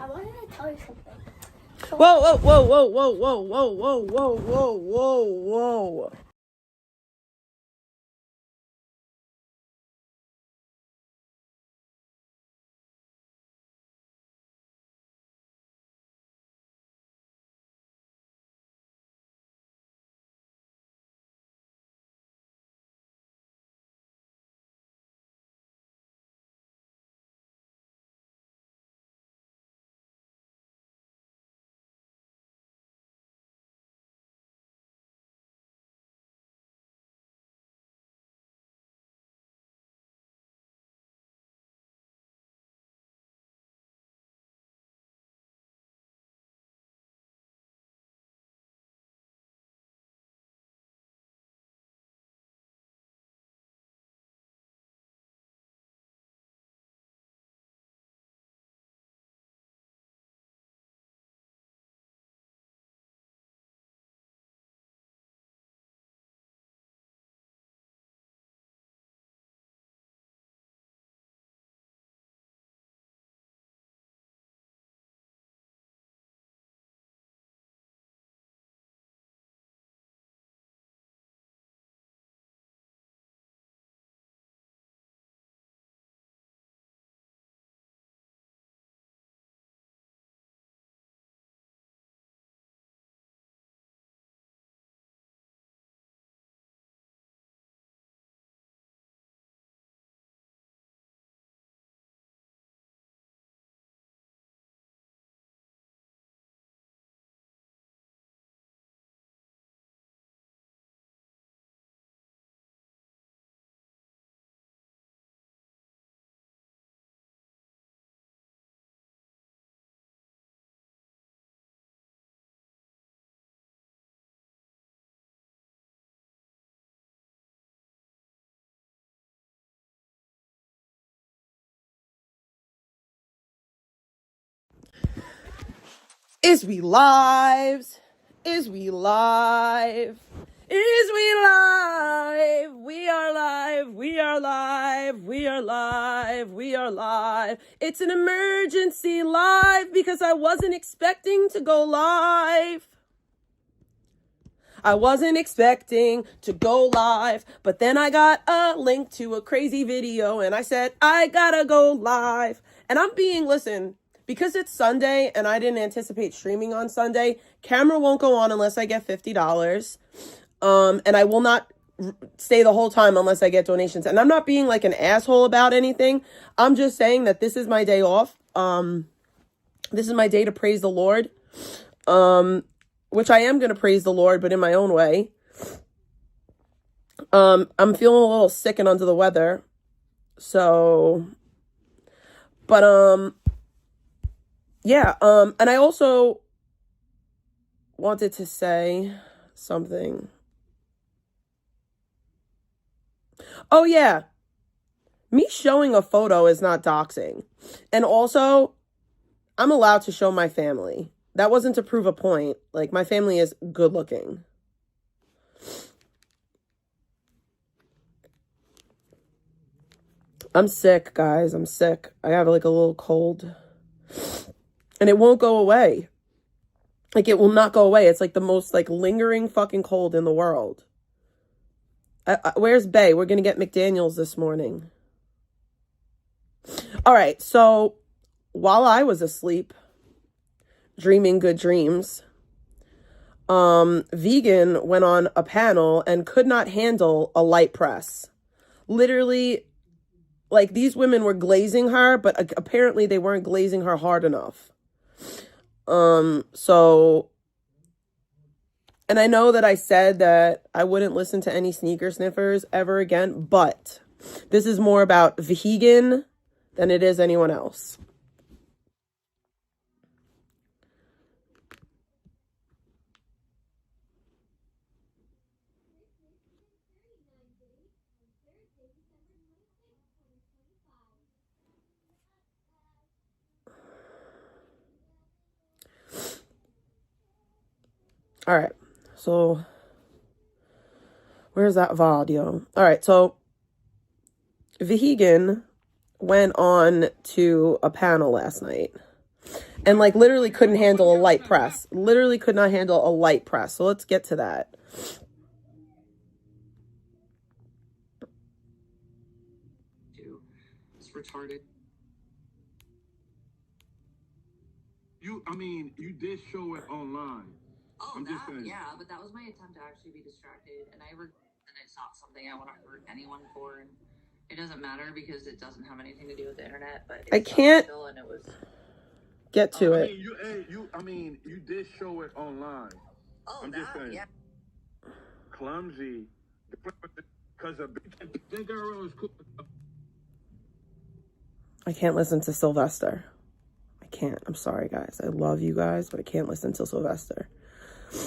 I wanted to tell you something. So Whoa, whoa, whoa, whoa, whoa, whoa, whoa, whoa, whoa, whoa, whoa, whoa. Is we lives? Is we live? Is we live? We are live. We are live. We are live. We are live. It's an emergency live because I wasn't expecting to go live. I wasn't expecting to go live, but then I got a link to a crazy video and I said, I gotta go live. And listen, because it's Sunday and I didn't anticipate streaming on Sunday, camera won't go on unless I get $50. And I will not stay the whole time unless I get donations. And I'm not being like an asshole about anything. I'm just saying that this is my day off. This is my day to praise the Lord. Which I am going to praise the Lord, but in my own way. I'm feeling a little sick and under the weather. So, but, yeah, and I also wanted to say something. Oh, yeah. Me showing a photo is not doxing. And also, I'm allowed to show my family. That wasn't to prove a point. Like, my family is good looking. I'm sick, guys. I'm sick. I have like a little cold. And it won't go away. Like, it will not go away. It's like the most like lingering fucking cold in the world. Where's Bay? We're going to get McDaniels this morning. All right. So while I was asleep, dreaming good dreams, Vegan went on a panel and could not handle a light press. Literally, like, these women were glazing her, but apparently they weren't glazing her hard enough. So, and I know that I said that I wouldn't listen to any sneaker sniffers ever again, but this is more about Vegan than it is anyone else. All right, so where's that video? All right, so Vegan went on to a panel last night, and like literally couldn't handle a light press. Literally could not handle a light press. So let's get to that. It's retarded. You did show it online. Oh, yeah, but that was my attempt to actually be distracted, and I regret that it's not something I want to hurt anyone for, and it doesn't matter because it doesn't have anything to do with the internet, but I can't still, and it was... get to it. You did show it online. Oh, I'm just saying. Yeah. Clumsy. Because a big girl is cool. I can't listen to Sylvester. I can't. I'm sorry, guys. I love you guys, but I can't listen to Sylvester. She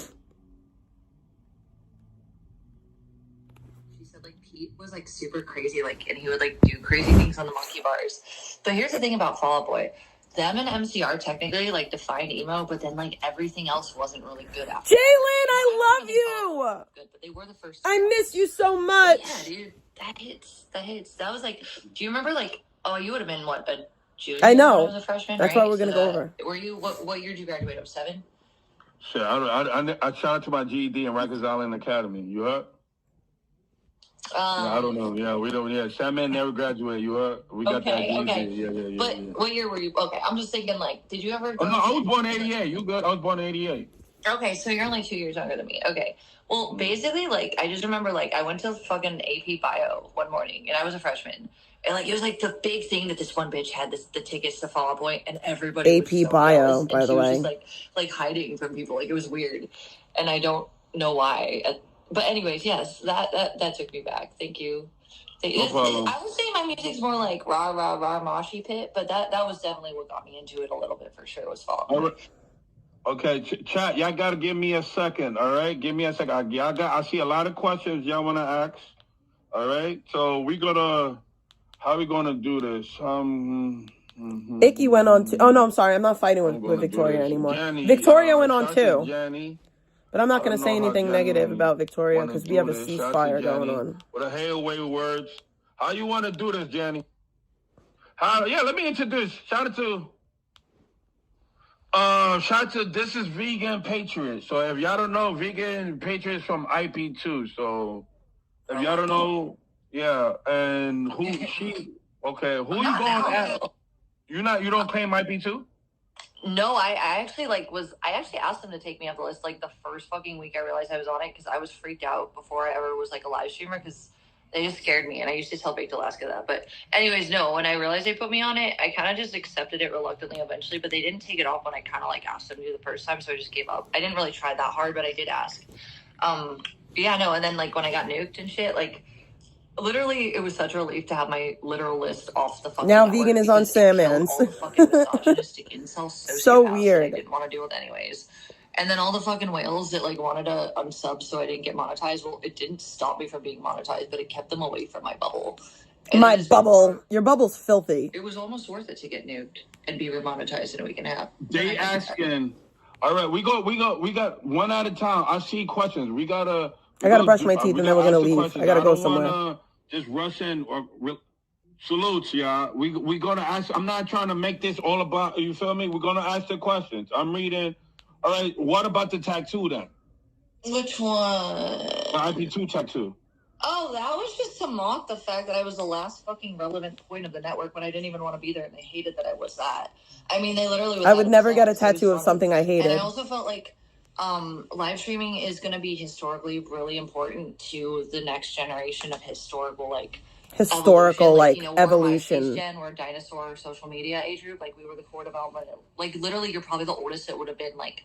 said, like, Pete was, like, super crazy, like, and he would, like, do crazy things on the monkey bars. But here's the thing about Fall Out Boy. Them and MCR technically, like, defined emo, but then, like, everything else wasn't really good after. Jalen, I love you! Good, but they were the first. I miss you so much! Yeah, dude. That hits. That was, like, do you remember, like, oh, you would have been, what, a junior? I know. When I was a freshman, That's right? what we're going to go over. Were you, what year did you graduate? 07? Shit, I shot out to my GED in Rikers Island Academy. You heard? I don't know. Yeah, we don't. Yeah, Sandman never graduated. You heard? We got that GED. Okay. Yeah. But what year were you? Okay, I'm just thinking, like, did you ever? Oh, no, I was born in 88. You good? I was born in 88. Okay, so you're only 2 years younger than me. Okay. Well, basically, like, I just remember, like, I went to fucking AP Bio one morning, and I was a freshman. And, like, it was, like, the big thing that this one bitch had the tickets to Fall Out Boy, and everybody was so Bio, jealous, by and the she was way. just, like, hiding from people. Like, it was weird. And I don't know why. But anyways, yes, that took me back. Thank you. No problem. I would say my music's more like rah, rah, rah, moshy pit, but that was definitely what got me into it a little bit for sure, was Fall Out Boy. Okay, chat, y'all got to give me a second, all right? Give me a second. I see a lot of questions y'all want to ask, all right? So how are we going to do this? Icky went on too. Oh, no, I'm sorry. I'm not fighting with Victoria anymore. Jenny, Victoria went on too. Jenny. But I'm not going to say anything negative about Victoria because we have a ceasefire going on. With a hail-away words. How you want to do this, Jenny? Let me introduce. Shout out to This is Vegan Patriot. So if y'all don't know, Vegan Patriot is from IP2. So if y'all don't know, yeah, and who you going at? You don't claim IP2? No, I actually asked them to take me off the list like the first fucking week I realized I was on it because I was freaked out before I ever was like a live streamer because they just scared me, and I used to tell Baked Alaska that. But anyways, no, when I realized they put me on it, I kind of just accepted it reluctantly eventually, but they didn't take it off when I kind of like asked them to do the first time, so I just gave up. I didn't really try that hard, but I did ask. And then like when I got nuked and shit, like literally it was such a relief to have my literal list off the fucking Now network Vegan is on Sandman's. all the fucking misogynistic incels So sociopaths weird. that I didn't want to deal with anyways. And then all the fucking whales that like wanted to unsub so I didn't get monetized. Well, it didn't stop me from being monetized, but it kept them away from my bubble. And My bubble. Your bubble's filthy. It was almost worth it to get nuked and be remonetized in a week and a half. They asking. All right, we got one at a time. I see questions. I gotta brush my teeth and then we're gonna leave. I gotta go somewhere. Wanna just rush in or salutes, y'all. We gonna ask. I'm not trying to make this all about. You feel me? We're gonna ask the questions. I'm reading. All right, what about the tattoo then? Which one? The IP2 tattoo. Oh, that was just to mock the fact that I was the last fucking relevant point of the network when I didn't even want to be there, and they hated that I was that. I mean, they literally. I would never get a tattoo of something I hated. And I also felt like live streaming is going to be historically really important to the next generation of historical evolution. We're dinosaur social media age group. Like we were the core development. Like literally, you're probably the oldest that would have been like.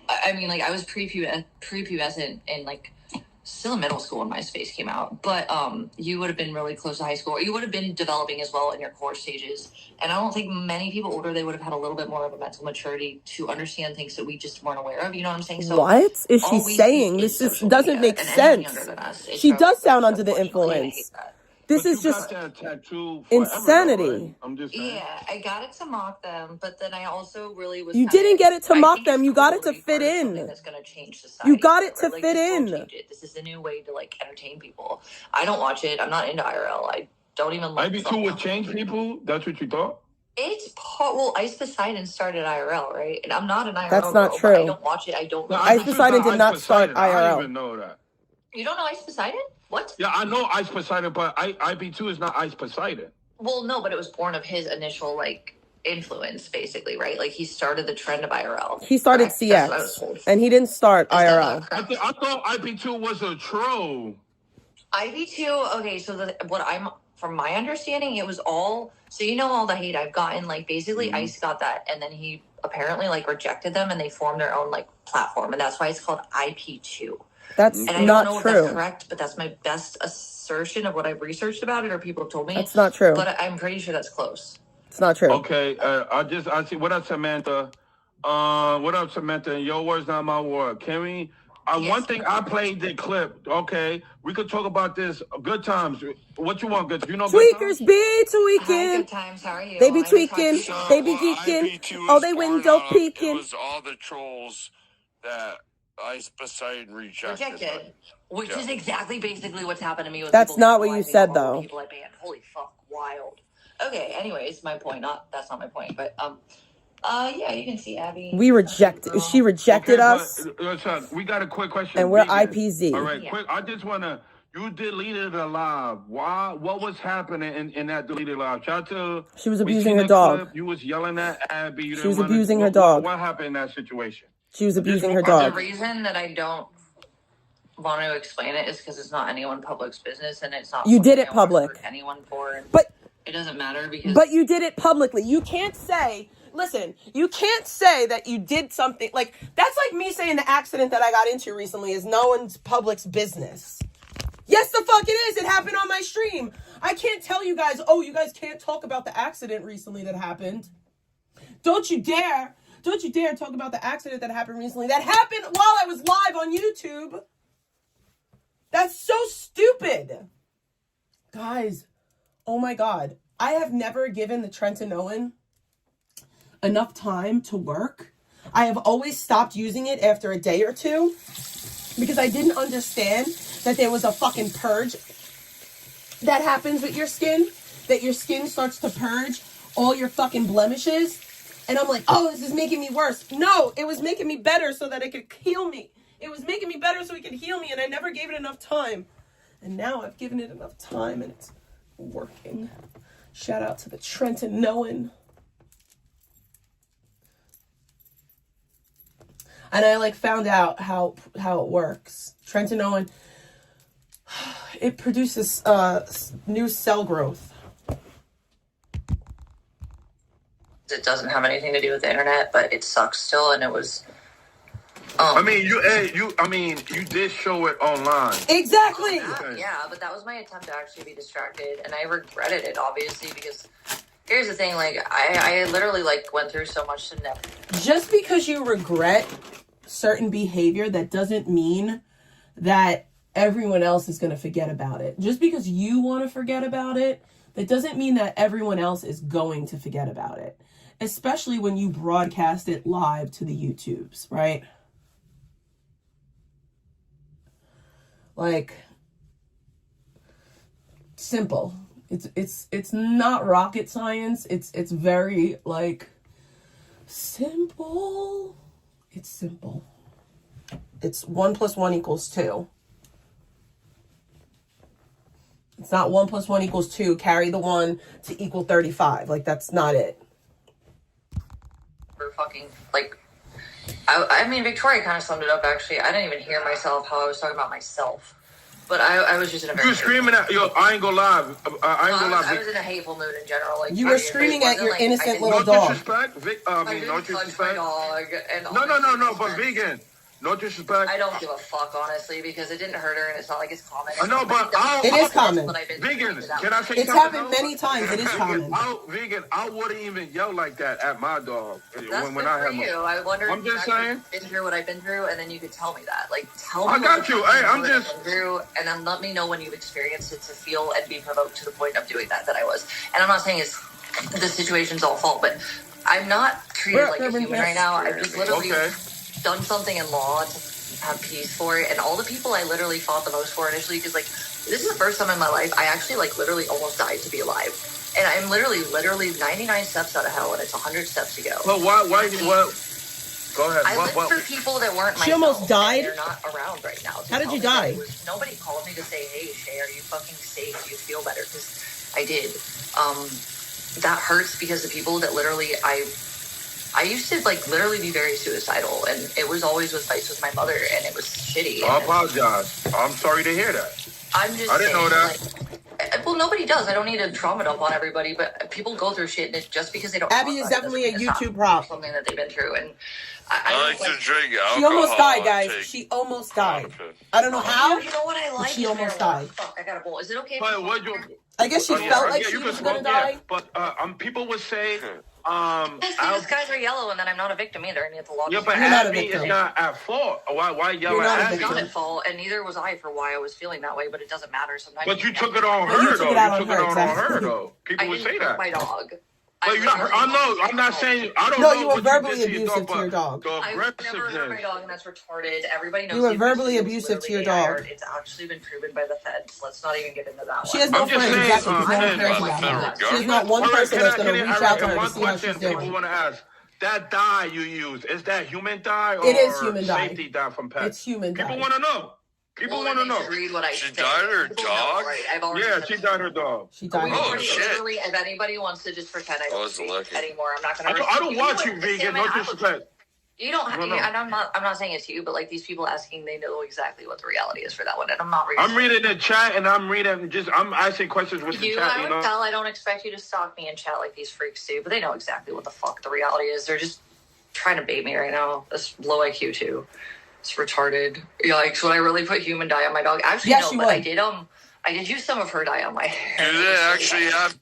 I mean, like I was prepubescent and like still in middle school when MySpace came out. But you would have been really close to high school. Or you would have been developing as well in your core stages. And I don't think many people older, they would have had a little bit more of a mental maturity to understand things that we just weren't aware of. You know what I'm saying? So what is she saying? This doesn't make sense. She does sound under the influence. This is just insanity. I'm just saying. Yeah, I got it to mock them, but then I also really was. You didn't get it to mock them. You got it to fit in. That's going to change society. You got it to fit in. This is the new way to like entertain people. I don't watch it. I'm not into IRL. I don't even like. IP2 would change people. That's what you thought. Well, Ice Poseidon started IRL, right? And I'm not an IRL. That's not girl, true. But I don't watch it. I don't know. Ice Poseidon did not start IRL. I didn't even know that. You don't know Ice Poseidon? What? Yeah, I know Ice Poseidon, but IP2 is not Ice Poseidon. Well, no, but it was born of his initial, like, influence, basically, right? Like, he started the trend of IRL. He started CX, and he didn't start IRL. I thought IP2 was a troll. IP2, okay, so from my understanding, it was all, so you know all the hate I've gotten, like, basically Ice got that, and then he apparently, like, rejected them, and they formed their own, like, platform, and that's why it's called IP2. That's and I not don't know true. if that's correct, but that's my best assertion of what I've researched about it, or people have told me. It's not true. But I'm pretty sure that's close. It's not true. Okay, I see. What up, Samantha? What up, Samantha? Your word's not my word. Can we? Yes. One thing, I played the clip. Okay, we could talk about this. Good times. What you want? Good? You know, tweakers be tweaking. Hi, good times. How are you? They be tweaking. They be geeking. Oh, they window peeking. It was all the trolls that Ice Poseidon rejected. Which is exactly basically what's happened to me with That's not what you said, though. People I banned. Holy fuck, wild. Okay, anyways, my point. That's not my point, but yeah, you can see Abby. We rejected. She rejected us. Listen, we got a quick question. And we're IPZ. All right, quick. I just wanna. You deleted a live. Why? What was happening in that deleted live? Shout out to. She was abusing her dog. Clip. You was yelling at Abby. She was abusing her dog. What happened in that situation? She was abusing her dog. The reason that I don't want to explain it is because it's not anyone public's business, and it's not. You did it public. Anyone for, but it doesn't matter because. But you did it publicly. You can't say. Listen, you can't say that you did something like that's like me saying the accident that I got into recently is no one's public's business. Yes, the fuck it is. It happened on my stream. I can't tell you guys, oh, you guys can't talk about the accident recently that happened. Don't you dare talk about the accident that happened recently. That happened while I was live on YouTube. That's so stupid. Guys, oh my God. I have never given the Trenton Owen enough time to work. I have always stopped using it after a day or two because I didn't understand that there was a fucking purge that happens with your skin, that your skin starts to purge all your fucking blemishes. And I'm like, oh, this is making me worse. No, it was making me better so that it could heal me. It was making me better so it could heal me, and I never gave it enough time. And now I've given it enough time, and it's working. Shout out to the Trenton Owen. And I found out how it works. Trenton Owen, it produces new cell growth. It doesn't have anything to do with the internet, but it sucks still, and it was. I mean, you did show it online. Exactly. Yeah, but that was my attempt to actually be distracted, and I regretted it, obviously, because here's the thing, I literally, went through so much to never. Just because you regret certain behavior, that doesn't mean that everyone else is going to forget about it. Just because you want to forget about it, that doesn't mean that everyone else is going to forget about it. Especially when you broadcast it live to the YouTubes, right? Simple. It's not rocket science. It's very simple. It's simple. It's 1 + 1 = 2. It's not 1 + 1 = 2. Carry the 1 to equal 35. That's not it. For fucking I mean, Victoria kind of summed it up, actually. I didn't even hear myself how I was talking about myself. But I was just in a very... You were screaming at... Yo, I ain't gonna lie. I was in a hateful mood in general. You were screaming at your innocent little dog. No disrespect. No disrespect. Dog and no, but vegan. No disrespect. I don't give a fuck, honestly, because it didn't hurt her, and it's not like it's common. I know, but it is common. Vegan, can I say it's something? Happened many times. It is common. Vegan, I wouldn't even yell like that at my dog. That's when I have you. I wonder. I'm just saying. Been through what I've been through, and then you could tell me that. Tell me. I got you. Hey, I'm just through, and then let me know when you've experienced it to feel and be provoked to the point of doing that I was. And I'm not saying the situation's all fault, but I'm not treated like a human right now. I've just literally done something in law to have peace for it, and all the people I literally fought the most for initially, because This is the first time in my life I actually like literally almost died to be alive. And I'm literally 99 steps out of hell, and it's 100 steps to go. Well, why? Go ahead. I lived for people that weren't myself. She almost died? They're not around right now. How did you die? Nobody called me to say, hey, Shay, are you fucking safe? Do you feel better? Because I did. That hurts because the people that literally I used to like literally be very suicidal, and it was always with fights with my mother, and it was shitty. I apologize. I'm sorry to hear that. I didn't know that. Like, well, nobody does. I don't need to trauma dump on everybody, but people go through shit, and it's just because they don't. Abby is definitely a YouTube prop. Something that they've been through, and I like to drink alcohol. She almost died, guys. Take She almost died. vodka. I don't know how. You know what I like? She almost marijuana. died. Fuck, I got a bowl. Is it okay? But what you? I guess she felt like she you was can gonna smoke, die. But people would say, Yes, the skies are yellow, and then I'm not a victim either. And it's a lot. yeah, but You're not a Abby victim. is not at fault. Why yell You're not a at Abby? victim. not at fault, and neither was I for why I was feeling that way. But it doesn't matter sometimes. But you took it on But you her, took though. it out You on took it her, on exactly. her, though. People I would didn't say hurt that. my dog. But you're not, I'm not saying, I don't No, know you were what verbally did to abusive to your dog. The I've never hurt my aggressiveness. dog, and that's retarded. Everybody knows You were the verbally abuse is abusive to your literally dog. AI. It's actually been proven by the feds. Let's not even get into that She one. has no I'm just friends, saying, exactly, because no one man, cares by the about federal her. She has government. not one person that's going to reach out to her to one see how question she's people doing. want to ask. That dye you use, is that human dye or It is human dye. safety dye from pets? It's human dye. People want to know. People want to know. Read what I She say. died her People know, dog? right? I've already Yeah, said she it. died her dog. She died. Oh, Literally, shit. if anybody wants to just pretend I I don't was speak lucky. anymore, I'm not going to. I don't watch you, vegan. No disrespect. You don't have No, no. and I'm not saying it to you, but like these people asking, they know exactly what the reality is for that one, and I'm not. I'm reading the chat and I'm asking questions with the chat. I You would know. tell. I don't expect you to stalk me and chat like these freaks do, but they know exactly what the fuck the reality is. They're just trying to bait me right now. That's low IQ too. It's retarded. Yikes! Would I really put human dye on my dog? Actually, Yes, no, you but would. I did use some of her dye on my hair. Do they actually have?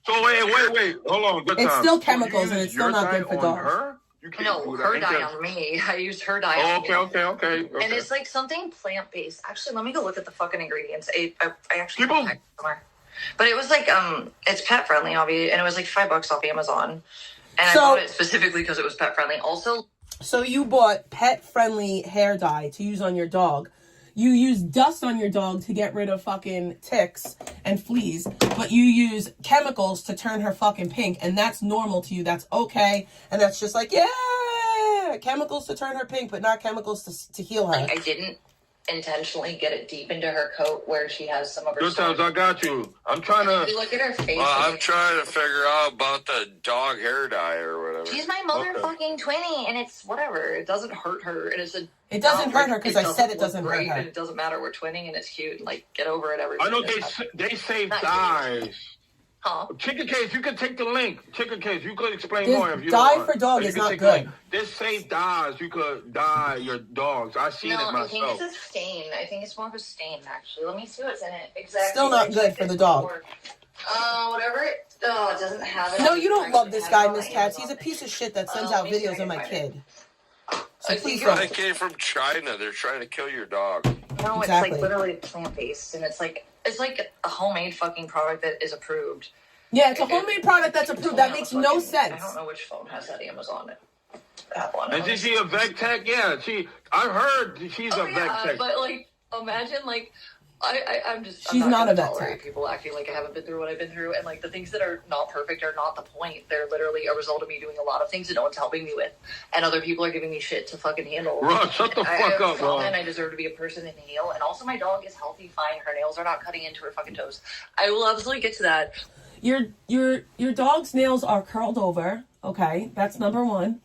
So wait. Hold on. Good It's time. still So chemicals, you and use it's still your not dye good for on dogs. her? You can't No, do that. her Ain't dye that- on me. I used her dye Oh, on me. okay. And it's like something plant based. Actually, let me go look at the fucking ingredients. I actually People- have it somewhere. But it was like it's pet friendly, obviously, and it was like $5 off Amazon. And I So- bought it specifically because it was pet friendly. Also, So you bought pet-friendly hair dye to use on your dog. You use dust on your dog to get rid of fucking ticks and fleas, but you use chemicals to turn her fucking pink, and that's normal to you. That's okay, and that's just like, yeah, chemicals to turn her pink, but not chemicals to heal her. I didn't intentionally get it deep into her coat where she has some of her. Good times. I got you. I'm trying If you to. look at her face. I'm trying to figure out about the dog hair dye or whatever. She's my motherfucking twinnie, and it's whatever. It doesn't hurt her, and it's a. It doesn't hurt her because I said it doesn't look hurt great, her. And it doesn't matter. We're twinning, and it's cute. And like, get over it. Everybody. I know It's not- they save not dyes. Huh? Chicken case, you can take the link. Chicken case, you could explain This more if you dye don't want. for dog But you is can not take the good. link. This save dyes, you could dye your dogs. I seen it No, I think myself. it's a stain. I think it's more of a stain, actually. Let me see what's in it. Exactly. Still not I good checked for it the dog. before. Whatever it. Oh, it doesn't have it. No, you don't love this guy, on Miss my Katz. He's Amazon. a piece of shit that sends Let out me see if videos I of can my find it. kid. I So think please you're- They came from China. They're trying to kill your dog. No, it's Exactly. like literally plant based, and it's like a homemade fucking product that is approved. Yeah, it's a homemade product that's approved. That makes no I sense. don't know which phone has that Amazon app on it. And is she a vet tech? Yeah, I heard she's a vet tech. But like, imagine like. I'm just. She's I'm not a gonna vet tolerate tech. people acting like I haven't been through what I've been through, and like the things that are not perfect are not the point. They're literally a result of me doing a lot of things that no one's helping me with, and other people are giving me shit to fucking handle. Bro, shut the I fuck have up, trauma, bro. and I deserve to be a person and heal. And also, my dog is healthy, fine. Her nails are not cutting into her fucking toes. I will absolutely get to that. Your dog's nails are curled over. Okay, that's number one.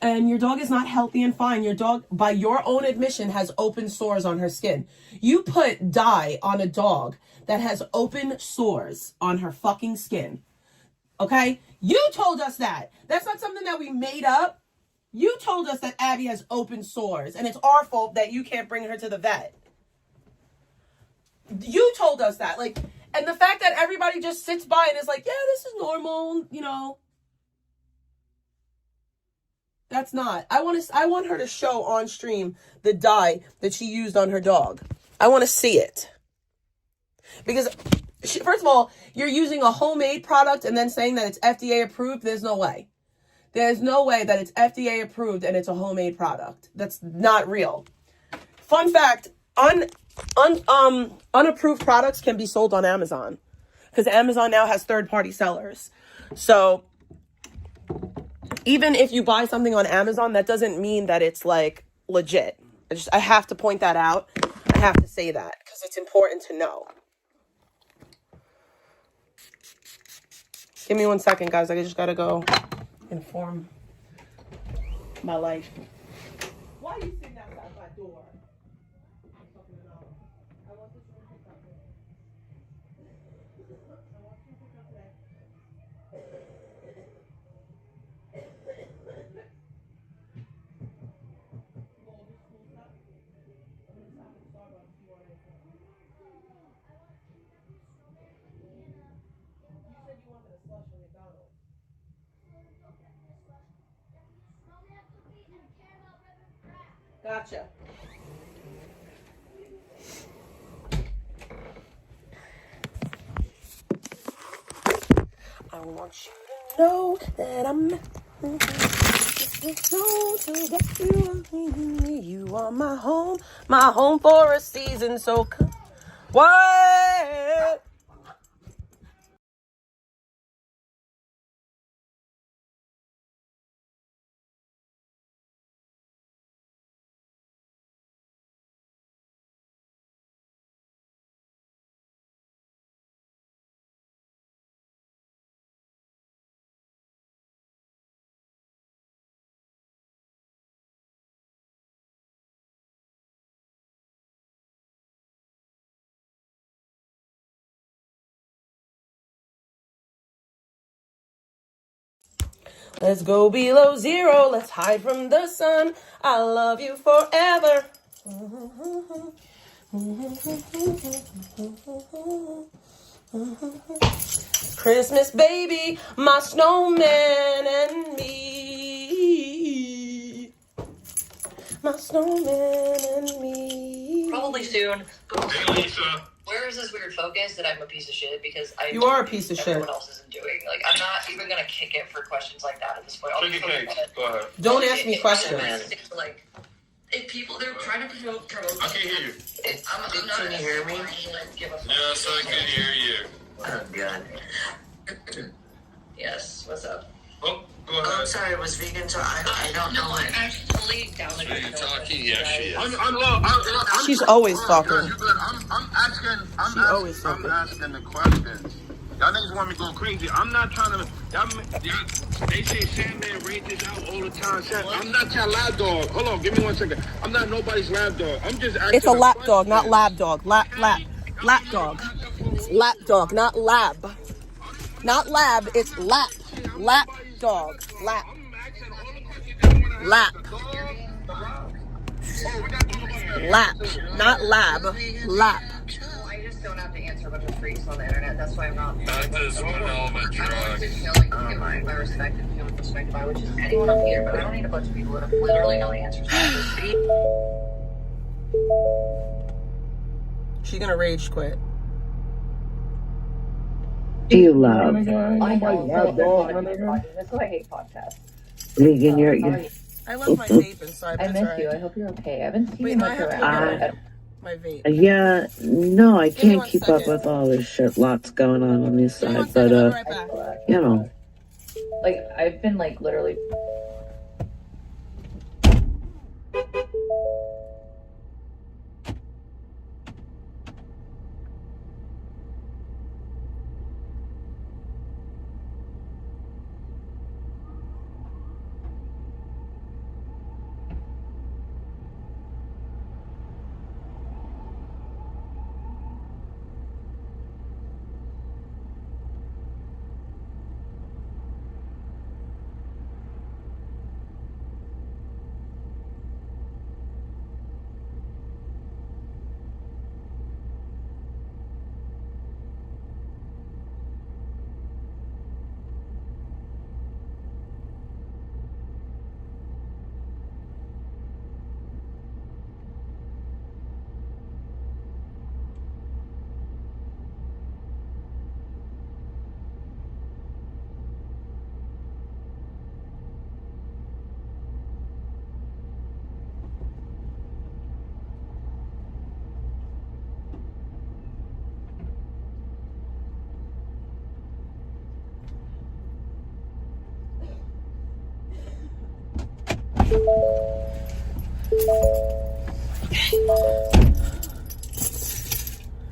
And your dog is not healthy and fine. Your dog, by your own admission, has open sores on her skin. You put dye on a dog that has open sores on her fucking skin. Okay? You told us that. That's not something that we made up. You told us that Abby has open sores, and it's our fault that you can't bring her to the vet. You told us that. Like, and the fact that everybody just sits by and is like, yeah, this is normal, you know. That's not. I want her to show on stream the dye that she used on her dog. I want to see it. Because, first of all, you're using a homemade product and then saying that it's FDA approved. There's no way. There's no way that it's FDA approved and it's a homemade product. That's not real. Fun fact, Unapproved products can be sold on Amazon because Amazon now has third-party sellers. So even if you buy something on Amazon, that doesn't mean that it's like legit. I have to point that out. I have to say that because it's important to know. Give me 1 second, guys. I just gotta go inform my life. Why are you sitting outside my door? Gotcha. I want you to know that I'm you are my home for a season. So what? Let's go below zero. Let's hide from the sun. I love you forever. Christmas baby, my snowman and me. My snowman and me. Probably soon. Hey, Lisa. Where is this weird focus that I'm a piece of shit because You are a piece of shit. Everyone else isn't doing. Like, I'm not even gonna kick it for questions like that at this point. Take a cake. Go ahead. Don't ask me questions. Like, if people they're trying to promote. I can hear you. Can you hear me? Yes, I can hear you. Oh, good. Yes. What's up? Oh, go Oh, I'm ahead. sorry, it was vegan, so I don't know I'm it. actually totally down with Are you talking? Yes, she is. She's always talking. You good? I'm asking the questions. Y'all niggas want me to go crazy. I'm not trying to. They say Sandman rages out all the time. I'm not your lab dog. Hold on, give me 1 second. I'm not nobody's lab dog. I'm just asking. It's a lap dog, not lab dog. Lap dog. It's lap dog, not lab. Not lab, it's lap. Lap dog. Lap. Lap. Lap. Not lab. Lap. I just don't have to answer a bunch of freaks on the internet. That's why I'm not. Not this one element I truck. just feel like you get my respect and feel respected by, which is anyone up here, but I don't need a bunch of people that have literally no answers. She's gonna rage quit. Do you love I know. That's why I hate podcasts. vegan? You're I left my vape inside. I That's miss all right. you. I hope you're okay. I haven't seen Wait, you no, I much have to around. go get my vape. yeah, no, I Give me can't 1 keep up second. with all this shit. Lots going on this Give me 1 side, second, but I'll be right back. you know. Like, I've been, like, literally.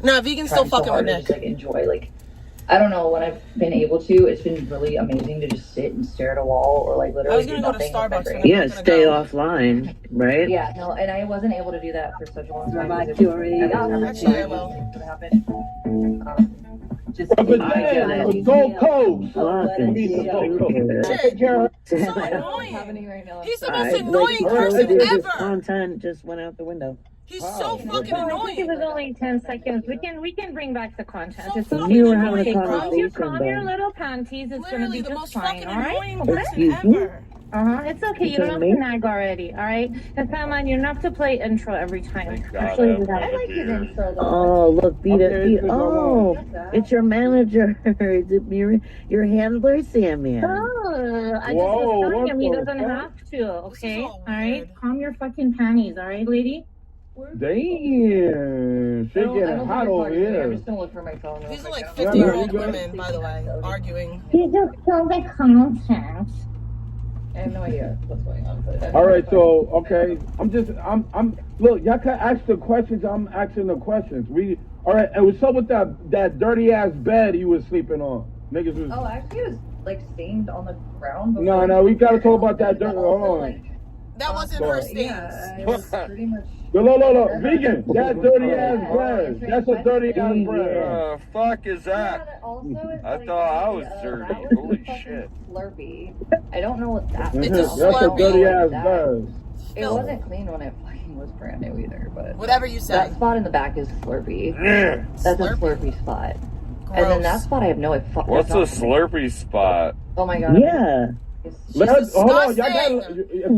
Nah, Vegan's still fucking with Nick. Just like enjoy, like, I don't know, when I've been able to, it's been really amazing to just sit and stare at a wall or like literally. I was gonna go to nothing with my Starbucks. brain. And Yeah, stay offline, right? Yeah, no, and I wasn't able to do that for such a long time. Actually, I will. Just But then, the Gold Coast. So annoying. happening right now. He's the most annoying person ever. Content just went out the window. He's so fucking I think it was annoying. only 10 seconds. We can bring back the content. So It's fucking You were having a annoying, bro. conversation. you calm your though. little panties. It's gonna Literally be the just most fine. fucking All right. annoying Okay? person Excuse me? ever. It's okay. You don't have to nag already. All right. And come on, you don't have to play intro every time. Thank God Actually, I do that. have a beer. Oh, look, beat it. Okay, it's Oh, it's your manager. Is it your handler, Sammy? Oh, I just Whoa, was telling what him he the doesn't fuck? have to. Okay. all All right. weird. Calm your fucking panties. All right, lady. Damn, shit getting hot over I'm here. just gonna look for my phone. These are like Yeah, 50-year-old you good? women, by the way, arguing. He just killed the content. I have no idea what's going on. But All right, so okay, I'm. Look, y'all can ask the questions. I'm asking the questions. All right. And what's up with that dirty ass bed you was sleeping on? Niggas was. Oh, actually, it was like stained on the ground. No, we gotta talk about that dirty. Hold on. That wasn't her stains. Yeah, it was pretty much. Look, vegan. That dirty ass bread. That's a dirty ass bread. Fuck is that? I thought I was dirty. Holy shit. Slurpee. I don't know what that It's a That's a Slurpee. dirty ass bread. It wasn't clean when it fucking was brand new either, but Whatever you say. that spot in the back is Slurpee. Yeah. That's a Slurpee. Slurpee spot. And then that spot I have no idea. What's a Slurpee spot? Oh my god. Yeah. Hold on, y'all disgusting.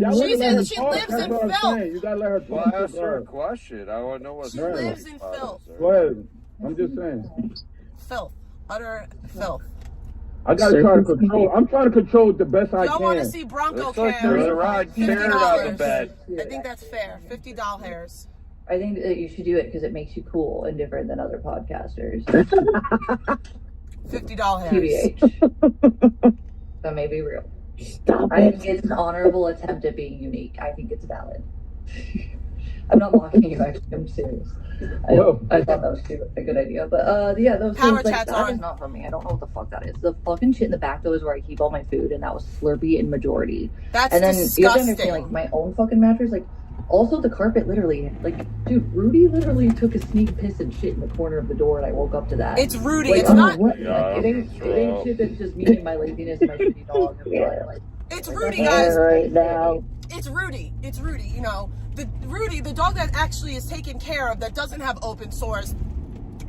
gotta. She said she lives in filth. You gotta let her Well, talk. ask her a question. I want to know what She Slurpee lives in spot filth. is. Go ahead. I'm just saying. Filth. Utter filth. I gotta try to control. I'm trying to control it the best I Y'all want to can. see Bronco Looks like there's a Cam? rod carrot on the bed. I think that's fair. $50 hairs. I think that you should do it because it makes you cool and different than other podcasters. $50 hairs. TBH. That may be real. Stop I it. think it's an honorable attempt at being unique. I think it's valid. I'm not mocking you, actually. I'm serious. I thought that was a good idea. But yeah, those Power things, like, chats that on. is not for me. I don't know what the fuck that is. The fucking shit in the back, though, is where I keep all my food, and that was Slurpee in majority. That's And then you have to understand, disgusting. like, my own fucking mattress, like, also the carpet literally, like, dude, Rudy literally took a sneak piss and shit in the corner of the door, and I woke up to that. It's Rudy. Like, It's I don't not. know what, Yeah, like, it ain't shit that's just me and my laziness and my shitty dog. And like, It's Rudy, guys. Right now. It's Rudy. It's Rudy. You know, the dog that actually is taken care of, that doesn't have open sores,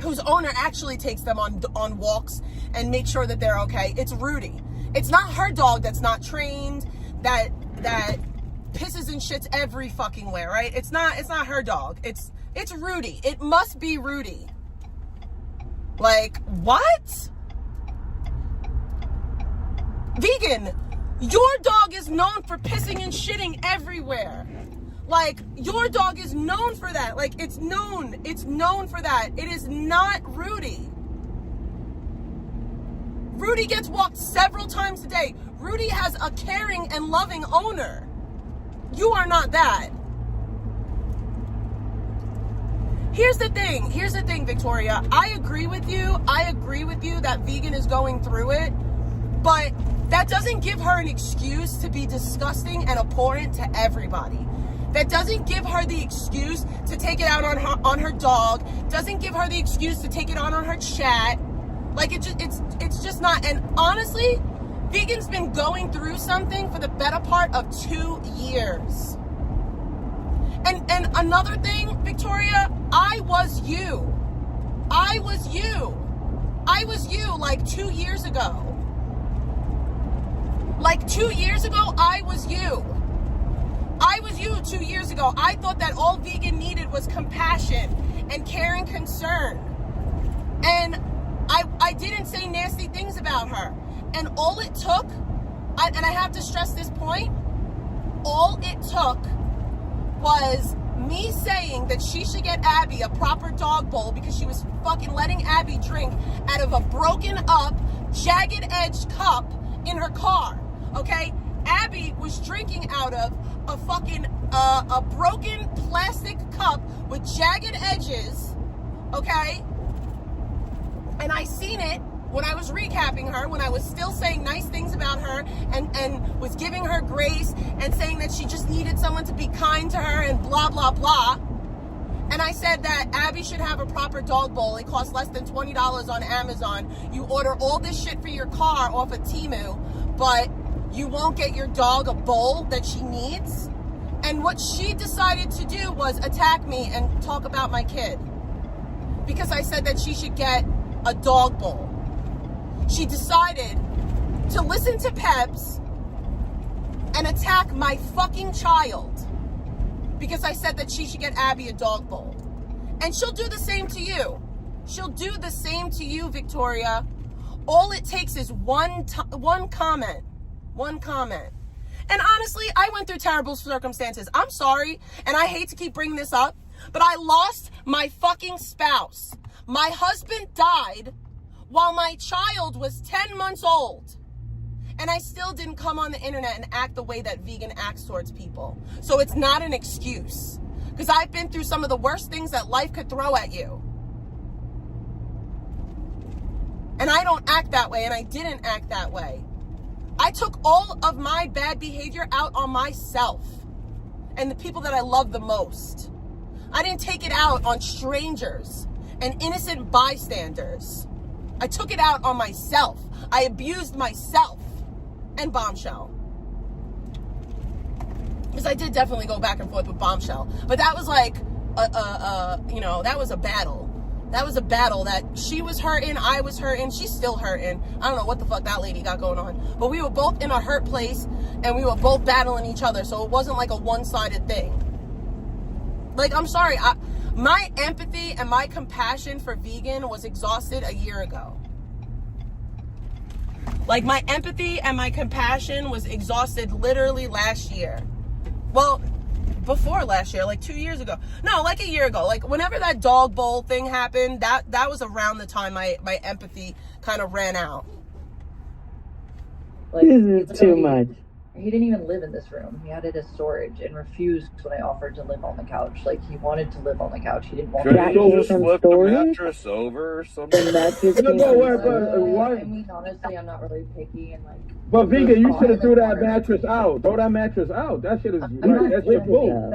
whose owner actually takes them on walks and makes sure that they're okay. It's Rudy. It's not her dog that's not trained, that pisses and shits every fucking where, right? It's not her dog. It's Rudy. It must be Rudy. Like, what? Vegan, your dog is known for pissing and shitting everywhere. Like, your dog is known for that. Like, it's known for that. It is not Rudy. Rudy gets walked several times a day. Rudy has a caring and loving owner. You are not that. Here's the thing, Victoria. I agree with you that Vegan is going through it, but that doesn't give her an excuse to be disgusting and abhorrent to everybody. That doesn't give her the excuse to take it out on her dog. Doesn't give her the excuse to take it on her chat. Like, it's just not. And honestly, Vegan's been going through something for the better part of 2 years. And another thing, Victoria, I was you like 2 years ago. Like 2 years ago, I was you 2 years ago. I thought that all Vegan needed was compassion and care and concern. And I didn't say nasty things about her. And all it took, and I have to stress this point, all it took was me saying that she should get Abby a proper dog bowl because she was fucking letting Abby drink out of a broken up, jagged edged cup in her car, okay? Abby was drinking out of a fucking, a broken plastic cup with jagged edges, okay? And I seen it when I was recapping her, when I was still saying nice things about her and was giving her grace and saying that she just needed someone to be kind to her and blah, blah, blah. And I said that Abby should have a proper dog bowl. It costs less than $20 on Amazon. You order all this shit for your car off of Temu, but you won't get your dog a bowl that she needs. And what she decided to do was attack me and talk about my kid. Because I said that she should get a dog bowl. She decided to listen to Peps and attack my fucking child because I said that she should get Abby a dog bowl. And she'll do the same to you. She'll do the same to you, Victoria. All it takes is one comment. One comment. And honestly, I went through terrible circumstances. I'm sorry, and I hate to keep bringing this up, but I lost my fucking spouse. My husband died while my child was 10 months old. And I still didn't come on the internet and act the way that vegan acts towards people. So it's not an excuse. Because I've been through some of the worst things that life could throw at you. And I don't act that way, and I didn't act that way. I took all of my bad behavior out on myself and the people that I love the most. I didn't take it out on strangers and innocent bystanders. I took it out on myself. I abused myself and Bombshell. Because I did definitely go back and forth with Bombshell. But that was like, that was a battle. That was a battle that she was hurting, I was hurting, she's still hurting. I don't know what the fuck that lady got going on. But we were both in a hurt place, and we were both battling each other, so it wasn't like a one-sided thing. Like, I'm sorry, my empathy and my compassion for vegan was exhausted a year ago. Like, my empathy and my compassion was exhausted literally last year. Well, before last year, like 2 years ago. No, like a year ago. Like, whenever that dog bowl thing happened, that was around the time my empathy kind of ran out. Like, this is too much. He didn't even live in this room. He had it as storage and refused when I offered to live on the couch. Like, he wanted to live on the couch. He didn't want to. Couldn't you just flip the mattress over or something? I mean, honestly, I'm not really picky and like. But vegan, you should have threw that mattress out. Throw that mattress out. That shit is right. That's your fault.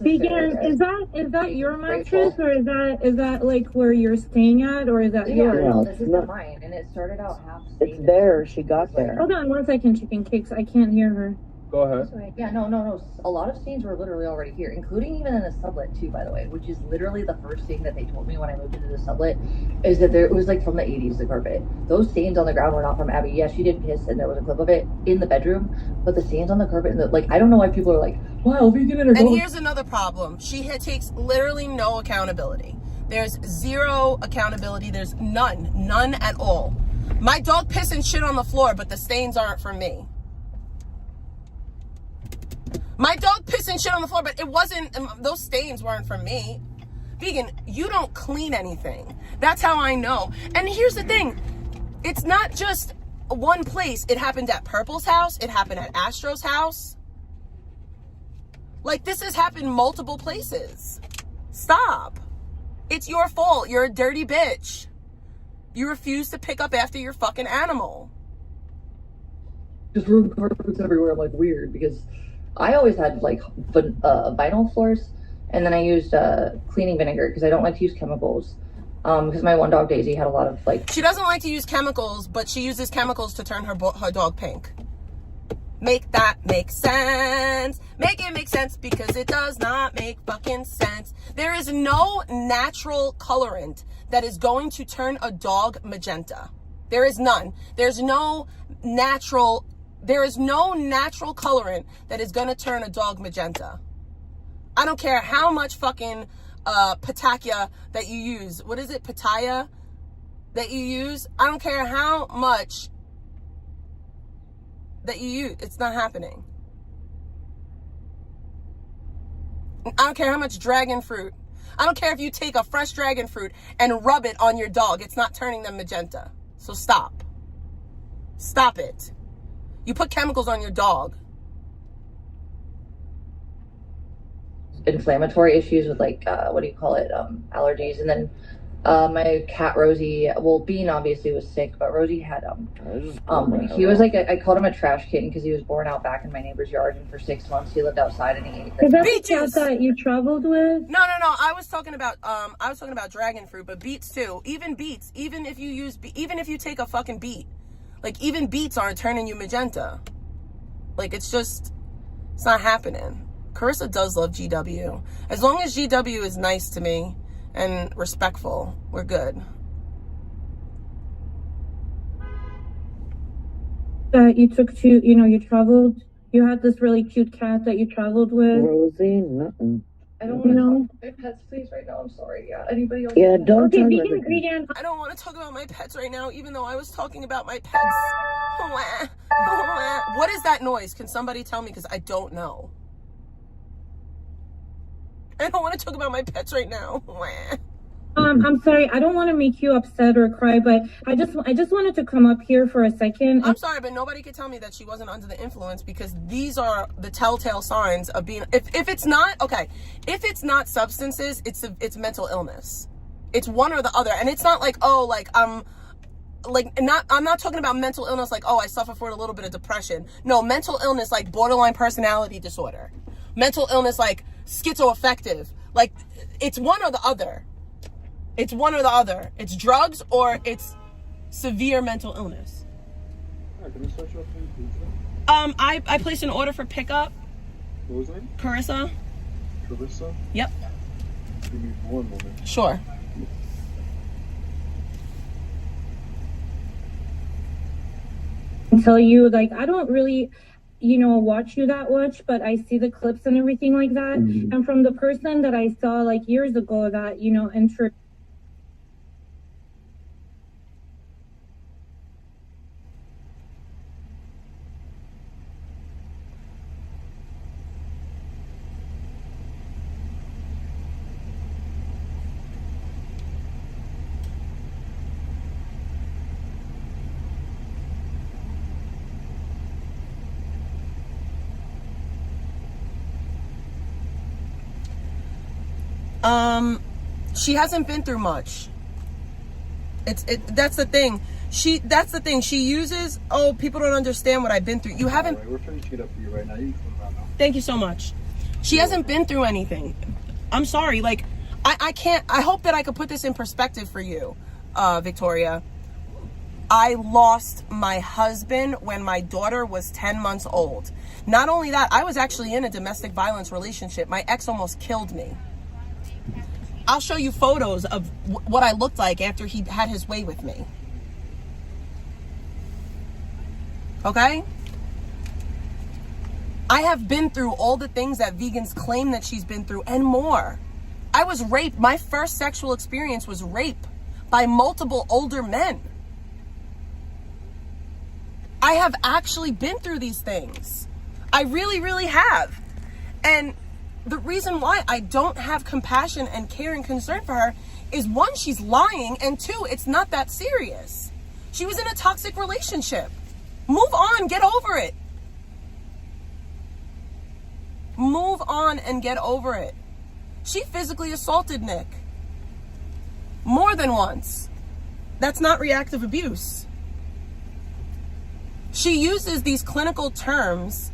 Vegan, is that your mattress, or is that like where you're staying at, or is that yours? No, this is not mine, and it started out half. It's there. She got there. Hold on 1 second, Chicken Cakes. I can't hear her. Go ahead. Yeah, no. A lot of stains were literally already here, including even in the sublet too, by the way, which is literally the first thing that they told me when I moved into the sublet, is that it was like from the 80s, the carpet. Those stains on the ground were not from Abby. Yeah, she did piss, and there was a clip of it in the bedroom, but the stains on the carpet, I don't know why people are like, wow, vegan in her And here's another problem. She takes literally no accountability. There's zero accountability. There's none at all. My dog piss and shit on the floor, but the stains aren't from me. My dog pissed and shit on the floor, but it wasn't, those stains weren't from me. Vegan, you don't clean anything. That's how I know. And here's the thing. It's not just one place. It happened at Purple's house. It happened at Astro's house. Like, this has happened multiple places. Stop. It's your fault. You're a dirty bitch. You refuse to pick up after your fucking animal. Just ruined carpets everywhere, like weird, because I always had like vinyl floors, and then I used cleaning vinegar because I don't like to use chemicals. Because my one dog Daisy had a lot of like. She doesn't like to use chemicals, but she uses chemicals to turn her dog pink. Make that make sense. Make it make sense, because it does not make fucking sense. There is no natural colorant that is going to turn a dog magenta. There is none. There's no natural. There is no natural colorant that is going to turn a dog magenta. I don't care how much fucking pitaya that you use. What is it? Pitaya that you use? I don't care how much that you use. It's not happening. I don't care how much dragon fruit. I don't care if you take a fresh dragon fruit and rub it on your dog. It's not turning them magenta. So stop. Stop it. You put chemicals on your dog. inflammatory issues with like what do you call it, allergies. And then my cat Rosie, well, Bean obviously was sick, but Rosie had he was like I called him a trash kitten because he was born out back in my neighbor's yard, and for 6 months he lived outside and he ate Is that the cat that you traveled with? No. I was talking about dragon fruit, but beets too. Even beets, even if you take a fucking beet, like even beets aren't turning you magenta. Like it's not happening. Carissa does love GW. As long as GW is nice to me and respectful, we're good. That you took to, you traveled, you had this really cute cat that you traveled with. Rosie, nothing. I don't want to talk about my pets, please, right now. I'm sorry. Yeah, anybody else? Yeah, don't Okay, talk vegan, about vegan. I don't want to talk about my pets right now, even though I was talking about my pets. What is that noise? Can somebody tell me? Because I don't know. I don't want to talk about my pets right now. I'm sorry. I don't want to make you upset or cry, but I just wanted to come up here for a second. I'm sorry, but nobody could tell me that she wasn't under the influence, because these are the telltale signs of being. If it's not substances, it's mental illness. It's one or the other, and it's not like I'm not talking about mental illness like, oh, I suffer from a little bit of depression. No, mental illness like borderline personality disorder, mental illness like schizoaffective. Like it's one or the other. It's one or the other. It's drugs or it's severe mental illness. Alright, can we start you off with pizza? I placed an order for pickup. What was it? Carissa. Carissa? Yep. Give me 1 moment. Sure. Tell you, like, I don't really, watch you that much, but I see the clips and everything like that. Mm-hmm. And from the person that I saw like years ago that, entered. She hasn't been through much. That's the thing. She uses, oh, people don't understand what I've been through. You haven't. Right, we're finishing it up for you right now. You can come around now. Thank you so much. She hasn't been through anything. I'm sorry. Like, I can't. I hope that I could put this in perspective for you, Victoria. I lost my husband when my daughter was 10 months old. Not only that, I was actually in a domestic violence relationship. My ex almost killed me. I'll show you photos of what I looked like after he had his way with me. Okay? I have been through all the things that vegans claim that she's been through and more. I was raped. My first sexual experience was rape by multiple older men. I have actually been through these things. I really, really have. And the reason why I don't have compassion and care and concern for her is, one, she's lying, and two, it's not that serious. She was in a toxic relationship. Move on, get over it. Move on and get over it. She physically assaulted Nick more than once. That's not reactive abuse. She uses these clinical terms.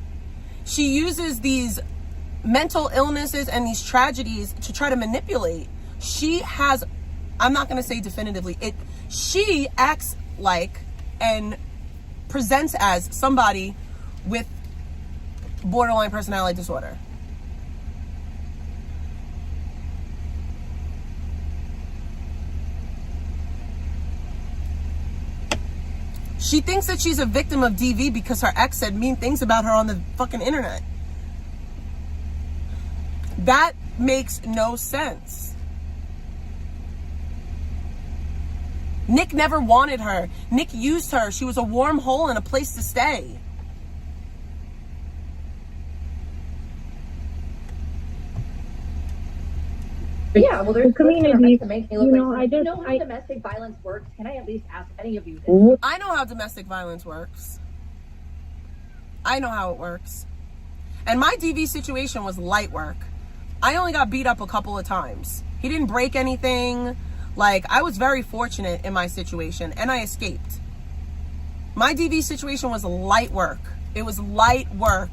She uses these mental illnesses and these tragedies to try to manipulate. She has, I'm not going to say definitively, she acts like and presents as somebody with borderline personality disorder. She thinks that she's a victim of DV because her ex said mean things about her on the fucking internet. That makes no sense. Nick never wanted her. Nick used her. She was a warm hole and a place to stay. Yeah, well, there's community to make me look like, how domestic violence works. Can I at least ask any of you this? I know how domestic violence works. I know how it works. And my DV situation was light work. I only got beat up a couple of times. He didn't break anything. Like, I was very fortunate in my situation, and I escaped. My DV situation was light work. It was light work.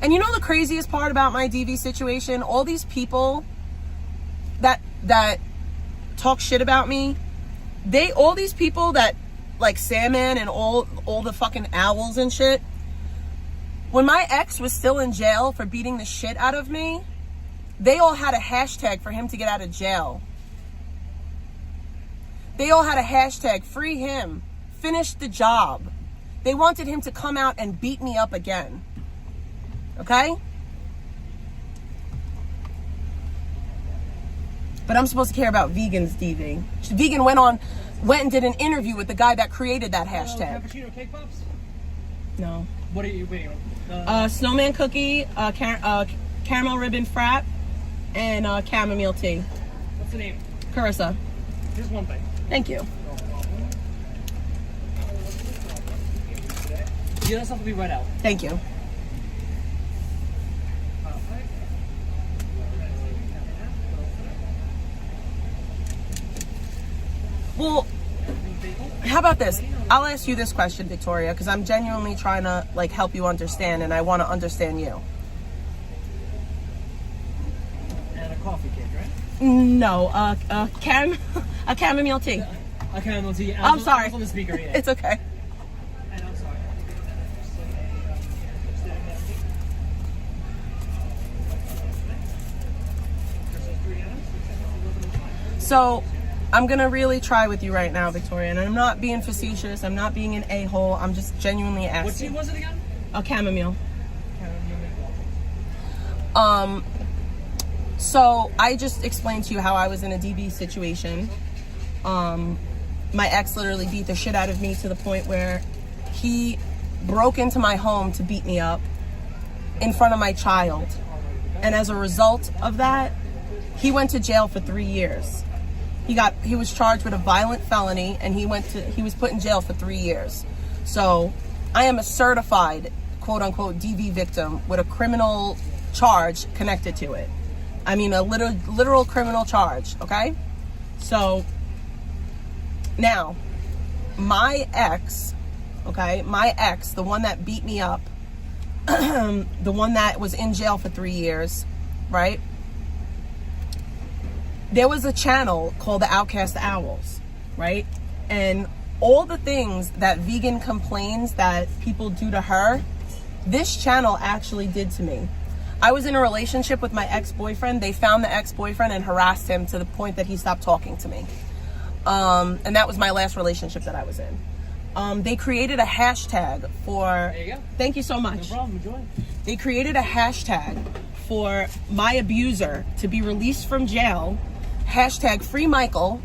And you know the craziest part about my DV situation? All these people that talk shit about me, all these people that, like Salmon and all the fucking owls and shit, when my ex was still in jail for beating the shit out of me, they all had a hashtag for him to get out of jail. They all had a hashtag, free him, finish the job. They wanted him to come out and beat me up again. Okay? But I'm supposed to care about Vegan's DV. Vegan went and did an interview with the guy that created that hashtag. Cappuccino cake pops? No. What are you waiting on? Snowman cookie, caramel ribbon frap, and chamomile tea. What's the name? Carissa. Just one thing. Thank you. The other stuff will be right out. Thank you. Well, how about this? I'll ask you this question, Victoria, because I'm genuinely trying to like help you understand, and I want to understand you. And a coffee cake, right? No, a chamomile tea. A chamomile tea. I'm sorry. I was on the speaker, yeah. It's okay. And I'm sorry. So, I'm gonna really try with you right now, Victoria, and I'm not being facetious. I'm not being an a-hole. I'm just genuinely asking. What tea was it again? A chamomile. So I just explained to you how I was in a DV situation. My ex literally beat the shit out of me to the point where he broke into my home to beat me up in front of my child. And as a result of that, he went to jail for 3 years. He was charged with a violent felony, and he was put in jail for 3 years. So I am a certified quote unquote DV victim with a criminal charge connected to it. I mean, a literal criminal charge, okay? So now my ex, the one that beat me up, the one that was in jail for 3 years, right? There was a channel called the Outcast Owls, right? And all the things that Vegan complains that people do to her, this channel actually did to me. I was in a relationship with my ex-boyfriend. They found the ex-boyfriend and harassed him to the point that he stopped talking to me. And that was my last relationship that I was in. They created a hashtag for... There you go. Thank you so much. No problem, enjoy. They created a hashtag for my abuser to be released from jail, hashtag free Michael,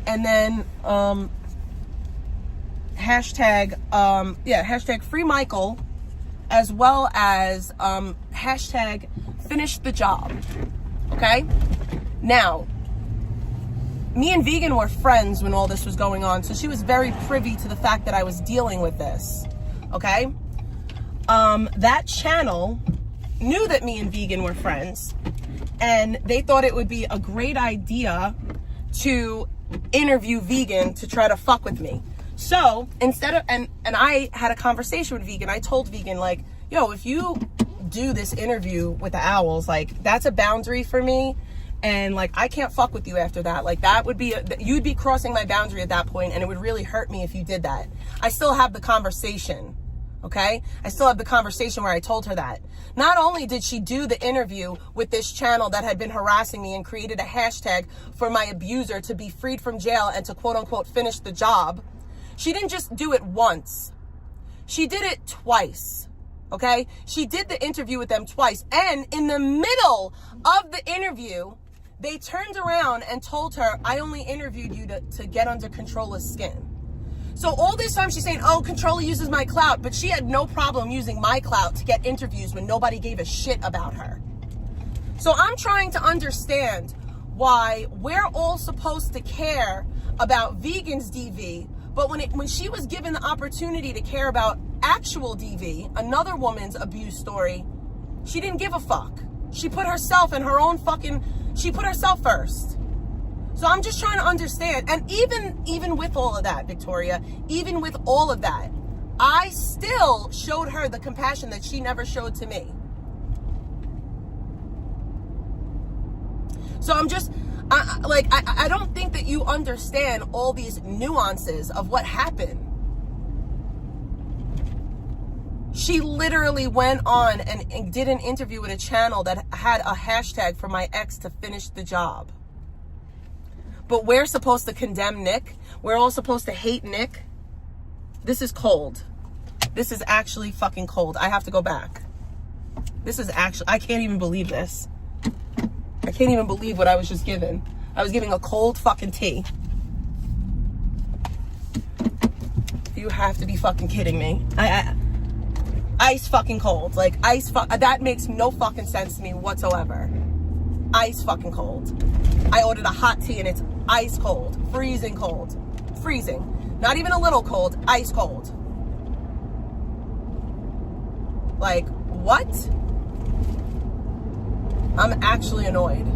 and then hashtag free Michael, as well as hashtag finish the job. Okay? Now, me and Vegan were friends when all this was going on, so she was very privy to the fact that I was dealing with this. Okay? That channel knew that me and Vegan were friends, and they thought it would be a great idea to interview Vegan to try to fuck with me. So instead of, and I had a conversation with Vegan. I told Vegan, like, yo, if you do this interview with the owls, like, that's a boundary for me. And like, I can't fuck with you after that. Like, that would be, you'd be crossing my boundary at that point, and it would really hurt me if you did that. I still have the conversation. Okay? I still have the conversation where I told her that. Not only did she do the interview with this channel that had been harassing me and created a hashtag for my abuser to be freed from jail and to quote unquote finish the job, she didn't just do it once. She did it twice. Okay? She did the interview with them twice. And in the middle of the interview, they turned around and told her, I only interviewed you to get under Controlla's skin. So all this time she's saying, oh, Controlla uses my clout, but she had no problem using my clout to get interviews when nobody gave a shit about her. So I'm trying to understand why we're all supposed to care about Vegan's DV, but when she was given the opportunity to care about actual DV, another woman's abuse story, She didn't give a fuck. She put herself in her own fucking, she put herself first. So I'm just trying to understand. And even with all of that, Victoria, even with all of that, I still showed her the compassion that she never showed to me. So I'm just, I don't think that you understand all these nuances of what happened. She literally went on and did an interview with a channel that had a hashtag for my ex to finish the job. But we're supposed to condemn Nick. We're all supposed to hate Nick. This is cold. This is actually fucking cold. I have to go back. This is actually, I can't even believe this. I can't even believe what I was just given. I was giving a cold fucking tea. You have to be fucking kidding me. Ice fucking cold. Like ice that makes no fucking sense to me whatsoever. Ice fucking cold. I ordered a hot tea and it's ice cold. Freezing cold. Freezing. Not even a little cold. Ice cold. Like, what? I'm actually annoyed.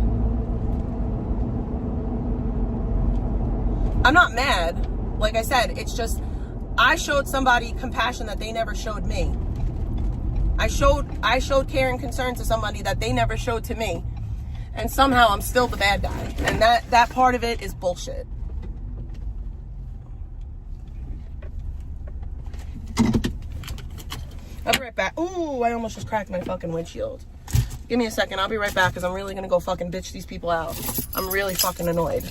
I'm not mad. Like I said, it's just, I showed somebody compassion that they never showed me. I showed care and concern to somebody that they never showed to me. And somehow I'm still the bad guy. And that part of it is bullshit. I'll be right back. Ooh, I almost just cracked my fucking windshield. Give me a second. I'll be right back because I'm really going to go fucking bitch these people out. I'm really fucking annoyed.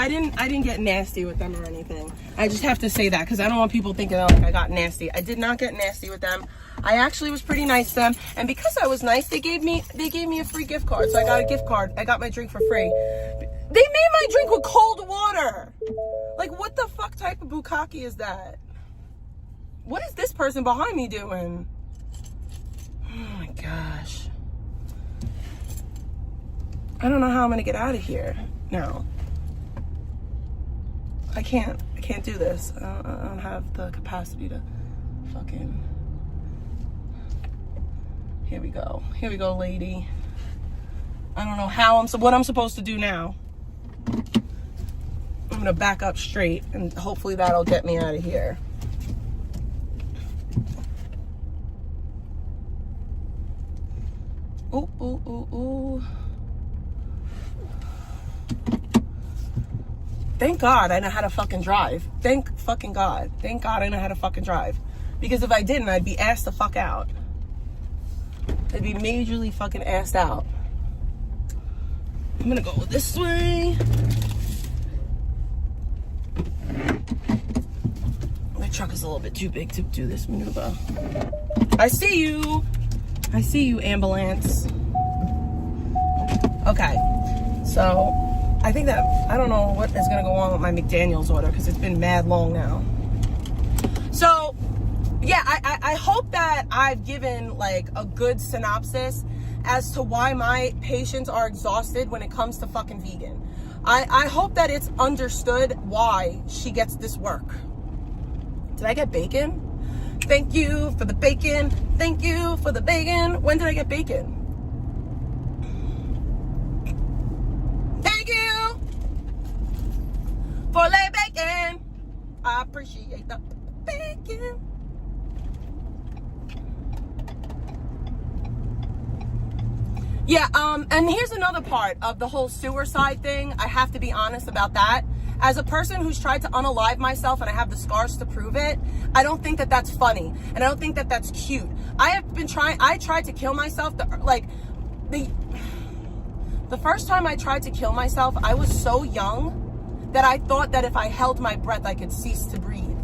I didn't get nasty with them or anything. I just have to say that because I don't want people thinking like I got nasty. I did not get nasty with them. I actually was pretty nice to them, and because I was nice, they gave me a free gift card. So I got a gift card. I got my drink for free. They made my drink with cold water. Like, what the fuck type of bukkake is that? What is this person behind me doing? Oh my gosh. I don't know how I'm gonna get out of here now. I can't do this. I don't have the capacity to fucking. Here we go, lady. I don't know how what I'm supposed to do now. I'm gonna back up straight and hopefully that'll get me out of here. Ooh, ooh, ooh, ooh. Thank God I know how to fucking drive. Thank fucking God. Thank God I know how to fucking drive. Because if I didn't, I'd be assed the fuck out. I'd be majorly fucking assed out. I'm gonna go this way. My truck is a little bit too big to do this maneuver. I see you. I see you, ambulance. Okay, so I think that, I don't know what is gonna go on with my McDaniel's order because it's been mad long now. So, yeah, I hope that I've given like a good synopsis as to why my patients are exhausted when it comes to fucking vegan. I hope that it's understood why she gets this work. Did I get bacon? Thank you for the bacon. Thank you for the bacon. When did I get bacon? Thank you for lay bacon. I appreciate the bacon. Yeah, and here's another part of the whole suicide thing. I have to be honest about that. As a person who's tried to unalive myself and I have the scars to prove it, I don't think that that's funny. And I don't think that that's cute. I tried to kill myself. The first time I tried to kill myself, I was so young that I thought that if I held my breath, I could cease to breathe.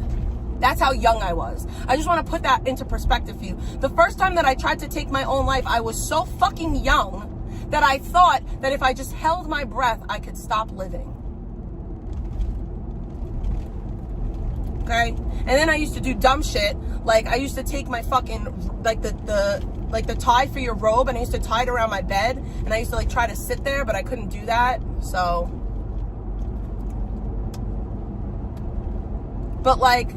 That's how young I was. I just want to put that into perspective for you. The first time that I tried to take my own life, I was so fucking young that I thought that if I just held my breath, I could stop living. Okay? And then I used to do dumb shit. Like, I used to take my fucking, like the tie for your robe, and I used to tie it around my bed, and I used to like try to sit there, but I couldn't do that. So, but like,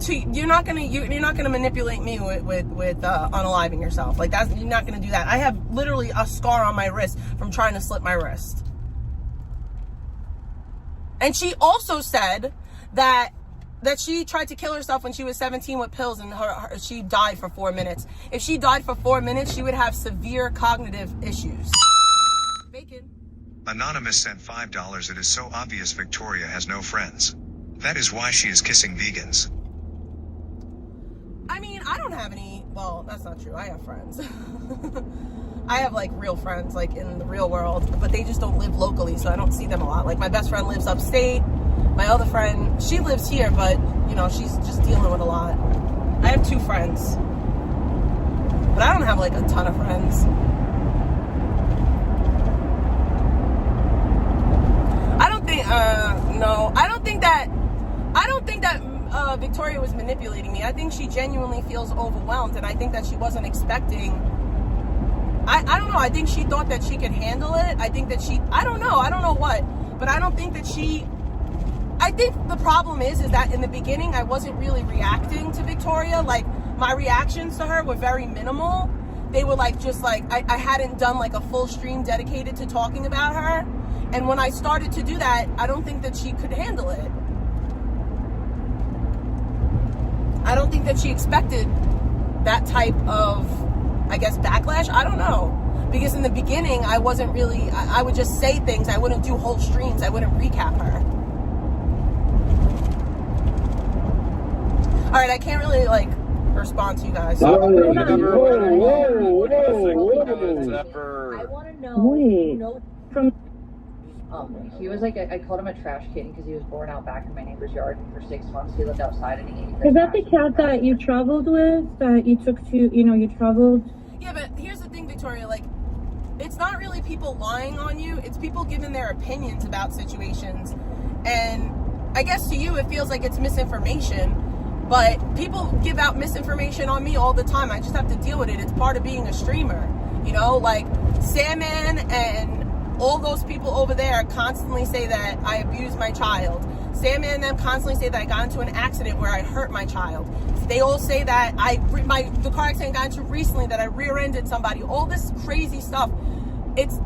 you're not gonna manipulate me with unaliving yourself. Like, you're not gonna do that. I have literally a scar on my wrist from trying to slit my wrist. And she also said that she tried to kill herself when she was 17 with pills, and she died for 4 minutes. If she died for 4 minutes, she would have severe cognitive issues. Bacon. Anonymous sent $5. It is so obvious Victoria has no friends. That is why she is kissing vegans. I mean, I don't have any, well, that's not true. I have friends. I have like real friends, like in the real world, but they just don't live locally, so I don't see them a lot. Like, my best friend lives upstate. My other friend, she lives here, but you know, she's just dealing with a lot. I have 2 friends, but I don't have like a ton of friends. I don't think, no, I don't think that Victoria was manipulating me. I think she genuinely feels overwhelmed, and I think that she wasn't expecting. I don't know. I think she thought that she could handle it. I think that I don't know what, but I don't think that I think the problem is that in the beginning, I wasn't really reacting to Victoria. Like, my reactions to her were very minimal. They were like, just like, I hadn't done like a full stream dedicated to talking about her. And when I started to do that, I don't think that she could handle it. I don't think that she expected that type of, I guess, backlash. I don't know. Because in the beginning, I wasn't really, I would just say things. I wouldn't do whole streams. I wouldn't recap her. All right, I can't really, like, respond to you guys. Whoa. I want to know, Wait. from He was like, I called him a trash can because he was born out back in my neighbor's yard, and for 6 months he lived outside and he ate Is that the cat that you traveled with, that you took to, you traveled? Yeah, but here's the thing, Victoria, like, it's not really people lying on you, it's people giving their opinions about situations. And I guess to you it feels like it's misinformation, but people give out misinformation on me all the time. I just have to deal with it. It's part of being a streamer, like Salmon and all those people over there constantly say that I abused my child. Salmon and them constantly say that I got into an accident where I hurt my child. They all say that the car accident I got into recently, that I rear-ended somebody. All this crazy stuff. It's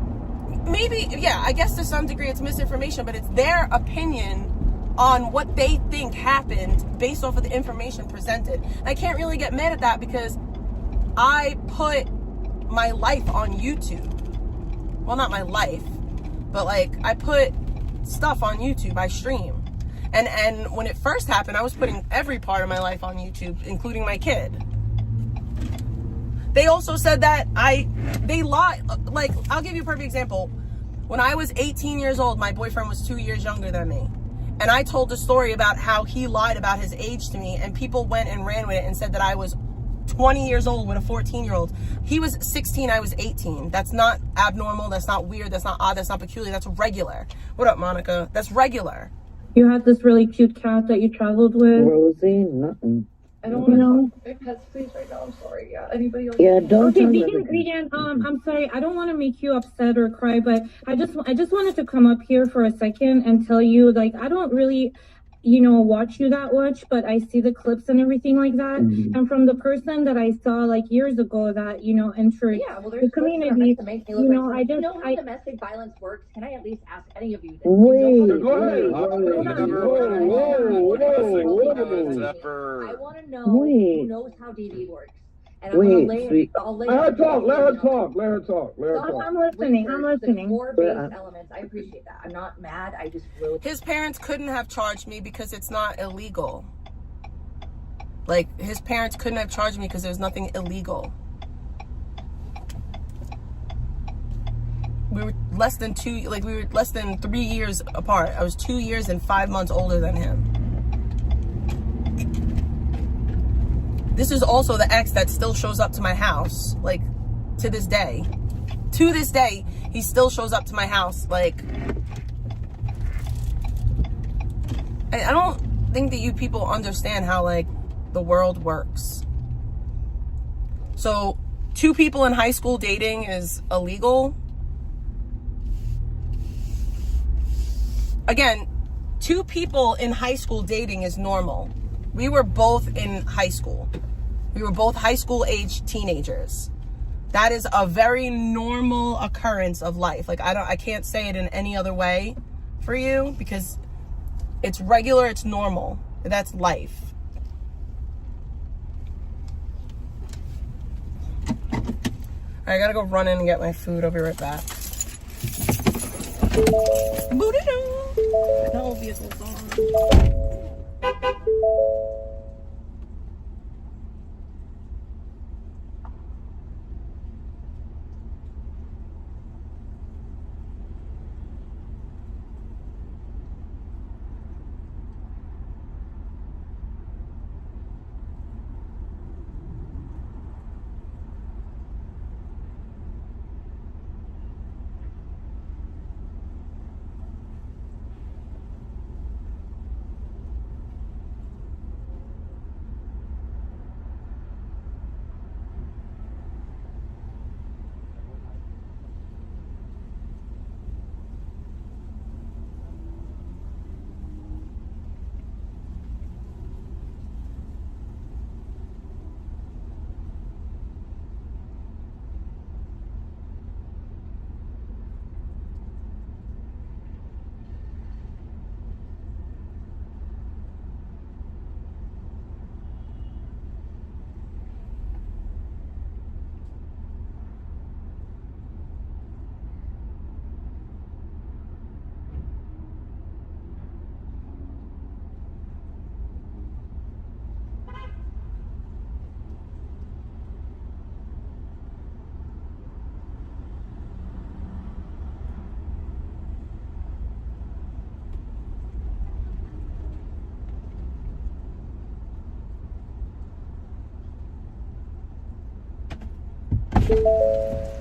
maybe, yeah, I guess to some degree it's misinformation, but it's their opinion on what they think happened based off of the information presented. And I can't really get mad at that because I put my life on YouTube. Well, not my life, but like I put stuff on YouTube. I stream. And when it first happened, I was putting every part of my life on YouTube, including my kid. They also said that they lied. Like, I'll give you a perfect example. When I was 18 years old, my boyfriend was 2 years younger than me. And I told a story about how he lied about his age to me, and people went and ran with it and said that I was 20 years old with a 14-year-old. He was 16, I was 18. That's not abnormal, that's not weird, that's not odd, that's not peculiar, that's regular. What up, Monica? That's regular. You had this really cute cat that you traveled with. Rosie, nothing. I don't want to talk pets, please, right now. I'm sorry. Yeah, anybody else? Yeah, don't. Okay, vegan. I'm sorry. I don't want to make you upset or cry, but I just wanted to come up here for a second and tell you, like, I don't really, watch you that much, but I see the clips and everything like that. Mm-hmm. And from the person that I saw like years ago that entered the community, I just how domestic violence works. Can I at least ask any of you this? Wait. I want to know who knows how DV works. And I'll lay Let her talk. I'm listening. The core-based elements. I appreciate that. I'm not mad. I just will. His parents couldn't have charged me because it's not illegal. Like, his parents couldn't have charged me because there's nothing illegal. We were less than 3 years apart. I was 2 years and 5 months older than him. This is also the ex that still shows up to my house, like, to this day. To this day, he still shows up to my house. Like, I don't think that you people understand how, like, the world works. So, 2 people in high school dating is illegal. Again, 2 people in high school dating is normal. We were both in high school. We were both high school age teenagers. That is a very normal occurrence of life. Like, I can't say it in any other way for you because it's regular, it's normal. That's life. I gotta go run in and get my food. I'll be right back. Boo-doo-doo. That will be a song.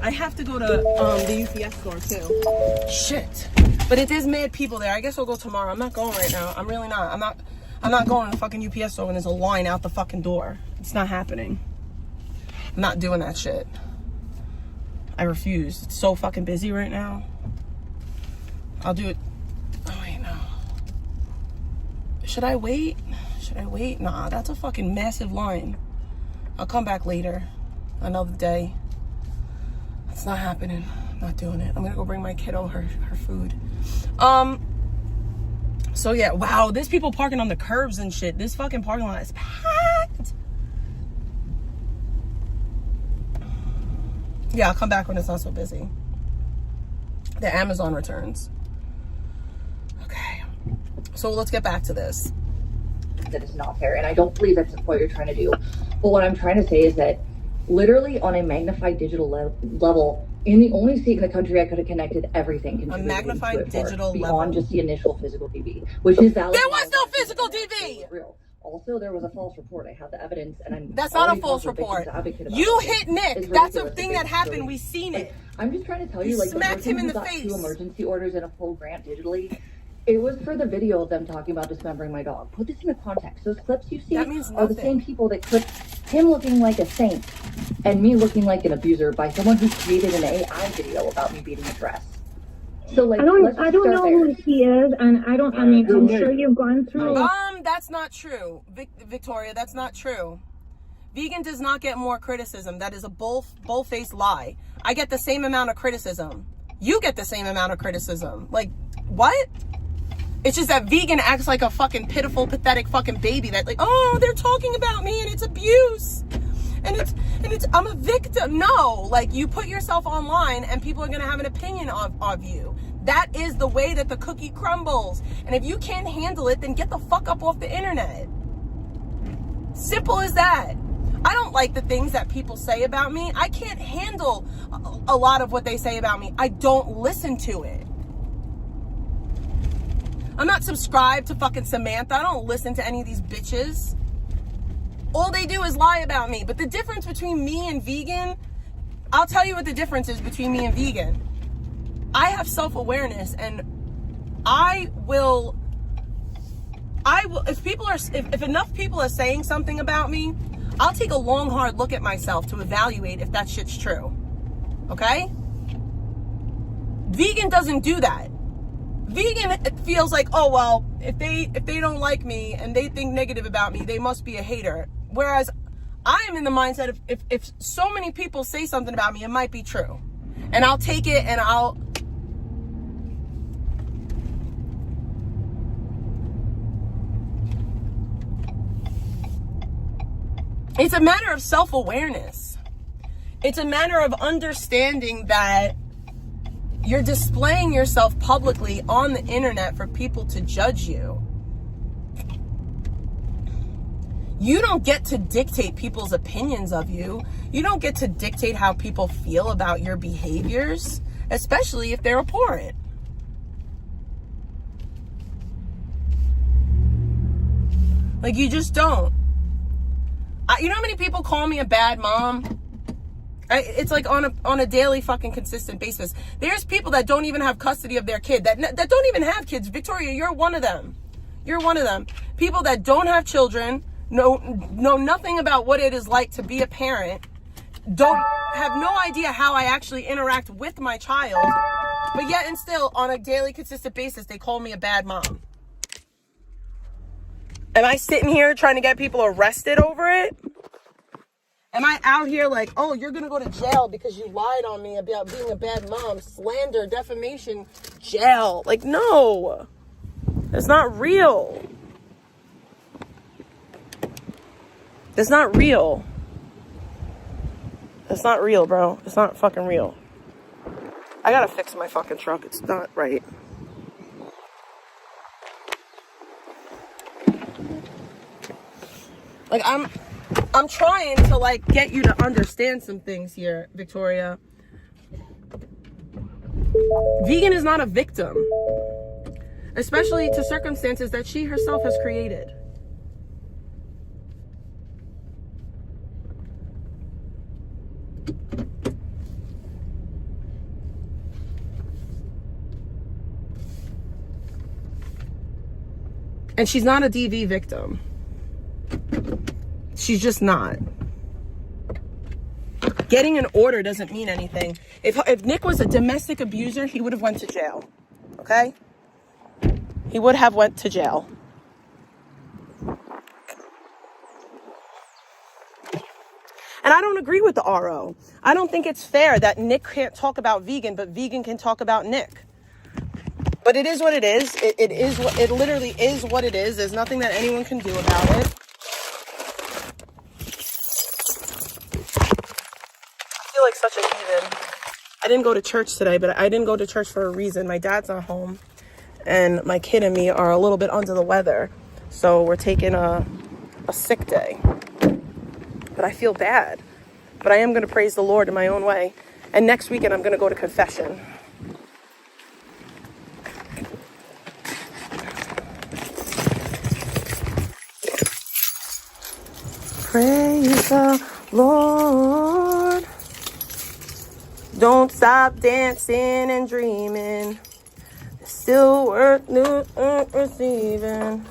I have to go to the UPS store too. Shit. But it is mad people there. I guess I'll go tomorrow. I'm not going right now. I'm really not. I'm not going to the fucking UPS store when there's a line out the fucking door. It's not happening. I'm not doing that shit. I refuse. It's so fucking busy right now. I'll do it. Oh wait, no. Should I wait? Should I wait? Nah, that's a fucking massive line. I'll come back later. Another day. It's not happening. I'm not doing it. I'm gonna go bring my kiddo her food. So yeah, wow, there's people parking on the curbs and shit. This fucking parking lot is packed. Yeah, I'll come back when it's not so busy. The Amazon returns. Okay. So let's get back to this. That is not fair, and I don't believe that's what you're trying to do. But what I'm trying to say is that literally on a magnified digital level, in the only state in the country I could have connected everything. A magnified digital beyond level. just the initial physical DV, which is valid. There was no physical DV. Real. Also, there was a false report. I have the evidence, and I'm. That's not a false report. You hit Nick. That's a thing that happened. We seen it. I'm just trying to tell you, like, smacked him in the face. 2 emergency orders and a full grant digitally. It was for the video of them talking about dismembering my dog. Put this into context. Those clips you see are the same people that clipped him looking like a saint and me looking like an abuser by someone who created an AI video about me beating a dress. So like, I don't know who he is, and I mean, I'm sure you've gone through. That's not true, Victoria. That's not true. Vegan does not get more criticism. That is a bull-faced lie. I get the same amount of criticism. You get the same amount of criticism. Like, what? It's just that vegan acts like a fucking pitiful, pathetic fucking baby that like, oh, they're talking about me and it's abuse. And it's I'm a victim. No, like, you put yourself online and people are gonna have an opinion of you. That is the way that the cookie crumbles. And if you can't handle it, then get the fuck up off the internet. Simple as that. I don't like the things that people say about me. I can't handle a lot of what they say about me. I don't listen to it. I'm not subscribed to fucking Samantha. I don't listen to any of these bitches. All they do is lie about me. But the difference between me and vegan, I'll tell you what the difference is between me and vegan. I have self-awareness, and I will, if enough people are saying something about me, I'll take a long, hard look at myself to evaluate if that shit's true. Okay? Vegan doesn't do that. Vegan feels like, oh, well, if they don't like me and they think negative about me, they must be a hater. Whereas I am in the mindset of if so many people say something about me, it might be true. And I'll take it and it's a matter of self-awareness. It's a matter of understanding that you're displaying yourself publicly on the internet for people to judge you. You don't get to dictate people's opinions of you. You don't get to dictate how people feel about your behaviors, especially if they're abhorrent. Like, you just don't. You know how many people call me a bad mom? It's like on a daily fucking consistent basis. There's people that don't even have custody of their kid, that don't even have kids. Victoria, you're one of them. You're one of them. People that don't have children, know nothing about what it is like to be a parent, have no idea how I actually interact with my child, but yet and still on a daily consistent basis, they call me a bad mom. Am I sitting here trying to get people arrested over it? Am I out here like, oh, you're going to go to jail because you lied on me about being a bad mom, slander, defamation, jail? Like, no. It's not real. It's not real. It's not real, bro. It's not fucking real. I got to fix my fucking truck. It's not right. Like, I'm trying to, like, get you to understand some things here, Victoria. Vegan is not a victim, especially to circumstances that she herself has created. And she's not a DV victim. She's just not. Getting an order doesn't mean anything. If Nick was a domestic abuser, he would have went to jail. Okay? He would have went to jail. And I don't agree with the RO. I don't think it's fair that Nick can't talk about vegan, but vegan can talk about Nick. But it is what it is. It literally is what it is. There's nothing that anyone can do about it. I feel like such a heathen. I didn't go to church today, but I didn't go to church for a reason. My dad's not home, and my kid and me are a little bit under the weather. So we're taking a sick day. But I feel bad. But I am going to praise the Lord in my own way. And next weekend, I'm going to go to confession. Praise the Lord. Don't stop dancing and dreaming. There's still worth receiving.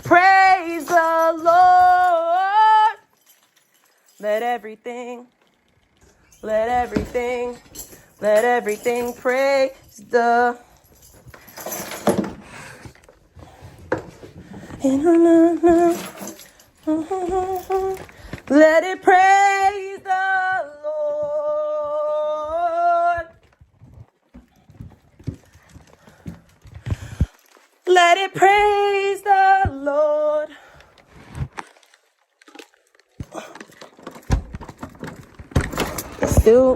Praise the Lord. Let everything praise the. Let it praise the Lord. Let it praise the Lord. Still,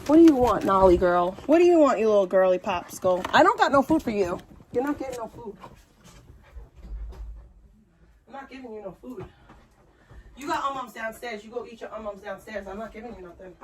what do you want, Nolly girl? What do you want, you little girly popsicle? I don't got no food for you. You're not getting no food. I'm not giving you no food. You got mums downstairs. You go eat your mums downstairs. I'm not giving you nothing.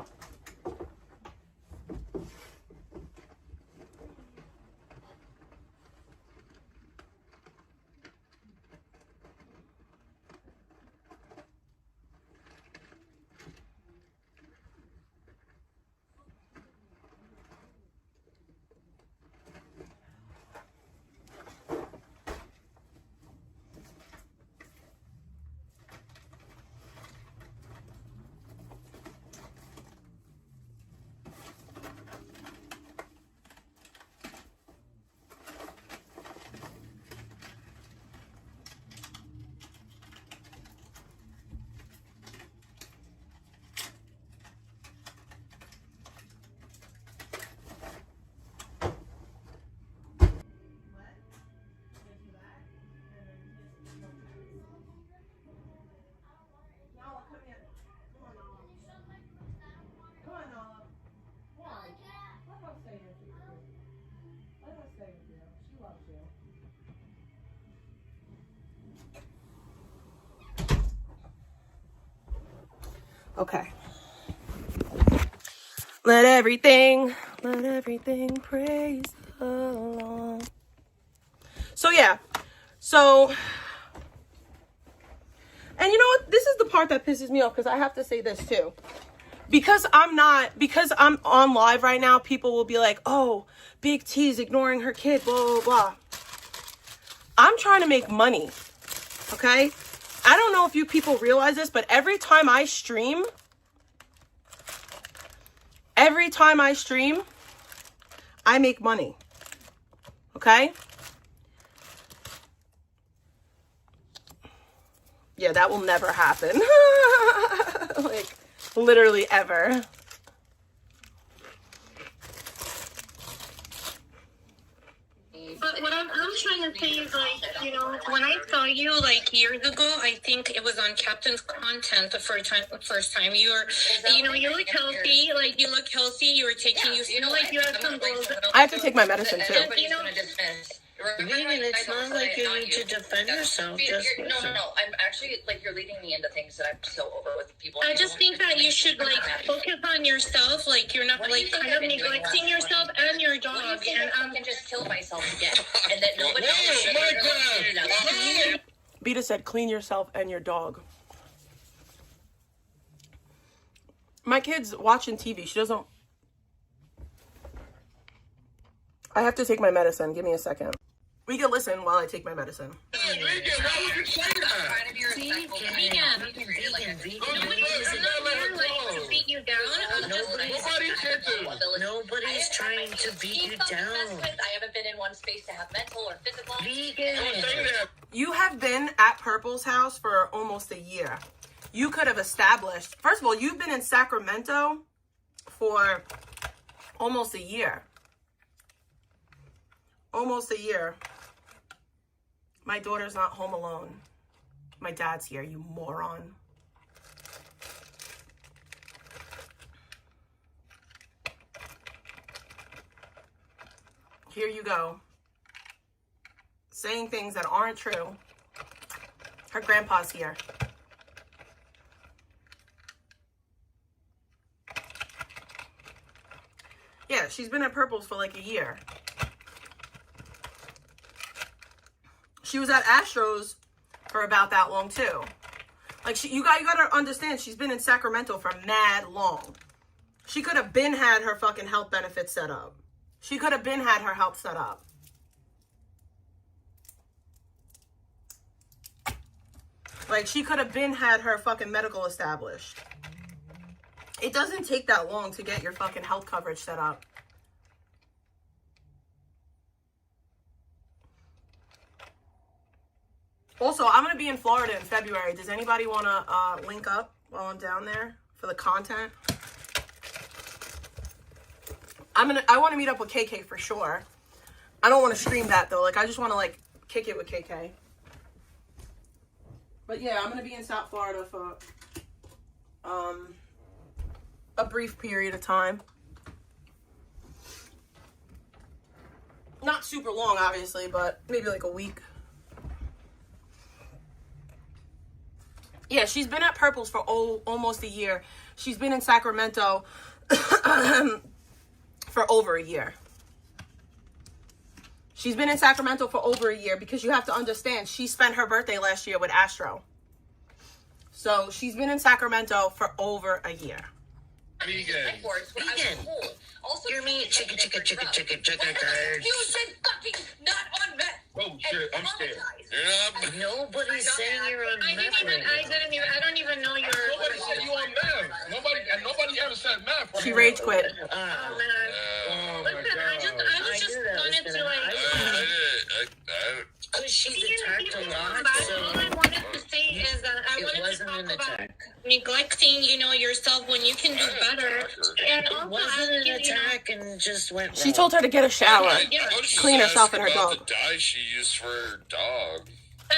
Okay. Let everything praise the Lord. So yeah. So, and you know what? This is the part that pisses me off, because I have to say this too. Because I'm on live right now, people will be like, oh, Big T's ignoring her kid, blah, blah, blah. I'm trying to make money, okay? I don't know if you people realize this, but every time I stream, I make money, okay? Yeah, that will never happen. Like, Literally ever. But what I'm trying to say is, like, you know, when I saw you, like, years ago, I think it was on Captain's Content the first time. You were, you know, you look healthy. Like, you look healthy. You were taking, you know, like, you had some goals. I have to take my medicine, too. You know, Meaning it's not like you need to defend yourself. Just No. I'm actually, like, you're leading me into things that I'm so over with people. I just think that you should, like, focus on yourself. Like, you're not, like, kind of neglecting yourself and your dog. And I can just kill myself again. And that nobody else. Beta said, clean yourself and your dog. My kid's watching TV. She doesn't... I have to take my medicine. Give me a second. We can listen while I take my medicine. Nobody's trying to beat you down. I haven't been in one space to have mental or physical. You have been at Purple's house for almost a year. You could have established... First of all, you've been in Sacramento for almost a year. Almost a year. My daughter's not home alone. My dad's here, you moron. Here you go. Saying things that aren't true. Her grandpa's here. Yeah, she's been at Purple's for like a year. She was at Astros for about that long too. Like you gotta understand, she's been in Sacramento for mad long. She could have been had her fucking health benefits set up. She could have been had her health set up. Like she could have been had her fucking medical established. It doesn't take that long to get your fucking health coverage set up. Also, I'm going to be in Florida in February. Does anybody want to link up while I'm down there for the content? I want to meet up with KK for sure. I don't want to stream that though. Like I just want to like kick it with KK. But yeah, I'm going to be in South Florida for a brief period of time. Not super long, obviously, but maybe like a week. Yeah, she's been at Purple's for almost a year. She's been in Sacramento for over a year. She's been in Sacramento for over a year because you have to understand, she spent her birthday last year with Astro. So she's been in Sacramento for over a year. Vegan. Also, You're me, chicken, you said fucking not on meth. Oh shit, I'm scared. Nobody's saying you're on meth. I don't even know your... Nobody said you on meth. Nobody ever said meth. She rage quit. Oh, man. Listen, I just wanted to, like... Because she's attacked a lot, so... All I wanted to say is that I wanted to talk about neglecting, you know, yourself when you can do better. And also, it wasn't an attack and just went wrong. She told her to get a shower, clean herself and her dog. The dye she used for her dog.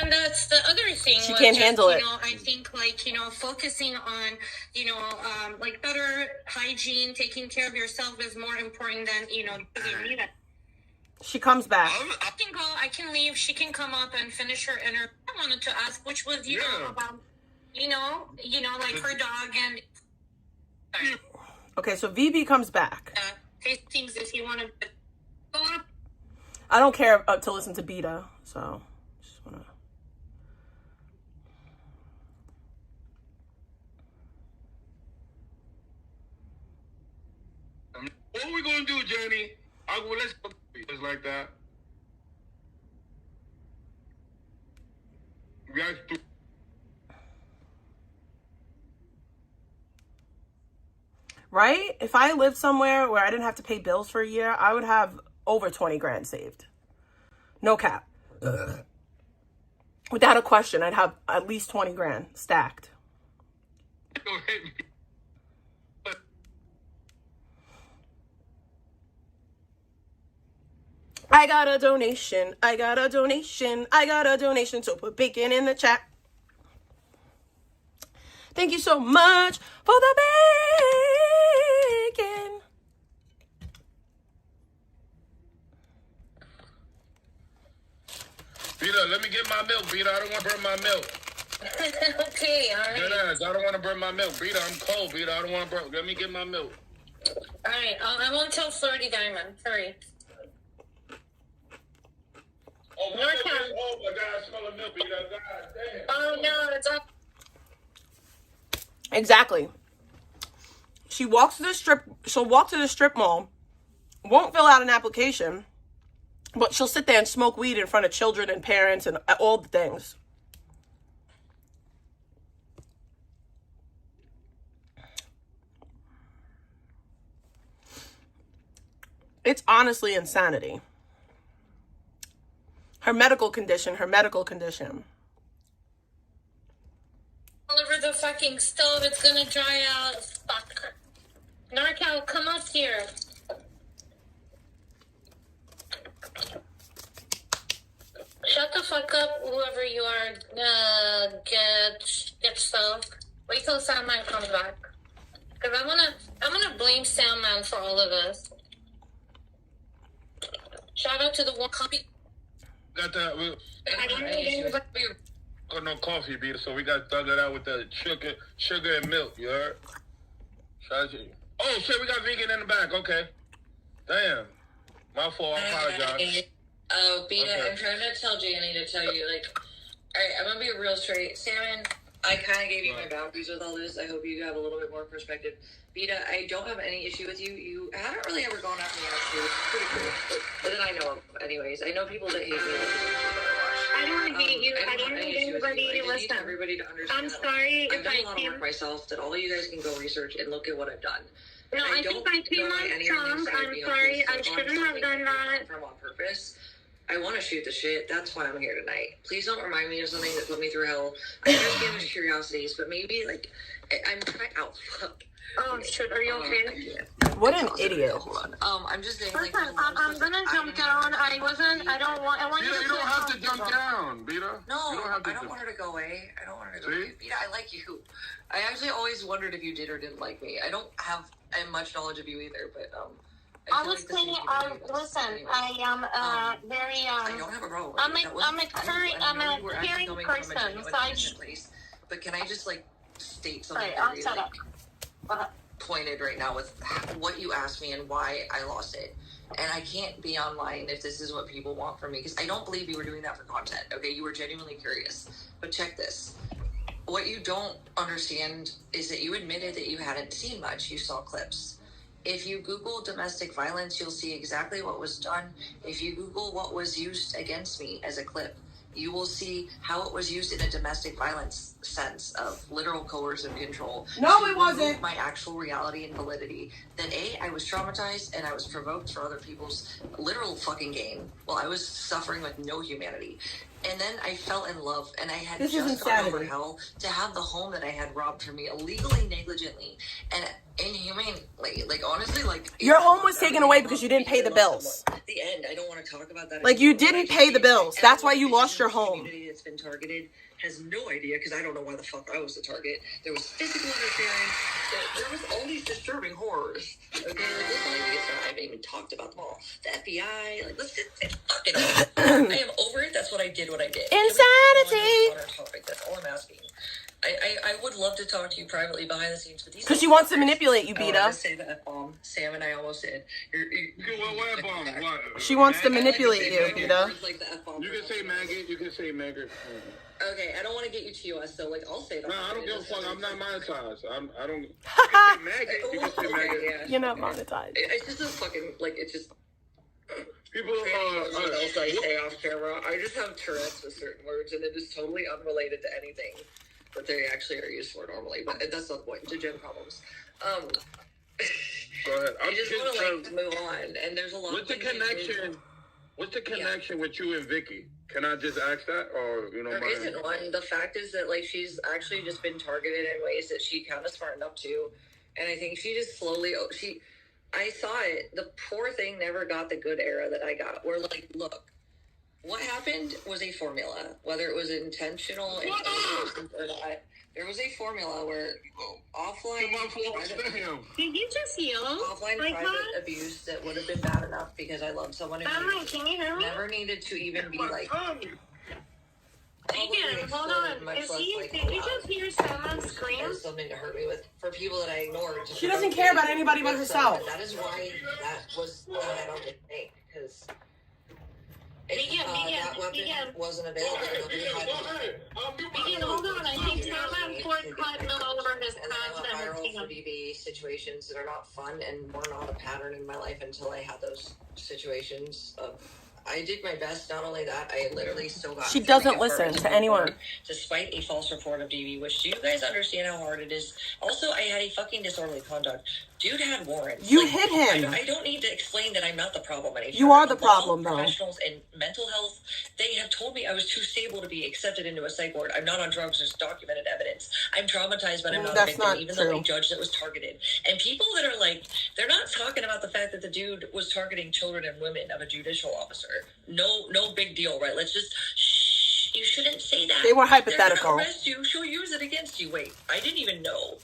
And that's the other thing. She can't handle it. You know, I think, like, you know, focusing on, you know, like better hygiene, taking care of yourself is more important than, you know, She comes back. I can go, I can leave, she can come up and finish her interview. I wanted to ask, which was, you know, about, you know, like her dog and... Sorry. Okay, so VB comes back. Tastings, if you want to go up. I don't care to listen to Beta, so just wanna... What are we gonna do, Jenny? Let's go just like that. We guys do. Right? If I lived somewhere where I didn't have to pay bills for a year, I would have over 20 grand saved. No cap. Without a question, I'd have at least 20 grand stacked. Don't hit me. I got a donation. I got a donation. I got a donation. So put bacon in the chat. Thank you so much for the bacon. Vita, let me get my milk, Vita. I don't want to burn my milk. Okay, all right. Yes, I don't want to burn my milk. Vita, I'm cold, Vita. I don't want to burn. Let me get my milk. All right, I won't tell Flirty Diamond. Sorry. Oh my God, I smell a milk, Vita. God damn. Oh, no, it's up. Exactly. She'll walk to the strip mall, won't fill out an application, but she'll sit there and smoke weed in front of children and parents and all the things. It's honestly insanity. Her medical condition. All over the fucking stove, it's gonna dry out. Fuck. NorCal, come up here. Shut the fuck up, whoever you are. Get stuff. Wait till Sandman comes back. Cause I'm gonna blame Sandman for all of this. Shout out to the one copy. Got that. I don't know. Got no coffee, Vita, so we got to thug it out with the sugar and milk. You heard? Oh shit, we got vegan in the back. Okay. Damn. My fault. I apologize. Oh, Beta, okay. I'm trying to tell Janny to tell you, like, alright, I'm gonna be real straight. Salmon, I kind of gave you my boundaries with all this. I hope you have a little bit more perspective. Beta, I don't have any issue with you. You haven't really ever gone after me, actually, which is pretty cool. But then I know them, anyways. I know people that hate me. I don't hate you. I don't hate anybody. Listen, everybody to understand. I'm sorry I've if done I a lot of work myself that all of you guys can go research and look at what I've done. No, I think I came on strong. I'm sorry. I shouldn't have done that. From on purpose. I want to shoot the shit. That's why I'm here tonight. Please don't remind me of something that put me through hell. I understand there's curiosities, but maybe, like, I'm trying. Oh, fuck. Oh, shit. Are you okay? What an idiot. Hold on. I'm just saying, listen, like, I'm gonna jump down. I want you Beta, you don't have to jump down, Beta. No, I don't want her to go away. I don't want her to go away. Beta, I like you. I actually always wondered if you did or didn't like me. I don't have much knowledge of you either, but, I would say, listen, I am very, I don't have a problem. I'm a caring person, so But can I just, like, state something I'll shut up. Pointed right now with what you asked me and why I lost it. And I can't be online if this is what people want from me, because I don't believe you were doing that for content, okay? You were genuinely curious. But check this. What you don't understand is that you admitted that you hadn't seen much. You saw clips. If you Google domestic violence, you'll see exactly what was done. If you Google what was used against me as a clip, you will see how it was used in a domestic violence sense of literal coercive control. No, it wasn't. My actual reality and validity. That A, I was traumatized and I was provoked for other people's literal fucking gain while I was suffering with no humanity. And then I fell in love, and I had just gone over hell to have the home that I had robbed from me illegally, negligently, and inhumanely. Like, honestly, like... Your home was taken away because you didn't pay the bills. At the end, I don't want to talk about that. Like, you didn't pay the bills. That's why you lost your home. The community that's been targeted has no idea, because I don't know why the fuck I was the target. There was physical interference. There was all these disturbing horrors. Okay, like, I haven't even talked about them all. The FBI, like, let's just fuck it up. I am over it. That's what I did. Insanity. That's all I'm asking. I would love to talk to you privately behind the scenes, but these because she wants to manipulate you, Beta. I say the F-bomb. Sam and I almost did. What F-bomb? She wants to manipulate you, Beta. You can say maggot. You can say maggot. Okay, I don't want to get you TOS, so, like, I'll say that. No, I don't give a fuck. I'm not monetized. I don't... You can say maggot. You can say maggot. Yeah. You're not monetized. It's just a fucking, like, it's just... People else I say off camera. I just have Tourette's with certain words, and it is totally unrelated to anything that they actually are used for normally. But that's not the point. To gen problems. Go ahead. I just want to like move on, and there's a lot. What's the connection? What's the connection with you and Vicky? Can I just ask that, or you know? There isn't one. The fact is that like she's actually just been targeted in ways that she kind of smartened up to, and I think she just slowly I saw it. The poor thing never got the good era that I got. Where like, look, what happened was a formula, whether it was intentional or not. There was a formula where offline Did you just yell? Offline private abuse that would have been bad enough because I loved someone who Can you hear me? never needed to even be like. Vegan, hold on. Did you just hear someone scream? That is something to hurt me with. For people that I ignored. She doesn't care about anybody but herself. That is why that was the head on the snake, because that weapon wasn't available. Nobody had it. Vegan, hold on. I think someone poured cotton all over his pants and his for DV situations that are not fun and were not a pattern in my life until I had those situations of. I did my best. Not only that, I literally still got. She doesn't listen to anyone. Despite a false report of DV, which do you guys understand how hard it is? Also, I had a fucking disorderly conduct. Dude had warrants. You hit him. I don't need to explain that I'm not the problem anymore. You are the problem, though. Professionals in mental health, they have told me I was too stable to be accepted into a psych ward. I'm not on drugs. There's documented evidence. I'm traumatized, but I'm not a victim, even though they judged that was targeted. And people that are like, they're not talking about the fact that the dude was targeting children and women of a judicial officer. No big deal, right? Let's just, shh, you shouldn't say that. They were hypothetical. They're gonna arrest you. She'll use it against you. Wait, I didn't even know.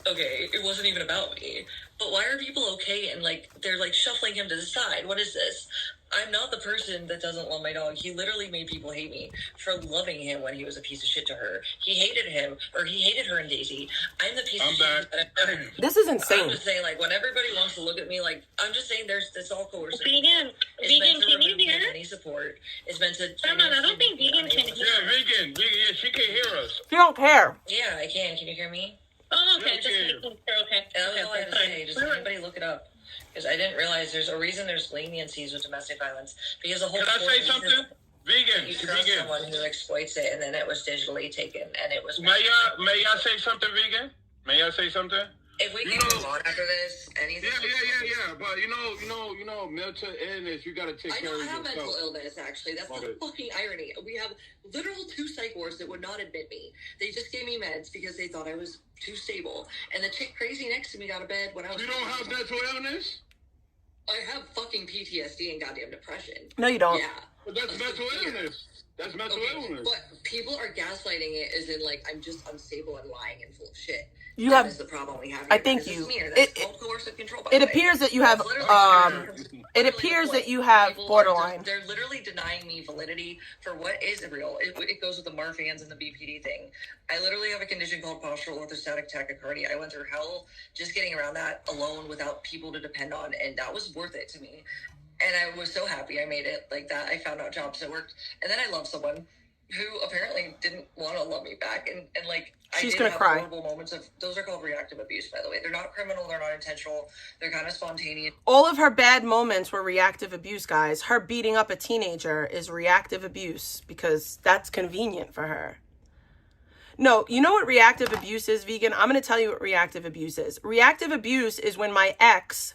Okay, it wasn't even about me. But why are people okay and like they're like shuffling him to the side? What is this? I'm not the person that doesn't love my dog. He literally made people hate me for loving him when he was a piece of shit to her. He hated him, or he hated her and Daisy. I'm the piece of shit. This is insane. I'm just saying, like, when everybody wants to look at me, like, I'm just saying it's all coercive. Vegan, can you hear? Any support. It's meant to. Come on, I don't think Vegan can hear. Yeah, Vegan. Yeah, she can hear us. You don't care. Yeah, I can. Can you hear me? Oh, okay. Just making sure. Okay. That was all I had to say. Just anybody look it up. Because I didn't realize there's a reason there's leniencies with domestic violence. Because the whole. Can I say something? Vegan. You trust someone who exploits it, and then it was digitally taken, and it was. May I say something, Vegan? May I say something? If we can move on after this, anything. Yeah. But you know, mental illness, you gotta take care of yourself. I have mental illness, actually. That's the fucking irony. We have literal 2 psych wards that would not admit me. They just gave me meds because they thought I was too stable. And the chick crazy next to me got a bed when I was. You don't have mental illness? I have fucking PTSD and goddamn depression. No, you don't. Yeah. But that's mental illness. That's mental illness. But people are gaslighting it as in, like, I'm just unstable and lying and full of shit. That is the problem we have here. I think you. It appears that you have. It appears that you have borderline. They're literally denying me validity for what is real. It goes with the Marfans and the BPD thing. I literally have a condition called postural orthostatic tachycardia. I went through hell just getting around that alone without people to depend on, and that was worth it to me. And I was so happy I made it like that. I found out jobs that worked, and then I loved someone who apparently didn't want to love me back, and like she's I did gonna have cry. horrible moments of those are called reactive abuse, by the way. They're not criminal, they're not intentional, they're kind of spontaneous. All of her bad moments were reactive abuse, guys. Her beating up a teenager is reactive abuse because that's convenient for her. No, you know what reactive abuse is, Vegan? I'm going to tell you what reactive abuse is. Reactive abuse is when my ex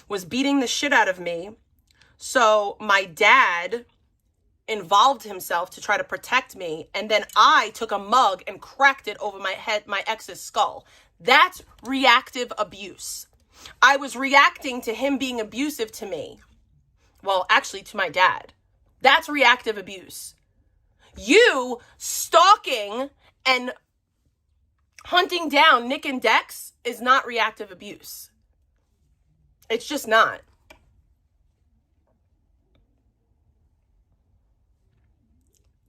was beating the shit out of me, so my dad involved himself to try to protect me, and then I took a mug and cracked it over my head, my ex's skull. That's reactive abuse. I was reacting to him being abusive to me. Well, actually to my dad. That's reactive abuse. You stalking and hunting down Nick and Dex is not reactive abuse. It's just not.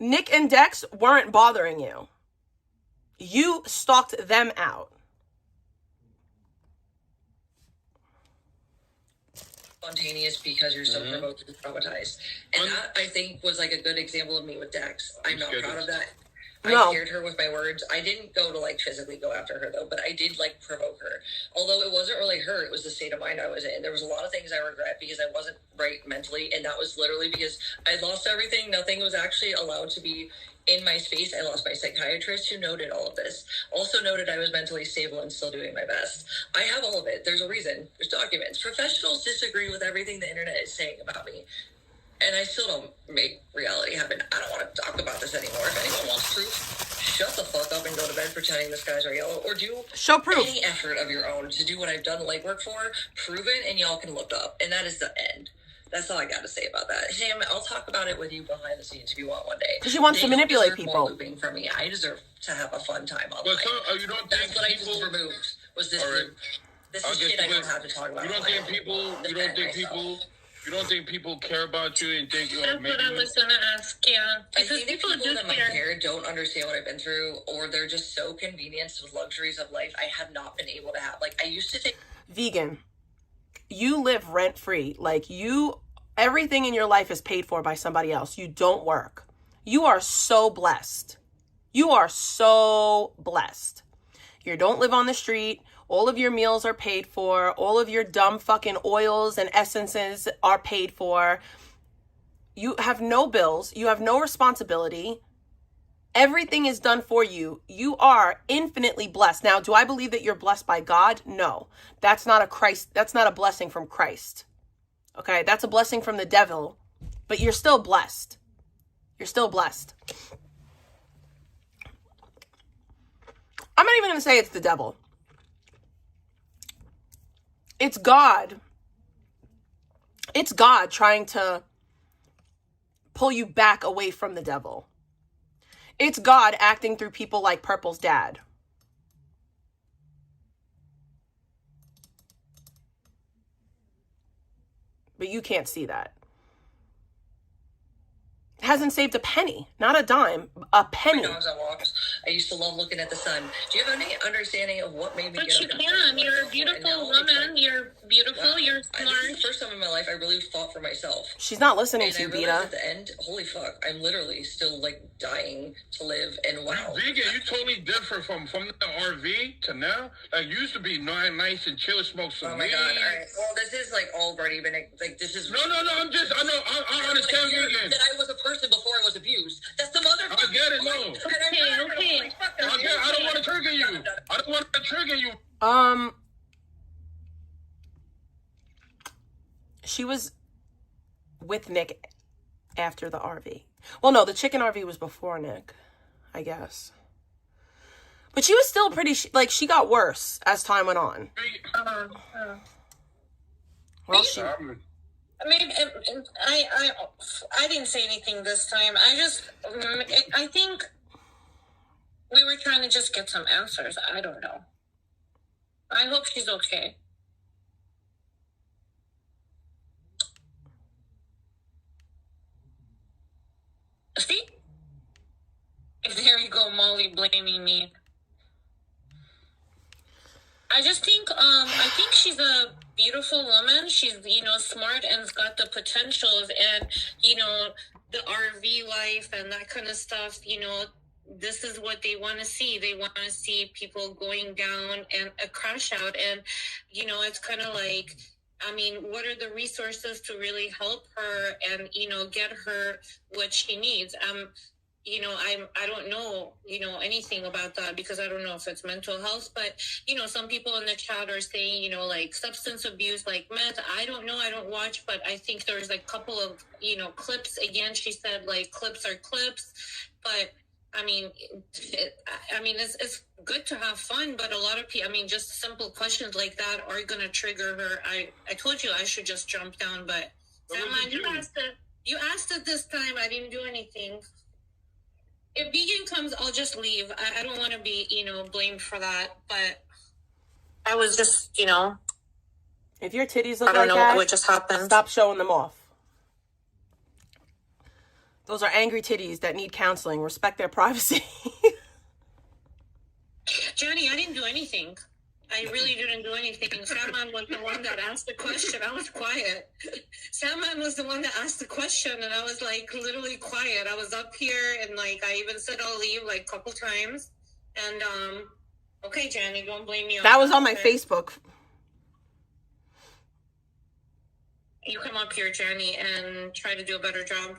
Nick and Dex weren't bothering you. You stalked them out. Spontaneous because you're so provoked and traumatized. And that, I think, was like a good example of me with Dex. I'm not proud of that. I scared her with my words. I didn't go to like physically go after her though, but I did like provoke her. Although it wasn't really her, it was the state of mind I was in. There was a lot of things I regret because I wasn't right mentally, and that was literally because I lost everything. Nothing was actually allowed to be in my space. I lost my psychiatrist who noted all of this. Also noted I was mentally stable and still doing my best. I have all of it. There's a reason. There's documents. Professionals disagree with everything the internet is saying about me. And I still don't make reality happen. I don't want to talk about this anymore. If anyone wants proof, shut the fuck up and go to bed pretending the skies are yellow, or do any effort of your own to do what I've done legwork for, prove it, and y'all can look up. And that is the end. That's all I got to say about that. Sam, I'll talk about it with you behind the scenes if you want one day. Because she wants to manipulate people. More looping from me. I deserve to have a fun time online. You don't That's think what people... I just removed. Was this? Right. This is shit I don't have to talk about. You don't think people? You don't think people? You don't think people care about you and think? That's what I was gonna ask. Yeah, I think people that might care don't understand what I've been through, or they're just so convenienced with luxuries of life I have not been able to have. Like I used to think. Vegan, you live rent free. Like everything in your life is paid for by somebody else. You don't work. You are so blessed. You are so blessed. You don't live on the street. All of your meals are paid for. All of your dumb fucking oils and essences are paid for. You have no bills. You have no responsibility. Everything is done for you. You are infinitely blessed. Now, do I believe that you're blessed by God? No. That's not a blessing from Christ. Okay? That's a blessing from the devil. But you're still blessed. You're still blessed. I'm not even going to say it's the devil. It's God. It's God trying to pull you back away from the devil. It's God acting through people like Purple's dad. But you can't see that. Hasn't saved a penny, not a dime, a penny. Dogs on walks. I used to love looking at the sun. Do you have any understanding of what made me get up? But you can. You're a beautiful woman. You're beautiful. You're smart. This is the first time in my life I really fought for myself. She's not listening to you, I Beta. realized at the end, holy fuck, I'm literally still like dying to live. And wow, Vegan, you totally different from the RV to now. Like you used to be nice and chill, smoke some. Oh my god! All right. Well, this is like already been like this is. No. I understand Vegan. That I was a person before I was abused. That's the mother. I get it, no. Okay. I don't want to trigger you. I don't want to trigger you. She was with Nick after the RV. Well, no, the chicken RV was before Nick, I guess. But she was still pretty, she got worse as time went on. Well, I mean, I didn't say anything this time. I think we were trying to just get some answers. I don't know. I hope she's okay. See? There you go, Molly blaming me. I just think, I think she's a beautiful woman. She's, smart and's got the potentials and, the RV life and that kind of stuff, this is what they want to see. They want to see people going down and a crash out. And, it's kind of like, what are the resources to really help her and, get her what she needs? I don't know, anything about that because I don't know if it's mental health, but, some people in the chat are saying, like substance abuse, like meth. I don't know. I don't watch, but I think there's like a couple of, clips. Again, she said like clips are clips, but it's good to have fun, but a lot of people, just simple questions like that are going to trigger her. I told you I should just jump down, but you asked it this time. I didn't do anything. If Vegan comes, I'll just leave. I don't want to be, blamed for that, but I was just, if your titties look I don't like know that, what just happened. Stop showing them off. Those are angry titties that need counseling. Respect their privacy. Johnny, I didn't do anything. I really didn't do anything. Salman was the one that asked the question. I was quiet. Salman was the one that asked the question, and I was like literally quiet. I was up here, and like I even said I'll leave like a couple times. And okay, Johnny, don't blame me. That was on my Facebook. You come up here, Johnny, and try to do a better job.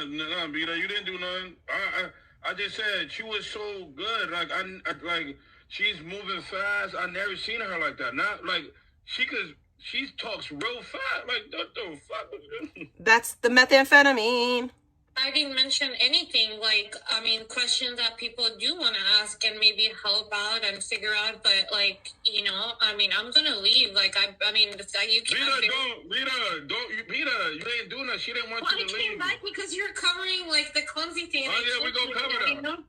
No, Beta, you didn't do nothing. I just said she was so good. Like she's moving fast. I never seen her like that. Not like she could she talks real fast. Like, what the fuck? That's the methamphetamine. I didn't mention anything, like, I mean, questions that people do want to ask and maybe help out and figure out, but, like, you know, I mean, I'm going to leave. Like, I mean, you can't... Rita, you ain't doing that. She didn't want you to leave. I came back because you're covering, like, the clumsy thing. Oh, yeah, we're going to cover that.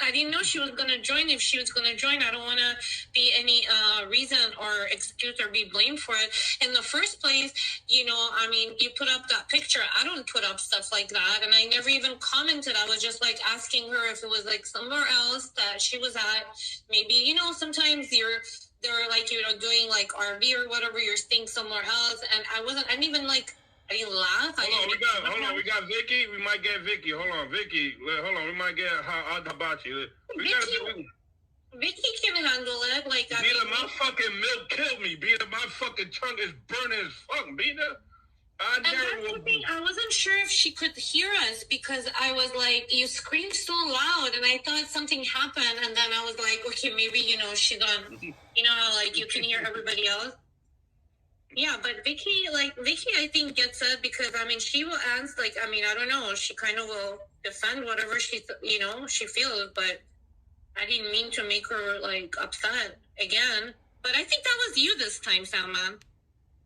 I didn't know she was going to join. If she was going to join, I don't want to be any reason or excuse or be blamed for it. In the first place, you know, I mean, you put up that picture. I don't put up stuff like that. And I never even commented. I was just like asking her if it was like somewhere else that she was at. Maybe, you know, sometimes they're like, you know, doing like RV or whatever, you're staying somewhere else. And I didn't even like, I didn't laugh. Hold on, we got Vicky. We might get Vicky. Hold on, Vicky. Hold on, we might get Hibachi. Vicky can handle it. Like, I Beta, mean, my fucking milk killed me. Beta, my fucking tongue is burning as fuck. Beta, I wasn't sure if she could hear us because I was like, you screamed so loud, and I thought something happened, and then I was like, okay, maybe, you know, she got, you know how, like, you can hear everybody else? Yeah, but Vicky, I think gets it because, I mean, she will answer, like, I mean, I don't know, she kind of will defend whatever she, you know, she feels, but I didn't mean to make her, like, upset again. But I think that was you this time, Salman.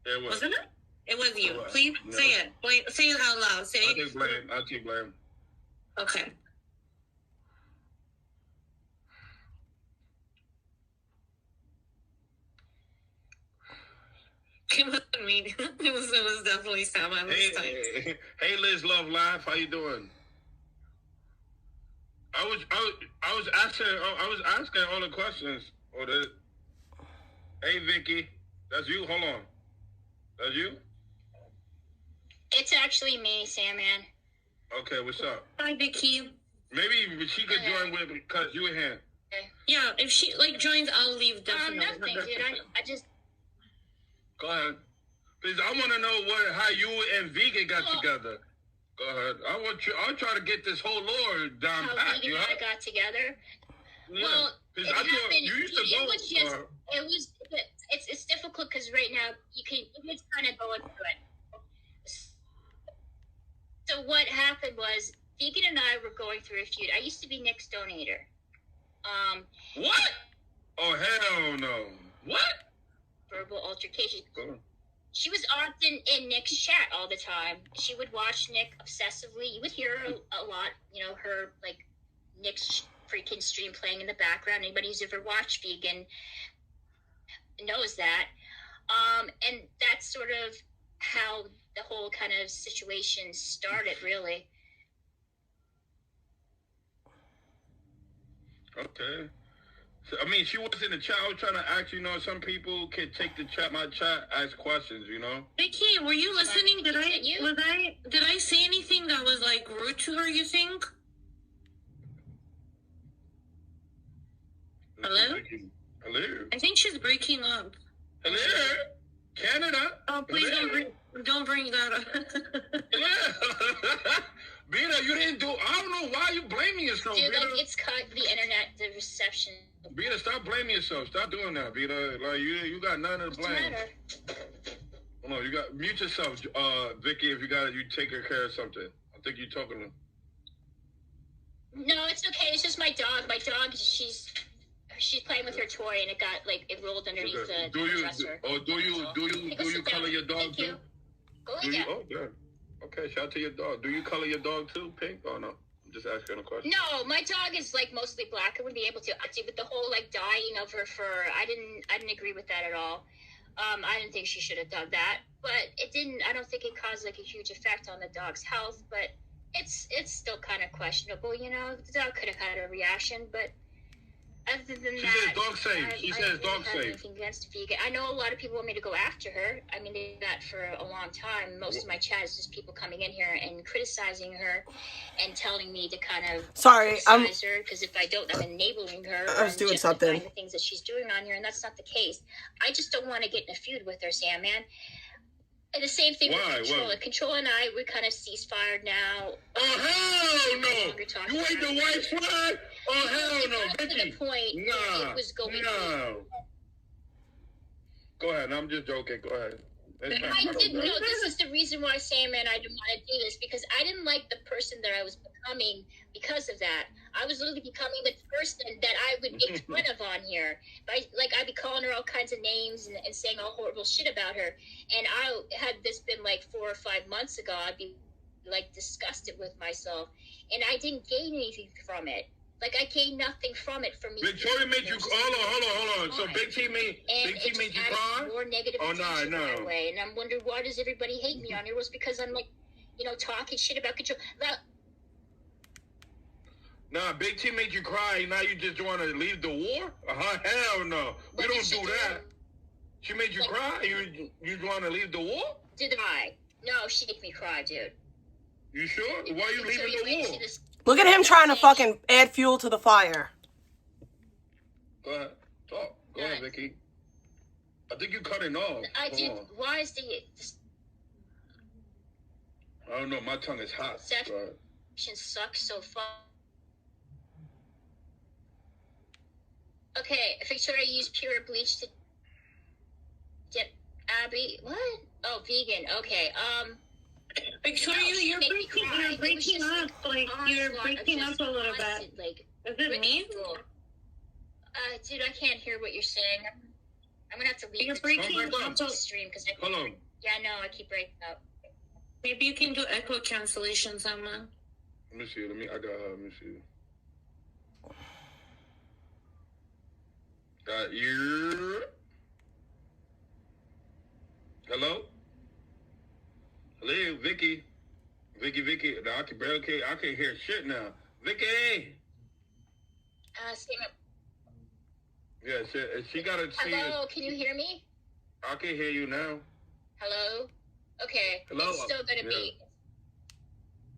It was. Wasn't it? It was you. Please say it. Say it out loud. Say it. I'll take blame. Okay. It wasn't me. It was definitely Salman this time. Hey, Liz Love Live, how you doing? I was asking all the questions. Hey, Vicky, that's you. Hold on, that's you. It's actually me, Sandman. Okay, what's up? Hi, Vicky. Maybe she could join with because you in here. Okay. Yeah, if she like joins, I'll leave definitely. No, thank you. I just. Go ahead. Please, I want to know how you and Vegan got together. Go ahead. I'll try to get this whole lore down pat. How Vegan and I got together. Yeah. Well, it happened. You used to go. It's difficult because right now you just kind of going through it. So what happened was Vegan and I were going through a feud. I used to be Nick's donator. What? Oh, hell no. What? Verbal altercation. She was often in Nick's chat all the time. She would watch Nick obsessively. You would hear her a lot, you know, her, like, Nick's freaking stream playing in the background. Anybody who's ever watched Vegan knows that. And that's sort of how the whole kind of situation started, really. Okay. So, I mean, she was in the chat. I was trying to ask, you know, some people can take the chat, my chat, ask questions, you know. Vicky, were you listening? Did I say anything that was like rude to her, you think? Hello? Hello? I think she's breaking up. Hello? Canada? Oh, please don't bring that up. Yeah. Beta, you didn't do. I don't know why you blaming yourself. Dude, Beta. like, it's cut the internet, the reception. Beta, stop blaming yourself. Stop doing that, Beta. Like you got none of the blame. What's the matter? No, you got mute yourself, Vicky. If you take care of something. I think you're talking to. No, it's okay. It's just my dog. My dog, she's playing with her toy and it rolled underneath the dresser. Do you color your dog too? Go ahead. Oh, good. Okay, shout out to your dog. Do you color your dog too, pink? Oh no, I'm just asking a question. No, my dog is like mostly black. I wouldn't be able to. But the whole like dyeing of her fur, I didn't agree with that at all. I didn't think she should have done that, but it didn't. I don't think it caused like a huge effect on the dog's health, but it's still kind of questionable. You know, the dog could have had a reaction, but. Other than she that, says dog safe. She says dog safe. Anything against Vegan. I know a lot of people want me to go after her. I mean, they did that for a long time. Most of my chat is just people coming in here and criticizing her and telling me to kind of criticize her because if I don't, I'm enabling her. I was doing something. The things that she's doing on here, and that's not the case. I just don't want to get in a feud with her, Sandman. And the same thing with Control. Control and I, we kind of ceasefire now. Oh, hell no! You ain't the white flag? Oh, hell no! To the point it was going Go ahead. I'm just joking. Go ahead. I didn't know. This is the reason why Sam and I didn't want to do this, because I didn't like the person that I was becoming because of that. I was literally becoming the person that I would make fun of on here. I'd be calling her all kinds of names and saying all horrible shit about her. And had this been like 4 or 5 months ago, I'd be like disgusted with myself. And I didn't gain anything from it. Like, I gained nothing from it for me. Victoria made you... Hold on. So Big T made you cry? More negative attention that way. And I'm wondering, why does everybody hate me on here? It was because I'm, like, talking shit about control. Nah, Big T made you cry. Now you just want to leave the war? Hell no. We don't do that. She made you cry? You want to leave the war? Did I? No, she made me cry, dude. You sure? Why are you leaving the war? Look at him trying to fucking add fuel to the fire. Go ahead. Talk. Go ahead, Vicky. I think you're cutting off. I did. Why is the... I don't know. My tongue is hot. Sucks so far. Okay, Victoria used pure bleach to dip Abby. What? Oh, vegan. Okay. Victoria, you're breaking up. Like, you're breaking up a little bit. Like, is it me? Dude, I can't hear what you're saying. I'm gonna have to leave. You're breaking up the stream because Hold on. Yeah, no, I keep breaking up. Maybe you can do echo cancellation, Emma. Let me see. Let me see. Hello? Hello, Vicky. Vicky. No, I can hear shit now. Vicky! Yeah, she got to see Hello, can you hear me? I can hear you now. Hello? Okay. Hello? It's still going to be...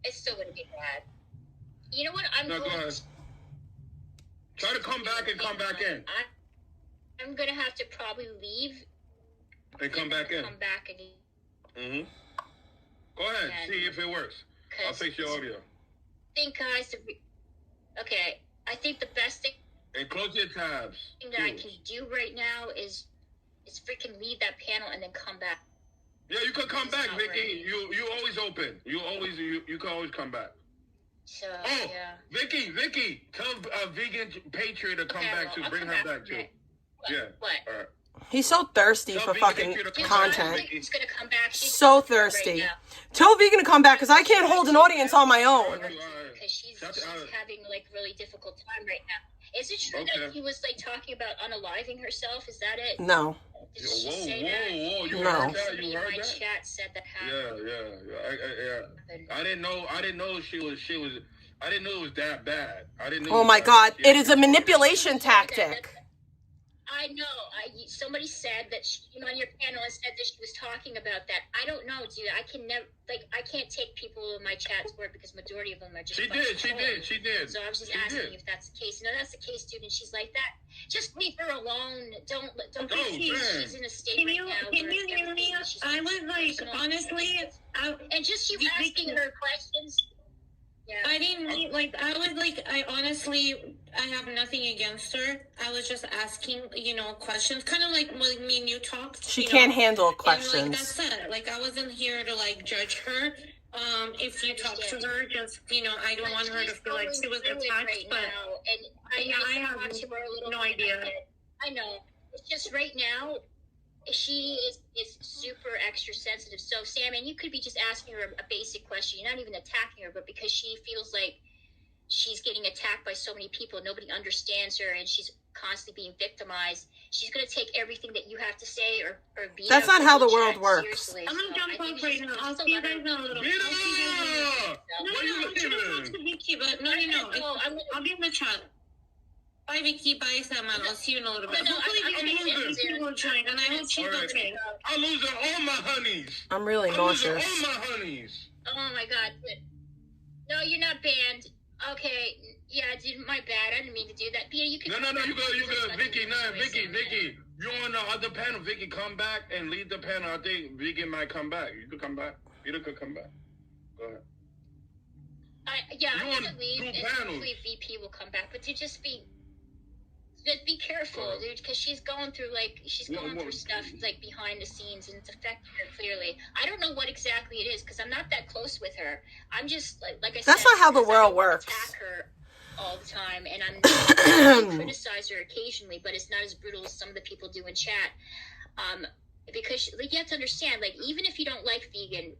It's still going to be bad. You know what? Go ahead. Try to come back and come back in. I'm going to have to probably leave. And come back in. Come back again. Mm-hmm. Go ahead. See if it works. I'll fix your audio. Okay. I think the best thing... And close your tabs. ...that I can do right now is freaking leave that panel and then come back. Yeah, you can come back, Vicky. You always open. You can always come back. So, yeah. Vicky, tell Vegan Patriot to come back to bring her back too. Yeah. What? All right. He's so thirsty for fucking content. He's gonna come back. So thirsty. Tell Vegan to come back because I can't hold an audience on my own. Because she's having like really difficult time right now. Is it true that he was like talking about unaliving herself? Is that it? No. Did she say whoa! You No. heard that? Somebody in my chat said that happened. Yeah. I didn't know she was. I didn't know it was that bad. I didn't know. Oh my God! It is a manipulation tactic. I know. Somebody said that she came on your panel and said that she was talking about that. I don't know, dude. I can't take people in my chat's word because majority of them are just. She did. So I was just asking if that's the case. No, that's the case, dude. And she's like that. Just leave her alone. Don't. She's in a state right now. Can you hear me? I was like, honestly, and just you asking her questions. Yeah. I didn't mean, I have nothing against her. I was just asking, questions. Kind of like when me and you talked. She can't handle questions. And, that's it. Like, I wasn't here to, judge her. If you talk to her, just, I don't want her to feel like she was attacked. Right but, now, and I have no idea. I know. It's just right now, she is super extra sensitive. So, Sam, and you could be just asking her a basic question. You're not even attacking her, but because she feels like she's getting attacked by so many people, nobody understands her, and she's constantly being victimized. She's going to take everything that you have to say or be. That's not how the world works. Seriously. I'm going to jump off right now. I'll see you guys in a little bit. No. I'll be in the chat. Bye, Vicky. Bye, Sam. I'll see you in a little bit. Hopefully, Vicky will join, and I hope she's okay. I'm losing all my honeys. I'm really nauseous. All my honeys. Oh, my God. No, you're not banned. Okay. Yeah, dude, my bad. I didn't mean to do that. Bia, you can... No, you go. Vicky. You're on the other panel. Vicky, come back and lead the panel. I think Vicky might come back. You could come back. Peter could come back. Go ahead. I'm going to leave, and hopefully VP will come back. But to just be But be careful, dude, because she's going through stuff like behind the scenes, and it's affecting her clearly. I don't know what exactly it is because I'm not that close with her. I'm just like I said. That's not how the world works. Attack her all the time, and I criticize her occasionally, but it's not as brutal as some of the people do in chat. Because like, you have to understand, like, even if you don't like vegan,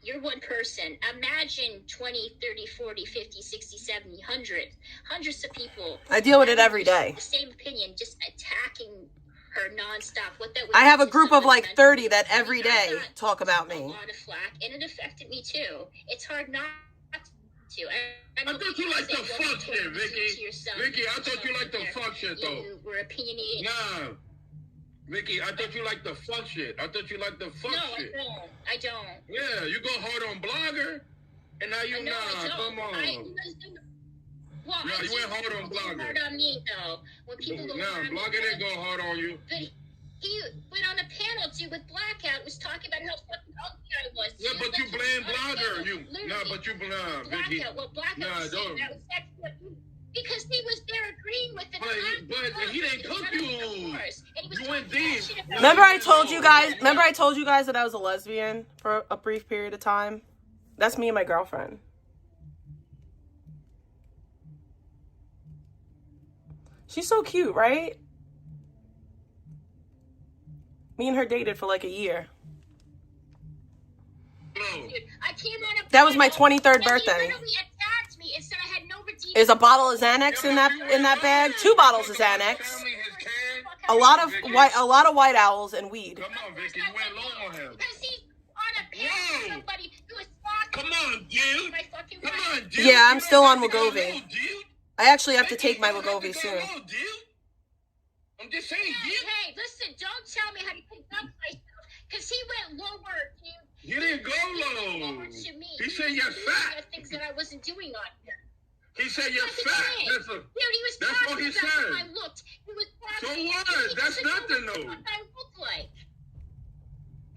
you're one person. Imagine 20, 30, 40, 50, 60, 70, hundreds of people. I deal with it every day. The same opinion, just attacking her nonstop. I have a group of like 30 that every day talk about me. A lot of flack, and it affected me too. It's hard not to. I thought you liked the fuck shit, Vicky. Vicky, I thought you liked the fuck shit, though. You were opinionated. Nah. Vicky, I thought you liked the fuck shit. I thought you liked the fuck shit. No, I don't. Yeah, you go hard on Blogger, and now you come on. You went hard on Blogger. Hard on me, though. When people go hard on Blogger didn't go hard on you. But he went on a panel, too, with Blackout, was talking about how fucking ugly I was. Yeah, but you blame Blogger. Vicky. Blackout. Well, Blackout was saying that was sexual. Because he was there agreeing with it. But he didn't cook you. You went deep. Remember I told you guys that I was a lesbian for a brief period of time? That's me and my girlfriend. She's so cute, right? Me and her dated for like a year. That was my 23rd birthday. Is a bottle of Xanax in that bag? 2 bottles of Xanax. A lot of white owls and weed. Come on, Vicky, you went low on him. Because he's on a panel. Somebody who was talking. Come on, dude. Come on, dude. Yeah, I'm still on Wegovy. I actually have to take my Wegovy soon. I'm just saying, Hey, listen, don't tell me how to conduct myself, because he went lower, dude. He didn't go low. He said you're fat. Things that I wasn't doing on here. He said you're fat. That's what he said. I looked. He was so what? That's nothing, though. What I look like.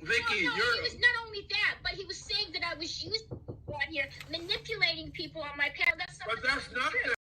Vicky, He was not only that, but he was saying that I was used on here, manipulating people on my panel. But that's nothing.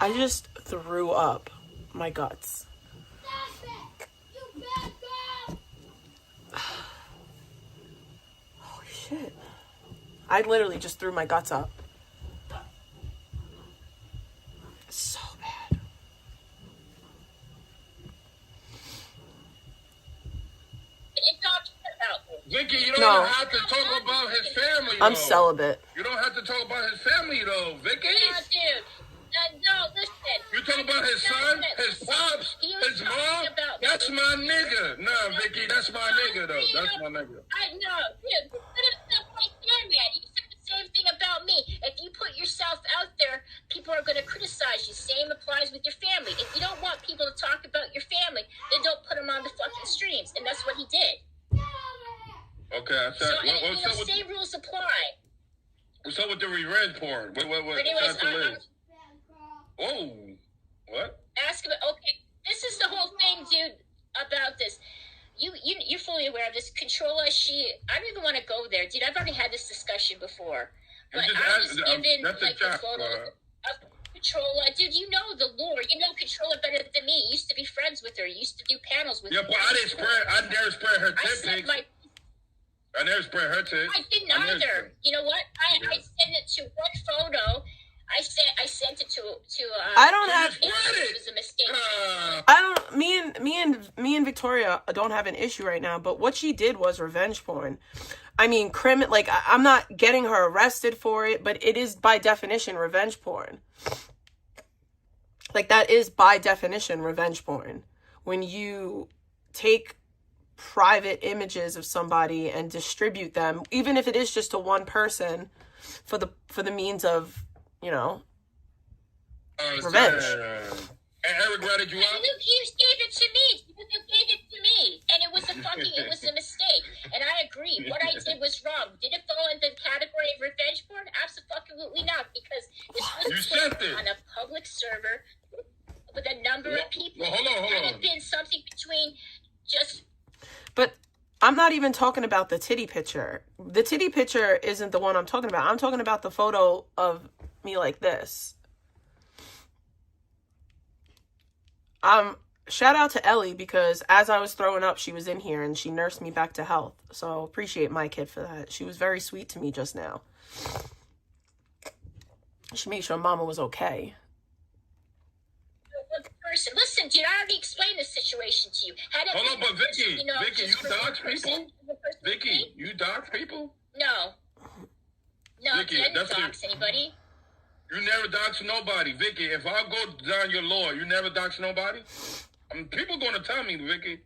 I just threw up my guts. Holy shit. I literally just threw my guts up. So bad. Vicky, you don't No. have to talk about his family, I'm though. celibate. You don't have to talk about his family, though, Vicky. No, dude. No, listen. You talk about his son, his pops, his mom. That's my nigga. Nah, Vicky, that's my nigga, though. That's my nigga. I know, dude. But it's not like there, man. You said the same thing about me. If you put yourself out there, people are going to criticize you. Same applies with your family. If you don't want people to talk about your family, then don't put them on the fucking streams. And that's what he did. Okay, I said, what's up with same rules apply. what's up with the revenge porn? What? But anyways, Oh, what? ask about. Okay, this is the whole thing, dude. About this, you're fully aware of this. Controlla, I don't even want to go there, dude. I've already had this discussion before, but I was given like the photo of Controlla, dude. You know the lore. You know Controlla better than me. You used to be friends with her. You used to do panels with her. Yeah, but I never spread her tip. I never spread her tip. I didn't either. You know what? I sent it to one photo. I sent it to I don't have. It was a mistake. I don't. Me and Victoria don't have an issue right now. But what she did was revenge porn. I mean, like I'm not getting her arrested for it, but it is by definition revenge porn. Like that is by definition revenge porn. When you take private images of somebody and distribute them, even if it is just to one person, for the means of, you know, revenge. And Eric ratted you out? You gave it to me. You gave it to me. And it was a mistake. And I agree. What I did was wrong. Did it fall in the category of revenge porn? Absolutely not. Because this was put on a public server with a number of people. Well, hold on. Had it been something between just... But I'm not even talking about the titty picture. The titty picture isn't the one I'm talking about. I'm talking about the photo of me like this. Shout out to Ellie, because as I was throwing up, she was in here and she nursed me back to health. So appreciate my kid for that. She was very sweet to me just now. She made sure Mama was okay. Person. Listen, dude, I already explained the situation to you. Hold on, but Vicky, you dox people? Vicky, you dox people? No. No, Vicky, I didn't dox anybody. You never dox nobody. Vicky, if I go down your law, you never dox nobody? People going to tell me, Vicky.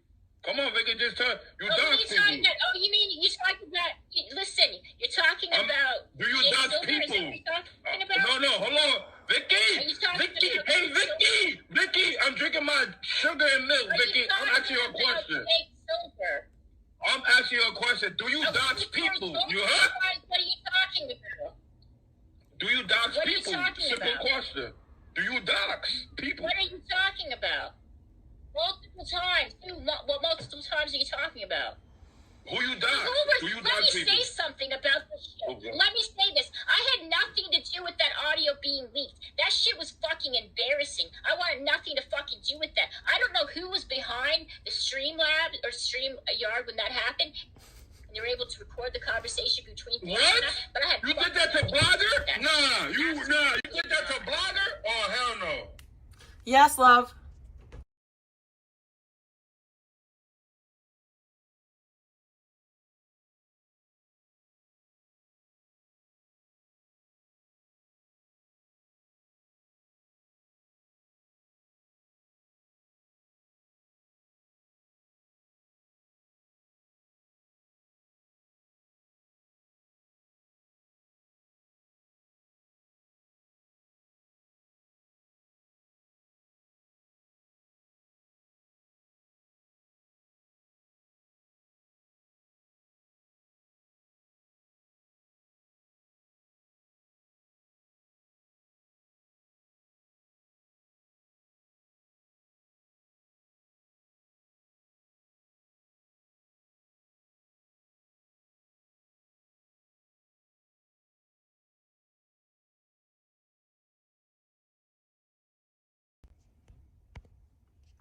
Come on, Vicky, just tell. You dox people. You mean you're talking about... Listen, you're talking about... Do you dox people? No, hold on. Vicky! Vicky! I'm drinking my sugar and milk, Vicky. I'm asking you a question. I'm asking you a question. Do you dox people? You heard? What are you talking about? Do you dox What people? Are you talking Simple about? question. Do you dox people? What are you talking about? Multiple times. What multiple times are you talking about? Who you dox? Let me say something about this shit. Okay. Let me say this. I had nothing to do with that audio being leaked. That shit was fucking embarrassing. I wanted nothing to fucking do with that. I don't know who was behind the Streamlab or StreamYard when that happened. And they were able to record the conversation between people. What? But I had you did that to Blogger? Nah, you did that to Blogger? Oh, hell no. Yes, love.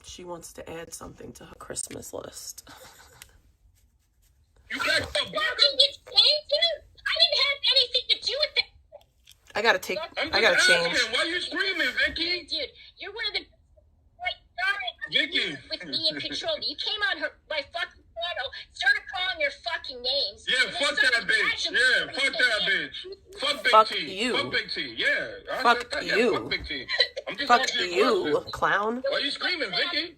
She wants to add something to her Christmas list. You got Nothing gets paid, dude. I didn't have anything to do with that. I gotta take. I'm I gotta just change. asking, why you screaming, Vicky? Dude, you're one of the Vicky. with me in control. You came on my fucking photo, started calling her fucking names. Yeah, fuck that bitch. Yeah, fuck that bitch. Fuck Big Fuck T. you. Fuck Big T. Yeah. Fuck Yeah, you. fuck Big T. I'm just Fuck asking you, questions. clown. Why you screaming, Vicky?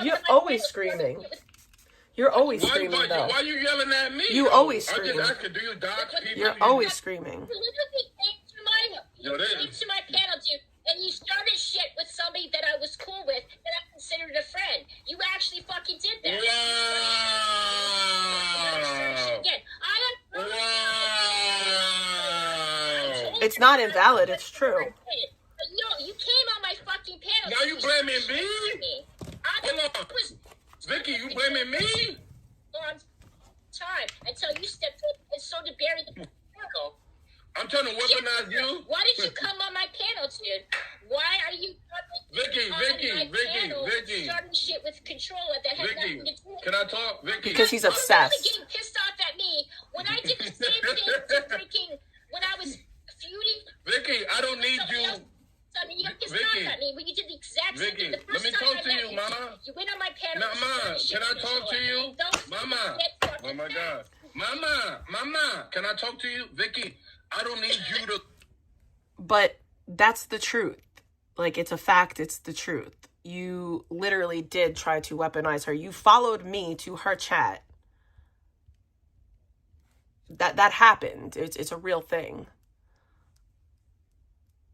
You're always screaming. You're always screaming, though. Why you yelling at me? You though? always I screaming. just asked you, do you dodge people? You're always screaming. You came to my panel, dude, and you started shit with somebody that I was cool with that I considered a friend. You actually fucking did that. Wow. It's not invalid. It's true. No, you came on my fucking panel. Now you blaming me? Hold on. Vicky, you blaming me? Long time until you stepped up and so did Barry the Miracle. I'm trying to weaponize you. Why did you come on my panel, dude? Why are you Vicky, starting shit with Controller that has nothing to do with can I talk? Vicky. Because he's You're obsessed. getting pissed off at me when I did the same thing to freaking when I was feuding. Vicky, I don't need you. I mean, you're pissed off at me when you did the exact same thing. The Let first me time talk I to met you, Mama. You went on my panel. Mama, can I talk to you? Mama. Oh my God. Mama, can I talk to you? Vicky, I don't need you to. But that's the truth. Like, it's a fact. It's the truth. You literally did try to weaponize her. You followed me to her chat. That happened. It's a real thing.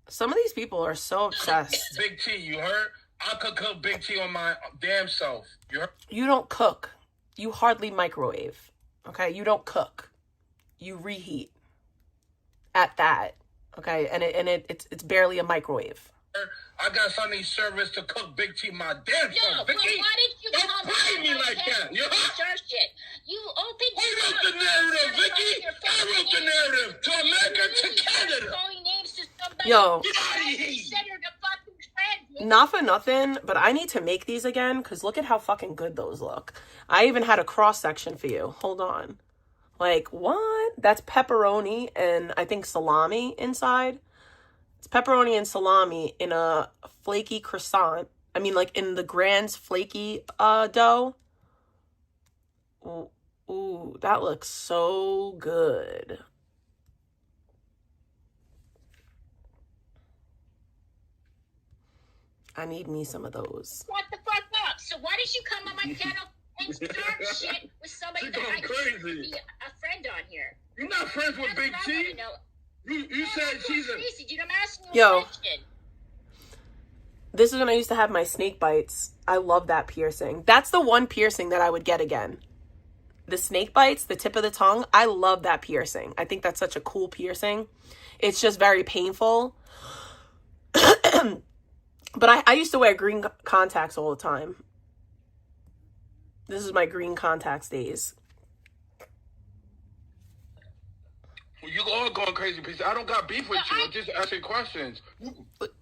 Some of these people are so obsessed. Big T, you heard? I could cook Big T on my damn self. You heard? You don't cook. You hardly microwave. Okay? You don't cook. You reheat. At that. Okay? And it's barely a microwave. I got Sunny service to cook Big T my damn self. Vicky, why did you don't play me like that. You start shit. You opened. Who wrote the narrative, Vicky? I wrote the narrative to America, to Canada. Calling names to somebody. Yo. Get out of here. Not for nothing, but I need to make these again because look at how fucking good those look. I even had a cross section for you. Hold on. Like, what? That's pepperoni and I think salami inside. It's pepperoni and salami in a flaky croissant. I mean, like in the Grand's flaky dough. Ooh, that looks so good. I need me some of those. What the fuck up? So why did you come on my panel and start shit with somebody that I consider to be a friend on here? You're not friends with Big T. You said she's a. Dude, I'm asking you Yo. a question. This is when I used to have my snake bites. I love that piercing. That's the one piercing that I would get again. The snake bites, the tip of the tongue. I love that piercing. I think that's such a cool piercing. It's just very painful. But I used to wear green contacts all the time. This is my green contacts days. You all going crazy, piece. I don't got beef with you. I'm just asking questions.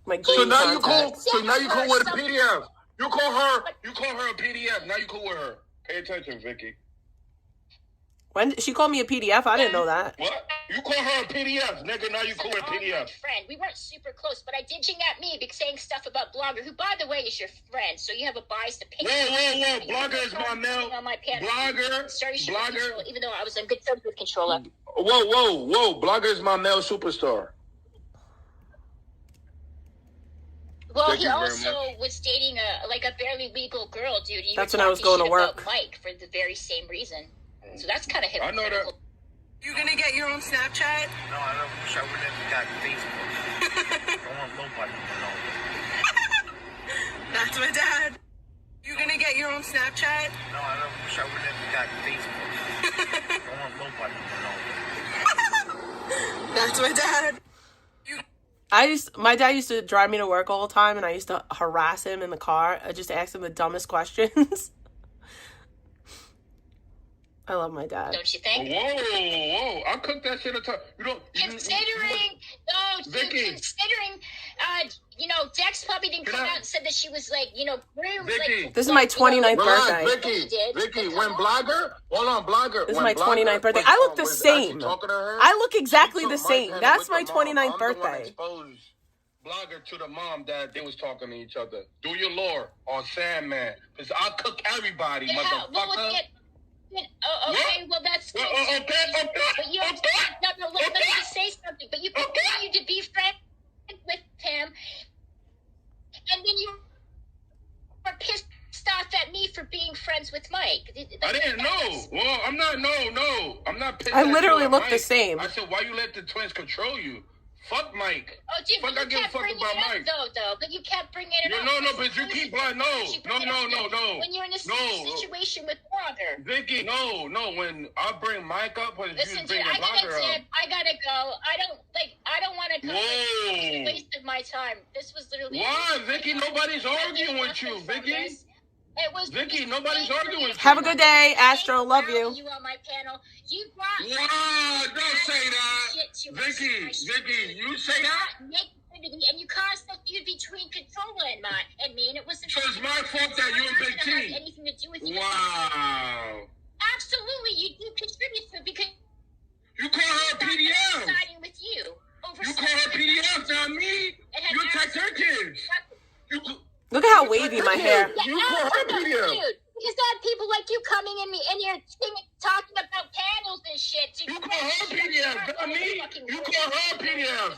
My green So now contacts. you cool with a PDF. You call her a PDF. Now you cool with her. Pay attention, Vicky. When she called me a PDF, I didn't know that. What? You call her a PDF, nigga. Now you cool with a PDF. Friend, we weren't super close, but I did at me because saying stuff about Blogger, who, by the way, is your friend. So you have a bias to pick. Whoa! Blogger is my male. Blogger. Even though I was on good terms with Controller. Whoa! Blogger is my male superstar. Well, he also was dating a barely legal girl, dude. That's when I was going to work. About Mike for the very same reason. So that's kind of I know that. You gonna get your own Snapchat? No, I wish I would have got Facebook. I don't want nobody to know. That's my dad. You gonna get your own Snapchat? No, I wish I would have got Facebook. I don't want nobody to know. That's my dad. My dad used to drive me to work all the time, and I used to harass him in the car. I just asked him the dumbest questions. I love my dad. Don't you think? Whoa! I cooked that shit a ton. Considering, Vicky. considering you know, Dex probably didn't come out and said that she was like, you know, Vicky, like, this is my 29th birthday. Vicky, when Blogger, hold on, Blogger. This is my 29th birthday. I look the same. I look exactly the same. That's my 29th birthday. Blogger to the mom that they was talking to each other. Do your lore on Sandman. Because I'll cook everybody, motherfucker. Okay, well that's good. But you have to, no, let me just say something. But you continue to be friends with him, and then you were pissed off at me for being friends with Mike. I didn't know. Well, I'm not. No, I'm not pissed. I literally look Mike. the same. I said, why you let the twins control you? Fuck Mike. Oh, dude, fuck, I give a fuck about Mike. Though, but you kept bringing it up. No, but you keep blind. No. When you're in a situation with Blogger. Vicky, no. When I bring Mike up, when listen, you bring dude, Blogger up. I gotta go. I don't want to come. It's a waste of my time. This was literally. Why, Vicky? Nobody's arguing with you, Vicky. It was Vicky, nobody's arguing with you. Have a good day, Astro. Love you. You on my panel. You brought. Wow, don't say that. Vicky, you say that? And you caused a feud between Controller and me, and it wasn't. So it's my fault that you and Big T. Anything to do with you. Wow. Absolutely, you do contribute to it because. You call her a PDF. Siding with you. You call her PDF, not me. You attacked her kids. Look at how wavy my hair. You call her PDF. Dude, because I had people like you coming in and you're talking about panels and shit. You call her PDF, not me. You call her PDF.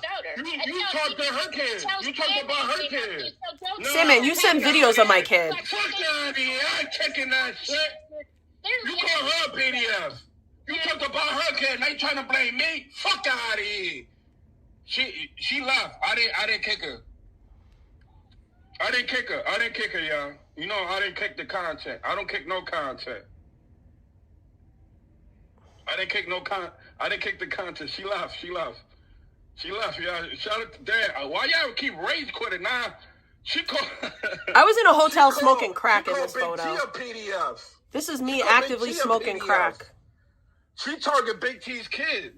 You talk to her kids. You talk about her kids. Simon, you send videos of my kid. Fuck out of here. I ain't checking that shit. You call her PDF. You talked about her kid. Now you trying to blame me? Fuck out of here. She left. I didn't kick her. I didn't kick her, y'all. You know, I didn't kick the content. I don't kick no content. I didn't kick the content. She left, y'all. Shout out to Dad. Why y'all keep rage quitting now? I was in a hotel smoking crack in this photo. PDF. This is me actively smoking crack. She target Big T's kid.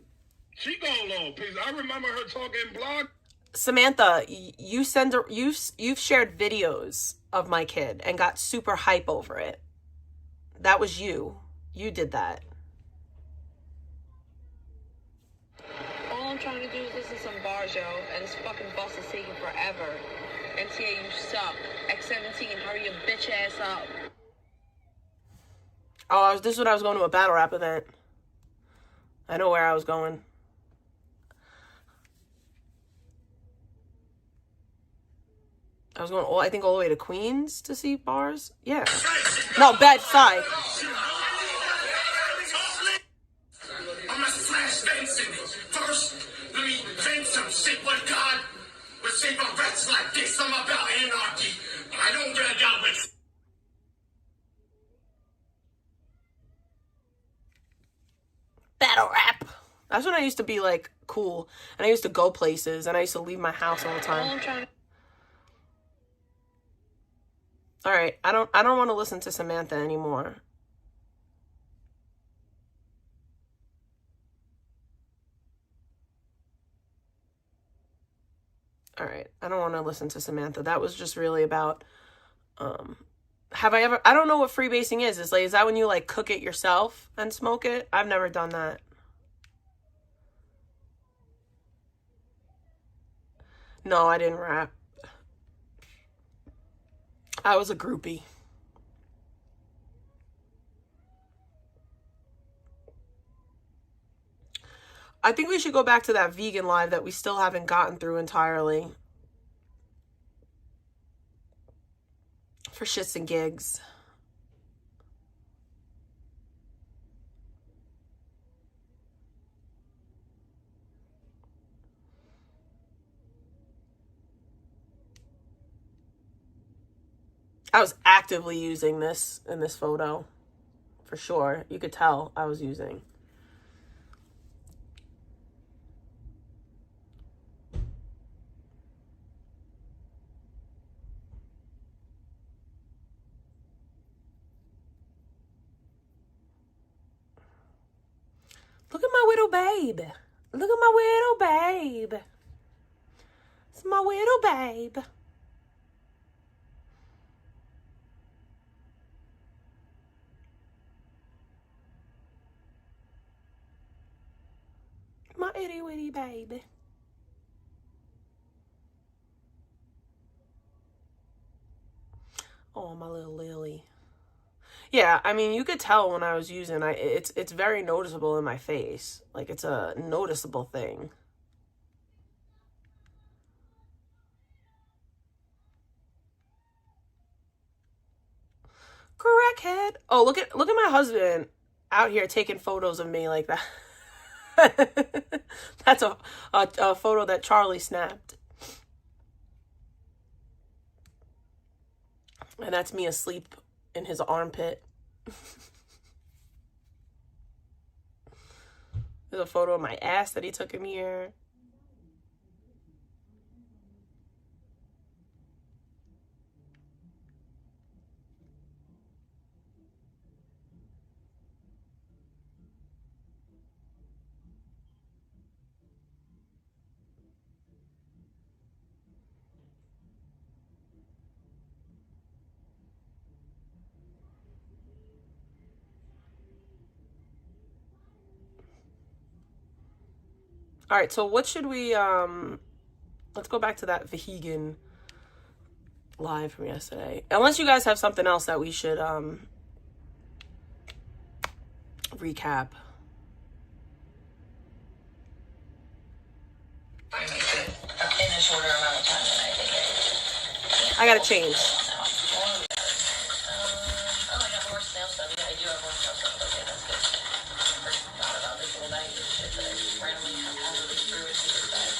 She go low, please. I remember her talking blog. Samantha, you've shared videos of my kid and got super hype over it. That was you. You did that. All I'm trying to do is listen to some bars, yo, and this fucking bus is taking forever. MTA, you suck. X17, hurry your bitch ass up. Oh, this is when I was going to a battle rap event. I know where I was going. I was going, I think, all the way to Queens to see bars. Yeah. No, Bed-Stuy. I'm a slash Benson. First, let me vent some shit with God. But say for rats like this, I'm about anarchy. I don't get out with. Battle rap. That's when I used to be, like, cool. And I used to go places. And I used to leave my house all the time. All right, I don't want to listen to Samantha anymore. All right, I don't want to listen to Samantha. That was just really about have I ever, I don't know what freebasing is. It's like, is that when you like cook it yourself and smoke it? I've never done that. No, I didn't rap. I was a groupie. I think we should go back to that vegan live that we still haven't gotten through entirely. For shits and gigs. I was actively using this in this photo. For sure. You could tell I was using. Look at my widow babe. Look at my widow babe. It's my little babe. My itty bitty baby. Oh, my little Lily. Yeah, I mean, you could tell when I was using it's very noticeable in my face. Like, it's a noticeable thing. Crackhead. Oh, look at my husband out here taking photos of me like that. That's a photo that Charlie snapped. And that's me asleep in his armpit. There's a photo of my ass that he took him here. All right, so what should we, let's go back to that vegan live from yesterday. Unless you guys have something else that we should, recap. In a shorter amount of time than I think I gotta change. I got more snail stuff. Yeah, I do have more snail stuff. Okay, that's good. I forgot about this little night shit that I randomly haphazardly threw into this bag.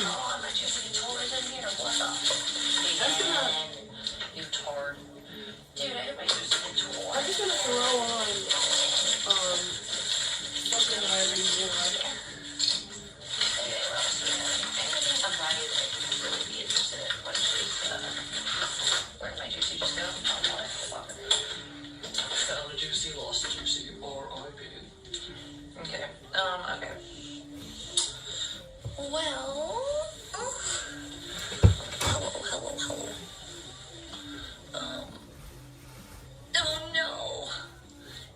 Oh, my juicy toys in here. What the? And you tore. Dude, I have my juicy toy. I'm just gonna throw on, something that I already wore. I'm glad you really be interested in what she's, where did my juicy just go? Found a juicy, lost a juicy, R.I.P. Okay, okay. Well, hello. Oh no.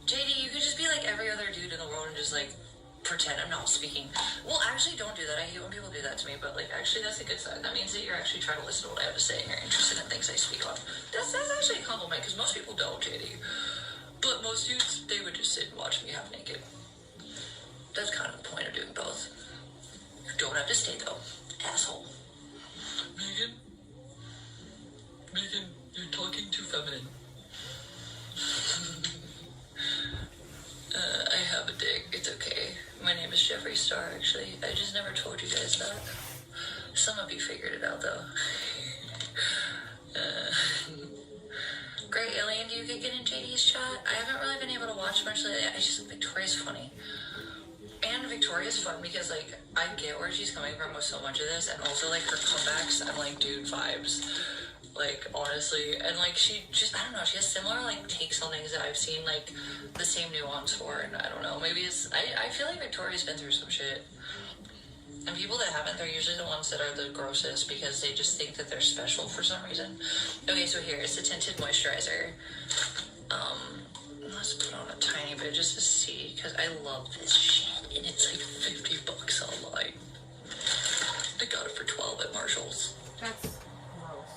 JD, you could just be like every other dude in the world and just like pretend I'm not speaking. Well, actually, don't do that. I hate when people do that to me, but like, actually, that's a good sign. That means that you're actually trying to listen to what I have to say and you're interested in things I speak on. That's actually a compliment, because most people don't, JD. But most dudes, they would just sit and watch me half naked. That's kind of the point of doing both. You don't have to stay, though, asshole. Megan, you're talking too feminine. I have a dick. It's okay. My name is Jeffree Star, actually. I just never told you guys that. Some of you figured it out, though. Great Alien, do you get in JD's chat? I haven't really been able to watch much lately. I just think Victoria's funny. And Victoria's fun because, like, I get where she's coming from with so much of this, and also, like, her comebacks, I'm like, dude, vibes. Like, honestly, and, like, she just, I don't know, she has similar, like, takes on things that I've seen, like, the same nuance for, and I don't know, maybe it's, I feel like Victoria's been through some shit. And people that haven't, they're usually the ones that are the grossest because they just think that they're special for some reason. Okay, so here, it's the tinted moisturizer. Let's put on a tiny bit just to see, because I love this shit, and it's like $50 online. I got it for $12 at Marshall's. That's gross.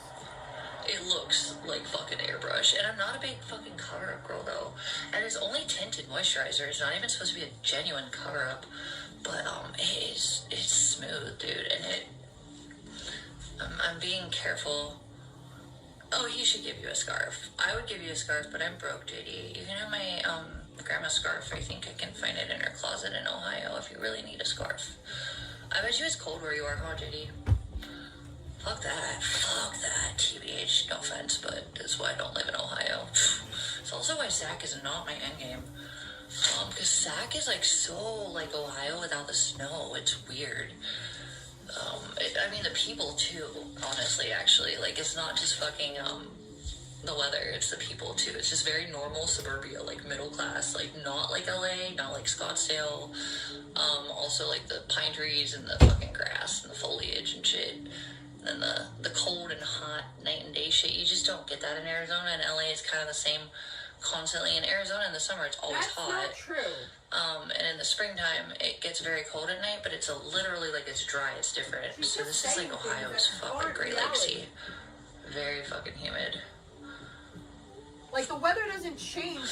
It looks like fucking airbrush, and I'm not a big fucking cover-up girl, though. And it's only tinted moisturizer. It's not even supposed to be a genuine cover-up, but it's smooth, dude, and I'm being careful. Oh, he should give you a scarf. I would give you a scarf, but I'm broke, JD. You can have my grandma's scarf. I think I can find it in her closet in Ohio if you really need a scarf. I bet you it's cold where you are, huh, JD? Fuck that, TBH, no offense, but that's why I don't live in Ohio. It's also why Sac is not my endgame. Because Sac is, like, so, like, Ohio without the snow. It's weird. I mean, the people, too, honestly, actually. Like, it's not just fucking, the weather, it's the people too. It's just very normal suburbia, like middle class, like not like LA, not like Scottsdale. Also like the pine trees and the fucking grass and the foliage and shit. And the cold and hot night and day shit, you just don't get that in Arizona. And LA is kind of the same constantly. In Arizona in the summer, it's always hot. That's not true. And in the springtime, it gets very cold at night, but it's literally like it's dry, it's different. So this is like Ohio's fucking Great Lakesy. Very fucking humid. Like the weather doesn't change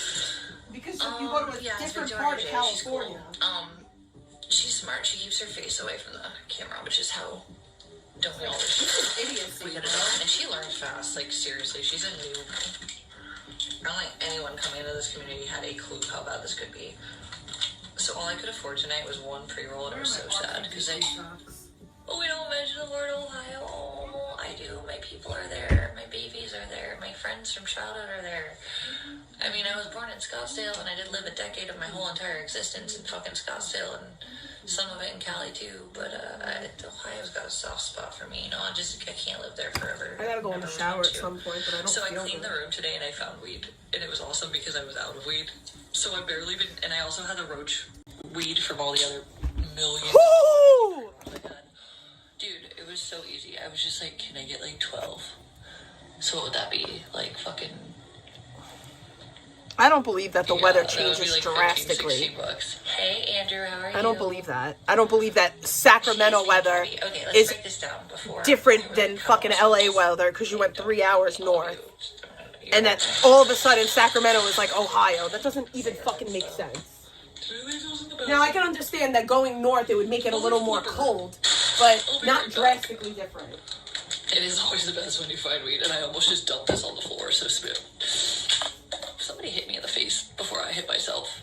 because you go to a different part of California. She's cool. She's smart. She keeps her face away from the camera, which is how don't we all idiocy. We gotta know. And she learns fast. Like seriously, she's a noob. I don't think anyone coming into this community had a clue how bad this could be. So all I could afford tonight was one pre-roll, and I was so sad because we don't mention the word Ohio. Oh, I do. My people are there. My babies are there. My friends from childhood are there. I mean, I was born in Scottsdale, and I did live a decade of my whole entire existence in fucking Scottsdale, and some of it in Cali too. But Ohio's got a soft spot for me. You know, I can't live there forever. I gotta go in the shower at some point, but I don't. So I cleaned the room today, and I found weed, and it was awesome because I was out of weed. So I barely been, and I also had the roach weed from all the other millions. Oh my god. Dude, it was so easy. I was just like, can I get like 12? So what would that be? Like fucking... I don't believe that the weather changes like drastically. $15-$16. Hey Andrew, how are you? I don't believe that. I don't believe that Sacramento weather is break this down different than fucking LA weather because you went 3 hours north. And that all of a sudden Sacramento is like Ohio. That doesn't even fucking make sense. Now I can understand that going north it would make it a little more cold, but not drastically different. It is always the best when you find weed, and I almost just dumped this on the floor, so smooth. Somebody hit me in the face before I hit myself.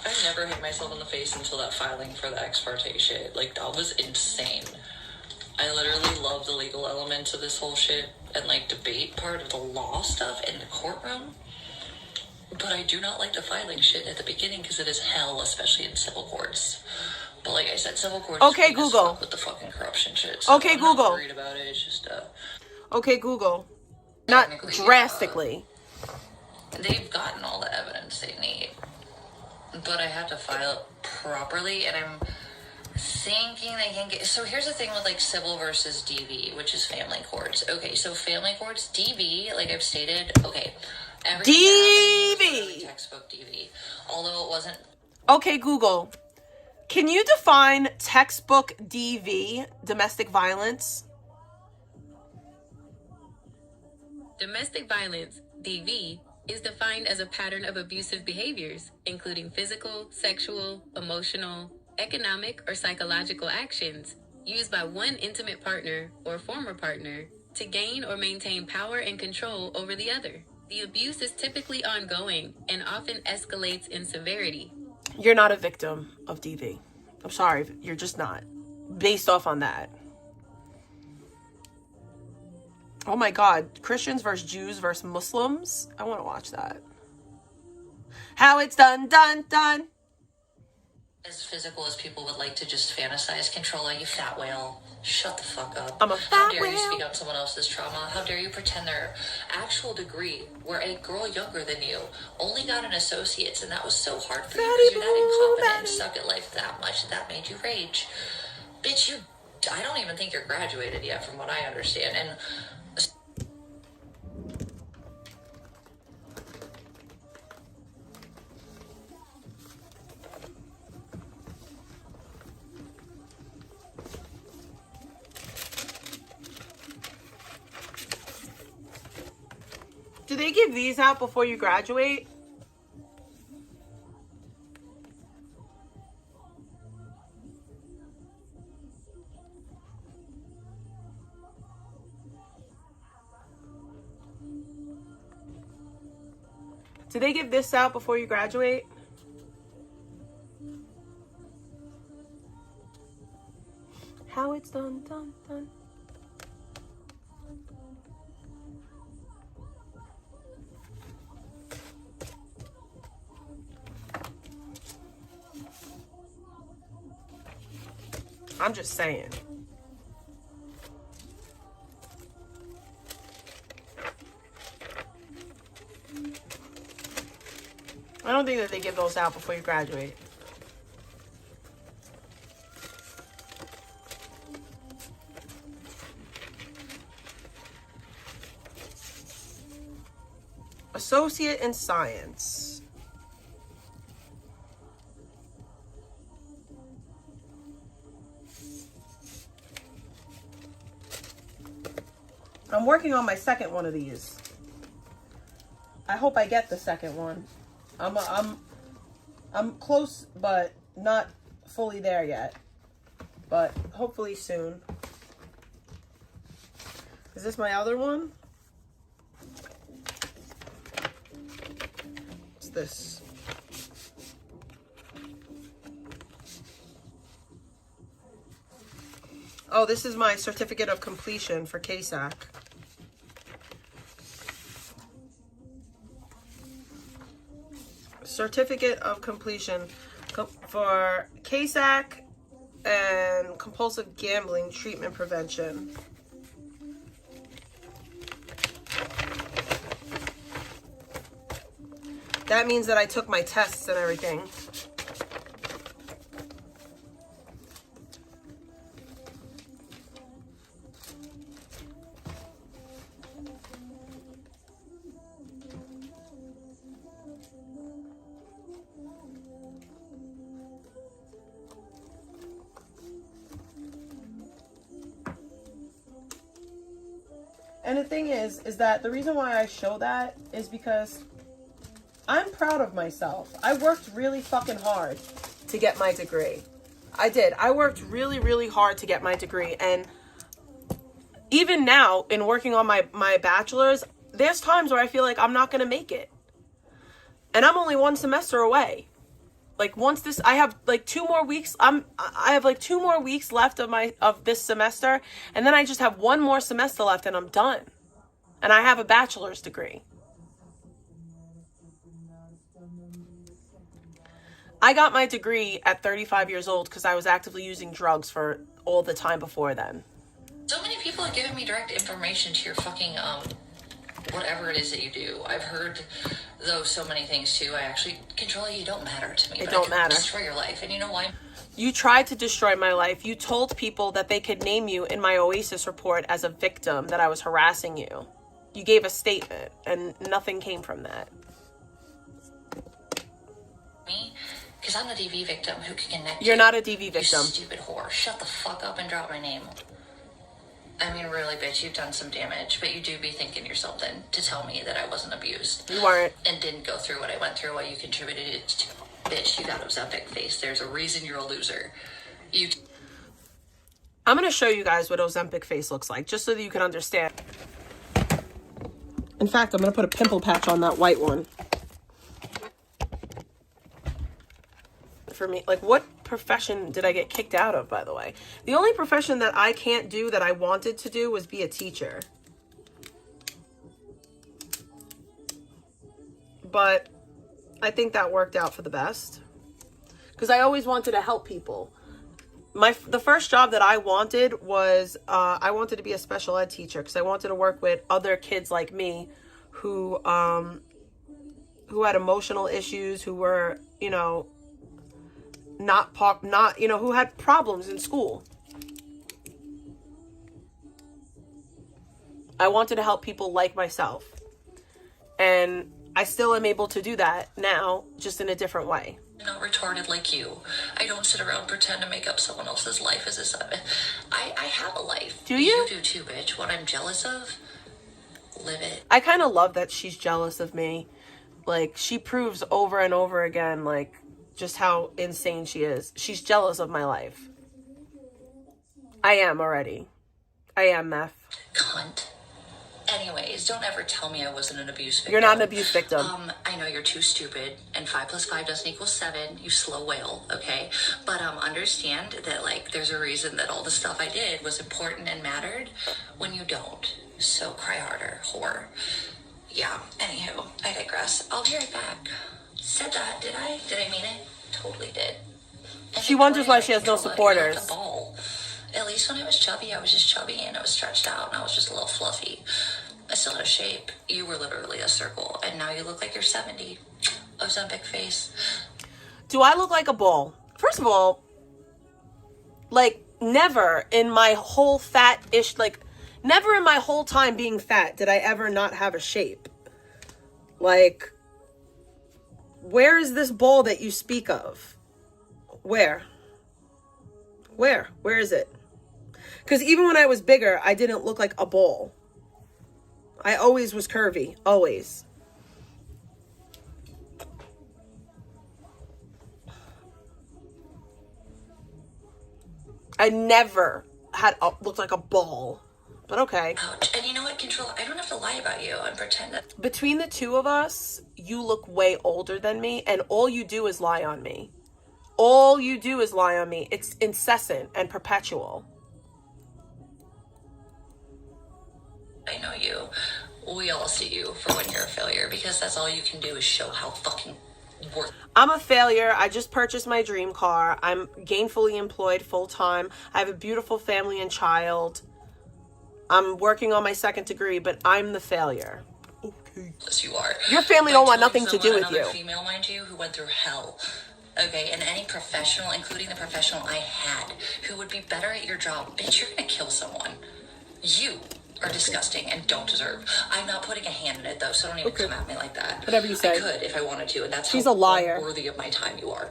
I never hit myself in the face until that filing for the ex parte shit. Like, that was insane. I literally love the legal elements of this whole shit and, like, debate part of the law stuff in the courtroom. But I do not like the filing shit at the beginning because it is hell, especially in civil courts. But like I said, civil courts okay, Google. With the fucking corruption shit. So okay, I'm Google. not worried about it. It's just okay, Google. Not drastically. They've gotten all the evidence they need, but I have to file it properly, and I'm thinking they can get. So here's the thing with like civil versus DV, which is family courts. Okay, so family courts, DV, like I've stated. Okay. DV. Textbook DV. Although it wasn't. Okay, Google. Can you define textbook DV, domestic violence? Domestic violence, DV, is defined as a pattern of abusive behaviors, including physical, sexual, emotional, economic, or psychological actions used by one intimate partner or former partner to gain or maintain power and control over the other. The abuse is typically ongoing and often escalates in severity. You're not a victim of DV. I'm sorry, you're just not. Based off on that. Oh my God, Christians versus Jews versus Muslims. I want to watch that. How it's done. As physical as people would like to just fantasize, Controlla, you fat whale. Shut the fuck up. I'm a fat whale. How dare you speak on someone else's trauma? How dare you pretend their actual degree, where a girl younger than you only got an associate's, and that was so hard for you because you're that incompetent and suck at life that much that made you rage. Bitch, I don't even think you're graduated yet from what I understand. And do they give these out before you graduate? Do they give this out before you graduate? How it's done. I'm just saying. I don't think that they give those out before you graduate. Associate in Science. I'm working on my second one of these. I hope I get the second one. I'm close, but not fully there yet. But hopefully soon. Is this my other one? What's this? Oh, this is my certificate of completion for CASAC. Certificate of completion for CASAC and compulsive gambling treatment prevention. That means that I took my tests and everything. And the thing is that the reason why I show that is because I'm proud of myself. I worked really fucking hard to get my degree. I did. I worked really, really hard to get my degree. And even now, in working on my bachelor's, there's times where I feel like I'm not going to make it. And I'm only one semester away. Like once this, I have like 2 more weeks. I have like 2 more weeks left of this semester, and then I just have 1 more semester left, and I'm done. And I have a bachelor's degree. I got my degree at 35 years old because I was actively using drugs for all the time before then. So many people are giving me direct information to your fucking whatever it is that you do. I've heard though so many things too. I actually you don't matter to me. It don't matter. Destroy your life, and you know why? You tried to destroy my life. You told people that they could name you in my Oasis report as a victim, that I was harassing you. You gave a statement, and nothing came from that. Me? Because I'm the DV victim who can connect. You're not a DV victim. You stupid whore. Shut the fuck up and drop my name. I mean, really, bitch, you've done some damage, but you do be thinking you're something to tell me that I wasn't abused. You weren't. And didn't go through what I went through, what you contributed it to. Bitch, you got Ozempic face. There's a reason you're a loser. I'm going to show you guys what Ozempic face looks like, just so that you can understand. In fact, I'm going to put a pimple patch on that white one. For me, like, what profession did I get kicked out of, by the way? The only profession that I can't do that I wanted to do was be a teacher. But I think that worked out for the best. Because I always wanted to help people. The first job that I wanted was, I wanted to be a special ed teacher. Because I wanted to work with other kids like me who had emotional issues, who were, you know, who had problems in school. I wanted to help people like myself. And I still am able to do that now, just in a different way. I'm not retarded like you. I don't sit around and pretend to make up someone else's life as a son. I have a life. Do you? You do too, bitch. What I'm jealous of, live it. I kind of love that she's jealous of me. Like, she proves over and over again, like, just how insane she is. She's jealous of my life. I am already. I am, meth. Cunt. Anyways, don't ever tell me I wasn't an abuse victim. You're not an abuse victim. I know you're too stupid, and 5 + 5 doesn't equal 7, you slow whale, okay? But understand that, like, there's a reason that all the stuff I did was important and mattered when you don't. So cry harder, whore. Yeah, anywho, I digress. I'll be right back. Said that, did I? Did I mean it? Totally did. And she wonders why she has no supporters. Like a ball. At least when I was chubby, I was just chubby and I was stretched out and I was just a little fluffy. I still had a shape. You were literally a circle, and now you look like you're 70. Ozempic face. Do I look like a ball? First of all, like, never in my whole fat-ish, like, never in my whole time being fat did I ever not have a shape. Like, where is this ball that you speak of? Where? Where is it? Because even when I was bigger, I didn't look like a ball. I always was curvy. Always. I never had looked like a ball. But okay. Ouch. And you know what, Control? I don't have to lie about you and pretend that. Between the two of us, you look way older than me, and all you do is lie on me. All you do is lie on me. It's incessant and perpetual. I know you. We all see you for when you're a failure, because that's all you can do is show how fucking worth. I'm a failure. I just purchased my dream car. I'm gainfully employed full-time. I have a beautiful family and child. I'm working on my second degree, but I'm the failure. Okay. Yes, you are. Your family don't want nothing to do with you. Female, mind you, who went through hell. Okay, and any professional, including the professional I had, who would be better at your job, bitch, you're gonna kill someone. You are disgusting and don't deserve. I'm not putting a hand in it though, so don't even come at me like that. Whatever you say. I could if I wanted to, and that's She's how a liar. unworthy of my time you are.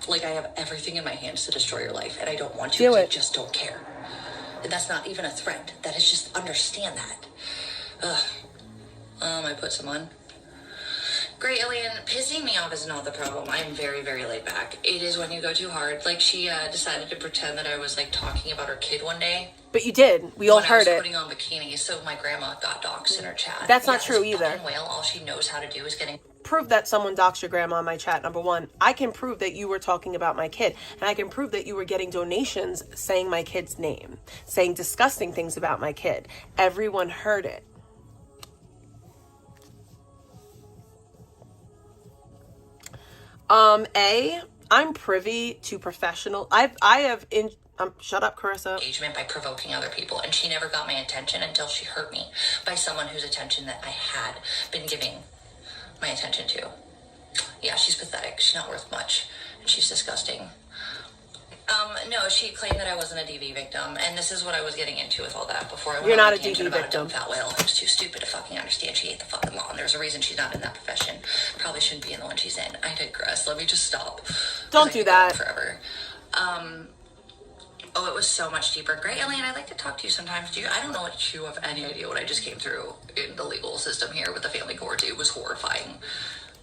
Like, I have everything in my hands to destroy your life, and I don't want to. Do it. I just don't care. And that's not even a threat. That is just understand that. I put some on. Great, Alien. Pissing me off is not the problem. I'm very, very laid back. It is when you go too hard. Like, she decided to pretend that I was, like, talking about her kid one day. But you did. We all heard it. I was putting on bikinis, so my grandma got doxxed in her chat. That's not true either. Whale, all she knows how to do is getting... Prove that someone doxed your grandma in my chat, number one. I can prove that you were talking about my kid. And I can prove that you were getting donations saying my kid's name. Saying disgusting things about my kid. Everyone heard it. I'm privy to professional. Shut up, Carissa. Engagement by provoking other people, and she never got my attention until she hurt me by someone whose attention that I had been giving my attention to. Yeah, she's pathetic. She's not worth much, and she's disgusting. No, she claimed that I wasn't a DV victim, and this is what I was getting into with all that before I went. You're on not a DV about victim. A dumb fat whale. I was too stupid to fucking understand she ate the fucking law, and there's a reason she's not in that profession. Probably shouldn't be in the one she's in. I digress. Let me just stop. Don't do that. Forever. Oh, it was so much deeper. Great, Alien, I'd like to talk to you sometimes. I don't know what you have any idea what I just came through in the legal system here with the family court. It was horrifying.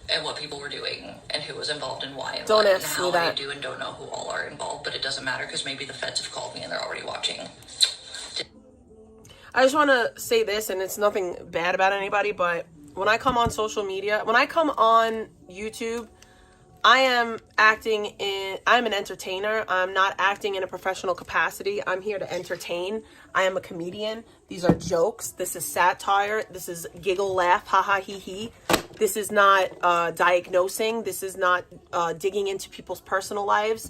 And what people were doing and who was involved and why and don't what, ask and how me that. I do and don't know who all are involved, but it doesn't matter because maybe the feds have called me and they're already watching. I just want to say this, and it's nothing bad about anybody, but when I come on social media, when I come on YouTube, I'm an entertainer. I'm not acting in a professional capacity. I'm here to entertain. I am a comedian. These are jokes. This is satire. This is giggle, laugh, ha ha, he he. This is not diagnosing. This is not digging into people's personal lives.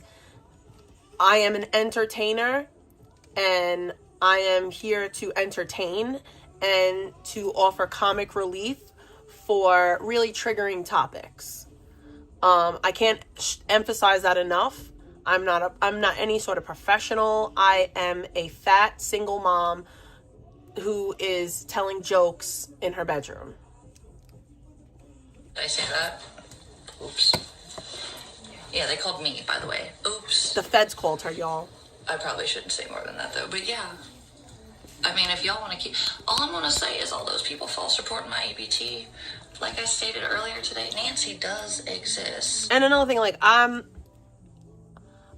I am an entertainer, and I am here to entertain and to offer comic relief for really triggering topics. I can't emphasize that enough. I'm not any sort of professional. I am a fat single mom who is telling jokes in her bedroom. Did I say that? Oops. Yeah, they called me, by the way. Oops. The feds called her, y'all. I probably shouldn't say more than that, though. But yeah. I mean, if y'all want to keep... All I'm going to say is all those people false reporting my EBT. Like I stated earlier today, Nancy does exist. And another thing, like, I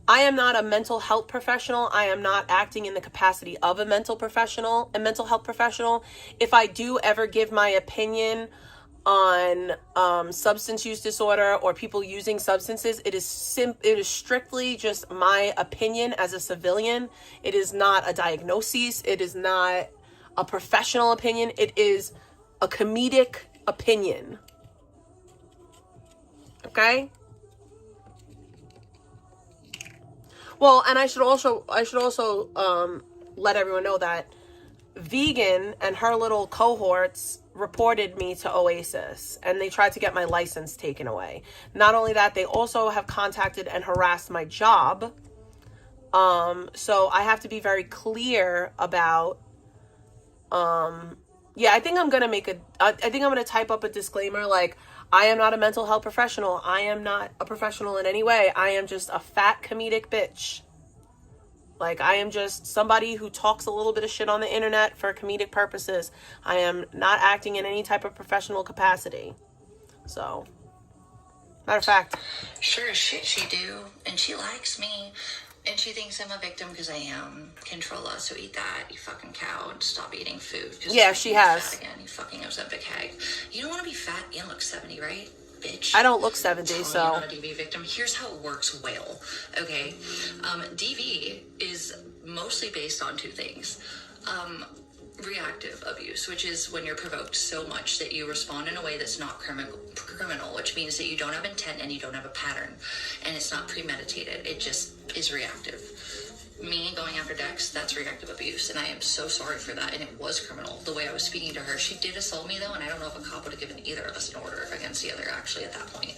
am not a mental health professional. I am not acting in the capacity of a mental health professional. If I do ever give my opinion on substance use disorder or people using substances, it is strictly just my opinion as a civilian. It is not a diagnosis. It is not a professional opinion. It is a comedic opinion. Okay? Well, and I should also let everyone know that Vegan and her little cohorts reported me to Oasis, and they tried to get my license taken away. Not only that, they also have contacted and harassed my job. So I have to be very clear about, yeah, I think I'm going to type up a disclaimer like, I am not a mental health professional. I am not a professional in any way. I am just a fat comedic bitch. Like, I am just somebody who talks a little bit of shit on the internet for comedic purposes. I am not acting in any type of professional capacity. So, matter of fact. Sure as shit she do, and she likes me, and she thinks I'm a victim because I am. Controlla, so eat that, you fucking cow, and stop eating food. Yeah, she has. Fat again, you fucking Ozempic hag. You don't want to be fat and look 70, right? Bitch. I don't look 70, so. You're not a DV victim. Here's how it works, whale. Okay? DV is mostly based on two things. Reactive abuse, which is when you're provoked so much that you respond in a way that's not criminal, which means that you don't have intent and you don't have a pattern. And it's not premeditated. It just is reactive. Me going after Dex, that's reactive abuse, and I am so sorry for that, and it was criminal, the way I was speaking to her. She did assault me, though, and I don't know if a cop would have given either of us an order against the other, actually, at that point.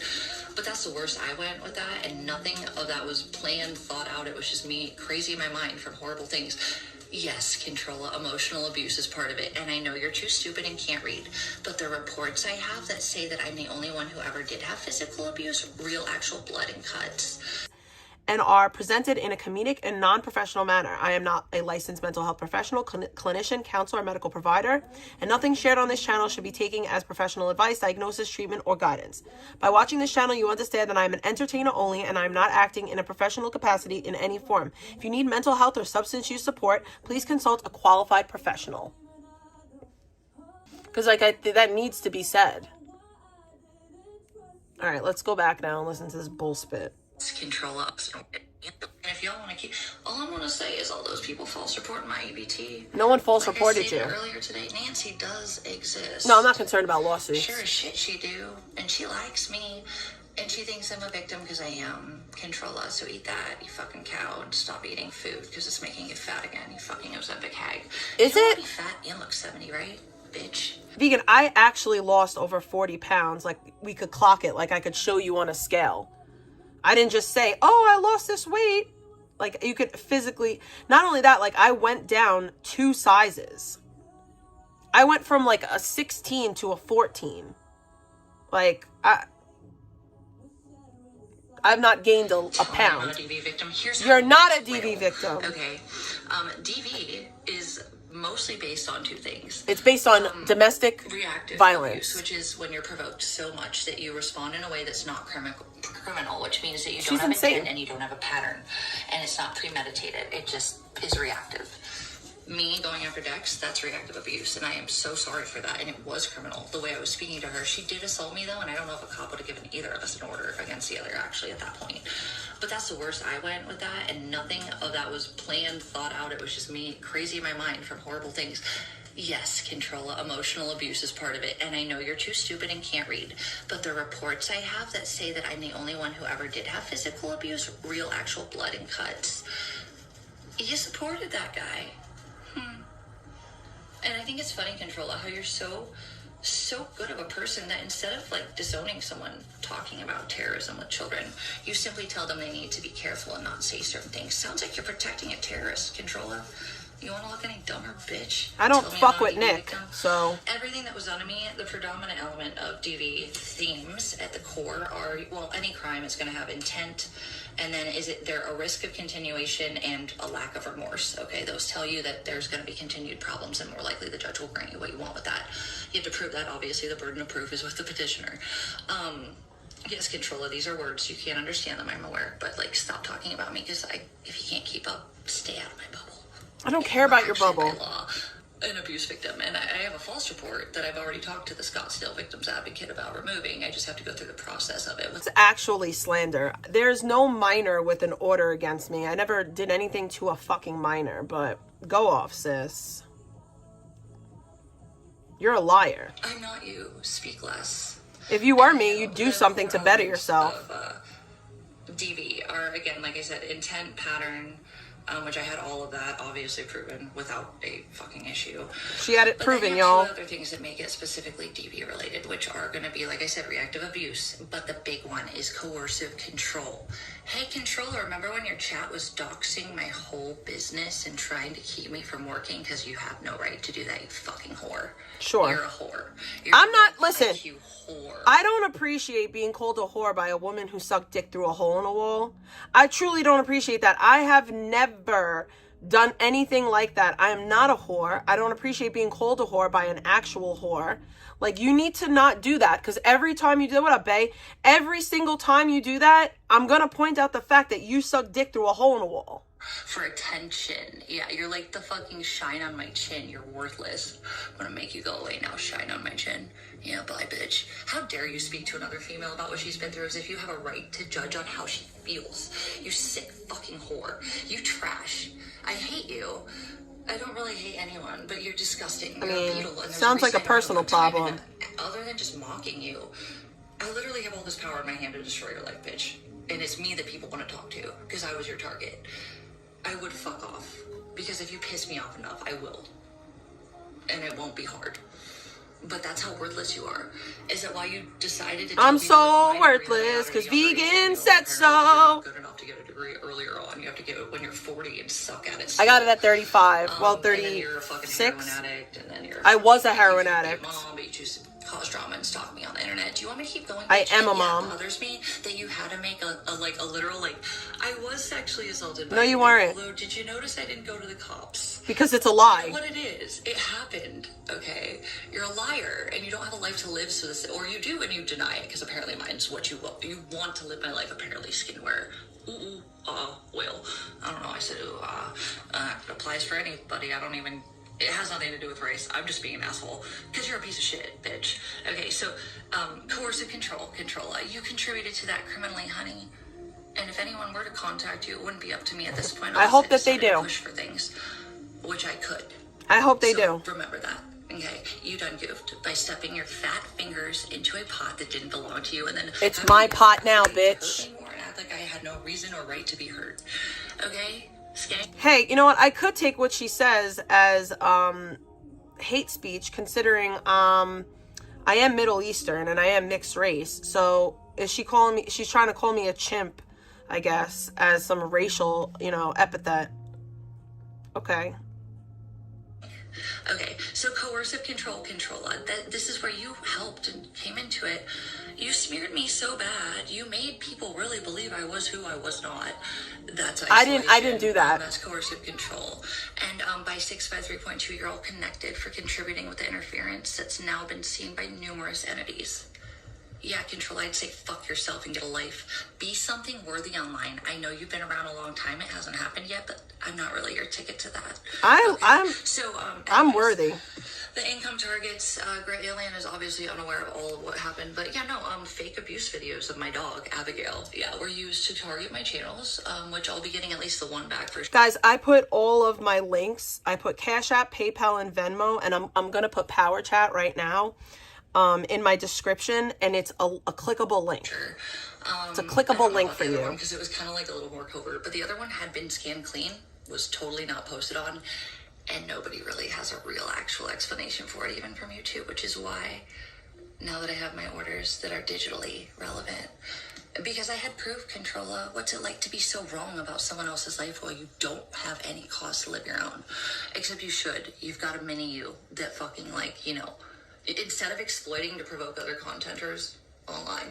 But that's the worst I went with that, and nothing of that was planned, thought out. It was just me crazy in my mind from horrible things. Yes, Controlla, emotional abuse is part of it, and I know you're too stupid and can't read, but the reports I have that say that I'm the only one who ever did have physical abuse, real actual blood and cuts, and are presented in a comedic and non-professional manner. I am not a licensed mental health professional, clinician, counselor, or medical provider, and nothing shared on this channel should be taken as professional advice, diagnosis, treatment, or guidance. By watching this channel, you understand that I am an entertainer only, and I am not acting in a professional capacity in any form. If you need mental health or substance use support, please consult a qualified professional. Because, that needs to be said. All right, let's go back now and listen to this bullspit. Controlla. And if y'all want to keep, all I'm going to say is all those people false reporting my EBT. No one false reported I stated you. Earlier today, Nancy does exist. No, I'm not concerned about lawsuits. Sure as shit she do, and she likes me, and she thinks I'm a victim because I am. Controlla, so eat that, you fucking cow, and stop eating food because it's making you fat again, you fucking Ozempic hag. Is you it? Be fat and look 70, right, bitch? Vegan, I actually lost over 40 pounds. Like, we could clock it. Like, I could show you on a scale. I didn't just say, oh, I lost this weight. Like, you could physically, not only that, like, I went down 2 sizes. I went from like a 16 to a 14. Like, I've not gained a pound. You're not a DV victim. Okay. DV is mostly based on two things. It's based on domestic reactive violence, abuse, which is when you're provoked so much that you respond in a way that's not criminal, which means that you She's don't have insane. intent and you don't have a pattern, and it's not premeditated. It just is reactive. Me going after Dex, that's reactive abuse, and I am so sorry for that, and it was criminal, the way I was speaking to her. She did assault me, though, and I don't know if a cop would have given either of us an order against the other, actually, at that point. But that's the worst I went with that, and nothing of that was planned, thought out. It was just me crazy in my mind from horrible things. Yes, Controlla, emotional abuse is part of it, and I know you're too stupid and can't read, but the reports I have that say that I'm the only one who ever did have physical abuse, real actual blood and cuts, you supported that guy. And I think it's funny, Controlla, how you're so good of a person that instead of like disowning someone talking about terrorism with children, you simply tell them they need to be careful and not say certain things. Sounds like you're protecting a terrorist, Controlla. You want to look any dumber, bitch? I don't fuck with Nick, so. Everything that was done to me, the predominant element of DV themes at the core are, well, any crime is going to have intent, and then is it there a risk of continuation and a lack of remorse? Okay, those tell you that there's going to be continued problems, and more likely the judge will grant you what you want with that. You have to prove that. Obviously, the burden of proof is with the petitioner. Yes, Controlla, these are words. You can't understand them, I'm aware, but like, stop talking about me, because if you can't keep up, stay out of my bubble. I don't care about your bubble. An abuse victim, and I have a false report that I've already talked to the Scottsdale Victims Advocate about removing. I just have to go through the process of it. It's actually slander. There's no minor with an order against me. I never did anything to a fucking minor, but go off, sis. You're a liar. I'm not you. Speak less. If you were me, you'd do something to better yourself. DV are, again, like I said, intent, pattern, which I had all of that obviously proven without a fucking issue. She had it proven, y'all. Two other things that make it specifically DV related, which are going to be, like I said, reactive abuse. But the big one is coercive control. Hey, controller, remember when your chat was doxing my whole business and trying to keep me from working because you have no right to do that, you fucking whore. Sure. You're a whore. I'm not, listen, I don't appreciate being called a whore by a woman who sucked dick through a hole in a wall. I truly don't appreciate that. I have never done anything like that. I am not a whore. I don't appreciate being called a whore by an actual whore. Like, you need to not do that, because every time you do, what up, bae? Every single time you do that, I'm going to point out the fact that you suck dick through a hole in a wall. For attention. Yeah, you're like the fucking shine on my chin. You're worthless. I'm gonna make you go away now, shine on my chin. Yeah, bye, bitch. How dare you speak to another female about what she's been through as if you have a right to judge on how she feels. You sick fucking whore. You trash. I hate you. I don't really hate anyone, but you're disgusting. You're a beetle, and sounds like a personal problem. Other than just mocking you, I literally have all this power in my hand to destroy your life, bitch. And it's me that people want to talk to, because I was your target. I would fuck off, because if you piss me off enough, I will. And it won't be hard. But that's how worthless you are. Is that why you decided to tell I'm people so worthless, because vegan said so. good enough to get a degree earlier on? You have to get it when you're 40 and suck at it. I got it at 35. Well, And then you're a fucking 36. heroin addict, and then you're I was a heroin addict. Mom, but you choose to cause drama and stalk me on the internet. Do you want me to keep going? I am a Yeah, mom. It bothers me that you had to make a literal, like, I was sexually assaulted by No, you weren't. Although, did you notice I didn't go to the cops? Because it's a lie. You know what it is? It happened, okay? You're a liar, and you don't have a life to live, so this, or you do and you deny it, because apparently mine's what you want. You want to live my life, apparently, skinwear. Well, I don't know, I said, it applies for anybody. I don't even, it has nothing to do with race. I'm just being an asshole, because you're a piece of shit, bitch. Okay, so, coercive control, you contributed to that criminally, honey. And if anyone were to contact you, it wouldn't be up to me at this point. I hope that they do. Push for things, which I could. I hope they do. Remember that. Okay, you done goofed by stepping your fat fingers into a pot that didn't belong to you, and then It's my pot now, bitch. and act like I had no reason or right to be hurt. Okay, Hey, you know what? I could take what she says as hate speech, considering I am Middle Eastern and I am mixed race. So is she calling me? She's trying to call me a chimp, I guess, as some racial, epithet. Okay. Okay, so coercive control. This is where you helped and came into it. You smeared me so bad. You made people really believe I was who I was not. That's isolation. I didn't do that. That's coercive control. And by 653.2, you're all connected for contributing with the interference that's now been seen by numerous entities. Yeah, control. I'd say fuck yourself and get a life. Be something worthy online. I know you've been around a long time. It hasn't happened yet, but I'm not really your ticket to that. I'm worthy. The income targets, Great Alien is obviously unaware of all of what happened, but yeah, no, fake abuse videos of my dog, Abigail, were used to target my channels, which I'll be getting at least the one back for. Guys, I put all of my links. I put Cash App, PayPal, and Venmo, and I'm going to put Power Chat right now. In my description, and it's a clickable link. It's a clickable link for you. Because it was kind of like a little more covert, but the other one had been scanned clean, was totally not posted on, and nobody really has a real actual explanation for it, even from YouTube, which is why now that I have my orders that are digitally relevant, because I had proof, Controlla, what's it like to be so wrong about someone else's life while you don't have any cause to live your own, except you should. You've got a mini you that fucking, instead of exploiting to provoke other contenters online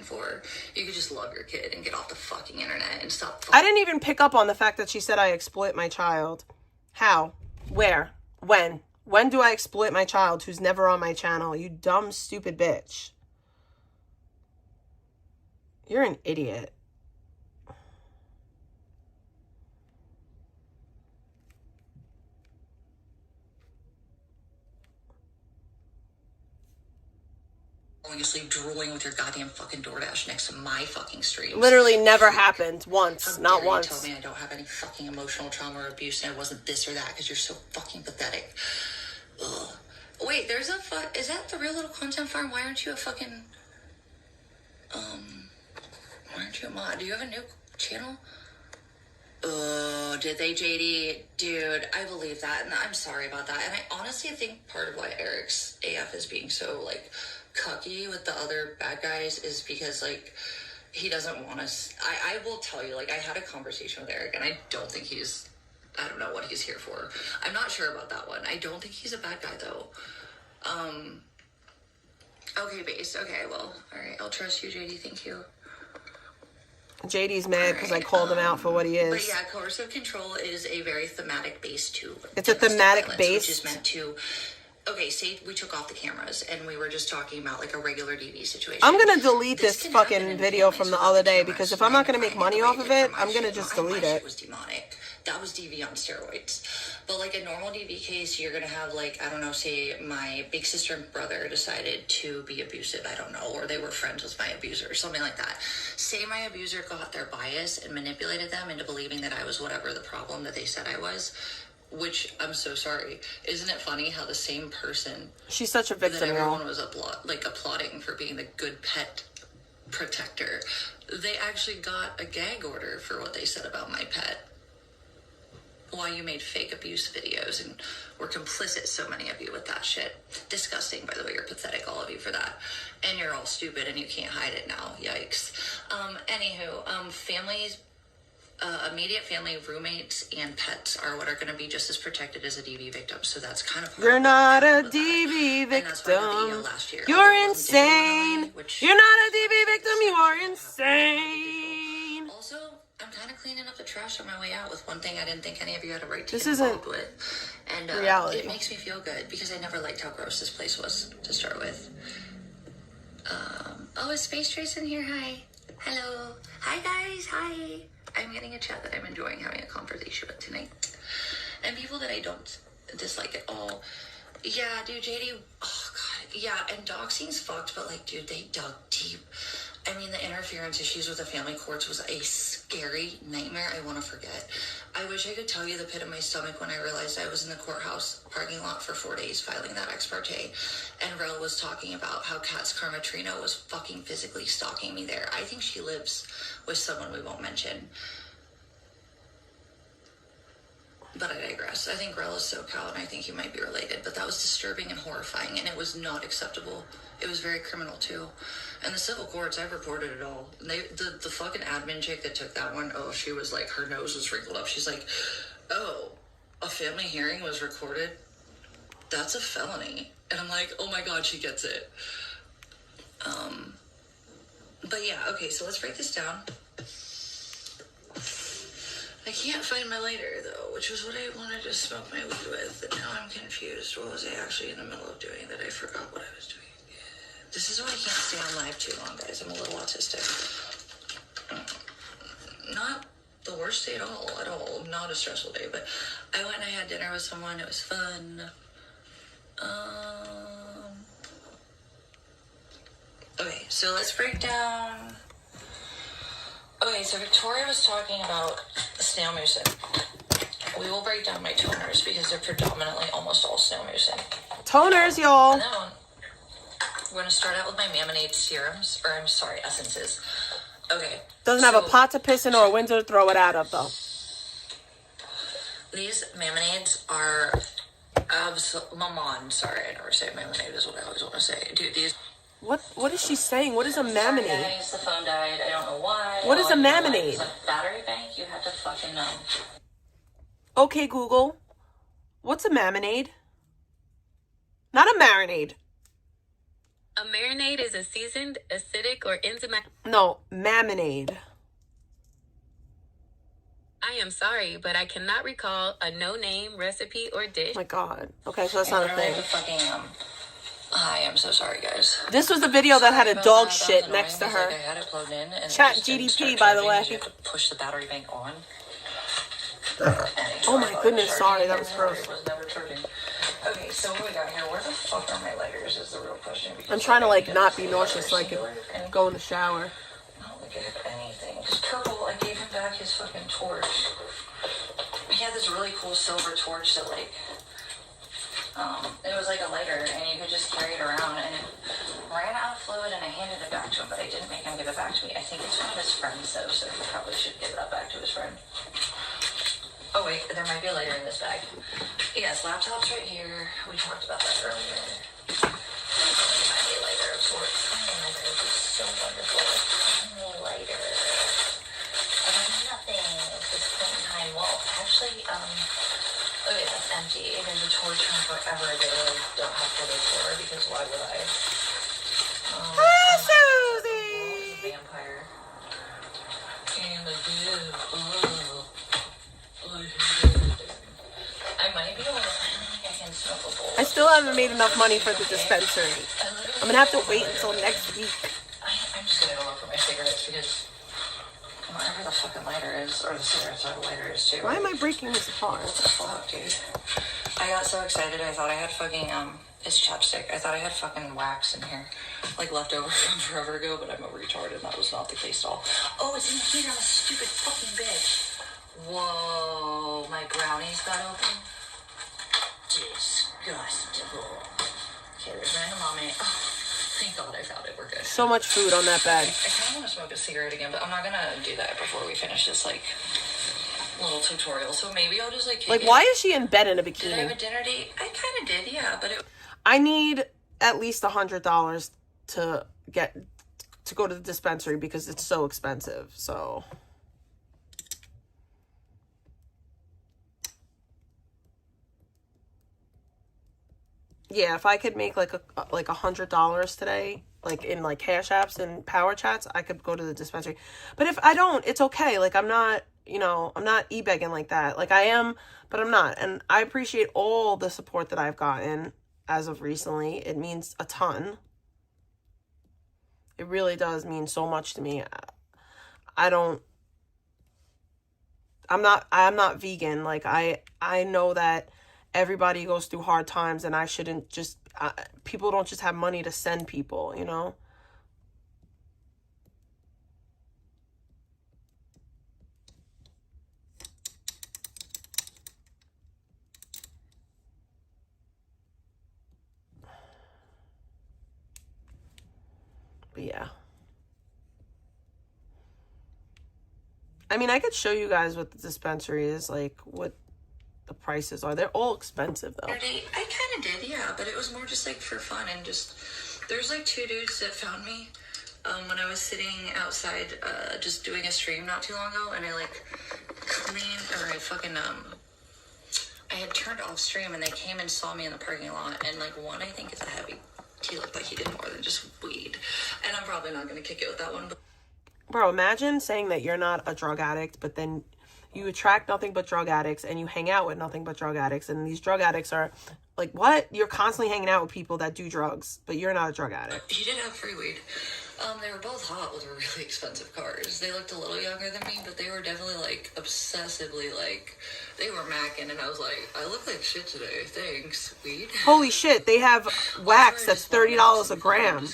you could just love your kid and get off the fucking internet and stop. I didn't even pick up on the fact that she said I exploit my child. How? Where? When? When do I exploit my child who's never on my channel? You dumb, stupid bitch. You're an idiot. Obviously drooling with your goddamn fucking DoorDash next to my fucking streams. Literally never happened once. Not once. Tell me I don't have any fucking emotional trauma or abuse and I wasn't this or that because you're so fucking pathetic. Ugh. Wait, there's is that the Real Little Content Farm? Why aren't you a fucking why aren't you a mod? Do you have a new channel? Oh, did they, JD? Dude, I believe that, and I'm sorry about that. And I honestly think part of why Eric's AF is being so, like, cucky with the other bad guys is because, like, he doesn't want us. I will tell you, like, I had a conversation with Eric, and I don't think he's, I don't know what he's here for. I'm not sure about that one. I don't think he's a bad guy, though. Okay, base. Okay, well, all right. I'll trust you, JD. Thank you. JD's mad because I called him out for what he is. But yeah, coercive control is a very thematic base too. It's a thematic base, which is meant to. Okay, say we took off the cameras and we were just talking about like a regular DV situation. I'm gonna delete this fucking video from the other day because if I'm not gonna make money off of it, I'm gonna just delete it. It was demonic. That was DV on steroids. But like a normal DV case, you're gonna have like, I don't know, say my big sister and brother decided to be abusive, I don't know, or they were friends with my abuser or something like that. Say my abuser got their bias and manipulated them into believing that I was whatever the problem that they said I was. Which, I'm so sorry. Isn't it funny how the same person... She's such a victim, that everyone was applauding for being the good pet protector. They actually got a gag order for what they said about my pet. While you made fake abuse videos and were complicit, so many of you, with that shit. Disgusting, by the way. You're pathetic, all of you, for that. And you're all stupid and you can't hide it now. Yikes. Anywho, families... immediate family, roommates, and pets are what are going to be just as protected as a DV victim. So that's kind of... You're not a DV victim. You're insane. You're not a DV victim. You are insane. Also, I'm kind of cleaning up the trash on my way out with one thing I didn't think any of you had a right to this get isn't involved with. And reality. It makes me feel good because I never liked how gross this place was to start with. Oh, is Space Trace in here? Hi. Hello. Hi, guys. Hi. I'm getting a chat that I'm enjoying having a conversation with tonight. And people that I don't dislike at all. Yeah, dude, JD, oh, God. Yeah, and doxing's fucked, but, like, dude, they dug deep. I mean, the interference issues with the family courts was a scary nightmare I want to forget. I wish I could tell you the pit of my stomach when I realized I was in the courthouse parking lot for 4 days filing that ex parte, and Rel was talking about how Kat's Karma Trino was fucking physically stalking me there. I think she lives with someone we won't mention. But I digress. I think Rel is SoCal, and I think you might be related, but that was disturbing and horrifying, and it was not acceptable. It was very criminal, too. And the civil courts, I've reported it all. And the fucking admin chick that took that one, oh, she was like, her nose was wrinkled up. She's like, oh, a family hearing was recorded? That's a felony. And I'm like, oh my God, she gets it. But yeah, okay, so let's break this down. I can't find my lighter, though, which was what I wanted to smoke my weed with, and now I'm confused. What was I actually in the middle of doing that I forgot what I was doing? This is why I can't stay on live too long, guys. I'm a little autistic. Not the worst day at all. Not a stressful day, but I went and I had dinner with someone. It was fun. Okay, so let's break down... Okay, so Victoria was talking about snail mucin. We will break down my toners because they're predominantly almost all snail mucin. Toners, y'all. And then we're going to start out with my Mamonade serums, or I'm sorry, essences. Okay. Doesn't have a pot to piss in or a window to throw it out of, though. These Mamonades are Maman. Sorry, I never say Mamonade is what I always want to say. Dude, these... What is she saying? What is a Mamonade? Sorry, guys, the phone died. I don't know why. What is a Mamonade? It's a battery bank. You have to fucking know. Okay, Google. What's a Mamonade? Not a marinade. A marinade is a seasoned, acidic, or enzymatic... No, Mamonade. I am sorry, but I cannot recall a no-name recipe or dish. Oh my God. Okay, so that's not a thing. Hi, I'm so sorry, guys. This was the video that had a dog shit next to her. Like, I had it plugged in and Chat GDP, by the way. You have to push the battery bank on. Oh my goodness, sorry, that was gross. Okay, so what we got here? Where the fuck are my lighters is the real question. I'm trying to like not be nauseous so I can go in the shower. I don't think I have anything. Because Purple, I gave him back his fucking torch. He had this really cool silver torch that like... it was like a lighter, and you could just carry it around, and it ran out of fluid, and I handed it back to him, but I didn't make him give it back to me. I think it's one of his friends, though, so he probably should give that back to his friend. Oh wait, there might be a lighter in this bag. Yes, laptop's right here. We talked about that earlier. Find a lighter of sorts. Lighter would be so wonderful. A lighter. I have nothing at this point in time. Well, actually, okay, that's empty. There's a torch from forever ago that I don't have photos for because why would I? Susie! Vampire. And the goo. I might be able to think I can smoke a bowl. I still haven't made enough money for the dispensary. I'm gonna have to wait until next week. I'm just gonna go look for my cigarettes because whatever the fucking lighter is, or the cigarettes are the lighter is too. Why am I breaking this apart? What the fuck, dude? I got so excited. I thought I had fucking it's chapstick. I thought I had fucking wax in here, like leftover from forever ago, but I'm a retard, and that was not the case at all. Oh, it's in here. I'm a stupid fucking bitch. Whoa, my brownies got open. Disgustable. Okay, there's random on me. Oh, thank God I found it. We're good. So much food on that bag. I kind of want to smoke a cigarette again, but I'm not gonna do that before we finish this like little tutorial. So maybe I'll just like. Like, why is she in bed in a bikini? Did I have a dinner date? I kind of did, yeah, but it. I need at least $100 to go to the dispensary because it's so expensive. So. Yeah, if I could make like $100 today, like in like Cash Apps and Power Chats, I could go to the dispensary. But if I don't, it's okay. Like I'm not, I'm not e-begging like that. Like I am, but I'm not. And I appreciate all the support that I've gotten as of recently. It means a ton. It really does mean so much to me. I'm not vegan. Like I know that everybody goes through hard times, and I shouldn't just, people don't just have money to send people, But yeah. I mean, I could show you guys what the dispensary is, like what the prices are. They're all expensive though. I kind of did, yeah, but it was more just like for fun and just, there's like two dudes that found me when I was sitting outside just doing a stream not too long ago, and I had turned off stream, and they came and saw me in the parking lot, and like one I think is a heavy, he looked like he did more than just weed, and I'm probably not going to kick it with that one. But bro, imagine saying that you're not a drug addict, but then you attract nothing but drug addicts, and you hang out with nothing but drug addicts, and these drug addicts are like, what? You're constantly hanging out with people that do drugs, but you're not a drug addict. He did have free weed. They were both hot with really expensive cars. They looked a little younger than me, but they were definitely like obsessively like, they were macking, and I was like, I look like shit today, thanks, weed. Holy shit, they have wax that's $30 a gram.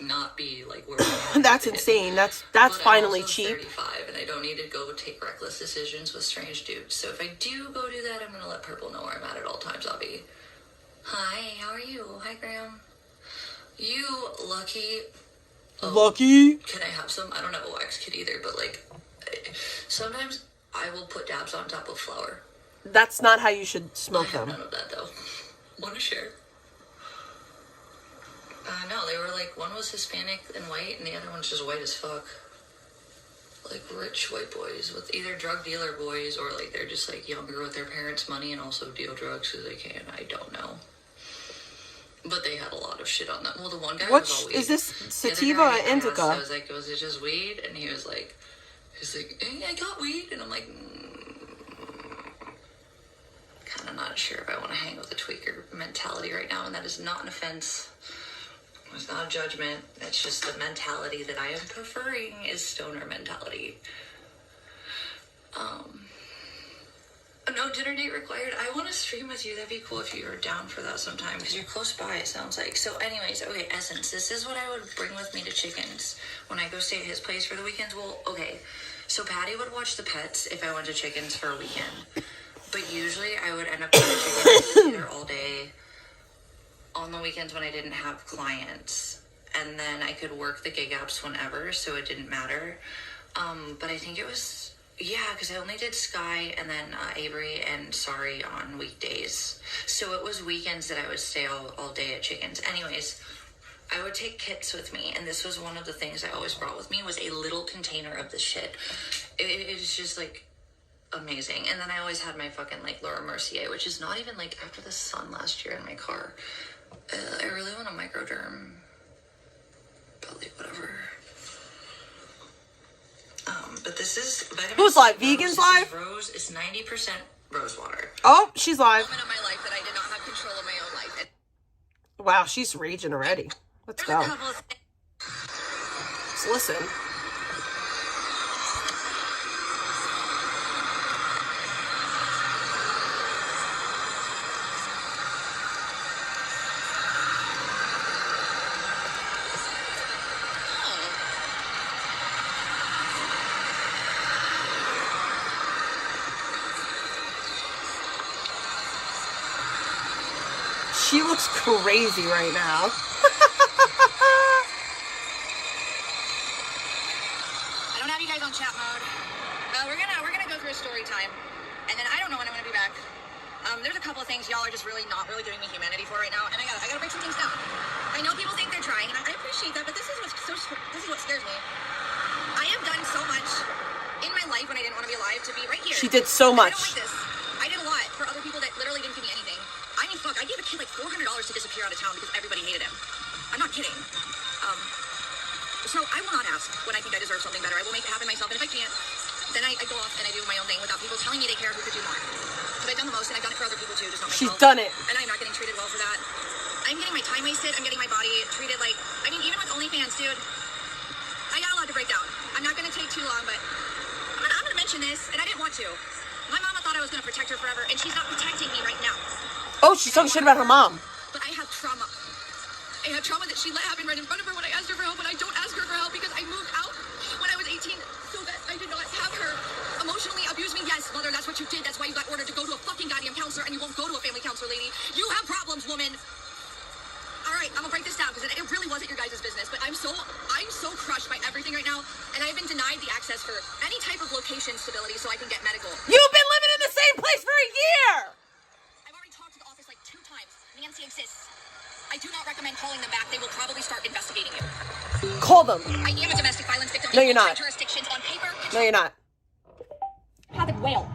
Not be like where that's insane. That's finally cheap. 35, and I don't need to go take reckless decisions with strange dudes. So if I do go do that, I'm gonna let Purple know where I'm at all times. I'll be, hi, how are you? Hi, Graham. You lucky. Lucky? Can I have some? I don't have a wax kit either, but like sometimes I will put dabs on top of flour. That's not how you should smoke them. None of that though. Want to share? No, they were like, one was Hispanic and white, and the other one's just white as fuck. Like rich white boys with either drug dealer boys, or like they're just like younger with their parents' money and also deal drugs because they can. I don't know. But they had a lot of shit on them. Well, the one guy was all weed. Is this sativa or indica? I was like, was it just weed? And he was like, hey, I got weed. And I'm like, kind of not sure if I want to hang with a tweaker mentality right now. And that is not an offense. It's not a judgment. It's just the mentality that I am preferring is stoner mentality. No dinner date required. I want to stream with you. That'd be cool if you were down for that sometime, because you're close by, it sounds like. So anyways, okay, Essence, this is what I would bring with me to Chickens when I go stay at his place for the weekends. Well, okay, so Patty would watch the pets if I went to Chickens for a weekend. But usually I would end up going to Chickens either all day on the weekends when I didn't have clients. And then I could work the gig apps whenever, so it didn't matter. But I think it was Yeah, because I only did Sky and then Avery and Sorry on weekdays. So it was weekends that I would stay all day at Chickens. Anyways, I would take kits with me, and this was one of the things I always brought with me was a little container of this shit. It is just like amazing. And then I always had my fucking like Laura Mercier, which is not even like After the Sun last year in my car. I really want a microderm, but like whatever. But this is vitamin Who's C live? rose. Vegans This live? is rose. It's 90% rose water. Oh, she's live. Moment of my life that I did not have control of my own life. And Wow, she's raging already. Let's there's go. a couple of things. Let's listen. She looks crazy right now. I don't have you guys on chat mode. We're gonna go through a story time, and then I don't know when I'm gonna be back. There's a couple of things y'all are just not really giving me humanity for right now, and I gotta break some things down. I know people think they're trying, and I appreciate that, but this is what scares me. I have done so much in my life when I didn't want to be alive to be right here. She did so And much. I don't like this. I did a lot for other people that literally didn't give me anything. I mean, fuck, I gave a kid like $400 to disappear out of town because everybody hated him. I'm not kidding. So I will not ask when I think I deserve something better. I will make it happen myself, and if I can't, then I go off and I do my own thing without people telling me they care who could do more. But I've done the most, and I've done it for other people too, just not myself. She's done it. And I'm not getting treated well for that. I'm getting my time wasted. I'm getting my body treated like, I mean, even with OnlyFans, dude, I got a lot to break down. I'm not going to take too long, but I'm going to mention this, and I didn't want to. My mama thought I was going to protect her forever, and she's not protecting me right now. Oh, she's talking shit about her mom. But I have trauma. I have trauma that she let happen right in front of her when I asked her for help, and I don't ask her for help because I moved out when I was 18 so that I did not have her emotionally abuse me. Yes, mother, that's what you did. That's why you got ordered to go to a fucking goddamn counselor, and you won't go to a family counselor, lady. You have problems, woman. All right, I'm gonna break this down because it really wasn't your guys' business, but I'm so crushed by everything right now, and I've been denied the access for any type of location stability so I can get medical. You've been living in the same place for a year. I've already talked to the office like 2 times. Nancy exists. I do not recommend calling them back. They will probably start investigating you. Call them. I am a domestic violence victim. No, you're not. Jurisdictions on paper. No, you're not. Havoc whale.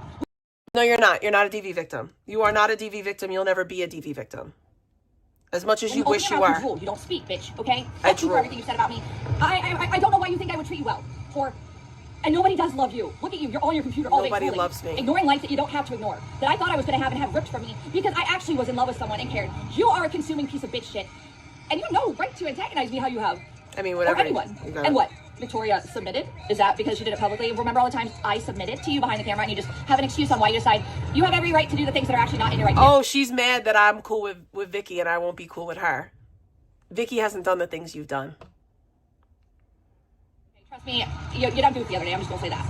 No, you're not. You're not a DV victim. You are not a DV victim. You'll never be a DV victim. As much as you wish you are. You don't speak, bitch, okay? I Fuck you for everything you said about me. I don't know why you think I would treat you well. And nobody does love you. Look at you. You're on your computer all day. Nobody loves me. Ignoring life that you don't have to ignore. That I thought I was going to have ripped from me because I actually was in love with someone and cared. You are a consuming piece of bitch shit. And you know right to antagonize me how you have. I mean, whatever. Or anyone. And what? Victoria submitted? Is that because she did it publicly? Remember all the times I submitted to you behind the camera and you just have an excuse on why you decide you have every right to do the things that are actually not in your right to do? Oh, she's mad that I'm cool with Vicky and I won't be cool with her. Vicky hasn't done the things you've done. Trust me, you done goofed the other day. I'm just going to say that.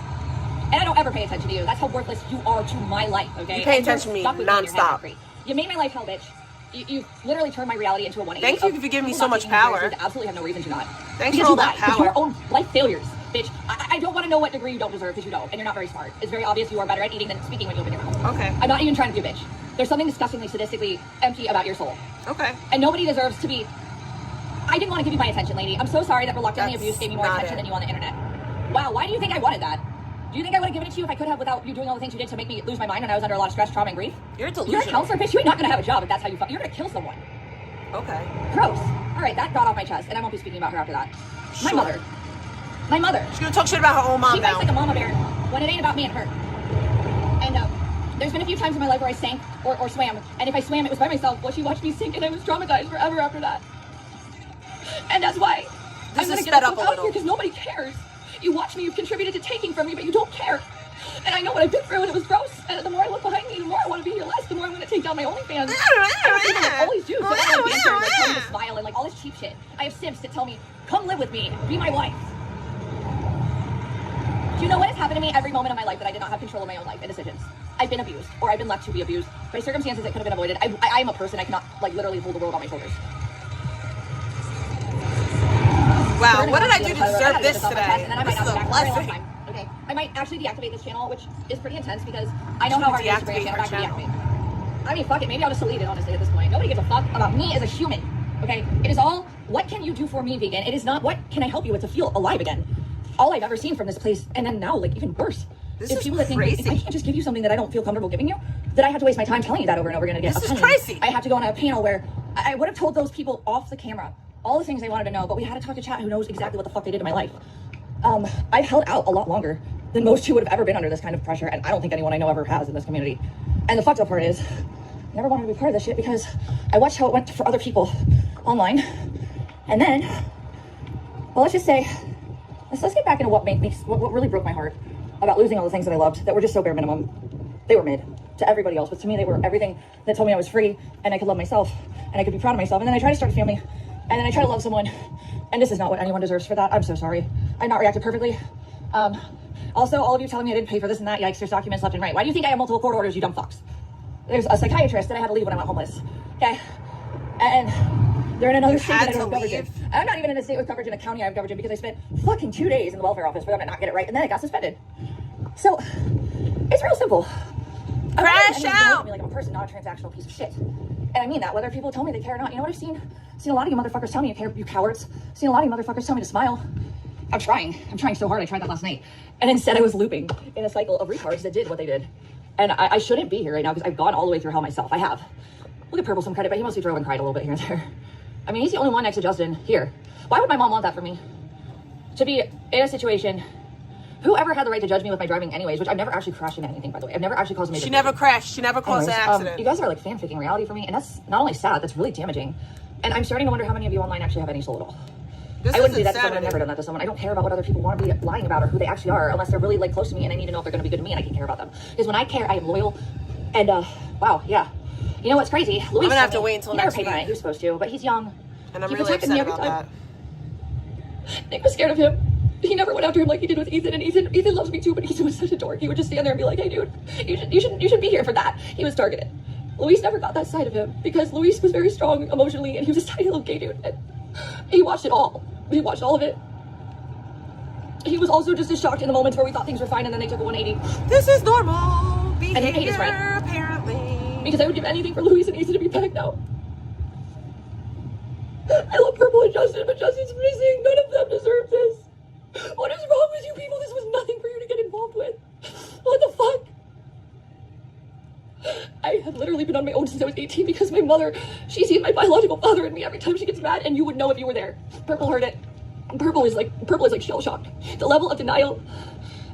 And I don't ever pay attention to you. That's how worthless you are to my life, okay? You pay attention to me nonstop. You made my life hell, bitch. You literally turned my reality into a 180. Thank you for giving me so much power. You absolutely have no reason to not. Thanks for all that power. Your own life failures, bitch. I don't want to know what degree you don't deserve because you don't, and you're not very smart. It's very obvious you are better at eating than speaking when you open your mouth. Okay. I'm not even trying to be a bitch. There's something disgustingly, sadistically empty about your soul. Okay. And nobody deserves to be. I didn't want to give you my attention, lady. I'm so sorry that reluctantly abuse gave me more attention than you on the internet. Wow, why do you think I wanted that? Do you think I would have given it to you if I could have without you doing all the things you did to make me lose my mind when I was under a lot of stress, trauma, and grief? You're delusional. You're a counselor, bitch. You ain't not going to have a job if that's how you fuck. You're going to kill someone. Okay. Gross. All right, that got off my chest, and I won't be speaking about her after that. My mother. My mother. She's going to talk shit about her own mom she now. She fights like a mama bear when it ain't about me and her. And there's been a few times in my life where I sank or swam, and if I swam, it was by myself. Well, she watched me sink, and I was traumatized forever after that. And that's why I'm going to get up out of here because nobody cares. You watch me, you've contributed to taking from me, but you don't care. And I know what I've been through, and it was gross. And the more I look behind me, the more I want to be here less, the more I'm going to take down my OnlyFans. I always do. So I like tell me to smile and like all this cheap shit. I have simps that tell me, come live with me, be my wife. Do you know what has happened to me every moment of my life that I did not have control of my own life and decisions? I've been abused, or I've been left to be abused by circumstances that could have been avoided. I am a person, I cannot like literally hold the world on my shoulders. Wow, what did I do to deserve this today? This is a blessing. Okay. I might actually deactivate this channel, which is pretty intense because I know how hard it is to bring a channel back to deactivate. I mean, fuck it. Maybe I'll just delete it, honestly, at this point. Nobody gives a fuck about me as a human, okay? It is all, what can you do for me, vegan? It is not, what can I help you with to feel alive again? All I've ever seen from this place, and then now, like, even worse. This is is people that think, crazy. if I can't just give you something that I don't feel comfortable giving you, that I have to waste my time telling you that over and over again. This is crazy. I have to go on a panel where I would have told those people off the camera all the things they wanted to know, but we had to talk to chat who knows exactly what the fuck they did to my life. I've held out a lot longer than most who would have ever been under this kind of pressure, and I don't think anyone I know ever has in this community. And the fucked up part is, I never wanted to be part of this shit because I watched how it went for other people online, and then, well, let's just say, let's get back into what made me, what really broke my heart about losing all the things that I loved that were just so bare minimum. They were mid to everybody else, but to me they were everything that told me I was free and I could love myself and I could be proud of myself. And then I tried to start a family, and then I try to love someone, and this is not what anyone deserves for that. I'm so sorry. I not reacted perfectly. Also, all of you telling me I didn't pay for this and that, yikes, there's documents left and right. Why do you think I have multiple court orders, you dumb fucks? There's a psychiatrist that I had to leave when I went homeless, okay? And they're in another state that I don't have coverage in. I'm not even in a state with coverage in a county I have coverage in because I spent fucking 2 days in the welfare office for them to not get it right, and then it got suspended. So, it's real simple. Crash out! Like I'm a person, not a transactional piece of shit. And I mean that, whether people tell me they care or not. You know what I've seen? Seen a lot of you motherfuckers tell me you care, you cowards. Seen a lot of you motherfuckers tell me to smile. I'm trying so hard. I tried that last night. And instead I was looping in a cycle of retards that did what they did. And I shouldn't be here right now because I've gone all the way through hell myself. I have. We'll give Purple some credit, but he mostly drove and cried a little bit here and there. I mean, he's the only one next to Justin here. Why would my mom want that for me? To be in a situation, whoever had the right to judge me with my driving anyways, which I've never actually crashed into anything, by the way. I've never actually caused a major She never crashed. She never caused an accident. You guys are like fanficking reality for me, and that's not only sad, that's really damaging. And I'm starting to wonder how many of you online actually have any soul at all. I wouldn't do that to someone. I've never done that to someone. I don't care about what other people want to be lying about or who they actually are, unless they're really like close to me and I need to know if they're going to be good to me and I can care about them. Because when I care, I am loyal. And wow, yeah. You know what's crazy? Luis, I'm gonna have to wait until next week. He was supposed to, but he's young. And I'm really upset about that. Nick was scared of him. He never went after him like he did with Ethan, and Ethan loves me too, but Ethan was such a dork. He would just stand there and be like, "Hey, dude, you should be here for that." He was targeted. Luis never got that side of him because Luis was very strong emotionally, and he was a tiny little gay dude. And he watched it all. He watched all of it. He was also just as shocked in the moments where we thought things were fine, and then they took a 180. This is normal behavior, and he paid his rent, apparently. Because I would give anything for Luis and Ethan to be back now. I love Purple and Justin, but Justin's missing. None of them deserve this. What is wrong with you people? This was nothing for you to get involved with. What the fuck? I have literally been on my own since I was 18 because my mother, she sees my biological father in me every time she gets mad, and you would know if you were there. Purple heard it. Purple is like shell shocked. The level of denial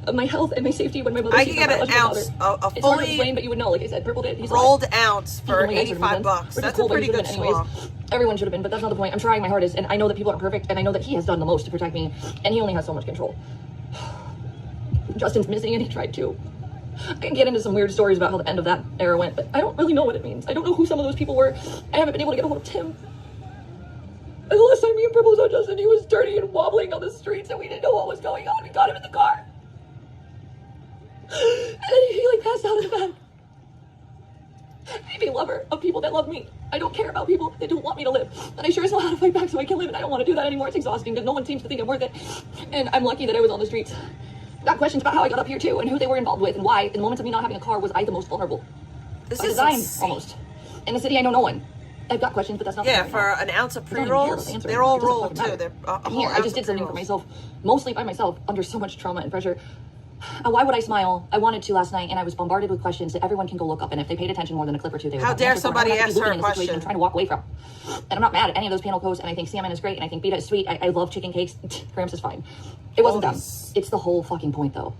of my health and my safety when my mother sees my biological father. A it's hard to fully explain, but you would know. Like I said, Purple did. He's rolled ounce for $85. That's a pretty good swap. Everyone should have been, but that's not the point. I'm trying my hardest, and I know that people aren't perfect, and I know that he has done the most to protect me, and he only has so much control. Justin's missing, and he tried to. I can get into some weird stories about how the end of that era went, but I don't really know what it means. I don't know who some of those people were. I haven't been able to get a hold of Tim. And the last time me and Purple saw Justin, he was dirty and wobbling on the streets, and we didn't know what was going on. We got him in the car. And then he like passed out in the back. I'm a lover of people that love me. I don't care about people that don't want me to live. And I sure as hell how to fight back so I can live, and I don't want to do that anymore. It's exhausting because no one seems to think I'm worth it. And I'm lucky that I was on the streets. Got questions about how I got up here too, and who they were involved with, and why. In the moments of me not having a car, was I the most vulnerable? This by is design, insane. Almost. In the city, I know no one. I've got questions, but that's not. Yeah, for an ounce of pre-rolls, they're all rolled too. They're here. I just did something for myself, mostly by myself, under so much trauma and pressure. Why would I smile? I wanted to last night, and I was bombarded with questions that everyone can go look up, and if they paid attention more than a clip or two, they would. How dare somebody ask her a question? I'm trying to walk away from, and I'm not mad at any of those panel posts, and I think Salmon is great, and I think Beta is sweet. I love chicken cakes. Gramps is fine. It wasn't them. It's the whole fucking point, though.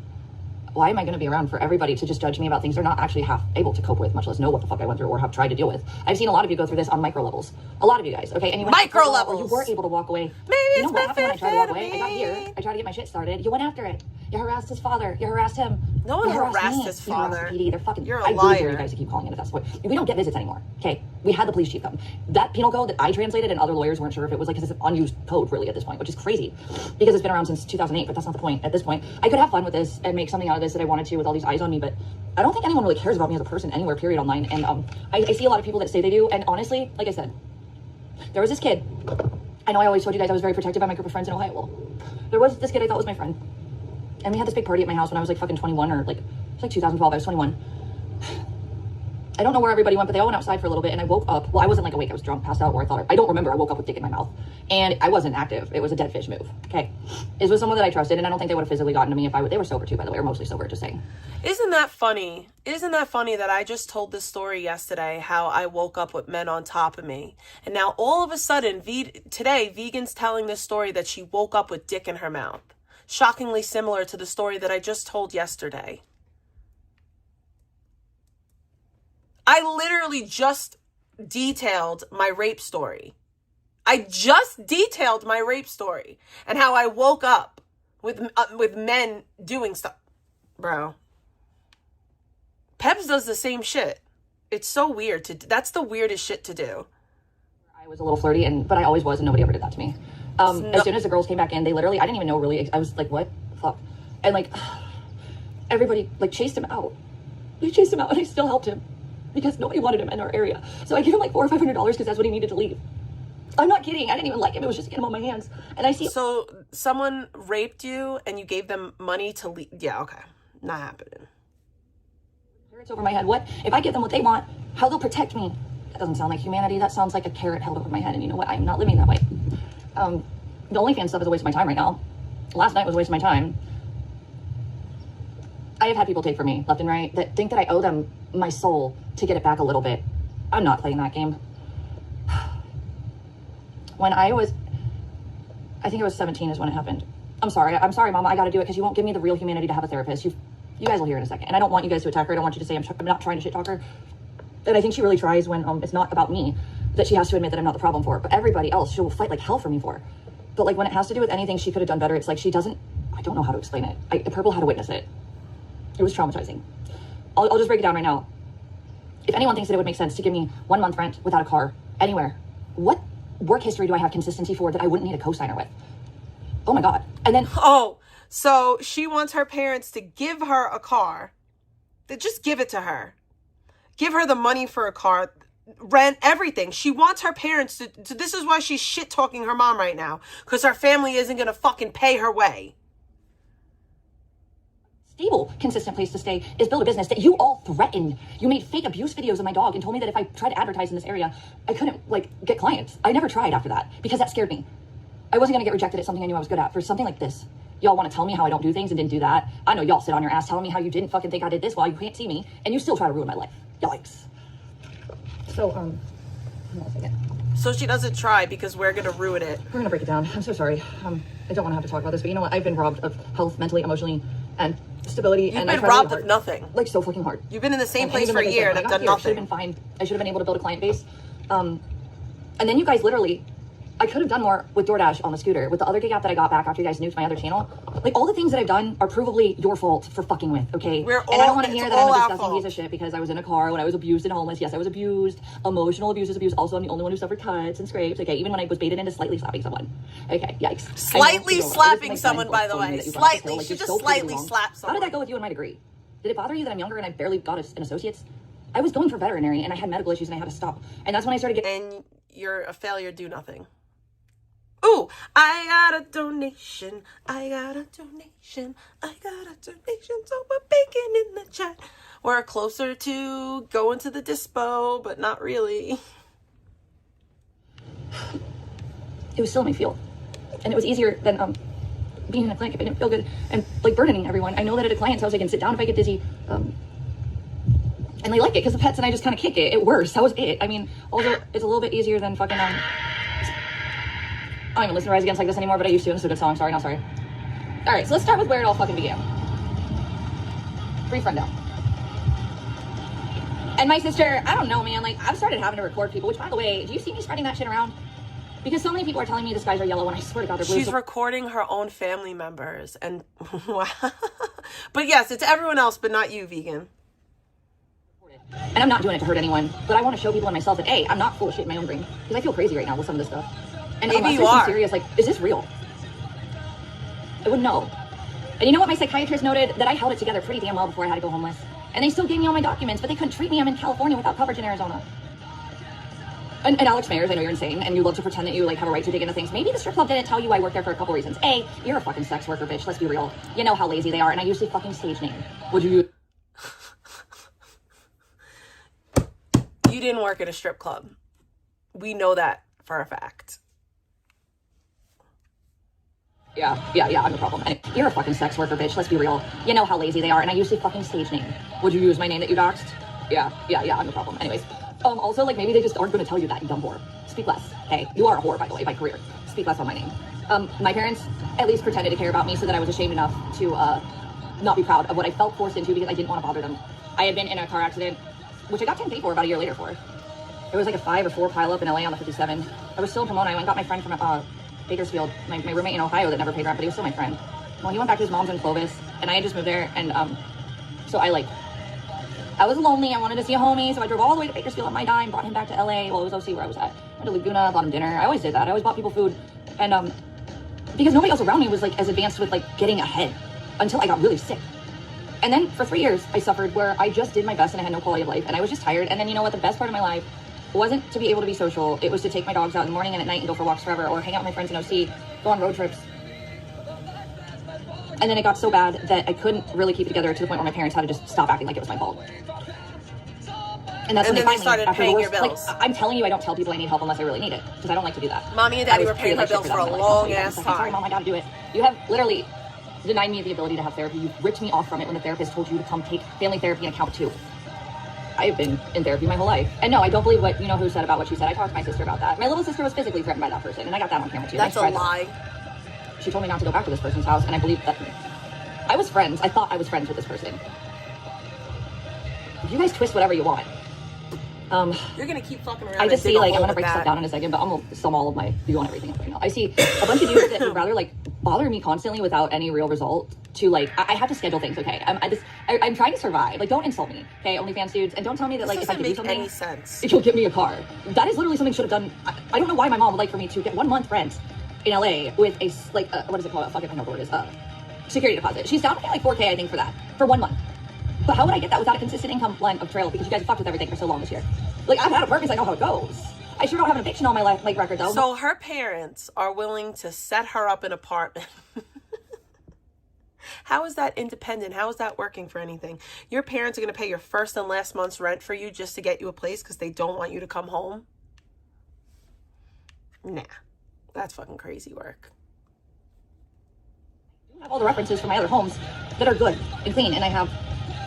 Why am I going to be around for everybody to just judge me about things they're not actually half able to cope with, much less know what the fuck I went through or have tried to deal with? I've seen a lot of you go through this on micro levels. A lot of you guys, okay? And you went micro levels. You were able to walk away. Maybe you know what happened when I tried to walk away? I got here. I tried to get my shit started. You went after it. You harassed his father. You harassed him. No one harassed his father. They're fucking. You're a I liar. really dare you guys to keep calling it at that point. We don't get visits anymore. Okay, we had the police chief come. That penal code that I translated and other lawyers weren't sure if it was like, because it's an unused code really at this point, which is crazy because it's been around since 2008. But that's not the point. At this point, I could have fun with this and make something out of this that I wanted to with all these eyes on me. But I don't think anyone really cares about me as a person anywhere. Period. Online. And I see a lot of people that say they do. And honestly, like I said, there was this kid. I know I always told you guys I was very protected by my group of friends in Ohio. Well, there was this kid I thought was my friend. And we had this big party at my house when I was like fucking 21, or like, it was like 2012, I was 21. I don't know where everybody went, but they all went outside for a little bit, and I woke up. Well, I wasn't like awake, I was drunk, passed out, or I don't remember. I woke up with dick in my mouth, and I wasn't active. It was a dead fish move. Okay, it was someone that I trusted, and I don't think they would have physically gotten to me if they were sober too, by the way, or mostly sober, just saying. Isn't that funny? Isn't that funny that I just told this story yesterday, how I woke up with men on top of me, and now all of a sudden, today, Vegan's telling this story that she woke up with dick in her mouth. Shockingly similar to the story that I just told yesterday. I literally just detailed my rape story. I just detailed my rape story and how I woke up with men doing stuff. Bro. Peps does the same shit. It's so weird. That's the weirdest shit to do. I was a little flirty, but I always was, and nobody ever did that to me. As soon as the girls came back in, they literally, I didn't even know really, I was like, what the fuck? And like, everybody like chased him out. They chased him out, and I still helped him because nobody wanted him in our area. So I gave him like $400 or $500 because that's what he needed to leave. I'm not kidding. I didn't even like him. It was just to get him on my hands. And I see. So someone raped you and you gave them money to leave? Yeah, okay. Not happening. Carrots over my head. What? If I give them what they want, how they'll protect me. That doesn't sound like humanity. That sounds like a carrot held over my head. And you know what? I'm not living that way. The OnlyFans stuff is a waste of my time right now. Last night was a waste of my time. I have had people take from me left and right that think that I owe them my soul to get it back a little bit. I'm not playing that game. When I think it was 17 is when it happened. I'm sorry, Mama. I got to do it because you won't give me the real humanity to have a therapist. You guys will hear in a second. And I don't want you guys to attack her. I don't want you to say I'm not trying to shit talk her. And I think she really tries when it's not about me, that she has to admit that I'm not the problem for. But everybody else, she will fight like hell for me for. But like when it has to do with anything she could have done better, it's like she doesn't. I don't know how to explain it. Purple had to witness it. It was traumatizing. I'll just break it down right now. If anyone thinks that it would make sense to give me 1 month rent without a car anywhere, what work history do I have consistency for that I wouldn't need a co-signer with? Oh my God. And then so she wants her parents to give her a car. They just give it to her. Give her the money for a car, rent, everything. She wants her parents to this is why she's shit talking her mom right now, because her family isn't going to fucking pay her way. Stable, consistent place to stay is build a business that you all threatened. You made fake abuse videos of my dog and told me that if I tried to advertise in this area, I couldn't get clients. I never tried after that because that scared me. I wasn't gonna get rejected at something I knew I was good at. For something like this, y'all want to tell me how I don't do things and didn't do that. I know y'all sit on your ass telling me how you didn't fucking think I did this while you can't see me, and you still try to ruin my life. Yikes. So hold on a second. So she doesn't try because we're gonna ruin it. We're gonna break it down. I'm so sorry. I don't want to have to talk about this, but you know what? I've been robbed of health, mentally, emotionally, and stability. You've been robbed of nothing. Like so fucking hard. You've been in the same place for a year and have done nothing. I should have been fine. I should have been able to build a client base. And then you guys literally, I could have done more with DoorDash on the scooter, with the other gig app that I got back after you guys nuked my other channel. Like all the things that I've done are provably your fault for fucking with, okay? And I don't want to hear that I'm a disgusting piece of shit because I was in a car when I was abused and homeless. Yes, I was abused. Emotional abuse is abuse. Also, I'm the only one who suffered cuts and scrapes, okay? Even when I was baited into slightly slapping someone. Okay, yikes. Slightly slapping someone, by the way. Slightly. She just slightly slapped someone. How did that go with you in my degree? Did it bother you that I'm younger and I barely got an associate's? I was going for veterinary and I had medical issues and I had to stop. And that's when I started getting... And you're a failure, do nothing. Ooh, I got a donation. I got a donation. I got a donation. So we're baking in the chat. We're closer to going to the dispo, but not really. It was still in my field. And it was easier than being in a clinic. It didn't feel good. And like burdening everyone. I know that at a client's house I can sit down if I get dizzy. And they like it because the pets and I just kind of kick it. It works. That was it. I mean, although it's a little bit easier than fucking I don't even listen to Rise Against like this anymore, but I used to. It's a good song. Sorry, not sorry. All right, so let's start with where it all fucking began. Free friend down. And my sister, I don't know, man. Like, I've started having to record people, which, by the way, do you see me spreading that shit around? Because so many people are telling me the skies are yellow, and I swear to God, they're blue. She's recording her own family members. And, but yes, it's everyone else, but not you, Vegan. And I'm not doing it to hurt anyone, but I want to show people and myself that, hey, I'm not full of shit in my own brain. Because I feel crazy right now with some of this stuff. And maybe you are serious. Like, is this real? I wouldn't know. And you know what? My psychiatrist noted that I held it together pretty damn well before I had to go homeless. And they still gave me all my documents, but they couldn't treat me. I'm in California without coverage in Arizona. And Alex Mayers, I know you're insane, and you love to pretend that you like have a right to dig into things. Maybe the strip club didn't tell you I worked there for a couple reasons. A, you're a fucking sex worker, bitch. Let's be real. You know how lazy they are, and I use the fucking stage name. Would you? You didn't work at a strip club. We know that for a fact. Yeah, I'm the problem. And you're a fucking sex worker, bitch. Let's be real. You know how lazy they are, and I use the fucking stage name. Would you use my name that you doxed? Yeah, I'm the problem. Anyways. Also, like, maybe they just aren't going to tell you that, you dumb whore. Speak less, okay? You are a whore, by the way, by career. Speak less on my name. My parents at least pretended to care about me so that I was ashamed enough to not be proud of what I felt forced into because I didn't want to bother them. I had been in a car accident, which I got 10 paid for about a year later for. It was like a 5 or 4 pileup in LA on the 57. I was still in Pomona. I went and got my friend from Bakersfield, my roommate in Ohio that never paid rent, but he was still my friend. Well, he went back to his mom's in Clovis, and I had just moved there, and so I was lonely. I wanted to see a homie, so I drove all the way to Bakersfield on my dime, brought him back to LA. Well, it was OC where I was at. Went to Laguna, bought him dinner. I always did that. I always bought people food. And because nobody else around me was like as advanced with like getting ahead until I got really sick. And then for 3 years, I suffered where I just did my best and I had no quality of life. And I was just tired. And then you know what? The best part of my life wasn't to be able to be social. It was to take my dogs out in the morning and at night and go for walks forever, or hang out with my friends in OC, go on road trips. And then it got so bad that I couldn't really keep it together to the point where my parents had to just stop acting like it was my fault. And that's when they started paying your bills. Like, I'm telling you, I don't tell people I need help unless I really need it, because I don't like to do that. Mommy and Daddy were paying my bills for a long ass time. Sorry, Mom, I gotta do it. You have literally denied me the ability to have therapy. You ripped me off from it when the therapist told you to come take family therapy in account too. I've been in therapy my whole life. And no, I don't believe what, you know who said about what she said. I talked to my sister about that. My little sister was physically threatened by that person, and I got that on camera too. That's a lie. She told me not to go back to this person's house, and I believe that I was friends. I thought I was friends with this person. You guys twist whatever you want. You're gonna keep fucking around. I just see, like, I'm gonna break stuff down in a second, but I'm gonna sum all of my view on everything up right now. I see a bunch of dudes that would rather like bother me constantly without any real result to like, I have to schedule things, okay? I'm trying to survive. Like, don't insult me, okay? OnlyFans dudes, and don't tell me that like if I can do something, any sense. you'll give me a car. That is literally something I should have done. I don't know why my mom would like for me to get 1 month rent in LA with a like what is it called? Fucking I know what it is. Security deposit. She's down to pay like $4K, I think, for that for 1 month. But how would I get that without a consistent income blend of trail? Because you guys have fucked with everything for so long this year. Like, I've had a purpose, I know how it goes. I sure don't have an eviction on my life, like, record, though. So her parents are willing to set her up an apartment. How is that independent? How is that working for anything? Your parents are going to pay your first and last month's rent for you just to get you a place because they don't want you to come home? Nah. That's fucking crazy work. I have all the references from my other homes that are good and clean, and I have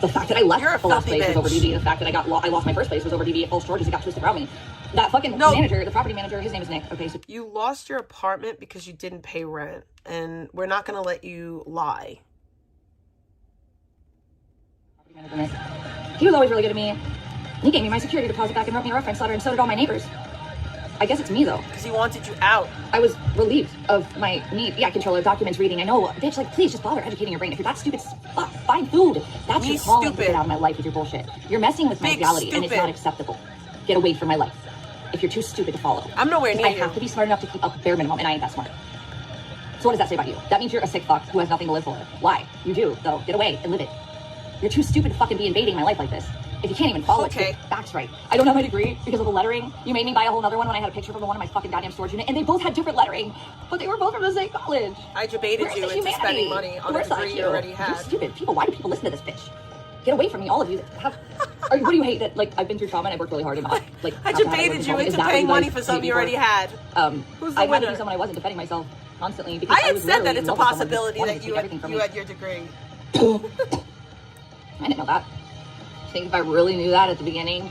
the fact that I left the last place was over DV. The fact that I lost my first place was over DV at Falls George's. It got twisted around me. That fucking manager, the property manager, his name is Nick. Okay, so you lost your apartment because you didn't pay rent, and we're not going to let you lie. He was always really good to me. He gave me my security deposit back and wrote me a reference letter, and so did all my neighbors. I guess it's me, though. Because he wanted you out. I was relieved of my need. Yeah, controller, documents, reading. I know, bitch, like, please just bother educating your brain. If you're that stupid, find food. That's your calling to get out of my life with your bullshit. You're messing with my reality, and it's not acceptable. Get away from my life. If you're too stupid to follow. I'm nowhere near you. I have to be smart enough to keep up bare minimum, and I ain't that smart. So what does that say about you? That means you're a sick fuck who has nothing to live for. Why? You do, though. Get away and live it. You're too stupid to fucking be invading my life like this. If you can't even follow it, facts right. I don't have my degree because of the lettering. You made me buy a whole other one when I had a picture from the one in my fucking goddamn storage unit, and they both had different lettering, but they were both from the same college. I debated you into spending money on a degree you already had. You're stupid. People, why do people listen to this bitch? Get away from me, all of you. What do you hate that, like, I've been through trauma and I've worked really hard and like, I debated you into paying money for something you already had. Who's the winner? I had to be someone I wasn't defending myself constantly because I had said that it's a possibility that you had your degree. I didn't know that. I think if I really knew that at the beginning,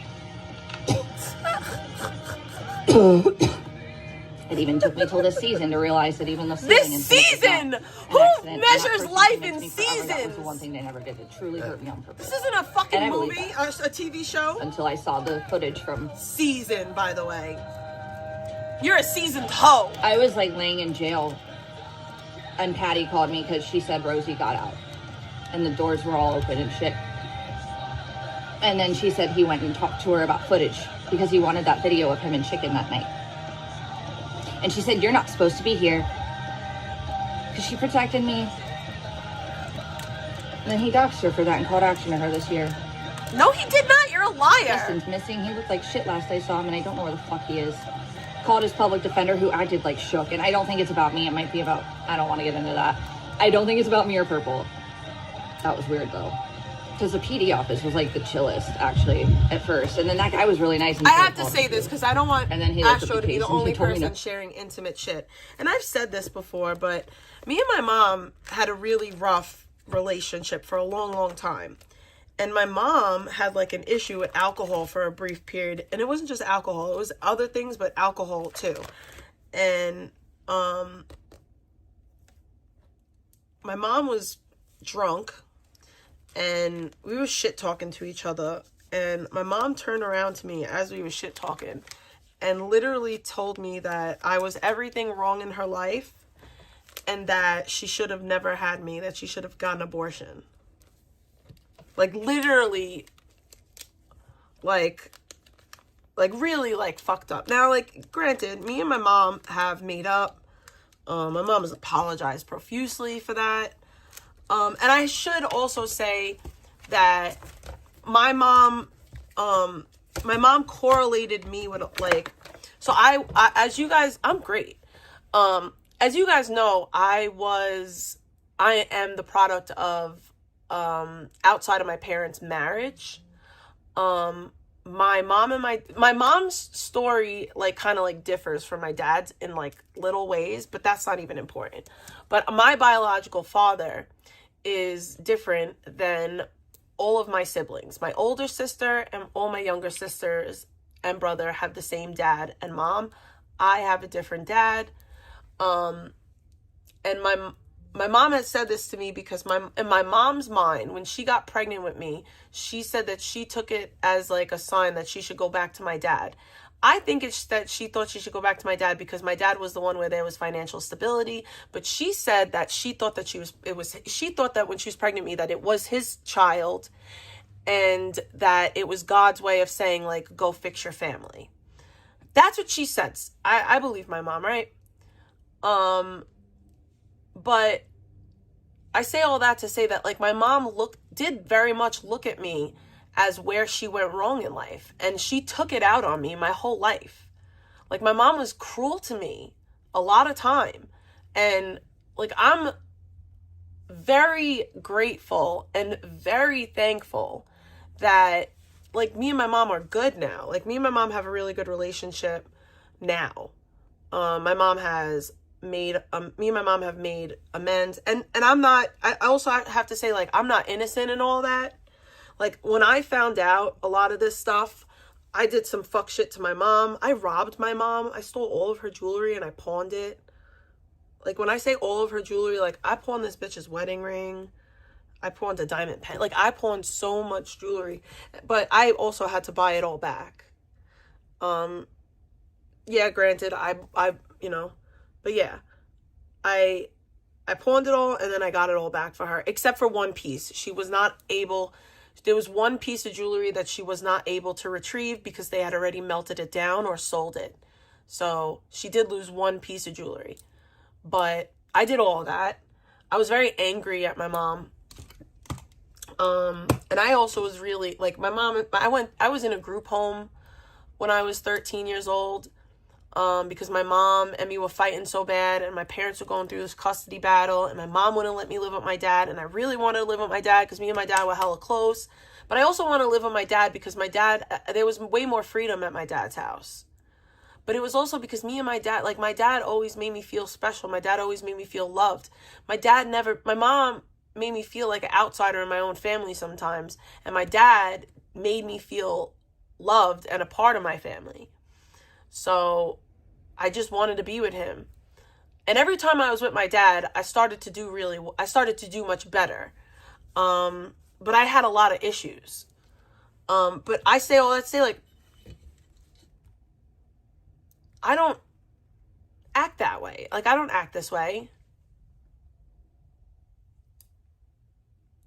it even took me till this season to realize that even the this season, who measures life in seasons? That was the one thing they never did. It truly hurt me on purpose. This isn't a fucking movie, a TV show. Until I saw the footage from season. By the way, you're a seasoned hoe. I was like laying in jail, and Patty called me because she said Rosie got out, and the doors were all open and shit. And then she said he went and talked to her about footage because he wanted that video of him and Chicken that night. And she said, you're not supposed to be here because she protected me. And then he doxed her for that and called action to her this year. No, he did not. You're a a liar. Justin's missing. He looked like shit last I saw him, and I don't know where the fuck he is. Called his public defender, who acted like shook. And I don't think it's about me. It might be about, I don't want to get into that. I don't think it's about me or Purple. That was weird, though. Because the PD office was like the chillest, actually, at first. And then that guy was really nice. I have to say this because I don't want and then he Astro to be the only person sharing intimate shit. And I've said this before, but me and my mom had a really rough relationship for a long, long time. And my mom had like an issue with alcohol for a brief period. And it wasn't just alcohol. It was other things, but alcohol too. And my mom was drunk. And we were shit talking to each other. And my mom turned around to me as we were shit talking and literally told me that I was everything wrong in her life and that she should have never had me, that she should have gotten an abortion. Like literally, like really like fucked up. Now, like, granted, me and my mom have made up. My mom has apologized profusely for that. And I should also say that my mom correlated me with like, so I as you guys, I'm great. As you guys know, I am the product of, outside of my parents' marriage. My mom and my mom's story like kind of like differs from my dad's in like little ways, but that's not even important. But my biological father is different than all of my siblings. My older sister and all my younger sisters and brother have the same dad and mom. I have a different dad. And my mom has said this to me because in my mom's mind, when she got pregnant with me, she said that she took it as like a sign that she should go back to my dad. I think it's that she thought she should go back to my dad because my dad was the one where there was financial stability. But she said that she thought that she thought that when she was pregnant with me, that it was his child and that it was God's way of saying like, go fix your family. That's what she said. I believe my mom, right? But I say all that to say that like my mom did very much look at me as where she went wrong in life. And she took it out on me my whole life. Like my mom was cruel to me a lot of time. And like I'm very grateful and very thankful that like me and my mom are good now. Like me and my mom have a really good relationship now. My mom has me and my mom have made amends. And I also have to say like I'm not innocent in all that. Like, when I found out a lot of this stuff, I did some fuck shit to my mom. I robbed my mom. I stole all of her jewelry and I pawned it. Like, when I say all of her jewelry, like, I pawned this bitch's wedding ring. I pawned a diamond pen. Like, I pawned so much jewelry. But I also had to buy it all back. Yeah, granted, but yeah. I pawned it all and then I got it all back for her. Except for one piece. There was one piece of jewelry that she was not able to retrieve because they had already melted it down or sold it. So she did lose one piece of jewelry. But I did all that. I was very angry at my mom. And I also was really, like, my mom, I was in a group home when I was 13 years old. Because my mom and me were fighting so bad and my parents were going through this custody battle and my mom wouldn't let me live with my dad, and I really wanted to live with my dad because me and my dad were hella close. But I also want to live with my dad because there was way more freedom at my dad's house. But it was also because me and my dad, like my dad always made me feel special. My dad always made me feel loved. My mom made me feel like an outsider in my own family sometimes. And my dad made me feel loved and a part of my family. So I just wanted to be with him. And every time I was with my dad, I started to do much better. But I had a lot of issues. But I say all that to say, like, I don't act that way. Like, I don't act this way.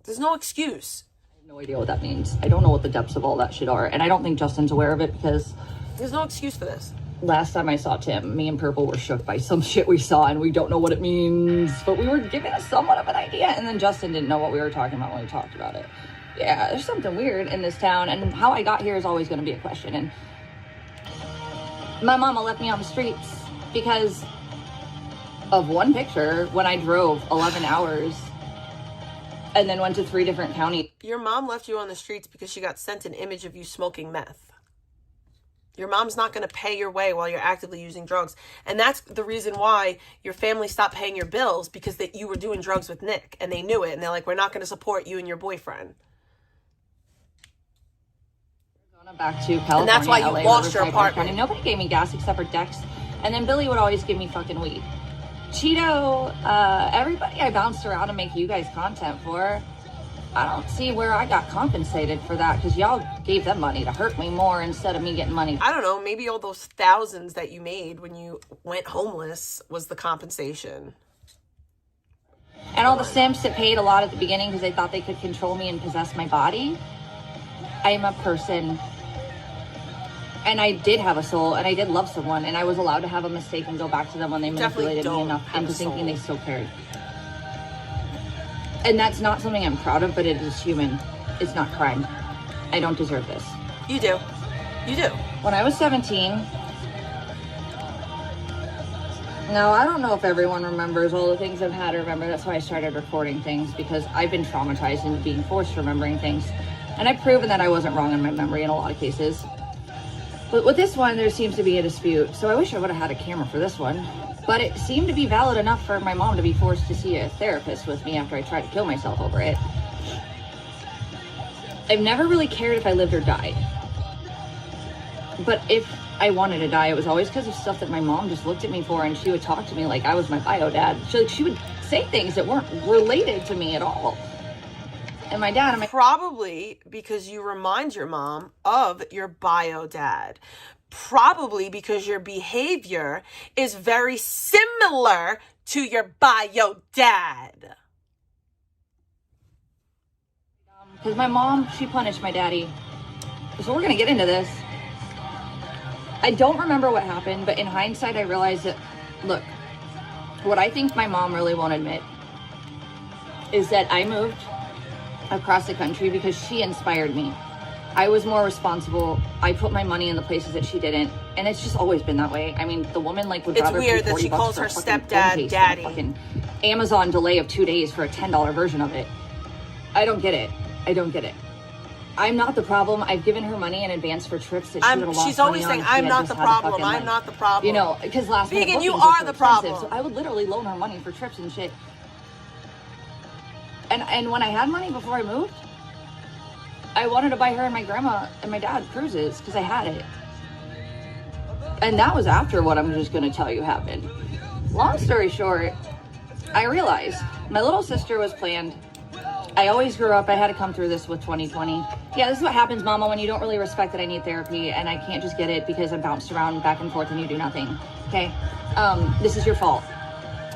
There's no excuse. I have no idea what that means. I don't know what the depths of all that shit are. And I don't think Justin's aware of it because there's no excuse for this. Last time I saw Tim, me and Purple were shook by some shit we saw and we don't know what it means, but we were given somewhat of an idea. And then Justin didn't know what we were talking about when we talked about it. yeah, there's something weird in this town, and how I got here is always going to be a question. And my mama left me on the streets because of one picture when I drove 11 hours and then went to 3 different counties. Your mom left you on the streets because she got sent an image of you smoking meth. Your mom's not going to pay your way while you're actively using drugs. And that's the reason why your family stopped paying your bills, because you were doing drugs with Nick, and they knew it. And they're like, we're not going to support you and your boyfriend. Back to California, and that's why you LA, lost your Riverside, apartment. And nobody gave me gas except for Dex. And then Billy would always give me fucking weed. Cheeto, everybody I bounced around to make you guys content for, I don't see where I got compensated for that, because y'all gave them money to hurt me more instead of me getting money. I don't know, maybe all those thousands that you made when you went homeless was the compensation. And all the simps that paid a lot at the beginning because they thought they could control me and possess my body. I am a person, and I did have a soul, and I did love someone, and I was allowed to have a mistake and go back to them when they manipulated me enough into thinking they still cared. And that's not something I'm proud of, but it is human. It's not crime. I don't deserve this. You do. You do. When I was 17, now I don't know if everyone remembers all the things I've had to remember. That's why I started recording things, because I've been traumatized into being forced remembering things. And I've proven that I wasn't wrong in my memory in a lot of cases. But with this one, there seems to be a dispute. So I wish I would have had a camera for this one. But it seemed to be valid enough for my mom to be forced to see a therapist with me after I tried to kill myself over it. I've never really cared if I lived or died. But if I wanted to die, it was always because of stuff that my mom just looked at me for, and she would talk to me like I was my bio dad. She would say things that weren't related to me at all. And my dad, probably because you remind your mom of your bio dad. Probably because your behavior is very similar to your bio dad. Because my mom, she punished my daddy. So we're going to get into this. I don't remember what happened, but in hindsight, I realized that, look, what I think my mom really won't admit is that I moved across the country because she inspired me. I was more responsible. I put my money in the places that she didn't, and it's just always been that way. I mean, the woman would it's rather weird pay 40 that she bucks calls for her a fucking stepdad daddy. Fucking Amazon delay of 2 days for a $10 version of it. I don't get it. I don't get it. I'm not the problem. I've given her money in advance for trips that she would have lost. She's always saying, "I'm not the problem. I'm not the problem." You know, because last minute Vegan, you bookings are so the problem. So I would literally loan her money for trips and shit. And when I had money before I moved, I wanted to buy her and my grandma and my dad cruises because I had it. And that was after what I'm just going to tell you happened. Long story short, I realized my little sister was planned. I always grew up, I had to come through this with 2020. Yeah, this is what happens, Mama, when you don't really respect that I need therapy and I can't just get it because I'm bounced around back and forth and you do nothing. Okay? This is your fault.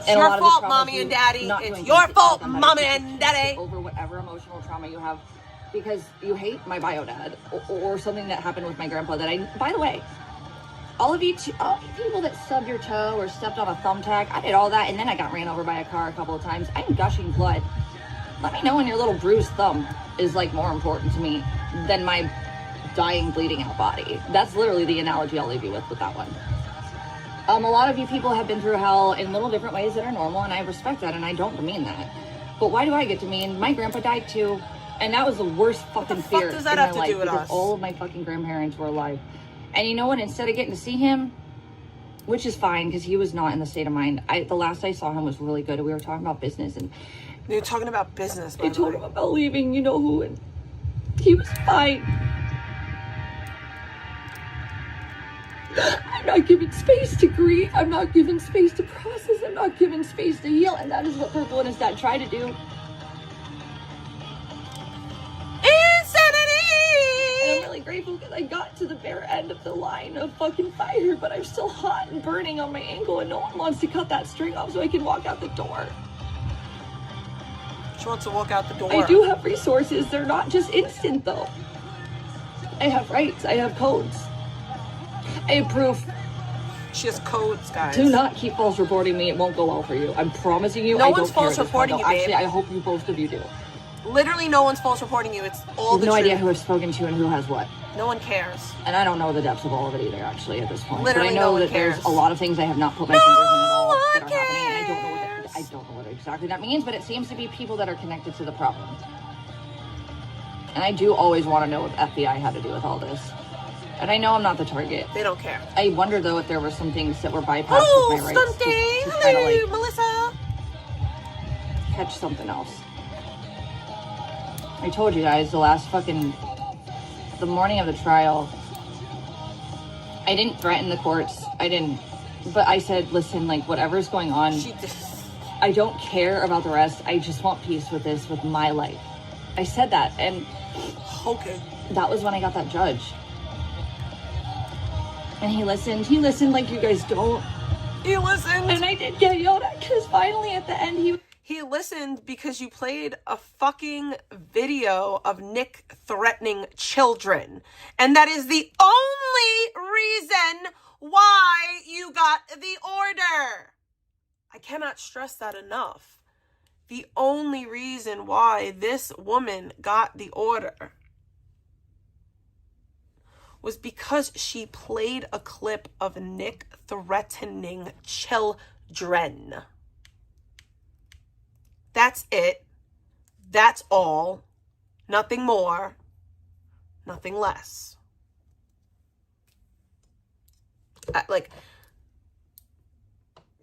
It's your fault, Mommy and Daddy. It's your fault, Mommy and Daddy. Over whatever emotional trauma you have because you hate my bio dad or something that happened with my grandpa that I, by the way, all of you people that stubbed your toe or stepped on a thumbtack, I did all that and then I got ran over by a car a couple of times. I'm gushing blood. Let me know when your little bruised thumb is like more important to me than my dying, bleeding out body. That's literally the analogy I'll leave you with that one. A lot of you people have been through hell in little different ways that are normal, and I respect that, and I don't demean that. But why do I get demeaned? My grandpa died too, and that was the worst fucking fear does that in have my to do life with because us? all of my fucking grandparents were alive. And you know what? Instead of getting to see him, which is fine because he was not in the state of mind. The last I saw him was really good. We were talking about business, and they were talking about business. I told him about leaving, you know who, and he was fine. I'm not given space to grieve. I'm not given space to process. I'm not given space to heal, and that is what Purple and his dad tried to do. Insanity! And I'm really grateful because I got to the bare end of the line of fucking fire, but I'm still hot and burning on my ankle, and no one wants to cut that string off so I can walk out the door. She wants to walk out the door. I do have resources. They're not just instant, though. I have rights. I have codes. I have proof. She has codes, guys. Do not keep false reporting me. It won't go well for you. I'm promising you. No I one's don't care false at this reporting point, you, babe. Actually, I hope you both of you do. Literally no one's false reporting you. It's all You have the no truth. idea who I've spoken to and who has what. No one cares. And I don't know the depths of all of it either, actually, at this point. Literally but I know no one that cares. there's a lot of things I have not put my fingers in at all that are happening, and I don't know what exactly that means, but it seems to be people that are connected to the problem. And I do always want to know what the FBI had to do with all this. And I know I'm not the target. They don't care. I wonder, though, if there were some things that were bypassed with my rights. Stunting! To try to, like, Melissa! catch something else. I told you guys the morning of the trial, I didn't threaten the courts. But I said, listen, like, whatever's going on, I don't care about the rest. I just want peace with this, with my life. I said that, and okay, that was when I got that judge. And he listened like you guys don't. He listened. And I did get yelled at, because finally at the end he listened because you played a fucking video of Nick threatening children. And that is the only reason why you got the order. I cannot stress that enough. The only reason why this woman got the order was because she played a clip of Nick threatening children. That's it. That's all. Nothing more. Nothing less.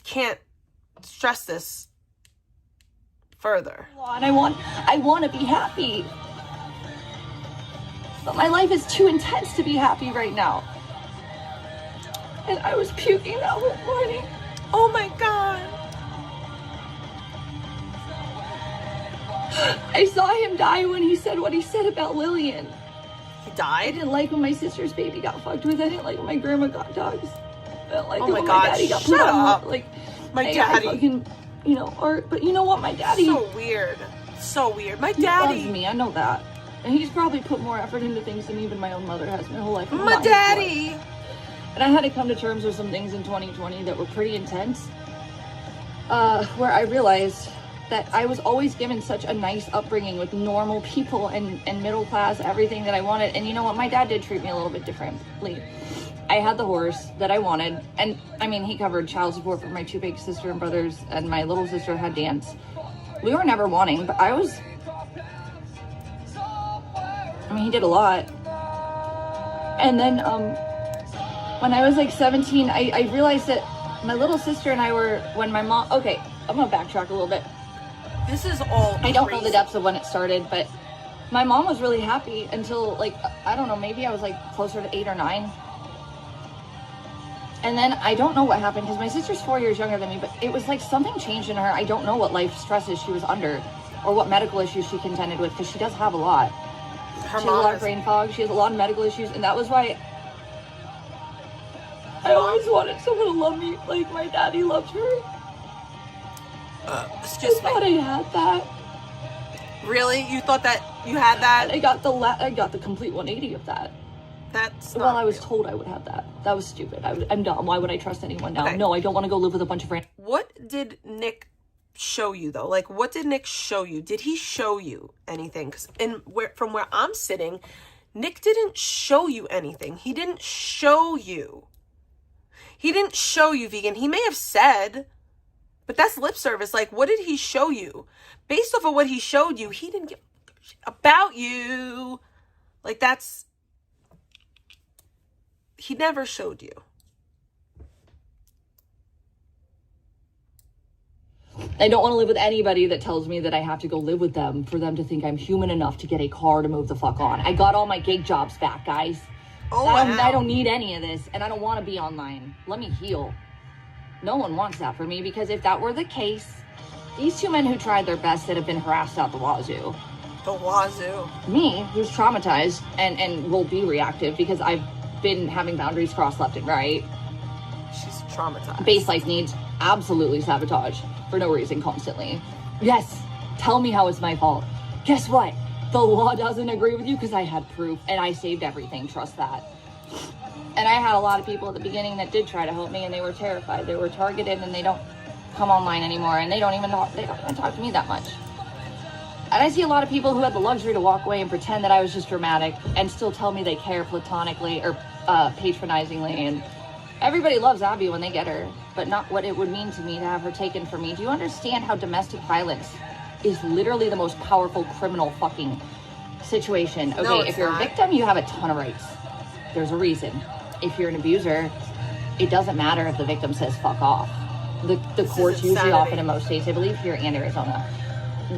Can't stress this further. And I want to be happy. But my life is too intense to be happy right now. And I was puking that whole morning. Oh my God. I saw him die when he said what he said about Lillian. He died? I didn't like when my sister's baby got fucked with. I didn't like when my grandma got dogs. I didn't like oh it my when God, my daddy got shut put on. up. Like, my daddy. Fucking, but you know what? My daddy. So weird. So weird. My He daddy. loves me. I know that. And he's probably put more effort into things than even my own mother has my whole life. My daddy. And I had to come to terms with some things in 2020 that were pretty intense. Where I realized that I was always given such a nice upbringing with normal people and middle class, everything that I wanted. And you know what? My dad did treat me a little bit differently. I had the horse that I wanted. And I mean, he covered child support for my two big sister and brothers, and my little sister had dance. We were never wanting, but he did a lot. And then, when I was like 17, I realized that my little sister and I were, when my mom, okay, I'm gonna backtrack a little bit. This is all I don't know the depths of when it started, but my mom was really happy until, like, I don't know, maybe I was like closer to 8 or 9. And then I don't know what happened, because my sister's 4 years younger than me, but it was like something changed in her. I don't know what life stresses she was under or what medical issues she contended with, because she does have a lot. She has a lot of brain fog. She has a lot of medical issues, and that was why I always wanted someone to love me like my daddy loved her. Excuse me. I thought I had that. Really? You thought that you had that? And I got the complete 180 of that. That's well, I was told I would have that. That was stupid. I'm dumb. Why would I trust anyone now? Okay. No, I don't want to go live with a bunch of friends. What did Nick show you though? Like, what did Nick show you? Did he show you anything? Because from where I'm sitting, Nick didn't show you anything. He didn't show you. He didn't show you, vegan. He may have said, but that's lip service. Like, what did he show you? Based off of what he showed you, he didn't give a shit about you. Like, he never showed you. I don't want to live with anybody that tells me that I have to go live with them for them to think I'm human enough to get a car to move the fuck on. I got all my gig jobs back, guys. Oh, I don't need any of this, and I don't want to be online. Let me heal. No one wants that for me, because if that were the case, these two men who tried their best that have been harassed out the wazoo. The wazoo. Me, who's traumatized and will be reactive because I've been having boundaries crossed left and right. She's traumatized. Base life needs absolutely sabotage for no reason constantly. Yes, tell me how it's my fault. Guess what? The law doesn't agree with you because I had proof and I saved everything. Trust that. And I had a lot of people at the beginning that did try to help me, and they were terrified. They were targeted, and they don't come online anymore, and they don't even talk to me that much. I see a lot of people who had the luxury to walk away and pretend that I was just dramatic and still tell me they care platonically or patronizingly. And everybody loves Abby when they get her, but not what it would mean to me to have her taken from me. Do you understand how domestic violence is literally the most powerful criminal fucking situation? Okay, No, if you're a victim, you have a ton of rights. There's a reason. If you're an abuser, it doesn't matter if the victim says fuck off. The courts usually often in most states, I believe here and Arizona,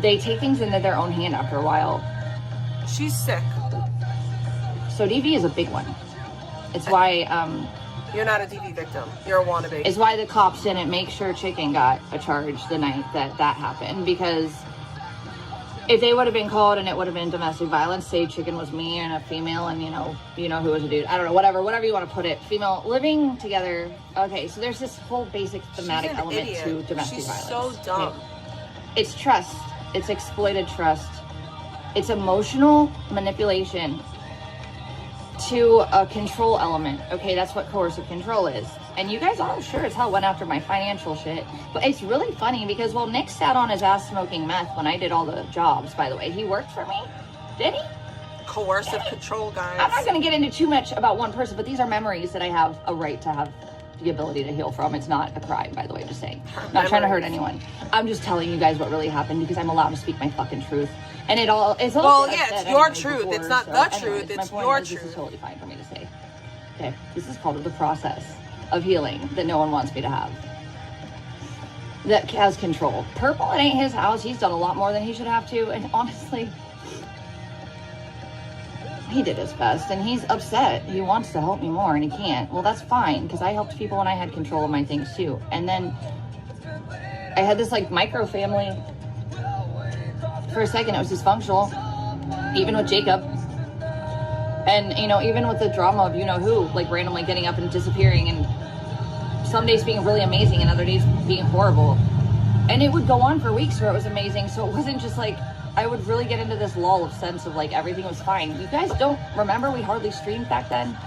they take things into their own hand after a while. She's sick. So DV is a big one. It's why you're not a DV victim. You're a wannabe. It's why the cops didn't make sure Chicken got a charge the night that happened, because if they would have been called and it would have been domestic violence, say Chicken was me and a female, and you know who was a dude. I don't know, whatever you want to put it. Female living together. Okay, so there's this whole basic thematic element to domestic violence. She's so dumb. Okay. It's trust. It's exploited trust. It's emotional manipulation to a control element. Okay, that's what coercive control is. And you guys all sure as hell went after my financial shit. But it's really funny because, well, Nick sat on his ass smoking meth when I did all the jobs, by the way. He worked for me. Did he? Coercive control, guys. I'm not going to get into too much about one person, but these are memories that I have a right to have the ability to heal from. It's not a crime, by the way, just saying. Not trying to hurt anyone. I'm just telling you guys what really happened because I'm allowed to speak my fucking truth. And it's all well, yeah, it's your truth. Before, it's not the truth. It's your truth. This is totally fine for me to say. Okay, this is called the process of healing that no one wants me to have. That has control. Purple, it ain't his house. He's done a lot more than he should have to. And honestly, he did his best and he's upset. He wants to help me more and he can't. Well, that's fine because I helped people when I had control of my things too. And then I had this like micro family. For a second, it was dysfunctional, even with Jacob. And, you know, even with the drama of you-know-who, like randomly getting up and disappearing and some days being really amazing and other days being horrible. And it would go on for weeks where it was amazing. So it wasn't just like, I would really get into this lull of sense of like everything was fine. You guys don't remember we hardly streamed back then?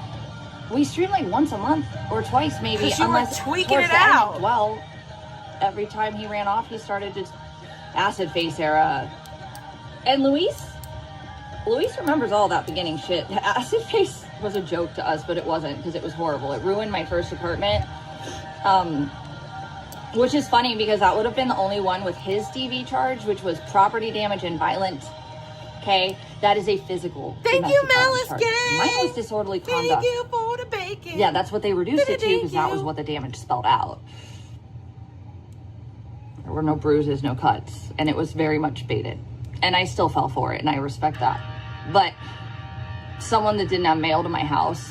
We streamed like once a month or twice maybe. Because you were tweaking it out. Well, every time he ran off, he started just acid face era. And Luis remembers all that beginning shit. Acid face was a joke to us, but it wasn't because it was horrible. It ruined my first apartment. Which is funny because that would have been the only one with his DV charge, which was property damage and violent. Okay, that is a physical. Thank you, Malice Gang. Mine was disorderly conduct. Thank you for the bacon. Yeah, that's what they reduced it to because that was what the damage spelled out. There were no bruises, no cuts, and it was very much baited. And I still fell for it, and I respect that. But someone that didn't have mail to my house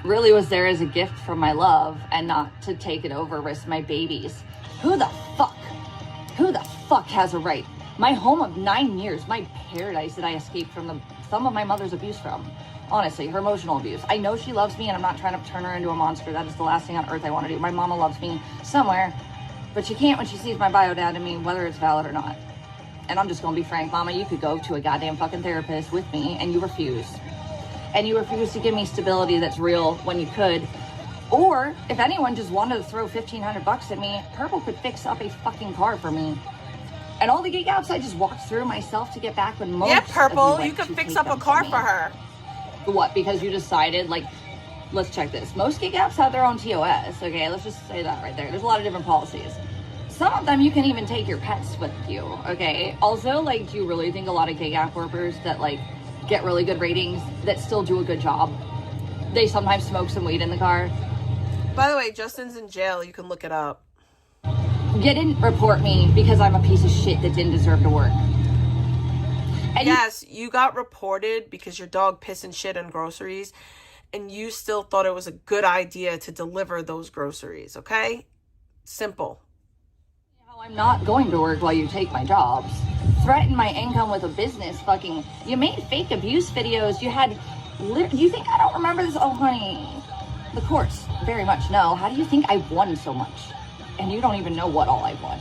really was there as a gift from my love and not to take it over, risk my babies. Who the fuck has a right? My home of 9 years, my paradise that I escaped from some of my mother's abuse from. Honestly, her emotional abuse. I know she loves me and I'm not trying to turn her into a monster. That is the last thing on earth I want to do. My mama loves me somewhere, but she can't when she sees my bio data to me, whether it's valid or not. And I'm just going to be frank, Mama, you could go to a goddamn fucking therapist with me and you refuse. And you refuse to give me stability that's real when you could. Or if anyone just wanted to throw $1,500 at me, Purple could fix up a fucking car for me. And all the gig apps I just walked through myself to get back when most yeah, Purple, you could fix up a car for her. What? Because you decided, like, let's check this. Most gig apps have their own TOS. Okay, let's just say that right there. There's a lot of different policies. Some of them you can even take your pets with you. Okay. Also, like, do you really think a lot of gig app workers that like get really good ratings that still do a good job? They sometimes smoke some weed in the car. By the way, Justin's in jail. You can look it up. You didn't report me because I'm a piece of shit that didn't deserve to work. And yes, you got reported because your dog pissed and shit on groceries, and you still thought it was a good idea to deliver those groceries, okay? Simple. I'm not going to work while you take my jobs. Threaten my income with a business. Fucking, you made fake abuse videos. You had, you think I don't remember this? Oh, honey, the courts very much know. How do you think I won so much? And you don't even know what all I won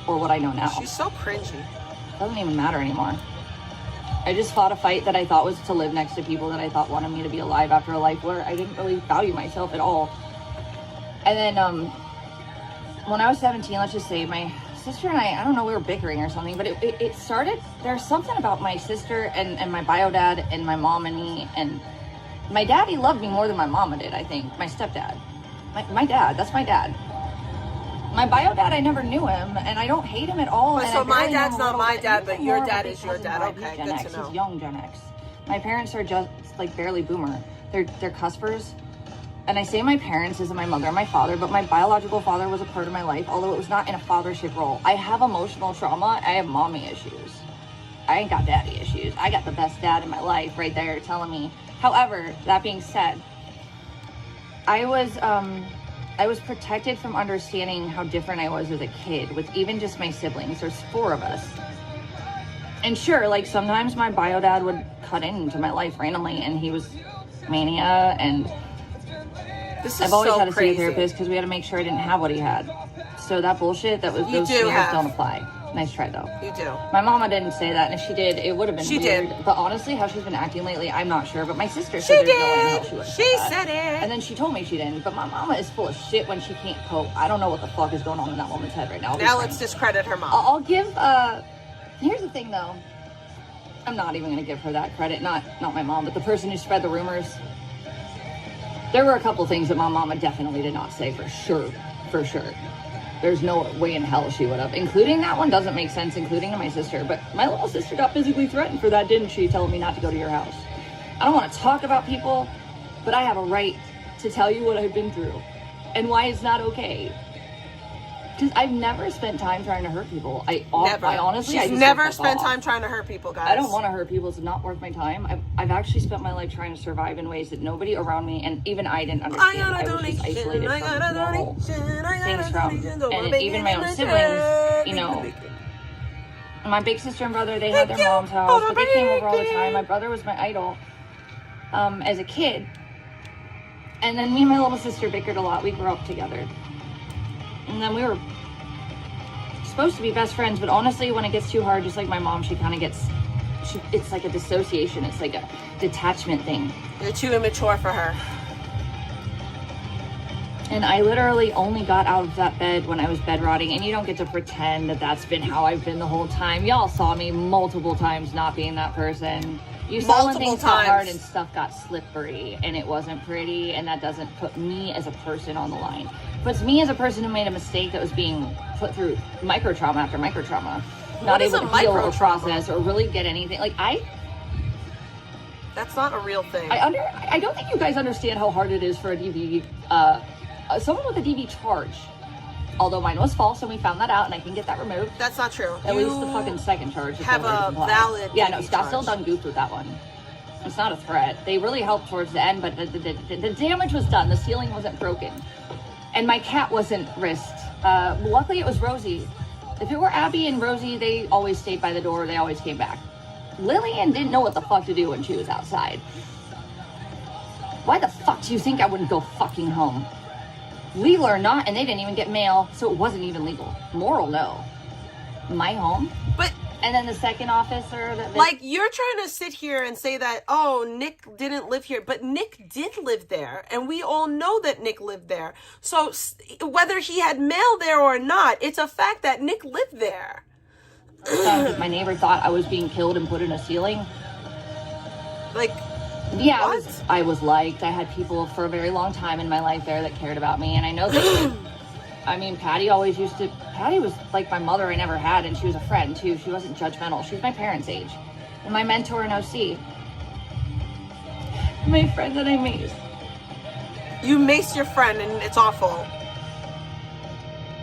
or what I know now. She's so cringy. Doesn't even matter anymore. I just fought a fight that I thought was to live next to people that I thought wanted me to be alive after a life where I didn't really value myself at all. And then, when I was 17, let's just say my sister and I don't know, we were bickering or something, but it started, there's something about my sister and my bio dad and my mom and me, and my daddy loved me more than my mama did, I think. My stepdad. My dad, that's my dad. My bio dad, I never knew him, and I don't hate him at all. But and so I my barely know dad's him not a my little dad, bit. but your More of a dad big is your cousin, dad. but he's Okay, Gen good X. to know. He's young Gen X. My parents are just like barely boomer. They're cuspers. And I say my parents isn't my mother and my father, but my biological father was a part of my life, although it was not in a fathership role. I have emotional trauma. I have mommy issues. I ain't got daddy issues. I got the best dad in my life right there telling me. However, that being said, I was protected from understanding how different I was as a kid with even just my siblings. There's 4 of us. And sure, like sometimes my bio dad would cut into my life randomly and he was mania, and I've always had to see a therapist because we had to make sure I didn't have what he had. So that bullshit, those scenarios don't apply. Nice try though. You do. My mama didn't say that, and if she did, it would have been weird. did. But honestly, how she's been acting lately, I'm not sure. But my sister said there's no way in hell she would have She said said that. it. And then she told me she didn't. But my mama is full of shit when she can't cope. I don't know what the fuck is going on in that woman's head right now. Now let's discredit her mom. I'll give, here's the thing though. I'm not even gonna give her that credit. Not my mom, but the person who spread the rumors. There were a couple things that my mama definitely did not say for sure. For sure. There's no way in hell she would have. Including that one doesn't make sense, including to my sister. But my little sister got physically threatened for that, didn't she? Telling me not to go to your house. I don't want to talk about people, but I have a right to tell you what I've been through and why it's not okay. Because I've never spent time trying to hurt people. I honestly, She's never spent time trying to hurt people, guys. I don't want to hurt people. It's not worth my time. I've actually spent my life trying to survive in ways that nobody around me, and even I didn't understand. I was just isolated from normal things from, and even my own siblings, you know. My big sister and brother, they had their mom's house, but they came over all the time. My brother was my idol as a kid. And then me and my little sister bickered a lot. We grew up together. And then we were supposed to be best friends, but honestly, when it gets too hard, just like my mom, she kind of gets, it's like a dissociation. It's like a detachment thing. You're too immature for her. And I literally only got out of that bed when I was bed rotting, and you don't get to pretend that that's been how I've been the whole time. Y'all saw me multiple times not being that person. You saw when things got hard and stuff got slippery, and it wasn't pretty, and that doesn't put me as a person on the line. It puts me as a person who made a mistake that was being put through micro trauma after micro trauma. Not able to heal or process or really get anything. Like that's not a real thing. I don't think you guys understand how hard it is for a DV, someone with a DV charge. Although mine was false, and we found that out, and I can get that removed. That's not true. At least the fucking second charge. Have a valid. Yeah, no, Scott still done goofed with that one. It's not a threat. They really helped towards the end, but the damage was done. The ceiling wasn't broken, and my cat wasn't risked. Luckily, it was Rosie. If it were Abby and Rosie, they always stayed by the door. They always came back. Lillian didn't know what the fuck to do when she was outside. Why the fuck do you think I wouldn't go fucking home? Legal or not, and they didn't even get mail, so it wasn't even legal. Moral, no. My home? But... And then the second officer... Like, you're trying to sit here and say that, oh, Nick didn't live here. But Nick did live there, and we all know that Nick lived there. So, whether he had mail there or not, it's a fact that Nick lived there. My neighbor thought I was being killed and put in a ceiling. Like... Yeah, I was liked. I had people for a very long time in my life there that cared about me, and I know that. I mean, Patty was like my mother I never had, and she was a friend too. She wasn't judgmental. She was my parents' age, and my mentor in OC. My friend that I maced. You maced your friend, and it's awful.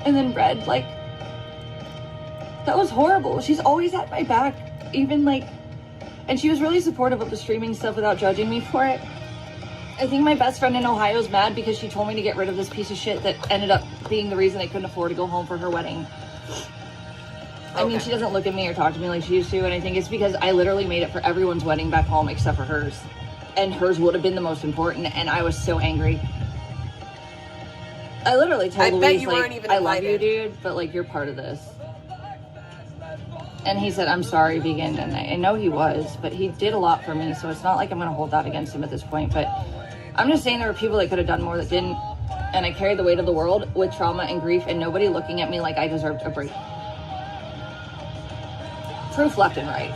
And then Red, like, that was horrible. She's always had my back, even like. And she was really supportive of the streaming stuff without judging me for it. I think my best friend in Ohio is mad because she told me to get rid of this piece of shit that ended up being the reason I couldn't afford to go home for her wedding. I mean, she doesn't look at me or talk to me like she used to, and I think it's because I literally made it for everyone's wedding back home except for hers. And hers would have been the most important, and I was so angry. I literally told Louise, like, I love you, dude, but, like, you're part of this. And he said, I'm sorry, vegan. And I know he was, but he did a lot for me. So it's not like I'm going to hold that against him at this point. But I'm just saying there were people that could have done more that didn't. And I carried the weight of the world with trauma and grief and nobody looking at me like I deserved a break. proof left and right.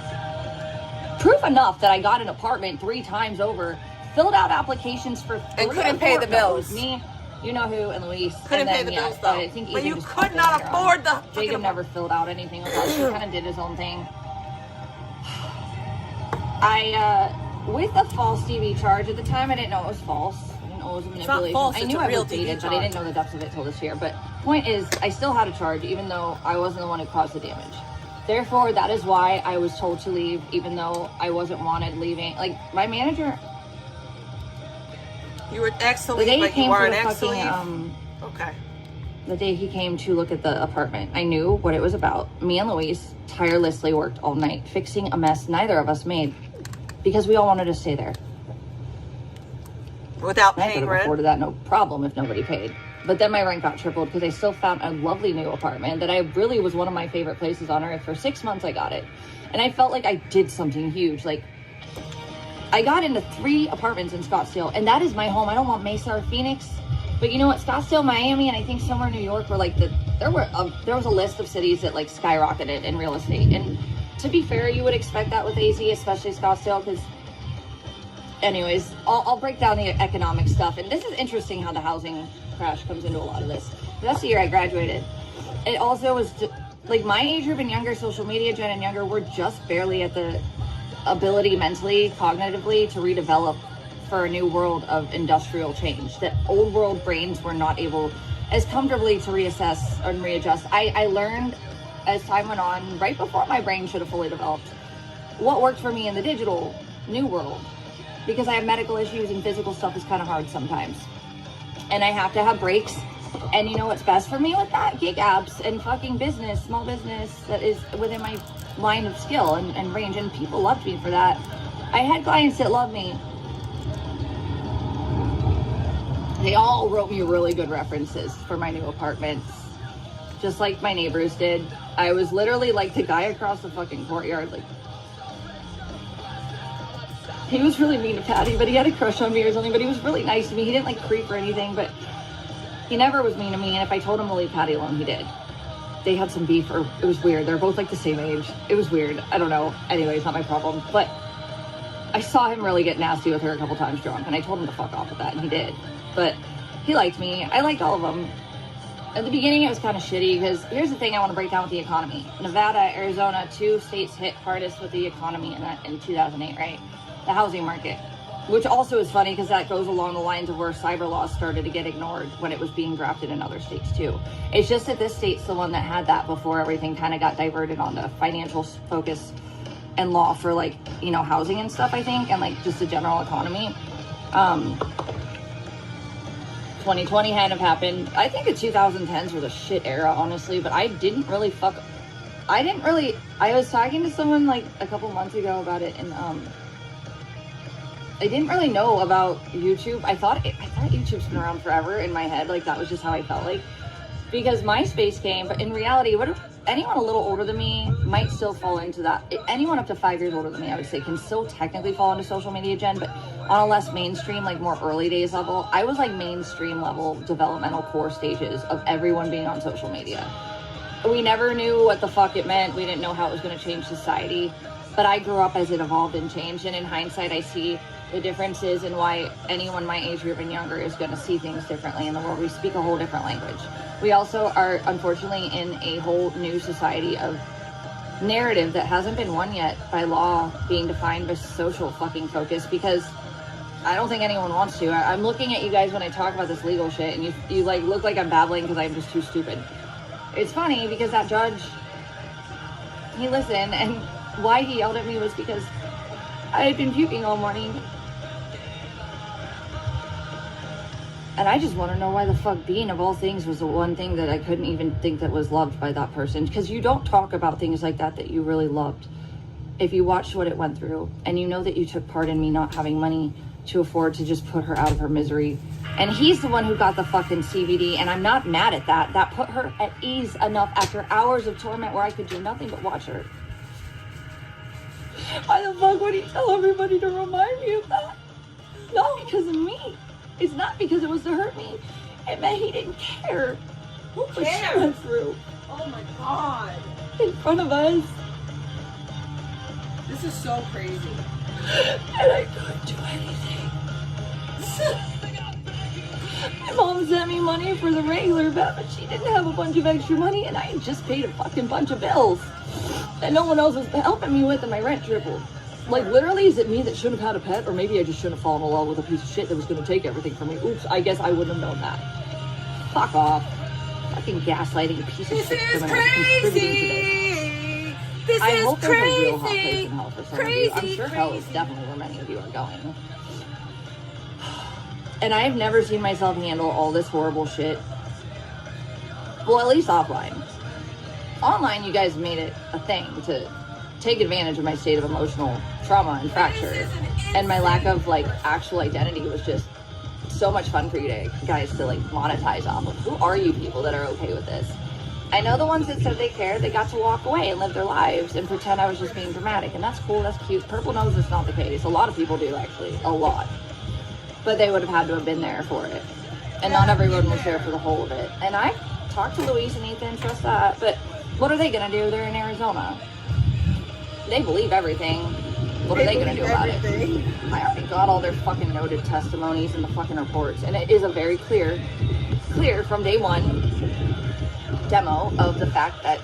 Proof enough that I got an apartment 3 times over, filled out applications for and couldn't pay the bills. Me, you know who, and Luis. Couldn't and pay then, the bills but though. I think But Ethan you just could not afford the. Jacob never filled out anything with us. He kind of did his own thing. With the false TV charge at the time, I didn't know it was false. I didn't know it was a manipulation. It's not false, I it's knew a I real was TV dated, but charge. I didn't know the depths of it till this year. But point is, I still had a charge, even though I wasn't the one who caused the damage. Therefore, that is why I was told to leave, even though I wasn't wanted leaving. Like, my manager... You were ex to the day leave, he but you came weren't for the ex to leave? fucking, Okay. the day he came to look at the apartment, I knew what it was about. Me and Luis tirelessly worked all night, fixing a mess neither of us made, because we all wanted to stay there. Without I paying could have rent? afforded that no problem if nobody paid. But then my rent got tripled because I still found a lovely new apartment that I really was one of my favorite places on earth. For 6 months I got it. And I felt like I did something huge. Like, I got into 3 apartments in Scottsdale, and that is my home. I don't want Mesa or Phoenix. But you know what? Scottsdale, Miami, and I think somewhere in New York were like there was a list of cities that like skyrocketed in real estate. And to be fair, you would expect that with AZ, especially Scottsdale, because anyways, I'll break down the economic stuff. And this is interesting how the housing crash comes into a lot of this. That's the year I graduated. It also was like my age group and younger, social media gen and younger, were just barely at the ability mentally, cognitively to redevelop for a new world of industrial change that old world brains were not able as comfortably to reassess and readjust. I learned as time went on, right before my brain should have fully developed, what worked for me in the digital new world. Because I have medical issues and physical stuff is kind of hard sometimes. And I have to have breaks. And you know what's best for me with that? Gig apps and fucking business, small business that is within my line of skill and range. And people loved me for that. I had clients that loved me. They all wrote me really good references for my new apartments. Just like my neighbors did. I was literally like the guy across the fucking courtyard. Like, he was really mean to Patty, but he had a crush on me or something. But he was really nice to me. He didn't like creep or anything, but he never was mean to me. And if I told him to leave Patty alone, he did. They had some beef, or it was weird. They're both like the same age. It was weird. I don't know. Anyway, it's not my problem. But I saw him really get nasty with her a couple times drunk, and I told him to fuck off with that, and he did. But he liked me. I liked all of them. At the beginning, it was kind of shitty because here's the thing I want to break down with the economy. Nevada, Arizona, 2 states hit hardest with the economy in 2008, right? The housing market, which also is funny because that goes along the lines of where cyber laws started to get ignored when it was being drafted in other states too. It's just that this state's the one that had that before everything kind of got diverted onto financial focus and law for like, you know, housing and stuff, I think, and like just the general economy. 2020 hadn't happened. I think the 2010s were the shit era, honestly, but I was talking to someone like a couple months ago about it, and I didn't really know about YouTube. I thought YouTube's been around forever in my head. Like, that was just how I felt like. Because MySpace came, but in reality, what if anyone a little older than me might still fall into that? Anyone up to 5 years older than me, I would say, can still technically fall into social media gen, but on a less mainstream, like more early days level. I was like mainstream level developmental core stages of everyone being on social media. We never knew what the fuck it meant. We didn't know how it was going to change society. But I grew up as it evolved and changed, and in hindsight, I see the differences in why anyone my age group and younger is going to see things differently in the world. We speak a whole different language. We also are, unfortunately, in a whole new society of narrative that hasn't been won yet by law being defined by social fucking focus, because I don't think anyone wants to. I'm looking at you guys when I talk about this legal shit, and you like look like I'm babbling because I'm just too stupid. It's funny because that judge, he listened, and why he yelled at me was because I had been puking all morning. And I just want to know why the fuck Bean, of all things, was the one thing that I couldn't even think that was loved by that person. Because you don't talk about things like that you really loved. If you watched what it went through, and you know that you took part in me not having money to afford to just put her out of her misery. And he's the one who got the fucking CBD, and I'm not mad at that. That put her at ease enough after hours of torment where I could do nothing but watch her. Why the fuck would he tell everybody to remind me of that? Not because of me. It's not because it was to hurt me. It meant he didn't care what she went through. Oh my God. In front of us. This is so crazy. And I couldn't do anything. My mom sent me money for the regular vet, but she didn't have a bunch of extra money, and I had just paid a fucking bunch of bills that no one else was helping me with, and my rent tripled. Like, literally, is it me that shouldn't have had a pet, or maybe I just shouldn't have fallen in love with a piece of shit that was going to take everything from me? Oops, I guess I wouldn't have known that. Fuck off. Fucking gaslighting piece of shit criminal contributing to this. I hope there's a real hot place in hell for some of you. I'm sure hell is definitely where many of you are going. And I've never seen myself handle all this horrible shit. Well, at least offline. Online, you guys made it a thing to take advantage of my state of emotional trauma and fracture. And my lack of, like, actual identity was just so much fun for you guys to, like, monetize off of. Who are you people that are okay with this? I know the ones that said they cared, they got to walk away and live their lives and pretend I was just being dramatic. And that's cool, that's cute. Purple knows it's not the case. A lot of people do, actually. A lot. But they would have had to have been there for it. And not everyone was there for the whole of it. And I talked to Louise and Ethan, trust that. But what are they going to do? They're in Arizona. They believe everything. What are they going to do about it? I already got all their fucking noted testimonies and the fucking reports. And it is a very clear from day one demo of the fact that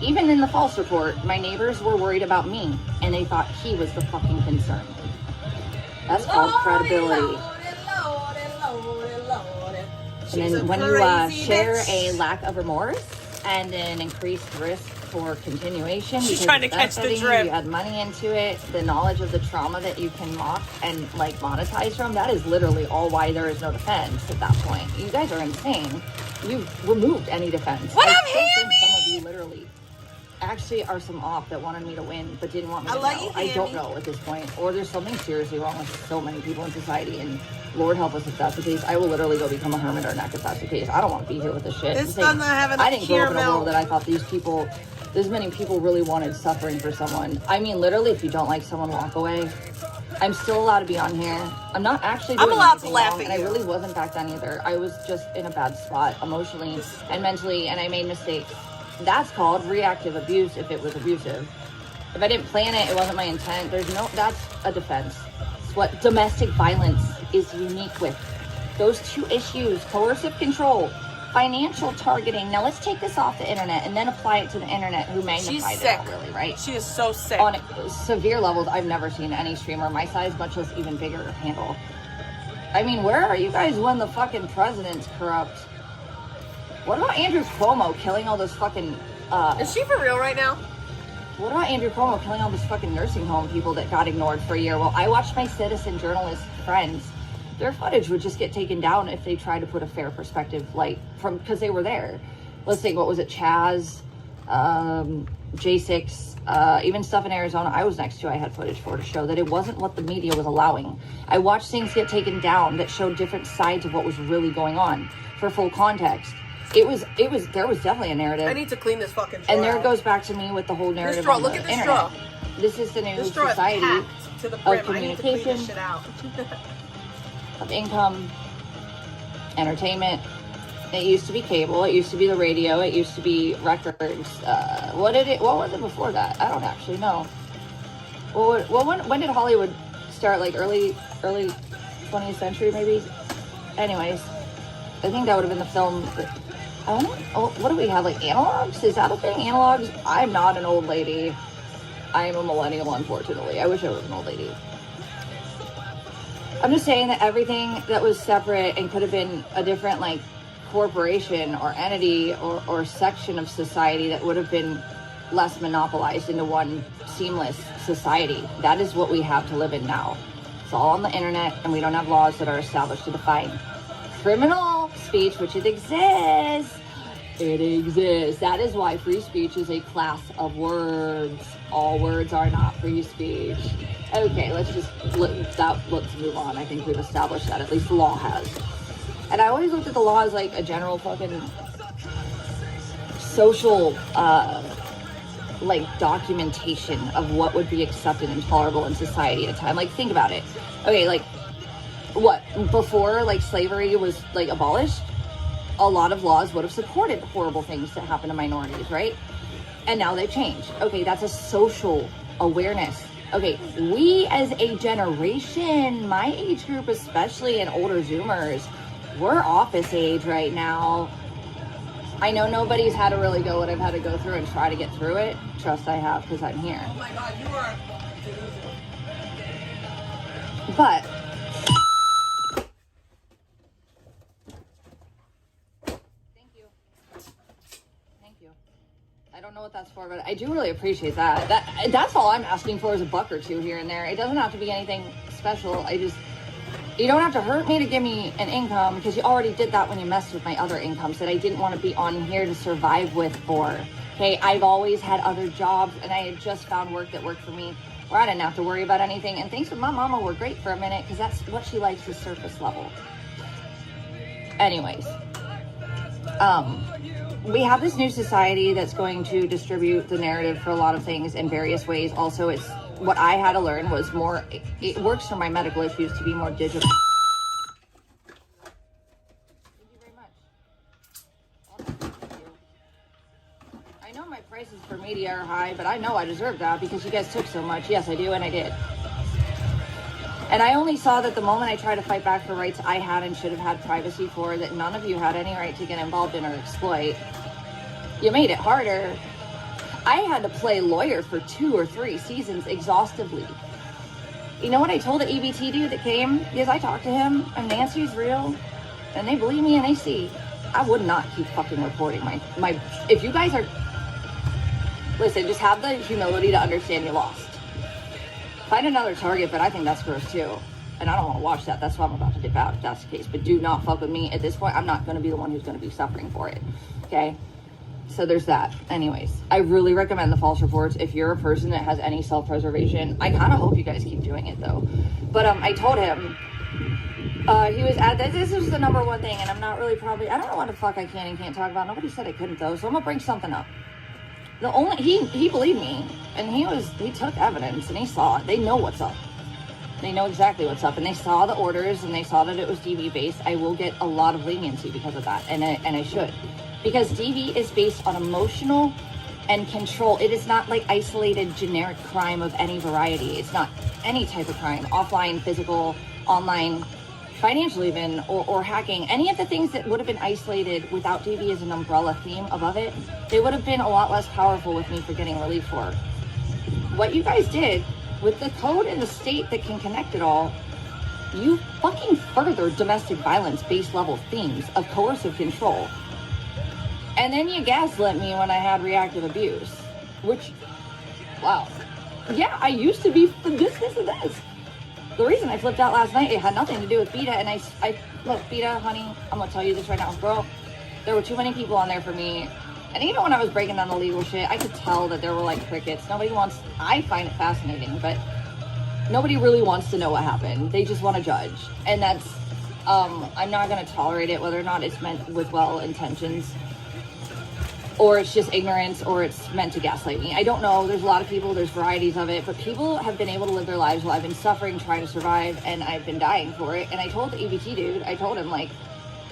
even in the false report, my neighbors were worried about me. And they thought he was the fucking concern. That's called credibility. And then when you share a lack of remorse and an increased risk for continuation, she's trying to catch the drip. You add money into it, the knowledge of the trauma that you can mock and like monetize from, that is literally all why there is no defense at that point. You guys are insane. You've removed any defense. What I up, still think Hammy? some of you literally actually are some off that wanted me to win but didn't want me to know. I don't know at this point. Or there's something seriously wrong with so many people in society, and Lord help us if that's the case. I will literally go become a hermit or neck if that's the case. I don't want to be here with this shit. This doesn't have enough I didn't grow up in a caramel. world that I thought this many people really wanted suffering for someone. I mean, literally, if you don't like someone, walk away. I'm still allowed to be on here. I'm not actually doing allowed to anything laugh wrong, at and you. I really wasn't back then either. I was just in a bad spot emotionally and mentally, and I made mistakes. That's called reactive abuse if it was abusive. If I didn't plan it, it wasn't my intent. That's a defense. It's what domestic violence is unique with. Those two issues, coercive control, financial targeting. Now let's take this off the internet and then apply it to the internet who magnified it all, really, right? She is so sick. On severe levels, I've never seen any streamer my size, much less even bigger, handle. I mean, where are you guys when the fucking president's corrupt? What about Andrew Cuomo killing all those fucking... is she for real right now? What about Andrew Cuomo killing all those fucking nursing home people that got ignored for a year? Well, I watched my citizen journalist friends. Their footage would just get taken down if they tried to put a fair perspective, like, because they were there. Let's think, what was it, Chaz, J6, even stuff in Arizona I was next to, I had footage for to show that it wasn't what the media was allowing. I watched things get taken down that showed different sides of what was really going on for full context. There was definitely a narrative. I need to clean this fucking straw. And there it goes back to me with the whole narrative straw, on look the at this internet. straw. This is the new This straw is society packed to the brim. of communication, I need to clean this shit out. of income, entertainment. It used to be cable. It used to be the radio. It used to be records. What was it before that? I don't actually know. When did Hollywood start? Like early 20th century, maybe. Anyways, I think that would have been the film. What do we have? Like analogs? Is that a thing? Analogs? I'm not an old lady. I am a millennial, unfortunately. I wish I was an old lady. I'm just saying that everything that was separate and could have been a different, like, corporation or entity or section of society that would have been less monopolized into one seamless society. That is what we have to live in now. It's all on the internet, and we don't have laws that are established to define criminal speech, which it exists. It exists. That is why free speech is a class of words. All words are not free speech. Okay, let's move on. I think we've established that. At least the law has. And I always looked at the law as like a general fucking social, like documentation of what would be accepted and tolerable in society at a time. Like, think about it. Okay, like, what? Before, like, slavery was, like, abolished, a lot of laws would have supported horrible things that happen to minorities, right? And now they've changed. Okay, that's a social awareness. Okay, we as a generation, my age group especially, and older Zoomers, we're office age right now. I know nobody's had to really go what I've had to go through and try to get through it. Trust I have, because I'm here. Oh my God, you are. But thank you. I don't know what that's for, but I do really appreciate that. That's all I'm asking for is a buck or two here and there. It doesn't have to be anything special. You don't have to hurt me to give me an income, because you already did that when you messed with my other incomes that I didn't want to be on here to survive with for. Okay, I've always had other jobs, and I had just found work that worked for me where I didn't have to worry about anything. And things with my mama were great for a minute, because that's what she likes, is surface level. Anyways, we have this new society that's going to distribute the narrative for a lot of things in various ways. Also, it's what I had to learn was more, it works for my medical issues to be more digital. Thank you very much. I know my prices for media are high, but I know I deserve that because you guys took so much. Yes, I do, and I did. And I only saw that the moment I tried to fight back for rights I had and should have had privacy for, that none of you had any right to get involved in or exploit, you made it harder. I had to play lawyer for 2 or 3 seasons exhaustively. You know what I told the EBT dude that came? Because I talked to him, and Nancy's real, and they believe me and they see. I would not keep fucking reporting my if you guys are, listen, just have the humility to understand you lost. Find another target, but I think that's gross too. And I don't want to watch that. That's why I'm about to dip out if that's the case. But do not fuck with me. At this point, I'm not going to be the one who's going to be suffering for it. Okay? So there's that. Anyways, I really recommend the false reports if you're a person that has any self-preservation. I kind of hope you guys keep doing it though. But I told him, he was at, this was the number one thing, and I'm not really probably, I don't know what the fuck I can and can't talk about. Nobody said I couldn't though, so I'm gonna bring something up. He believed me, and he took evidence and he saw it. They know what's up. They know exactly what's up, and they saw the orders and they saw that it was DV based. I will get a lot of leniency because of that, and I should. Because DV is based on emotional and control. It is not like isolated generic crime of any variety. It's not any type of crime, offline, physical, online, financial even, or hacking. Any of the things that would have been isolated without DV as an umbrella theme above it, they would have been a lot less powerful with me for getting relief for. What you guys did with the code in the state that can connect it all, you fucking furthered domestic violence base level themes of coercive control. And then you gaslit me when I had reactive abuse, which, wow. Yeah, I used to be this. The reason I flipped out last night, it had nothing to do with Beta, and I look, Beta, honey, I'm gonna tell you this right now, girl, there were too many people on there for me. And even when I was breaking down the legal shit, I could tell that there were like crickets. I find it fascinating, but nobody really wants to know what happened. They just want to judge. And that's, I'm not gonna tolerate it, whether or not it's meant with well intentions, or it's just ignorance, or it's meant to gaslight me. I don't know. There's a lot of people, there's varieties of it, but people have been able to live their lives while I've been suffering, trying to survive, and I've been dying for it. And I told the EBT dude, I told him, like,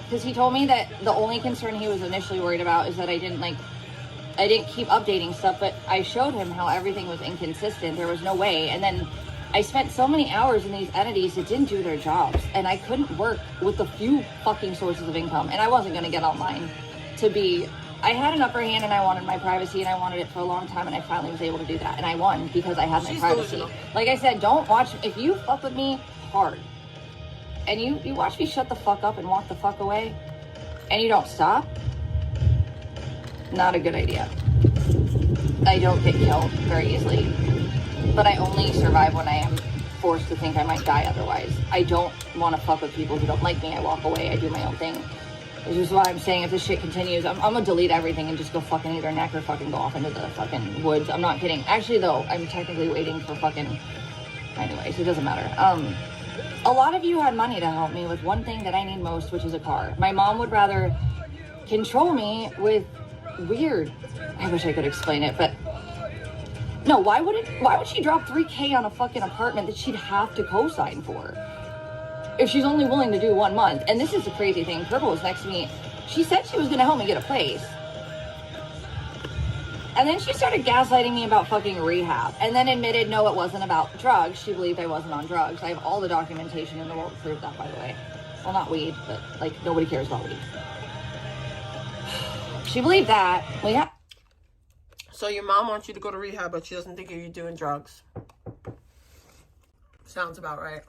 because he told me that the only concern he was initially worried about is that I didn't keep updating stuff, but I showed him how everything was inconsistent. There was no way. And then I spent so many hours in these entities that didn't do their jobs, and I couldn't work with the few fucking sources of income, and I wasn't going to get online to be... I had an upper hand, and I wanted my privacy, and I wanted it for a long time, and I finally was able to do that, and I won because I had my privacy. Like I said, don't watch, if you fuck with me hard, and you watch me shut the fuck up and walk the fuck away, and you don't stop, not a good idea. I don't get killed very easily, but I only survive when I am forced to think I might die otherwise. I don't want to fuck with people who don't like me. I walk away, I do my own thing. Which is why I'm saying if this shit continues, I'm gonna delete everything and just go fucking either neck or fucking go off into the fucking woods. I'm not kidding. Actually, though, I'm technically waiting for fucking... Anyways, it doesn't matter. A lot of you had money to help me with one thing that I need most, which is a car. My mom would rather control me with weird... I wish I could explain it, but... No, why would she drop $3K on a fucking apartment that she'd have to co-sign for? If she's only willing to do 1 month. And this is the crazy thing. Purple was next to me. She said she was going to help me get a place. And then she started gaslighting me about fucking rehab. And then admitted, no, it wasn't about drugs. She believed I wasn't on drugs. I have all the documentation in the world to prove that, by the way. Well, not weed, but, like, nobody cares about weed. She believed that. Well, yeah. So your mom wants you to go to rehab, but she doesn't think you're doing drugs. Sounds about right.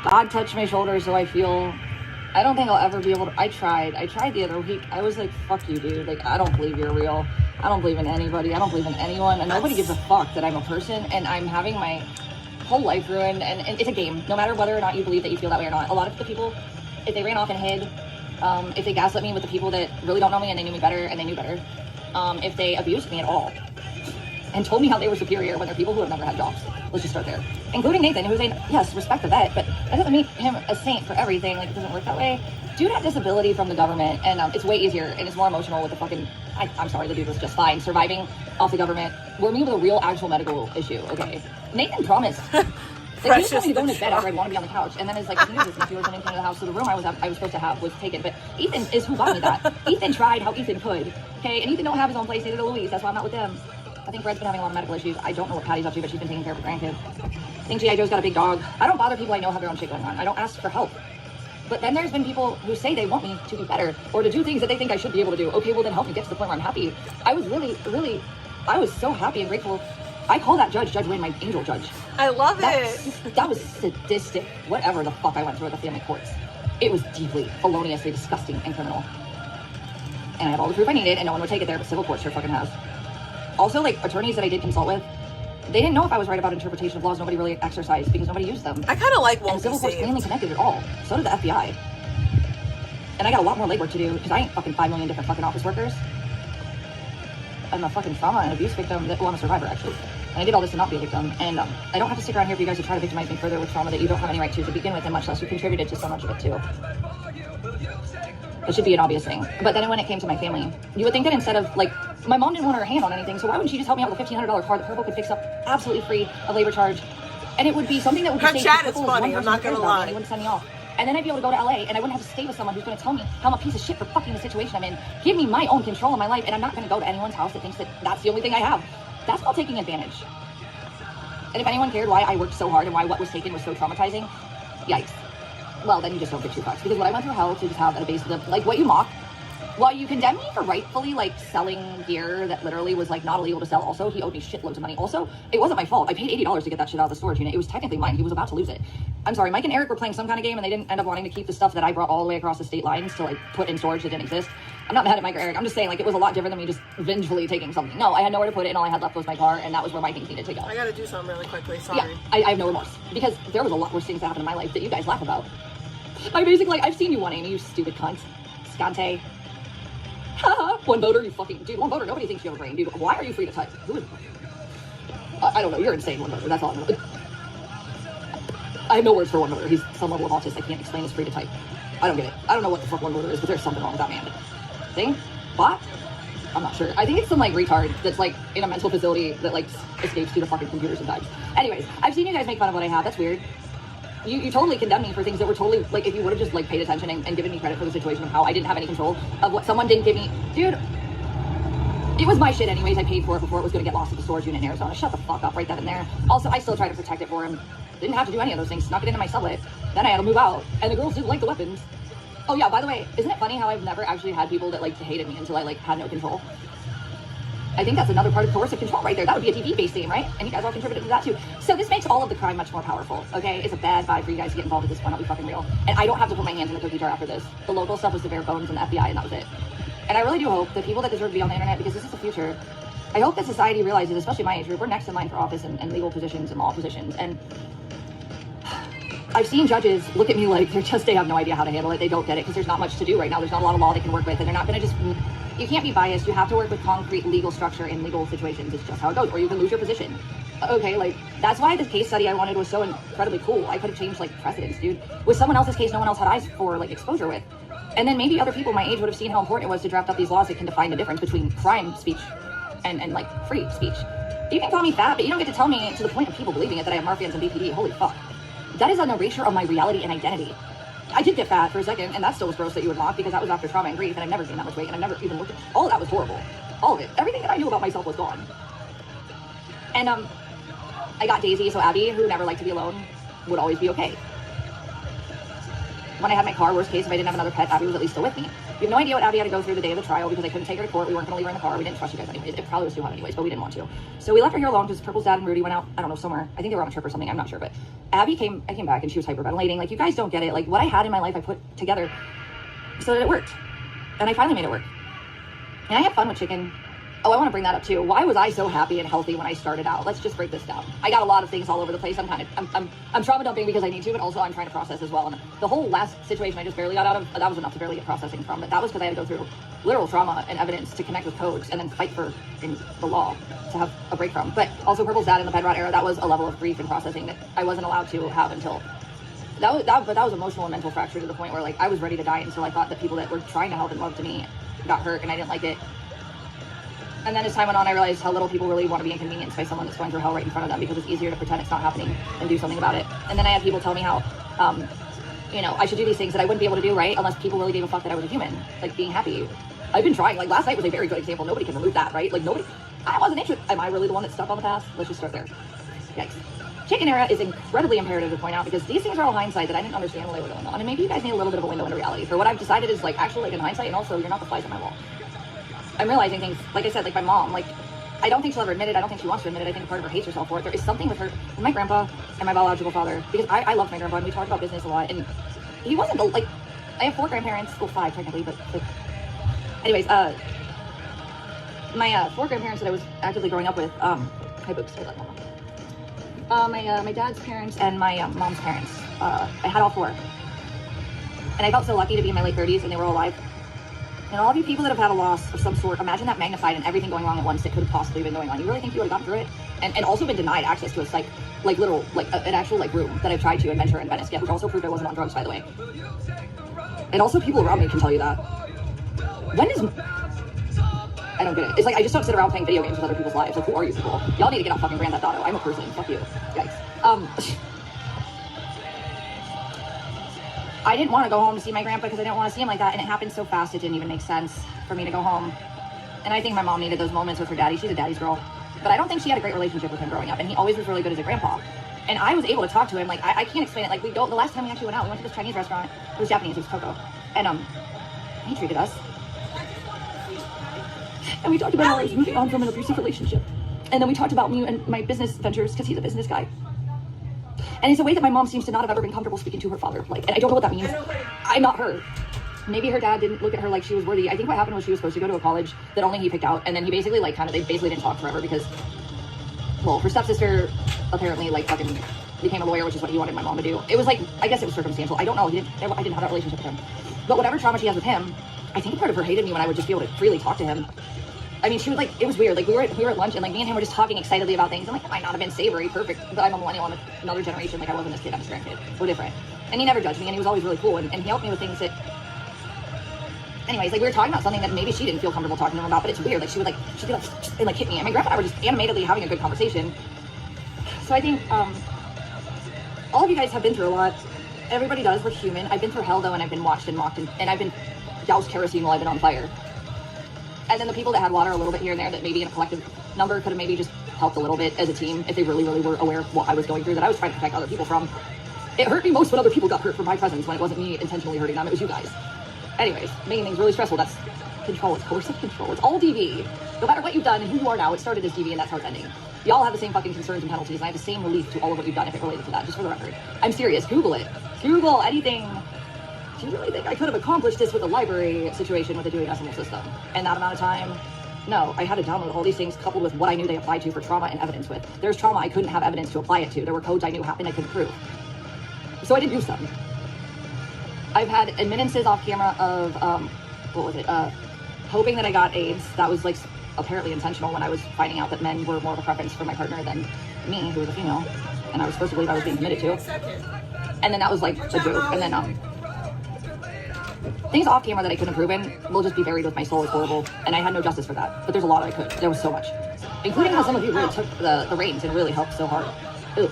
God touched my shoulder, so I feel, I don't think I'll ever be able to. I tried the other week. I was like, fuck you, dude. Like, I don't believe you're real. I don't believe in anybody. I don't believe in anyone. And nobody gives a fuck that I'm a person. And I'm having my whole life ruined. And it's a game. No matter whether or not you believe that you feel that way or not. A lot of the people, if they ran off and hid, if they gaslit me with the people that really don't know me and they knew me better and they knew better, if they abused me at all and told me how they were superior when they're people who have never had jobs. Let's just start there. Including Nathan, who's a, yes, respect the vet, but that doesn't make him a saint for everything. Like, it doesn't work that way. Dude had disability from the government, and it's way easier, and it's more emotional with the fucking, I'm sorry, the dude was just fine surviving off the government. We're me with a real, actual medical issue, okay? Nathan promised. Like, he was telling me to go in his bed after I'd want to be on the couch, and then his, like, teenagers and viewers went into the house, so the room I was supposed to have was taken, but Ethan is who got me that. Ethan tried how Ethan could, okay? And Ethan don't have his own place, neither do Louise, that's why I'm not with them. I think Fred's been having a lot of medical issues. I don't know what Patty's up to, but she's been taking care of her grandkid. I think G.I. Joe's got a big dog. I don't bother people I know have their own shit going on. I don't ask for help. But then there's been people who say they want me to be better or to do things that they think I should be able to do. Okay, well then help me get to the point where I'm happy. I was really, I was so happy and grateful. I call that Judge Wynn my angel judge. I love it. That was sadistic, whatever the fuck I went through at the family courts. It was deeply, feloniously disgusting and criminal. And I have all the proof I needed and no one would take it there, but civil court sure fucking has. Also, like, attorneys that I did consult with, they didn't know if I was right about interpretation of laws. Nobody really exercised because nobody used them. I kind of like won't be saved. And civil courts cleanly connected at all. So did the FBI. And I got a lot more legwork to do because I ain't fucking 5 million different fucking office workers. I'm a fucking trauma and abuse victim. Well, I'm a survivor, actually. And I did all this to not be a victim. And I don't have to stick around here for you guys to try to victimize me further with trauma that you don't have any right to begin with, and much less you contributed to so much of it, too. It should be an obvious thing. But then when it came to my family, you would think that instead of, like, my mom didn't want her hand on anything, so why wouldn't she just help me out with a $1,500 car that Purple could fix up absolutely free of labor charge? And it would be something that would be her safe. chat is funny, I'm not gonna lie. He wouldn't send me off. And then I'd be able to go to LA and I wouldn't have to stay with someone who's going to tell me how I'm a piece of shit for fucking the situation I'm in. Give me my own control in my life, and I'm not going to go to anyone's house that thinks that that's the only thing I have. That's called taking advantage. And if anyone cared why I worked so hard and why what was taken was so traumatizing, yikes. Well, then you just don't give two fucks. Because what I went through hell to just have at a base of the, like, what you mock, while you condemn me for rightfully, like, selling gear that literally was, like, not illegal to sell, also, he owed me shitloads of money. Also, it wasn't my fault. I paid $80 to get that shit out of the storage unit. It was technically mine. He was about to lose it. I'm sorry, Mike and Eric were playing some kind of game, and they didn't end up wanting to keep the stuff that I brought all the way across the state lines to, like, put in storage that didn't exist. I'm not mad at Mike or Eric. I'm just saying, like, it was a lot different than me just vengefully taking something. No, I had nowhere to put it, and all I had left was my car, and that was where my things needed to go. I gotta do something really quickly, sorry. Yeah, I have no remorse. Because there was a lot worse things that happened in my life that you guys laugh about. I basically, like, I've seen you one, Amy, you stupid cunt. Scante. Haha, one voter, you fucking, dude, one voter, nobody thinks you have a brain, dude. Why are you free to type? Who is, I don't know, you're insane, one voter, that's all I know. I have no words for one voter. He's some level of autism I can't explain is free to type. I don't get it. I don't know what the fuck one voter is, but there's something wrong with that man. Thing? Bot? I'm not sure. I think it's some, like, retard that's, like, in a mental facility that, like, escapes to the fucking computer sometimes. Anyways, I've seen you guys make fun of what I have. That's weird. You totally condemned me for things that were totally, like, if you would have just, like, paid attention and given me credit for the situation of how I didn't have any control of what someone didn't give me. Dude, it was my shit anyways. I paid for it before it was going to get lost at the storage unit in Arizona. Shut the fuck up right then and there. Also, I still tried to protect it for him. Didn't have to do any of those things. Snuck it into my sublet. Then I had to move out. And the girls didn't like the weapons. Oh yeah, by the way, isn't it funny how I've never actually had people that, like, hated me until I, like, had no control? I think that's another part of coercive control right there. That would be a TV-based theme, right? And you guys all contributed to that too. So this makes all of the crime much more powerful, okay? It's a bad vibe for you guys to get involved at this point. I'll be fucking real. And I don't have to put my hands in the cookie jar after this. The local stuff was the bare bones and the FBI, and that was it. And I really do hope that people that deserve to be on the internet, because this is the future, I hope that society realizes, especially my age group, we're next in line for office and legal positions and law positions. And I've seen judges look at me like they have no idea how to handle it. They don't get it because there's not much to do right now. There's not a lot of law they can work with, and they're not going to just, you can't be biased. You have to work with concrete legal structure in legal situations. It's just how it goes, or you can lose your position. Okay, like, that's why the case study I wanted was so incredibly cool. I could have changed, like, precedents, dude. With someone else's case no one else had eyes for, like, exposure with. And then maybe other people my age would have seen how important it was to draft up these laws that can define the difference between crime speech and like, free speech. You can call me fat, but you don't get to tell me, to the point of people believing it, that I have Marfan's and BPD. Holy fuck. That is an erasure of my reality and identity. I did get fat for a second, and that still was gross that you would mock, because that was after trauma and grief, and I've never gained that much weight, and I've never even looked at, all of that was horrible. All of it. Everything that I knew about myself was gone. And, I got Daisy, so Abby, who never liked to be alone, would always be okay. when I had my car, worst case, if I didn't have another pet, Abby was at least still with me. You have no idea what Abby had to go through the day of the trial because I couldn't take her to court. We weren't going to leave her in the car. We didn't trust you guys anyways. It probably was too hot anyways, but we didn't want to. So we left her here alone because Purple's dad and Rudy went out, I don't know, somewhere. I think they were on a trip or something. I'm not sure, but I came back and she was hyperventilating. Like, you guys don't get it. Like, what I had in my life, I put together so that it worked. And I finally made it work. And I had fun with chicken. Oh, I want to bring that up too. Why was I so happy and healthy when I started out? Let's just break this down. I got a lot of things all over the place. I'm trauma dumping because I need to, but also I'm trying to process as well. And the whole last situation I just barely got out of, that was enough to barely get processing from. But that was because I had to go through literal trauma and evidence to connect with codes and then fight for in the law to have a break from. But also Purple's dad in the Pedrot era, that was a level of grief and processing that I wasn't allowed to have until but that was emotional and mental fracture to the point where like I was ready to die until I thought that people that were trying to help and love to me got hurt and I didn't like it. And then as time went on, I realized how little people really want to be inconvenienced by someone that's going through hell right in front of them because it's easier to pretend it's not happening than do something about it. And then I had people tell me how, I should do these things that I wouldn't be able to do, right? Unless people really gave a fuck that I was a human, like being happy. I've been trying. Like last night was a very good example. Nobody can remove that, right? Like I wasn't interested. Am I really the one that's stuck on the past? Let's just start there. Yikes. Chicken era is incredibly imperative to point out because these things are all hindsight that I didn't understand when they were going on. And maybe you guys need a little bit of a window into reality. For what I've decided is like actually like in hindsight, and also you're not the flies on my wall. I'm realizing things, like I said, like my mom, like I don't think she'll ever admit it. I don't think she wants to admit it. I think part of her hates herself for it. There is something with her, with my grandpa and my biological father, because I loved my grandpa and we talked about business a lot. And he wasn't like, I have 4 grandparents, well 5 technically, but anyways, my 4 grandparents that I was actively growing up with, hi books, hold on, my dad's parents and my mom's parents, I had all 4. And I felt so lucky to be in my late 30s and they were all alive. And all of you people that have had a loss of some sort, imagine that magnified and everything going wrong at once that could have possibly been going on. You really think you would have gotten through it? And also been denied access to a psych, like literal, like an actual like room that I've tried to in Ventura and Venice, which also proved I wasn't on drugs, by the way. And also people around me can tell you that. I don't get it. It's like I just don't sit around playing video games with other people's lives. Like, who are you people? Y'all need to get off fucking Grand Theft Auto. I'm a person. Fuck you. Yikes. I didn't want to go home to see my grandpa because I didn't want to see him like that, and it happened so fast it didn't even make sense for me to go home. And I think my mom needed those moments with her daddy. She's a daddy's girl. But I don't think she had a great relationship with him growing up, and he always was really good as a grandpa. And I was able to talk to him. Like, I can't explain it. Like, the last time we actually went out, we went to this Chinese restaurant. It was Japanese. It was Coco. And he treated us. And we talked about how I was moving on from an abusive relationship. And then we talked about me and my business ventures because he's a business guy. And it's a way that my mom seems to not have ever been comfortable speaking to her father. Like, and I don't know what that means. I'm not her. Maybe her dad didn't look at her like she was worthy. I think what happened was she was supposed to go to a college that only he picked out. And then he basically, like, they basically didn't talk forever because, well, her stepsister apparently, like, fucking became a lawyer, which is what he wanted my mom to do. It was like, I guess it was circumstantial. I don't know. I didn't have that relationship with him. But whatever trauma she has with him, I think part of her hated me when I would just be able to freely talk to him. I mean, she would, like, it was weird. Like, we were at lunch, and, like, me and him were just talking excitedly about things. I'm like, it might not have been savory, perfect, but I'm a millennial. I'm another generation. Like, I wasn't this kid. I'm a grandkid. So different. And he never judged me, and he was always really cool, and he helped me with things that... Anyways, like, we were talking about something that maybe she didn't feel comfortable talking to him about, but it's weird. Like, she'd be like, and, like, hit me. And my grandpa and I were just animatedly having a good conversation. So I think, all of you guys have been through a lot. Everybody does. We're human. I've been through hell, though, and I've been watched and mocked, and I've been doused kerosene while I've been on fire. And then the people that had water a little bit here and there that maybe in a collective number could have maybe just helped a little bit as a team if they really, really were aware of what I was going through that I was trying to protect other people from. It hurt me most when other people got hurt from my presence, when it wasn't me intentionally hurting them, it was you guys. Anyways, making things really stressful, that's control. It's coercive control. It's all DV. No matter what you've done and who you are now, it started as DV and that's how it's ending. Y'all have the same fucking concerns and penalties, and I have the same relief to all of what you've done if it related to that, just for the record. I'm serious. Google it. Google anything. Do you really think I could have accomplished this with a library situation with a doing decimal system? And that amount of time? No, I had to download all these things coupled with what I knew they applied to for trauma and evidence with. There's trauma I couldn't have evidence to apply it to. There were codes I knew happened I couldn't prove. So I did use them. I've had admittances off camera of, hoping that I got AIDS. That was like apparently intentional when I was finding out that men were more of a preference for my partner than me, who was a female. And I was supposed to believe I was being committed to. And then that was like a joke. And then, things off camera that I couldn't have proven will just be buried with my soul as horrible, and I had no justice for that. But there's a lot I could. There was so much. Including how some of you really took the reins and really helped so hard. Ooh.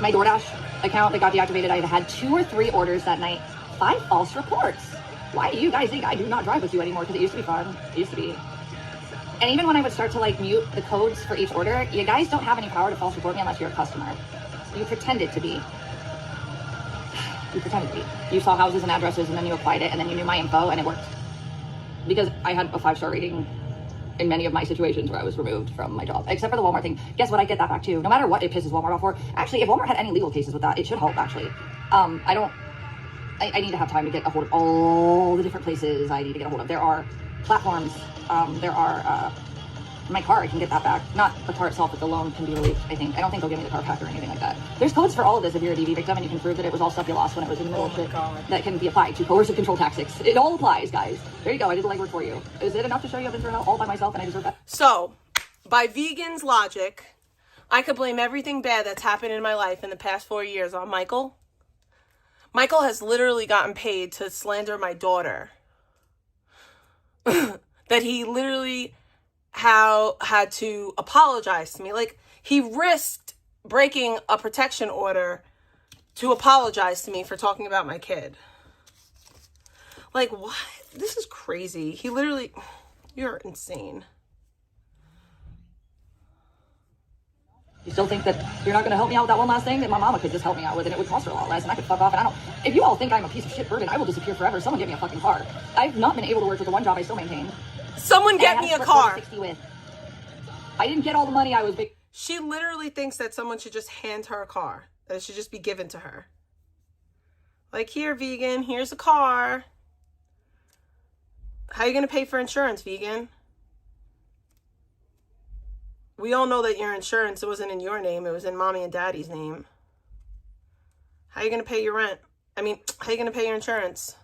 My DoorDash account that got deactivated, I had 2 or 3 orders that night. 5 false reports. Why do you guys think I do not drive with you anymore? Because it used to be fun. It used to be. And even when I would start to like mute the codes for each order, you guys don't have any power to false report me unless you're a customer. You pretended to be. You pretended to be. You saw houses and addresses, and then you applied it, and then you knew my info, and it worked. Because I had a 5-star rating in many of my situations where I was removed from my job, except for the Walmart thing. Guess what? I get that back too. No matter what it pisses Walmart off for. Actually, if Walmart had any legal cases with that, it should help. Actually, I need to have time to get a hold of all the different places I need to get a hold of. There are platforms. There are. My car, I can get that back. Not the car itself, but the loan can be released, I think. I don't think they'll give me the car back or anything like that. There's codes for all of this if you're a DV victim and you can prove that it was all stuff you lost when it was in the middle of shit that can be applied to coercive control tactics. It all applies, guys. There you go. I did the legwork for you. Is it enough to show you I've been through hell all by myself and I deserve that? So, by Vegan's logic, I could blame everything bad that's happened in my life in the past 4 years on Michael. Michael has literally gotten paid to slander my daughter. That he literally had to apologize to me. Like, he risked breaking a protection order to apologize to me for talking about my kid. Like, what? This is crazy. He literally... You're insane. You still think that you're not going to help me out with that one last thing that my mama could just help me out with, and it would cost her a lot less, and I could fuck off, and I don't... If you all think I'm a piece of shit burden, I will disappear forever. Someone get me a fucking car. I've not been able to work with the one job I still maintain. Someone get me a car. I didn't get all the money I was big. She literally thinks that someone should just hand her a car. That it should just be given to her. Like, here, Vegan, here's a car. How are you going to pay for insurance, Vegan? We all know that your insurance, it wasn't in your name. It was in mommy and daddy's name. How are you going to pay your rent? I mean, how are you going to pay your insurance?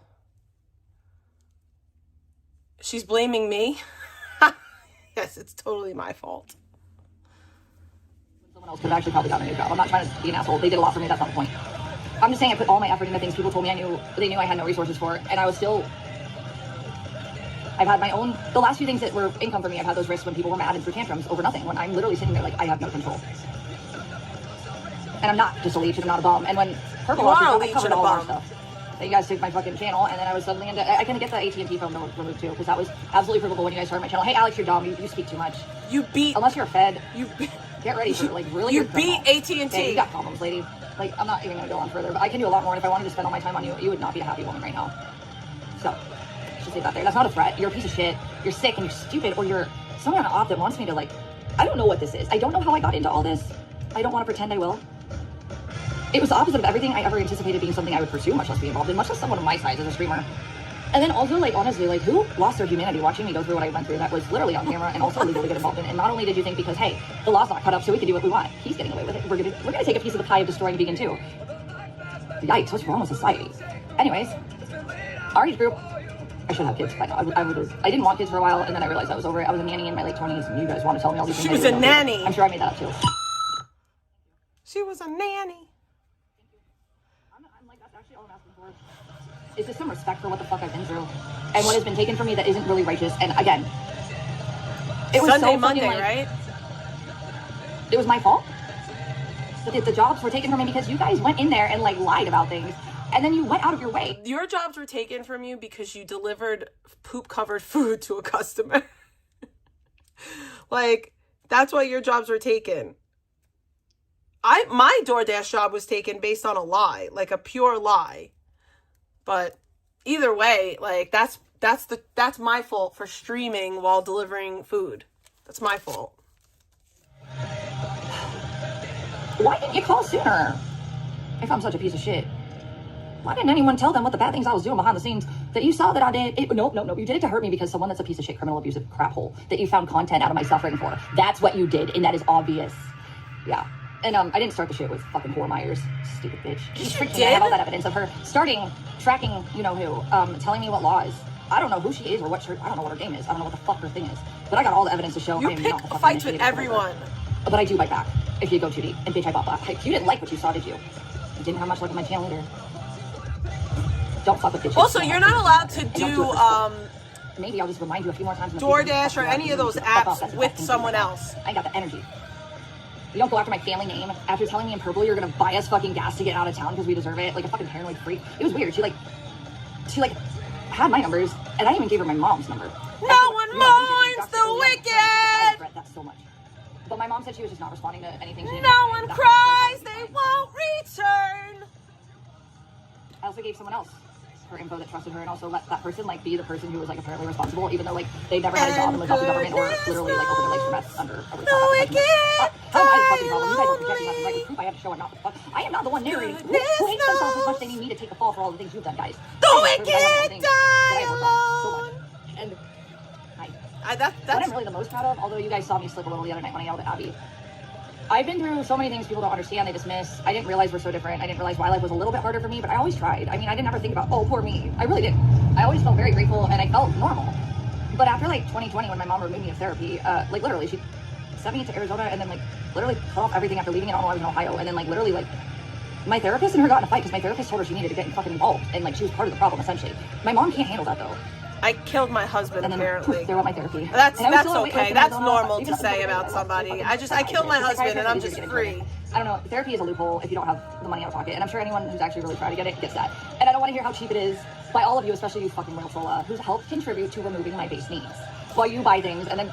She's blaming me. Yes, it's totally my fault. Someone else could have actually probably gotten a new job. I'm not trying to be an asshole. They did a lot for me. That's not the point. I'm just saying I put all my effort into things people told me they knew I had no resources for, and I was still... I've had my own... The last few things that were income for me, I've had those risks when people were mad and threw tantrums over nothing, when I'm literally sitting there like, I have no control. And I'm not just a leech and I'm not a bum. And when Purple lost me, I covered all our stuff. You guys took my fucking channel, and then I was suddenly into... I couldn't get the AT&T phone removed too, because that was absolutely provable when you guys started my channel. Hey, Alex, you're dumb. You speak too much. You beat... Unless you're a Fed. Get ready for, like, really... You beat AT&T. Okay, you got problems, lady. Like, I'm not even going to go on further, but I can do a lot more, and if I wanted to spend all my time on you, you would not be a happy woman right now. So, just leave that there. That's not a threat. You're a piece of shit. You're sick, and you're stupid, or you're someone on off that wants me to, like... I don't know what this is. I don't know how I got into all this. I don't want to pretend I will. It was the opposite of everything I ever anticipated being something I would pursue, much less be involved in, much less someone of my size as a streamer. And then also, like, honestly, like, who lost their humanity watching me go through what I went through that was literally on camera and also illegal to get involved in? And not only did you think because, hey, the law's not cut up so we can do what we want, he's getting away with it, we're gonna take a piece of the pie of destroying vegan too. Yikes, what's wrong with society? Anyways, our age group, I should have kids by now. I didn't want kids for a while, and then I realized I was over it. I was a nanny in my late 20s, and you guys want to tell me all these things. She was a nanny. I'm sure I made that up too. She was a nanny. Is just some respect for what the fuck I've been through and what has been taken from me that isn't really righteous. And again, it was Sunday, so Monday, like, right? It was my fault. The jobs were taken from me because you guys went in there and like lied about things, and then you went out of your way. Your jobs were taken from you because you delivered poop-covered food to a customer. Like, that's why your jobs were taken. My DoorDash job was taken based on a lie, like a pure lie. But either way, like, that's my fault for streaming while delivering food. That's my fault. Why didn't you call sooner? If I'm such a piece of shit, why didn't anyone tell them what the bad things I was doing behind the scenes that you saw that I did? Nope. You did it to hurt me because someone that's a piece of shit, criminal, abusive crap hole that you found content out of my suffering for. That's what you did, and that is obvious. Yeah. And I didn't start the shit with fucking Whore Myers, stupid bitch. She's freaking. I have all that evidence of her tracking, you know who, telling me what laws. I don't know who she is or I don't know what her name is. I don't know what the fuck her thing is. But I got all the evidence to show. You pick fights with everyone. But I do bite back if you go too deep. And bitch, I bought back. You didn't like what you saw, did you? You didn't have much luck with my channel either. Don't fuck with bitches. Also, you're not allowed to do maybe I'll just remind you a few more times. DoorDash or any of those apps with someone else. I ain't got the energy. You don't go after my family name after telling me in Purple you're gonna buy us fucking gas to get out of town because we deserve it, like a fucking paranoid freak. It was weird. She had my numbers, and I even gave her my mom's number. No one mourns the wicked. I regret that so much. But my mom said she was just not responding to anything. No one cries, they won't return. also gave someone else her info that trusted her, and also let that person like be the person who was like apparently responsible, even though like they never had a job and lived off the government or literally like opened their legs for meth under a retail application. How am I the fucking problem? You guys are projecting left and right with proof I have to show. I'm not the fuck. I am not the one narrating. Who hates themselves as much they need me to take the fall for all the things you've done, guys? The wicked die alone. And that's what I'm really the most proud of, although you guys saw me slip a little the other night when I yelled at Abby. I've been through so many things people don't understand, they dismiss. I didn't realize we're so different. I didn't realize why life was a little bit harder for me, but I always tried. I mean, I didn't ever think about, oh, poor me. I really didn't. I always felt very grateful, and I felt normal. But after, like, 2020, when my mom removed me of therapy, like, literally, she sent me to Arizona and then, like, literally cut off everything after leaving it all while I was in Ohio. And then, like, literally, like, my therapist and her got in a fight because my therapist told her she needed to get fucking involved. And, like, she was part of the problem, essentially. My mom can't handle that, though. I killed my husband, and then, apparently. They want my therapy. That's okay. That's normal to say about somebody. I killed my husband and I'm just free. I don't know. Therapy is a loophole if you don't have the money out of pocket. And I'm sure anyone who's actually really trying to get it gets that. And I don't want to hear how cheap it is by all of you, especially you fucking Royal Trolla, who's helped contribute to removing my base needs. While you buy things and then...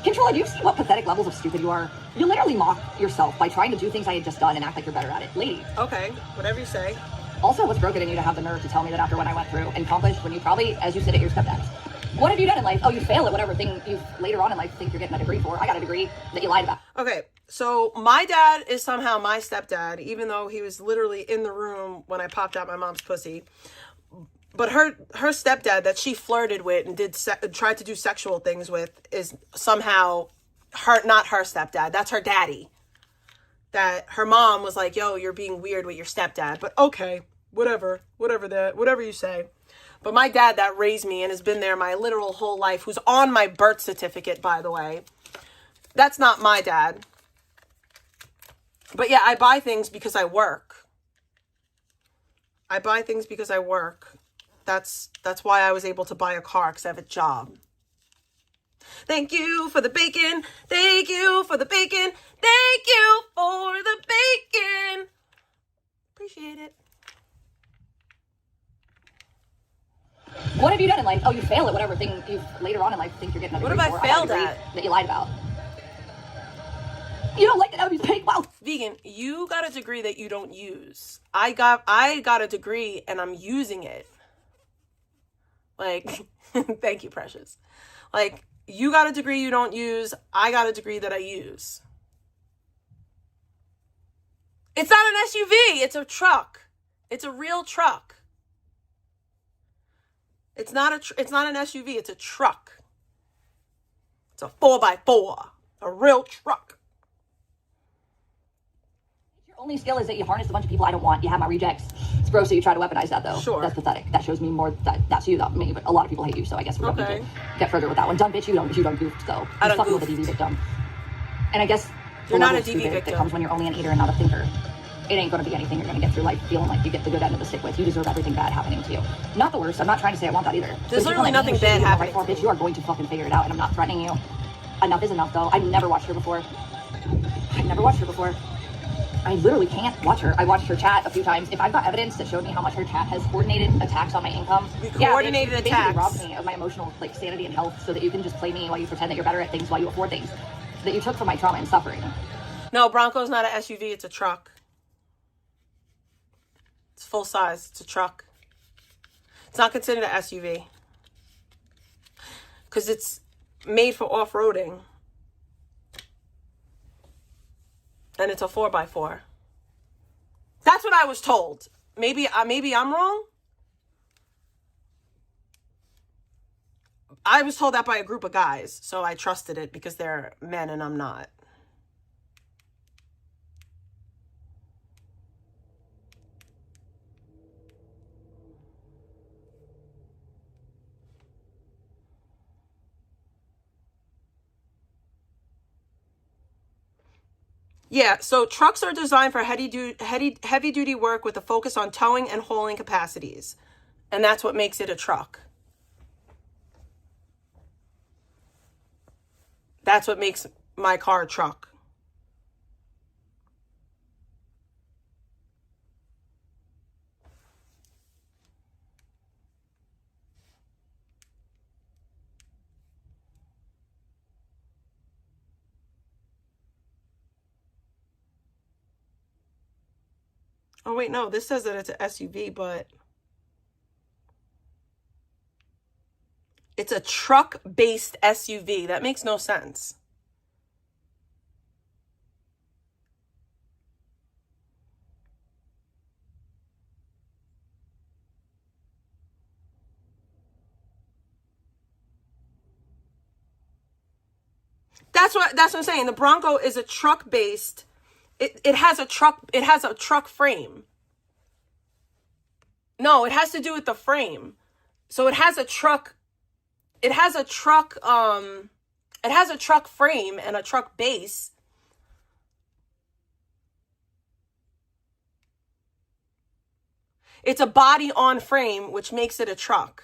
Controlla, do you see what pathetic levels of stupid you are? You literally mock yourself by trying to do things I had just done and act like you're better at it. Lady. Okay, whatever you say. Also, what's broken in you to have the nerve to tell me that after what I went through and accomplished when you probably, as you said at your stepdad, what have you done in life? Oh, you fail at whatever thing you later on in life think you're getting a degree for. I got a degree that you lied about. Okay, so my dad is somehow my stepdad, even though he was literally in the room when I popped out my mom's pussy. But her stepdad that she flirted with and tried to do sexual things with is somehow not her stepdad. That's her daddy. That her mom was like, yo, you're being weird with your stepdad. But okay, whatever you say. But my dad that raised me and has been there my literal whole life, who's on my birth certificate, by the way, that's not my dad. But yeah, I buy things because I work. I buy things because I work. That's why I was able to buy a car, because I have a job. Thank you for the bacon. Thank you for the bacon. Thank you for the bacon. Appreciate it. What have you done in life? Oh, you fail at whatever thing you later on in life think you're getting a degree for. What have I failed at? That you lied about. You don't like that I was paid well. Vegan, you got a degree that you don't use. I got a degree and I'm using it. Like, thank you, precious. Like, you got a degree you don't use. I got a degree that I use. It's not an SUV. It's a truck. It's a real truck. It's not an SUV. It's a truck. It's a 4x4. A real truck. Your only skill is that you harness a bunch of people I don't want. You have my rejects. It's gross that you try to weaponize that, though. Sure. That's pathetic. That shows me more that's you, not me. But a lot of people hate you, so I guess we don't need to get further with that one. Dumb bitch, you don't goof, so. I don't fucking goof. with a DV victim. And I guess you're not a DV victim. That comes when you're only an eater and not a thinker. It ain't going to be anything you're going to get through life feeling like you get the good end of the stick with. You deserve everything bad happening to you. Not the worst. I'm not trying to say I want that either. There's literally nothing bad happening. Right, bitch, you are going to fucking figure it out, and I'm not threatening you. Enough is enough, though. I've never watched her before. I literally can't watch her. I watched her chat a few times. If I've got evidence that showed me how much her chat has coordinated attacks on my income, coordinated attacks. attacks. Robbed me of my emotional sanity and health, so that you can just play me while you pretend that you're better at things, while you afford things that you took from my trauma and suffering. No, Bronco's not an SUV. It's a truck. It's full size. It's a truck. It's not considered an SUV because it's made for off-roading. And it's a 4x4. That's what I was told. Maybe I'm wrong. I was told that by a group of guys, so I trusted it because they're men and I'm not. Yeah, so trucks are designed for heavy-duty work with a focus on towing and hauling capacities. And that's what makes it a truck. That's what makes my car a truck. Oh, wait, no. This says that it's an SUV, but it's a truck-based SUV. That makes no sense. That's what I'm saying. The Bronco is a truck-based. It has a truck frame. No, it has to do with the frame. So it has a truck frame and a truck base. It's a body on frame, which makes it a truck.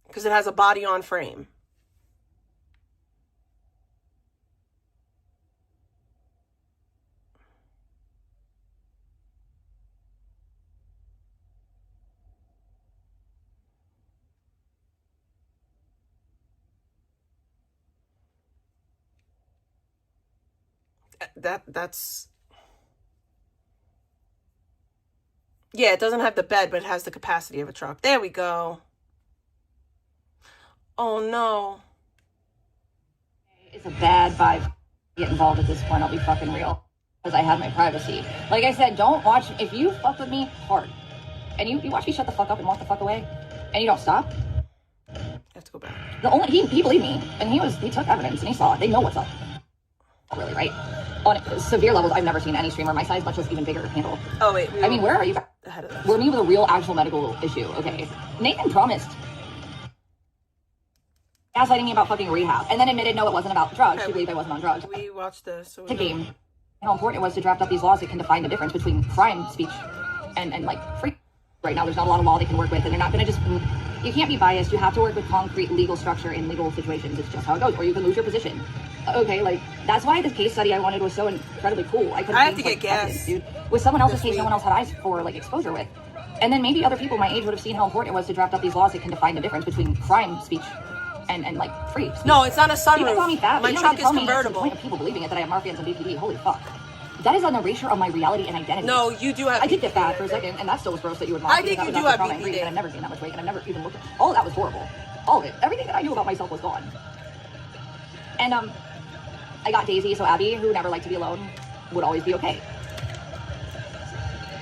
Because it has a body on frame. That's yeah, it doesn't have the bed, but it has the capacity of a truck. There we go. Oh no. It's a bad vibe. Get involved at this point, I'll be fucking real. Because I have my privacy. Like I said, don't watch, if you fuck with me hard, and you watch me shut the fuck up and walk the fuck away, and you don't stop. Let's go back. He believed me, and he took evidence, and he saw it. They know what's up. Really, right? On severe levels, I've never seen any streamer my size, much less even bigger, handle. Oh wait, I mean, where are you? Ahead of this. We're me with a real, actual medical issue. Okay, Nathan promised gaslighting me about fucking rehab, and then admitted no, it wasn't about drugs. She believed I wasn't on drugs. We watched this. So it's a game. How important it was to draft up these laws that can define the difference between crime speech and like free. Right now, there's not a lot of law they can work with, and they're not going to just. You can't be biased. You have to work with concrete legal structure in legal situations. It's just how it goes, or you can lose your position. Okay, like that's why this case study I wanted was so incredibly cool. I have to get gas, dude. With someone else's case, no one else had eyes for like exposure with, and then maybe other people my age would have seen how important it was to draft up these laws that can define the difference between crime speech and like free speech. No, it's not a sunroof. People call me fat. My truck is convertible. To the point of people believing it that I have Marfan's and BPD. Holy fuck. That is an erasure of my reality and identity. No, you do have. I did get fat for a second, and that still was gross that you would mock. I think you do have BPD. And I've never gained that much weight, and I've never even looked at. All of that was horrible. All of it. Everything that I knew about myself was gone. And I got Daisy, so Abby, who never liked to be alone, would always be okay.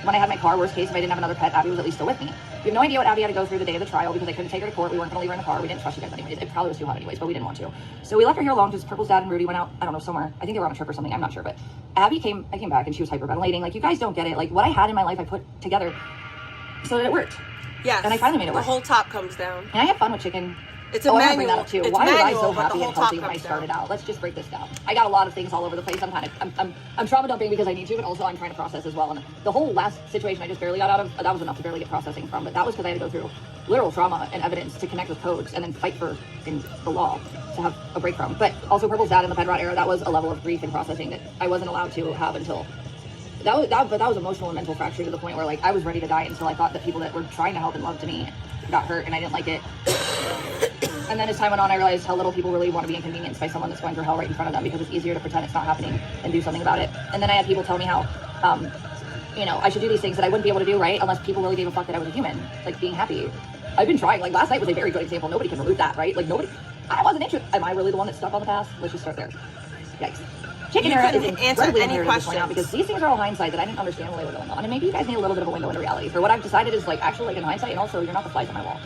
When I had my car, worst case, if I didn't have another pet, Abby was at least still with me. We have no idea what Abby had to go through the day of the trial because I couldn't take her to court. We weren't going to leave her in the car. We didn't trust you guys anyways. It probably was too hot anyways, but we didn't want to. So we left her here alone because Purple's dad and Rudy went out, I don't know, somewhere. I think they were on a trip or something. I'm not sure. But I came back and she was hyperventilating. Like, you guys don't get it. Like, what I had in my life, I put together so that it worked. Yes. And I finally made it work. The whole top comes down. And I had fun with chicken. It's a manual. I bring that up too. It's Why manual, was I so happy and healthy when I down. started out? Let's just break this down. I got a lot of things all over the place. I'm trauma dumping because I need to, but also I'm trying to process as well. And the whole last situation I just barely got out of, that was enough to barely get processing from. But that was because I had to go through literal trauma and evidence to connect with codes and then fight for the law to have a break from. But also Purple's dad in the Pedrot era, that was a level of grief and processing that I wasn't allowed to have until. But that was emotional and mental fracture to the point where like I was ready to die until I thought that people that were trying to help and love to me got hurt and I didn't like it. And then as time went on, I realized how little people really want to be inconvenienced by someone that's going through hell right in front of them because it's easier to pretend it's not happening and do something about it. And then I had people tell me how, I should do these things that I wouldn't be able to do, right? Unless people really gave a fuck that I was a human, like being happy. I've been trying. Like last night was a very good example. Nobody can remove that, right? Like nobody. I wasn't interested. Am I really the one that's stuck on the past? Let's just start there. Yikes. Chicken era is incredibly inherited to point out because these things are all hindsight that I didn't understand when they were going on. And maybe you guys need a little bit of a window into reality. For what I've decided is like actually like in hindsight, and also you're not the flies on my wall.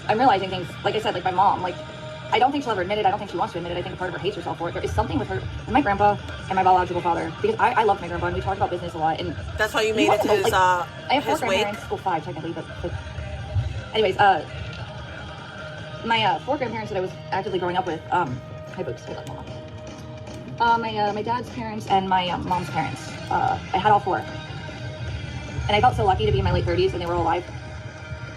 I'm realizing things, like I said, like my mom, like I don't think she'll ever admit it. I don't think she wants to admit it. I think part of her hates herself for it. There is something with her and my grandpa and my biological father because I love my grandpa and we talked about business a lot. And that's why you made it to his I have 4 grandparents. Well, 5 technically, but anyways, my 4 grandparents that I was actively growing up with. Hi, books. Hold on, Mama. My dad's parents and my mom's parents. I had all 4, and I felt so lucky to be in my late 30s and they were all alive.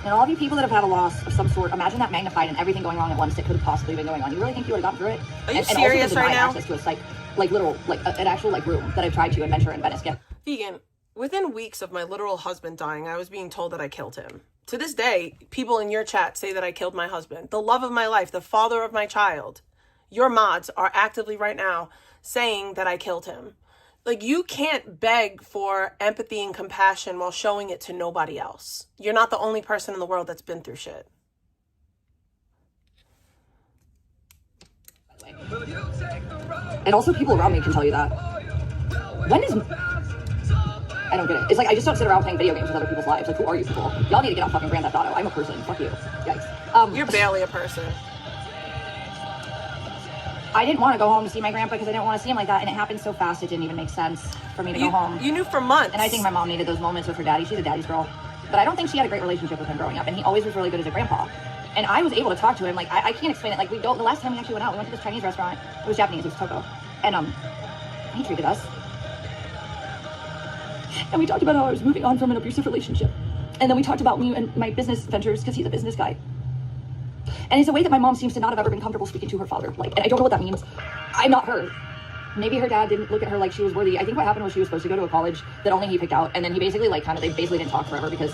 And all of you people that have had a loss of some sort, imagine that magnified and everything going wrong at once that could have possibly been going on. You really think you would have gotten through it? Are you serious and also right now? Access to a psych, like literal, like an actual like room that I've tried to in Ventura and Venice. Yeah. Vegan, within weeks of my literal husband dying, I was being told that I killed him. To this day, people in your chat say that I killed my husband, the love of my life, the father of my child. your mods are actively right now saying that I killed him. Like, you can't beg for empathy and compassion while showing it to nobody else. You're not the only person in the world that's been through shit. And also people around me can tell you that. I don't get it. It's like, I just don't sit around playing video games with other people's lives. Like, who are you people? Y'all need to get on fucking Grand Theft Auto. I'm a person. Fuck you. Yikes. You're barely a person. I didn't want to go home to see my grandpa because I didn't want to see him like that, and it happened so fast it didn't even make sense for me to go home. You knew for months. And I think my mom needed those moments with her daddy. She's a daddy's girl. But I don't think she had a great relationship with him growing up, and he always was really good as a grandpa. And I was able to talk to him. Like, I can't explain it. Like, the last time we actually went out, we went to this Chinese restaurant. It was Japanese, it was Toko. And he treated us. And we talked about how I was moving on from an abusive relationship. And then we talked about me and my business ventures, because he's a business guy. And it's a way that my mom seems to not have ever been comfortable speaking to her father. Like, and I don't know what that means. I'm not her. Maybe her dad didn't look at her like she was worthy. I think what happened was she was supposed to go to a college that only he picked out. And then he basically, like, they basically didn't talk forever because,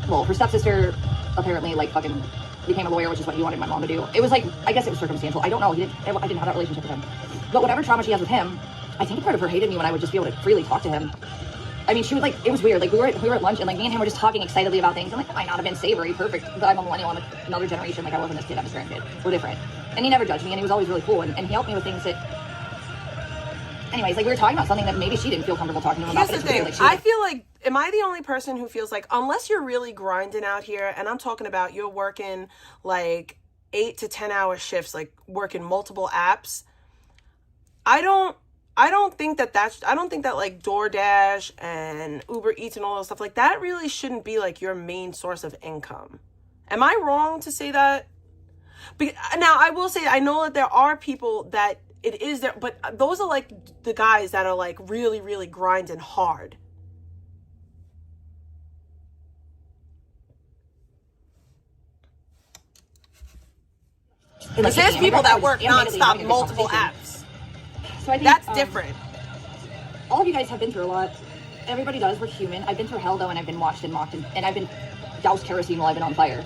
well, her stepsister apparently, like, fucking became a lawyer, which is what he wanted my mom to do. It was like, I guess it was circumstantial. I don't know. I didn't have that relationship with him. But whatever trauma she has with him, I think a part of her hated me when I would just be able to freely talk to him. I mean, she would, like, it was weird. Like, we were at lunch, and, like, me and him were just talking excitedly about things. I'm like, it might not have been savory, perfect, but I'm a millennial. I'm another generation. Like, I wasn't this kid. I'm his grandkid. We're different. And he never judged me, and he was always really cool, and he helped me with things that... Anyways, like, we were talking about something that maybe she didn't feel comfortable talking to him about. Here's the thing. Like, I feel like, am I the only person who feels like, unless you're really grinding out here, and I'm talking about you're working, like, 8 to 10 hour shifts, like, working multiple apps, I don't think that like DoorDash and Uber Eats and all that stuff, like, that really shouldn't be like your main source of income. Am I wrong to say that? Now, I will say, I know that there are people that it is there, but those are like the guys that are like really, really grinding hard. Because there's people that work nonstop, multiple apps. So I think, that's different. All of you guys have been through a lot. Everybody does. We're human. I've been through hell, though, and I've been watched and mocked, and I've been doused kerosene while I've been on fire.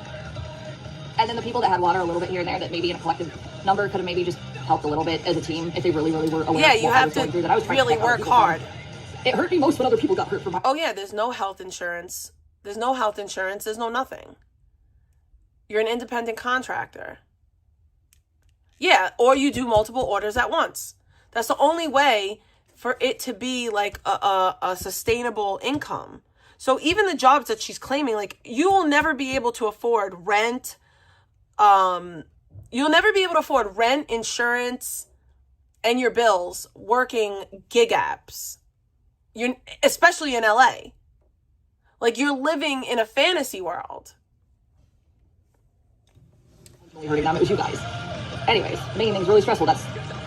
And then the people that had water a little bit here and there that maybe in a collective number could have maybe just helped a little bit as a team if they really, really were aware of what I was going through. That I was really work hard. It hurt me most when other people got hurt from my... Oh, yeah, there's no health insurance. There's no health insurance. There's no nothing. You're an independent contractor. Yeah, or you do multiple orders at once. That's the only way for it to be like a sustainable income. So even the jobs that she's claiming, like, you will never be able to afford rent. You'll never be able to afford rent, insurance, and your bills working gig apps. Especially in LA. Like, you're living in a fantasy world. Hurting them, it was you guys. Anyways, making things really stressful. That's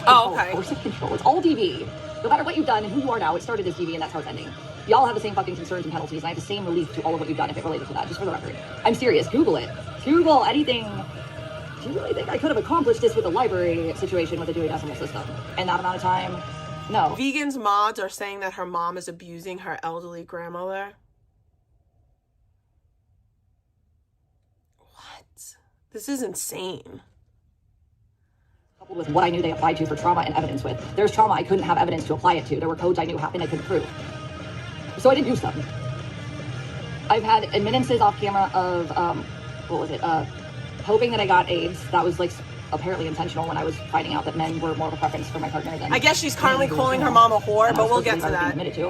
okay. Force of control. It's all DV. No matter what you've done and who you are now, it started as DV and that's how it's ending. Y'all have the same fucking concerns and penalties, and I have the same relief to all of what you've done if it related to that, just for the record. I'm serious. Google it. Google anything. Do you really think I could have accomplished this with a library situation with a Dewey Decimal System in that amount of time? No. Vegan's mods are saying that her mom is abusing her elderly grandmother. What? This is insane. Coupled with what I knew they applied to for trauma and evidence with. There's trauma I couldn't have evidence to apply it to. There were codes I knew happened I couldn't prove. So I didn't use them. I've had admittances off camera of, hoping that I got AIDS. That was like apparently intentional when I was finding out that men were more of a preference for my partner than... I guess she's currently calling her mom a whore, but we'll get to that. Admitted to.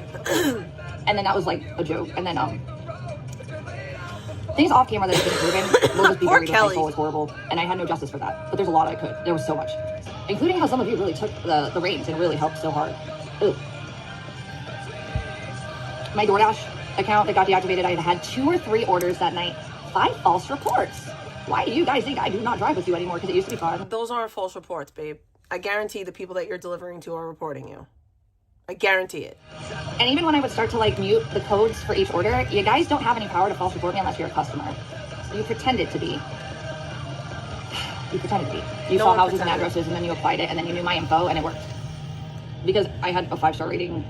And then that was like a joke. And then things off camera that have been proven will just be buried in my soul. It's horrible. And I had no justice for that. But there's a lot I could. There was so much. Including how some of you really took the reins and really helped so hard. Ooh. My DoorDash account that got deactivated, I had 2 or 3 orders that night. 5 false reports. Why do you guys think I do not drive with you anymore? Because it used to be fun. Those aren't false reports, babe. I guarantee the people that you're delivering to are reporting you. I guarantee it. And even when I would start to like mute the codes for each order, you guys don't have any power to false report me unless you're a customer. You pretended to be. You pretended to be. You saw houses and addresses and then you applied it and then you knew my info and it worked. Because I had a 5-star rating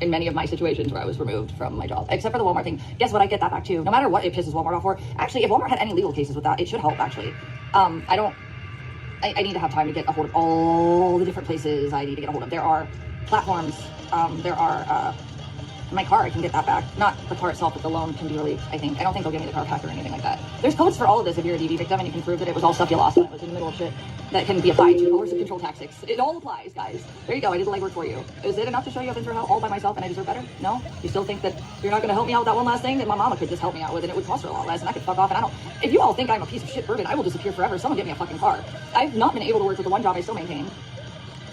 in many of my situations where I was removed from my job. Except for the Walmart thing. Guess what? I get that back too. No matter what it pisses Walmart off for. Actually, if Walmart had any legal cases with that, it should help actually. I need to have time to get a hold of all the different places I need to get a hold of. There are platforms, there are, my car, I can get that back. Not the car itself, but the loan can be relieved, I think. I don't think they'll give me the car back or anything like that. There's codes for all of this if you're a DV victim and you can prove that it was all stuff you lost when it was in the middle of shit that can be applied to coercive control tactics. It all applies, guys. There you go, I did the legwork for you. Is it enough to show you I've been through hell all by myself and I deserve better? No? You still think that you're not gonna help me out with that one last thing that my mama could just help me out with and it would cost her a lot less and I could fuck off and I don't... If you all think I'm a piece of shit burden, I will disappear forever. Someone get me a fucking car. I've not been able to work with the one job I still maintain.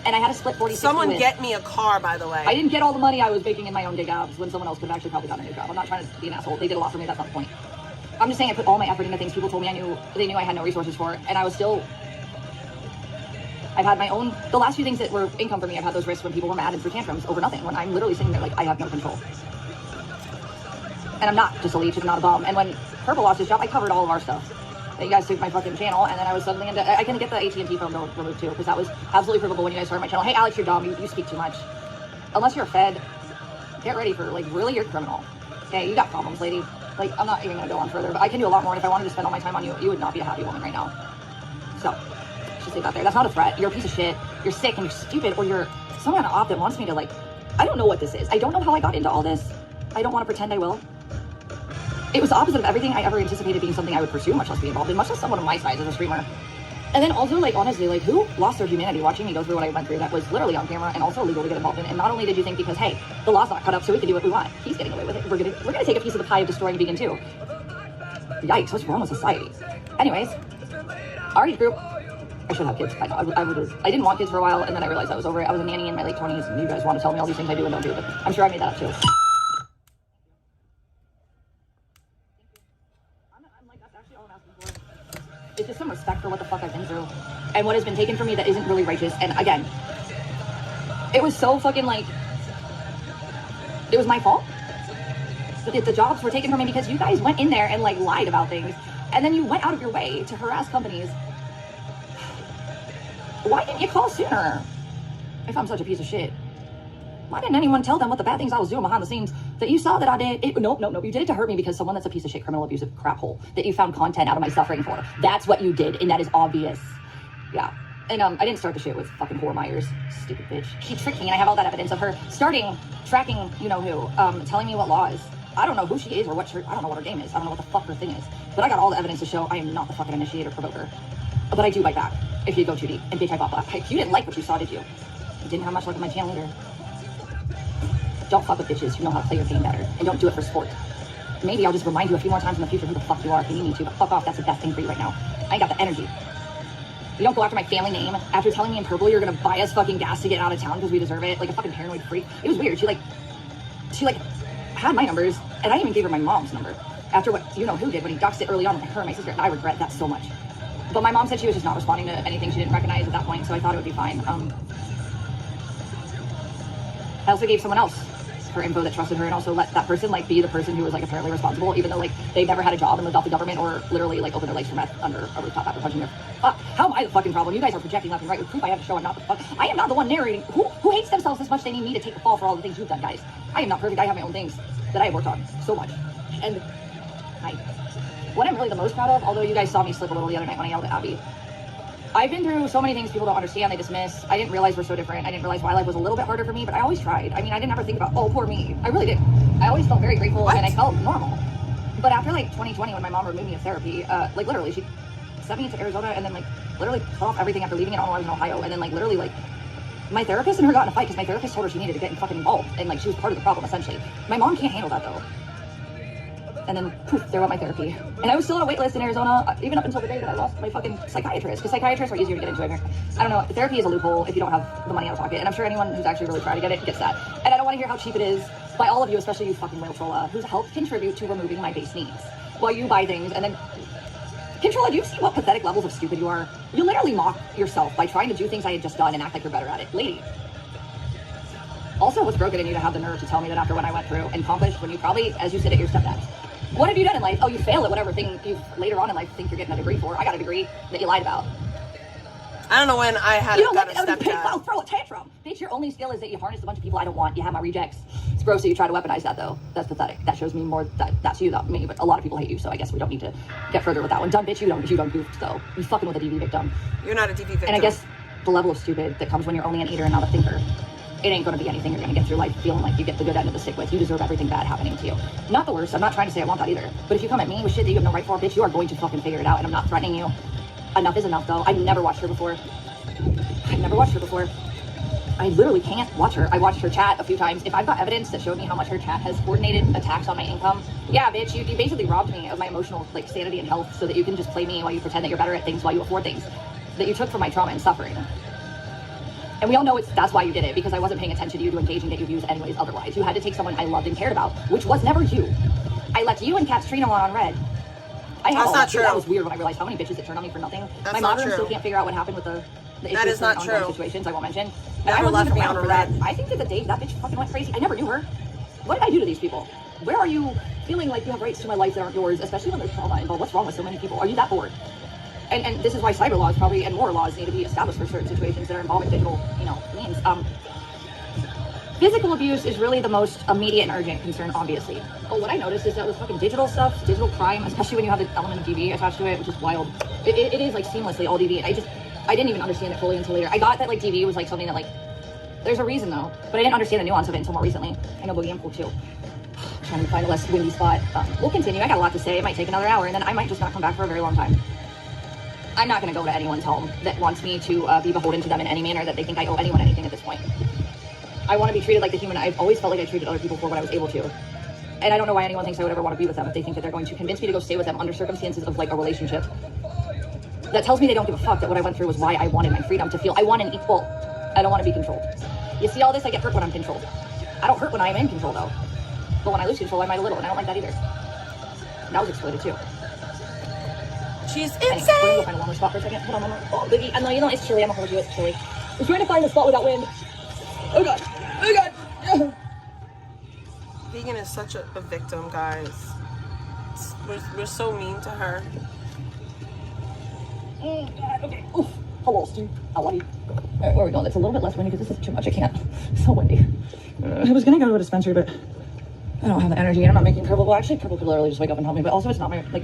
And I had to split 40-60 Someone with. get me a car, by the way. I didn't get all the money I was making in my own gig jobs when someone else could have actually probably gotten a new job. I'm not trying to be an asshole. They did a lot for me. That's not the point. I'm just saying I put all my effort into things people told me they knew I had no resources for. And I was still... I've had my own... The last few things that were income for me, I've had those risks when people were mad and threw tantrums over nothing. When I'm literally sitting there like, I have no control. And I'm not just a leech. I'm not a bum. And when Purple lost his job, I covered all of our stuff. You guys took my fucking channel, and then I was suddenly into... I can get the AT&T phone bill removed too, because that was absolutely provable when you guys started my channel. Hey, Alex, you're dumb. You speak too much. Unless you're a Fed, get ready for, like, really, you're a criminal. Okay, you got problems, lady. Like, I'm not even going to go on further, but I can do a lot more, and if I wanted to spend all my time on you, you would not be a happy woman right now. So, just leave that there. That's not a threat. You're a piece of shit. You're sick, and you're stupid, or you're some kind of op that wants me to, like... I don't know what this is. I don't know how I got into all this. I don't want to pretend I will. It was the opposite of everything I ever anticipated being something I would pursue, much less be involved in, much less someone of my size as a streamer. And then also, like, honestly, like, who lost their humanity watching me go through what I went through that was literally on camera and also illegal to get involved in? And not only did you think because, hey, the law's not cut up so we can do what we want, he's getting away with it, we're gonna take a piece of the pie of destroying vegan too. Yikes, what's wrong with society? Anyways, our age group, I should have kids. I know, I didn't want kids for a while, and then I realized I was over it. I was a nanny in my late 20s, and you guys want to tell me all these things I do and don't do, but I'm sure I made that up too. It's just some respect for what the fuck I've been through and what has been taken from me that isn't really righteous. And again, it was so fucking like, it was my fault. But the jobs were taken from me because you guys went in there and like lied about things. And then you went out of your way to harass companies. Why didn't you call sooner? If I'm such a piece of shit. Why didn't anyone tell them what the bad things I was doing behind the scenes that you saw that I did? Nope. You did it to hurt me because someone that's a piece of shit, criminal, abusive crap hole that you found content out of my suffering for. That's what you did, and that is obvious. Yeah. And I didn't start the shit with fucking whore Myers. Stupid bitch. She tricked me, and I have all that evidence of her tracking, you know who, telling me what law is. I don't know who she is or what I don't know what her game is. I don't know what the fuck her thing is. But I got all the evidence to show I am not the fucking initiator provoker. But I do bite back if you go too deep. And bitch, I bought black. You didn't like what you saw, did you? You didn't have much luck with my channel either. Don't fuck with bitches who know how to play your game better. And don't do it for sport. Maybe I'll just remind you a few more times in the future who the fuck you are if you need me to. But fuck off, that's the best thing for you right now. I ain't got the energy. You don't go after my family name after telling me in Purple you're gonna buy us fucking gas to get out of town because we deserve it. Like a fucking paranoid freak. It was weird. She had my numbers. And I even gave her my mom's number. After what you know who did when he doxed it early on with her and my sister. And I regret that so much. But my mom said she was just not responding to anything she didn't recognize at that point. So I thought it would be fine. I also gave someone else her info that trusted her and also let that person like be the person who was like apparently responsible even though like they never had a job and lived off the government or literally like opened their legs for meth under a rooftop after punching their how am I the fucking problem? You guys are projecting left and right with proof I have to show I'm not the fuck. I am not the one narrating. Who hates themselves this much they need me to take the fall for all the things you've done, guys? I am not perfect. I have my own things that I have worked on so much. And what I'm really the most proud of, although you guys saw me slip a little the other night when I yelled at Abby, I've been through so many things people don't understand, they dismiss. I didn't realize we're so different. I didn't realize why life was a little bit harder for me, but I always tried. I mean, I didn't ever think about, oh, poor me. I really did. I always felt very grateful and I felt normal. But after like 2020, when my mom removed me of therapy, like literally she sent me to Arizona and then like literally cut off everything after leaving it. I was in Ohio. And then like literally like my therapist and her got in a fight because my therapist told her she needed to get fucking involved. And like she was part of the problem essentially. My mom can't handle that though. And then poof, there went my therapy. And I was still on a wait list in Arizona, even up until the day that I lost my fucking psychiatrist. Because psychiatrists are easier to get into America. I don't know, therapy is a loophole if you don't have the money out of pocket. And I'm sure anyone who's actually really trying to get it gets that. And I don't want to hear how cheap it is by all of you, especially you fucking whale trolla, who's helped contribute to removing my base needs. While you buy things and then... Controlla, do you see what pathetic levels of stupid you are? You literally mock yourself by trying to do things I had just done and act like you're better at it. Lady. Also, what's broken in you to have the nerve to tell me that after what I went through and accomplished when you probably, as you said at your stepdad's. What have you done in life? Oh, you fail at whatever thing you later on in life think you're getting a degree for. I got a degree that you lied about. I don't know when I had got a stepdad. I'll throw a tantrum. Bitch, your only skill is that you harness a bunch of people I don't want. You have my rejects. It's gross that you try to weaponize that, though. That's pathetic. That shows me more that that's you, not me. But a lot of people hate you, so I guess we don't need to get further with that one. Dumb bitch, you don't goof, though. You fucking with a DV victim. You're not a DV victim. And I guess the level of stupid that comes when you're only an eater and not a thinker. It ain't going to be anything you're going to get through life feeling like you get the good end of the stick with. You deserve everything bad happening to you. Not the worst. I'm not trying to say I want that either. But if you come at me with shit that you have no right for, bitch, you are going to fucking figure it out. And I'm not threatening you. Enough is enough, though. I've never watched her before. I literally can't watch her. I watched her chat a few times. If I've got evidence that showed me how much her chat has coordinated attacks on my income, yeah, bitch, you basically robbed me of my emotional sanity and health so that you can just play me while you pretend that you're better at things while you afford things that you took from my trauma and suffering. And we all know that's why you did it, because I wasn't paying attention to you to engage and get you views anyways otherwise. You had to take someone I loved and cared about, which was never you. I left you and Katrina on red. That's not true. That was weird when I realized how many bitches that turned on me for nothing. My mom still can't figure out what happened with the that is not true. Situations I won't mention. Never left me on a red. I think that the day that bitch fucking went crazy, I never knew her. What did I do to these people? Where are you feeling like you have rights to my life that aren't yours, especially when there's trauma involved? What's wrong with so many people? Are you that bored? And this is why cyber laws probably and more laws need to be established for certain situations that are involving digital, means. Physical abuse is really the most immediate and urgent concern, obviously. But what I noticed is that with fucking digital stuff, digital crime, especially when you have the element of DV attached to it, which is wild. It is like seamlessly all DV. And I didn't even understand it fully until later. I got that like DV was like something that like, there's a reason though, but I didn't understand the nuance of it until more recently. I know Boogie, I'm cool too. Trying to find a less windy spot. We'll continue. I got a lot to say. It might take another hour, and then I might just not come back for a very long time. I'm not going to go to anyone's home that wants me to be beholden to them in any manner that they think I owe anyone anything at this point. I want to be treated like the human I've always felt like I treated other people for when I was able to. And I don't know why anyone thinks I would ever want to be with them if they think that they're going to convince me to go stay with them under circumstances of like a relationship. That tells me they don't give a fuck that what I went through was why I wanted my freedom to feel I want an equal. I don't want to be controlled. You see all this? I get hurt when I'm controlled. I don't hurt when I am in control though. But when I lose control, I might a little, and I don't like that either. That was exploited too. She's anyway, insane! We're gonna go find a warmer spot for a second. Hold on, oh, Biggie, I know, it's chilly. I'm gonna hold you, it's chilly. We're trying to find a spot without wind. Oh god. Oh god. Vegan is such a victim, guys. We're so mean to her. Oh god, okay. Oof. Hello, Stu. I love you. Alright, where are we going? It's a little bit less windy because this is too much. I can't. It's so windy. I was gonna go to a dispensary, but I don't have the energy and I'm not making purple. Well, actually, purple could literally just wake up and help me, but also it's not my, like...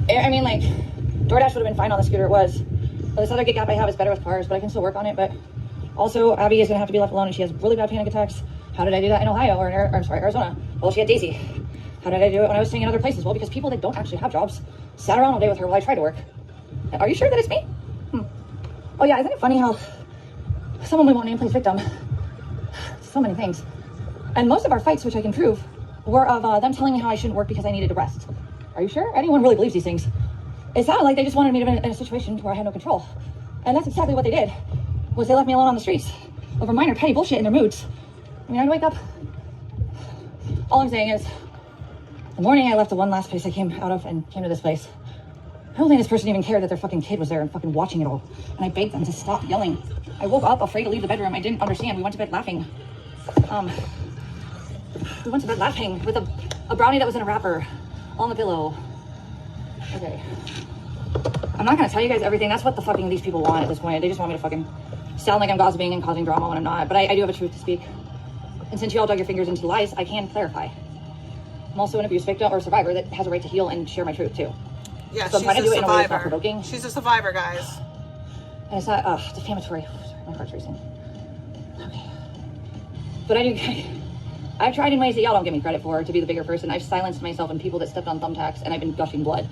I mean, like, DoorDash would have been fine on the scooter it was. But this other gig app I have is better with cars, but I can still work on it. But also, Abby is going to have to be left alone, and she has really bad panic attacks. How did I do that in Ohio, or Arizona? Well, she had Daisy. How did I do it when I was staying in other places? Well, because people that don't actually have jobs sat around all day with her while I tried to work. Are you sure that it's me? Oh yeah, isn't it funny how someone we won't name plays victim? So many things. And most of our fights, which I can prove, were of them telling me how I shouldn't work because I needed to rest. Are you sure? Anyone really believes these things? It sounded like they just wanted me to be in a situation where I had no control. And that's exactly what they did, was they left me alone on the streets over minor petty bullshit in their moods. I mean, I'd wake up. All I'm saying is, the morning I left the one last place I came out of and came to this place, I don't think this person even cared that their fucking kid was there and fucking watching it all. And I begged them to stop yelling. I woke up afraid to leave the bedroom. I didn't understand. We went to bed laughing. We went to bed laughing with a brownie that was in a wrapper on the pillow. Okay. I'm not gonna tell you guys everything. That's what the fucking these people want at this point. They just want me to fucking sound like I'm gossiping and causing drama when I'm not. But I do have a truth to speak. And since you all dug your fingers into the lies, I can clarify. I'm also an abuse victim or survivor that has a right to heal and share my truth too. Yeah, so she's I'm trying to do it in a way that's not survivor. provoking. She's a survivor, guys. And it's not defamatory. My heart's racing. Okay. But I've tried in ways that y'all don't give me credit for to be the bigger person. I've silenced myself and people that stepped on thumbtacks, and I've been gushing blood.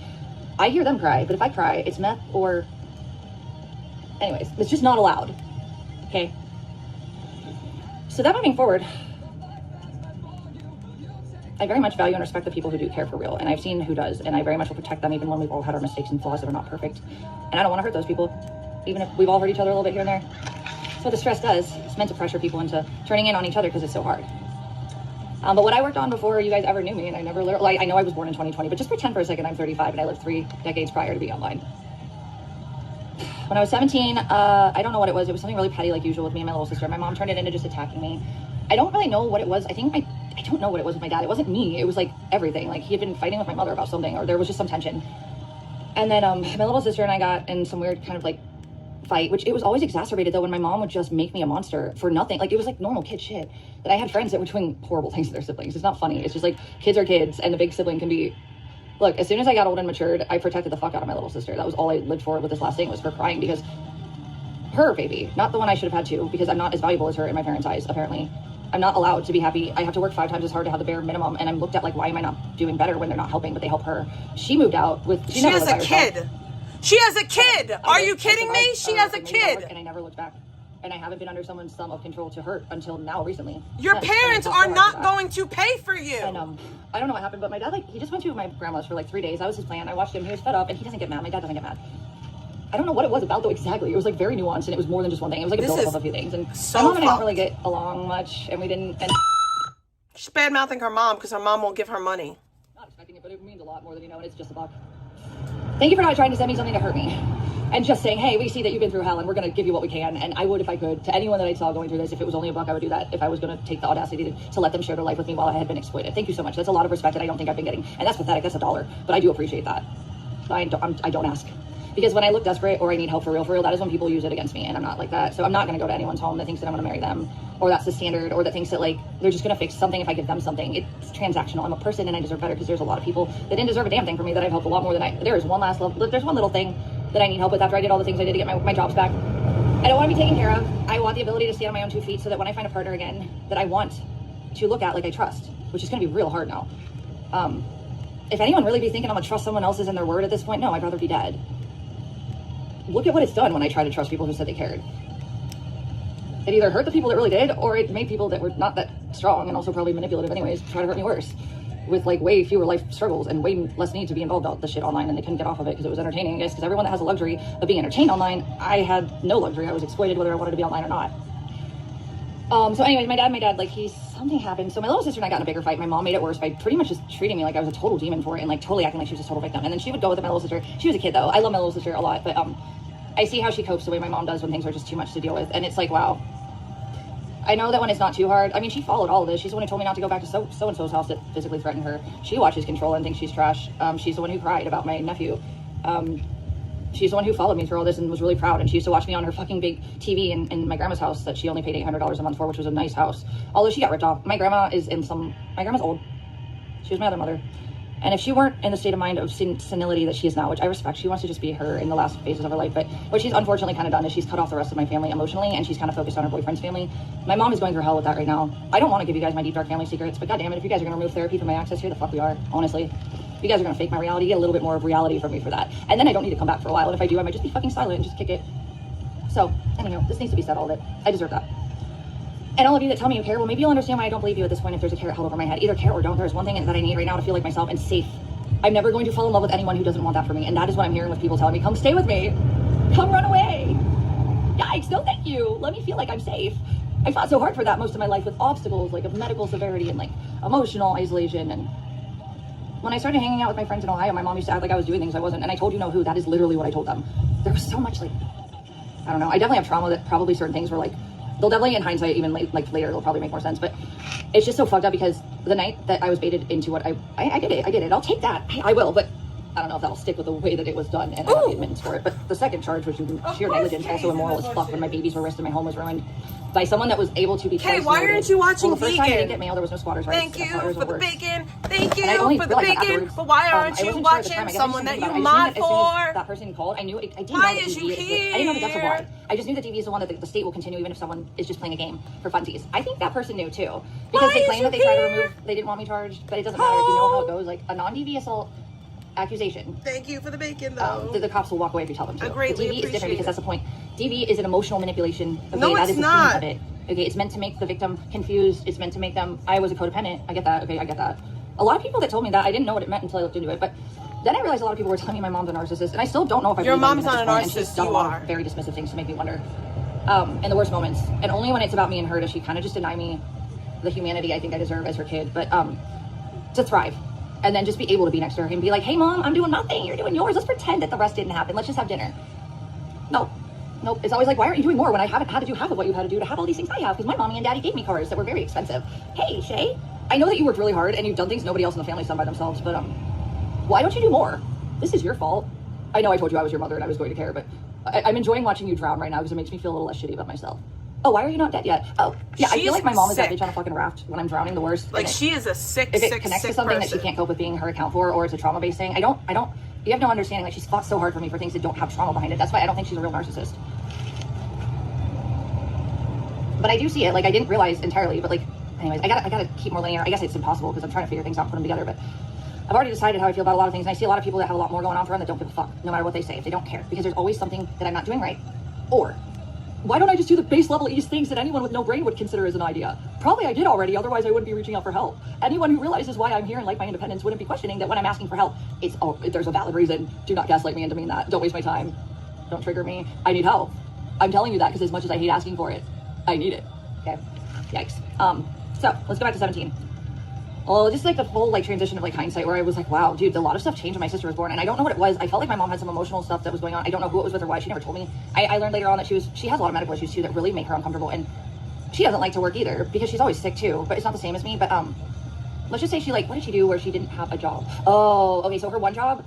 I hear them cry, but if I cry, it's meth or... Anyways, it's just not allowed. Okay? So that moving forward, I very much value and respect the people who do care for real, and I've seen who does, and I very much will protect them even when we've all had our mistakes and flaws that are not perfect. And I don't want to hurt those people, even if we've all hurt each other a little bit here and there. That's what the stress does. It's meant to pressure people into turning in on each other because it's so hard. But what I worked on before you guys ever knew me, and I never literally, I know I was born in 2020, but just pretend for a second I'm 35 and I lived 3 decades prior to being online. When I was 17, I don't know what it was. It was something really petty like usual with me and my little sister. My mom turned it into just attacking me. I don't really know what it was. I don't know what it was with my dad. It wasn't me. It was like everything. Like he had been fighting with my mother about something, or there was just some tension. And then my little sister and I got in some weird kind of like fight, which it was always exacerbated though when my mom would just make me a monster for nothing. Like it was like normal kid shit. That I had friends that were doing horrible things to their siblings. It's not funny. It's just like kids are kids, and the big sibling can be. Look, as soon as I got old and matured, I protected the fuck out of my little sister. That was all I lived for with this last thing, was her crying, because her baby, not the one I should have had too, because I'm not as valuable as her in my parents' eyes, apparently. I'm not allowed to be happy. I have to work 5 times as hard to have the bare minimum, and I'm looked at like, why am I not doing better when they're not helping, but they help her. She moved out with, she has a kid. She has a kid. Are you kidding me? She has a kid. And I never looked back. And I haven't been under someone's thumb of control to hurt until now recently. Your parents are not going to pay for you. And I don't know what happened, but my dad, like, he just went to my grandma's for like 3 days. That was his plan. I watched him. He was fed up, and he doesn't get mad. My dad doesn't get mad. I don't know what it was about though exactly. It was like very nuanced, and it was more than just one thing. It was like a build-up of a few things. And my mom and I don't really get along much, and we didn't. And she's bad-mouthing her mom because her mom won't give her money. Not expecting it, but it means a lot more than you know, and it's just a buck. Thank you for not trying to send me something to hurt me. And just saying, hey, we see that you've been through hell, and we're going to give you what we can. And I would, if I could, to anyone that I saw going through this, if it was only a buck, I would do that. If I was going to take the audacity to let them share their life with me while I had been exploited. Thank you so much. That's a lot of respect that I don't think I've been getting. And that's pathetic. That's $1. But I do appreciate that. I don't ask. Because when I look desperate or I need help for real, that is when people use it against me. And I'm not like that. So I'm not going to go to anyone's home that thinks that I'm going to marry them. Or that's the standard. Or that thinks that, like, they're just going to fix something if I give them something. It's transactional. I'm a person and I deserve better, because there's a lot of people that didn't deserve a damn thing from me that I've helped a lot more than there is one last level. There's one little thing that I need help with after I did all the things I did to get my jobs back. I don't want to be taken care of. I want the ability to stand on my own 2 feet, so that when I find a partner again that I want to look at like I trust, which is going to be real hard now. If anyone really be thinking I'm going to trust someone else's in their word at this point, no, I'd rather be dead. Look at what it's done when I try to trust people who said they cared. It either hurt the people that really did, or it made people that were not that strong and also probably manipulative anyways try to hurt me worse, with like way fewer life struggles and way less need to be involved in the shit online, and they couldn't get off of it because it was entertaining, I guess, because everyone that has the luxury of being entertained online, I had no luxury. I was exploited whether I wanted to be online or not. So anyways, my dad, like, something happened. So my little sister and I got in a bigger fight. My mom made it worse by pretty much just treating me like I was a total demon for it, and like totally acting like she was a total victim. And then she would go with my little sister. She was a kid though. I love my little sister a lot, but I see how she copes the way my mom does when things are just too much to deal with. And it's like, wow. I know that when it's not too hard, I mean, she followed all of this. She's the one who told me not to go back to so-and-so's house that physically threatened her. She watches Control and thinks she's trash. She's the one who cried about my nephew. She's the one who followed me through all this and was really proud. And she used to watch me on her fucking big TV in my grandma's house that she only paid $800 a month for, which was a nice house. Although she got ripped off. My grandma's old. She was my other mother. And if she weren't in the state of mind of senility that she is now, which I respect, she wants to just be her in the last phases of her life. But what she's unfortunately kind of done is she's cut off the rest of my family emotionally, and she's kind of focused on her boyfriend's family. My mom is going through hell with that right now. I don't want to give you guys my deep, dark family secrets, but goddamn it, if you guys are going to remove therapy from my access here, the fuck we are, honestly. If you guys are going to fake my reality, get a little bit more of reality from me for that. And then I don't need to come back for a while. And if I do, I might just be fucking silent and just kick it. So, anyway, this needs to be said, all of it. I deserve that. And all of you that tell me you care, well, maybe you'll understand why I don't believe you at this point if there's a carrot held over my head. Either care or don't. There's one thing that I need right now to feel like myself and safe. I'm never going to fall in love with anyone who doesn't want that for me. And that is what I'm hearing with people telling me, come stay with me. Come run away. Yikes, no thank you. Let me feel like I'm safe. I fought so hard for that most of my life with obstacles like of medical severity and like emotional isolation. And when I started hanging out with my friends in Ohio, my mom used to act like I was doing things I wasn't. And I told you know who, that is literally what I told them. There was so much like, I don't know. I definitely have trauma that probably certain things were like, they'll definitely in hindsight, even like later, it'll probably make more sense. But it's just so fucked up because the night that I was baited into what I get it. I'll take that. I will, but I don't know if that'll stick with the way that it was done and I have the admittance for it. But the second charge, which was sheer negligence, also immoral as fuck when my babies were risked and my home was ruined by someone that was able to be Hey, why aren't you watching the first Vegan? time I didn't get mail, there was no squatters rights. Thank you for the bacon. Thank you for the like bacon. But why aren't you watching someone that you mod for? That person called. I knew I didn't Why know is that you TV here? I didn't know the depths of why. I just knew that TV is the one that the state will continue even if someone is just playing a game for funsies. I think that person knew too. Because they claim that they tried to remove, they didn't want me charged, but it doesn't matter if you know how it goes. Like a non-DV assault accusation. Thank you for the bacon though. The cops will walk away if you tell them to. I greatly the DV is different appreciate because that's the point. DV is an emotional manipulation. Okay, No, that it's is the not. theme of it. Okay, it's meant to make the victim confused. It's meant to make them, I was a codependent. I get that. Okay, I get that. A lot of people that told me that, I didn't know what it meant until I looked into it. But then I realized a lot of people were telling me my mom's a narcissist. And I still don't know if I Your believe mom's them not at a this point. And she's narcissist, done a you lot are. of very dismissive things to make me wonder. In the worst moments. And only when it's about me and her does she kind of just deny me the humanity I think I deserve as her kid. But to thrive. And then just be able to be next to her and be like, hey mom, I'm doing nothing. You're doing yours. Let's pretend that the rest didn't happen. Let's just have dinner. Nope. It's always like, why aren't you doing more when I haven't had to do half of what you had to do to have all these things I have? Because my mommy and daddy gave me cars that were very expensive. Hey, Shay, I know that you worked really hard and you've done things nobody else in the family's done by themselves, but why don't you do more? This is your fault. I know I told you I was your mother and I was going to care, but I'm enjoying watching you drown right now because it makes me feel a little less shitty about myself. Oh, why are you not dead yet? Oh, yeah, I feel like my mom is that bitch on a fucking raft when I'm drowning the worst. Like, she is a sick, if it sick, connects sick to something person. that she can't cope with being her account for, or it's a trauma-based thing, I don't, you have no understanding. Like, she's fought so hard for me for things that don't have trauma behind it. That's why I don't think she's a real narcissist. But I do see it. Like, I didn't realize entirely, but like, anyways, I gotta keep more linear. I guess it's impossible because I'm trying to figure things out and put them together, but I've already decided how I feel about a lot of things, and I see a lot of people that have a lot more going on for them that don't give a fuck, no matter what they say, if they don't care, because there's always something that I'm not doing right. Or, why don't I just do the base level ease things that anyone with no brain would consider as an idea? Probably I did already, otherwise I wouldn't be reaching out for help. Anyone who realizes why I'm here and like my independence wouldn't be questioning that when I'm asking for help, it's, oh, there's a valid reason. Do not gaslight me into mean that. Don't waste my time. Don't trigger me. I need help. I'm telling you that because as much as I hate asking for it, I need it. Okay? Yikes. So, let's go back to 17. Well, just like the whole like transition of like hindsight where I was like, wow, dude, a lot of stuff changed when my sister was born, and I don't know what it was. I felt like my mom had some emotional stuff that was going on. I don't know who it was with or why. She never told me. I learned later on that she has a lot of medical issues too that really make her uncomfortable, and she doesn't like to work either because she's always sick too, but it's not the same as me. But let's just say she like, what did she do where she didn't have a job? Oh, okay, so her one job,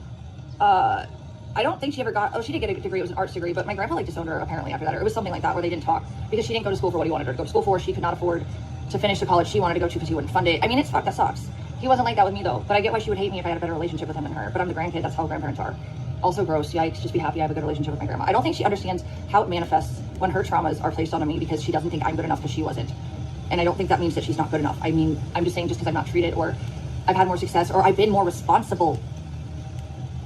I don't think she ever got, she did get a degree, it was an arts degree, but my grandpa like disowned her apparently after that, or it was something like that where they didn't talk because she didn't go to school for what he wanted her to go to school for. She could not afford to finish the college she wanted to go to because he wouldn't fund it. I mean, it's fucked, that sucks. He wasn't like that with me though, but I get why she would hate me if I had a better relationship with him than her, but I'm the grandkid, that's how grandparents are. Also gross, yikes, just be happy I have a good relationship with my grandma. I don't think she understands how it manifests when her traumas are placed onto me because she doesn't think I'm good enough because she wasn't. And I don't think that means that she's not good enough. I mean, I'm just saying just because I'm not treated or I've had more success or I've been more responsible.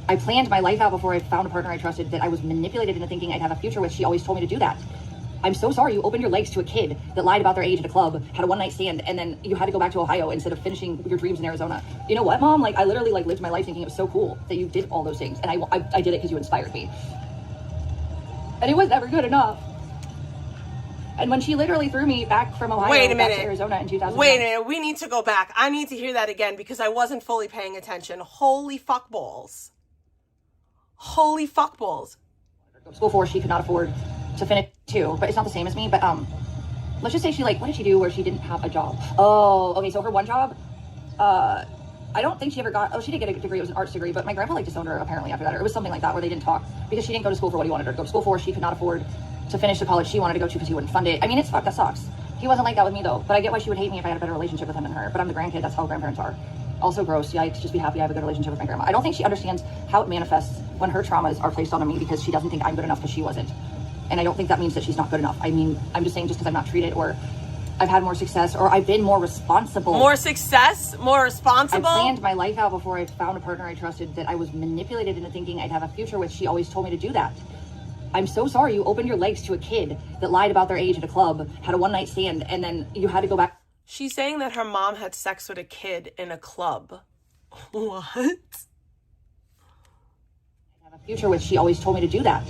I planned my life out before I found a partner I trusted that I was manipulated into thinking I'd have a future with. She always told me to do that. I'm so sorry you opened your legs to a kid that lied about their age at a club, had a one-night stand, and then you had to go back to Ohio instead of finishing your dreams in Arizona. You know what, Mom? Like, I literally like lived my life thinking it was so cool that you did all those things, and I did it because you inspired me. And it was never good enough. And when she literally threw me back from Ohio back to Arizona in 2000. Wait a minute, we need to go back. I need to hear that again because I wasn't fully paying attention. Holy fuck balls. Holy fuck balls. School for, she could not afford to finish too, but it's not the same as me. But let's just say she like, what did she do where she didn't have a job? Oh, okay, so her one job, I don't think she ever got, she did get a degree, it was an arts degree, but my grandpa like disowned her apparently after that, or it was something like that where they didn't talk because she didn't go to school for what he wanted her to go to school for. She could not afford to finish the college she wanted to go to because he wouldn't fund it. I mean, it's fucked, that sucks. He wasn't like that with me though, but I get why she would hate me if I had a better relationship with him than her, but I'm the grandkid, that's how grandparents are. Also gross, yikes, just be happy I have a good relationship with my grandma. I don't think she understands how it manifests when her traumas are placed onto me because she doesn't think I'm good enough because she wasn't. And I don't think that means that she's not good enough. I mean, I'm just saying just because I'm not treated or I've had more success or I've been more responsible. More success? More responsible? I planned my life out before I found a partner I trusted that I was manipulated into thinking I'd have a future with. She always told me to do that. I'm so sorry you opened your legs to a kid that lied about their age at a club, had a one-night stand, and then you had to go back. She's saying that her mom had sex with a kid in a club. What? Have a future with. She always told me to do that.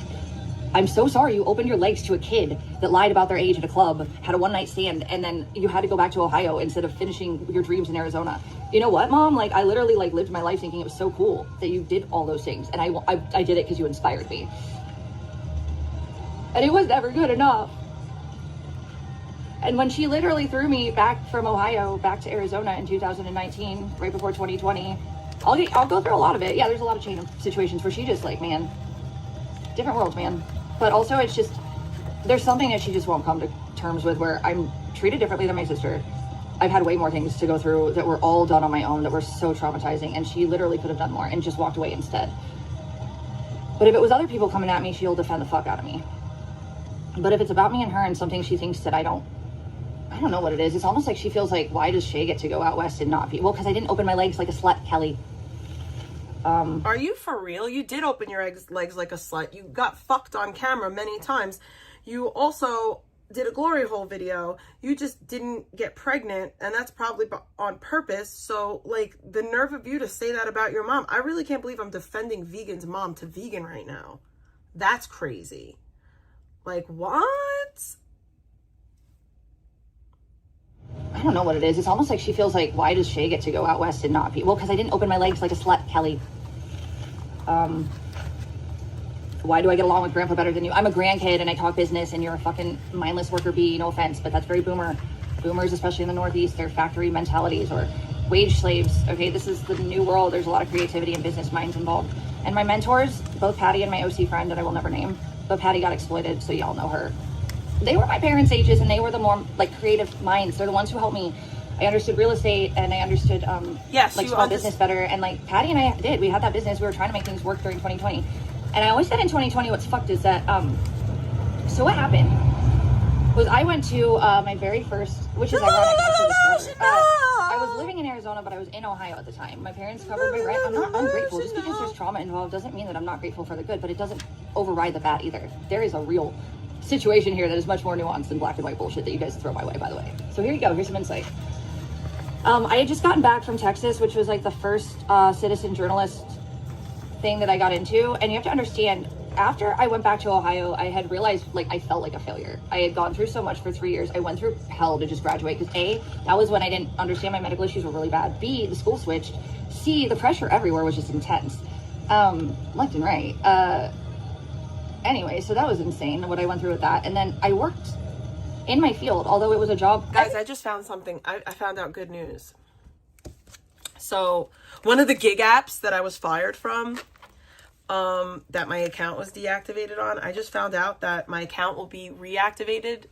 I'm so sorry you opened your legs to a kid that lied about their age at a club, had a one-night stand, and then you had to go back to Ohio instead of finishing your dreams in Arizona. You know what, Mom? Like, I literally like lived my life thinking it was so cool that you did all those things, and I did it because you inspired me. And it was never good enough. And when she literally threw me back from Ohio back to Arizona in 2019, right before 2020, I'll go through a lot of it. Yeah, there's a lot of chain of situations where she just like, man, different worlds, man. But also it's just, there's something that she just won't come to terms with where I'm treated differently than my sister. I've had way more things to go through that were all done on my own that were so traumatizing, and she literally could have done more and just walked away instead. But if it was other people coming at me, she'll defend the fuck out of me. But if it's about me and her and something she thinks that I don't know what it is. It's almost like she feels like, why does Shay get to go out west and not be? Well, because I didn't open my legs like a slut, Kelly. Are you for real? You did open your legs like a slut. You got fucked on camera many times. You also did a glory hole video. You just didn't get pregnant, and that's probably on purpose. So, like, the nerve of you to say that about your mom. I really can't believe I'm defending Vegan's mom to Vegan right now. That's crazy. Like, what? I don't know what it is. It's almost like she feels like, why does Shay get to go out west and not be? Well, because I didn't open my legs like a slut, Kelly. Why do I get along with Grandpa better than you? I'm a grandkid and I talk business and you're a fucking mindless worker bee. No offense, but that's very boomer. Boomers, especially in the Northeast, they're factory mentalities or wage slaves. Okay, this is the new world. There's a lot of creativity and business minds involved. And my mentors, both Patty and my OC friend that I will never name, but Patty got exploited, so y'all know her. They were my parents' ages, and they were the more like creative minds. They're the ones who helped me. I understood real estate, and I understood like small business better. And like Patty and I did, we had that business. We were trying to make things work during 2020. And I always said in 2020, what's fucked is that. So what happened was I went to my very first, which is ironic. I was living in Arizona, but I was in Ohio at the time. My parents covered my rent. I'm not ungrateful. Just because there's trauma involved doesn't mean that I'm not grateful for the good, but it doesn't override the bad either. There is a real situation here that is much more nuanced than black and white bullshit that you guys throw my way, by the way. So here you go. Here's some insight. I had just gotten back from Texas, which was like the first citizen journalist thing that I got into. And you have to understand, after I went back to Ohio, I had realized like I felt like a failure. I had gone through so much for 3 years. I went through hell to just graduate because A, that was when I didn't understand my medical issues were really bad. B, the school switched. C, the pressure everywhere was just intense. Left and right. Anyway, so that was insane what I went through with that. And then I worked in my field, although it was a job. Guys, I just found something. I found out good news. So one of the gig apps that I was fired from, that my account was deactivated on, I just found out that my account will be reactivated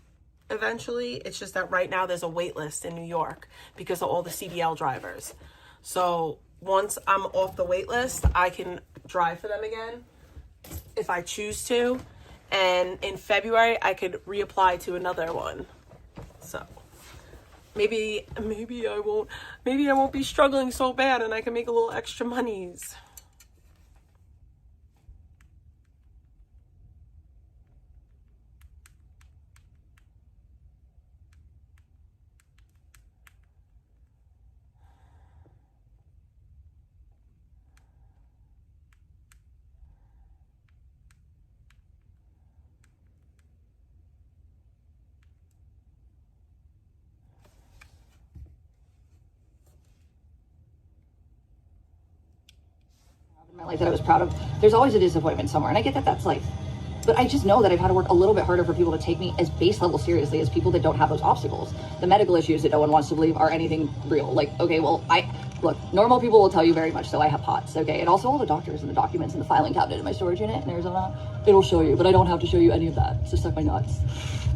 eventually. It's just that right now there's a wait list in New York because of all the CDL drivers. So once I'm off the wait list, I can drive for them again if I choose to. And in February, I could reapply to another one. So maybe I won't be struggling so bad and I can make a little extra monies. In my life that I was proud of. There's always a disappointment somewhere, and I get that that's life. But I just know that I've had to work a little bit harder for people to take me as base level seriously as people that don't have those obstacles. The medical issues that no one wants to believe are anything real. Like, okay, well, look, normal people will tell you very much so I have POTS, okay? And also all the doctors and the documents in the filing cabinet in my storage unit in Arizona, it'll show you, but I don't have to show you any of that, so suck my nuts.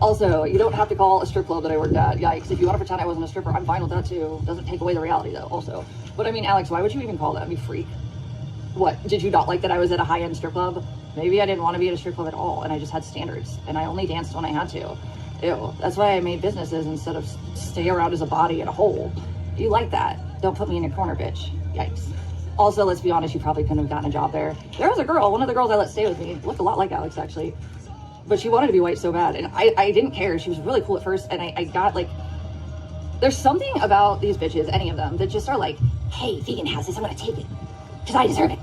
Also, you don't have to call a strip club that I worked at. Yikes, if you want to pretend I wasn't a stripper, I'm fine with that too. Doesn't take away the reality though, also. But I mean, Alex, why would you even call that? You freak. What, did you not like that I was at a high-end strip club? Maybe I didn't want to be at a strip club at all, and I just had standards, and I only danced when I had to. Ew, that's why I made businesses instead of stay around as a body in a hole. You like that? Don't put me in your corner, bitch. Yikes. Also, let's be honest, you probably couldn't have gotten a job there. There was a girl, one of the girls I let stay with me, looked a lot like Alex, actually. But she wanted to be white so bad, and I didn't care. She was really cool at first, and I got, like... There's something about these bitches, any of them, that just are like, hey, vegan has this, I'm gonna take it. Because I deserve it.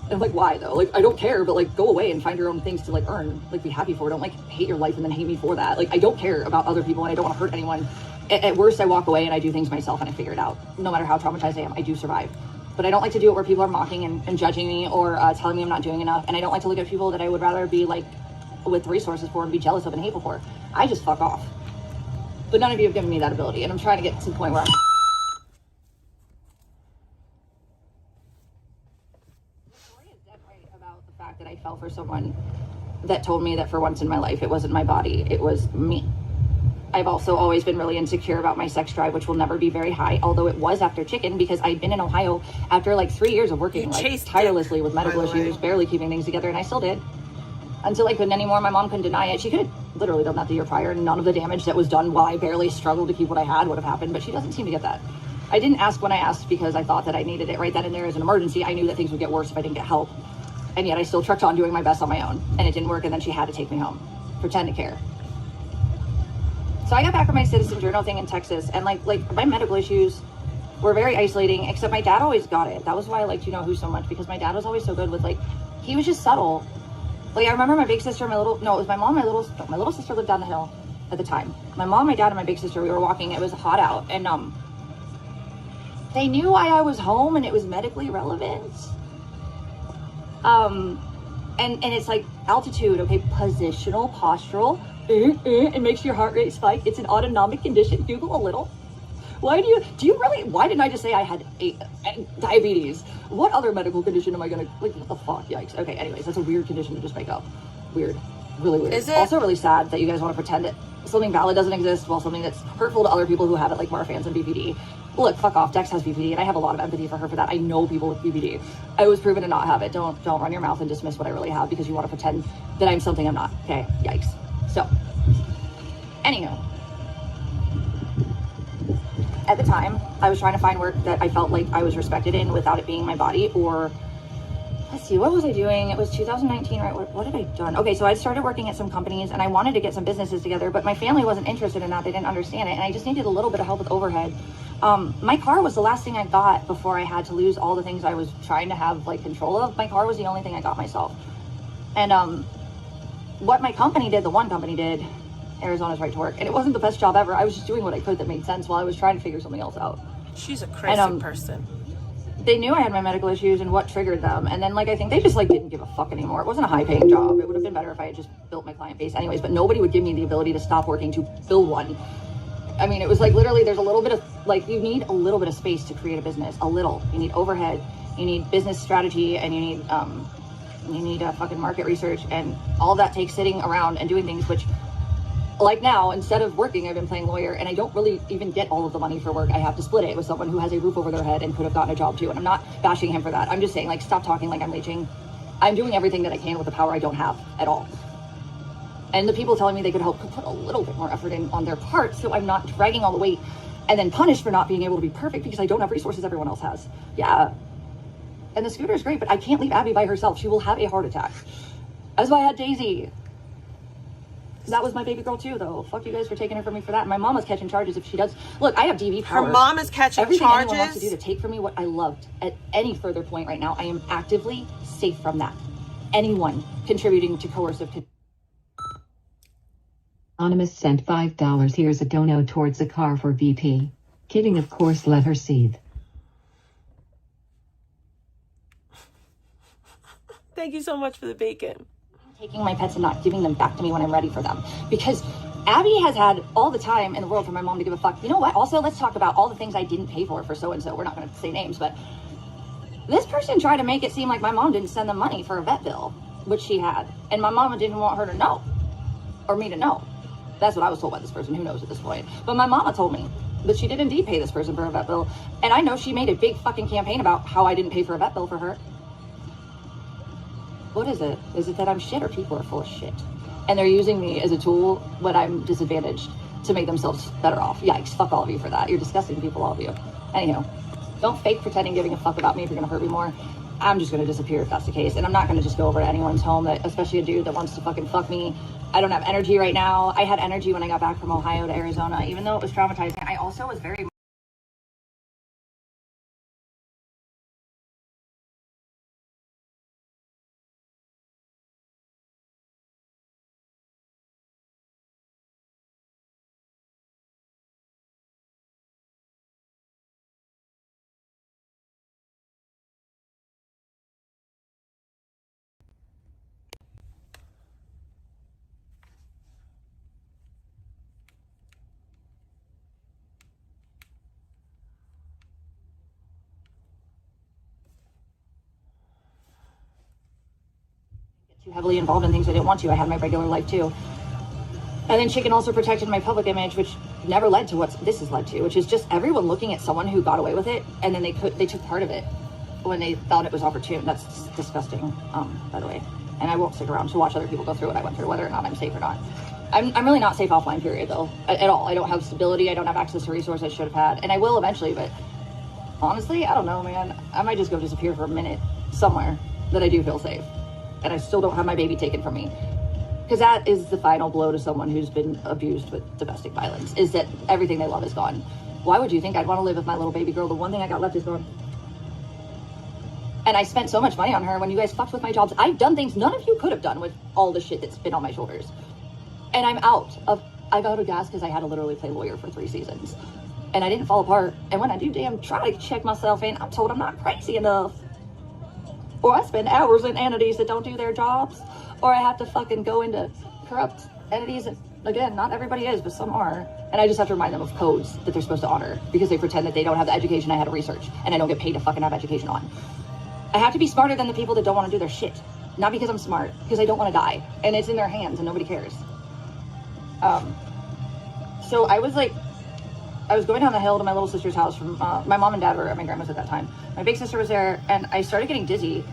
And I'm like, why though? Like, I don't care, but like, go away and find your own things to like earn. Like, be happy for. Don't like hate your life and then hate me for that. Like, I don't care about other people and I don't want to hurt anyone. At worst, I walk away and I do things myself and I figure it out. No matter how traumatized I am, I do survive. But I don't like to do it where people are mocking and judging me or telling me I'm not doing enough. And I don't like to look at people that I would rather be like with resources for and be jealous of and hateful for. I just fuck off. But none of you have given me that ability, and I'm trying to get to the point where I'm... Victoria is dead right about the fact that I fell for someone that told me that for once in my life it wasn't my body, it was me. I've also always been really insecure about my sex drive, which will never be very high, although it was after chicken, because I'd been in Ohio after like 3 years of working like tirelessly with medical issues, barely keeping things together, and I still did. Until I couldn't anymore. My mom couldn't deny it. She could have literally done that the year prior, and none of the damage that was done while I barely struggled to keep what I had would have happened, but she doesn't seem to get that. I didn't ask when I asked because I thought that I needed it right then and there as an emergency. I knew that things would get worse if I didn't get help, and yet I still trucked on doing my best on my own, and it didn't work, and then she had to take me home. Pretend to care. So I got back from my citizen journal thing in Texas, and like my medical issues were very isolating, except my dad always got it. That was why I liked You Know Who so much, because my dad was always so good with like, he was just subtle. Like, I remember my big sister, it was my mom, my little sister lived down the hill at the time. My mom, my dad, and my big sister, we were walking, it was hot out, and they knew why I was home, and it was medically relevant. And it's like altitude, okay, positional, postural, it makes your heart rate spike. It's an autonomic condition, Google a little. Why do you really, why didn't I just say I had diabetes? What other medical condition am I gonna, like, what the fuck, yikes. Okay, anyways, that's a weird condition to just make up. Weird, really weird. Is it? Also really sad that you guys want to pretend that something valid doesn't exist while something that's hurtful to other people who have it, like Marfans and BPD. Look, fuck off, Dex has BPD, and I have a lot of empathy for her for that. I know people with BPD. I was proven to not have it. Don't run your mouth and dismiss what I really have because you want to pretend that I'm something I'm not, okay, yikes. So, anywho. At the time, I was trying to find work that I felt like I was respected in without it being my body, or, let's see, what was I doing? It was 2019, right? What had I done? Okay, so I started working at some companies, and I wanted to get some businesses together, but my family wasn't interested in that. They didn't understand it, and I just needed a little bit of help with overhead. My car was the last thing I got before I had to lose all the things I was trying to have, like, control of. My car was the only thing I got myself. And what my company did, the one company did, Arizona's Right to Work, and it wasn't the best job ever. I was just doing what I could that made sense while I was trying to figure something else out. She's a crazy person. They knew I had my medical issues and what triggered them, and then, like, I think they just, like, didn't give a fuck anymore. It wasn't a high-paying job. It would have been better if I had just built my client base anyways, but nobody would give me the ability to stop working to build one. I mean, it was like, literally, there's a little bit of, like, you need a little bit of space to create a business. A little. You need overhead, you need business strategy, and you need fucking market research, and all that takes sitting around and doing things, which, like now, instead of working, I've been playing lawyer, and I don't really even get all of the money for work. I have to split it with someone who has a roof over their head and could have gotten a job too, and I'm not bashing him for that. I'm just saying, like, stop talking like I'm leeching. I'm doing everything that I can with the power I don't have at all. And the people telling me they could help could put a little bit more effort in on their part, so I'm not dragging all the weight and then punished for not being able to be perfect because I don't have resources everyone else has. Yeah. And the scooter is great, but I can't leave Abby by herself. She will have a heart attack. That's why I had Daisy. That was my baby girl too, though. Fuck you guys for taking her from me for that. My mom was catching charges if she does. Look, I have DV power. Her mom is catching Everything charges. anyone wants to do to take from me what I loved at any further point right now, I am actively safe from that. Anyone contributing to coercive. Anonymous sent $5. Here's a dono towards a car for VP. Kidding, of course, let her seethe. Thank you so much for the bacon. Taking my pets and not giving them back to me when I'm ready for them. Because Abby has had all the time in the world for my mom to give a fuck. You know what? Also, let's talk about all the things I didn't pay for so-and-so. We're not going to say names, but this person tried to make it seem like my mom didn't send them money for a vet bill, which she had. And my mama didn't want her to know, or me to know. That's what I was told by this person. Who knows at this point? But my mama told me that she did indeed pay this person for a vet bill. And I know she made a big fucking campaign about how I didn't pay for a vet bill for her. What is it? Is it that I'm shit or people are full of shit? And they're using me as a tool when I'm disadvantaged to make themselves better off. Yikes, fuck all of you for that. You're disgusting people, all of you. Anyhow, don't fake pretending giving a fuck about me if you're gonna hurt me more. I'm just gonna disappear if that's the case. And I'm not gonna just go over to anyone's home, that, especially a dude that wants to fucking fuck me. I don't have energy right now. I had energy when I got back from Ohio to Arizona, even though it was traumatizing. I also was very too heavily involved in things I didn't want to. I had my regular life too. And then Chicken also protected my public image, which never led to what this has led to, which is just everyone looking at someone who got away with it, and then they took part of it when they thought it was opportune. That's disgusting, by the way. And I won't stick around to watch other people go through what I went through, whether or not I'm safe or not. I'm really not safe offline, period, though, at all. I don't have stability. I don't have access to resources I should have had, and I will eventually, but honestly, I don't know, man. I might just go disappear for a minute somewhere that I do feel safe, and I still don't have my baby taken from me. Because that is the final blow to someone who's been abused with domestic violence, is that everything they love is gone. Why would you think I'd want to live with my little baby girl? The one thing I got left is gone. And I spent so much money on her when you guys fucked with my jobs. I've done things none of you could have done with all the shit that's been on my shoulders. And I'm out of gas because I had to literally play lawyer for 3 seasons. And I didn't fall apart. And when I do damn try to check myself in, I'm told I'm not crazy enough. Or I spend hours in entities that don't do their jobs. Or I have to fucking go into corrupt entities and Again, not everybody is, but some are. And I just have to remind them of codes that they're supposed to honor because they pretend that they don't have the education I had to research and I don't get paid to fucking have education on. I have to be smarter than the people that don't want to do their shit. Not because I'm smart, because I don't want to die. And it's in their hands and nobody cares. So I was going down the hill to my little sister's house from, my mom and dad were at my grandma's at that time. My big sister was there and I started getting dizzy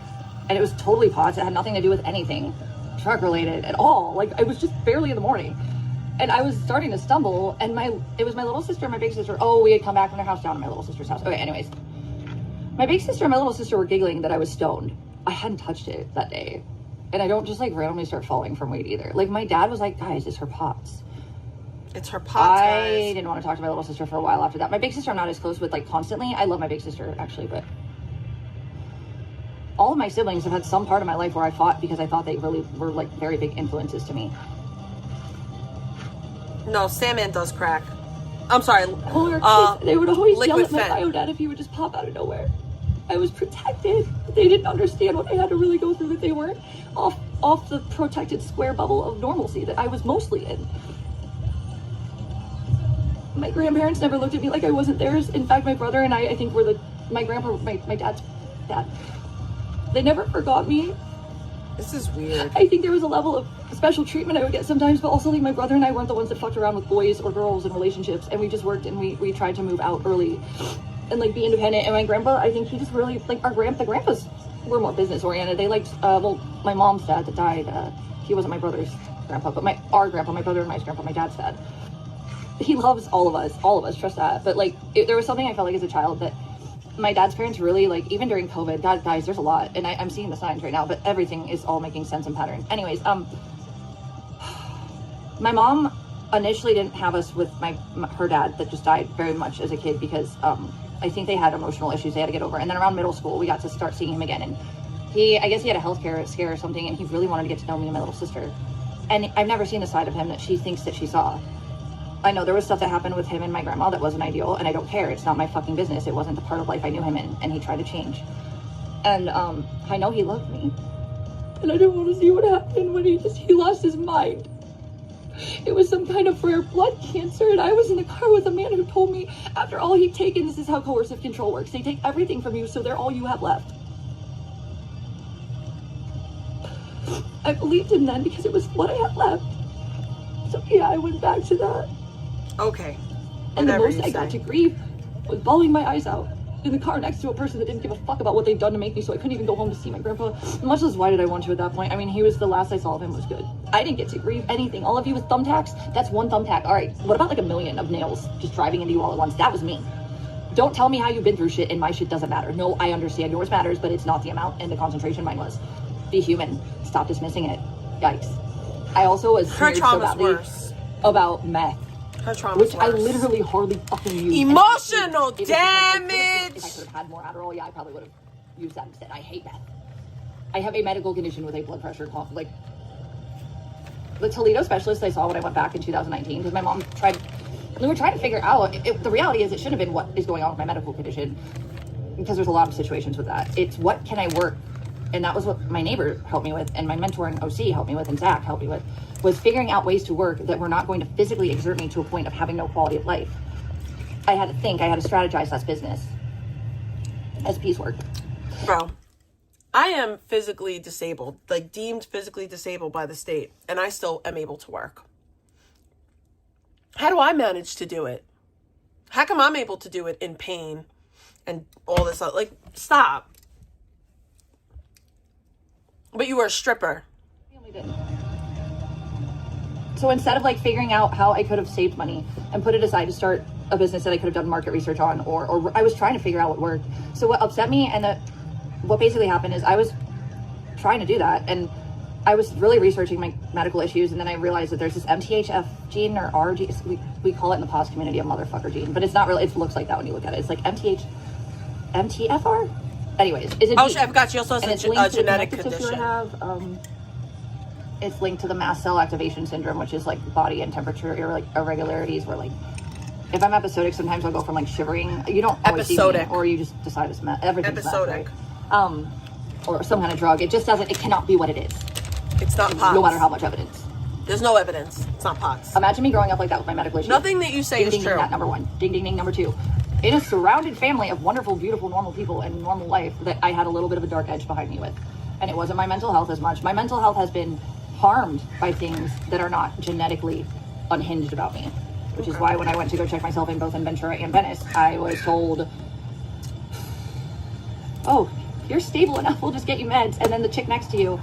and it was totally POTS. It had nothing to do with anything drug related at all. Like, I was just barely in the morning. And I was starting to stumble, and it was my little sister and my big sister. Oh, we had come back from their house down to my little sister's house. Okay, anyways. My big sister and my little sister were giggling that I was stoned. I hadn't touched it that day. And I don't just, like, randomly start falling from weight either. Like, my dad was like, guys, it's her POTS. It's her POTS, guys. I didn't want to talk to my little sister for a while after that. My big sister I'm not as close with, like, constantly. I love my big sister, actually, but all of my siblings have had some part of my life where I fought because I thought they really were, like, very big influences to me. No, Sandman does crack. I'm sorry. They would always yell at my Fent. bio dad if he would just pop out of nowhere. I was protected. They didn't understand what I had to really go through, that they weren't off the protected square bubble of normalcy that I was mostly in. My grandparents never looked at me like I wasn't theirs. In fact, my brother and I think were my dad's dad. They never forgot me. This is weird. I think there was a level of special treatment I would get sometimes, but also like my brother and I weren't the ones that fucked around with boys or girls in relationships, and we just worked and we tried to move out early and like be independent. And my grandpa, I think he just really like the grandpas were more business oriented. They liked my mom's dad that died. He wasn't my brother's grandpa, but our grandpa, my brother and my grandpa, my dad's dad. He loves all of us, trust that. But like there was something I felt like as a child that my dad's parents really, like, even during COVID, God, guys, there's a lot, and I'm seeing the signs right now, but everything is all making sense and pattern. Anyways, my mom initially didn't have us with her dad that just died very much as a kid because I think they had emotional issues they had to get over. And then around middle school, we got to start seeing him again, and I guess he had a healthcare scare or something, and he really wanted to get to know me and my little sister. And I've never seen the side of him that she thinks that she saw. I know there was stuff that happened with him and my grandma that wasn't ideal, and I don't care. It's not my fucking business. It wasn't the part of life I knew him in, and he tried to change. And I know he loved me, and I didn't want to see what happened when he lost his mind. It was some kind of rare blood cancer, and I was in the car with a man who told me after all he'd taken, this is how coercive control works. They take everything from you, so they're all you have left. I believed him then because it was what I had left. So yeah, I went back to that. Okay. And the most I got to grieve was bawling my eyes out in the car next to a person that didn't give a fuck about what they'd done to make me, so I couldn't even go home to see my grandpa. Much as why did I want to at that point? I mean, he was the last I saw of him was good. I didn't get to grieve anything. All of you with thumbtacks, that's one thumbtack. All right, what about like a million of nails just driving into you all at once? That was me. Don't tell me how you've been through shit and my shit doesn't matter. No, I understand yours matters, but it's not the amount and the concentration mine was. Be human. Stop dismissing it. Yikes. I also was her trauma's so worse about meth. Her trauma's which worse. I literally hardly fucking used. Emotional damage. If I could have had more Adderall, yeah, I probably would have used that instead. I hate meth. I have a medical condition with a blood pressure, like the Toledo specialist I saw when I went back in 2019 because my mom we were trying to figure out, the reality is it shouldn't have been what is going on with my medical condition because there's a lot of situations with that. It's what can I work? And that was what my neighbor helped me with, and my mentor in OC helped me with, and Zach helped me with, was figuring out ways to work that were not going to physically exert me to a point of having no quality of life. I had to think, I had to strategize that's business as piecework. Bro, I am physically disabled, like deemed physically disabled by the state, and I still am able to work. How do I manage to do it? How come I'm able to do it in pain and all this? Like, stop. But you were a stripper. So instead of like figuring out how I could have saved money and put it aside to start a business that I could have done market research on, or I was trying to figure out what worked. So what upset me and what basically happened is I was trying to do that, and I was really researching my medical issues, and then I realized that there's this MTHF gene or R gene. We call it in the POS community a motherfucker gene, but it's not really. It looks like that when you look at it. It's like MTFR. Anyways, it's a gene. I forgot you also has a genetic condition. It's linked to the mast cell activation syndrome, which is like body and temperature irregularities. Where like, if I'm episodic, sometimes I'll go from like shivering. You don't always episodic, see me, or you just decide it's everything's episodic, meth, right? Or some kind of drug. It just doesn't. It cannot be what it is. It's not POTS. No matter how much evidence. There's no evidence. It's not POTS. Imagine me growing up like that with my medical issues. Nothing that you say is ding, true. Ding, that number one. Ding, ding, ding, number two. In a surrounded family of wonderful, beautiful, normal people and normal life that I had a little bit of a dark edge behind me with. And it wasn't my mental health as much. My mental health has been harmed by things that are not genetically unhinged about me. Which is why when I went to go check myself in both in Ventura and Venice, I was told, oh, you're stable enough, we'll just get you meds. And then the chick next to you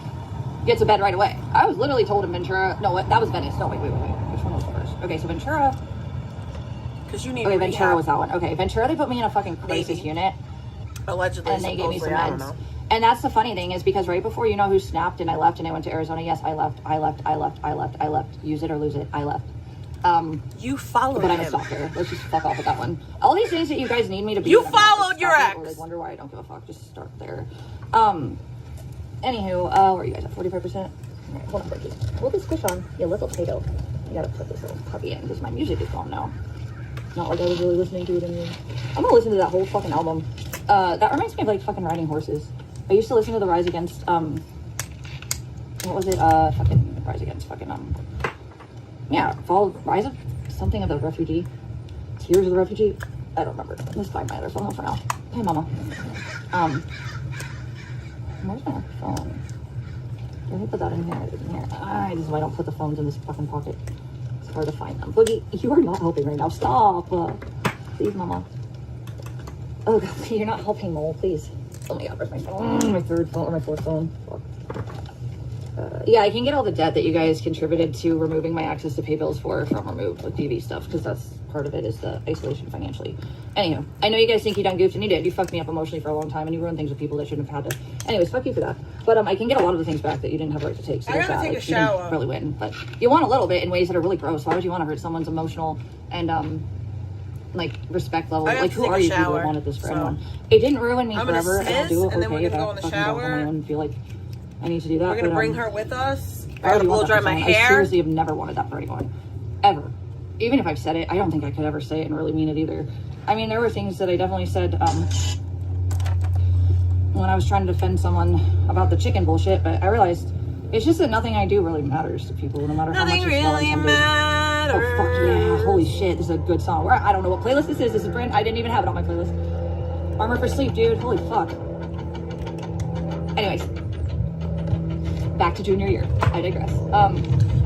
gets a bed right away. I was literally told in Ventura, no, that was Venice. No, wait. Which one was first? Okay, so Ventura. Because you need Okay, Ventura was that one. Okay, Ventura, they put me in a fucking crisis unit. Allegedly, and they gave me some I don't meds. know. And that's the funny thing is because right before you know who snapped and I left and I went to Arizona, yes, I left. Use it or lose it, I left. You followed but I'm a him. stalker. Let's just fuck off with that one. All these things that you guys need me to be. You followed your ex. Or like wonder why I don't give a fuck. Just start there. Anywho, where are you guys at? 45%. Alright, hold on, Berkey. Hold this push on. You little potato. You gotta put this little puppy in because my music is gone now. Not like I was really listening to it anymore. I'm gonna listen to that whole fucking album. That reminds me of like fucking riding horses. I used to listen to the Rise Against what was it? Fucking Rise Against yeah, Rise of something of the refugee. Tears of the Refugee. I don't remember. Let's find my other phone for now. Hey mama. Where's my other phone? Let me put that in here. This is why I don't put the phones in this fucking pocket. It's hard to find them. Boogie, you are not helping right now. Stop. Please, mama. Oh god, you're not helping, Mole. Please. Oh my god, where's my phone? My third phone or my fourth phone? Fuck. Yeah, I can get all the debt that you guys contributed to removing my access to pay bills from removed with DV stuff, because that's part of it is the isolation financially. Anywho, I know you guys think you done goofed, and you did. You fucked me up emotionally for a long time, and you ruined things with people that shouldn't have had to. Anyways, fuck you for that. But I can get a lot of the things back that you didn't have right to take. So I gotta take a shower. You didn't really win, but you want a little bit in ways that are really gross. Why would you want to hurt someone's emotional and like respect level? Like who are you to have wanted this for anyone? It didn't ruin me forever, and I'll do it. And then we're gonna go in the shower. On my own and feel like I need to do that. We're gonna bring her with us. I I gotta blow dry my hair. I seriously have never wanted that for anyone. Ever. Even if I've said it, I don't think I could ever say it and really mean it either. I mean, there were things that I definitely said when I was trying to defend someone about the chicken bullshit, but I realized it's just that nothing I do really matters to people, no matter how much it's really matters. Oh, fuck yeah. Holy shit, this is a good song. I don't know what playlist this is. This is brand. I didn't even have it on my playlist. Armor for Sleep, dude. Holy fuck. Anyways. Back to junior year. I digress.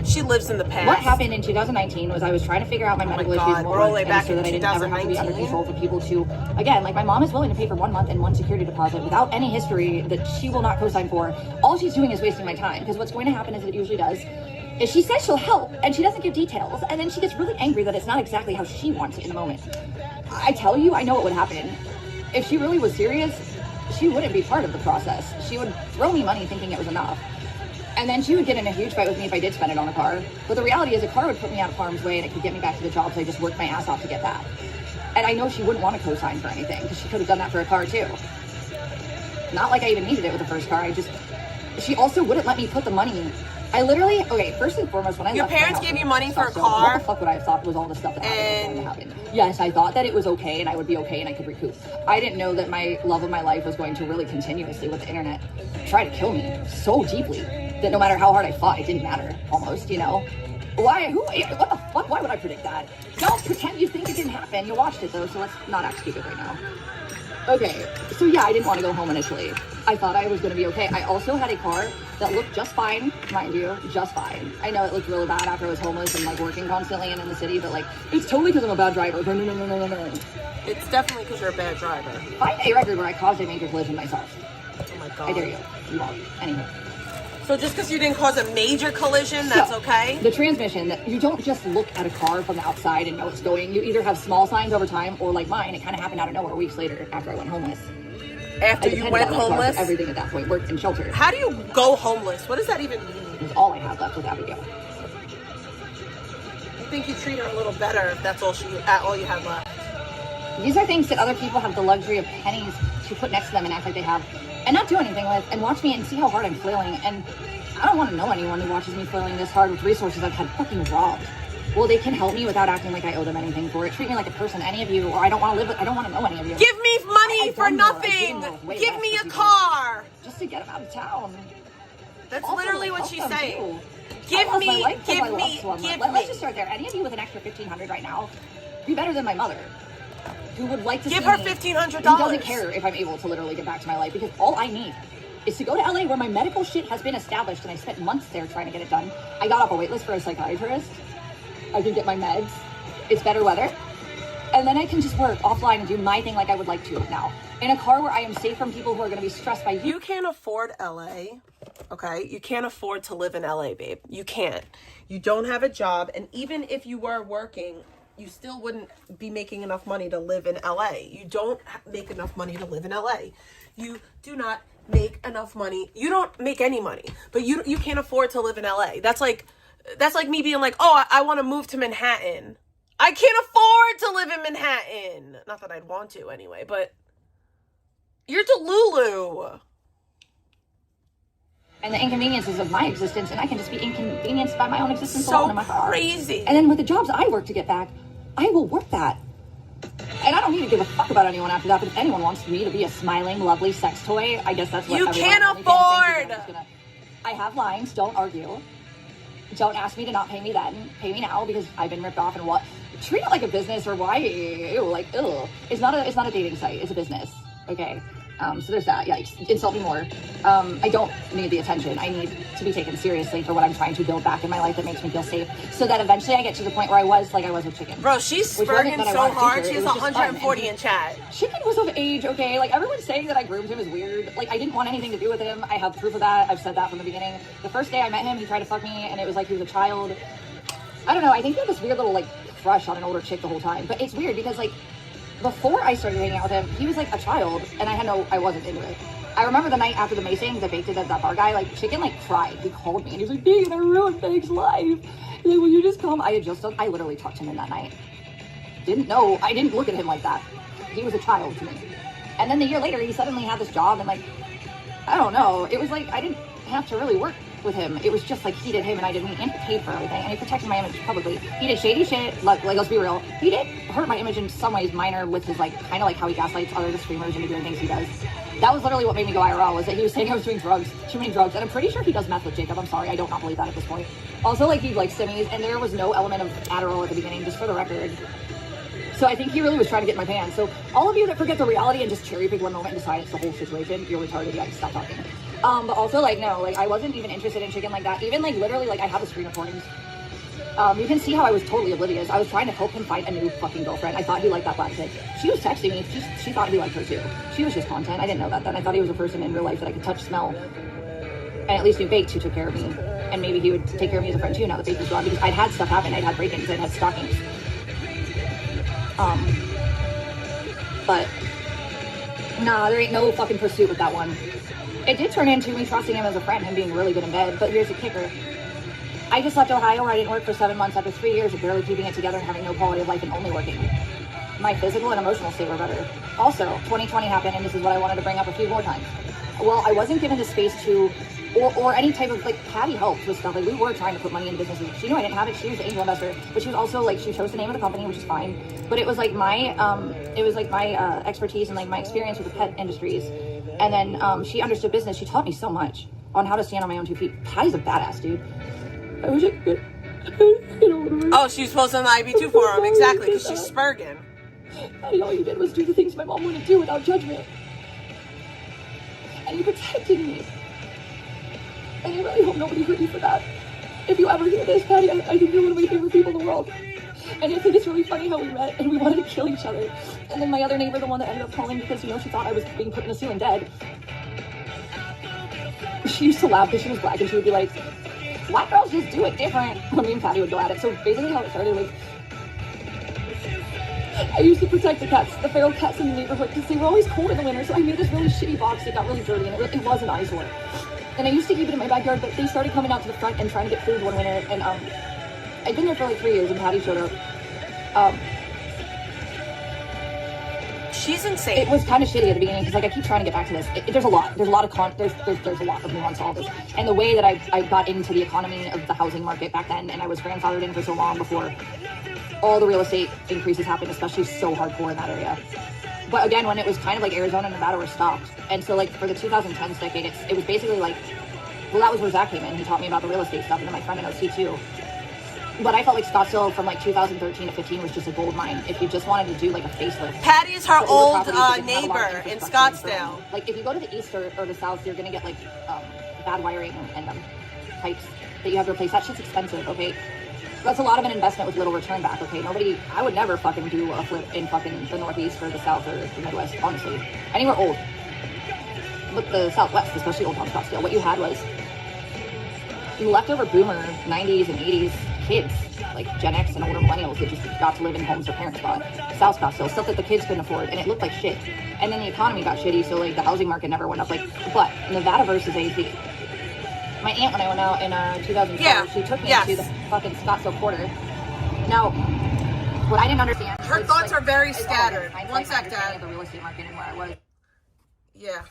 She lives in the past. What happened in 2019 was I was trying to figure out my medical issues and what was, and so that I didn't ever have to be under control for people to, again, like my mom is willing to pay for 1 month and 1 security deposit without any history that she will not co-sign for. All she's doing is wasting my time, because what's going to happen is it usually does is she says she'll help and she doesn't give details, and then she gets really angry that it's not exactly how she wants it in the moment. I tell you, I know what would happen. If she really was serious, she wouldn't be part of the process. She would throw me money thinking it was enough. And then she would get in a huge fight with me if I did spend it on a car. But the reality is a car would put me out of harm's way and it could get me back to the job, so I just worked my ass off to get that. And I know she wouldn't want to co-sign for anything, because she could have done that for a car too. Not like I even needed it with the first car. She also wouldn't let me put the money. I literally, okay, first and foremost, when I Your left parents my house, gave you money for a so car? What the fuck would I have thought was all the stuff that was going to happen? Yes, I thought that it was okay and I would be okay and I could recoup. I didn't know that my love of my life was going to really continuously with the internet try to kill me so deeply that no matter how hard I fought, it didn't matter, almost, you know? Why? What the fuck? Why would I predict that? Don't pretend you think it didn't happen. You watched it though, so let's not act stupid right now. Okay, so yeah, I didn't want to go home initially. I thought I was going to be okay. I also had a car that looked just fine, mind you, just fine. I know it looked really bad after I was homeless and like working constantly and in the city, but like, it's totally because I'm a bad driver. No. It's definitely because you're a bad driver. Find a record where I caused a major collision myself. Oh my god. I dare you. You won't. Anyway. So just because you didn't cause a major collision, that's okay? The transmission, that you don't just look at a car from the outside and know it's going. You either have small signs over time, or like mine, it kind of happened out of nowhere weeks later after I went homeless. After you went homeless? Everything at that point, worked in shelter. How do you go homeless? What does that even mean? It's all I have left with Abigail. I think you treat her a little better if that's all you have left. These are things that other people have the luxury of pennies to put next to them and act like they have, and not do anything with, and watch me and see how hard I'm flailing. And I don't want to know anyone who watches me flailing this hard with resources I've had fucking robbed. Well, they can help me without acting like I owe them anything for it. Treat me like a person, any of you, or I don't want to know any of you. Give me money for nothing! Give me a car! Just to get them out of town. That's also, literally like, what she's saying. lost my life because I lost someone. Let's just start there. Any of you with an extra $1,500 right now, be better than my mother, who would like to give see her me, $1,500. who doesn't care if I'm able to literally get back to my life, because all I need is to go to LA where my medical shit has been established, and I spent months there trying to get it done. I got off a wait list for a psychiatrist. I can get my meds. It's better weather. And then I can just work offline and do my thing like I would like to now. In a car where I am safe from people who are going to be stressed by you. You can't afford LA, okay? You can't afford to live in LA, babe. You can't. You don't have a job, and even if you were working, you still wouldn't be making enough money to live in LA. You don't make enough money to live in LA. You do not make enough money. You don't make any money, but you can't afford to live in LA. That's like me being like, oh, I want to move to Manhattan. I can't afford to live in Manhattan. Not that I'd want to anyway, but you're Delulu. And the inconveniences of my existence, and I can just be inconvenienced by my own existence So alone in my car. crazy. And then with the jobs I work to get back, I will work that. And I don't need to give a fuck about anyone after that, but if anyone wants me to be a smiling, lovely sex toy, I guess that's what you everyone can't on OnlyFans thinks. afford. I have lines, don't argue. Don't ask me to not pay me then. Pay me now because I've been ripped off and what? Treat it like a business or why? Ew, like, ugh. It's not a dating site. It's a business. Okay. So there's that. Yikes. Insult me more. I don't need the attention. I need to be taken seriously for what I'm trying to build back in my life that makes me feel safe. So that eventually I get to the point where I was like I was with Chicken. Bro, she's spurting so hard. She's 140 in chat. Chicken was of age, okay? Like, everyone's saying that I groomed him is weird. Like, I didn't want anything to do with him. I have proof of that. I've said that from the beginning. The first day I met him, he tried to fuck me, and it was like he was a child. I don't know. I think he had this weird little, like, crush on an older chick the whole time. But it's weird because, like, before I started hanging out with him, he was like a child, and I wasn't into it. I remember the night after the macing, the baked at that bar guy, like, Chicken, like, cried. He called me, and he was like, Megan, I ruined Meg's life. He's like, will you just come? I literally touched him in that night. I didn't look at him like that. He was a child to me. And then the year later, he suddenly had this job, and, like, I don't know. It was like, I didn't have to really work with him. It was just like he did him and I didn't, and he paid for everything, and he protected my image publicly. He did shady shit, like let's be real. He did hurt my image in some ways minor with his, like, kind of like how he gaslights other streamers into doing things he does. That was literally what made me go IRL, was that he was saying I was doing too many drugs, and I'm pretty sure he does meth with Jacob. I'm sorry, I don't not believe that at this point. Also, like, he like simmies, and there was no element of Adderall at the beginning, just for the record. So I think he really was trying to get in my pants. So all of you that forget the reality and just cherry pick one moment and decide it's the whole situation, you're retarded. Yeah, stop talking. But also, like, no, like, I wasn't even interested in Chicken like that. Even, like, literally, like, I have the screen recordings. You can see how I was totally oblivious. I was trying to help him find a new fucking girlfriend. I thought he liked that black chick. She was texting me. She thought he liked her too. She was just content. I didn't know that then. I thought he was a person in real life that I could touch, smell, and at least knew Baked, who took care of me. And maybe he would take care of me as a friend too now that Baked was gone, because I'd had stuff happen. I'd had break-ins. I'd had stalkings. But nah, there ain't no fucking pursuit with that one. It did turn into me trusting him as a friend, him being really good in bed, but here's the kicker. I just left Ohio where I didn't work for 7 months after 3 years of barely keeping it together and having no quality of life and only working. My physical and emotional state were better. Also, 2020 happened, and this is what I wanted to bring up a few more times. Well, I wasn't given the space to, or any type of, like, Patty helped with stuff. Like, we were trying to put money into businesses. She knew I didn't have it. She was the angel investor, but she was also, like, she chose the name of the company, which is fine. But it was like my expertise and, like, my experience with the pet industries. And then she understood business. She taught me so much on how to stand on my own 2 feet. Patty's a badass, dude. I wish I could. Oh, she was posting on the IB2 forum, exactly, because she's spurging. Patty, all you did was do the things my mom wouldn't do without judgment. And you protected me. And I really hope nobody hurt you for that. If you ever hear this, Patty, I think you're one of my favorite people in the world. And I think it's really funny how we met and we wanted to kill each other. And then my other neighbor, the one that ended up calling because, you know, she thought I was being put in the ceiling dead. She used to laugh because she was black, and she would be like, white girls just do it different, when me and Patty would go at it. So basically how it started was, I used to protect the cats, the feral cats in the neighborhood, because they were always cold in the winter. So I made this really shitty box that got really dirty, and it was an eyesore. And I used to keep it in my backyard, but they started coming out to the front and trying to get food one winter. And I'd been there for like 3 years, and Patty showed up. She's insane. It was kind of shitty at the beginning because, like, I keep trying to get back to this. There's a lot of nuance to all this. And the way that I got into the economy of the housing market back then, and I was grandfathered in for so long before all the real estate increases happened, especially so hardcore in that area. But again, when it was kind of like Arizona and Nevada were stopped. And so, like, for the 2010s decade, it was basically like Well, that was where Zach came in. He taught me about the real estate stuff, and then my friend in OC too. But I felt like Scottsdale from like 2013 to 15 was just a gold mine. If you just wanted to do like a facelift. Patty is her for older old properties, you just have a lot of neighbor in infrastructure Scottsdale. Like if you go to the east or the south, you're gonna get like bad wiring and pipes that you have to replace. That shit's expensive, okay? That's a lot of an investment with little return back, okay? I would never fucking do a flip in fucking the Northeast or the South or the Midwest, honestly. Anywhere old. Look, the Southwest, especially Old Town Scottsdale, what you had was leftover boomer 90s and 80s kids, like Gen X and older millennials that just got to live in homes their parents bought. South Scottsdale, stuff that the kids couldn't afford, and it looked like shit. And then the economy got shitty, so like the housing market never went up. But Nevada versus AZ. My aunt, when I went out in 2004, she took me to the fucking Scottsdale Quarter. Now, what I didn't understand. Her thoughts are very scattered. One sec, Dad. The real estate market and where I was. Yeah.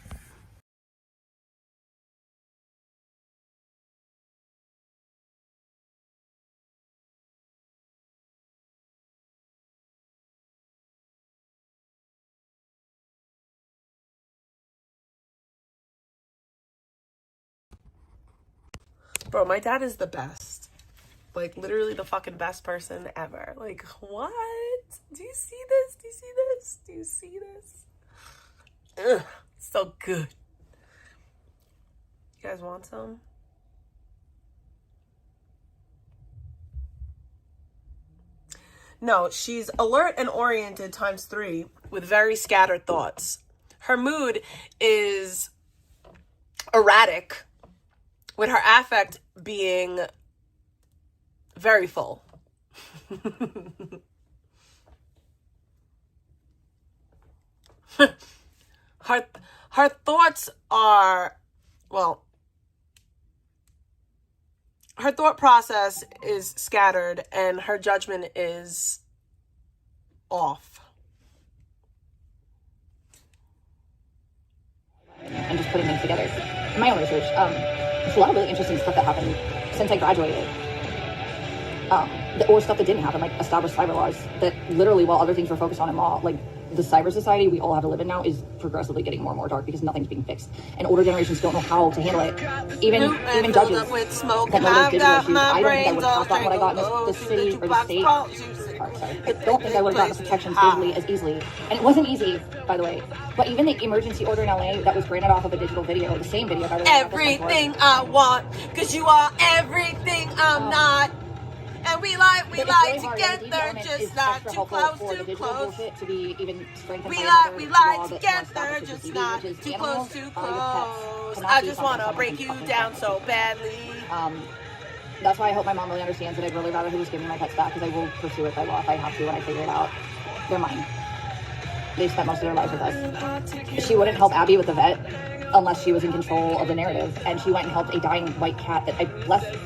Bro, my dad is the best. Like, literally the fucking best person ever. Like, what? Do you see this? Do you see this? Do you see this? Ugh, so good. You guys want some? No, she's alert and oriented ×3 with very scattered thoughts. Her mood is erratic, with her affect being very full. her thoughts are, well, her thought process is scattered and her judgment is off. And just putting things together. In my own research, there's a lot of really interesting stuff that happened since I graduated. Or stuff that didn't happen, like established cyber laws that literally, while other things were focused on in law, like the cyber society we all have to live in now is progressively getting more and more dark because nothing's being fixed, and older generations don't know how to handle it. Even judges with smoke, that know I've digital got issues. my I don't think I brains would have all got what I got in the city or the state. I don't think I would have gotten the protections digitally as easily. And it wasn't easy, by the way. But even the emergency order in LA that was granted off of a digital video, the same video, by the way. Everything I want, cause you are everything I'm not. And we lie together, just not too close, too close. We lie together, just not too close, too close. I just wanna break you down so badly. That's why I hope my mom really understands that I'd really rather her just give me my pets back, because I will pursue it by law if I have to when I figure it out. They're mine. They spent most of their lives with us. She wouldn't help Abby with the vet unless she was in control of the narrative, and she went and helped a dying white cat that I left.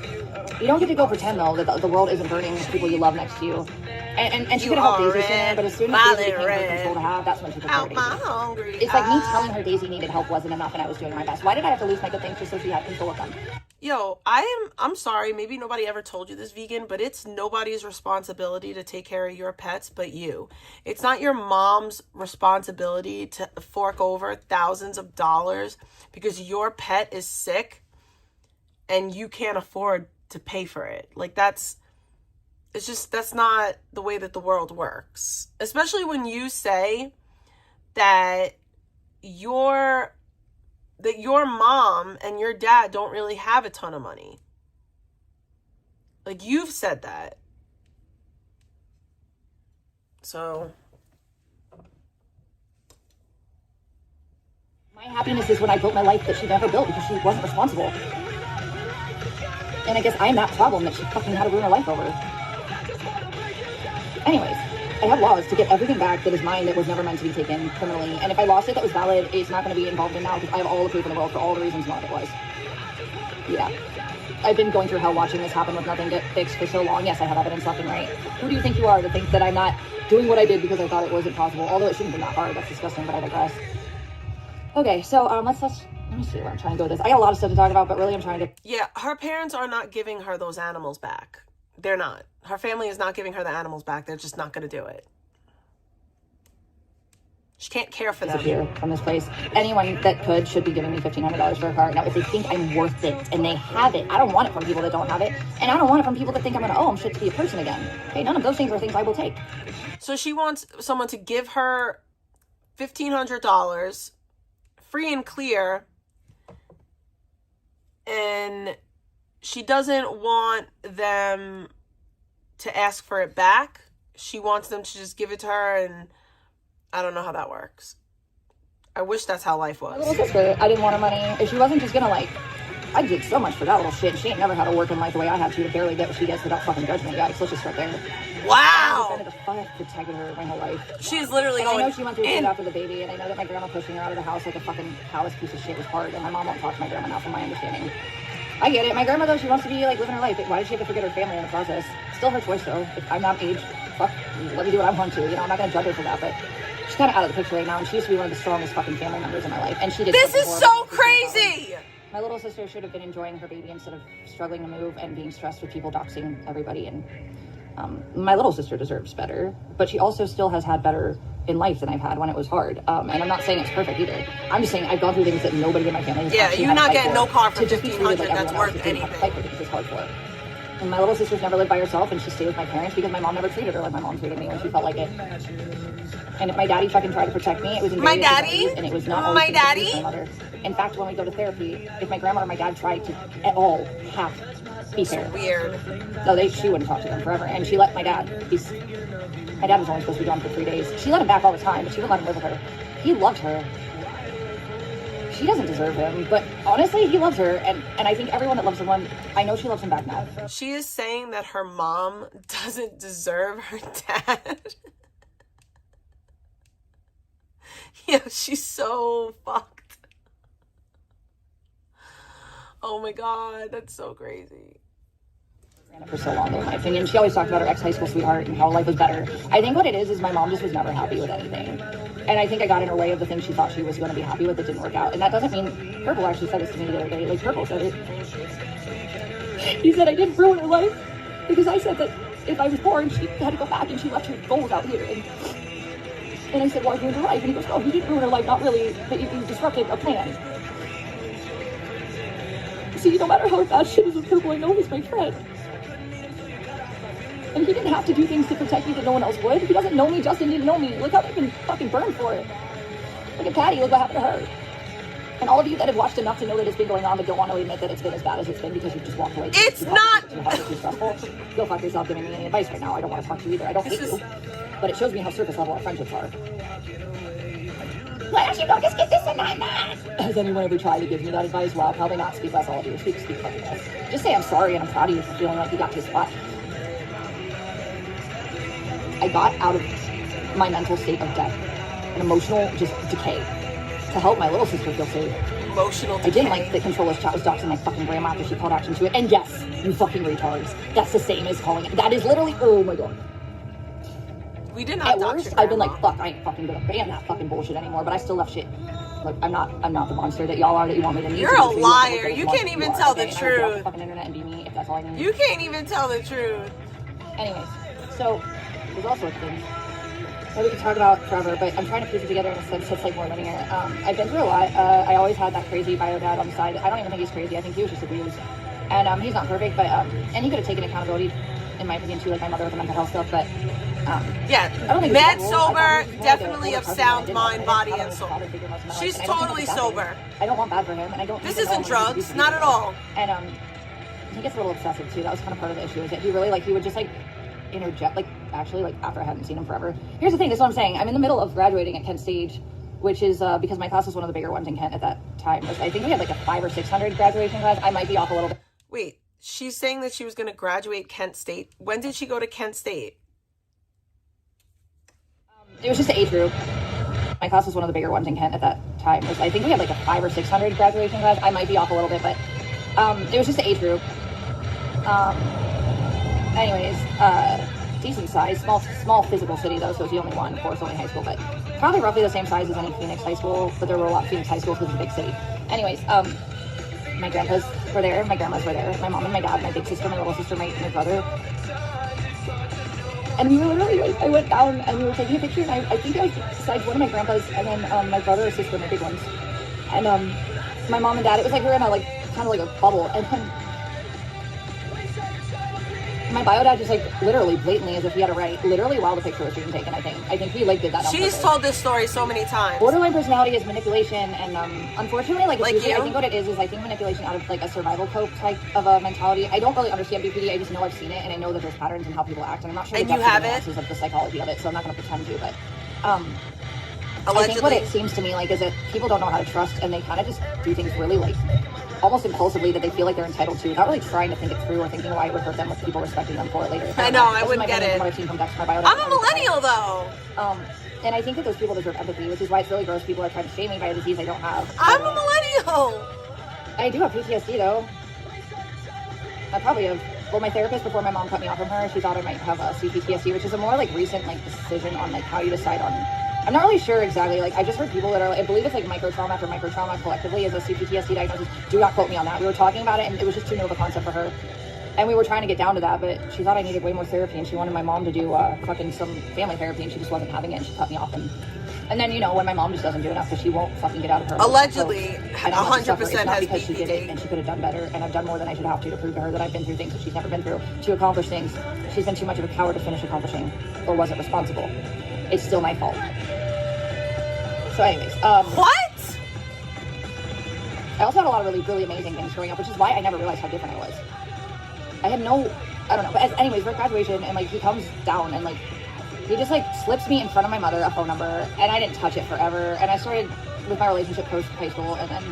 You don't get to go pretend, though, that the world isn't burning with people you love next to you. And she could have helped Daisy sooner, but as soon as Daisy became her control to have, that's when she took care of Daisy. It's like me telling her Daisy needed help wasn't enough and I was doing my best. Why did I have to lose my good things just so she had control of them? Yo, I'm sorry, maybe nobody ever told you this, vegan, but it's nobody's responsibility to take care of your pets but you. It's not your mom's responsibility to fork over thousands of dollars because your pet is sick and you can't afford to pay for it. Like, that's not the way that the world works. Especially when you say that your mom and your dad don't really have a ton of money. Like, you've said that. So my happiness is when I built my life that she never built because she wasn't responsible. And I guess I'm that problem that she fucking had to ruin her life over. Anyways, I have laws to get everything back that is mine that was never meant to be taken criminally. And if I lost it that was valid, it's not going to be involved in now because I have all the proof in the world for all the reasons why it was. Yeah. I've been going through hell watching this happen with nothing get fixed for so long. Yes, I have evidence left and right. Who do you think you are to think that I'm not doing what I did because I thought it wasn't possible? Although it shouldn't have been that hard. That's disgusting, but I digress. Okay, so let me see where I'm trying to go with this. I got a lot of stuff to talk about, but really I'm trying to... Yeah, her parents are not giving her those animals back. They're not. Her family is not giving her the animals back. They're just not going to do it. She can't care for them. Disappear from this place. Anyone that could should be giving me $1,500 for a car. Now, if they think I'm worth it and they have it, I don't want it from people that don't have it. And I don't want it from people that think I'm going to owe them shit to be a person again. Okay, none of those things are things I will take. So she wants someone to give her $1,500 free and clear. And she doesn't want them to ask for it back. She wants them to just give it to her, and I don't know how that works. I wish that's how life was. My little sister, I didn't want her money. If she wasn't just gonna, like, I did so much for that little shit. She ain't never had to work in life the way I had to barely get what she gets without fucking judgment. Yikes, let's just start there. Wow! I protected her my whole life. She's literally and going I know she went through shit after the baby, and I know that my grandma pushing her out of the house like a fucking callous piece of shit was hard, and my mom won't talk to my grandma now from my understanding. I get it. My grandma, though, she wants to be, like, living her life. Why does she have to forget her family in the process? Still her choice, though. If I'm not aged, fuck, let me do what I want to. You know, I'm not going to judge her for that, but she's kind of out of the picture right now, and she used to be one of the strongest fucking family members in my life. And she did. This is so crazy! My little sister should have been enjoying her baby instead of struggling to move and being stressed with people doxing everybody. And my little sister deserves better, but she also still has had better in life than I've had when it was hard. And I'm not saying it's perfect either. I'm just saying I've gone through things that nobody in my family has. Yeah, you're not getting no car for $1,500 that's worth anything. It's hard for her. And my little sister's never lived by herself, and she stayed with my parents because my mom never treated her like my mom treated me when she felt like it. And if my daddy fucking tried to protect me, it was in my daddy, and it was not my daddy. My mother. In fact, when we go to therapy, if my grandma or my dad tried to at all have be fair, weird. No, she wouldn't talk to them forever, and she let my dad. My dad was only supposed to be gone for 3 days. She let him back all the time, but she wouldn't let him live with her. He loved her. She doesn't deserve him, but honestly, he loves her, and I think everyone that loves someone, I know she loves him back now. She is saying that her mom doesn't deserve her dad. Yeah, she's so fucked. Oh my god, that's so crazy. For so long, in my opinion. She always talked about her ex-high school sweetheart and how life was better. I think what it is my mom just was never happy with anything. And I think I got in her way of the things she thought she was going to be happy with that didn't work out. And that doesn't mean, Purple actually said this to me the other day. Like, Purple said it. He said I didn't ruin her life because I said that if I was born, she had to go back and she left her goals out here. And I said, well, I ruined her life. And he goes, oh, you didn't ruin her life, not really, but you disrupted a plan. See, no matter how bad shit is with Purple, I know he's my friend. And he didn't have to do things to protect me that no one else would. He doesn't know me. Justin didn't know me. Look how they've been fucking burned for it. Look at Patty. Look what happened to her. And all of you that have watched enough to know that it's been going on but don't want to admit that it's been as bad as it's been because you've just walked away. It's not! Too stressful. Go fuck yourself giving me any advice right now. I don't want to talk to you either. I don't hate you. But it shows me how surface level our friendships are. Why don't you go just get this and that? Has anyone ever tried to give me that advice? Well, probably not. Speak less, all of you. Speak fucking less. Just say I'm sorry and I'm proud of you for feeling like you got to this spot. I got out of my mental state of death and emotional just decay to help my little sister feel safe. Emotional decay. I didn't like that Controller's chat was doxing my fucking grandma after she called action to it. And yes, you fucking retards. That's the same as calling it. That is literally, oh my god. We did not. At worst, I've been like, fuck, I ain't fucking gonna ban that fucking bullshit anymore. But I still left shit. Like, I'm not the monster that y'all are that you want me to be. You're a liar. You can't even tell the truth. The fucking internet and be me if that's all I need. You can't even tell the truth. Anyways, so there's all sorts of things that we could talk about forever, but I'm trying to piece it together in a sense that's like more linear. I've been through a lot. I always had that crazy bio dad on the side. I don't even think he's crazy. I think he was just abused. And he's not perfect, but and he could have taken accountability, in my opinion, too, like my mother with the mental health stuff, but yeah, I don't think mad sober, definitely of sound mind, body, and soul. She's totally sober. I don't want bad for him, and I don't. This isn't drugs, not at all. And he gets a little obsessive too. That was kind of part of the issue. Is that he really he would just interject, actually after I hadn't seen him forever. Here's the thing. This is what I'm saying. I'm in the middle of graduating at Kent Stage, which is because my class was one of the bigger ones in Kent at that time. I think we had like a 500 or 600 graduation class. I might be off a little bit. Wait, she's saying that she was going to graduate Kent State. When did she go to Kent State? It was just an age group. My class was one of the bigger ones in Kent at that time. I think we had like a 500 or 600 graduation class. I might be off a little bit, but it was just an age group. Anyways, decent size, small physical city though, so it's the only one, of course, only high school, but probably roughly the same size as any Phoenix high school, but there were a lot of Phoenix high schools because it's a big city. Anyways, my grandpas were there, my grandmas were there, my mom and my dad, my big sister, my little sister, my brother. And we were literally like, I went down and we were taking a picture, and I think I was besides one of my grandpas and then my brother or sister, my big ones. And my mom and dad, it was like we were in a like kind of like a bubble, and then my bio dad just like literally blatantly, as if he had a right, literally while the picture was being taken. I think we like did that. She's told this story so many times. Borderline personality is manipulation, and unfortunately, like usually, you? I think what it is I think manipulation out of like a survival cope type of a mentality. I don't really understand BPD. I just know I've seen it, and I know that there's patterns in how people act, and I'm not sure. And the you have of the psychology of it, so I'm not going to pretend to. But I think what it seems to me like is that people don't know how to trust, and they kind of just do things really like almost impulsively that they feel like they're entitled to, not really trying to think it through or thinking why it would hurt them with people respecting them for it later. I know, I wouldn't get it. What I've seen from Dex, my bio, I'm a millennial though. And I think that those people deserve empathy, which is why it's really gross people are trying to shame me by a disease I don't have. I'm a millennial. I do have PTSD though. I probably have. Well, my therapist, before my mom cut me off from her, she thought I might have CPTSD, which is a more like recent like decision on like how you decide on. I'm not really sure exactly. Like, I just heard people that are, I believe it's like microtrauma after microtrauma collectively is a CPTSD diagnosis. Do not quote me on that. We were talking about it, and it was just too new of a concept for her. And we were trying to get down to that, but she thought I needed way more therapy, and she wanted my mom to do fucking some family therapy, and she just wasn't having it, and she cut me off. And then, you know, when my mom just doesn't do enough because she won't fucking get out of her. Allegedly, 100% has because she did it, and she could have done better, and I've done more than I should have to prove to her that I've been through things that she's never been through, to accomplish things she's been too much of a coward to finish accomplishing, or wasn't responsible. It's still my fault. So anyways, what? I also had a lot of really, really amazing things growing up, which is why I never realized how different I was. I had no, I don't know, but anyways, we're at graduation, and like he comes down, and like he just like slips me in front of my mother a phone number, and I didn't touch it forever, and I started with my relationship post high school, and then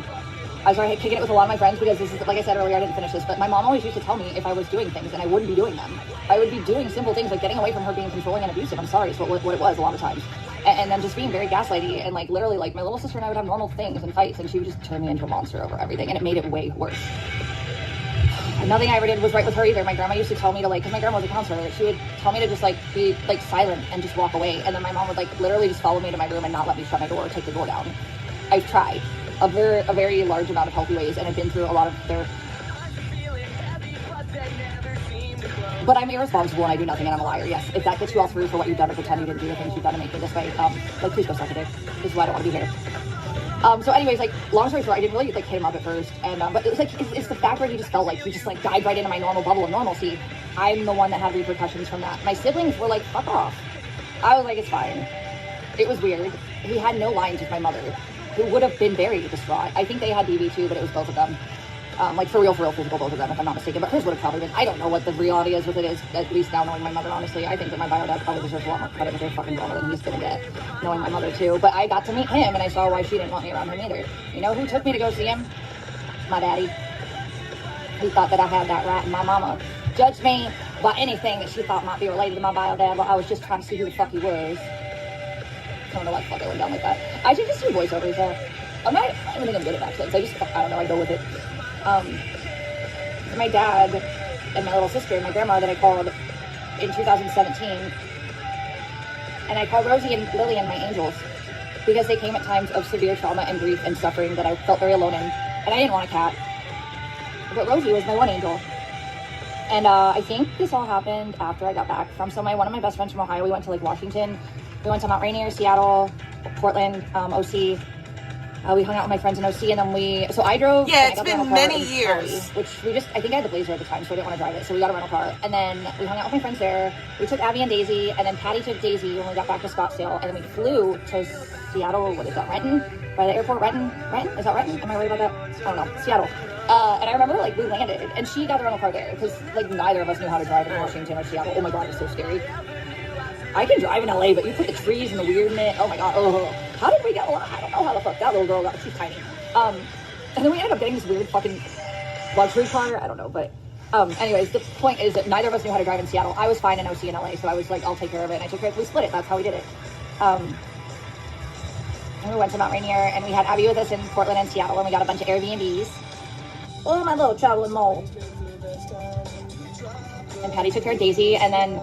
I started kicking it with a lot of my friends, because this is, like I said earlier, I didn't finish this, but my mom always used to tell me if I was doing things, and I wouldn't be doing them. I would be doing simple things like getting away from her being controlling and abusive. I'm sorry, it's what it was a lot of times. And then just being very gaslighty, and like literally like my little sister and I would have normal things and fights, and she would just turn me into a monster over everything, and it made it way worse. And nothing I ever did was right with her either. My grandma used to tell me to like, because my grandma was a counselor, she would tell me to just like be like silent and just walk away, and then my mom would like literally just follow me to my room and not let me shut my door or take the door down. I've tried a very large amount of healthy ways, and I've been through a lot of their. But I'm irresponsible and I do nothing, and I'm a liar. Yes, if that gets you all through for what you've done or pretend you didn't do the things you've done to make me this way, like please go suck a dick. This is why I don't want to be here. So anyways, like long story short, I didn't really like hit him up at first, and but it was like it's the fact where he just felt like he just like dived right into my normal bubble of normalcy. I'm the one that had repercussions from that. My siblings were like, fuck off. I was like, it's fine. It was weird. He had no lines with my mother, who would have been very distraught. I think they had DV too, but it was both of them. Like for real, physical, both of them, if I'm not mistaken. But hers would have probably been. I don't know what the reality is with it is, at least now knowing my mother, honestly. I think that my bio dad probably deserves a lot more credit with their fucking drama than he's gonna get, knowing my mother too. But I got to meet him, and I saw why she didn't want me around him either. You know who took me to go see him? My daddy. He thought that I had that right, and my mama judged me by anything that she thought might be related to my bio dad, but I was just trying to see who the fuck he was. I don't know why the fuck I went down like that. I should just do voiceovers though. I don't think I'm good at accents. I don't know, I go with it. My dad and my little sister and my grandma that I called in 2017, and I called Rosie and Lily and my angels because they came at times of severe trauma and grief and suffering that I felt very alone in, and I didn't want a cat, but Rosie was my one angel. And I think this all happened after I got back from one of my best friends from Ohio. We went to like Washington, we went to Mount Rainier, Seattle, Portland, OC. We hung out with my friends in OC, and then so I drove. Yeah, it's been many years. Which I think I had the Blazer at the time, so I didn't want to drive it. So we got a rental car, and then we hung out with my friends there. We took Abby and Daisy, and then Patty took Daisy when we got back to Scottsdale, and then we flew to Seattle. What is that, Renton? By the airport, Renton? Is that Renton? Am I right about that? I don't know. Seattle. And I remember like we landed, and she got the rental car there because like neither of us knew how to drive in Washington or Seattle. Oh my god, it's so scary. I can drive in LA, but you put the trees and the weirdness. Oh my god. Oh, how did we get a lot? I don't know how the fuck that little girl got. She's tiny. And then we ended up getting this weird fucking luxury car. I don't know, but anyways, the point is that neither of us knew how to drive in Seattle. I was fine in OC in LA, so I was like, I'll take care of it. And I took care of it. We split it. That's how we did it. And we went to Mount Rainier, and we had Abby with us in Portland and Seattle, and we got a bunch of Airbnbs. Oh, my little traveling mole. And Patty took care of Daisy, and then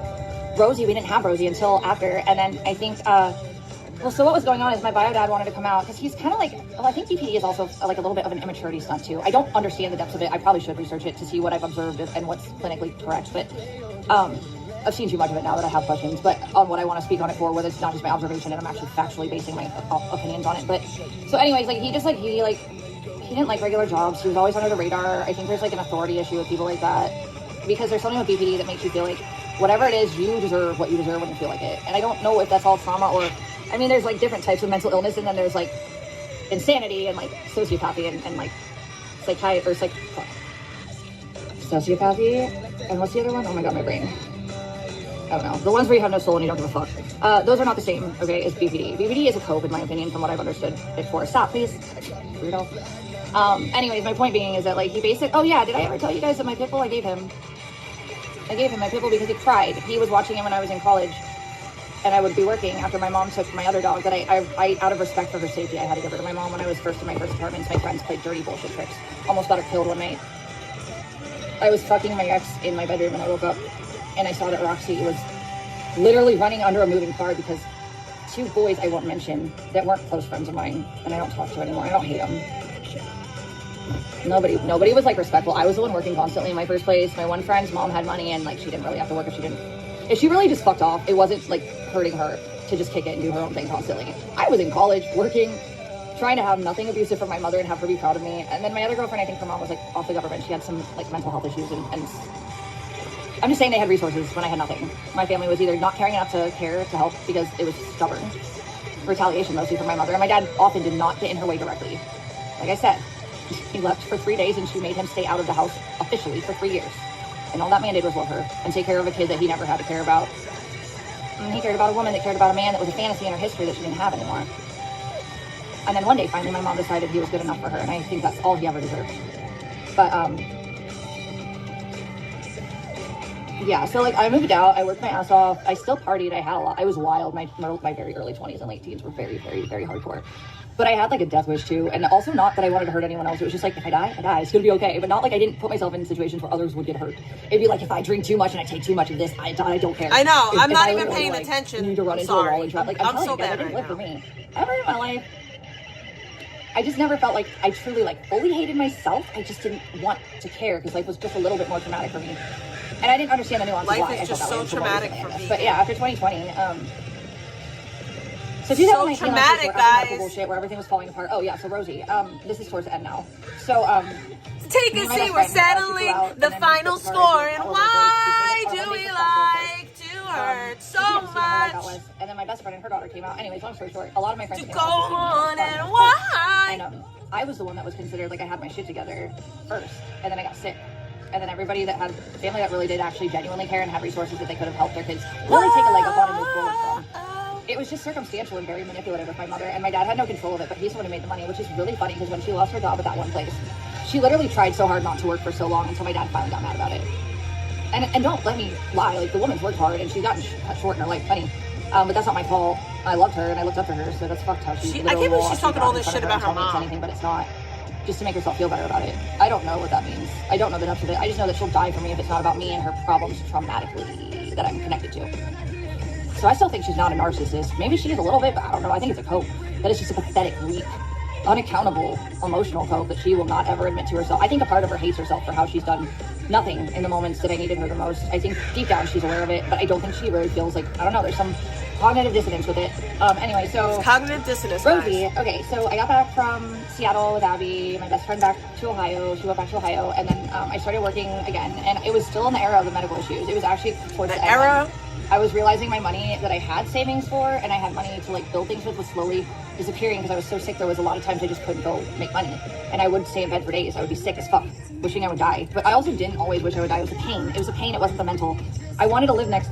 Rosie, we didn't have Rosie until after, and then I think, so what was going on is my bio dad wanted to come out, because he's kind of like, well, I think DPD is also like a little bit of an immaturity stunt too. I don't understand the depths of it. I probably should research it to see what I've observed and what's clinically correct, but I've seen too much of it now that I have questions, but on what I want to speak on it for, whether it's not just my observation and I'm actually factually basing my opinions on it. But so anyways, like he didn't like regular jobs. He was always under the radar. I think there's like an authority issue with people like that, because there's something with BPD that makes you feel like whatever it is, you deserve what you deserve when you feel like it. And I don't know if that's all trauma or, I mean, there's like different types of mental illness, and then there's like insanity and like sociopathy and like psychiatry or sociopathy. And what's the other one? Oh my god, my brain. I don't know. The ones where you have no soul and you don't give a fuck. Those are not the same, okay, as BPD. BPD is a cope, in my opinion, from what I've understood it for. Stop, please. Weirdo. Anyways, my point being is that, like, he basically... Oh, yeah, did I ever tell you guys that my pit bull, I gave him my pit bull because he cried. He was watching him when I was in college, and I would be working after my mom took my other dog that I out of respect for her safety, I had to give her to my mom when I was first in my first apartments. My friends played dirty bullshit tricks. Almost got her killed one night. I was fucking my ex in my bedroom, and I woke up, and I saw that Roxy was literally running under a moving car because two boys I won't mention that weren't close friends of mine, and I don't talk to anymore. I don't hate them. Nobody was like respectful. I was the one working constantly in my first place. My one friend's mom had money, and like she didn't really have to work if she really just fucked off. It wasn't like hurting her to just kick it and do her own thing constantly. I was in college working, trying to have nothing abusive from my mother and have her be proud of me. And then my other girlfriend, I think her mom was like off the government. She had some like mental health issues, and I'm just saying they had resources when I had nothing. My family was either not caring enough to care to help because it was stubborn. Retaliation mostly from my mother. And my dad often did not get in her way directly. Like I said, he left for 3 days and she made him stay out of the house officially for 3 years. And all that man did was love her and take care of a kid that he never had to care about. And he cared about a woman that cared about a man that was a fantasy in her history that she didn't have anymore. And then one day, finally, my mom decided he was good enough for her, and I think that's all he ever deserved. But, yeah, so, like, I moved out, I worked my ass off, I still partied, I had a lot, I was wild, my very early 20s and late teens were very, very, very hardcore. But I had, like, a death wish, too, and also not that I wanted to hurt anyone else, it was just like, if I die, I die, it's gonna be okay, but not like I didn't put myself in situations where others would get hurt. It'd be like, if I drink too much and I take too much of this, I don't care. I know, I'm not even literally, paying like, attention. Need to run I'm into a wall and try, like, I'm telling so you guys, bad I didn't right live for now. me. Ever in my life, I just never felt like I truly like fully hated myself. I just didn't want to care because life was just a little bit more traumatic for me, and I didn't understand the nuances. Life why is I just felt that way so until more traumatic recently, for I guess. me. But yeah, after 2020, so 2019 So traumatic, guys. bullshit where everything was falling apart. Oh yeah, so Rosie, this is towards the end now. So take a seat. We're settling the final score, and why do we like to hurt so much? And then my best friend and her daughter came out. Anyways, long story short, a lot of my friends to go on and why. And I was the one that was considered like I had my shit together first, and then I got sick. And then everybody that had family that really did actually genuinely care and have resources that they could have helped their kids really take a leg up on and move forward from. It was just circumstantial and very manipulative with my mother, and my dad had no control of it, but he's the one who made the money, which is really funny because when she lost her job at that one place, she literally tried so hard not to work for so long until my dad finally got mad about it. And don't let me lie, like the woman's worked hard and she's gotten cut short in her life plenty. But that's not my fault. I loved her and I looked up to her, so that's fucked how I can't believe she's talking all this shit about her mom. Anything, but it's not. Just to make herself feel better about it. I don't know what that means. I don't know the depth of it. I just know that she'll die for me if it's not about me and her problems traumatically that I'm connected to. So I still think she's not a narcissist. Maybe she is a little bit, but I don't know. I think it's a cope. That is just a pathetic, weak, unaccountable, emotional cope that she will not ever admit to herself. I think a part of her hates herself for how she's done nothing in the moments that I needed her the most. I think deep down she's aware of it, but I don't think she really feels like, I don't know, there's some cognitive dissonance with it. Anyway, so... It's cognitive dissonance, Rosie, guys. okay, so I got back from Seattle with Abby, my best friend back to Ohio. She went back to Ohio, and then I started working again, and it was still in the era of the medical issues. It was actually towards the end. I was realizing my money that I had savings for, and I had money to like build things with, was slowly disappearing because I was so sick. There was a lot of times I just couldn't go make money, and I would stay in bed for days. I would be sick as fuck, wishing I would die. But I also didn't always wish I would die. It was a pain. It was a pain. It wasn't the mental. I wanted to live next.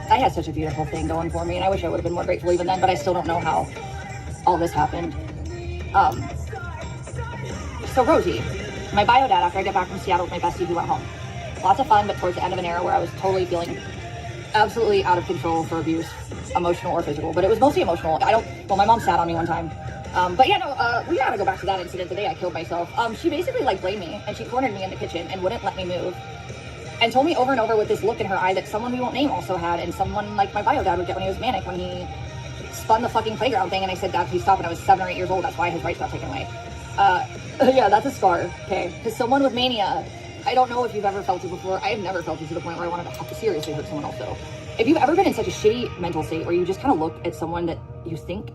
I had such a beautiful thing going for me, and I wish I would have been more grateful even then. But I still don't know how all this happened. So Rosie, my bio dad, after I got back from Seattle with my bestie, who went home. Lots of fun, but towards the end of an era where I was totally feeling absolutely out of control for abuse, emotional or physical, but it was mostly emotional. Well, my mom sat on me one time. But yeah, no, we gotta go back to that incident, the day I killed myself. She basically like blamed me, and she cornered me in the kitchen and wouldn't let me move. And told me over and over with this look in her eye that someone we won't name also had, and someone like my bio dad would get when he was manic, when he spun the fucking playground thing, and I said, Dad, please stop, and I was 7 or 8 years old, that's why his rights got taken away. Yeah, that's a scar, okay? Because someone with mania I don't know if you've ever felt it before. I have never felt it to the point where I wanted to have to seriously hurt someone else, though. If you've ever been in such a shitty mental state where you just kind of look at someone that you think,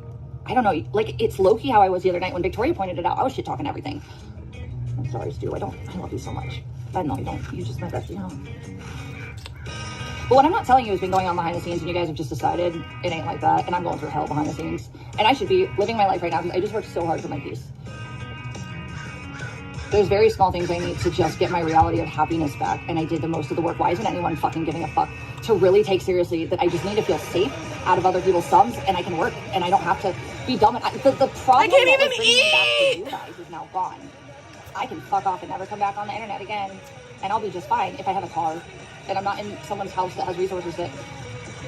I don't know, like, it's low-key how I was the other night when Victoria pointed it out. I was shit-talking everything. I'm sorry, Stu. I love you so much. I know you don't. You're just my bestie, huh? But what I'm not telling you has been going on behind the scenes, and you guys have just decided it ain't like that, and I'm going through hell behind the scenes. And I should be living my life right now because I just worked so hard for my peace. There's very small things I need to just get my reality of happiness back, and I did the most of the work. Why isn't anyone fucking giving a fuck to really take seriously that I just need to feel safe out of other people's thumbs, and I can work, and I don't have to be dumb. And the problem I can't even back to you guys is now gone. I can fuck off and never come back on the internet again, and I'll be just fine if I have a car, and I'm not in someone's house that has resources that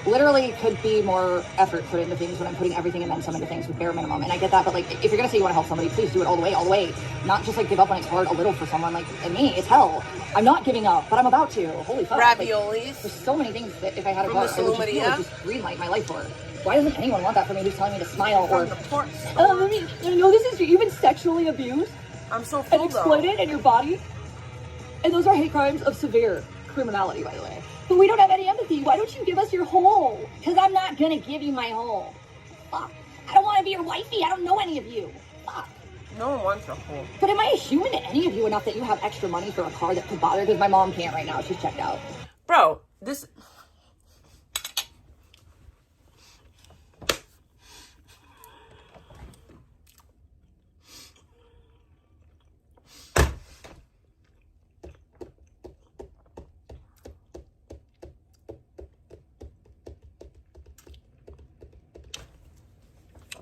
literally could be more effort put into things when I'm putting everything and then some into things with bare minimum. And I get that, but like, if you're gonna say you want to help somebody, please do it all the way. Not just like give up when it's hard a little for someone. Like, and me, it's hell. I'm not giving up, but I'm about to. Holy fuck. Raviolis. Like, there's so many things that if I had a From car, the I would just greenlight my life for. Why doesn't anyone want that for me who's telling me to smile or, you know, this is, you've been sexually abused I'm so full, and exploited in your body? And those are hate crimes of severe criminality, by the way. But we don't have any empathy. Why don't you give us your whole? Because I'm not gonna give you my whole. Fuck. I don't want to be your wifey. I don't know any of you. Fuck. No one wants a whole. But am I human to any of you enough that you have extra money for a car that could bother? Because my mom can't right now. She's checked out. Bro, this...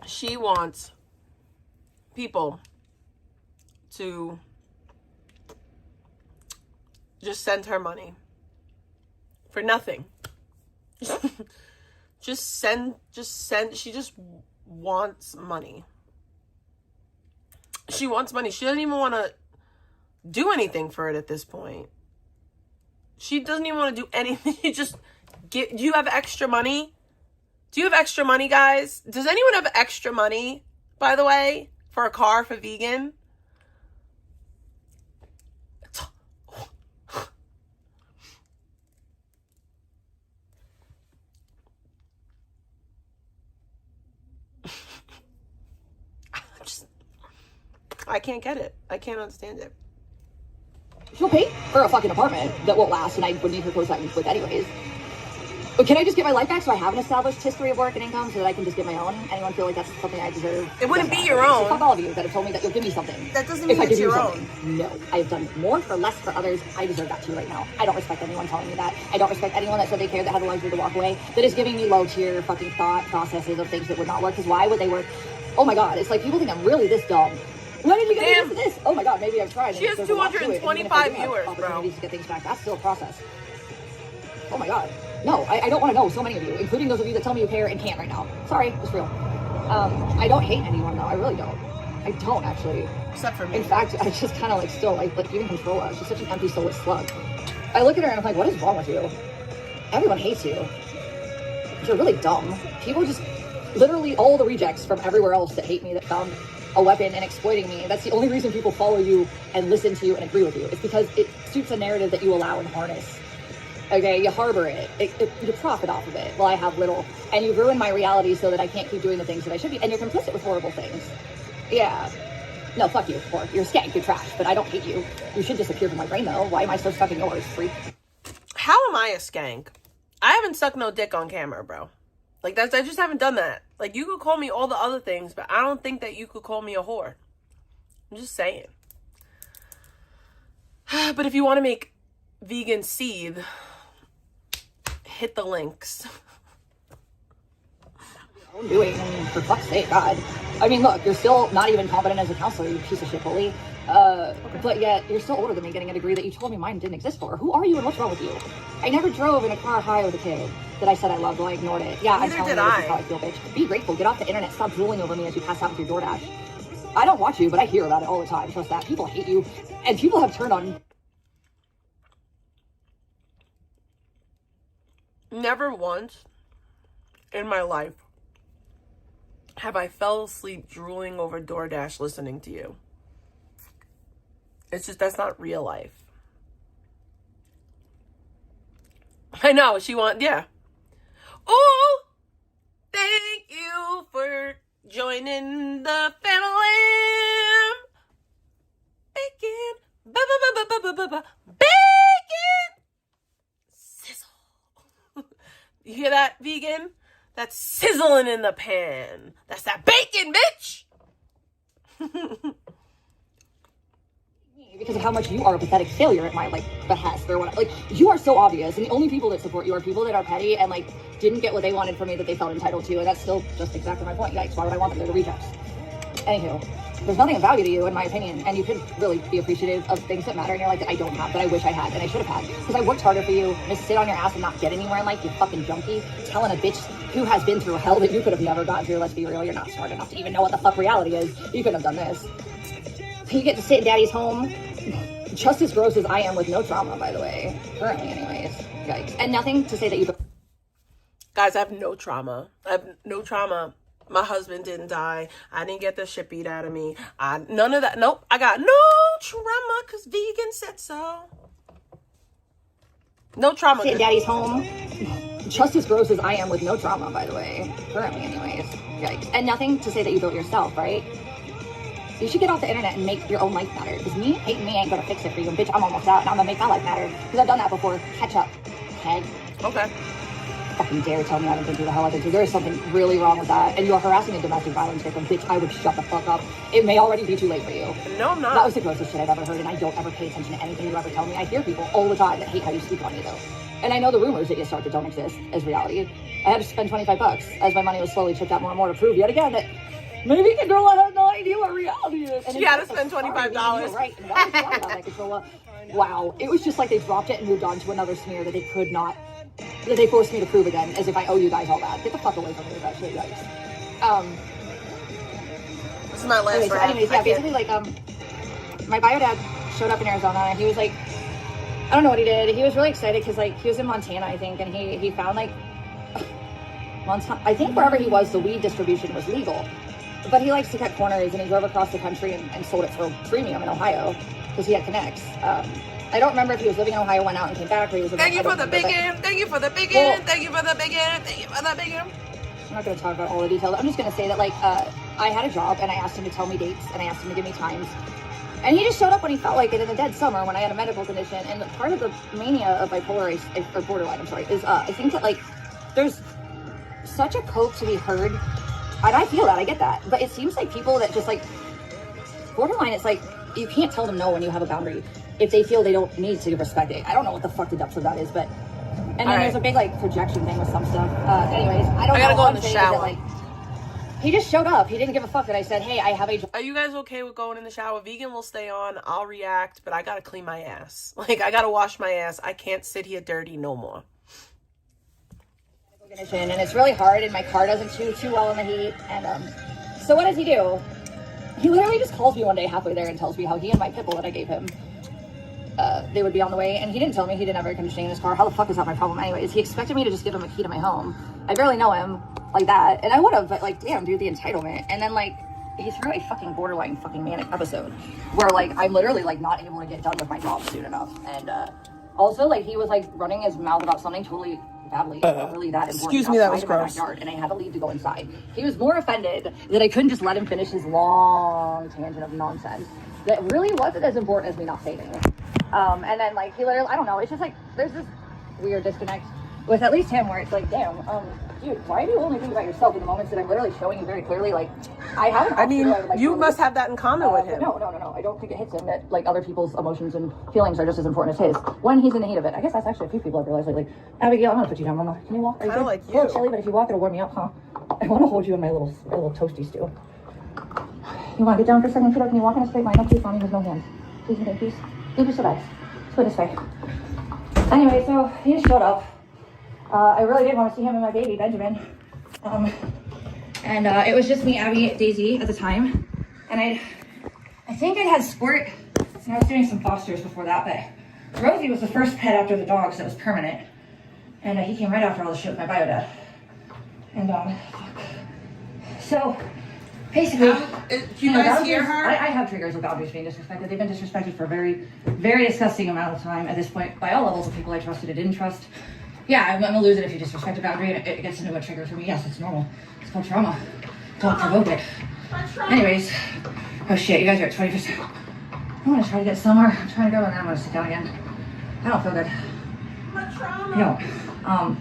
She wants people to just send her money for nothing. just send, she just wants money. She wants money. She doesn't even want to do anything for it at this point. She doesn't even want to do anything. Just get, do you have extra money? Do you have extra money, guys? Does anyone have extra money, by the way, for a car for vegan? I can't get it. I can't understand it. She'll pay for a fucking apartment that won't last, and I would need her co-sign with anyways. But can I just get my life back so I have an established history of work and income so that I can just get my own? Anyone feel like that's something I deserve? It wouldn't be your own. So fuck all of you that have told me that you'll give me something. That doesn't mean it's your own. No, I have done more for less for others. I deserve that too right now. I don't respect anyone telling me that. I don't respect anyone that said they cared that had the luxury to walk away. That is giving me low tier fucking thought processes of things that would not work. Because why would they work? Oh my god, it's like people think I'm really this dumb. When did you get into this? Oh my god, maybe I've tried. She has 225 viewers, bro. Opportunities to get things back. That's still a process. Oh my god. No, I don't want to know so many of you, including those of you that tell me you care and can't right now. Sorry, just real. I don't hate anyone though. I really don't. I don't actually. Except for me. In fact, I just kind of like still like even Controlla. She's such an empty soulless slug. I look at her and I'm like, what is wrong with you? Everyone hates you. You're really dumb. People just literally all the rejects from everywhere else that hate me that found a weapon and exploiting me. That's the only reason people follow you and listen to you and agree with you. It's because it suits a narrative that you allow and harness. Okay, you harbor it. You profit off of it. Well, I have little. And you ruin my reality so that I can't keep doing the things that I should be. And you're complicit with horrible things. Yeah. No, fuck you, whore. You're a skank. You're trash. But I don't hate you. You should disappear from my brain, though. Why am I so stuck in yours, freak? How am I a skank? I haven't sucked no dick on camera, bro. Like, I just haven't done that. Like, you could call me all the other things, but I don't think that you could call me a whore. I'm just saying. But if you want to make vegan seethe, hit the links. Doing, for fuck's sake, God. I mean, look, you're still not even competent as a counselor, you piece of shit bully. But yet, you're still older than me, getting a degree that you told me mine didn't exist for. Who are you and what's wrong with you? I never drove in a car high with a kid that I said I loved, well, I ignored it. Yeah, I'm telling you, this is how I feel, bitch. Be grateful, get off the internet, stop drooling over me as you pass out with your DoorDash. I don't watch you, but I hear about it all the time, trust that. People hate you, and people have turned on... Never once in my life have I fell asleep drooling over DoorDash listening to you. It's just, that's not real life. I know, she yeah. Oh, thank you for joining the family. Bacon, bacon, sizzle. You hear that, vegan? That's sizzling in the pan. That's that bacon, bitch. Because of how much you are a pathetic failure at my behest or whatever. Like, you are so obvious, and the only people that support you are people that are petty and didn't get what they wanted from me that they felt entitled to, and that's still just exactly my point. Yikes, why would I want them? They're the rejects. Anywho, there's nothing of value to you in my opinion, and you could really be appreciative of things that matter in your life that I don't have, that I wish I had and I should have had, because I worked harder for you. And to sit on your ass and not get anywhere in life, you fucking junkie, telling a bitch who has been through hell that you could have never gotten through. Let's be real, you're not smart enough to even know what the fuck reality is. You couldn't have done this. You get to sit in daddy's home, just as gross as I am, with no trauma, by the way. Currently, anyways. Yikes. And nothing to say that you... Guys, I have no trauma. I have no trauma. My husband didn't die. I didn't get the shit beat out of me. None of that. Nope. I got no trauma because vegan said so. No trauma. Sit in daddy's home, just as gross as I am, with no trauma, by the way. Currently, anyways. Yikes. And nothing to say that you built yourself, right? You should get off the internet and make your own life matter. Because me hating me ain't gonna fix it for you. And bitch, I'm almost out and I'm gonna make my life matter. Because I've done that before. Catch up. Okay? Okay. Fucking dare tell me I didn't think who the hell I did to. There is something really wrong with that. And you are harassing a domestic violence victim. Bitch, I would shut the fuck up. It may already be too late for you. No, I'm not. That was the grossest shit I've ever heard. And I don't ever pay attention to anything you ever tell me. I hear people all the time that hate how you speak on me, though. And I know the rumors that you start that don't exist as reality. I had to spend $25 as my money was slowly chipped out more and more to prove yet again that maybe Controlla has no idea what reality is. And she had to spend $25. Right. And why about that, Controlla? Wow. It was just like they dropped it and moved on to another smear that they could not, that they forced me to prove again, as if I owe you guys all that. Get the fuck away from me with that shit, guys. This is my last round. Anyways, yeah, basically, my bio dad showed up in Arizona, and he was like, I don't know what he did. He was really excited because, he was in Montana, I think, and he found, Montana, I think wherever he was, the weed distribution was legal. But he likes to cut corners, and he drove across the country and sold it for premium in Ohio because he had connects. I don't remember if he was living in Ohio, went out and came back, or he was... Thank you for the bacon. Thank you for the bacon. Thank you for the bacon. Thank you for the bacon. I'm not going to talk about all the details. I'm just going to say that, I had a job, and I asked him to tell me dates, and I asked him to give me times. And he just showed up when he felt like it in the dead summer when I had a medical condition. And part of the mania of bipolar, or borderline, I'm sorry, is I think that, there's such a code to be heard. And I feel that, I get that. But it seems like people that just, borderline, it's you can't tell them no when you have a boundary if they feel they don't need to respect it. I don't know what the fuck the depths of that is, but... And then there's a big, projection thing with some stuff. Anyways, I don't know. I gotta go in the shower. He just showed up. He didn't give a fuck that I said, hey, I have a job. Are you guys okay with going in the shower? Vegan will stay on. I'll react, but I gotta clean my ass. I gotta wash my ass. I can't sit here dirty no more. And it's really hard, and my car doesn't chew too well in the heat. And so what does he do? He literally just calls me one day halfway there and tells me how he and my pit bull that I gave him, they would be on the way. And he didn't tell me he didn't have air conditioning in his car. How the fuck is that my problem anyways? He expected me to just give him a key to my home. I barely know him like that, and I would have, but damn, dude, the entitlement. And then he threw a fucking borderline fucking manic episode where I'm literally not able to get done with my job soon enough. And also he was running his mouth about something totally badly, not really that important. Excuse me, that was gross. Backyard, and I had to leave to go inside. He was more offended that I couldn't just let him finish his long tangent of nonsense that really wasn't as important as me not saving it. And then he literally, I don't know, it's just there's this weird disconnect with at least him where it's damn, dude, why do you only think about yourself in the moments that I'm literally showing you very clearly? I haven't. I mean, you must have that in common with him. No. I don't think it hits him that other people's emotions and feelings are just as important as his when he's in the heat of it. I guess that's actually a few people I've realized lately. Abigail, I'm gonna put you down, Mama. Can you walk? Are you good? Like you. A little chilly, but if you walk, it'll warm you up, huh? I want to hold you in my little toasty stew. You want to get down for a second, Peter? Can you walk in a straight line? No, please, Mommy, with no hands. Please and thank you. Thank you so much. Let's go this way. Anyway, so he just showed up. I really did want to see him and my baby, Benjamin. And it was just me, Abby, Daisy at the time. And I think I had Squirt, and I was doing some fosters before that, but Rosie was the first pet after the dogs that was permanent. And he came right after all the shit with my bio dad. And, so, basically... Do you guys hear her? I have triggers of boundaries being disrespected. They've been disrespected for a very, very disgusting amount of time at this point by all levels of people I trusted and didn't trust. Yeah, I'm gonna lose it if you disrespect a boundary and it gets into a trigger for me. Yes, it's normal. It's called trauma. Don't provoke it. Anyways, oh shit, you guys are at 20%. I'm gonna try to get somewhere. I'm trying to go and then I'm gonna sit down again. I don't feel good. I don't.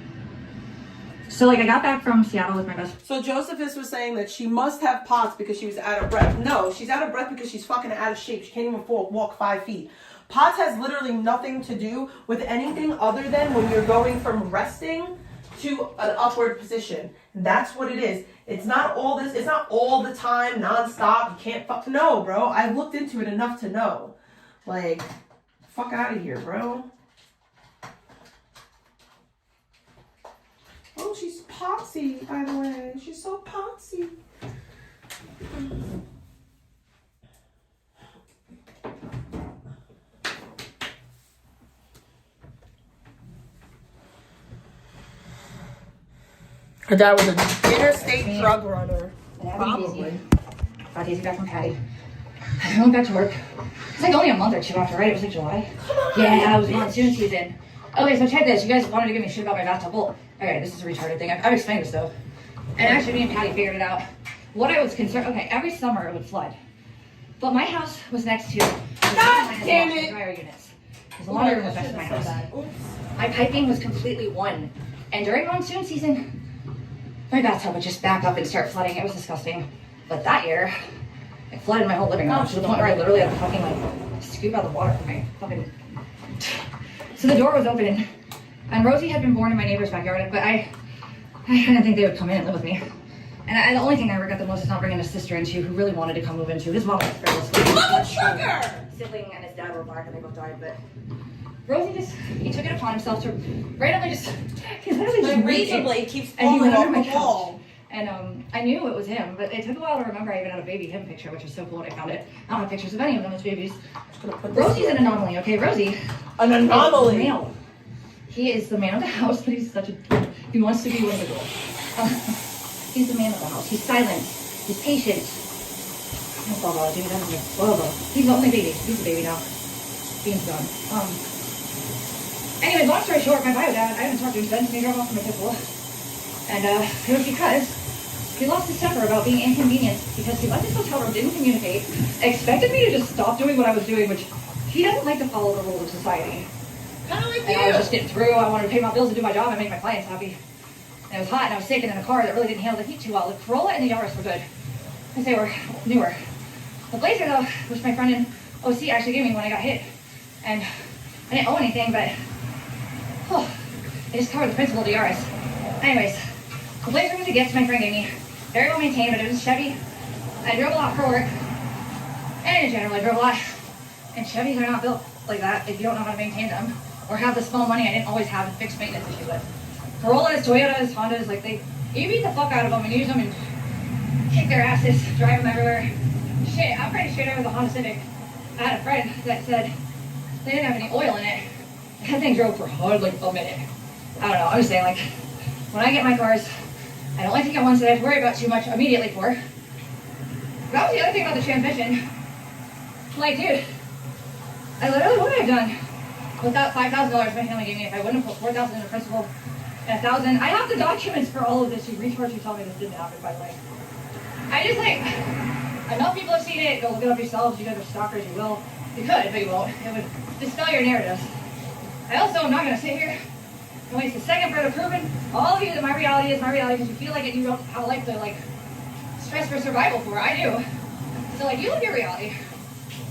So like I got back from Seattle with my best. So Josephus was saying that she must have POTS because she was out of breath. No, she's out of breath because she's fucking out of shape. She can't even walk 5 feet. POTS has literally nothing to do with anything other than when you're going from resting to an upward position. That's what it is. It's not all this. It's not all the time, nonstop. You can't no, bro. I've looked into it enough to know. Like, fuck out of here, bro. Oh, she's potsy, by the way. She's so potsy. Her dad was an interstate drug runner. Probably. Got easy back from Patty. I went back to work. It's like only a month or two after, right? It was like July. Yeah, it was monsoon season. Okay, so check this. You guys wanted to give me shit about my bathtub. Well, okay, this is a retarded thing. I've explained this though. And actually, me and Patty figured it out. What I was concerned, okay, every summer it would flood. But my house was next to God damn it! Dryer units. There's a laundry room was next to my house. My piping was completely one. And during monsoon season, my bathtub would just back up and start flooding. It was disgusting. But that year, it flooded my whole living room to the point where I literally had to fucking like scoop out the water from my fucking. So the door was open, and Rosie had been born in my neighbor's backyard. But I didn't think they would come in and live with me. And the only thing I regret the most is not bringing his sister into, who really wanted to come move into. His mom was fearless. Sibling and his dad were black, and they both died. But Rosie he took it upon himself to randomly he literally just razor blade keeps falling off the wall. And I knew it was him, but it took a while to remember I even had a baby him picture, which was so cool when I found it. I don't have pictures of any of them as babies. Rosie's an anomaly, okay? Rosie. An anomaly. Male. He is the man of the house, but he's he wants to be one of the girls. He's the man of the house. He's silent. He's patient. He's the only baby. He's a baby now. Bean's gone. Anyways, long story short, my bio dad, I haven't talked to him since, and he drove off from my pit bull. And it was because he lost his temper about being inconvenienced because he left his hotel room, didn't communicate, expected me to just stop doing what I was doing, which he doesn't like to follow the rules of society. Kind of like and you. I was just getting through. I wanted to pay my bills and do my job and make my clients happy. And it was hot and I was sick and in a car that really didn't handle the heat too well. The Corolla and the Yaris were good because they were newer. The Blazer though, which my friend in OC actually gave me when I got hit. And I didn't owe anything, but it just covered the principal of the Yaris. Anyways, the Blazer was a gift my friend gave me. Very well maintained, but it was Chevy. I drove a lot for work. And in general, I drove a lot. And Chevys are not built like that if you don't know how to maintain them. Or have the small money I didn't always have fixed maintenance issues with. Corollas, Toyotas, Hondas, like you beat the fuck out of them and use them and kick their asses, drive them everywhere. Shit, I'm pretty sure there was a Honda Civic. I had a friend that said they didn't have any oil in it. That thing drove for hardly a minute. I don't know, I'm just saying, like, when I get my cars, I don't like to get ones that I have to worry about too much immediately for. That was the other thing about the transmission. Like, dude, I literally would have done without $5,000 my family gave me if I wouldn't have put $4,000 in the principal and $1,000. I have the documents for all of this. You retards who tell me this didn't happen, by the way. I just enough people have seen it. Go look it up yourselves. You guys are stalkers. You will. You could, but you won't. It would dispel your narratives. I also am not going to sit here and waste a second for proving all of you that my reality is my reality because you feel like you don't have a life to stress for survival for. I do. So you live your reality.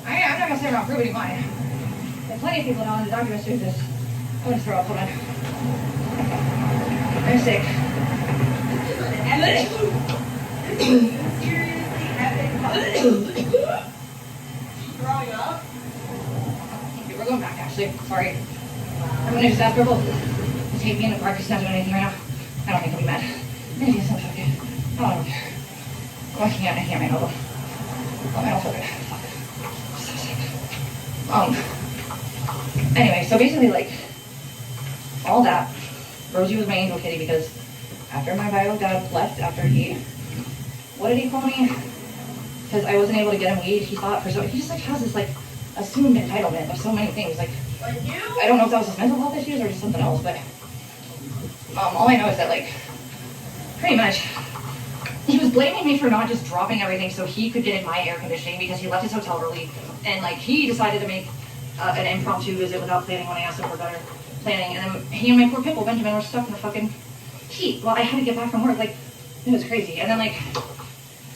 I'm not going to sit around proving mine. There's plenty of people now in the documents doing this. I'm going to throw up. Hold on. I'm sick. Throwing up? We're going back, actually. Sorry. I'm going to just ask her both to take me in the park. She's not doing anything right now. I don't think he'll be mad. Maybe it's not okay. I don't care. I can't make elbow. I don't feel good. Anyway, so basically, all that, Rosie was my angel kitty because after my bio dad left, what did he call me? Because I wasn't able to get him weed, he thought he just has this assumed entitlement of so many things. I don't know if that was his mental health issues or just something else, but All I know is that, like, pretty much, he was blaming me for not just dropping everything so he could get in my air conditioning because he left his hotel early, and, like, he decided to make an impromptu visit without planning when I asked him for better planning, and then he and my poor pitbull Benjamin were stuck in the fucking heat while I had to get back from work. Like, it was crazy. And then, like,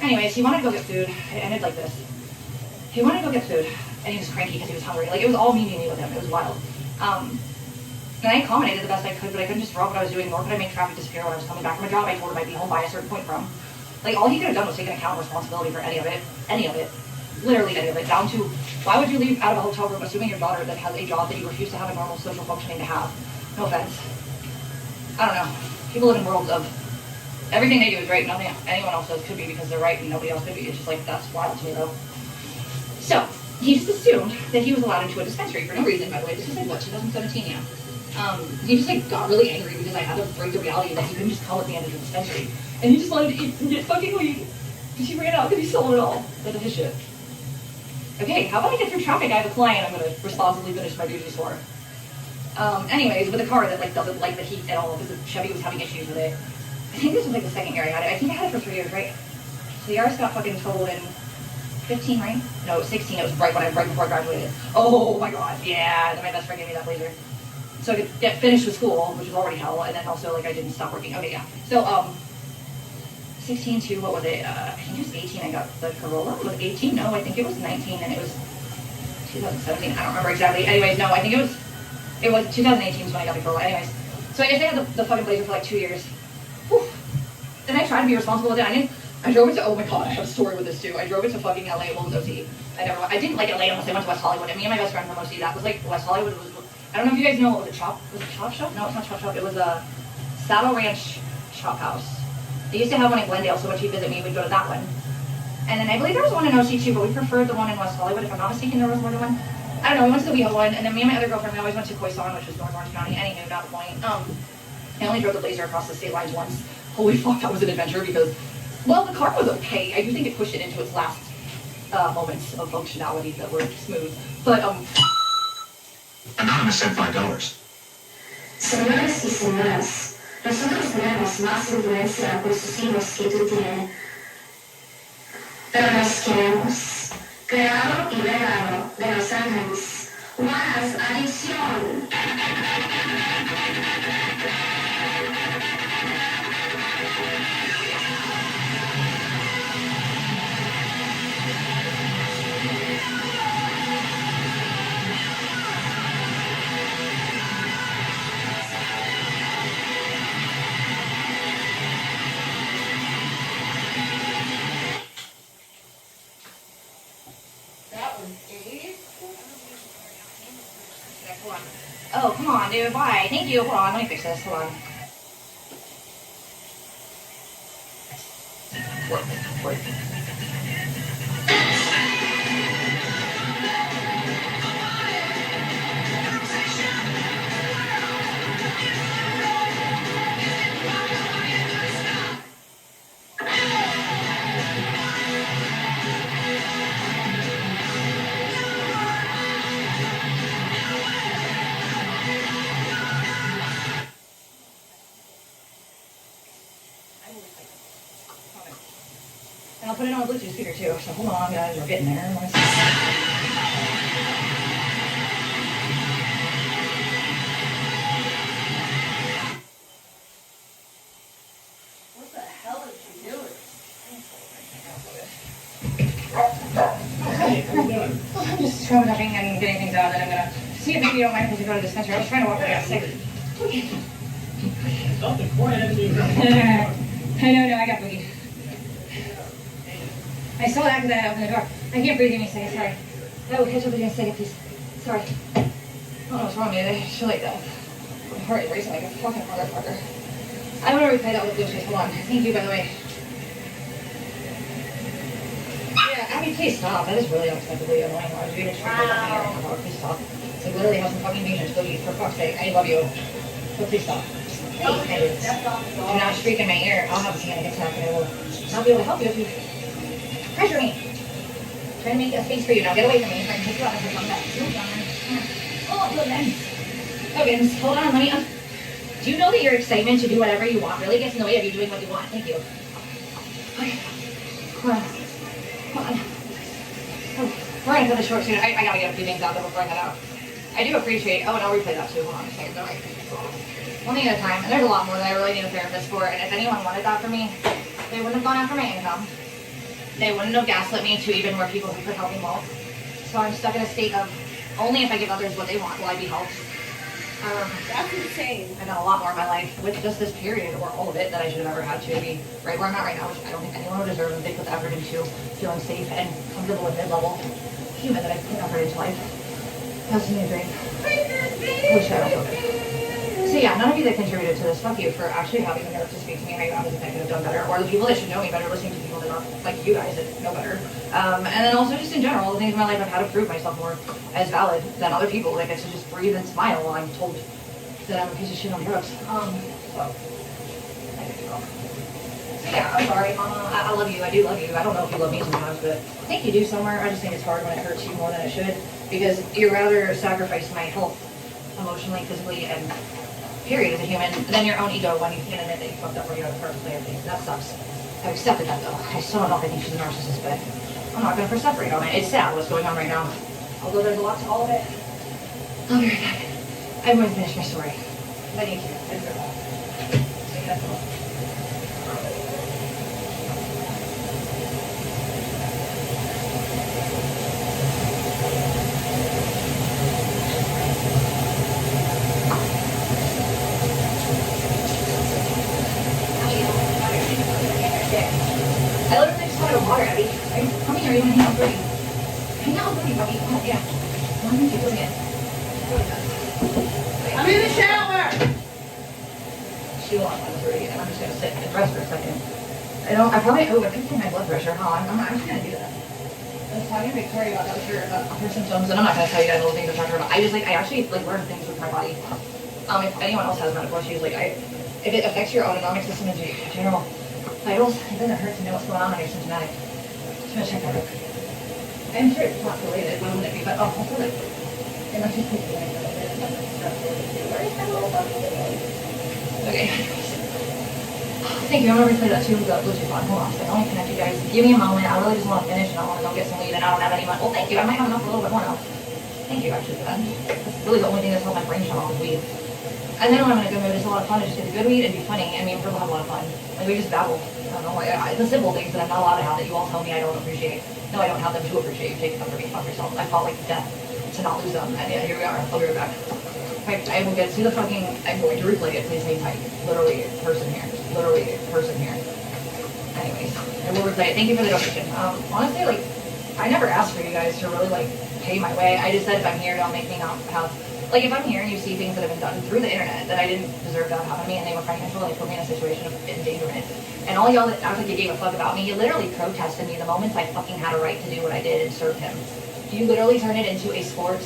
anyways, he wanted to go get food. It ended like this. He wanted to go get food, and he was cranky because he was hungry. Like, it was all me with him. It was wild. And I accommodated the best I could, but I couldn't just drop what I was doing, nor could I make traffic disappear when I was coming back from a job I told him I'd be home by a certain point from. Like, all he could have done was taken account of responsibility for any of it, literally any of it, down to, why would you leave out of a hotel room assuming your daughter that has a job that you refuse to have a normal social functioning to have? No offense. I don't know. People live in worlds of everything they do is right, nothing anyone else does could be because they're right and nobody else could be. It's just like, that's wild to me though. So, he just assumed that he was allowed into a dispensary for no reason, by the way. This is like, what, 2017 now? He just like got really angry because I had to break the reality that he couldn't just come at the end of the dispensary. And he just wanted to eat and get fucking weed. Because he ran out because he sold it all. That's his shit. Okay, how about I get through traffic? I have a client I'm going to responsibly finish my duties for. Anyways, with a car that like doesn't like the heat at all because the Chevy was having issues with it. I think this was like the second year I had it. I think I had it for 3 years, right? So the Yaris got fucking totaled in 15, right? No, 16. It was right before I graduated. Oh my god, yeah. Then my best friend gave me that blazer. So I could get finished with school, which was already hell, and then also like I didn't stop working. Okay, yeah. So 16 to what was it? I think it was 18. I got the Corolla. It was 18. No, I think it was 19, and it was 2017. I don't remember exactly. Anyways, no, I think it was 2018 is when I got the Corolla. Anyways, so I guess I had the fucking blazer for like 2 years. Whew. Then I tried to be responsible with it. I drove it to, oh my god, I have a story with this too. I drove it to fucking LA. What was OC? I didn't like LA unless I went to West Hollywood. And me and my best friend from OC, that was like West Hollywood. I don't know if you guys know, was it Chop Shop? No, it's not Chop Shop. It was a Saddle Ranch Chop House. They used to have one in Glendale, so when she'd visit me, we'd go to that one. And then I believe there was one in OC too, but we preferred the one in West Hollywood. If I'm not mistaken, there was more than one. I don't know, we went to the WeHo one, and then me and my other girlfriend, we always went to Khoisan, which was North Orange County. Anywho, not the point. I only drove the Blazer across the state lines once. Holy fuck, that was an adventure because, well, the car was okay. I do think it pushed it into its last moments of functionality that were smooth. But, Anonymous sent $5. Señores y señoras, nosotros tenemos más influencia por sus hijos que tú tienes. Pero nos queremos. Creado y legado de Los Ángeles. Más adicción. Oh, come on, dude, bye. Thank you. Hold on, let me fix this. Hold on. Work. And I'll put it on a Bluetooth speaker too, so hold on guys, we're getting there. What the hell is she doing? I'm just throwing up and getting things out, and I'm gonna see if maybe you don't mind if we go to the dispensary. I was trying to walk away at 6. No, I got boogie. I saw that because I had to open the door. I can't breathe, give me a second, sorry. Oh, catch up with you in a second, please. Sorry. I don't know what's wrong with me. I feel like that. My heart is racing like a fucking motherfucker. I want to replay that with Bluetooth. Hold on. Thank you, by the way. Yeah, Abby, please stop. That is really unexpectedly annoying. I was reading wow. Please stop. It's like literally have some fucking patience, please. For fuck's sake. I love you. But please stop. Hey, do not shriek in my ear. I'll have a panic attack and I will not be able to help you if you pressure me. Trying to make a space for you. Now get away from me. If I can take you out of here, come back. Oh, good then. Okay, just hold on. Let me Do you know that your excitement to do whatever you want really gets in the way of you doing what you want? Thank you. Okay. Come on. Oh, we're gonna cut this short soon. I gotta get a few things out there before I head out. I do appreciate, oh, and I'll replay that too. Hold on a second. All right. One thing at a time. And there's a lot more that I really need a therapist for. And if anyone wanted that for me, they wouldn't have gone after my income. They wouldn't have gaslit me to even more people who could help me more. So I'm stuck in a state of only if I give others what they want will I be helped. That's insane. I've done a lot more in my life with just this period, or all of it, that I should have ever had to be right where I'm at right now, which I don't think anyone would deserve if they put the effort into feeling safe and comfortable and mid-level human that I put effort into life. That's a new dream. I wish I also did. So yeah, none of you that contributed to this, fuck you for actually having the nerve to speak to me. I obviously could have done better, or the people that should know me better, listening to people that aren't like you guys that know better. And then also just in general, the things in my life I've had to prove myself more as valid than other people that get to just breathe and smile while I'm told that I'm a piece of shit on drugs. So yeah, I'm sorry, Mama. I love you. I do love you. I don't know if you love me sometimes, but I think you do somewhere. I just think it's hard when it hurts you more than it should, because you'd rather sacrifice my health emotionally, physically, and period as a human than your own ego when you can't admit that you fucked up or you have a perfect player thing. That sucks. I've accepted that though. I still don't know if I think she's a narcissist, but I'm not going to perseverate on it. It's sad what's going on right now. Although there's a lot to all of it. I'll be right back. I'm going to finish my story. I need to. I literally just wanted a water, Abby. Come here, you want to hang out with me? Hang out with me, buddy. Oh, yeah. Why don't you do it again? I'm in the shower! She won't want to and I'm just going to sit and rest for a second. I probably, I could take my blood pressure, huh? I'm actually going to do that. I was talking to Victoria about that with her symptoms, and I'm not going to tell you guys all the things I'm talking about. I actually, learn things with my body. If anyone else has medical issues, if it affects your autonomic system in general, vitals, it doesn't hurt to know what's going on when you're symptomatic. Just gonna check that out. I'm sure it's not related, why wouldn't it be? But I'll put it. It must just be okay. Thank you. I'm gonna replay that too. Go Bluetooth on. Hold on a second. Let me connect you guys. Give me a moment. I really just want to finish and I want to go get some weed and I don't have any money. Well, thank you. I might have enough for a little bit more now. Thank you actually for that. That's really the only thing that's helped my brain shut off is weed. And then when I'm in a good mood, it's a lot of fun to just get the good weed and be funny. I mean, we'll have a lot of fun. We just babble. I don't know. The simple things that I'm not allowed to have that you all tell me I don't appreciate. No, I don't have them to appreciate. You take them for me. Fuck yourself. I fought like death to not lose them. And yeah, here we are. I'll be right back. I will get to the fucking. I'm going to replay it. Please hang tight. Literally, person here. Literally, person here. Anyways, I will replay it. Thank you for the donation. Honestly, I never asked for you guys to really pay my way. I just said if I'm here, don't make me not have. If I'm here and you see things that have been done through the internet that I didn't deserve to have happen to me and they were financial and they put me in a situation of endangerment, and all y'all that act like you gave a fuck about me, you literally protested me the moments I fucking had a right to do what I did and serve him. You literally turned it into a sport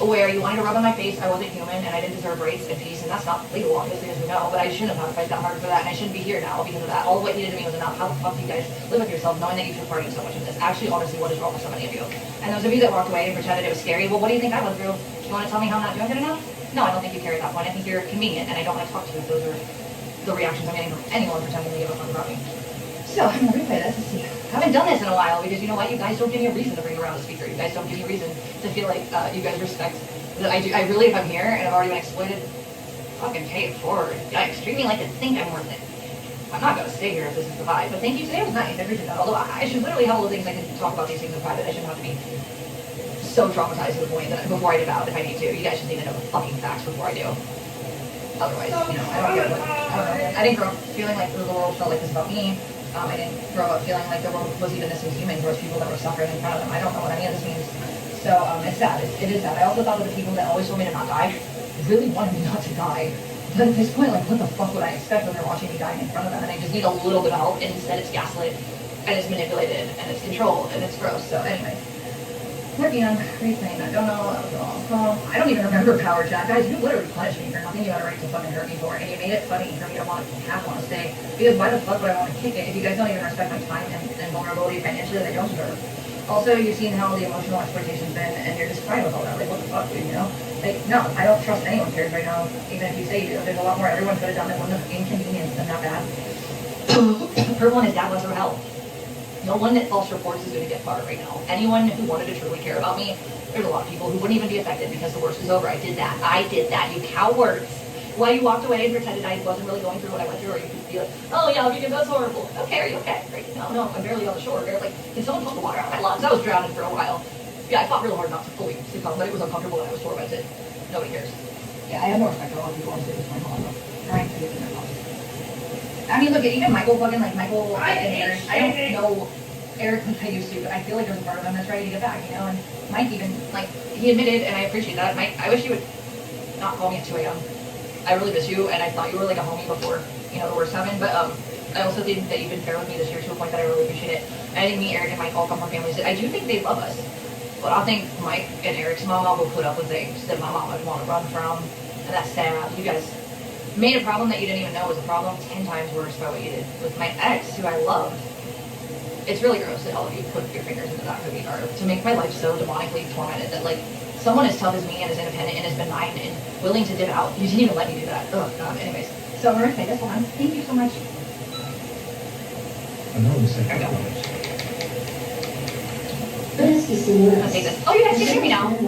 where you wanted to rub on my face I wasn't human and I didn't deserve rights and peace, and that's not legal, obviously, as we know, but I shouldn't have had to fight that hard for that, and I shouldn't be here now because of that. All of what he did to me was enough. How the fuck do you guys live with yourself knowing that you took part in so much of this? Actually, honestly, what is wrong with so many of you? And those of you that walked away and pretended it was scary, well, what do you think I went through? You want to tell me how I'm not doing good enough? No, I don't think you care at that point. I think you're convenient, and I don't want to talk to you if those are the reactions I'm getting from anyone pretending to give a fuck about me. So, I'm going to replay this. Let's see. I haven't done this in a while because you know what? You guys don't give me a reason to bring around a speaker. You guys don't give me a reason to feel like you guys respect that I really, if I'm here and I've already been exploited, fucking pay it forward. Yikes, treat me like you think I'm worth it. I'm not going to stay here if this is the vibe, but thank you. Today was nice. I appreciate that. Although I should literally have all the things I can talk about these things in private. I shouldn't have to be so traumatized to the point that before I devout if I need to. You guys just need to know the fucking facts before I do. Otherwise, I don't get what, I don't know. I didn't grow up feeling like the world felt like this about me. I didn't grow up feeling like the world was even this inhuman towards people that were suffering in front of them. I don't know what any of this means. So it's sad. It is sad. I also thought that the people that always told me to not die really wanted me not to die. But at this point, what the fuck would I expect when they're watching me dying in front of them and I just need a little bit of help, and instead it's gaslit and it's manipulated and it's controlled and it's gross. So anyway. Working on replaying. I don't know. That was wrong. I don't even remember Power Chat. Guys, you literally punished me for nothing you had a right to fucking hurt me for. And you made it funny for me to want to stay. Because why the fuck would I want to kick it if you guys don't even respect my time and vulnerability financially that I don't deserve? Also, you've seen how the emotional exploitation's been, and you're just fine with all that. Like, what the fuck, dude, you know? Like, no, I don't trust anyone cares right now, even if you say you do. There's a lot more everyone could have done that wouldn't have inconvenienced them that bad. Her one, his dad went through hell. No one that false reports is going to get far right now. Anyone who wanted to truly care about me, there's a lot of people who wouldn't even be affected because the worst is over. I did that, you cowards. Why you walked away and pretended I wasn't really going through what I went through, or you could be like, oh yeah, because that's horrible. Okay, are you okay? Great. No, I'm barely on the shore. Like, can someone pump the water out of my lungs? I was drowning for a while. Yeah, I fought real hard not to fully succumb, but it was uncomfortable and I was tormented. Nobody cares. Yeah, I have more respect for a lot of people on stage with my mom, trying to get in their house. I mean, look, even Michael and Eric, I don't know Eric like I used to, but I feel like there's a part of him that's ready to get back, you know, and Mike even, like, he admitted, and I appreciate that, Mike, I wish you would not call me at 2 a.m. I really miss you, and I thought you were like a homie before, you know, the worst happened, but I also think that you've been fair with me this year to a point that I really appreciate it. And I think me, Eric, and Mike all come from families that I do think they love us, but I think Mike and Eric's mama will put up with things that my mom would want to run from, and that's sad. You guys made a problem that you didn't even know was a problem 10 times worse by what you did with my ex, who I loved. It's really gross that all of you put your fingers into that cookie jar to make my life so demonically tormented that, like, someone as tough as me and as independent and as benign and willing to dip out, you didn't even let me do that. Oh, God. Anyways, so we're going to pay this one. Thank you so much. I'll take this. Oh, you guys can hear me now. I'm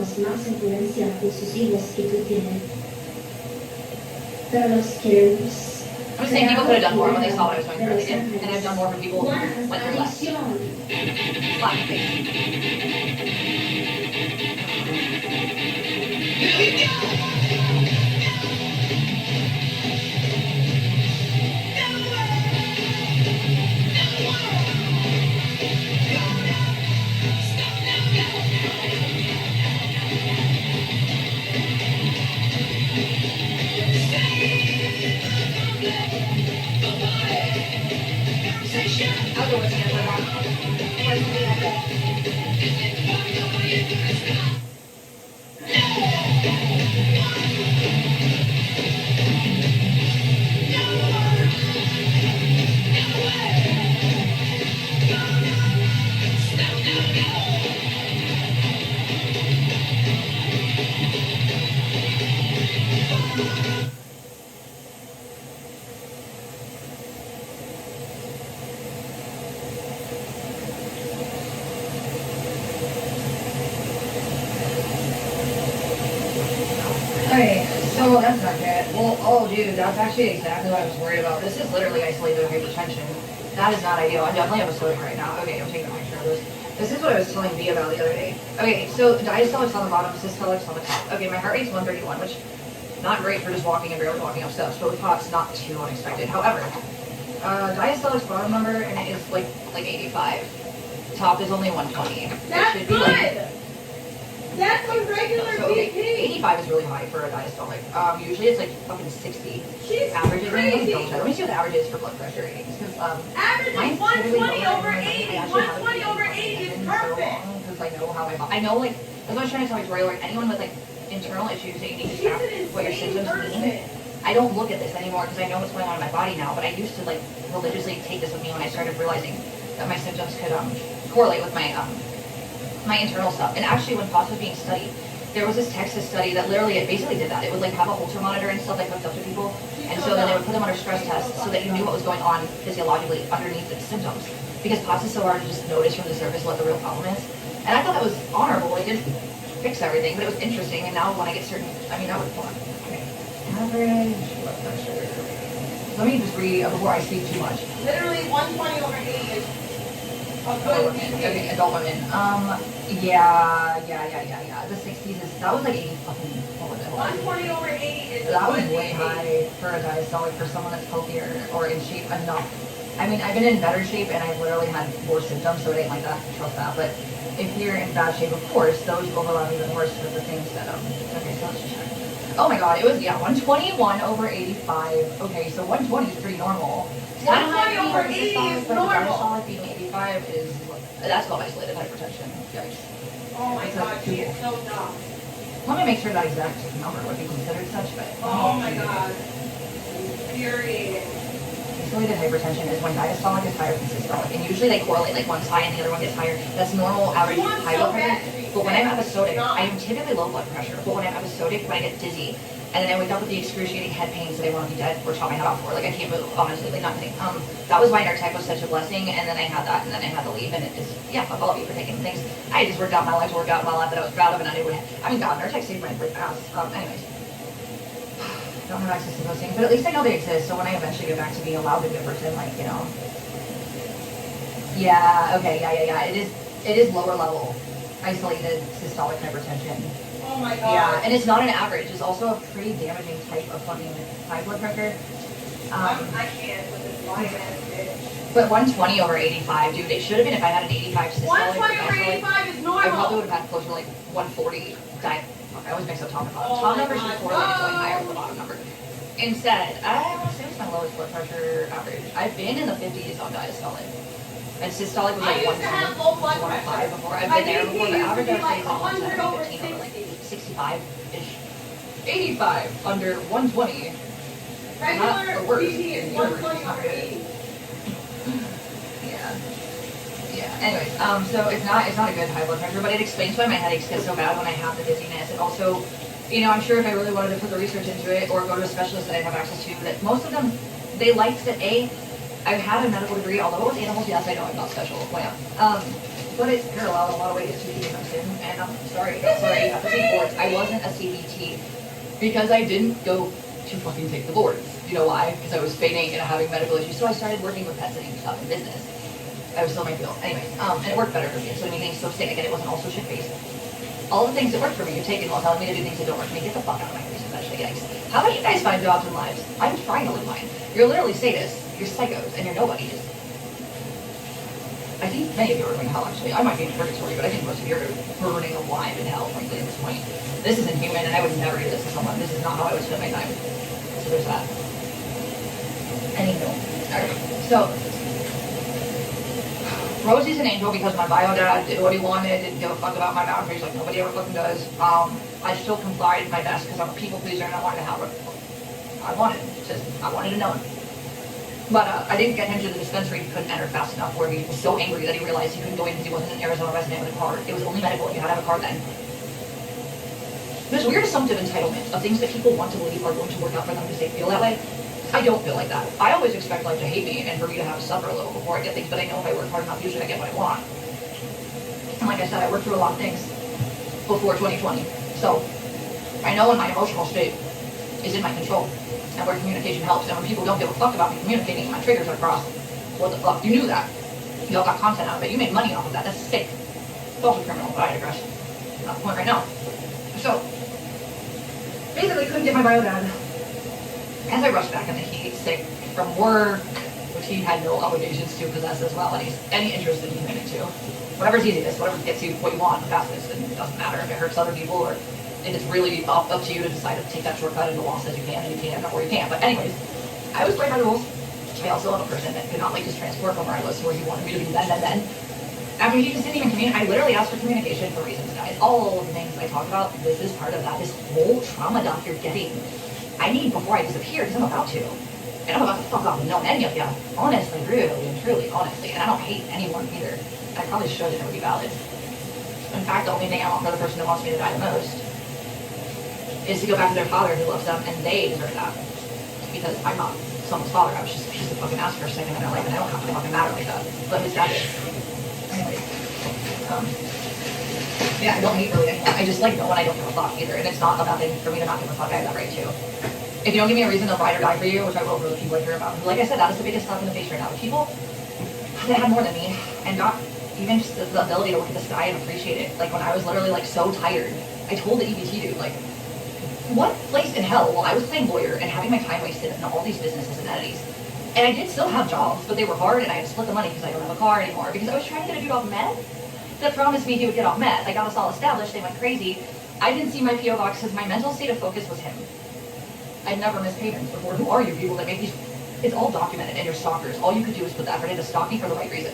just saying people could have done more when they saw what I was going through. They didn't. And I've done more for people who went through less. Slap my face. Here we go! Okay, so that's not good. Well, oh dude, that's actually exactly what I was worried about. This is literally isolated hypertension. That is not ideal. I definitely have a stroke right now. Okay, I'm taking a picture of this. This is what I was telling V about the other day. Okay, so diastolic's on the bottom, systolic's on the top. Okay, my heart rate's 131, which not great for just walking and barely walking up steps, but with POTS, not too unexpected. However, diastolic's bottom number, and it is like 85. Top is only 120. That's it should be good! like, That's a regular so, okay, BP! 85 is really high for a diastolic. Usually it's like fucking 60. She's average crazy! Let me see what the average is for blood pressure ratings. Average is 120 over 80. 120 over 80 is perfect. Because I know how I know, like, as I was trying to tell Victoria, like, anyone with, like, internal issues that you need to track what your symptoms mean. I don't look at this anymore because I know what's going on in my body now, but I used to, like, religiously take this with me when I started realizing that my symptoms could correlate with my my internal stuff. And actually, when POTS was being studied, there was this Texas study that literally, it basically did that. It would, like, have a Holter monitor and stuff, like, hooked up to people. And so then they would put them under stress tests so that you knew what was going on physiologically underneath the symptoms. Because POTS is so hard to just notice from the surface what the real problem is. And I thought that was honorable. It didn't fix everything, but it was interesting. And now when I get certain, I mean, hold on. Okay. Average blood pressure. Let me just read before I speak too much. Literally 120 over 80 is a good BP. Okay, adult women. Yeah. The 60s is, that was like 80 fucking, what was it? 120 over 80 is That a was good way BP. high for a diastolic for someone that's healthier or in shape enough. I mean, I've been in better shape and I've literally had worse symptoms, so it ain't like that, trust that. But if you're in bad shape, of course, those overlap even worse with the things that, okay, so let's check. Oh my god, it was, 121 over 85. Okay, so 120 is pretty normal. 120 over 80 is normal. Diastolic being 85 is, that's called isolated hypertension. Yikes. Oh my god, she is so dumb. Let me make sure that exact number would be considered such, but... Oh my god. Infuriating. isolated hypertension is when diastolic is higher than systolic, and usually they correlate, like one's high and the other one gets higher. That's normal average high blood pressure. But when I'm episodic, I am typically low blood pressure. But when I'm episodic, when I get dizzy, and then I wake up with the excruciating head pains that I want to be dead or chop my head off for, like I can't move, honestly, like not kidding. That was why Nartec was such a blessing, and then I had that, and then I had to leave, and it just, yeah, fuck all of you for taking things. I just worked out my life, worked out my life that I was proud of, and I knew what, I mean, God, Nartec saved my like ass. Anyways. I don't have access to those things, but at least I know they exist, so when I eventually get back to being allowed to be a person, like, you know. Yeah, okay, yeah. It is lower level, isolated systolic hypertension. Oh my god. Yeah, and it's not an average. It's also a pretty damaging type of fucking high blood pressure. I can't with this blind ass bitch. But 120 over 85, dude, it should have been if I had an 85 systolic. 120 over 85 is normal. I probably would have had closer to like 140 diet. I always mix up top and bottom. Oh Top number should correlate to like higher than the bottom number. Instead, I want to say it's my lowest blood pressure average. I've been in the 50s on diastolic. And systolic was like 110, 105 before. I've been there before. The average I would say is like 110, 15 over like 65-ish. 85 under 120. Not the worst. Regular is 120 over 80. Yeah. Anyways, so it's not a good high blood pressure, but it explains why my headaches get so bad when I have the dizziness. And also, you know, I'm sure if I really wanted to put the research into it or go to a specialist that I have access to, that most of them, they liked that I had a medical degree, although it was animals, yes, I know I'm not special, wow. But it's parallel in a lot of ways to being medicine, and I'm sorry, you have to take boards. I wasn't a CBT because I didn't go to fucking take the boards. You know why? Because I was feigning and having medical issues, so I started working with pet sitting stuff in business. I was still in my field. Anyways, and it worked better for me, so anything so sick, again, it wasn't also shit-faced. All the things that worked for me, you're taking while telling me to do things that don't work for me. Get the fuck out of my face, especially, yikes. How about you guys find jobs and lives? I'm trying to live mine. You're literally sadists, you're psychos, and you're nobodies. I think many of you are going to hell, actually. I might be in purgatory, but I think most of you are burning alive in hell, frankly, at this point. This isn't human, and I would never do this to someone. This is not how I would spend my time. So there's that. Anywho. Alright, so Rosie's an angel because my bio dad did what he wanted, didn't give a fuck about my boundaries like nobody ever fucking does. I still complied my best because I'm a people pleaser and I wanted to have it. I wanted to know him. But I didn't get him to the dispensary. He couldn't enter fast enough where he was so angry that he realized he couldn't go in because he wasn't an Arizona resident with a card. It was only medical. You had to have a card then. There's weird assumptive entitlement of things that people want to believe are going to work out for them because they feel that way. I don't feel like that. I always expect life to hate me and for me to have to suffer a little before I get things, but I know if I work hard enough, usually I get what I want. And like I said, I worked through a lot of things before 2020. So I know when my emotional state is in my control and where communication helps, and when people don't give a fuck about me communicating, my triggers are crossed. What the fuck? You knew that. You all got content out of it. You made money off of that. That's sick. It's also criminal, but I digress. I'm at the point right now. So basically couldn't get my bio done. As I rushed back in the heat, sick from work, which he had no obligations to possess as well, and he's any interest in committing to. Whatever's easiest, whatever gets you what you want the fastest, and it doesn't matter if it hurts other people or if it's really up to you to decide to take that shortcut and the law says you can and you can't or you can't. But anyways, I was playing by the rules. I also am a person that could not like just transport from where I was to where he wanted me to be then. After he just didn't even communicate, I literally asked for communication for reasons, guys. All of the things I talk about, this is part of that. This whole trauma dump you're getting, I need before I disappear, because I'm about to. And I'm about to fuck off and know any of you. Honestly, really and truly, honestly. And I don't hate anyone either. I probably should and it would be valid. In fact, the only thing I want for the person who wants me to die the most is to go back to their father who loves them, and they deserve that. Because I'm not someone's father, I was just a piece of fucking ass for a second in their life, and I don't have to fucking matter like that. But his dad did. Anyway. Yeah, I don't hate really anyone. I just like no one I don't give a fuck either. And it's not a bad thing for me to not give a fuck. I have that right too. If you don't give me a reason to ride or die for you, which I will for the people I care about. Like I said, that is the biggest slap in the face right now. People that had more than me and got even just the ability to look at the sky and appreciate it. Like when I was literally like so tired, I told the EBT dude, like, what place in hell while I was playing lawyer and having my time wasted in all these businesses and entities. And I did still have jobs, but they were hard and I had to split the money because I don't have a car anymore. Because I was trying to get a dude off meth that promised me he would get off meth. I got us all established, they went crazy. I didn't see my P.O. box because my mental state of focus was him. I'd never missed payments before. Who are you people that make these? It's all documented and you're stalkers. All you could do is put the effort in to stalk me for the right reason.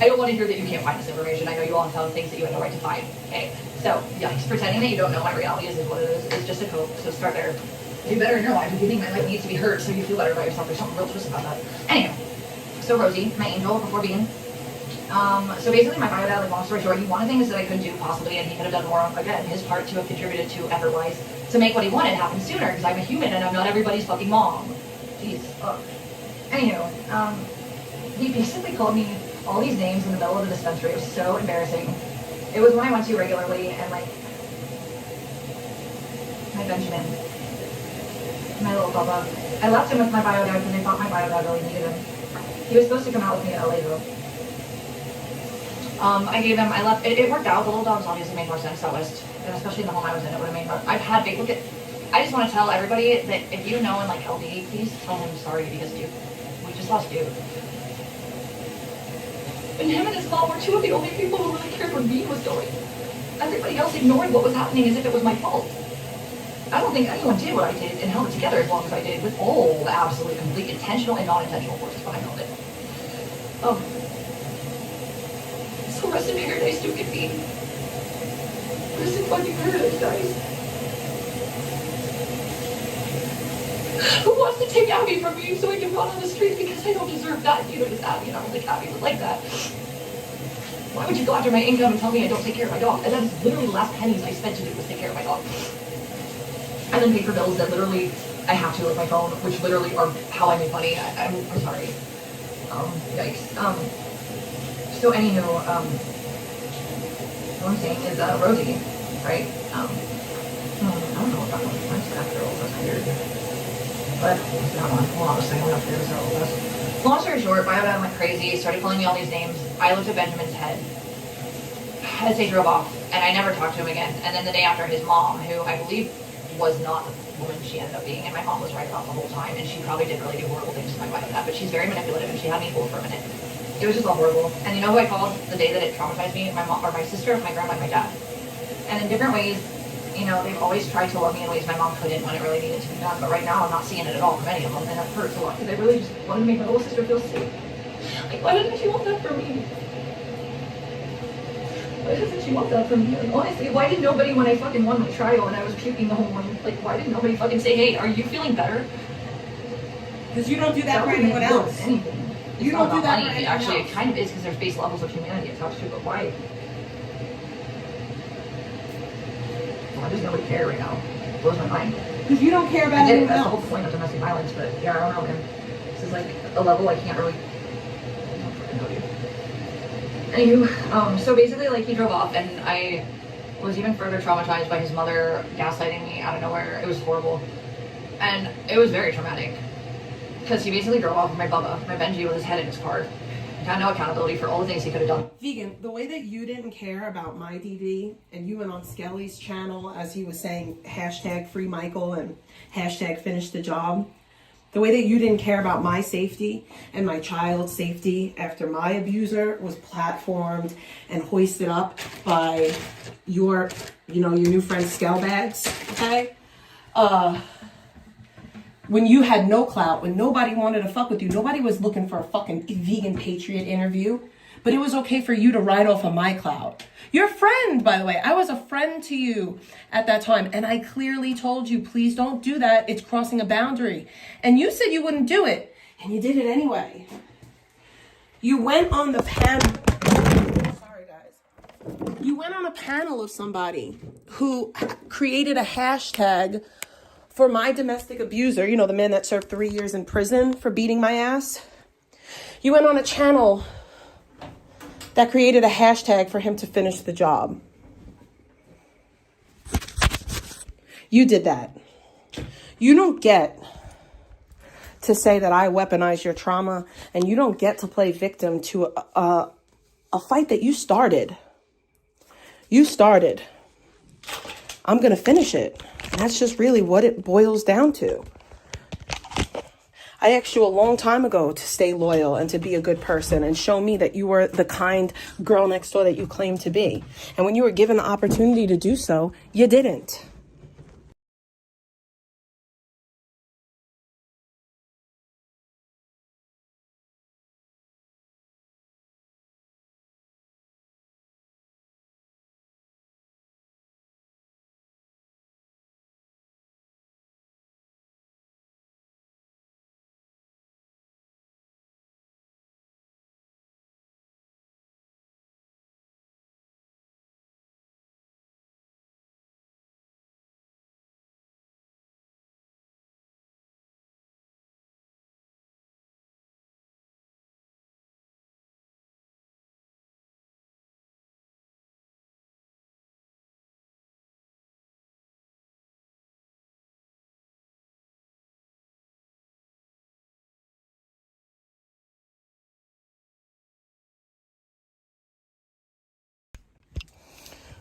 I don't want to hear that you can't find this information. I know you all have found things that you had no right to find. Okay, so yeah, he's pretending that you don't know my reality is what it is. It's just a cope, so start there. do better in your life if you think my life needs to be hurt so you feel better about yourself. There's something real twisted about that. Anyway, so Rosie, my angel before being. So basically my bio dad, like long story short, he wanted things that I couldn't do possibly, and he could have done more on, again, his part to have contributed to effort-wise to make what he wanted happen sooner, because I'm a human and I'm not everybody's fucking mom. Jeez. Anywho, he basically called me all these names in the middle of the dispensary. It was so embarrassing. It was when I went to regularly, and like, my Benjamin, my little Bubba. I left him with my bio dad because I thought my bio dad really needed him. He was supposed to come out with me to LA though. I left, it worked out. The little dogs obviously made more sense out west, and especially in the home I was in, it would have made more. I just want to tell everybody that if you know in like LD, please tell him sorry because we just lost Dude. And him and his mom were two of the only people who really cared where me was going. Everybody else ignored what was happening as if it was my fault. I don't think anyone did what I did and held it together as long as I did, with all the absolute, complete, intentional and non-intentional forces behind all of it. So rest in paradise, Duke and me. Rest in fucking paradise, guys. Who wants to take Abby from me so I can run on the streets because I don't deserve that? You know, it's Abby, and I don't think Abby would like that. Why would you go after my income and tell me I don't take care of my dog? And that is literally the last pennies I spent to do was take care of my dog. And then pay for bills that literally I have to with my phone, which literally are how I make money. I'm sorry. Yikes. So anywho, what I'm saying is Rosie, right? I don't know if that one's my staff girl. That's weird. But that one. Hold on a second. I'm gonna figure this out real fast. Long story short, bio dad went crazy, started calling me all these names. I looked at Benjamin's head as they drove off, and I never talked to him again. And then the day after, his mom, who I believe was not the woman she ended up being, and my mom was right about the whole time, and she probably did really do horrible things to my bio dad, but she's very manipulative, and she had me fooled for a minute. It was just all horrible. And you know who I called the day that it traumatized me? My mom, or my sister, my grandma, and my dad. And in different ways, you know, they've always tried to love me in ways my mom couldn't when it really needed to be done. But right now, I'm not seeing it at all from any of them, and that hurts a lot because I really just wanted to make my little sister feel safe. Like, why didn't she want that for me? Why doesn't she want that from me? Like, honestly, why did nobody, when I fucking won my trial and I was puking the whole morning, like, why didn't nobody fucking say, hey, are you feeling better? Because you don't do that for anyone else. Anything. You don't do that for anyone Actually, else. it kind of is because there's base levels of humanity attached to it, but why? Why does nobody care right now? It blows my mind. Because you don't care about anyone That's the else. whole point of domestic violence, but yeah, I don't know, man. This is like a level I can't really. Anywho, so basically, like, he drove off, and I was even further traumatized by his mother gaslighting me out of nowhere. It was horrible, and it was very traumatic because he basically drove off with my Bubba, my Benji, with his head in his car. Got no accountability for all the things he could have done. Vegan, the way that you didn't care about my DV and you went on Skelly's channel as he was saying hashtag free Michael and hashtag finish the job, the way that you didn't care about my safety and my child's safety after my abuser was platformed and hoisted up by your, you know, your new friend Skellbags, okay? When you had no clout, when nobody wanted to fuck with you, nobody was looking for a fucking vegan patriot interview, but it was okay for you to ride off of my clout. You're a friend, by the way. I was a friend to you at that time, and I clearly told you, please don't do that. It's crossing a boundary. And you said you wouldn't do it, and you did it anyway. You went on the panel. Sorry, guys. You went on a panel of somebody who created a hashtag for my domestic abuser, you know, the man that served 3 years in prison for beating my ass. You went on a channel that created a hashtag for him to finish the job. You did that. You don't get to say that I weaponize your trauma, and you don't get to play victim to a fight that you started. You started. I'm going to finish it. And that's just really what it boils down to. I asked you a long time ago to stay loyal and to be a good person and show me that you were the kind girl next door that you claimed to be. And when you were given the opportunity to do so, you didn't.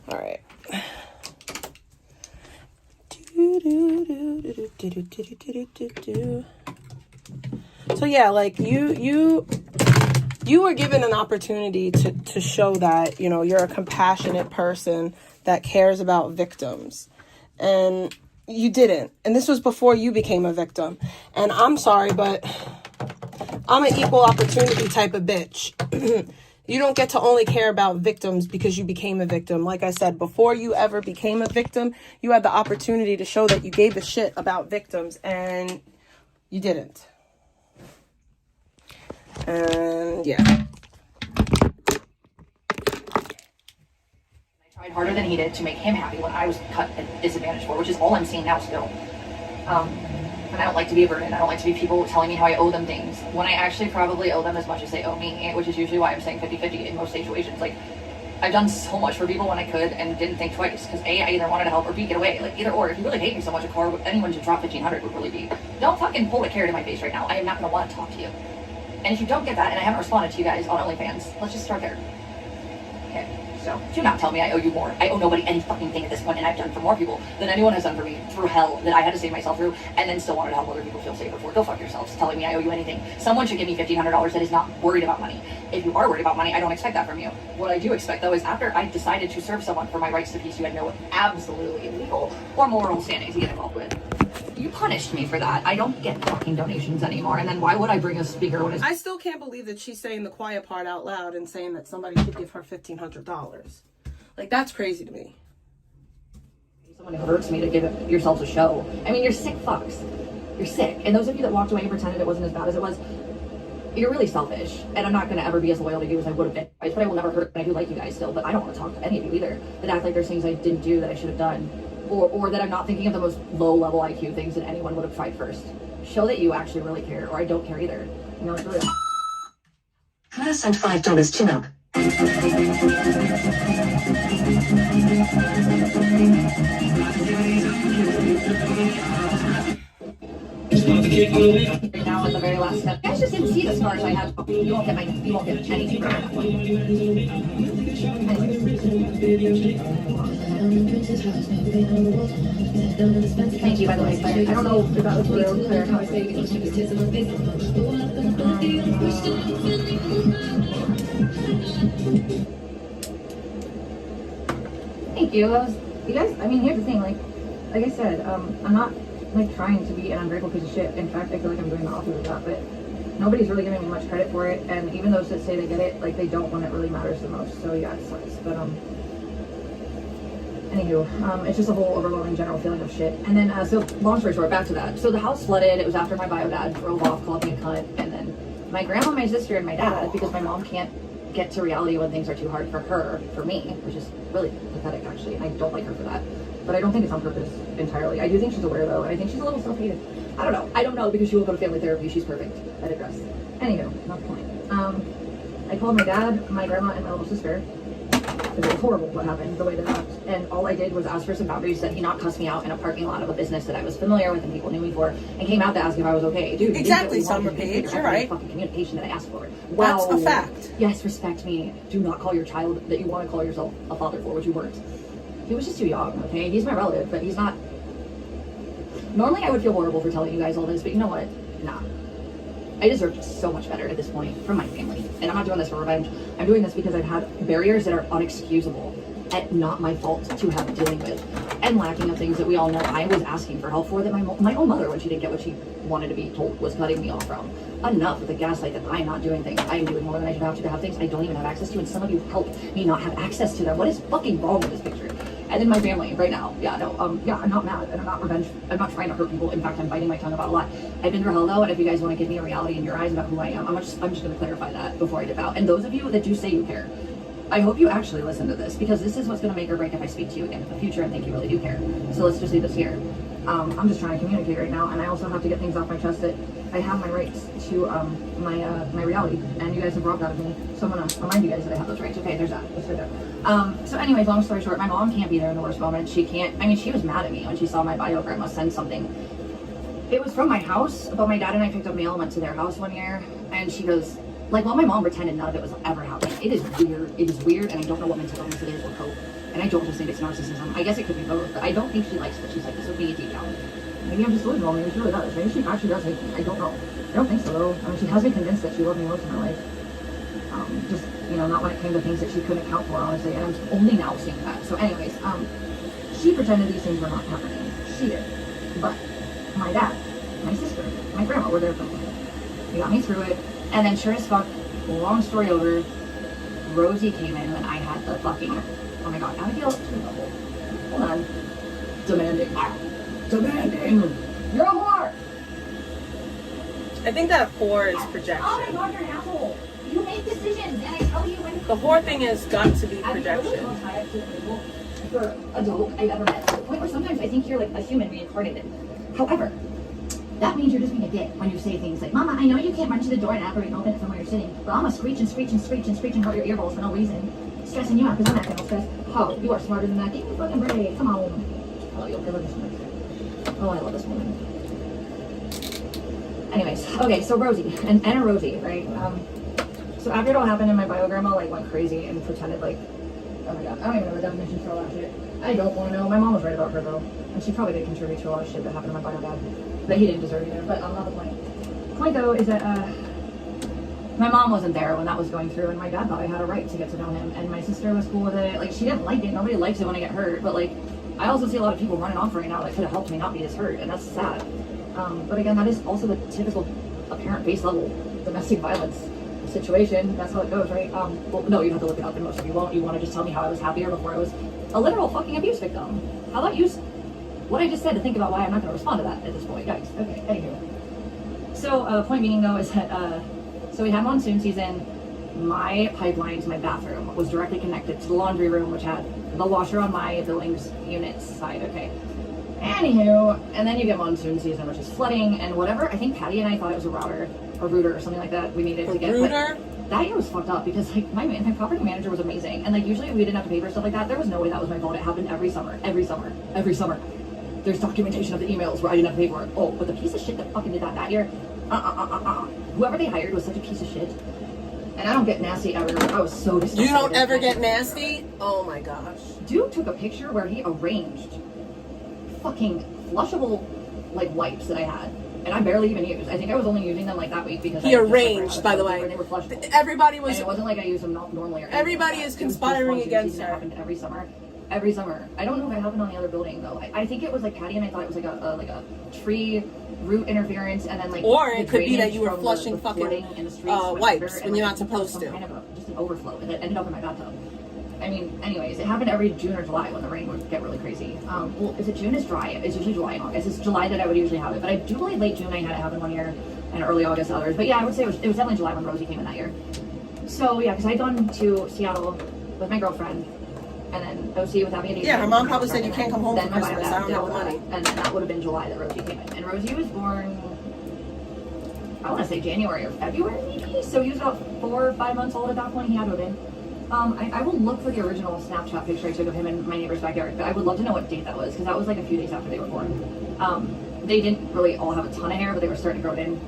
All right. So yeah, like you were given an opportunity to show that, you know, you're a compassionate person that cares about victims, and you didn't. And this was before you became a victim. And I'm sorry, but I'm an equal opportunity type of bitch. You don't get to only care about victims because you became a victim. Like I said, before you ever became a victim, you had the opportunity to show that you gave a shit about victims, and you didn't. And yeah. I tried harder than he did to make him happy when I was cut at disadvantage for, which is all I'm seeing now still. And I don't like to be a burden. I don't like to be people telling me how I owe them things when I actually probably owe them as much as they owe me, which is usually why I'm saying 50-50 in most situations. Like, I've done so much for people when I could and didn't think twice, because A, I either wanted to help, or B, get away. Like, either or. If you really hate me so much, a car, anyone should drop 1,500 would really be. Don't fucking pull a carrot in my face right now. I am not going to want to talk to you. And if you don't get that, and I haven't responded to you guys on OnlyFans, let's just start there. Okay. So, do not tell me I owe you more. I owe nobody any fucking thing at this point, and I've done for more people than anyone has done for me through hell that I had to save myself through, and then still wanted to help other people feel safer for. Go fuck yourselves, telling me I owe you anything. Someone should give me $1,500 that is not worried about money. If you are worried about money, I don't expect that from you. What I do expect, though, is after I decided to serve someone for my rights to peace you had no absolutely illegal or moral standing to get involved with, you punished me for that. I don't get fucking donations anymore, and then why would I bring a speaker when it's... I still can't believe that she's saying the quiet part out loud and saying that somebody should give her $1,500. Like, that's crazy to me. Someone who hurts me to give yourselves a show. I mean, you're sick fucks. You're sick. And those of you that walked away and pretended it wasn't as bad as it was, you're really selfish. And I'm not going to ever be as loyal to you as I would have been. But I will never hurt. I do like you guys still, but I don't want to talk to any of you either that act like there's things I didn't do that I should have done. Or that I'm not thinking of the most low-level IQ things that anyone would have tried first. Show that you actually really care, or I don't care either. You know, it's real. Class and $5 chin up. Right now at the very last step. You guys just didn't see the scars I had. You won't get anything from that one. Thank you, by the way, Claire. I don't know if that was real, Claire, how I say it. Thank you. You guys, I mean, here's the thing, like I said, I'm not like trying to be an ungrateful piece of shit. In fact, I feel like I'm doing the opposite of that, but nobody's really giving me much credit for it, and even those that say they get it, like, they don't when it really matters the most. So yeah, it sucks. But anywho, it's just a whole overwhelming general feeling of shit. And then so long story short, back to that. So the house flooded. It was after my bio dad drove off, called me a cunt, and then my grandma, my sister, and my dad, because my mom can't get to reality when things are too hard for her, for me, which is really pathetic actually, and I don't like her for that. But I don't think it's on purpose entirely. I do think she's aware though, and I think she's a little self-hated. I don't know because she will go to family therapy. She's perfect. I digress. Anywho, not the point. I called my dad, my grandma, and my little sister. It was horrible what happened, the way that happened. And all I did was ask for some boundaries, that he not cuss me out in a parking lot of a business that I was familiar with and people knew me for, and came out to ask if I was okay. Dude, exactly, Summer Page, you're right. Fucking communication that I asked for. That's a fact. Yes, respect me. Do not call your child that you want to call yourself a father for, which you weren't. He was just too young, okay? He's my relative, but he's not... Normally I would feel horrible for telling you guys all this, but you know what? Nah. I deserve so much better at this point from my family. And I'm not doing this for revenge. I'm doing this because I've had barriers that are unexcusable and not my fault to have dealing with. And lacking of things that we all know I was asking for help for, that my own mother, when she didn't get what she wanted to be told, was cutting me off from. Enough with the gaslight that I'm not doing things. I am doing more than I should have to have things I don't even have access to, and some of you help me not have access to them. What is fucking wrong with this picture? And then my family right now, I'm not mad, and I'm not revenge. I'm not trying to hurt people. In fact, I'm biting my tongue about a lot. I've been through hell though, and if you guys want to give me a reality in your eyes about who I am, I'm just going to clarify that before I dip out. And those of you that do say you care, I hope you actually listen to this, because this is what's going to make or break if I speak to you again in the future and think you really do care. So let's just leave this here. I'm just trying to communicate right now, and I also have to get things off my chest that I have my rights to my reality, and you guys have robbed that of me. So I'm gonna remind you guys that I have those rights. Okay, there's that. Let's do that. So anyways, long story short, my mom can't be there in the worst moment. She can't. I mean, she was mad at me when she saw my bio grandma send something. It was from my house, but my dad and I picked up mail and went to their house one year, and she goes, Like, while my mom pretended none of it was ever happening, it is weird. It is weird, and I don't know what mental illness it is or cope. And I don't just think it's narcissism. I guess it could be both, but I don't think she likes that she's like this with me deep down. Maybe I'm just delusional. Maybe she really does. Maybe she actually does hate me. I don't know. I don't think so, though. I mean, she has me convinced that she loved me most in her life. Just, you know, not when it came to things that she couldn't account for, honestly. And I'm only now seeing that. So anyways, she pretended these things were not happening. She did. But my dad, my sister, my grandma were there for me. They got me through it. And then sure as fuck, long story over, Rosie came in when I had the fucking, oh my god, Abigail, hold on. Demanding. You're a whore! I think that whore is projection. Oh my god, you're an asshole. You make decisions, and I tell you when. The whore thing has got to be projection. For adult I've ever met. To the point where sometimes I think you're like a human reincarnated. However, that means you're just being a dick when you say things like, Mama, I know you can't run to the door and operate and open it from where you're sitting, but I'm gonna screech and screech and screech and screech and hurt your earballs for no reason. Stressing you out because I'm not gonna stress. Oh, you are smarter than that. Give me a fucking break. Come on. Oh, you'll love this woman. Oh, I love this woman. Anyways, okay, so Rosie, and a Rosie, right? So after it all happened and my bio grandma like went crazy and pretended like, oh my god, I don't even know the definition for all that shit. I don't want to know. My mom was right about her though, and she probably did contribute to a lot of shit that happened to my bio dad that he didn't deserve either. But not the point. The point though is that my mom wasn't there when that was going through, and my dad thought I had a right to get to know him, and my sister was cool with it. Like, she didn't like it. Nobody likes it when I get hurt, but like, I also see a lot of people running off right now that could have helped me not be as hurt, and that's sad. But again, that is also the typical apparent base level domestic violence situation. That's how it goes, right? Well, no, you have to look it up, and most of you won't. You want to just tell me how I was happier before I was a literal fucking abuse victim. How about use what I just said to think about why I'm not going to respond to that at this point, guys? Okay, anywho. So, point being though is that, so we had monsoon season. My pipeline to my bathroom was directly connected to the laundry room, which had the washer on my building's unit side, okay? Anywho, and then you get monsoon season, which is flooding and whatever. I think Patty and I thought it was a router or router or something like that we needed to get. Router? That year was fucked up because like my property manager was amazing, and like usually we didn't have to pay for stuff like that. There was no way that was my fault. It happened every summer. There's documentation of the emails where I didn't have to pay for it. Oh, but the piece of shit that fucking did that year, whoever they hired was such a piece of shit. And I don't get nasty ever. I was so disgusted. You don't ever get nasty? Oh my gosh. Dude took a picture where he arranged fucking flushable like wipes that I had, and I barely even used. I think I was only using them like that week because he arranged, by the way. They were flushable. Everybody was. And it wasn't like I used them normally. Or everybody is conspiring against her. It happened every summer. Every summer. I don't know if it happened on the other building though. I think it was like Patty and I thought it was like a tree root interference, and then like. Or it could be that you were flushing fucking wipes when you're not supposed to. Kind of just an overflow, and it ended up in my bathtub. I mean, anyways, it happened every June or July when the rain would get really crazy. Well, is it June? It's dry. It's usually July and August. It's July that I would usually have it, but I do believe late June I had it happen one year, and early August others. But yeah, I would say it was definitely July when Rosie came in that year. So yeah, because I'd gone to Seattle with my girlfriend, and then OC with Abby and yeah, her mom probably said you can't come home for Christmas. I don't have the money. And then that would have been July that Rosie came in. And Rosie was born, I want to say January or February maybe. So he was about 4 or 5 months old at that point. He had to have been. I will look for the original Snapchat picture I took of him in my neighbor's backyard, but I would love to know what date that was, because that was like a few days after they were born. They didn't really all have a ton of hair, but they were starting to grow it in.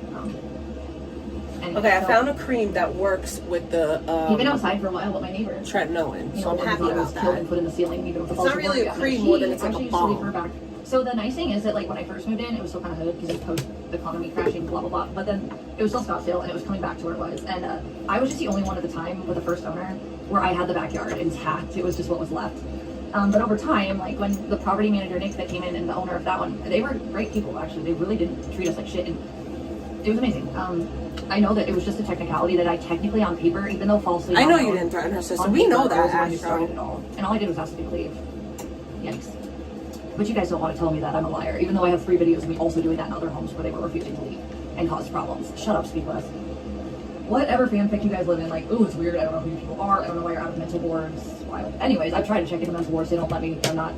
Okay, I found a cream that works with the. He's been outside for a while with my neighbor. Tretinoin, so I'm happy about that. And put in the ceiling, it's not really a cream more than it's like a balm. So the nice thing is that like when I first moved in, it was still kind of hood because it was post-economy crashing, blah, blah, blah. But then it was still Scottsdale and it was coming back to where it was. And I was just the only one at the time with the first owner where I had the backyard intact. It was just what was left. But over time, like when the property manager, Nick, that came in and the owner of that one, they were great people, actually. They really didn't treat us like shit. And it was amazing. I know that it was just a technicality that I technically on paper, even though falsely. I know you didn't threaten her sister. We know that. I started it all. And all I did was ask people to leave. Yikes. But you guys don't want to tell me that I'm a liar, even though I have 3 videos of me also doing that in other homes where they were refusing to leave and caused problems. Shut up, speak less. Whatever fanfic you guys live in, like, oh, it's weird, I don't know who you people are, I don't know why you're out of mental wards, it's wild. Anyways, I've tried to check into mental wards, they don't let me, I'm not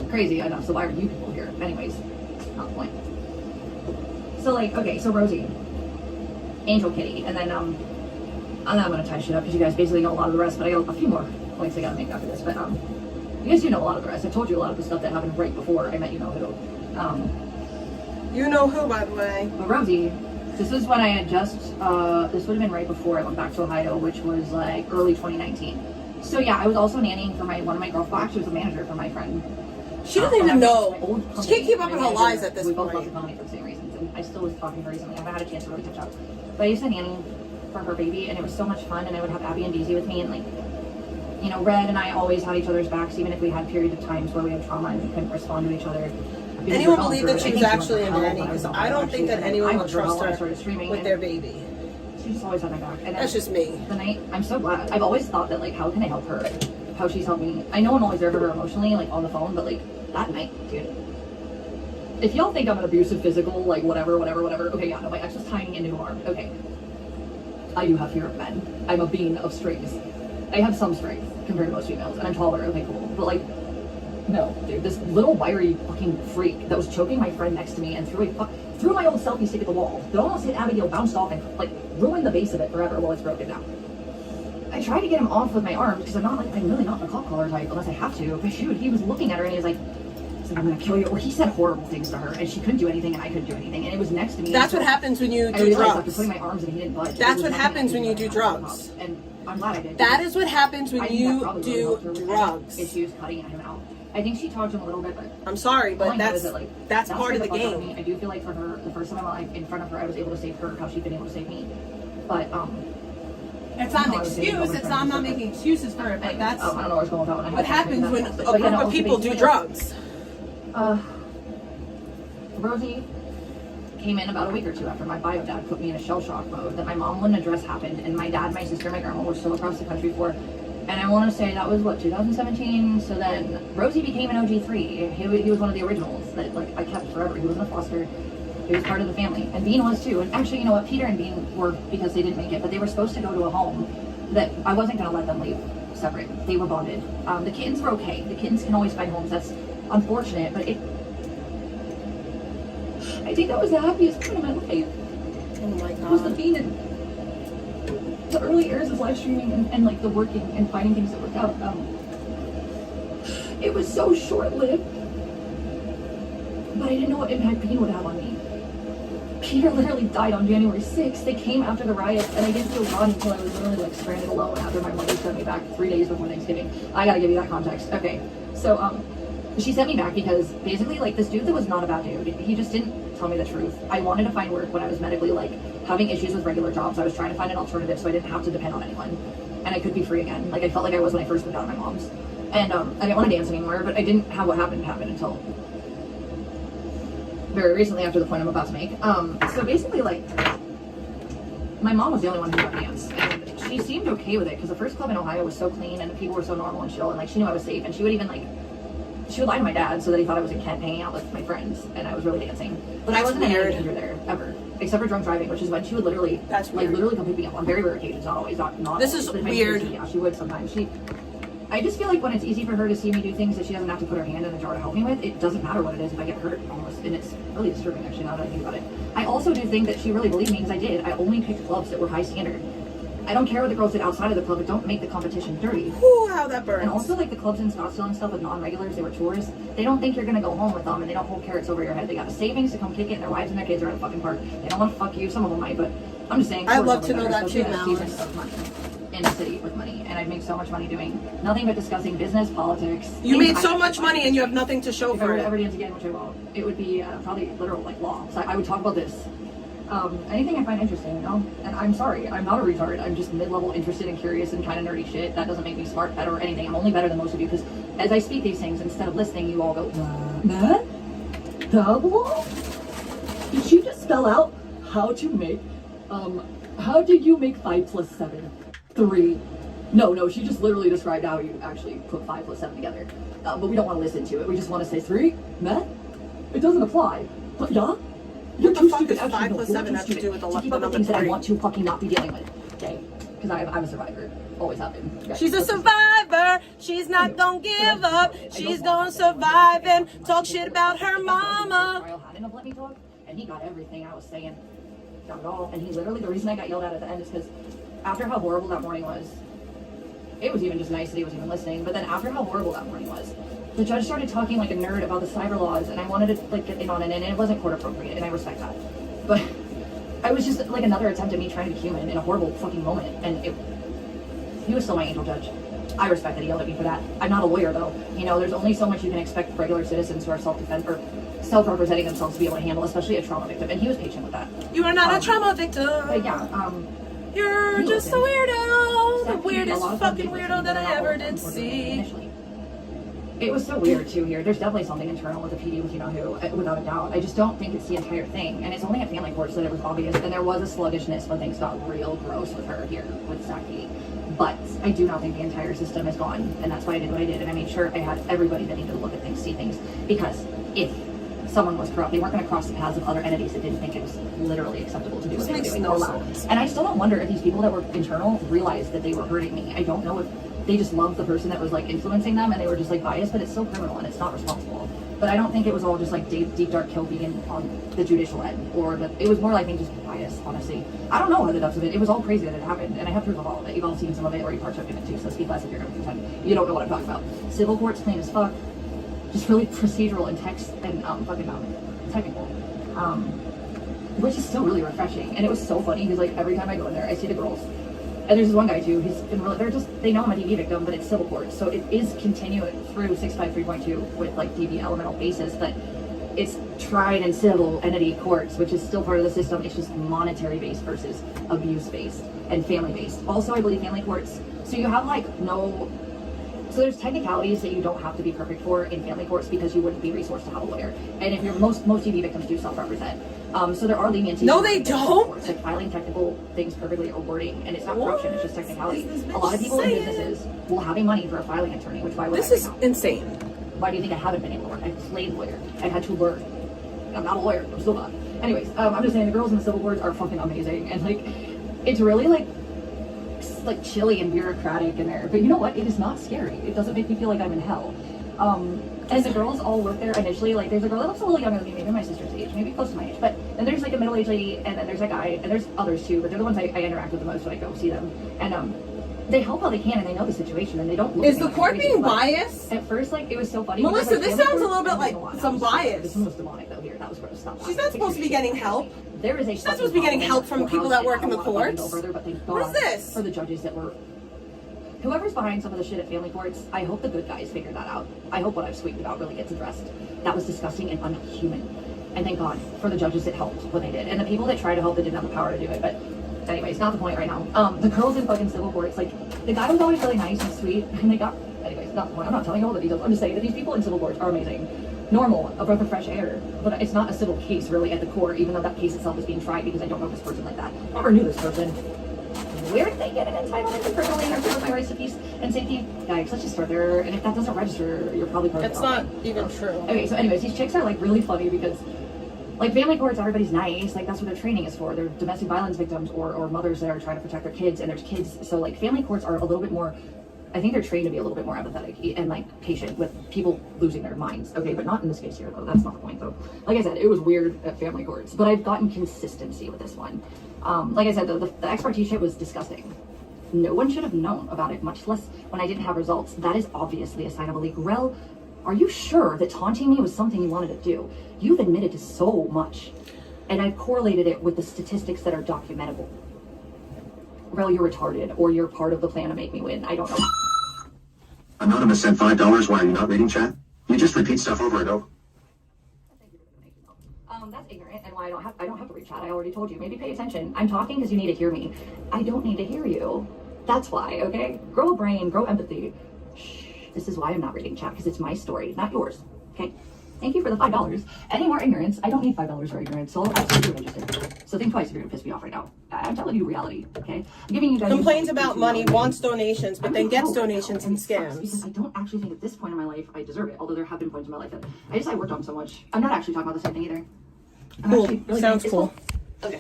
crazy enough, so why are you people here? Anyways, not the point. So, like, okay, so Rosie, Angel Kitty, and then, I'm gonna tie shit up because you guys basically know a lot of the rest, but I got a few more points I gotta make after this, but, you guys do know a lot of the rest. I told you a lot of the stuff that happened right before I met you know who. You know who, by the way. But Rosie, This was when I had just, this would have been right before I went back to Ohio, which was like early 2019. So yeah, I was also nannying for one of my girls. Well, actually, was a manager for my friend. She doesn't even know. She can't keep up with her lies at this point. We point. both left the company for the same reasons, and I still was talking to her recently. I haven't had a chance to really catch up. But I used to nanny for her baby, and it was so much fun. And I would have Abby and Daisy with me, and like, you know, Red and I always had each other's backs, even if we had periods of times where we had trauma and we couldn't respond to each other. Anyone believe that she was actually a nanny? Because I don't think that anyone would trust her with their baby. She just always had my back. And that's just me. The night, I'm so glad. I've always thought that, like, how can I help her? How she's helped me. I know I'm always there for her emotionally, like, on the phone, but, like, that night, dude. If y'all think I'm an abusive physical, like, whatever, okay, yeah, no, my ex was tying me into an arm. Okay. I do have fear of men. I'm a being of strength. I have some strength compared to most females, and I'm taller, okay, cool. But, like, no, dude, this little wiry fucking freak that was choking my friend next to me and threw my old selfie stick at the wall that almost hit Abigail, bounced off, and like ruined the base of it forever while it's broken now. I tried to get him off with my arms because I'm really not the cop collar type unless I have to. But shoot, he was looking at her and he was like, I'm gonna kill you. Or he said horrible things to her and she couldn't do anything and I couldn't do anything. And it was next to me. That's what happens when you do drugs. drugs. Putting my arms and he didn't budge. That's what happens when you do drugs. And I'm glad I did. That is what happens when you do drugs. Issues cutting him out. I think she talked to him a little bit, but I'm sorry, but that's part of the game. I do feel like for her, the first time I'm in front of her, I was able to save her how she'd been able to save me. But it's not an excuse. I'm not making excuses for it, but that's I don't know what's going on. What happens when a group of people do drugs. Rosie came in about a week or two after my bio dad put me in a shell shock mode that my mom wouldn't address happened, and my dad, my sister, my grandma were still across the country for. And I want to say that was what, 2017. So then Rosie became an OG3. He was one of the originals that like I kept forever. He wasn't a foster. He was part of the family, and Bean was too. And actually, you know what? Peter and Bean were because they didn't make it, but they were supposed to go to a home that I wasn't going to let them leave separate. They were bonded. The kittens were okay. The kittens can always find homes. That's unfortunate, but I think that was the happiest part of my life. Oh my God. Was the Bean and the early years of live streaming and like the working and finding things that worked out. It was so short-lived, but I didn't know what impact Bean would have on me. Peter literally died on January 6th. They came after the riots, and I didn't feel God until I was literally like stranded alone after my mother sent me back 3 days before Thanksgiving. I gotta give you that context. Okay, so she sent me back because basically like this dude that was not a bad dude, he just didn't tell me the truth. I wanted to find work when I was medically like having issues with regular jobs. I was trying to find an alternative so I didn't have to depend on anyone, and I could be free again. Like I felt like I was when I first moved out of my mom's, and I didn't want to dance anymore. But I didn't have what happened happen until very recently, after the point I'm about to make. So basically, like my mom was the only one who got dance, and she seemed okay with it because the first club in Ohio was so clean and the people were so normal and chill, and like she knew I was safe, and she would even like. She would lie to my dad so that he thought I was in Kent hanging out with my friends, and I was really dancing. But I wasn't in any danger there ever, except for drunk driving, which is when she would literally, literally come pick me up on very rare occasions, not always, not. This is weird. Yeah, she would sometimes. I just feel like when it's easy for her to see me do things that she doesn't have to put her hand in the jar to help me with, it doesn't matter what it is if I get hurt almost, and it's really disturbing actually now that I think about it. I also do think that she really believed me because I did. I only picked clubs that were high standard. I don't care what the girls did outside of the club, but don't make the competition dirty. Ooh, how that burns. And also, like, the clubs in Scottsdale and stuff with non-regulars, they were tourists. They don't think you're gonna go home with them, and they don't hold carrots over your head. They got the savings to come kick it, and their wives and their kids are at a fucking park. They don't want to fuck you. Some of them might, but I'm just saying. I'd love to know that too, Malice. In the city with money, and I've made so much money doing nothing but discussing business, politics. You made so much money, and you have nothing to show for it. If I were to ever dance again, which I won't, it would be probably literal, like, law. So I would talk about this. Anything I find interesting, you know? And I'm sorry, I'm not a retard. I'm just mid-level interested and curious and kind of nerdy shit. That doesn't make me smart, better, or anything. I'm only better than most of you, because as I speak these things, instead of listening, you all go, Matt? Double? Did she just spell out how to make, how did you make 5 plus 7? 3. No, she just literally described how you actually put 5 plus 7 together. But we don't want to listen to it. We just want to say 3, Matt? It doesn't apply. But yeah? You're too stupid. 5 plus 7 have to do with the number things 3. that I want to fucking not be dealing with. Okay? Because I'm a survivor. Always have been. Yeah. She's a survivor. She's not gonna give up. She's gonna survive and talk shit about her mama. Kyle hadn't have let me talk, and he got everything I was saying. Got it all. And he literally, the reason I got yelled at the end is because after how horrible that morning was, it was even just nice that he was even listening, but then after how horrible that morning was, the judge started talking like a nerd about the cyber laws, and I wanted to like get in on it, and it wasn't court appropriate, and I respect that. But I was just like another attempt at me trying to be human in a horrible fucking moment, and he was still my angel judge. I respect that he yelled at me for that. I'm not a lawyer though. You know, there's only so much you can expect regular citizens who are self-representing themselves to be able to handle, especially a trauma victim, and he was patient with that. You are not a trauma victim. But yeah, you're just a weirdo. The weirdest fucking weirdo that I ever did see. It was so weird too here. There's definitely something internal with the PD with you know who, without a doubt. I just don't think it's the entire thing. And it's only at family courts that it was obvious. And there was a sluggishness when things got real gross with her here with Saki. But I do not think the entire system is gone. And that's why I did what I did. And I made sure I had everybody that needed to look at things, see things. Because if someone was corrupt, they weren't going to cross the paths of other entities that didn't think it was literally acceptable to do what they were doing. And I still don't wonder if these people that were internal realized that they were hurting me. I don't know if they just loved the person that was like influencing them and they were just like biased, but it's so criminal and it's not responsible. But I don't think it was all just like deep dark kill vegan on the judicial end, or that it was more like just bias, honestly. I don't know how the depths of it. It was all crazy that it happened, and I have proof of all of it. You've all seen some of it or you partook in it too, so speak less if you're going to pretend you don't know what I'm talking about. Civil courts clean as fuck, just really procedural and text and technical. Which is still really refreshing. And it was so funny because like every time I go in there, I see the girls. And there's this one guy too, he's been really, they know I'm a DV victim, but it's civil court. So it is continuing through 653.2 with like DV elemental basis, but it's tried in civil entity courts, which is still part of the system. It's just monetary based versus abuse based and family based. Also, I believe family courts. So you have like so there's technicalities that you don't have to be perfect for in family courts because you wouldn't be resourced to have a lawyer. And if you're most DV victims do self-represent. So there are leniencies. No, they don't. Like filing technical things perfectly or wording, and it's not corruption, it's just technicality. A lot of people in businesses will have money for a filing attorney, which why would this is insane. Why do you think I haven't been able to work? I've played lawyer. I've had to learn. I'm not a lawyer. I'm still not. Anyways, I'm just saying the girls in the civil courts are fucking amazing, and like it's really like chilly and bureaucratic in there. But you know what? It is not scary. It doesn't make me feel like I'm in hell. And the girls all work there initially. Like there's a girl that looks a little younger than me, maybe my sister's age, maybe close to my age. But then there's like a middle-aged lady, and then there's a guy, and there's others too. But they're the ones I interact with the most when I go see them. And they help how they can, and they know the situation, and they don't. Is the court being biased? At first, like it was so funny. Melissa, this sounds a little bit like some bias. This one was demonic though. Here, that was gross. Stop. She's not supposed to be getting help. There is a. She's not supposed to be getting help from people that work in the courts. What is this? For the judges that were. Whoever's behind some of the shit at family courts, I hope the good guys figure that out. I hope what I've squeaked about really gets addressed. That was disgusting and unhuman. And thank God for the judges that helped when they did. And the people that tried to help that didn't have the power to do it. But anyways, not the point right now. The girls in fucking civil courts, like, the guy was always really nice and sweet. And they got, anyways, not the point. I'm not telling you all the details. I'm just saying that these people in civil courts are amazing. Normal, a breath of fresh air. But it's not a civil case really at the core, even though that case itself is being tried because I don't know this person like that. Never knew this person. Where did they get an entitlement to criminally interfere with my rights to peace and safety? Guys, let's just start there. And if that doesn't register, you're probably part of the problem. It's not even true. Okay, so anyways, these chicks are like really funny because like family courts, everybody's nice. Like that's what their training is for. They're domestic violence victims or mothers that are trying to protect their kids, and there's kids. So like family courts are a little bit more, I think they're trained to be a little bit more empathetic and like patient with people losing their minds. Okay, but not in this case here though. That's not the point though. Like I said, it was weird at family courts, but I've gotten consistency with this one. Like I said, the ex parte shit was disgusting. No one should have known about it, much less when I didn't have results. That is obviously a sign of a leak. Rel, are you sure that taunting me was something you wanted to do? You've admitted to so much, and I've correlated it with the statistics that are documentable. Rel, you're retarded, or you're part of the plan to make me win. I don't know. Anonymous sent $5. Why are you not reading chat? You just repeat stuff over and over. That's ignorant, and why I don't have to read chat. I already told you. Maybe pay attention. I'm talking because you need to hear me. I don't need to hear you. That's why, okay? Grow a brain, grow empathy. Shh. This is why I'm not reading chat, because it's my story, not yours. Okay? Thank you for the $5. Any more ignorance? I don't need $5 for ignorance, so I'll absolutely register. So think twice if you're gonna piss me off right now. I'm telling you reality, okay? I'm giving you guys complains about money, wants donations, but then gets donations and scams. Because I don't actually think at this point in my life I deserve it, although there have been points in my life that I worked on so much. I'm not actually talking about the same thing either. Cool. Really sounds cool. Okay.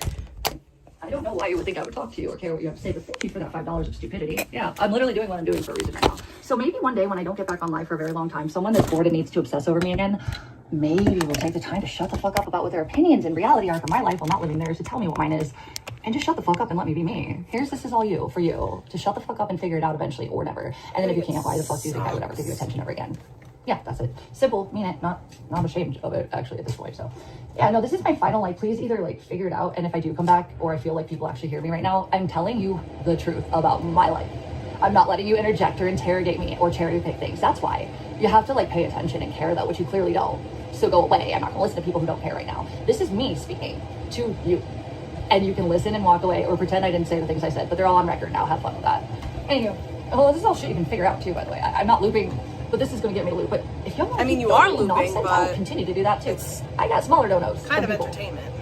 I don't know why you would think I would talk to you or care what you have to say, but thank you for that $5 of stupidity. Yeah, I'm literally doing what I'm doing for a reason right now. So maybe one day when I don't get back on live for a very long time, someone that's bored and needs to obsess over me again, maybe will take the time to shut the fuck up about what their opinions in reality are for my life while not living theirs, to tell me what mine is, and just shut the fuck up and let me be me. This is all you, for you, to shut the fuck up and figure it out eventually or never. And then if you can't, why the fuck do you think I would ever give you attention ever again? Yeah, that's it. Simple, mean it, not ashamed of it actually at this point. So yeah, no, this is my final, like, please either like figure it out, and if I do come back or I feel like people actually hear me right now, I'm telling you the truth about my life. I'm not letting you interject or interrogate me or cherry pick things. That's why you have to like pay attention and care, though, which you clearly don't. So go away. I'm not gonna listen to people who don't care right now. This is me speaking to you, and you can listen and walk away or pretend I didn't say the things I said, but they're all on record now. Have fun with that. Anywho, well, this is all shit you can figure out too, by the way. I'm not looping, but this is going to get me to loop. But if y'all want to, you are looping, nonsense, but I will continue to do that too. I got smaller donos. Kind of people entertainment.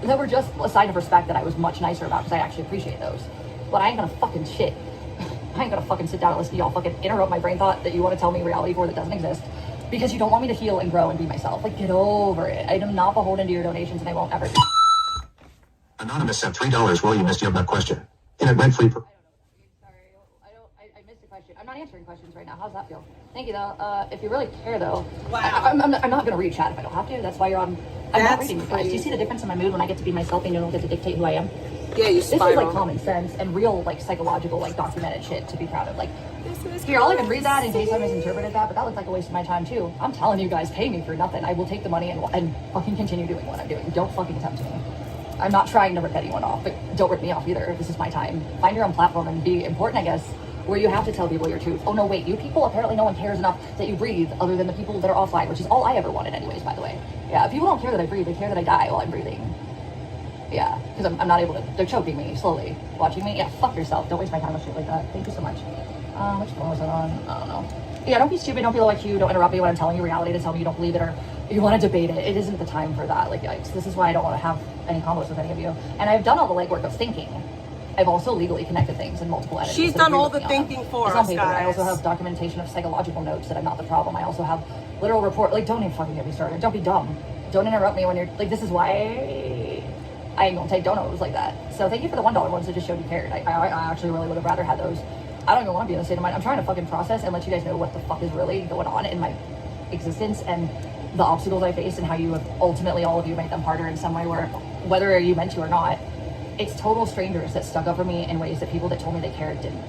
that were just a sign of respect that I was much nicer about, because I actually appreciate those. But I ain't gonna fucking shit. I ain't gonna fucking sit down and listen to y'all fucking interrupt my brain thought that you want to tell me reality for that doesn't exist, because you don't want me to heal and grow and be myself. Like, get over it. I am not beholden to your donations, and I won't ever. Anonymous sent $3. Well, you missed your nut question. In a rent-free... I missed a question. I'm not answering questions right now. How's that feel? Thank you, though. If you really care, though, wow. I'm not going to read chat if I don't have to. That's why you're on. I'm not reading you guys. Do you see the difference in my mood when I get to be myself and you don't get to dictate who I am? Yeah, you spiral. This is like common sense and real, like, psychological, like, documented shit to be proud of. Like, here, I'll even read that in case I misinterpreted that, but that looks like a waste of my time too. I'm telling you guys, pay me for nothing. I will take the money and fucking continue doing what I'm doing. Don't fucking tempt me. I'm not trying to rip anyone off, but don't rip me off either. This is my time. Find your own platform and be important, I guess, where you have to tell people your truth. Oh no, wait, you people, apparently no one cares enough that you breathe other than the people that are offline, which is all I ever wanted anyways, by the way. Yeah, people don't care that I breathe, they care that I die while I'm breathing. Yeah, because I'm not able to, they're choking me slowly. Watching me? Yeah, fuck yourself. Don't waste my time with shit like that. Thank you so much. Which phone was it on? I don't know. Yeah, don't be stupid, don't be low IQ, don't interrupt me when I'm telling you reality to tell me you don't believe it or you want to debate it. It isn't the time for that. Like, yikes. This is why I don't want to have any combos with any of you. And I've done all the legwork of thinking. I've also legally connected things in multiple entities. She's done all the thinking for us, guys. I also have documentation of psychological notes that I'm not the problem. I also have literal report. Like, don't even fucking get me started. Don't be dumb. Don't interrupt me when you're, like, this is why I ain't gonna take donos like that. So thank you for the $1 ones that just showed you cared. I actually really would have rather had those. I don't even want to be in a state of mind. I'm trying to fucking process and let you guys know what the fuck is really going on in my existence and the obstacles I face and how you have ultimately, all of you, made them harder in some way, where whether you meant to or not, it's total strangers that stuck up for me in ways that people that told me they cared didn't.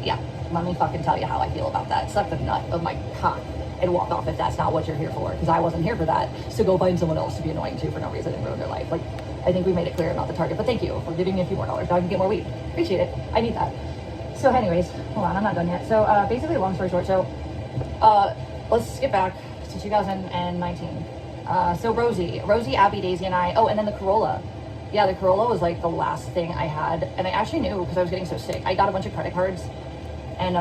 Yeah, let me fucking tell you how I feel about that. Suck the nut of my cock and walk off if that's not what you're here for, because I wasn't here for that. So go find someone else to be annoying to for no reason and ruin their life. Like, I think we made it clear I'm not the target, but thank you for giving me a few more dollars. Now I can get more weed. Appreciate it. I need that. So anyways, hold on, I'm not done yet. So basically, long story short, so let's skip back to 2019. So Rosie, Abby, Daisy, and I, oh, and then the Corolla. Yeah, the Corolla was like the last thing I had, and I actually knew because I was getting so sick. I got a bunch of credit cards, and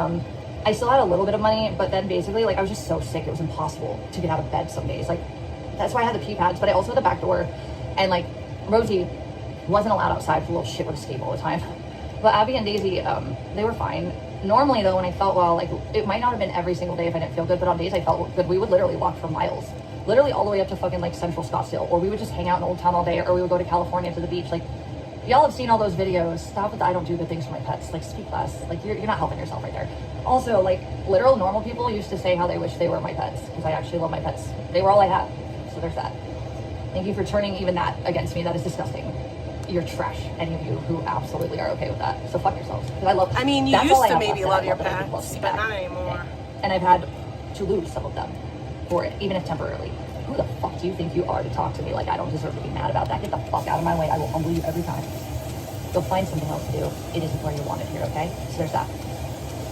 I still had a little bit of money, but then basically, like, I was just so sick, it was impossible to get out of bed some days. Like, that's why I had the pee pads, but I also had the back door, and like, Rosie wasn't allowed outside for little shit with escape all the time. But Abby and Daisy, they were fine. Normally though, when I felt well, like, it might not have been every single day if I didn't feel good, but on days I felt good, we would literally walk for miles. Literally all the way up to fucking like Central Scottsdale, or we would just hang out in Old Town all day, or we would go to California to the beach. Like, y'all have seen all those videos. Stop with the I don't do good things for my pets. Like, speak less. Like, you're not helping yourself right there. Also, like, literal normal people used to say how they wish they were my pets, because I actually love my pets. They were all I had. So there's that. Thank you for turning even that against me. That is disgusting. You're trash, any of you who absolutely are okay with that. So fuck yourselves. Because I love. I mean, you used to maybe love your pets, but not anymore. And I've had to lose some of them for it, even if temporarily. Who the fuck do you think you are to talk to me like I don't deserve to be mad about that? Get the fuck out of my way. I will humble you every time. Go find something else to do. It isn't where you want it here, okay? So there's that.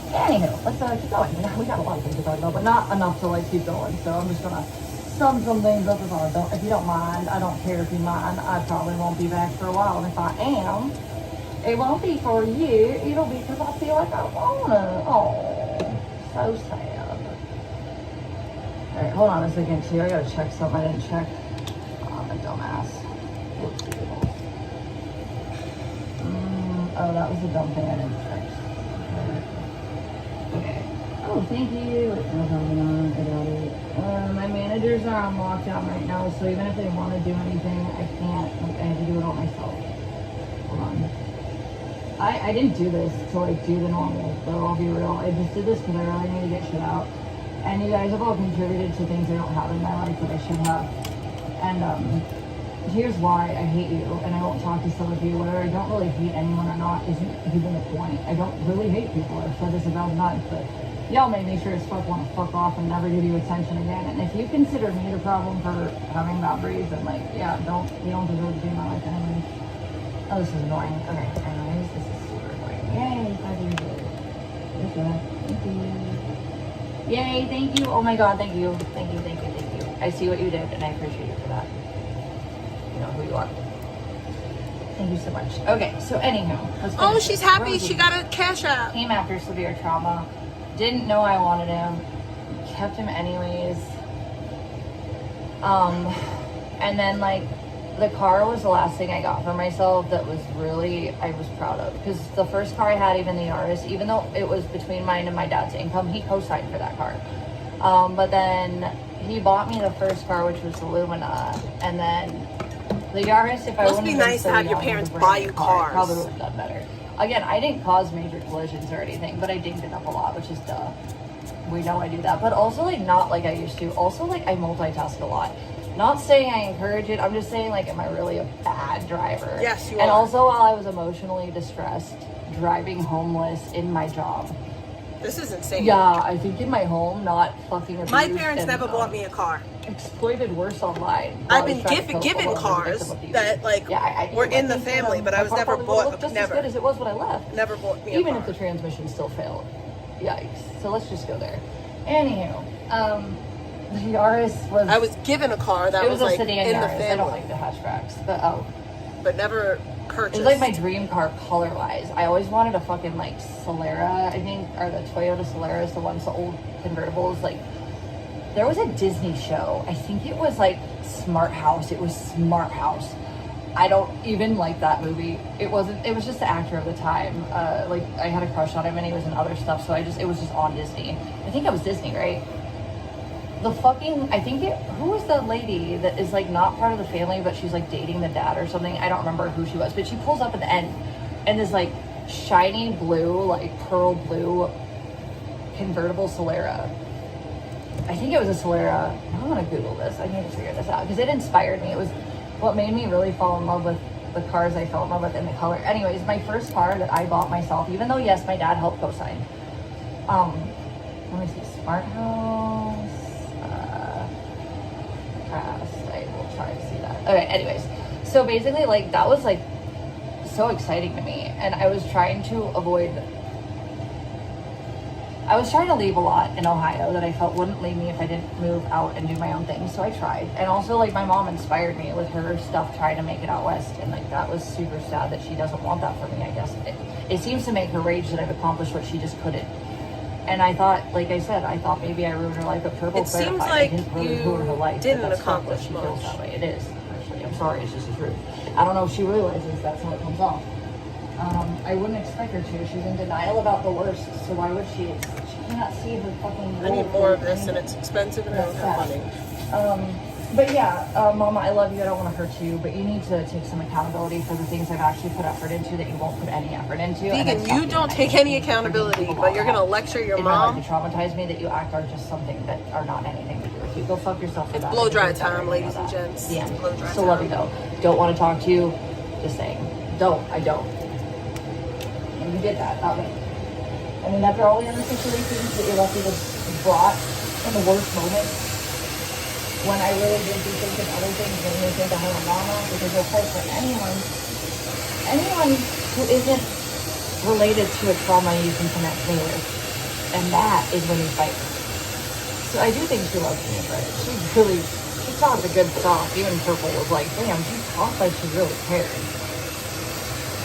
Anywho, let's keep going. We got a lot of things to talk about, but not enough to like keep going. So I'm just gonna sum some things up if you don't mind. I don't care if you mind. I probably won't be back for a while, and if I am, it won't be for you. It'll be because I feel like I wanna. Oh, so sad. All right, hold on a second, too. I gotta check something I didn't check. Oh, I'm a dumbass. Oh, that was a dumb thing I didn't check. Okay. Oh, thank you. My managers are on lockdown right now, so even if they want to do anything, I can't. Like, I have to do it all myself. Hold on. I didn't do this to like do the normal, though, I'll be real. I just did this because I really need to get shit out. And you guys have all contributed to things I don't have in my life that I should have. And here's why I hate you, and I won't talk to some of you. Whether I don't really hate anyone or not isn't even the point. I don't really hate people. I've said this 1,000 times, but y'all made me sure as fuck want to fuck off and never give you attention again. And if you consider me the problem for having boundaries, then like, yeah, you don't deserve to be in my life anyways. Oh, this is annoying. Okay, anyways, this is super annoying. Yay, 5 years later. Thank you. Yay, thank you. Oh my god, thank you. Thank you. I see what you did and I appreciate you for that. You know who you are. Thank you so much. Okay, so anyhow. Oh, she's happy she got a cash out. Came after severe trauma. Didn't know I wanted him. Kept him anyways. And then like the car was the last thing I got for myself that was really, I was proud of. Because the first car I had, even the Yaris, even though it was between mine and my dad's income, he co-signed for that car. But then he bought me the first car, which was the Lumina. And then the Yaris, if I must be nice to have your parents buy you cars. Probably would have done better. Again, I didn't cause major collisions or anything, but I dinged it up a lot, which is duh. We know I do that. But also, like, not like I used to. Also, like, I multitask a lot. Not saying I encourage it. I'm just saying, like, am I really a bad driver? Yes, you are. And also, while I was emotionally distressed, driving homeless in my job. This is insane. Yeah, I think in my home, not fucking abused. My parents never bought me a car. Exploited worse online. I've been given cars that like were in the family, but I was never bought. Just never. As good as it was when I left. Never bought me a Even car. if the transmission still failed. Yikes. So let's just go there. Anywho, the Yaris was. I was given a car that was like sedan in the Yaris. family. I don't like the hatchbacks, but never purchased. It was like my dream car color wise. I always wanted a fucking like Solera, I think, or the Toyota Soleras, the ones, the old convertibles. Like, there was a Disney show. I think it was like Smart House. It was Smart House. I don't even like that movie. It wasn't. It was just the actor of the time. Like, I had a crush on him, and he was in other stuff. So it was just on Disney. I think it was Disney, right? The fucking, who was the lady that is like not part of the family, but she's like dating the dad or something? I don't remember who she was, but she pulls up at the end and this like shiny blue, like pearl blue convertible Solera. I think it was a Solera. I'm gonna Google this. I need to figure this out because it inspired me. It was what made me really fall in love with the cars I fell in love with and the color. Anyways, my first car that I bought myself, even though yes, my dad helped co-sign. Let me see, Smart House. I will try to see that. Okay, anyways, so basically, like, that was like so exciting to me, and I was trying to leave a lot in Ohio that I felt wouldn't leave me if I didn't move out and do my own thing. So I tried, and also like my mom inspired me with her stuff trying to make it out west, and like that was super sad that she doesn't want that for me. I guess it seems to make her rage that I've accomplished what she just couldn't. And I thought, like I said, I thought maybe I ruined her life, but Turbo clarified seems like I didn't really ruin her life. didn't That's accomplish she much. feels that way. It is, actually. I'm sorry, it's just the truth. I don't know if she realizes that's how it comes off. I wouldn't expect her to. She's in denial about the worst, so why would she? She cannot see her fucking... I need more of this, and it's expensive and I don't have money. But yeah, Mama, I love you. I don't want to hurt you, but you need to take some accountability for the things I've actually put effort into that you won't put any effort into. Vegan, you don't take any accountability, but you're gonna lecture your mom. To traumatize me that you act are just something that are not anything to do with you. Go fuck yourself for It's that. blow dry time, ladies and gents. Yeah. It's blow dry Still time. love you though. Don't want to talk to you. Just saying. I don't. And you did that, not me. I mean, after all the other situations that you're lucky to brought in the worst moment, when I really did do things and other things, made me think of her mama, because of course, for anyone who isn't related to a trauma you can connect me with, and that is when you fight. So I do think she loves me, but she talked the good stuff. Even Purple was like, damn, she talks like she really cares.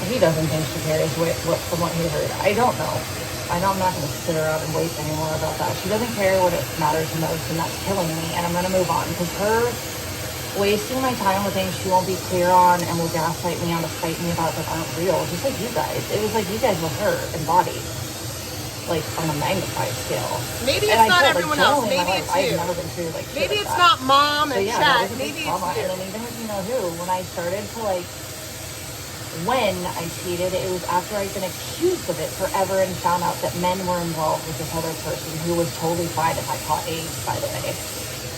He doesn't think she cares from what he heard. I don't know. I know I'm not going to sit around and wait anymore about that. She doesn't care what it matters the most, and that's killing me, and I'm going to move on. Because her wasting my time with things she won't be clear on and will gaslight me on to fight me about that aren't real, just like you guys. It was like you guys were her embodied, like on a magnified scale. Maybe it's not everyone else. Maybe it's you. I've never been treated like shit Maybe like it's that. not mom and So, yeah, chat. that was a big Maybe trauma. it's you. And then even with you know who, when I started to like, when I cheated, it was after I'd been accused of it forever and found out that men were involved with this other person who was totally fine if I caught AIDS, by the way.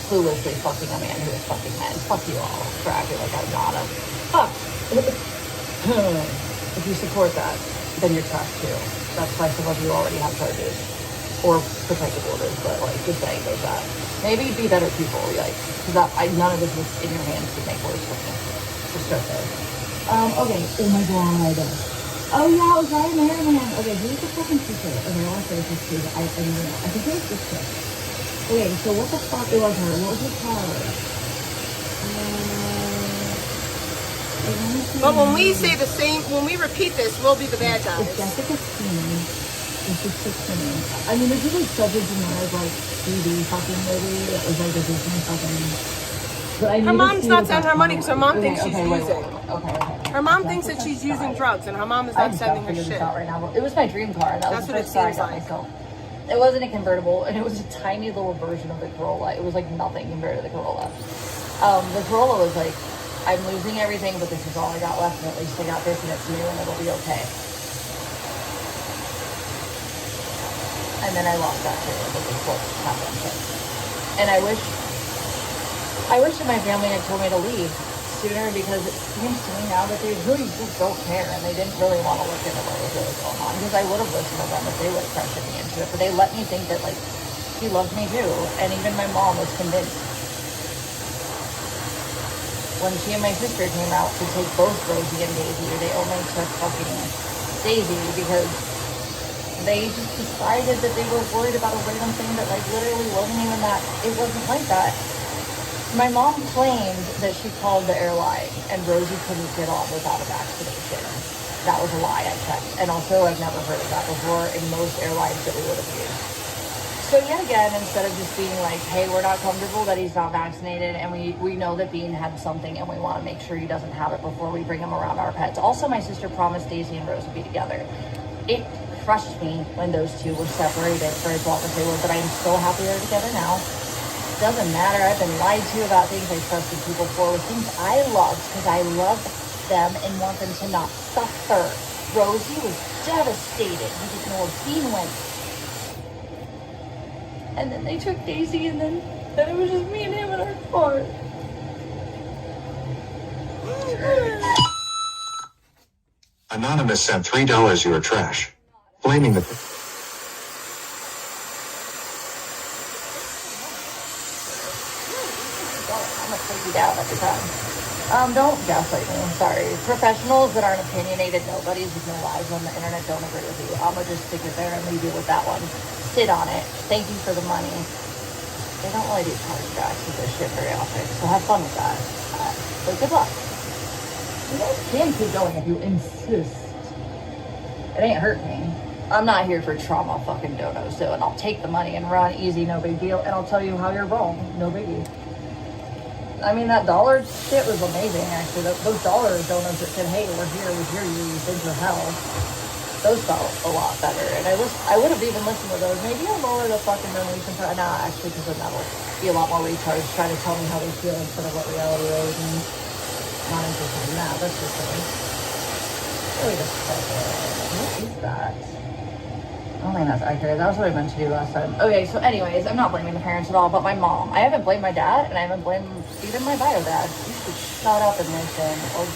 Cluelessly fucking a man who was fucking men. Fuck you all for acting like I'm not a... Fuck. If you support that, then you're trash too. That's why some of you already have charges. or protective orders, but like just saying there's that. Maybe be better people, like, because none of this was in your hands to make worse for me. Just so fair. Okay, oh my god. Oh yeah, it was Ryan Merriman. Okay, who's the fucking teacher? Okay, I want to say this too, but I don't even know. I think it was this chick. Okay, so what the fuck, it was her. What was her called? But when we say the same, when we repeat this, we'll be the bad guys. It's Jessica Stein. And she's 16. I mean, there's really such a generic, like, 3D fucking movie that was like a Disney fucking... But I her mom's not sending her money because her mom Okay, thinks she's okay, wait, using. Okay. Her mom thinks that she's using drugs, and her mom is not sending her shit. Right now. It was my dream car. That was That's the what it first car I seems got like. myself. It wasn't a convertible, and it was a tiny little version of the Corolla. It was like nothing compared to the Corolla. The Corolla was like, I'm losing everything, but this is all I got left, and at least I got this, and it's new, and it'll be okay. And then I lost that too, which is what happened. And I wish that my family had told me to leave sooner, because it seems to me now that they really just don't care, and they didn't really want to look into what was really going on, because I would have listened to them if they would have pressured me into it, but they let me think that, like, he loved me too, and even my mom was convinced. When she and my sister came out to take both Rosie and Daisy, they only took fucking Daisy because they just decided that they were worried about a random thing that, like, literally wasn't even that. It wasn't like that. My mom claimed that she called the airline and Rosie couldn't get on without a vaccination. That was a lie, I checked. And also, I've never heard of that before in most airlines that we would have used. So yet again, instead of just being like, hey, we're not comfortable that he's not vaccinated, and we know that Bean had something and we want to make sure he doesn't have it before we bring him around our pets. Also, my sister promised Daisy and Rose would be together. It crushed me when those two were separated for as long as they were, but I'm so happy they're together now. Doesn't matter. I've been lied to about things I trusted people for, with things I loved because I love them and want them to not suffer. Rosie was devastated. He didn't know where Bean went. And then they took Daisy, and then it was just me and him in our car. Anonymous sent $3 you're trash. Blaming the... I'm gonna take you down every time. Don't gaslight me. I'm sorry. Professionals that aren't opinionated nobodies with no lives on the internet don't agree with you. I'm gonna just stick it there and leave you with that one. Sit on it. Thank you for the money. They don't really do chargebacks with this shit very often, so have fun with that. But good luck. You guys can keep going if you insist. It ain't hurt me. I'm not here for trauma fucking donos, so, and I'll take the money and run easy, no big deal, and I'll tell you how you're wrong, no biggie. I mean, that dollar shit was amazing, actually. Those dollar donos that said, hey, we're here, we hear you, you've been through hell. Those felt a lot better, and I would have even listened to those. Maybe I'll lower the fucking donation price. Nah, actually, because then that'll be a lot more retards trying to tell me how they feel instead of what reality is, and I'm not interested in that. That's just silly. Wait a second. What is that? I don't think that's accurate. That was what I meant to do last time. Okay, so anyways, I'm not blaming the parents at all, but my mom. I haven't blamed my dad, and I haven't blamed even my bio dad. You should shut up and listen, or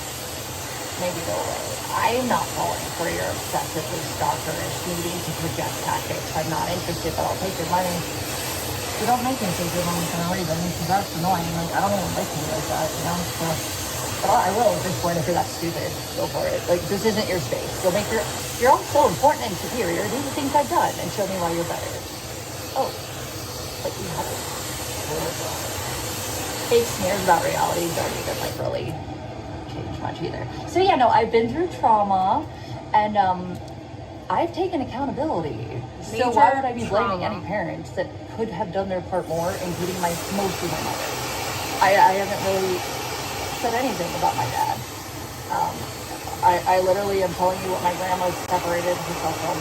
maybe go away. I'm not falling for your obsessively stalkerish needing to project tactics. I'm not interested, but I'll take your money. You don't make me take your money for no reason, because that's annoying. Like, I don't even like you like that, you know? So, but I will at this point if you're that stupid. Go for it. Like, this isn't your space. You're all so important and superior. Do the things I've done and show me why you're better. Oh, but you haven't. Fake smears about reality don't even, like, really change much either. So yeah, no, I've been through trauma, and I've taken accountability. So why would I be blaming any parents that could have done their part more, including mostly my mother? I haven't really said anything about my dad. I literally am telling you what my grandma separated herself from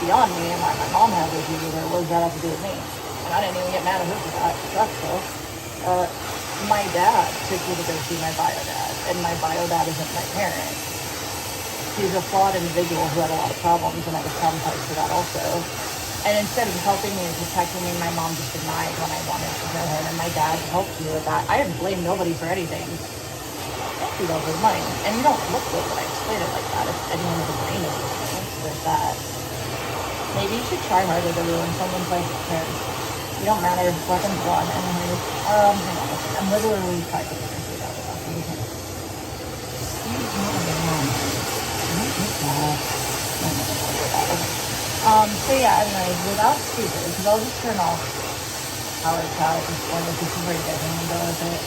beyond me, and my mom had with you either. What does that have to do with me? And I didn't even get mad at her for that. That's so. My dad took me to go see my bio dad, and my bio dad isn't my parent. He's a flawed individual who had a lot of problems, and I was traumatized for that also. And instead of helping me and protecting me, my mom just denied when I wanted to know him, and my dad helped me with that. I didn't blame nobody for anything. He loves his money, and you don't look good when I explain it like that. If anyone with a brain is listening, there's that. Maybe you should try harder to ruin someone's life because you don't matter. Weapons one. Anyways, hang on a second. I'm literally trying to figure it out. So yeah, anyways, without stupid, because I'll just turn off power chat at this point if this is where you guys want to go with it.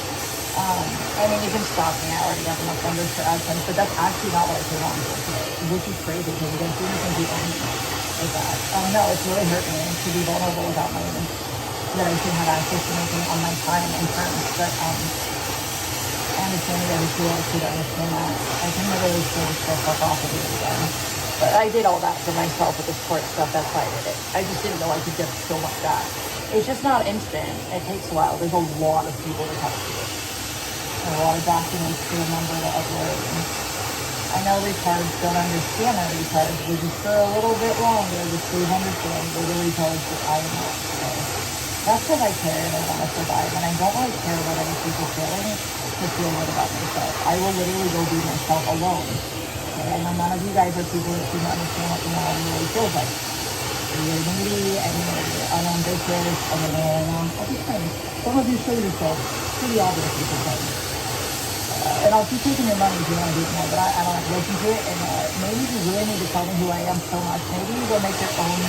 I mean, you can stop me. I already have enough numbers for AdSense, but that's actually not what I came on for today, which is crazy because you guys didn't think people like that. No, it's really hurt me to be vulnerable without money that I should have access to making on my time and terms. But I understand you guys feel like you don't understand that. I can literally still just go fuck off and do it again. But I did all that for myself with the sport stuff. That's why I did it. I just didn't know I could get so much back. It's just not instant. It takes a while. There's a lot of people to talk to. A lot of documents to remember to upload. I know retards don't understand that retards, which is for a little bit longer, just please understand, we're the retards that I am not. So that's because I care and I want to survive, and I don't really care about other people feeling to feel good about myself. I will literally go be myself alone. Okay? I know none of you guys are people that seem to understand what really feels like. You're needy, and you're unambitious, and I'll be fine. Some of you show yourself pretty obviously sometimes. And I'll keep taking your money if you want to do it more, but I don't have to listen to it. And maybe you really need to tell me who I am so much. Maybe you go make your own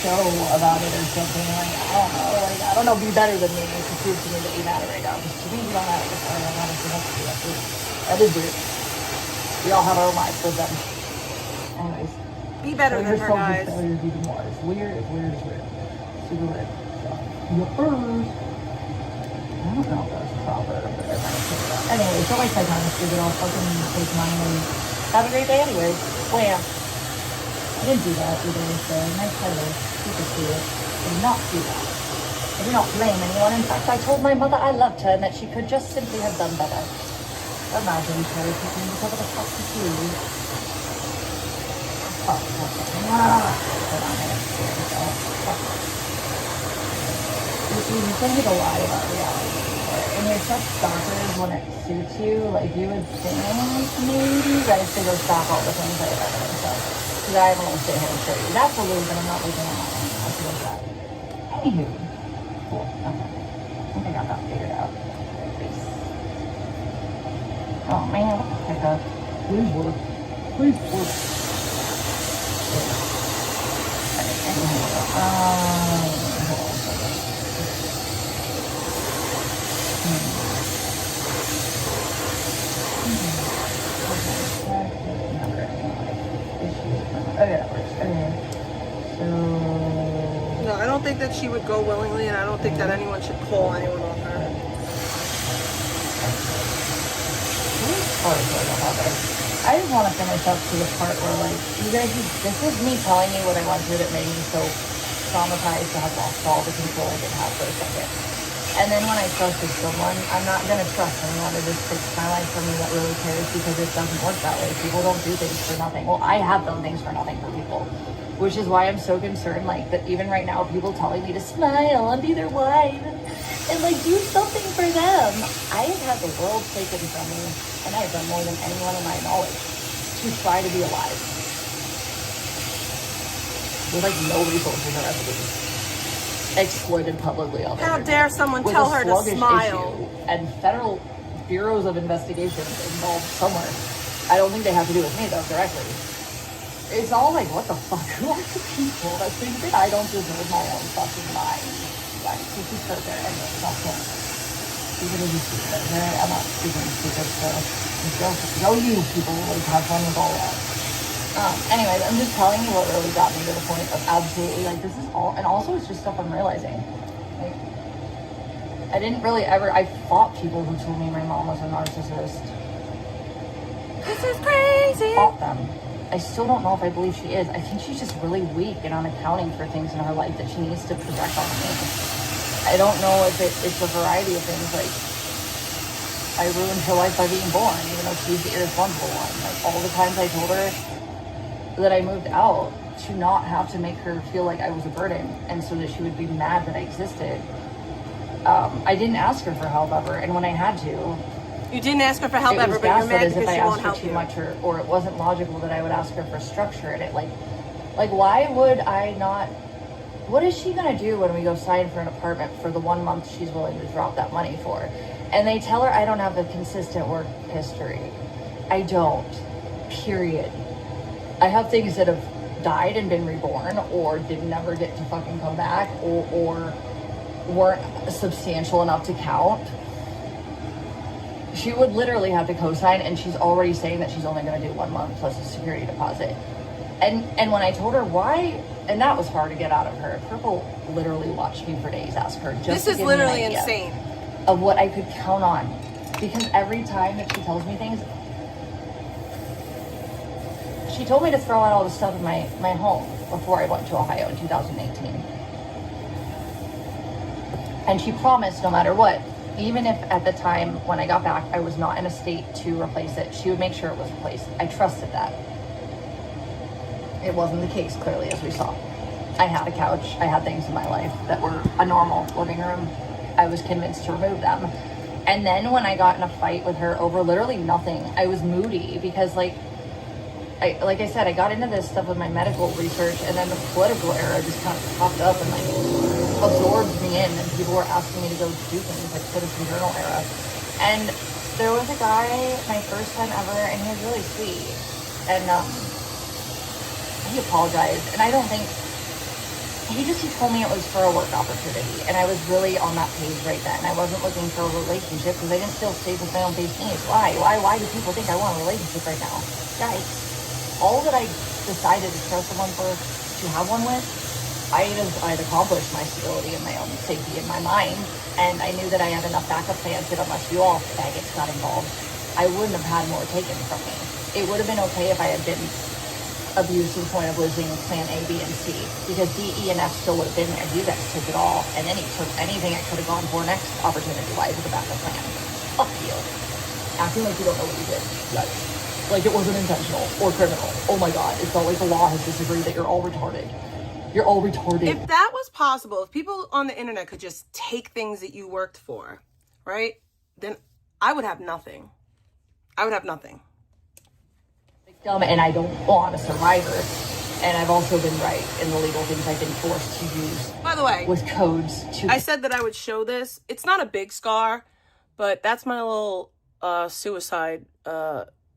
show about it or something. Like, I don't know, be better than me to prove to me that you matter right now. Because to me, you don't matter. I don't know what to do. That is weird. We all have our own lives with them. Anyways. Be better than her, guys. Failures even more. It's weird, it's weird, it's weird. Super weird. So, I don't know if that's proper, but I might say that. Anyway, so like I kind of figured I'll fucking take mine and have a great day anyway. Well, I didn't do that either, so nice letter. Super sweet. I did not do that. I did not blame anyone. In fact, I told my mother I loved her and that she could just simply have done better. Imagine cherry picking because of the fuck to do. Fuck. You think a lot about reality. And you're such stalkers when it suits you, like you would think maybe you guys should go stop all the things I've ever done. Because I don't want to sit here and show you. That's a little bit, I'm not looking at my own. I should go back. Anywho. Cool. Okay. I think I got that figured out. Peace. Oh man, what the heck up? Please work. Please work. No, I don't think that she would go willingly, and I don't think that anyone should pull anyone off her. I just want to finish up to the part where, like, you guys, this is me telling you what I went through that made me so traumatized to have lost all the control I did have for a second. And then when I trusted someone, I'm not going to trust anyone that just takes my life from me that really cares, because it doesn't work that way. People don't do things for nothing. Well, I have done things for nothing for people, which is why I'm so concerned, like, that even right now, people telling me to smile and be their wife and, like, do something for them. I have had the world taken from me, and I have done more than anyone in my knowledge to try to be alive. There's, like, no resources or evidence. Exploited publicly on How dare someone tell her to smile? And federal bureaus of investigation involved somewhere. I don't think they have to do with me though directly. It's all like, what the fuck? Who are the people that think that I don't deserve my own fucking mind? Like, this is so there. Anyway, it's not cool. Stupid is stupid. I'm not stupid, so go you people, like, have fun with all that. Anyways, I'm just telling you what really got me to the point of absolutely, like, this is all, and also it's just stuff I'm realizing. Like, I didn't really ever, I fought people who told me my mom was a narcissist. This is crazy! I fought them. I still don't know if I believe she is. I think she's just really weak and unaccounting for things in her life that she needs to project on me. I don't know if it's a variety of things, like, I ruined her life by being born, even though she's the irresponsible one. Like, all the times I told her that I moved out to not have to make her feel like I was a burden, and so that she would be mad that I existed. I didn't ask her for help ever, and when I had to, you didn't ask her for help ever, but you're mad because she won't help you. Or it wasn't logical that I would ask her for structure, and it, like, Like, why would I not? What is she gonna do when we go sign for an apartment for the 1 month she's willing to drop that money for? And they tell her I don't have a consistent work history. I don't. Period. I have things that have died and been reborn, or did never get to fucking come back, or weren't substantial enough to count. She would literally have to co-sign, and she's already saying that she's only going to do 1 month plus a security deposit. And when I told her why, and that was hard to get out of her. Purple literally watched me for days ask her just This to is give me an literally idea insane. of what I could count on, because every time that she tells me things, she told me to throw out all the stuff in my home before I went to Ohio in 2018. And she promised no matter what, even if at the time when I got back I was not in a state to replace it, she would make sure it was replaced. I trusted that. It wasn't the case, clearly, as we saw. I had a couch, I had things in my life that were a normal living room. I was convinced to remove them. And then when I got in a fight with her over literally nothing, I was moody because like I said, I got into this stuff with my medical research, and then the political era just kind of popped up and like absorbed me in, and people were asking me to go do things like Citizen Journal era. And there was a guy, my first time ever, and he was really sweet. And he apologized, and I don't think, he told me it was for a work opportunity, and I was really on that page right then. I wasn't looking for a relationship because I didn't feel safe with my own base needs. Why do people think I want a relationship right now? Guys, all that I decided to trust someone for, to have one with, I'd accomplished my stability and my own safety in my mind, and I knew that I had enough backup plans that unless you all faggots got involved, I wouldn't have had more taken from me. It would have been okay if I had been abused to the point of losing plan A, B, and C, because D, E, and F still would have been there. You guys took it all, and then he took anything I could have gone for next opportunity-wise with a backup plan. Fuck you. Acting like you don't know what you did. Like it wasn't intentional or criminal. Oh my god, it felt like the law has disagreed that you're all retarded. You're all retarded. If that was possible, if people on the internet could just take things that you worked for, right, then I would have nothing. I would have nothing. Victim, and I don't want a survivor. And I've also been right in the legal things I've been forced to use. By the way, with codes to. I said that I would show this. It's not a big scar, but that's my little suicide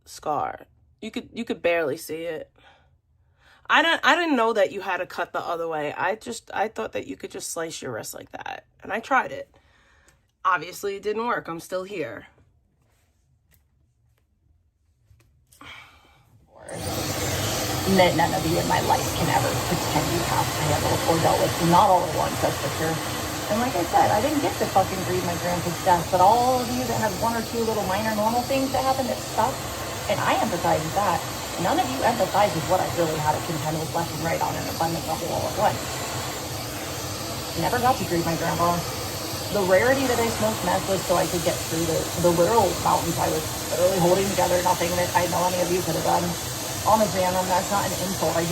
scar. You could barely see it. I didn't know that you had to cut the other way. I thought that you could just slice your wrist like that, and I tried it. Obviously it didn't work. I'm still here. That none of you in my life can ever pretend you have handled or dealt with. Not all at once, that's for sure. And like I said, I didn't get to fucking grieve my grandpa's death, but all of you that have one or two little minor normal things that happen that suck, and I empathize with that, none of you empathize with what I really had to contend with left and right on an abundant level all at once. Never got to grieve my grandpa. The rarity that I smoked meth was so I could get through the literal mountains I was literally holding together, nothing that I know any of you could have done. Honestly, that's not an insult. I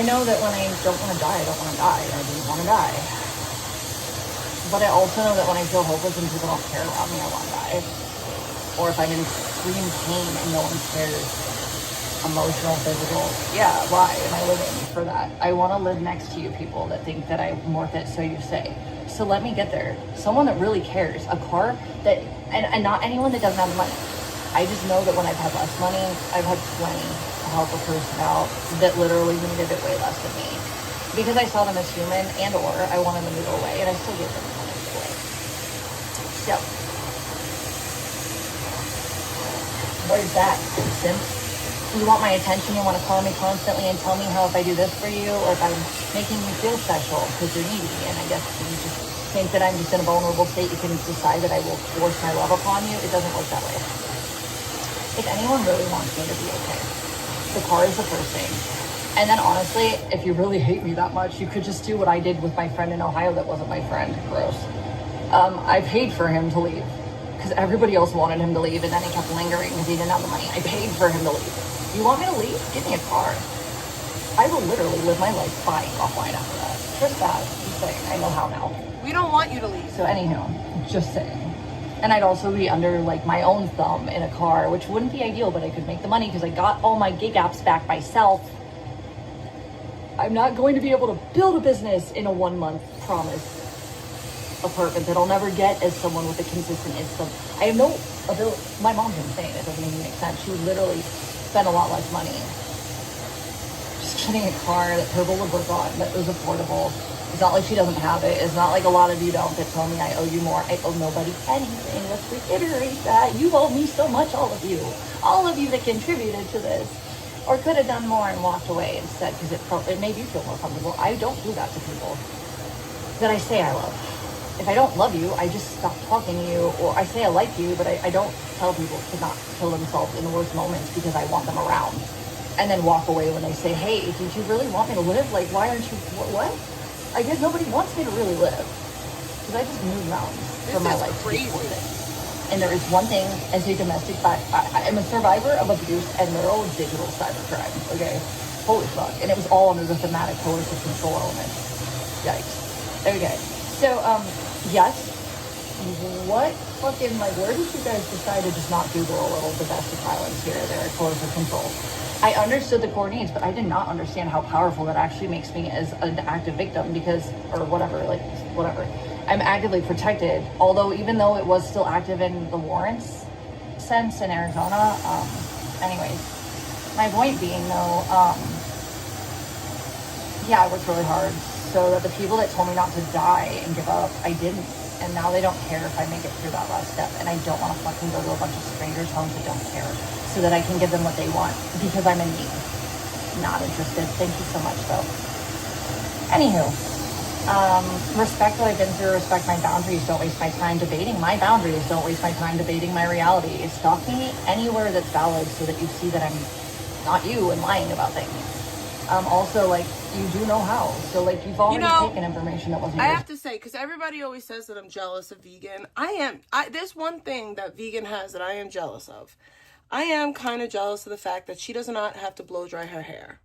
know that when I don't want to die, I don't want to die. I didn't want to die. But I also know that when I feel hopeless and people don't care about me, I want to die. Or if I'm in extreme pain and no one cares, emotional, physical, yeah, why am I living for that? I want to live next to you people that think that I'm worth it, so you say. So let me get there. Someone that really cares. A car that, and not anyone that doesn't have the money. I just know that when I've had less money, I've had plenty to help a person out that literally needed it way less than me. Because I saw them as human and or I wanted them to go away, and I still gave them the money to go away. So, what is that, simp? You want my attention, you want to call me constantly and tell me how if I do this for you, or if I'm making you feel special because you're needy, and I guess you just think that I'm just in a vulnerable state, you can decide that I will force my love upon you. It doesn't work that way. If anyone really wants me to be okay, the car is the first thing. And then honestly, if you really hate me that much, you could just do what I did with my friend in Ohio that wasn't my friend. Gross. I paid for him to leave because everybody else wanted him to leave, and then he kept lingering because he didn't have the money. I paid for him to leave. You want me to leave? Give me a car. I will literally live my life buying offline after that. Just that. Just saying. I know how now. We don't want you to leave. So anyhow, just saying. And I'd also be under like my own thumb in a car, which wouldn't be ideal, but I could make the money because I got all my gig apps back myself. I'm not going to be able to build a business in a 1 month promise apartment that I'll never get as someone with a consistent income. I have no ability. My mom's insane. It doesn't even make sense. She would literally spend a lot less money just getting a car that Purple would work on that was affordable. It's not like she doesn't have it. It's not like a lot of you don't that tell me I owe you more. I owe nobody anything. Let's reiterate that. You owe me so much, all of you. All of you that contributed to this. Or could have done more and walked away instead because it made you feel more comfortable. I don't do that to people that I say I love. If I don't love you, I just stop talking to you, or I say I like you, but I don't tell people to not kill themselves in the worst moments because I want them around. And then walk away when they say, hey, did you really want me to live? Like, why aren't you, what? I guess nobody wants me to really live. Because I just move mountains for my life. Crazy. And there is one thing as a domestic, I'm a survivor of abuse and neural digital cybercrime, okay? Holy fuck. And it was all under the thematic coercive control element. Yikes. Okay. So, yes, what fucking, like, where did you guys decide to just not Google a little domestic violence here or there, coercive control? I understood the core needs, but I did not understand how powerful that actually makes me as an active victim because, or whatever, like, whatever. I'm actively protected, although even though it was still active in the warrants sense in Arizona, anyways, my point being though, yeah, I worked really hard. So that the people that told me not to die and give up, I didn't. And now they don't care if I make it through that last step. And I don't want to fucking go to a bunch of strangers' homes that don't care. So that I can give them what they want. Because I'm in need. Not interested. Thank you so much, though. Anywho. Respect what I've been through. Respect my boundaries. Don't waste my time debating my boundaries. Don't waste my time debating my reality. Stalk me anywhere that's valid so that you see that I'm not you and lying about things. Also, like, you do know how. So, like, you've already taken information that wasn't yours. I have to say, because everybody always says that I'm jealous of vegan. There's one thing that vegan has that I am jealous of. I am kind of jealous of the fact that she does not have to blow dry her hair.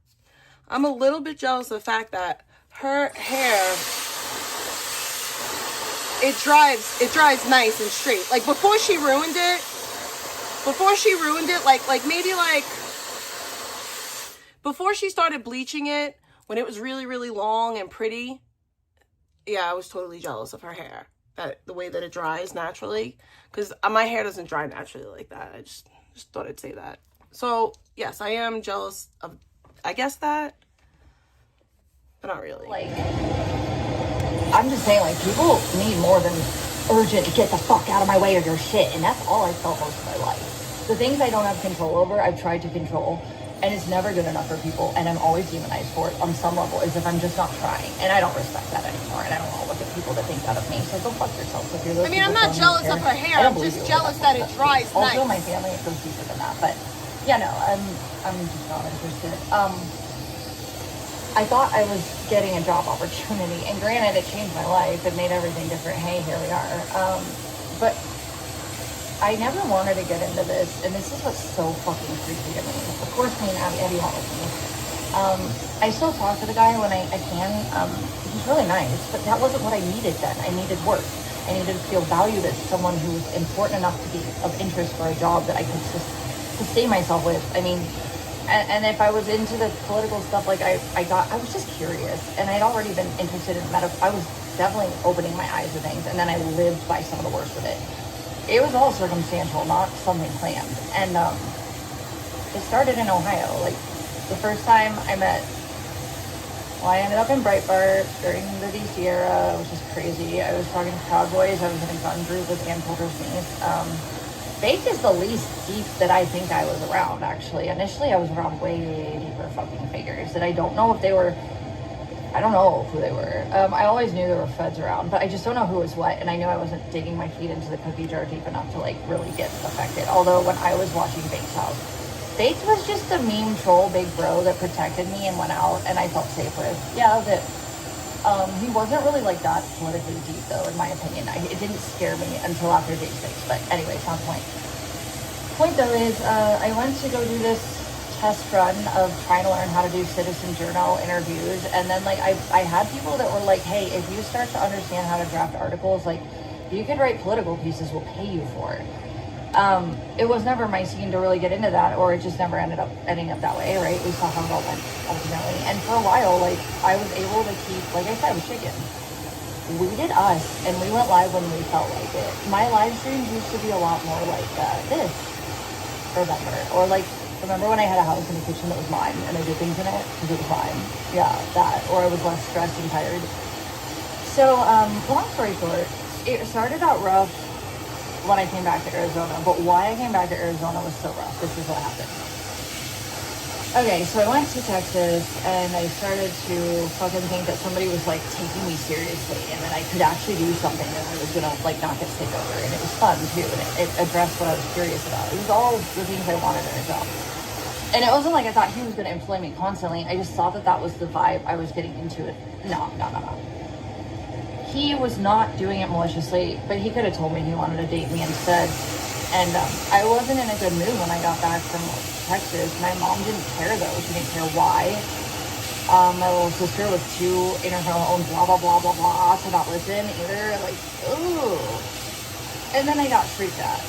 I'm a little bit jealous of the fact that her hair, it dries nice and straight. Like, before she ruined it, before she started bleaching it, when it was really, really long and pretty, yeah, I was totally jealous of her hair. The way that it dries naturally. Because my hair doesn't dry naturally like that. I just thought I'd say that. So, yes, I am jealous of, I guess that. But not really. Like, I'm just saying, like, people need more than urgent, get the fuck out of my way of your shit. And that's all I felt most of my life. The things I don't have control over, I've tried to control. And it's never good enough for people, and I'm always demonized for it on some level, as if I'm just not trying. And I don't respect that anymore, and I don't want to look at people that think that of me. So go fuck yourself. If you're I mean, I'm not jealous of her hair. I'm just jealous that it dries nice. Also, my family, it goes deeper than that. But, yeah, no, I'm just not interested. I thought I was getting a job opportunity, and granted, it changed my life. It made everything different. Hey, here we are. But I never wanted to get into this, and this is what's so fucking freaky to me. Of course, me and Abby went with me. I still talk to the guy when I can. He's really nice, but that wasn't what I needed then. I needed work. I needed to feel valued as someone who was important enough to be of interest for a job that I could sustain myself with. I mean, and if I was into the political stuff, like I was just curious, and I'd already been interested in medical. I was definitely opening my eyes to things, and then I lived by some of the worst of it. It was all circumstantial, not something planned. And it started in Ohio. Like, the first time I ended up in Breitbart during the DC era, which is crazy. I was talking to Proud Boys. I was in a gun group with Ann Coulter's niece. Fake is the least deep that I think I was around, actually. Initially, I was around way deeper fucking figures that I don't know if they were... I don't know who they were. I always knew there were feds around, but I just don't know who was what, and I knew I wasn't digging my feet into the cookie jar deep enough to, like, really get affected. Although, when I was watching Bates House, Bates was just a meme troll big bro that protected me and went out, and I felt safe with. Yeah, that was it. He wasn't really, like, that politically deep, though, in my opinion. It didn't scare me until after Day 6, but anyway, it's not the point. Point, though, is I went to go do this test run of trying to learn how to do citizen journal interviews, and then like I had people that were like, hey, if you start to understand how to draft articles, like, you could write political pieces, we'll pay you for it. It was never my scene to really get into that, or it just never ending up that way, right? We saw how it all went ultimately. And for a while, like, I was able to keep, like I said, with chicken. We did us, and we went live when we felt like it. My live streams used to be a lot more like this, remember? Or like, remember when I had a house in the kitchen that was mine, and I did things in it because it was mine? Yeah, that. Or I was less stressed and tired. So, long story short, it started out rough when I came back to Arizona, but why I came back to Arizona was so rough. This is what happened. Okay, so I went to Texas, and I started to fucking think that somebody was, like, taking me seriously, and that I could actually do something that I was gonna, like, not get sick over, and it was fun, too, and it addressed what I was curious about. It was all the things I wanted in a job. And it wasn't like I thought he was gonna employ me constantly. I just thought that that was the vibe I was getting into it. No. He was not doing it maliciously, but he could have told me he wanted to date me instead. And I wasn't in a good mood when I got back from Texas. My mom didn't care, though. She didn't care why. My little sister was too in her own blah, blah, blah, blah, blah to not listen either. Like, ooh. And then I got freaked out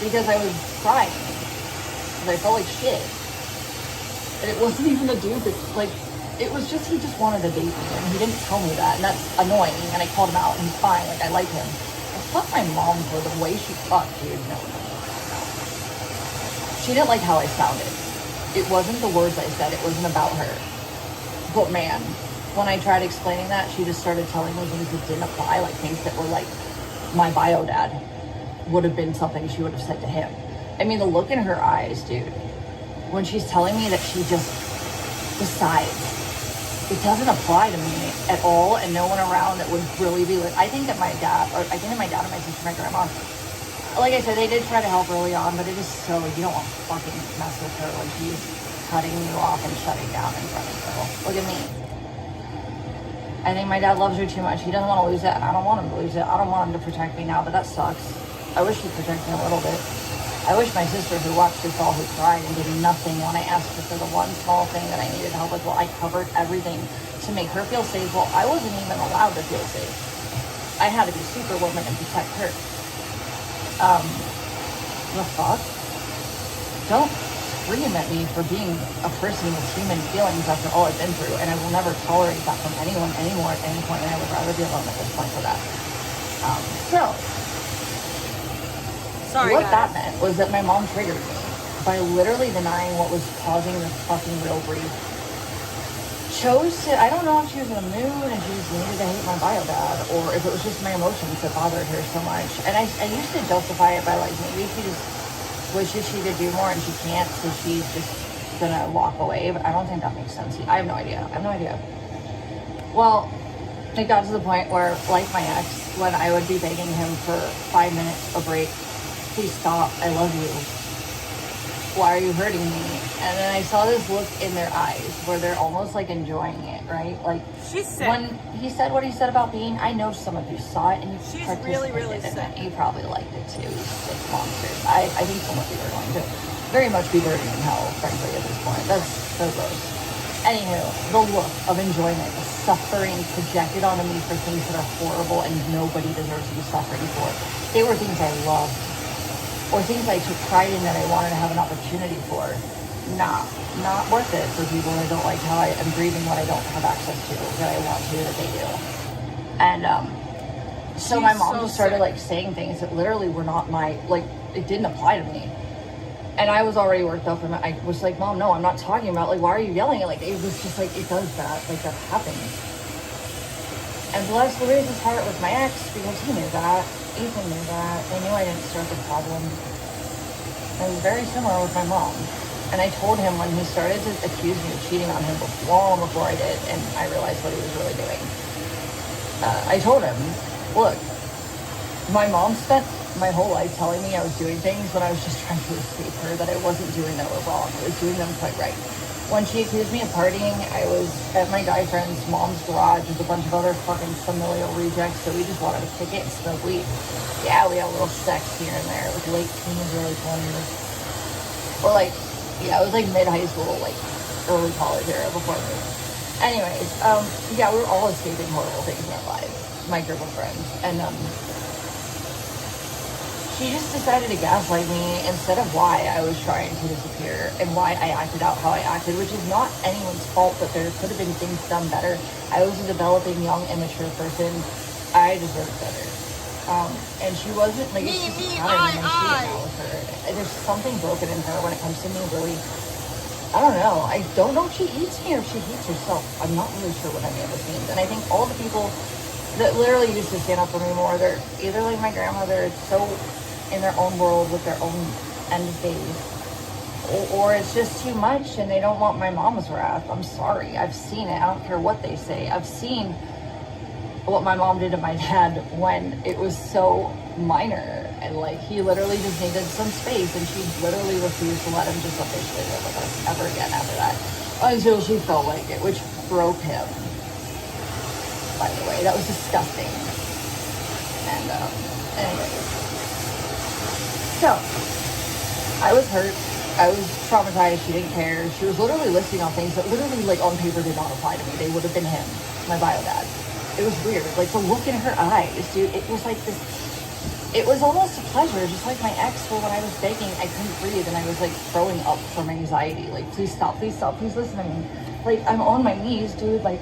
because I was crying. Because I felt like shit. And it wasn't even a dude that, like, it was just, he just wanted to date me. And he didn't tell me that. And that's annoying. And I called him out, and he's fine. Like, I like him. Fuck my mom for the way she fucked, dude. No. She didn't like how I sounded. It wasn't the words I said. It wasn't about her. But man, when I tried explaining that, she just started telling me things that didn't apply, like things that were like, my bio dad would have been something she would have said to him. I mean, the look in her eyes, dude, when she's telling me that she just decides. It doesn't apply to me at all, and no one around that would really be like, I think that my dad and my sister, my grandma, like I said, they did try to help early on, but it is so, you don't want to fucking mess with her when she's cutting you off and shutting down in front of you. Look at me. I think my dad loves her too much. He doesn't want to lose it. I don't want him to lose it. I don't want him to protect me now, but that sucks. I wish he'd protect me a little bit. I wish my sister who watched this all, who cried and did nothing when I asked her for the one small thing that I needed help with, well, I covered everything to make her feel safe. Well, I wasn't even allowed to feel safe. I had to be superwoman and protect her. The fuck? Don't scream at me for being a person with human feelings after all I've been through, and I will never tolerate that from anyone anymore at any point, and I would rather be alone at this point for that. Sorry, what guys. that meant was that my mom triggered me by literally denying what was causing this fucking real grief. I don't know if she was in a mood and she just needed to hate my bio dad, or if it was just my emotions that bothered her so much. And I used to justify it by like, maybe she just wishes she could do more and she can't, so she's just gonna walk away. But I don't think that makes sense. I have no idea. Well, it got to the point where, like my ex, when I would be begging him for 5 minutes a break, please stop, I love you. Why are you hurting me? And then I saw this look in their eyes where they're almost like enjoying it, right? Like, she's sick. When he said what he said about being, I know some of you saw it and you participated really in sick. it. You probably liked it too, you sick monsters. I think some of you are going to very much be burning in hell, frankly, at this point. That's so gross. Anywho, the look of enjoyment, the suffering projected onto me for things that are horrible and nobody deserves to be suffering for. They were things I loved, or things I took pride in that I wanted to have an opportunity for. Not worth it for people that don't like how I am grieving what I don't have access to, that I want to, that they do. And so my mom just started like saying things that literally were not it didn't apply to me. And I was already worked up, and I was like, Mom, no, I'm not talking about, like, why are you yelling? Like, it was just like, it does that, like, that happens. And bless Louise's heart with my ex, because he knew that. Ethan knew that. They knew I didn't start the problem. It was very similar with my mom. And I told him when he started to accuse me of cheating on him long before I did, and I realized what he was really doing. I told him, look, my mom spent my whole life telling me I was doing things when I was just trying to escape her, that I wasn't doing that were wrong. I was doing them quite right. When she accused me of partying, I was at my guy friend's mom's garage with a bunch of other fucking familial rejects, so we just wanted to kick it and smoke weed. Yeah, we had a little sex here and there. It was late teens, early 20s. Or like, yeah, it was like mid-high school, like early college era before me. Anyways, yeah, we were all escaping horrible things in our lives, my group of friends. And She just decided to gaslight me instead of why I was trying to disappear and why I acted out how I acted, which is not anyone's fault, but there could have been things done better. I was a developing, young, immature person. I deserved better. And she wasn't like, it's just a pattern I'm seeing now with her. There's something broken in her when it comes to me, really. I don't know. I don't know if she hates me or if she hates herself. I'm not really sure what any of this means. And I think all the people that literally used to stand up for me more, they're either like my grandmother, so in their own world with their own end of days, or it's just too much and they don't want my mom's wrath. I'm sorry. I've seen it. I don't care what they say. I've seen what my mom did to my dad when it was so minor, and like he literally just needed some space, and she literally refused to let him just officially live with us ever again after that, until she felt like it, which broke him, by the way. That was disgusting. And anyways, so I was hurt, I was traumatized. She didn't care. She was literally listing on things that literally, like, on paper did not apply to me. They would have been him, my bio dad. It was weird. Like, the look in her eyes, dude, it was like this, it was almost a pleasure, just like my ex, where when I was begging, I couldn't breathe, and I was, like, throwing up from anxiety. Like, please stop, please listen to me. Like, I'm on my knees, dude, like,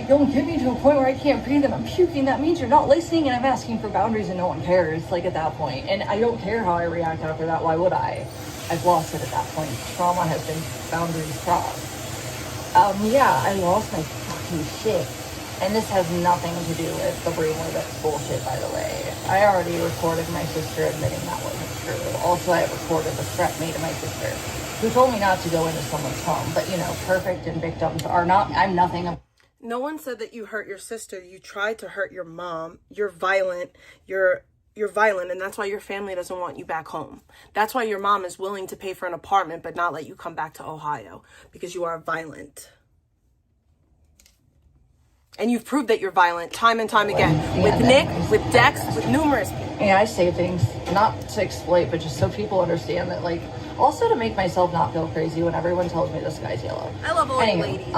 don't get me to a point where I can't breathe and I'm puking. That means you're not listening, and I'm asking for boundaries and no one cares, like, at that point. And I don't care how I react after that. Why would I? I've lost it at that point. Trauma has been boundaries crossed. Yeah, I lost my fucking shit. And this has nothing to do with the brainwave bullshit, by the way. I already recorded my sister admitting that wasn't true. Also, I recorded the threat made to my sister, who told me not to go into someone's home. But, you know, perfect and victims are not, I'm nothing. No one said that you hurt your sister. You tried to hurt your mom. You're violent. You're violent, and that's why your family doesn't want you back home. That's why your mom is willing to pay for an apartment but not let you come back to Ohio, because you are violent. And you've proved that you're violent time and time again. With Nick, with Dex, with numerous people. Yeah, I say things not to exploit, but just so people understand that, like, also to make myself not feel crazy when everyone tells me the sky's yellow. I love all you ladies.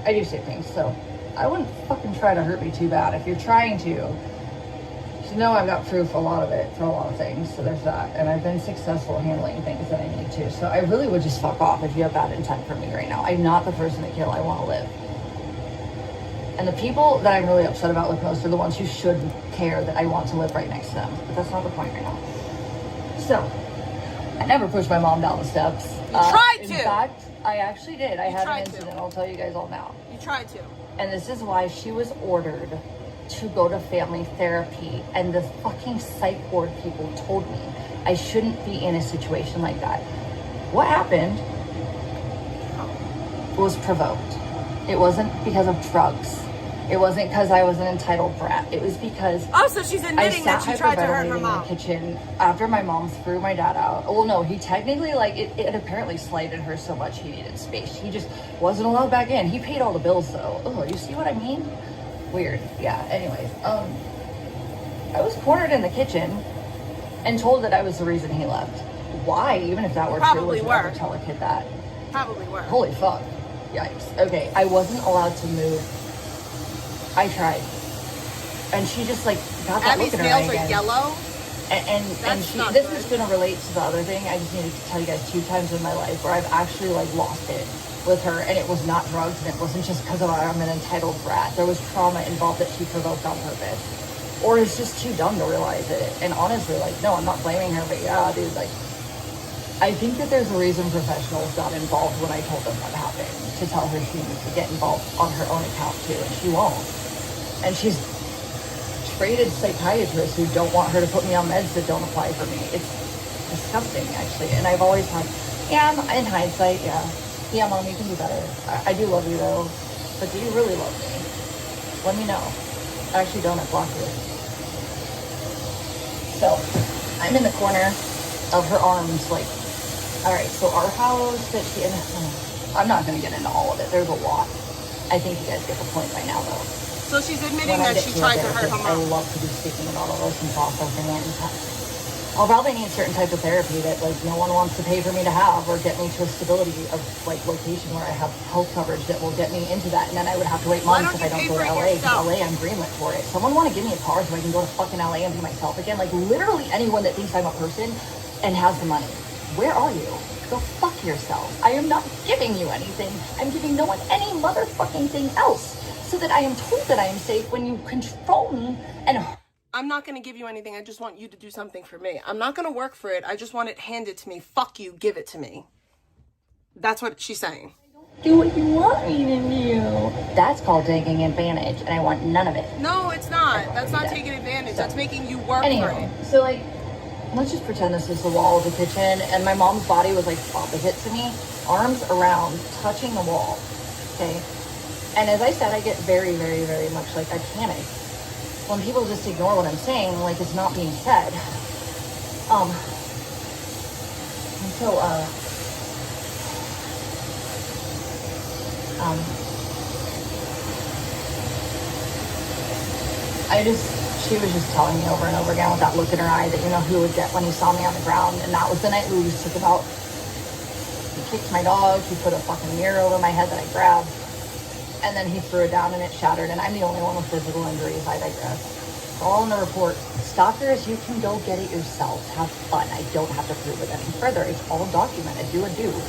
I do say things, so I wouldn't fucking try to hurt me too bad. If you're trying to, you know I've got proof a lot of it for a lot of things, so there's that. And I've been successful handling things that I need to. So I really would just fuck off if you have bad intent for me right now. I'm not the person to kill. I want to live. And the people that I'm really upset about with most are the ones who should care that I want to live right next to them. But that's not the point right now. So, I never pushed my mom down the steps. You tried to! In fact, I actually did. I had an incident. I'll tell you guys all now. You tried to. And this is why she was ordered to go to family therapy. And the fucking psych ward people told me I shouldn't be in a situation like that. What happened was provoked. It wasn't because of drugs. It wasn't because I was an entitled brat. It was because so she's admitting that she tried to hurt her mom. In the kitchen after my mom threw my dad out. Well, no, he technically, like, it apparently slighted her so much he needed space. He just wasn't allowed back in. He paid all the bills though. Oh, you see what I mean? Weird. Yeah. Anyways, I was cornered in the kitchen and told that I was the reason he left. Why? Even if that were true, would you ever tell a kid that? Probably were. Holy fuck. Yikes. Okay, I wasn't allowed to move. I tried. And she just, like, got that look in her eye again. Abby's nails are yellow? And she, this is going to relate to the other thing. I just needed to tell you guys 2 times in my life where I've actually, like, lost it with her. And it was not drugs, and it wasn't just because I'm an entitled brat. There was trauma involved that she provoked on purpose. Or is just too dumb to realize it. And honestly, like, no, I'm not blaming her, but yeah, dude, like, I think that there's a reason professionals got involved when I told them what happened, to tell her she needs to get involved on her own account too, and she won't. And she's traded psychiatrists who don't want her to put me on meds that don't apply for me. It's disgusting, actually. And I've always had, in hindsight, yeah, Mom, you can do better. I do love you though, but do you really love me? Let me know. I actually don't. I blocked you. So, I'm in the corner of her arms, like, all right, so our house that she, and I'm not going to get into all of it. There's a lot. I think you guys get the point by now, though. So she's admitting that she tried to hurt her mom. I love to be speaking about all this and processing it and I'll probably need certain types of therapy that like no one wants to pay for me to have, or get me to a stability of like location where I have health coverage that will get me into that. And then I would have to wait months if I don't go to LA, because LA I'm greenlit for it. Someone want to give me a car so I can go to fucking LA and be myself again? Like literally anyone that thinks I'm a person and has the money, where are you? Go fuck yourself. I am not giving you anything. I'm giving no one any motherfucking thing else, so that I am told that I am safe when you control me and... I'm not going to give you anything. I just want you to do something for me. I'm not going to work for it. I just want it handed to me. Fuck you. Give it to me. That's what she's saying. Do what you want me to do. That's called taking advantage, and I want none of it. No, it's not. That's not taking advantage. That's making you work for it. So like, let's just pretend this is the wall of the kitchen, and my mom's body was like opposite to me, arms around, touching the wall, okay? And as I said, I get very, very, very much like I panic when people just ignore what I'm saying, like it's not being said. And so, she was just telling me over and over again with that look in her eye that you know who would get when he saw me on the ground. And that was the night we just took him out. He kicked my dog, he put a fucking mirror over my head that I grabbed, and then he threw it down and it shattered, and I'm the only one with physical injuries. I digress. It's all in the report. Stalkers, you can go get it yourself. Have fun. I don't have to prove it any further. It's all documented. Do a little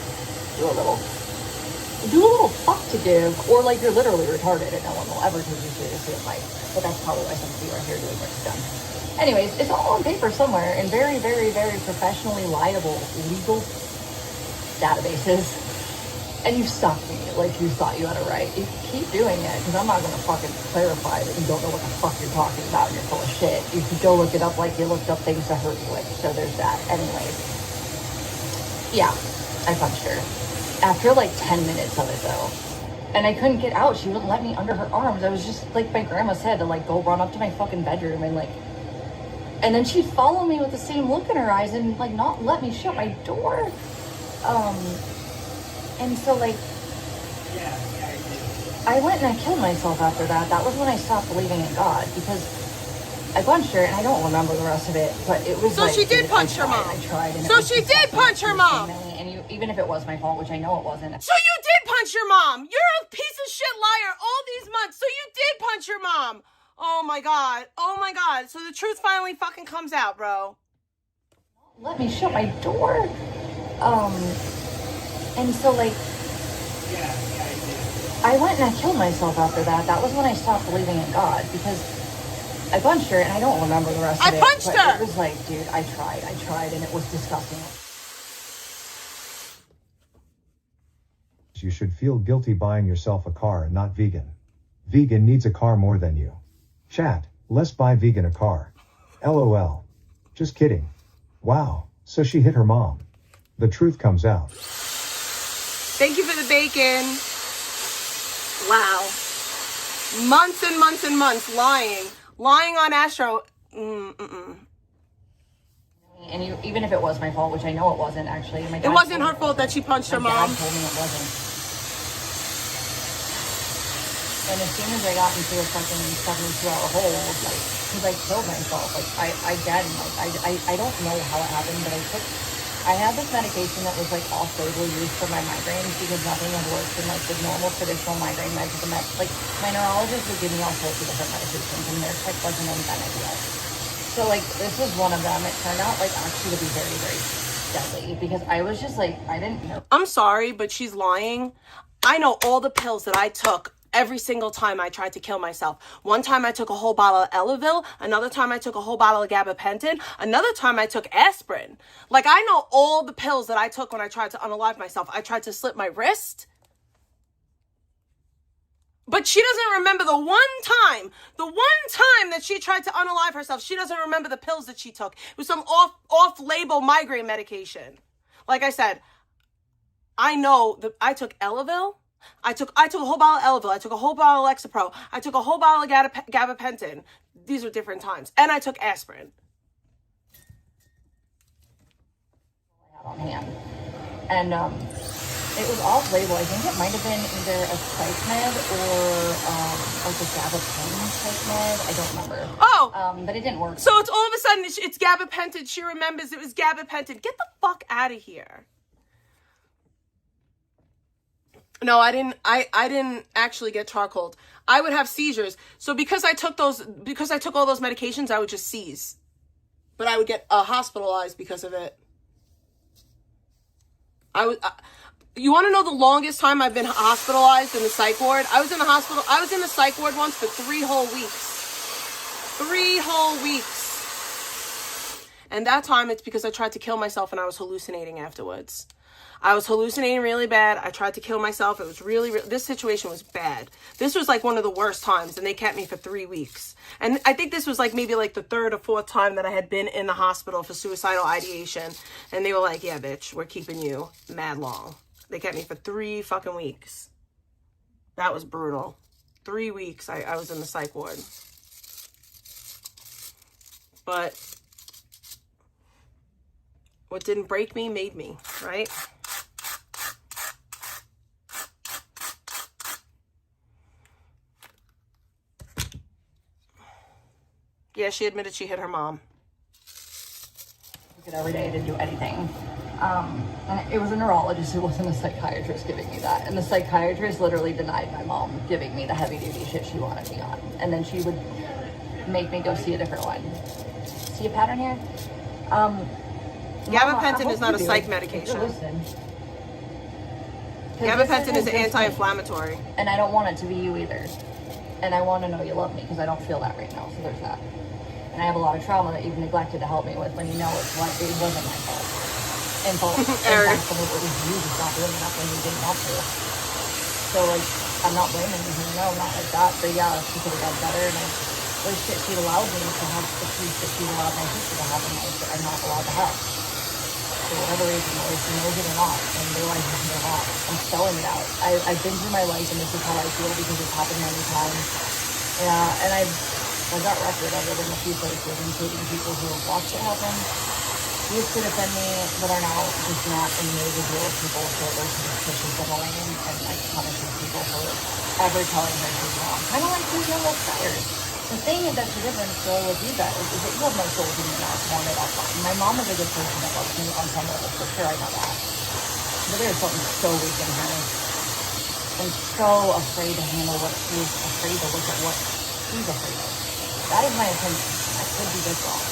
fuck to give, or like you're literally retarded and no one will ever take you seriously in life. But that's probably why some of you are here doing what you've done. Anyways, it's all on paper somewhere in very, very, very professionally liable legal databases. And you stalked me like you thought you had a right. You keep doing it, because I'm not going to fucking clarify that you don't know what the fuck you're talking about and you're full of shit. You could go look it up like you looked up things to hurt you with. So there's that. Anyways. Yeah, I punched her. After like 10 minutes of it though. And I couldn't get out. She wouldn't let me under her arms. I was just like my grandma said, to like go run up to my fucking bedroom and like... And then she'd follow me with the same look in her eyes and like not let me shut my door. And so, like, I went and I killed myself after that. That was when I stopped believing in God, because I punched her, and I don't remember the rest of it, but it was so like... she did punch her mom. I tried, and so she did punch her mom. And even if it was my fault, which I know it wasn't... So you did punch your mom. You're a piece of shit liar all these months. So you did punch your mom. Oh, my God. Oh, my God. So the truth finally fucking comes out, bro. Let me shut my door. And so, like, I went and I killed myself after that. That was when I stopped believing in God, because I punched her, and I don't remember the rest of it. I punched her! It was like, dude, I tried, and it was disgusting. You should feel guilty buying yourself a car and not vegan. Vegan needs a car more than you. Chat, let's buy vegan a car. LOL. Just kidding. Wow, so she hit her mom. The truth comes out. Thank you for the bacon. Wow. Months and months and months lying on Astro. And even if it was my fault, which I know it wasn't actually. My dad it wasn't her fault that she punched her mom. My dad told me it wasn't. And as soon as I got into a fucking 72-hour hole, like, because I killed myself, like, I don't know how it happened, but I had this medication that was like off-label used for my migraines, because nothing had worked in like the normal traditional migraine meds. Like my neurologist would give me all sorts of different medications, and their type wasn't UNBANNED yet. So like this was one of them. It turned out like actually to be very, very deadly, because I was just like, I didn't know. I'm sorry, but she's lying. I know all the pills that I took every single time I tried to kill myself. One time I took a whole bottle of Elavil. Another time I took a whole bottle of gabapentin. Another time I took aspirin. Like, I know all the pills that I took when I tried to unalive myself. I tried to slit my wrist. But she doesn't remember the one time that she tried to unalive herself. She doesn't remember the pills that she took. It was some off-label migraine medication. Like I said, I know that I took Elavil. I took a whole bottle of Elavil. I took a whole bottle of Lexapro. I took a whole bottle of gabapentin. These were different times. And I took aspirin. On hand. And It was off-label. I think it might have been either a psych med or like a gabapentin psych med. I don't remember. Oh! But it didn't work. So it's all of a sudden, it's gabapentin. She remembers it was gabapentin. Get the fuck out of here. No, I didn't actually get charcoaled. I would have seizures. So because I took all those medications, I would just seize. But I would get hospitalized because of it. You want to know the longest time I've been hospitalized in the psych ward? I was in the hospital. I was in the psych ward once for 3 whole weeks. 3 whole weeks. And that time it's because I tried to kill myself and I was hallucinating afterwards. I was hallucinating really bad. I tried to kill myself. It was really, this situation was bad. This was like one of the worst times, and they kept me for 3 weeks. And I think this was like maybe like the 3rd or 4th time that I had been in the hospital for suicidal ideation. And they were like, yeah, bitch, we're keeping you mad long. They kept me for 3 fucking weeks. That was brutal. 3 weeks I was in the psych ward. But what didn't break me made me, right? Yeah, she admitted she hit her mom. Took it every day to do anything. And it was a neurologist, it wasn't a psychiatrist giving me that. And the psychiatrist literally denied my mom giving me the heavy duty shit she wanted me on. And then she would make me go see a different one. See a pattern here? Gabapentin is not a psych medication. Gabapentin is an anti-inflammatory. And I don't want it to be you either. And I want to know you love me because I don't feel that right now. So there's that. And I have a lot of trauma that you've neglected to help me with when you know it wasn't my fault. In fact, it was you just not doing enough when you didn't want to. So like, I'm not blaming you, no, not like that. But yeah, she could have done better. And the shit she allowed me to have, the peace that she allowed my sister to have in life that I'm not allowed to have. For whatever reason, whether she knows it or not, and realizes it or not, I'm spelling it out. I've been through my life, and this is how I feel because it's happened many times. Yeah, and I've got record of it in a few places, including people who have watched it happen, used to defend me, but are now just not in the deal with people for those who just pushes them away and like punishes people for ever telling her she's wrong. Kind of like these yellow fires. The thing that's the difference though with you guys is that you have no soul in your mouth, one at all time. My mom is a good person that loves me on some level, for sure I know that. But there's something so weak in her. And so afraid to handle what she's afraid to look at what she's afraid of. That is my opinion. I could be this wrong.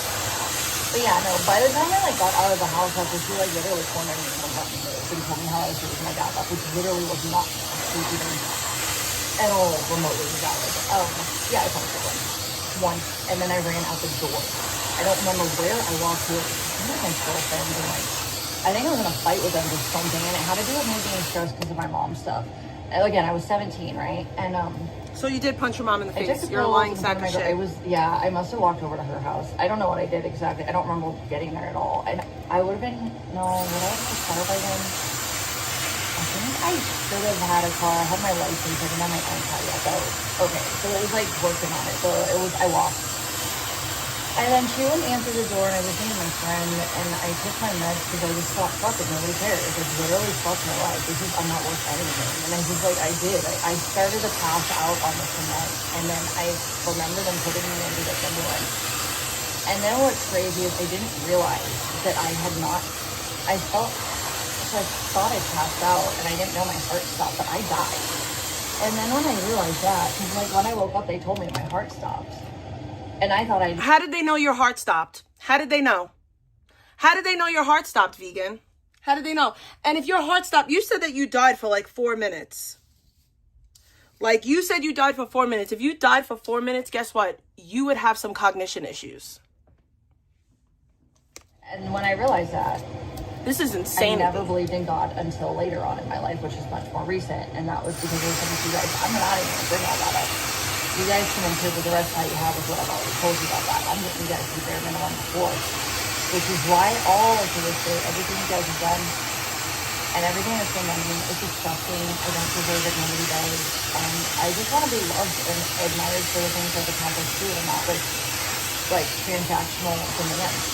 But yeah, no, by the time I like got out of the house after she like literally cornered me and let me move and told me how I was with my dad, that which literally was not even at all remotely valid. Yeah, I punched her once, and then I ran out the door. I don't remember where I walked to. One of my girlfriends, and like, I think I was in a fight with them or something, and it had to do with me being stressed because of my mom's stuff. And again, I was 17, right? And so you did punch your mom in the face. You're a lying sack of shit. It was, yeah, I must have walked over to her house. I don't know what I did exactly. I don't remember getting there at all. And I would have been, would I have had a car by then? I think I should have had a car. I had my license. I didn't have my own car yet, though. Okay, so it was like working on it. So I walked. And then she wouldn't answer the door, and I was thinking to my friend, and I took my meds because I just thought, fuck it, nobody cares. It's literally fuck my life. I'm not worth anything. And I was like, I did. I started to pass out on the cement, and then I remember them putting me into the ambulance. And then what's crazy is I didn't realize that I had not, I thought I passed out, and I didn't know my heart stopped, but I died. And then when I realized that, because like when I woke up, they told me my heart stopped. And I thought How did they know your heart stopped? How did they know? How did they know your heart stopped, vegan? How did they know? And if your heart stopped, you said that you died for like 4 minutes. Like you said you died for 4 minutes. If you died for 4 minutes, guess what? You would have some cognition issues. And when I realized that, this is insane. I never believed in God until later on in my life, which is much more recent. And that was because of some of you guys. I'm not even going to bring all that up. You guys can interpret the rest of how you have with what I've already told you about that. I'm getting you guys to bare minimum before. Which is why all of this day, everything you guys have done, and everything that's been done to me is disgusting. I don't deserve it, nobody does. And I just want to be loved and admired for the things I've accomplished too, and not like transactional demands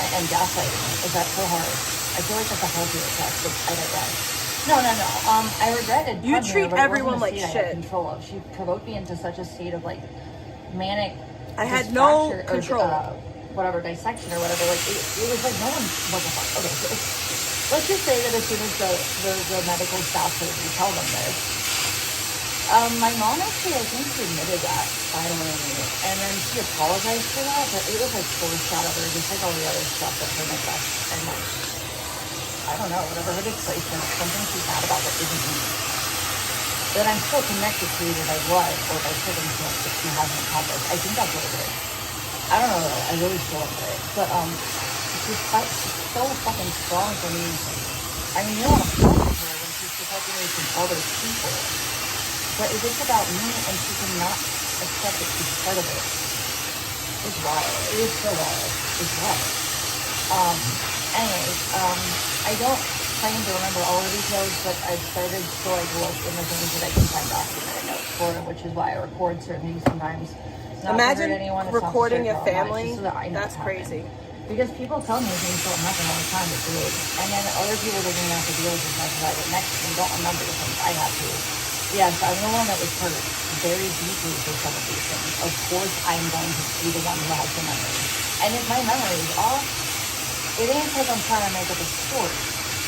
and gaslighting. Is that so hard? I feel like that's a healthier test, but I digress. No. I regretted. You punching treat her, but it everyone wasn't like a state I had shit. control of. She provoked me into such a state of like manic. I had no distraction control. Or, whatever, dissection or whatever. Like it was like no one. What the fuck? Okay, so let's just say that as soon as the medical staff heard me tell them this, my mom actually, I think, she admitted that finally, and then she apologized for that, but it was like forced out of her, just like all the other stuff that her neglect and like, I don't know, whatever her displacement, something she's mad about that isn't me. That I'm still connected to either by blood or by circumstance that she hasn't accomplished. I think that's what it is. I don't know though, I really still don't get it. But she's so fucking strong for me. I mean, you don't want to fuck with her when she's protecting me from other people. But if it's about me and she cannot accept that she's part of it, it's wild. It is so wild. It's wild. Anyways, I don't claim to remember all the details, but I've started to like look in the things that I can find documented notes for, which is why I record certain things sometimes. Imagine recording your family. That's crazy. Because people tell me things don't happen all the time, it's weird. And then other people don't even have to deal with as much as I did next to me don't remember the things I have to. Yes, I'm the one that was hurt very deeply for some of these things. Of course, I'm going to be the one who has the memory. And if my memory is off, it ain't because I'm trying to make up a story.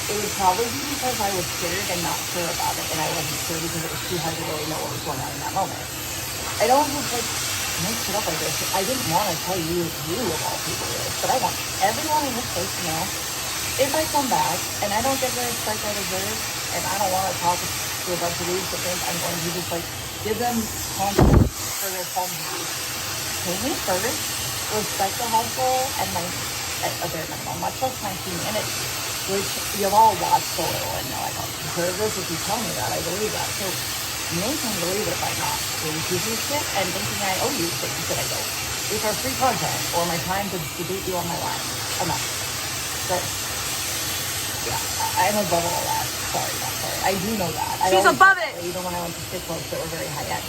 It would probably be because I was scared and not sure about it, and I wasn't sure because it was too hard to really know what was going on in that moment. I don't just like make shit up like this. I didn't want to tell you of all people this, but I want everyone in this place to know if I come back and I don't get the respect I deserve, and I don't want to talk to a bunch of these different, I'm going to just like give them content for their home use. Pay me first, respect the hustle, and my at a bare minimum, much less my humanity, which you've all watched so little and know I don't deserve this. If you tell me that, I believe that. So make me believe it by not doing too shit and thinking I owe you things that I don't. With our free content or my time to debate you on my live. Enough. But yeah, I'm above all that. Sorry, not sorry. I do know that. She's above it. Even when I went to stick clubs that were very high end.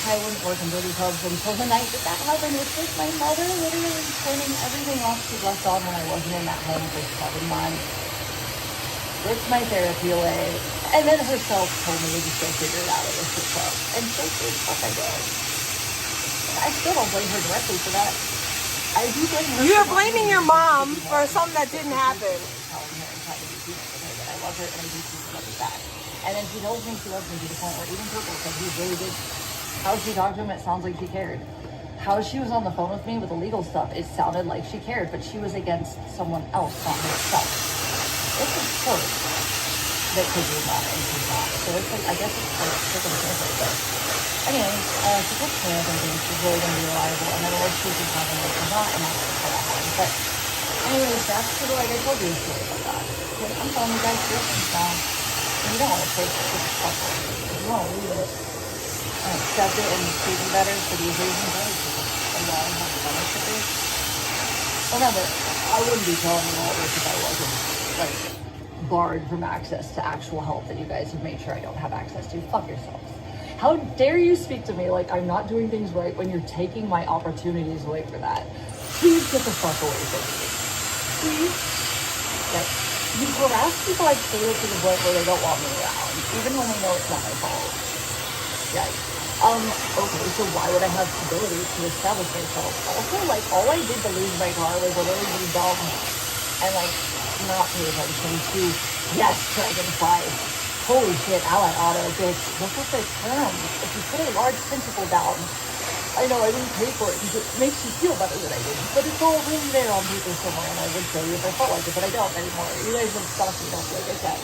I wouldn't work in dirty clubs until the night that happened, which was my mother literally turning everything off she left on when I wasn't in that home for 7 months. Ripped my therapy away, and then herself told me to just go figure it out at a strip club. And so did what I did. I still don't blame her directly for that. I do blame her. You're blaming your mom for something that didn't happen. Telling her and trying to be human with her that I love her and I do treat her like that. And then she tells me she loves me to the point where even Purple said he really did. How she talked to him, it sounds like she cared. How she was on the phone with me with the legal stuff, it sounded like she cared, but she was against someone else, not herself. It's a choice that could be that and she's not. So it's like, I guess it's like circumstantial. But anyways, she took care of everything. She's really going to be reliable. And then the worst case is having like she's not, and that's for that one. But anyways, that's sort of like I told you a story about that. Because I'm telling you guys this and stuff. And you don't want to take it to the couple. You want to leave it. Accept it and treat them better for these reasons. And why I have to benefit this. Remember, I wouldn't be telling you all this if I wasn't like barred from access to actual help that you guys have made sure I don't have access to. Fuck yourselves. How dare you speak to me like I'm not doing things right when you're taking my opportunities away for that? Please get the fuck away from me. Please. Like, you harass people like clear to the point where they don't want me around, even when they know it's not my fault. Yikes. Okay, so why would I have stability to establish myself? Also, like, all I did to lose my car was literally be dumb and, like, not pay attention to, yes, Dragonfly. Holy shit, Ally Auto, bitch. Look at the terms. If you put a large principal down, I know I didn't pay for it because it makes you feel better than I did, but it's all really there on paper somewhere, and I would show you if I felt like it, but I don't anymore. You guys have stopped me, don't like I said.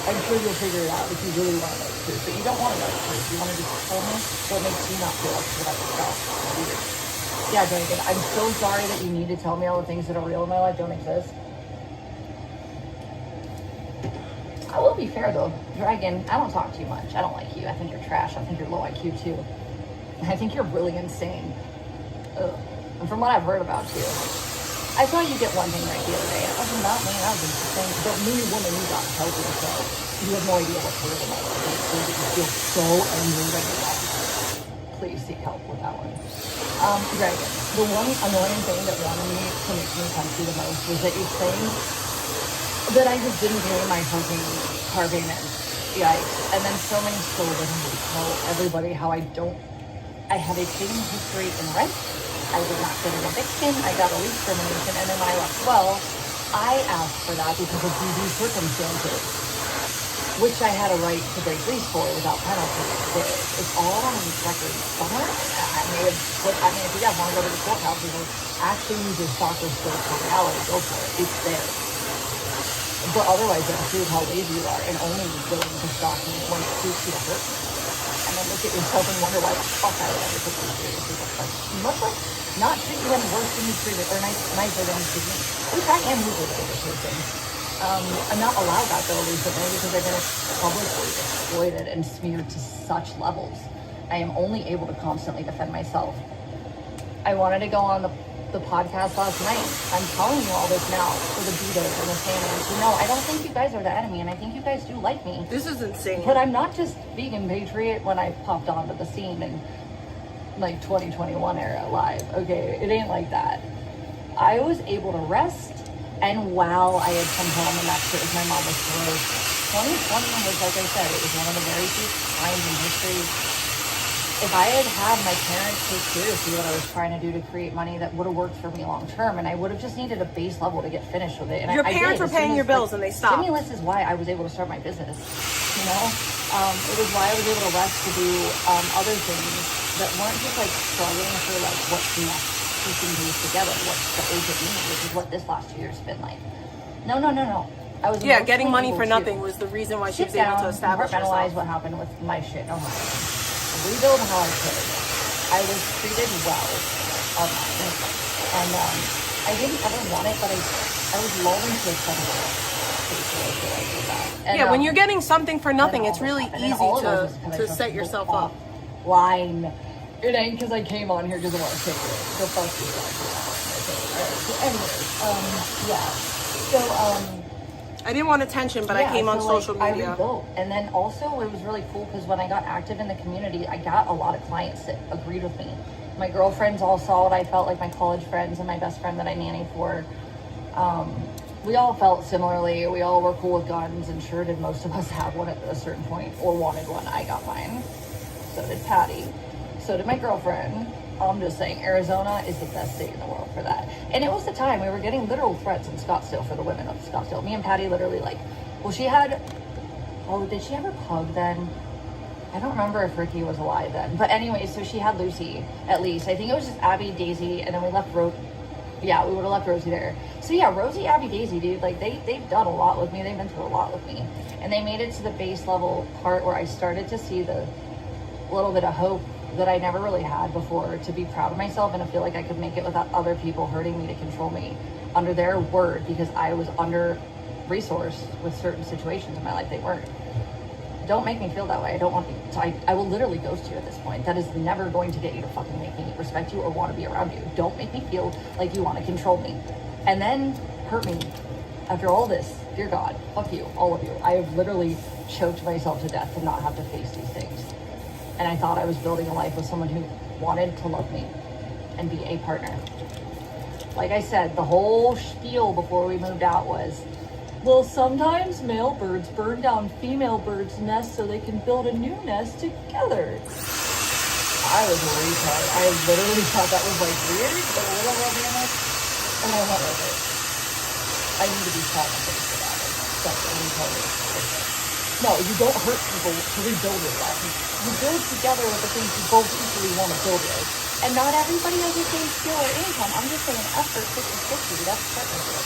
I'm sure you'll figure it out if you really want to know the truth, but you don't want to know the truth. You want to just tell me what makes you not feel like shit about yourself. It's weird. Yeah, Dragon, I'm so sorry that you need to tell me all the things that are real in my life don't exist. I will be fair though, Dragon, I don't talk to you much. I don't like you. I think you're trash. I think you're low IQ too. I think you're really insane. Ugh. And from what I've heard about you, I saw you get one thing right the other day, and it wasn't about me. I was just saying, but me, woman, you got healthy, so you have no idea what's real in my life. You feel so angry right now. Please seek help with that one. Dragon, the one annoying thing that wanted me to make me punch you the most was that you're saying that I just didn't pay my fucking car payments. Yikes. And then so many still literally tell everybody how I have a clean history in rent. I did not get an eviction. I got a lease termination. And then when I left, well, I asked for that because of DV circumstances, which I had a right to break lease for without penalty. It's all on record somewhere. If you guys want to go to the courthouse and actually use your soccer skills for reality, go for it. It's there. But otherwise, it'll prove how lazy you are and only willing to stalk me when it suits you to hurt me. And then look at yourself and wonder why the fuck I would ever take you seriously. You must like not treat you any worse than you treat it, or nicer than you treat me. Which I am usually the bigger person. I'm not allowed that though recently because I've been publicly exploited and smeared to such levels. I am only able to constantly defend myself. I wanted to go on the podcast last night. I'm telling you all this now for the beaters and the fans. You know, I don't think you guys are the enemy, and I think you guys do like me. This is insane. But I'm not just vegan patriot when I popped onto the scene in like 2021 era live. Okay, it ain't like that. I was able to rest. And while I had come home and that's it was my mom was gross. 2020 was, like I said, it was one of the very few times in history. If I had had my parents take seriously what I was trying to do to create money, that would have worked for me long term, and I would have just needed a base level to get finished with it. And your I parents did. were paying your bills and they stopped. Stimulus is why I was able to start my business. You know, it was why I was able to rest to do other things that weren't just like struggling for like what's next. Keeping these together, what's the urgent need, which is what this last 2 years has been like. No. I was getting money for nothing was the reason why she was able to establish herself. What happened with my shit on my own. Rebuild how I could. I was treated well online, and I didn't ever want it, but I was lulled into a sense of when you're getting something for nothing, it's really easy to set yourself up. Line. It ain't because I came on here because I want to take it. So fuck yourself. So anyways, I didn't want attention, but I came on social media. I rebuilt. And then also it was really cool because when I got active in the community, I got a lot of clients that agreed with me. My girlfriends all saw it. I felt like my college friends and my best friend that I nannied for. We all felt similarly. We all were cool with guns, and sure did most of us have one at a certain point or wanted one. I got mine. So did Patty. So did my girlfriend. I'm just saying, Arizona is the best state in the world for that. And it was the time we were getting literal threats in Scottsdale for the women of Scottsdale. Me and Patty literally did she have her pug then? I don't remember if Ricky was alive then. But anyway, so she had Lucy, at least. I think it was just Abby, Daisy, and then we left we would have left Rosie there. So yeah, Rosie, Abby, Daisy, dude, like they've done a lot with me. They've been through a lot with me. And they made it to the base level part where I started to see the little bit of hope that I never really had before, to be proud of myself and to feel like I could make it without other people hurting me to control me under their word, because I was under resourced with certain situations in my life they weren't. Don't make me feel that way. I don't want I will literally ghost you at this point. That is never going to get you to fucking make me respect you or want to be around you. Don't make me feel like you want to control me and then hurt me after all this. Dear God, fuck you, all of you. I have literally choked myself to death to not have to face these things. And I thought I was building a life with someone who wanted to love me and be a partner. Like I said, the whole spiel before we moved out was, well, sometimes male birds burn down female birds' nests so they can build a new nest together. I was a retard. I literally thought that was like weird, but a little romantic, and I went with it. I need to be traumatized for that. That's a retarded. No, you don't hurt people to rebuild your life. You build together with the things you both equally want to build with. And not everybody has the same skill or income. I'm just saying effort 50-50. That's partnership.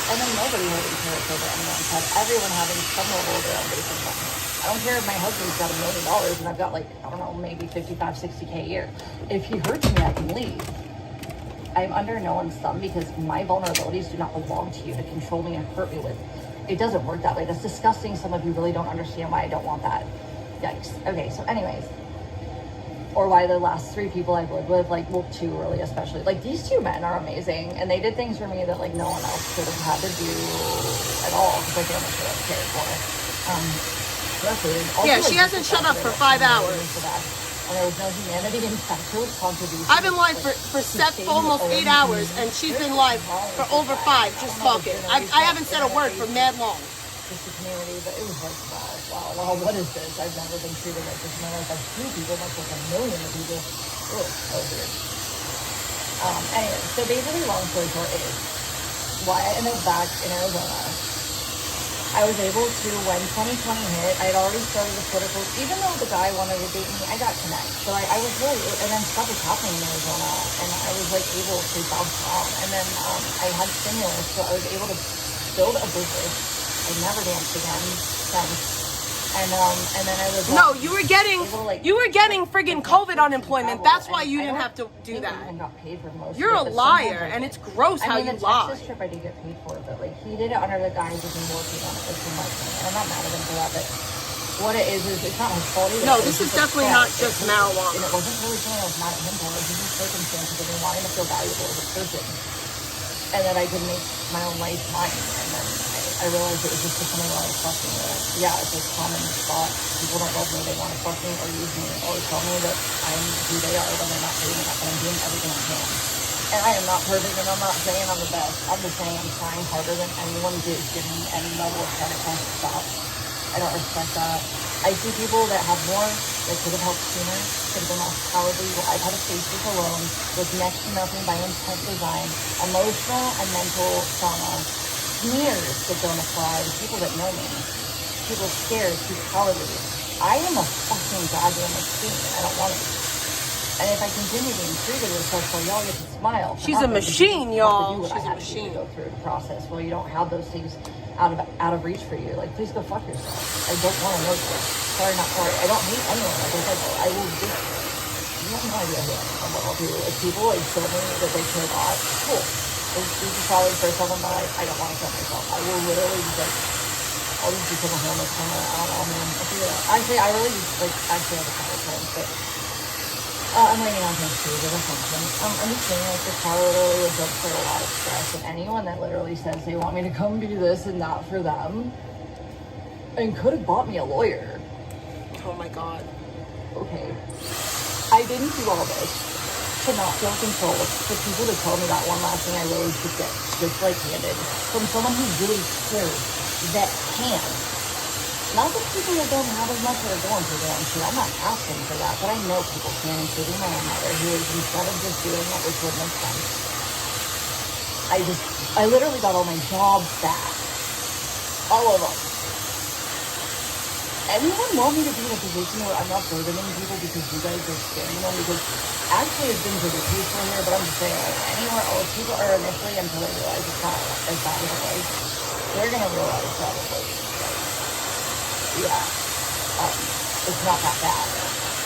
And then nobody holding carrots over anyone's head. Everyone having some level of their own base income. I don't care if my husband's got $1 million and I've got maybe 55, 60K a year. If he hurts me, I can leave. I'm under no one's thumb because my vulnerabilities do not belong to you to control me and hurt me with. It doesn't work that way. That's disgusting. Some of you really don't understand why I don't want that. Yikes. Okay, so anyways. Or why the last 3 people I've lived with, 2 really especially. These 2 men are amazing. And they did things for me that, no one else could have had to do at all. Because they should have cared for. She hasn't shut up for 5 hours. And there was no humanity in fact. There was contribution. I've been live for almost 8 hours, and she's been live for over 5, just talking. I haven't said a word for mad long. just the community, but it was like, wow, what is this? I've never been treated like this in my life by 2 people, much like a million of people. Oh, that was weird. Anyway, so basically, long story short is why I ended up back in Arizona. I was able to, when 2020 hit, I had already started the political, even though the guy wanted to date me, I got connected. So I was really, and then stuff was happening in Arizona, and I was like able to bounce around. And then I had stimulus, so I was able to build a business. I never danced again since. And then I was No, you were getting friggin' COVID unemployment. That's why you didn't have to do that. Got paid for most You're a of it, liar, and it's gross how you the lie. Texas trip I did get paid for, but like he did it under the guise of me working on it with too much money. And I'm not mad at him for that, but what it is it's not his fault either. No, this is definitely not just marijuana. And it wasn't really something I was mad at him for. It was just circumstances of me wanting to feel valuable as a person. And then I could make my own life mine. And then I realized it was just something I was fucking with. Yeah, it's a common thought. People don't love me, they want to fuck me or use me. Always tell me that I'm who they are when they're not paying enough, and I'm doing everything I can. And I am not perfect, and I'm not saying I'm the best. I'm just saying I'm trying harder than anyone did, giving me any level of credit to stop. I don't respect that. I see people that have more that could have helped sooner, could have been less cowardly. What I've had to face this alone with next to nothing by intent design, emotional and mental trauma, smears that don't apply to people that know me, people scared, too cowardly. I am a fucking goddamn machine, and I don't want to be. And if I continue being treated as such, well, y'all get to smile. She's a machine, y'all. She's a machine. Go through the process. Well, you don't have those things out of reach for you. Like, please go fuck yourself. I don't want to know you. Sorry, not sorry. I don't hate anyone. Like I said, I will just. You have no idea who I am. What I'll do. If people like show me that they care about, cool. This is probably the first time in my life I don't want to kill myself. I will literally just like. I'll just become a homeless kind of. I don't know, man. I'll do that. Actually, I really just like actually have a couple times, but. I'm waiting on him too, but I'm just saying, like, the car literally was up for a lot of stress, and anyone that literally says they want me to come do this and not for them, and could have bought me a lawyer. Oh my god. Okay. I didn't do all this to not feel control, for people to tell me that one last thing I really should get, just like handed, from someone who really cares, that can. Not the people that don't have as much that are going through their own shit. I'm not asking for that, but I know people can, including my own mother, who is, instead of just doing it, which would make sense, I literally got all my jobs back. All of them. Anyone want me to be in a position where I'm not burdening people because you guys are scaring them? Because actually it's been pretty peaceful here, but I'm just saying, like, anywhere else, people are initially, until they realize it's not as bad as it was, they're going to realize probably. Yeah, it's not that bad.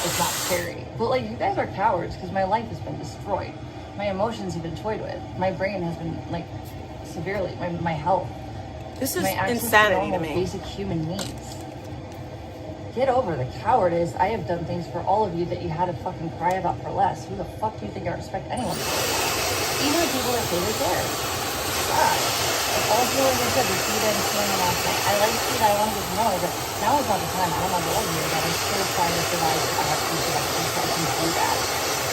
It's not scary. But like, you guys are cowards because my life has been destroyed. My emotions have been toyed with. My brain has been like severely. My health. This is my insanity to me. Basic human needs. Get over the cowardice. I have done things for all of you that you had to fucking cry about for less. Who the fuck do you think I respect anyone for? Even the people that say they care. God. Also, like I said, the Speed and Swimming last night. I like Speed, I want to get to know her, but now is not the time. I don't know what here, but I'm still trying to survive. I have to survive so I can do that.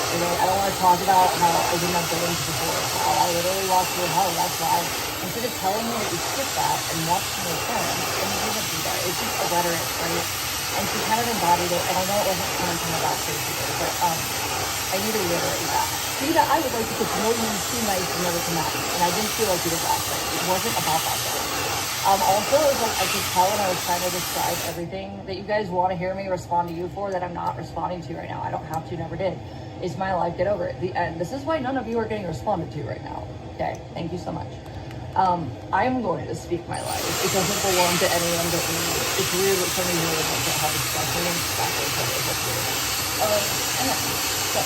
You know, I don't want to talk about how I didn't have feelings before. How I literally walked through hell. That's why, instead of telling me that you skip that and watch me return, and you didn't do that. It's just a rhetoric, right? And she kind of embodied it, and I know it wasn't coming from a bad place either, but I need to reiterate that. Rita, I would like to get to know you and see nice and never come at me, and I didn't feel like you did last night. It wasn't about that though. Also, it was like I could tell when I was trying to describe everything that you guys want to hear me respond to you for that I'm not responding to right now. I don't have to, never did. It's my life, get over it. The end. This is why none of you are getting responded to right now. Okay, thank you so much. I'm going to speak my life. It doesn't belong to anyone but me. It's weird that somebody really wants to have a discussion and exactly what it is. Anyway, so.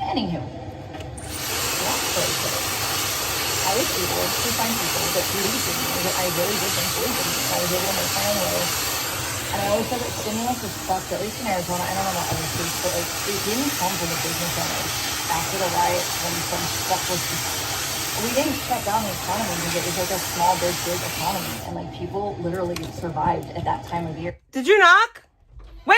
Anywho, long story short, I was able to find people that believed in me, that I really did think believed in me. I was able to make my own way. And I always said that stimulus was fucked, at least in Arizona. I don't know about other states, but like, it didn't come from the business owners after the riot when some stuff was just, we didn't shut down the economy because it was like a small, big economy. And like, people literally survived at that time of year. Did you knock? Wait!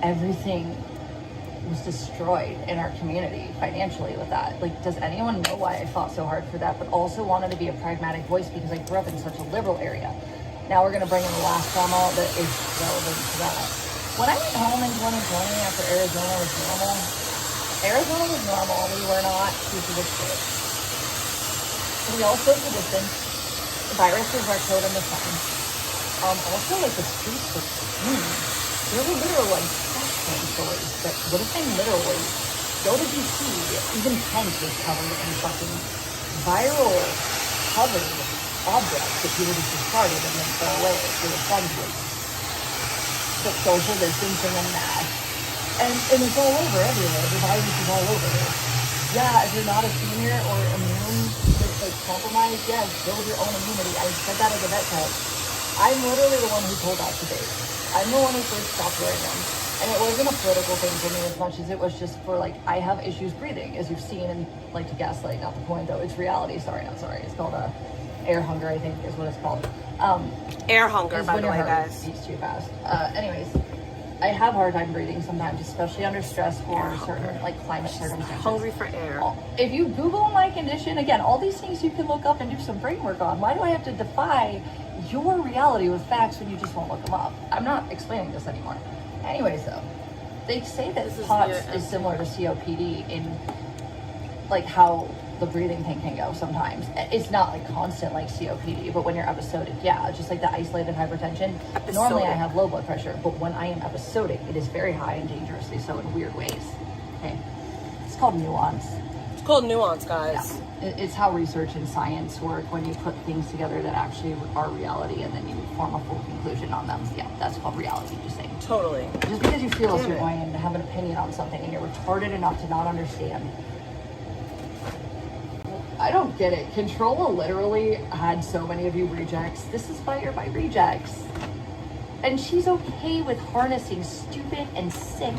everything was destroyed in our community financially with that. Like, does anyone know why I fought so hard for that, but also wanted to be a pragmatic voice because I grew up in such a liberal area? Now we're going to bring in the last drama that is relevant to that. When I went home in 2020 after Arizona was normal, we were not pieces of shit. We all social distance. The viruses are killed in the sun. Also, like, the streets were clean. There were literal, like, stories that would have been literally go to DC, even Kent was covered in fucking viral covered objects that people just discarded and then throw away for the fun with. But social distancing and masks. And it's all over everywhere. The virus is all over. Yeah, if you're not a senior or immune, like compromised, yeah, build your own immunity. I said that at the vet test. I'm literally the one who told that today. I'm the one who first stopped wearing them. And it wasn't a political thing for me as much as it was just for, like, I have issues breathing, as you've seen, and, like, to gaslight, not the point, though. It's reality. Sorry, not sorry. It's called air hunger, I think, is what it's called. Air hunger, by the way, guys. Beats too fast. Anyways, I have a hard time breathing sometimes, especially under stress or certain, like, climate circumstances. Hungry for air. If you Google my condition, again, all these things you can look up and do some brain work on. Why do I have to defy your reality with facts when you just won't look them up? I'm not explaining this anymore. Anyways, though, they say that POTS is similar to COPD in, like, how the breathing thing can go sometimes. It's not, like, constant like COPD, but when you're episodic, yeah, just like the isolated hypertension. Normally I have low blood pressure, but when I am episodic, it is very high and dangerously so in weird ways. Okay, it's called nuance. It's called nuance, guys. Yeah. It's how research and science work when you put things together that actually are reality and then you form a full conclusion on them. Yeah, that's called reality, just saying. Totally. Just because you feel a certain way and have an opinion on something and you're retarded enough to not understand. I don't get it. Controlla literally had so many of you rejects. This is why you're my rejects. And she's okay with harnessing stupid and sick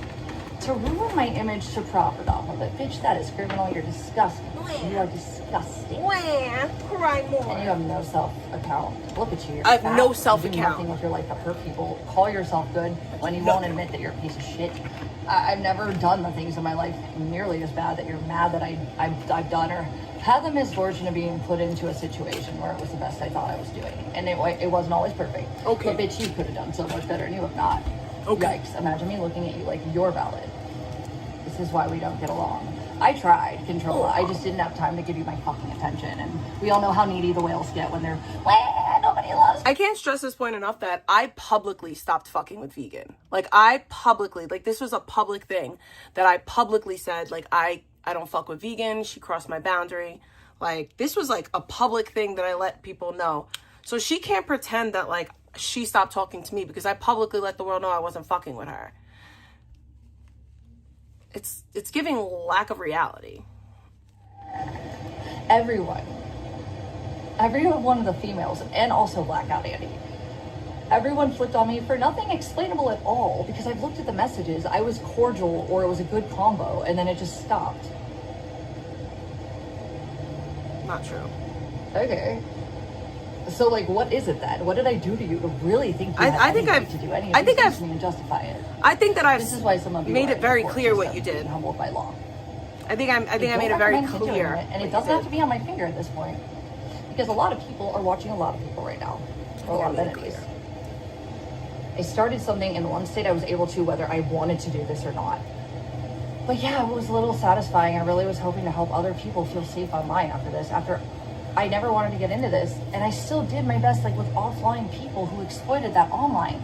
to ruin my image to profit off of it. Bitch, that is criminal. You're disgusting. You are disgusting. Cry more. And you have no self-account. Look at you. You're I have fat. no You self-account. do nothing with your life but hurt people. Call yourself good when you won't admit that you're a piece of shit. I've never done the things in my life nearly as bad that you're mad that I've done or had the misfortune of being put into a situation where it was the best I thought I was doing. And it wasn't always perfect. Okay. But bitch, you could have done so much better and you have not. Okay. Yikes. Imagine me looking at you like you're valid. This is why we don't get along. I tried, Controlla. I just didn't have time to give you my fucking attention. And we all know how needy the whales get when they're, nobody loves me. I can't stress this point enough that I publicly stopped fucking with vegan. Like, I publicly, like, this was a public thing that I publicly said, like, I don't fuck with vegan. She crossed my boundary. Like, this was, like, a public thing that I let people know. So she can't pretend that, like, she stopped talking to me because I publicly let the world know I wasn't fucking with her. It's giving lack of reality. Every one of the females, and also Blackout Andy, everyone flipped on me for nothing explainable at all, because I've looked at the messages. I was cordial, or it was a good combo, and then it just stopped. Not true. Okay. So, like, what is it then? What did I do to you to really think you had any right to do any of these things to me and justify it? I think that I've This is why some of you made are it very in clear court what you did. Humbled by law. I think I made it very clear. And it doesn't have to be on my finger at this point, because a lot of people are watching a lot of people right now. A lot of entities. I started something in one state I was able to, whether I wanted to do this or not. But yeah, it was a little satisfying. I really was hoping to help other people feel safe online after this. After I never wanted to get into this, and I still did my best, like, with offline people who exploited that online.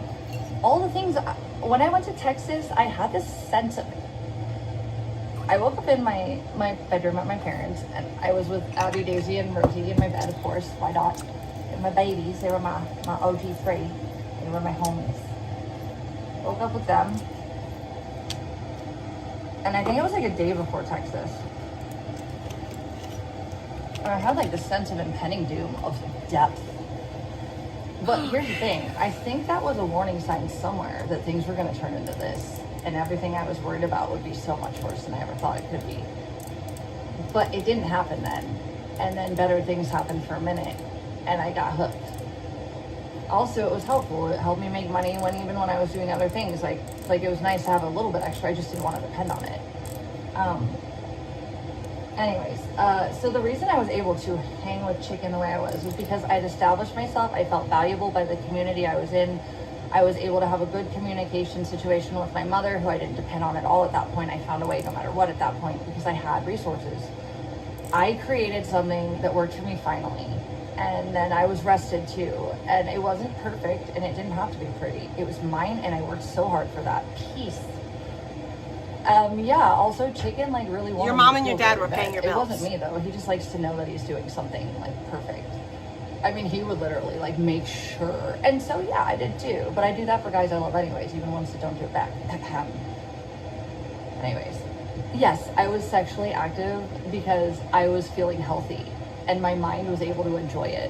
All the things, when I went to Texas, I had this sense of it. I woke up in my bedroom at my parents', and I was with Abby, Daisy, and Rosie in my bed, of course. Why not? And my babies, they were my OG3. They were my homies. Woke up with them. And I think it was like a day before Texas. And I had like this sense of impending doom of depth. But here's the thing. I think that was a warning sign somewhere that things were going to turn into this. And everything I was worried about would be so much worse than I ever thought it could be. But it didn't happen then. And then better things happened for a minute. And I got hooked. also it was helpful. It helped me make money even when I was doing other things. Like it was nice to have a little bit extra. I just didn't want to depend on it. Anyways, so the reason I was able to hang with Chicken the way I was because I'd established myself. I felt valuable by the community I was in. I was able to have a good communication situation with my mother, who I didn't depend on at all at that point. I found a way no matter what at that point because I had resources. I created something that worked for me finally. And then I was rested too. And it wasn't perfect and it didn't have to be pretty. It was mine and I worked so hard for that. Peace. Yeah, also Chicken like really wanted your mom me and to your feel dad good were in paying bed. your bills. It wasn't me though. He just likes to know that he's doing something like perfect. I mean, he would literally like make sure. And so yeah, I did too. But I do that for guys I love anyways, even ones that don't do it back. Anyways, yes, I was sexually active because I was feeling healthy and my mind was able to enjoy it.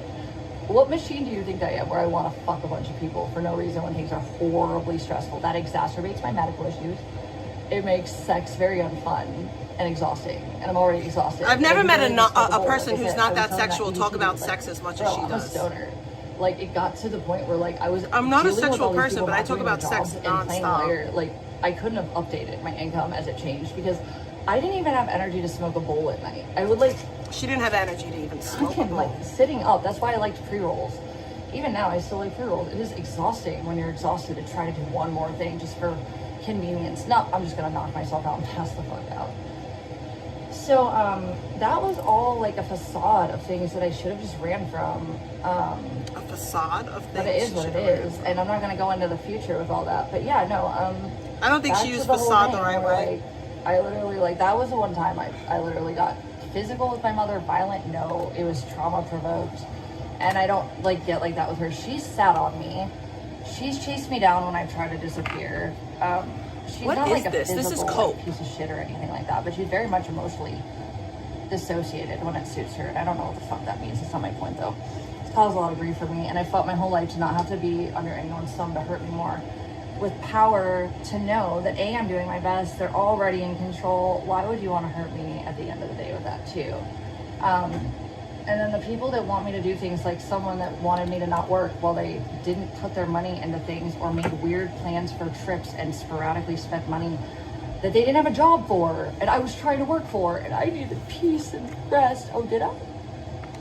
What machine do you think I am where I want to fuck a bunch of people for no reason when things are horribly stressful? That exacerbates my medical issues. It makes sex very unfun and exhausting, and I'm already exhausted. I've never met a person Like I who's said, not I that was telling sexual talk EDT, about like, sex as much bro, as she I'm does. a stoner. Like it got to the point where like I was. I'm not a dealing with sexual all these person, people but I not talk doing their about sex jobs and playing nonstop. lawyer. Like I couldn't have updated my income as it changed because I didn't even have energy to smoke a bowl at night. I would like. She didn't have energy to even smoke a bowl. Like sitting up. That's why I liked pre-rolls. Even now, I still like pre-rolls. It is exhausting when you're exhausted to try to do one more thing just for convenience. No, I'm just gonna knock myself out and pass the fuck out. So that was all like a facade of things that I should have just ran from. A facade of things. But it is what it is, and I'm not gonna go into the future with all that. But yeah, no. I don't think she used facade the right way. I literally like that was the one time I literally got physical with my mother. Violent, no. It was trauma provoked. And I don't like get like that with her. She's sat on me. She's chased me down when I've tried to disappear. She's What not is like a this? physical This is coke. like, piece of shit or anything like that, but she's very much emotionally dissociated when it suits her. And I don't know what the fuck that means. It's not my point though. It's caused a lot of grief for me, and I fought my whole life to not have to be under anyone's thumb to hurt me more. With power to know that A, I'm doing my best. They're already in control. Why would you want to hurt me at the end of the day with that too? And then the people that want me to do things, like someone that wanted me to not work while they didn't put their money into things or made weird plans for trips and sporadically spent money that they didn't have a job for and I was trying to work for and I needed peace and rest. Oh, did I?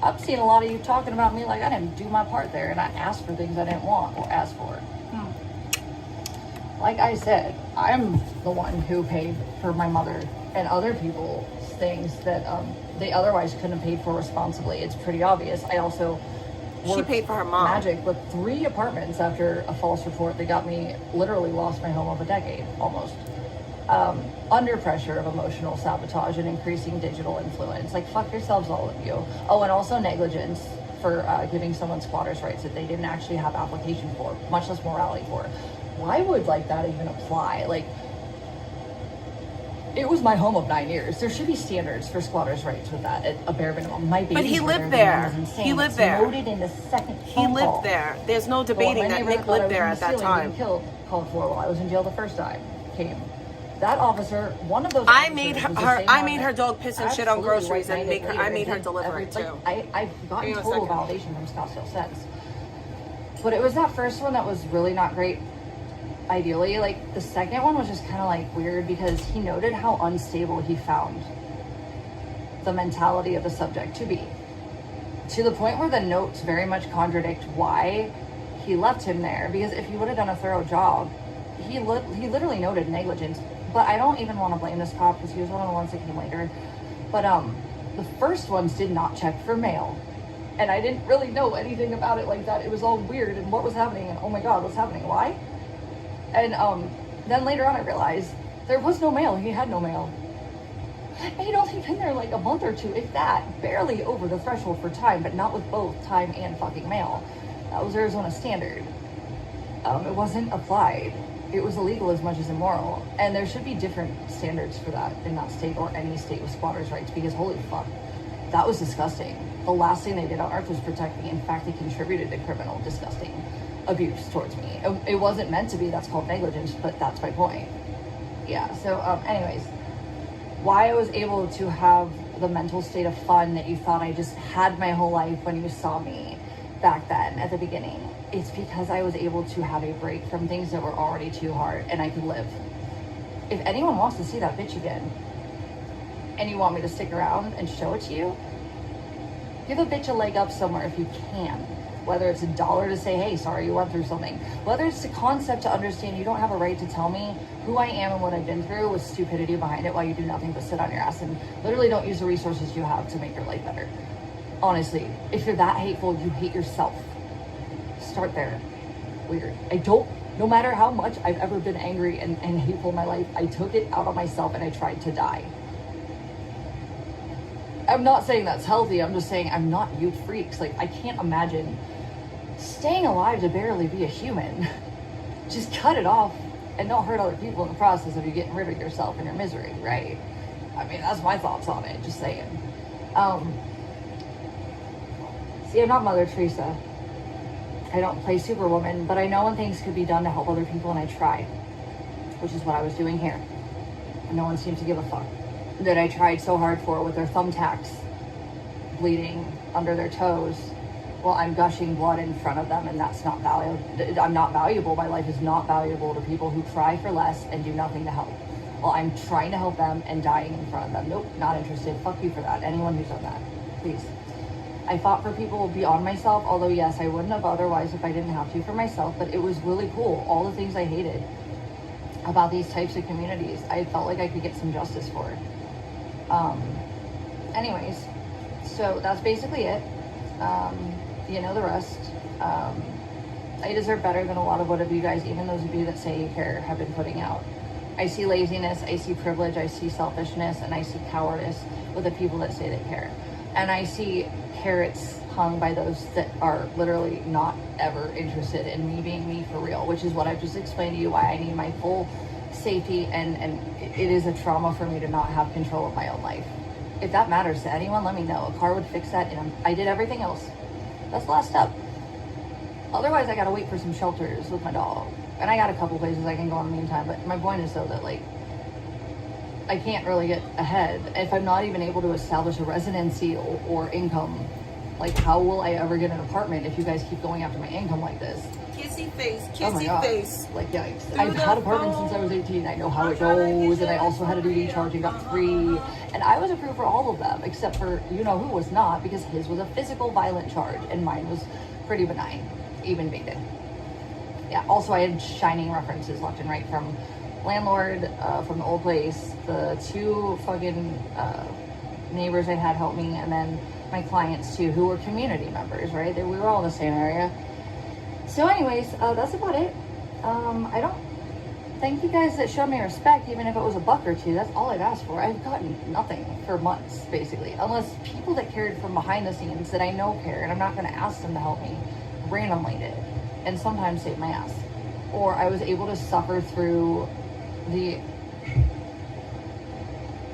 I've seen a lot of you talking about me like I didn't do my part there and I asked for things I didn't want or asked for. Like I said, I'm the one who paid for my mother and other people's things that they otherwise couldn't have paid for responsibly. It's pretty obvious. I also She paid for her mom. magic with 3 apartments after a false report that got me literally lost my home of a decade almost. Under pressure of emotional sabotage and increasing digital influence. Like fuck yourselves, all of you. Oh, and also negligence for giving someone squatters rights that they didn't actually have application for, much less morality for. Why would like that even apply? Like, it was my home of 9 years. There should be standards for squatters' rights with that at a bare minimum. My But he babies were lived there. there. Insane. He lived It's there. Noted in the second He phone call. lived there. There's no But when debating my that neighbor Nick thought I lived was there in at the that ceiling time. being called for while I was in jail the first time came. That officer, one of those. I made officers was the her. same I one made that her dog piss and shit on absolutely groceries and right-minded make her. later I made her did deliver it every- too. I've gotten Hang on a total second. validation from Scottsdale since. But it was that first one that was really not great. Ideally, like the second one was just kind of like weird because he noted how unstable he found the mentality of the subject to be, to the point where the notes very much contradict why he left him there. Because if he would have done a thorough job, he literally noted negligence. But I don't even want to blame this cop because he was one of the ones that came later. But the first ones did not check for mail, and I didn't really know anything about it like that. It was all weird and what was happening and oh my god, what's happening? Why? And then later on I realized there was no mail. He had no mail. And he'd only been there like a month or two, if that, barely over the threshold for time, but not with both time and fucking mail. That was Arizona standard. It wasn't applied. It was illegal as much as immoral. And there should be different standards for that in that state or any state with squatters' rights because holy fuck, that was disgusting. The last thing they did on earth was protect me. In fact, it contributed to criminal, disgusting abuse towards me. It wasn't meant to be, that's called negligence, but that's my point. Yeah, so anyways, why I was able to have the mental state of fun that you thought I just had my whole life when you saw me back then at the beginning, it's because I was able to have a break from things that were already too hard and I could live. If anyone wants to see that bitch again and you want me to stick around and show it to you, give a bitch a leg up somewhere if you can. Whether it's $1 to say, hey, sorry you went through something. Whether it's the concept to understand you don't have a right to tell me who I am and what I've been through with stupidity behind it while you do nothing but sit on your ass and literally don't use the resources you have to make your life better. Honestly, if you're that hateful, you hate yourself. Start there. Weird. No matter how much I've ever been angry and hateful in my life, I took it out on myself and I tried to die. I'm not saying that's healthy. I'm just saying I'm not you freaks. Like, I can't imagine staying alive to barely be a human. Just cut it off and don't hurt other people in the process of you getting rid of yourself and your misery, right? I mean, that's my thoughts on it, just saying. See, I'm not Mother Teresa. I don't play Superwoman, but I know when things could be done to help other people, and I try, which is what I was doing here. And no one seems to give a fuck. That I tried so hard for with their thumbtacks bleeding under their toes while I'm gushing blood in front of them, and that's not valuable. I'm not valuable. My life is not valuable to people who try for less and do nothing to help. Well, I'm trying to help them and dying in front of them. Nope, not interested. Fuck you for that. Anyone who's done that, please. I fought for people beyond myself, although yes, I wouldn't have otherwise if I didn't have to for myself, but it was really cool. All the things I hated about these types of communities, I felt like I could get some justice for. Anyways, so that's basically it. You know the rest. I deserve better than a lot of what of you guys, even those of you that say you care, have been putting out. I see laziness, I see privilege, I see selfishness, and I see cowardice with the people that say they care. And I see carrots hung by those that are literally not ever interested in me being me for real, which is what I've just explained to you, why I need my full safety, and it is a trauma for me to not have control of my own life. If that matters to anyone, let me know. A car would fix that, and I did everything else. That's the last step. Otherwise, I gotta wait for some shelters with my dog. And I got a couple places I can go in the meantime, but my point is though that, like, I can't really get ahead. If I'm not even able to establish a residency or income, like, how will I ever get an apartment if you guys keep going after my income like this? Kissy face, Oh my kissy God. face. Like, yikes. I've had apartments since I was 18. I know how it goes, and I also had a DV charging, got 3. And I was approved for all of them, except for, you know who was not, because his was a physical violent charge, and mine was pretty benign, even baited. Yeah, also I had shining references left and right from landlord, from the old place, the 2 fucking neighbors I had help me, and then my clients too, who were community members, right? We were all in the same area. So anyways, that's about it. I don't thank you guys that showed me respect, even if it was $1 or $2. That's all I've asked for. I've gotten nothing for months, basically, unless people that cared from behind the scenes that I know care, and I'm not going to ask them to help me, randomly did, and sometimes saved my ass. Or I was able to suffer through the...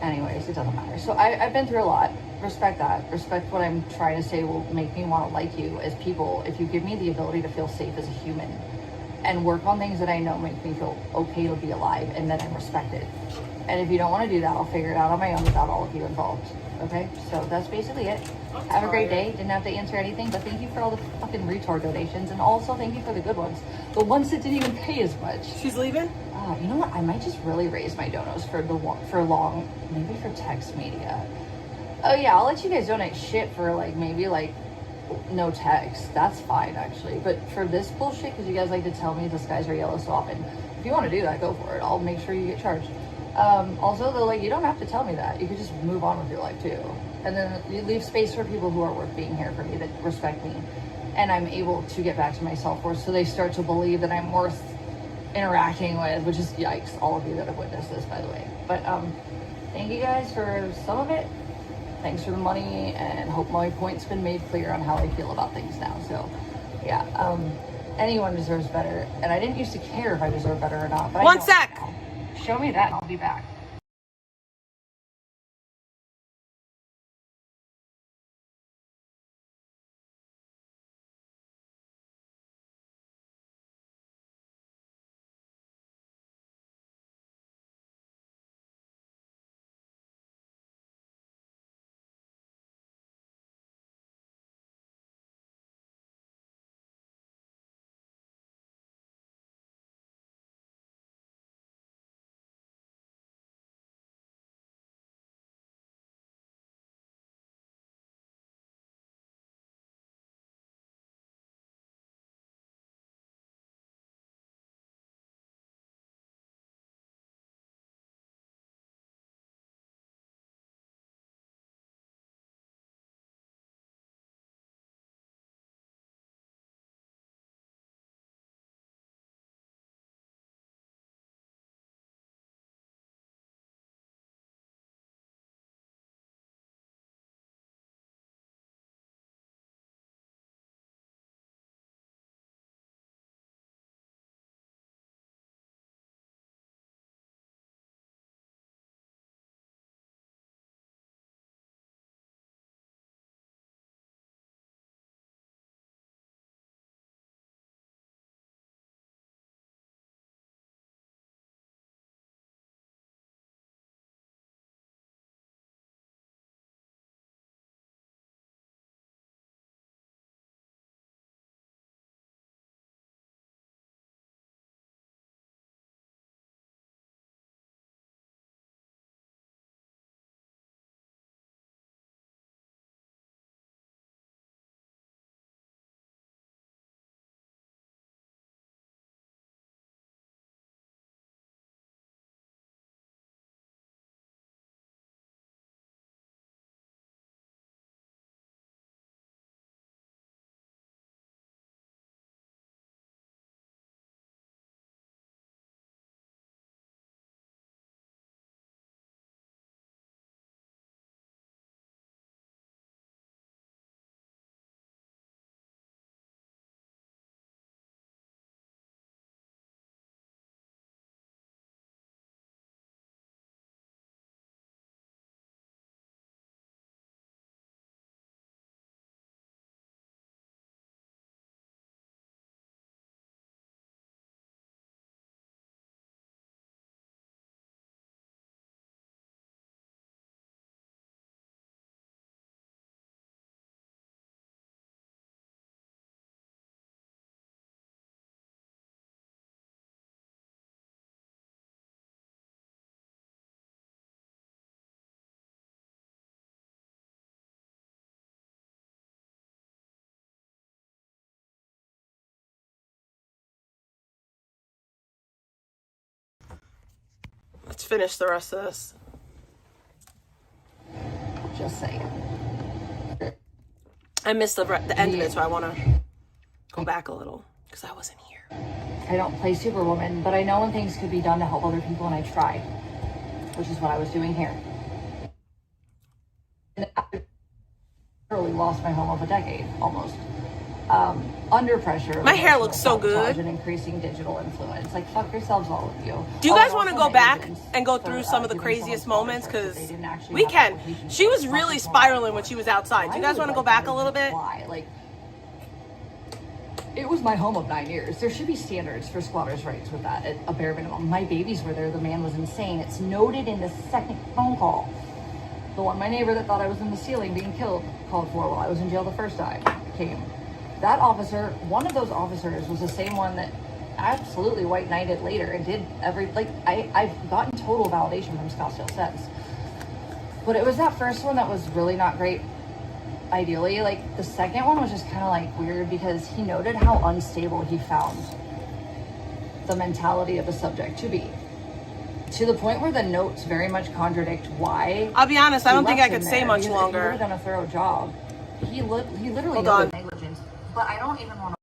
Anyways, it doesn't matter. So I've been through a lot. Respect that. Respect what I'm trying to say will make me want to like you as people. If you give me the ability to feel safe as a human and work on things that I know make me feel okay to be alive and that I'm respected. And if you don't want to do that, I'll figure it out on my own without all of you involved. Okay? So that's basically it. Have a great day. Didn't have to answer anything, but thank you for all the fucking retard donations, and also thank you for the good ones. The ones that didn't even pay as much. She's leaving? You know what? I might just really raise my donos for long, maybe for 3MEDIA. Oh yeah, I'll let you guys donate shit for maybe no text. That's fine actually. But for this bullshit, because you guys like to tell me the skies are yellow so often, if you want to do that, go for it. I'll make sure you get charged. Also though, you don't have to tell me that. You could just move on with your life too. And then you leave space for people who are worth being here for me, that respect me. And I'm able to get back to my self-worth, so they start to believe that I'm worth interacting with, which is yikes, all of you that have witnessed this, by the way. But thank you guys for some of it. Thanks for the money, and hope my point's been made clear on how I feel about things now. So yeah, anyone deserves better, and I didn't used to care if I deserve better or not, but One sec. Show me that and I'll be back. Let's finish the rest of this. Just saying. I missed the end of it, so I want to go back a little because I wasn't here. I don't play Superwoman, but I know when things could be done to help other people, and I try, which is what I was doing here. And I literally lost my home of a decade, almost. Under pressure. My hair looks so good. And increasing digital influence. Like, fuck yourselves, all of you. Do you guys want to go back and go through some of the craziest moments? Because we can. She was really spiraling when she was outside. Do you guys want to go back a little bit? Like, it was my home of 9 years. There should be standards for squatters' rights with that, at a bare minimum. My babies were there. The man was insane. It's noted in the second phone call. The one my neighbor that thought I was in the ceiling being killed called for while I was in jail the first time came. That officer, one of those officers, was the same one that absolutely white knighted later and did I've gotten total validation from Scottsdale since. But it was that first one that was really not great, ideally. Like, the second one was just kind of like weird because he noted how unstable he found the mentality of the subject to be. To the point where the notes very much contradict why. I'll be honest, I don't think I could say much longer. He would have done a thorough job. He literally Hold on. negligence. But I don't even want to.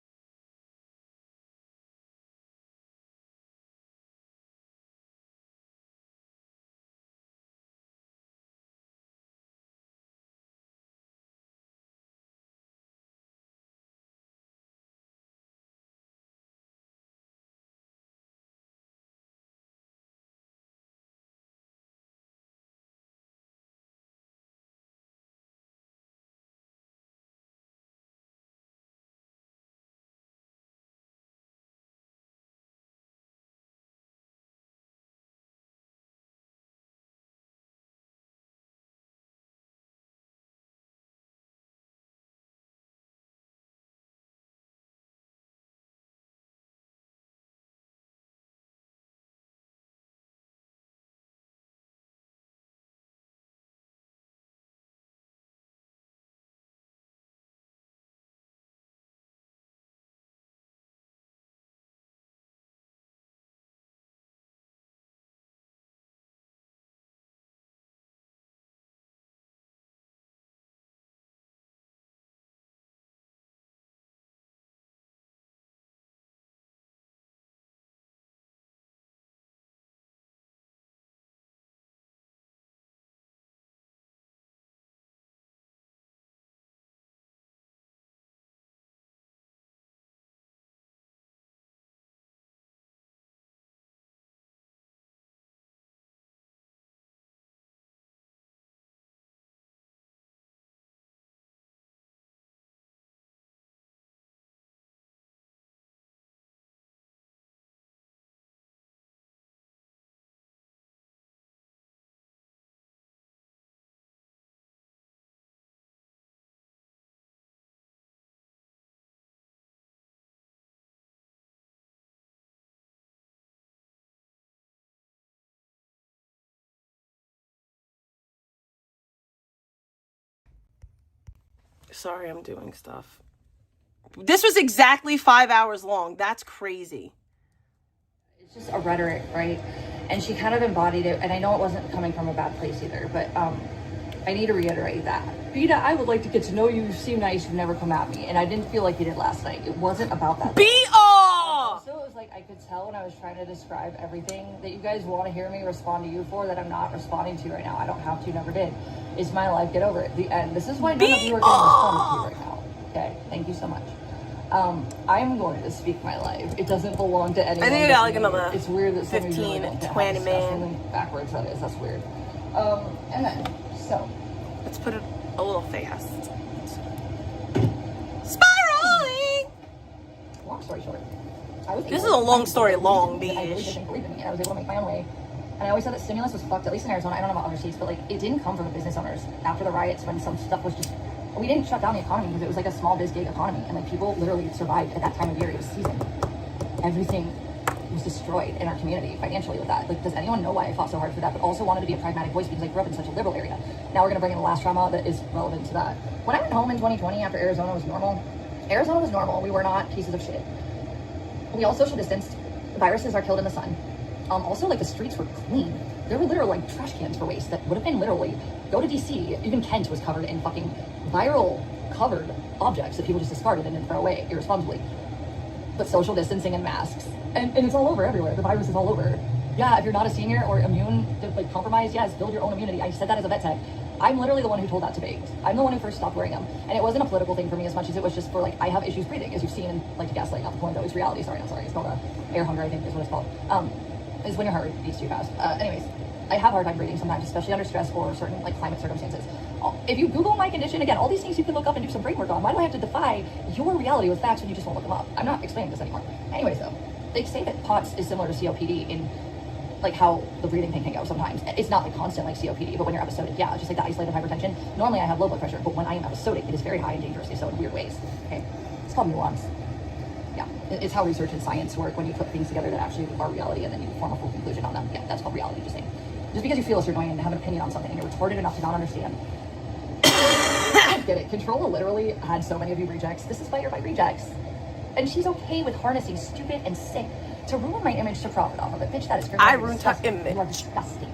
Sorry, I'm doing stuff. This was exactly 5 hours long. That's crazy. It's just a rhetoric, right? And she kind of embodied it. And I know it wasn't coming from a bad place either, but I need to reiterate that. Beta, I would like to get to know you. You seem nice. You've never come at me. And I didn't feel like you did last night. It wasn't about that. Also, it was like I could tell when I was trying to describe everything that you guys want to hear me respond to you for that I'm not responding to right now. I don't have to, never did. It's my life. Get over it. The end. This is why none of you are getting responded to right now. Okay. Thank you so much. I'm going to speak my life. It doesn't belong to anyone. I think I got like another it's weird that 15, 20 minutes. Backwards, that is. That's weird. And then, so. Let's put it a little fast. Spiraling! Long story short. This is a long story long, bitch. I really didn't believe in me. I was able to make my own way. And I always said that stimulus was fucked, at least in Arizona. I don't know about other states, but like, it didn't come from the business owners. After the riots, when some stuff was just, we didn't shut down the economy because it was like a small biz gig economy. And like, people literally survived at that time of year. It was season. Everything was destroyed in our community financially with that. Like, does anyone know why I fought so hard for that, but also wanted to be a pragmatic voice because I grew up in such a liberal area? Now we're going to bring in the last trauma that is relevant to that. When I went home in 2020 after Arizona was normal, we were not pieces of shit. We all social distanced. Viruses are killed in the sun. Also, like, the streets were clean. There were literal like trash cans for waste that would have been literally go to DC. Even Kent was covered in fucking viral covered objects that people just discarded and then throw away irresponsibly. But social distancing and masks, and it's all over everywhere. The virus is all over. Yeah, if you're not a senior or immune, like compromised, yes, build your own immunity. I said that as a vet tech. I'm literally the one who told that to Baked. I'm the one who first stopped wearing them. And it wasn't a political thing for me as much as it was just for like, I have issues breathing, as you've seen in like Gaslight, not the point though, it's reality, sorry, it's called air hunger, I think is what it's called. Is when your heart beats too fast. Anyways, I have a hard time breathing sometimes, especially under stress or certain like climate circumstances. If you Google my condition, again, all these things you can look up and do some brain work on. Why do I have to defy your reality with facts when you just won't look them up? I'm not explaining this anymore. Anyways though, they say that POTS is similar to COPD in like how the breathing thing can go sometimes. It's not like constant like COPD, but when you're episodic, yeah, just like the isolated hypertension. Normally I have low blood pressure, but when I am episodic, it is very high and dangerously so in weird ways. Okay, it's called nuance. Yeah, it's how research and science work when you put things together that actually are reality and then you form a full conclusion on them. Yeah, that's called reality, just saying. Just because you feel a certain way and have an opinion on something and you're retarded enough to not understand. I don't get it. Controlla literally had so many of you rejects. This is Fight or Fight rejects. And she's okay with harnessing stupid and sick to ruin my image to profit off of it. Bitch, that is criminal. I ruined her image. You are disgusting.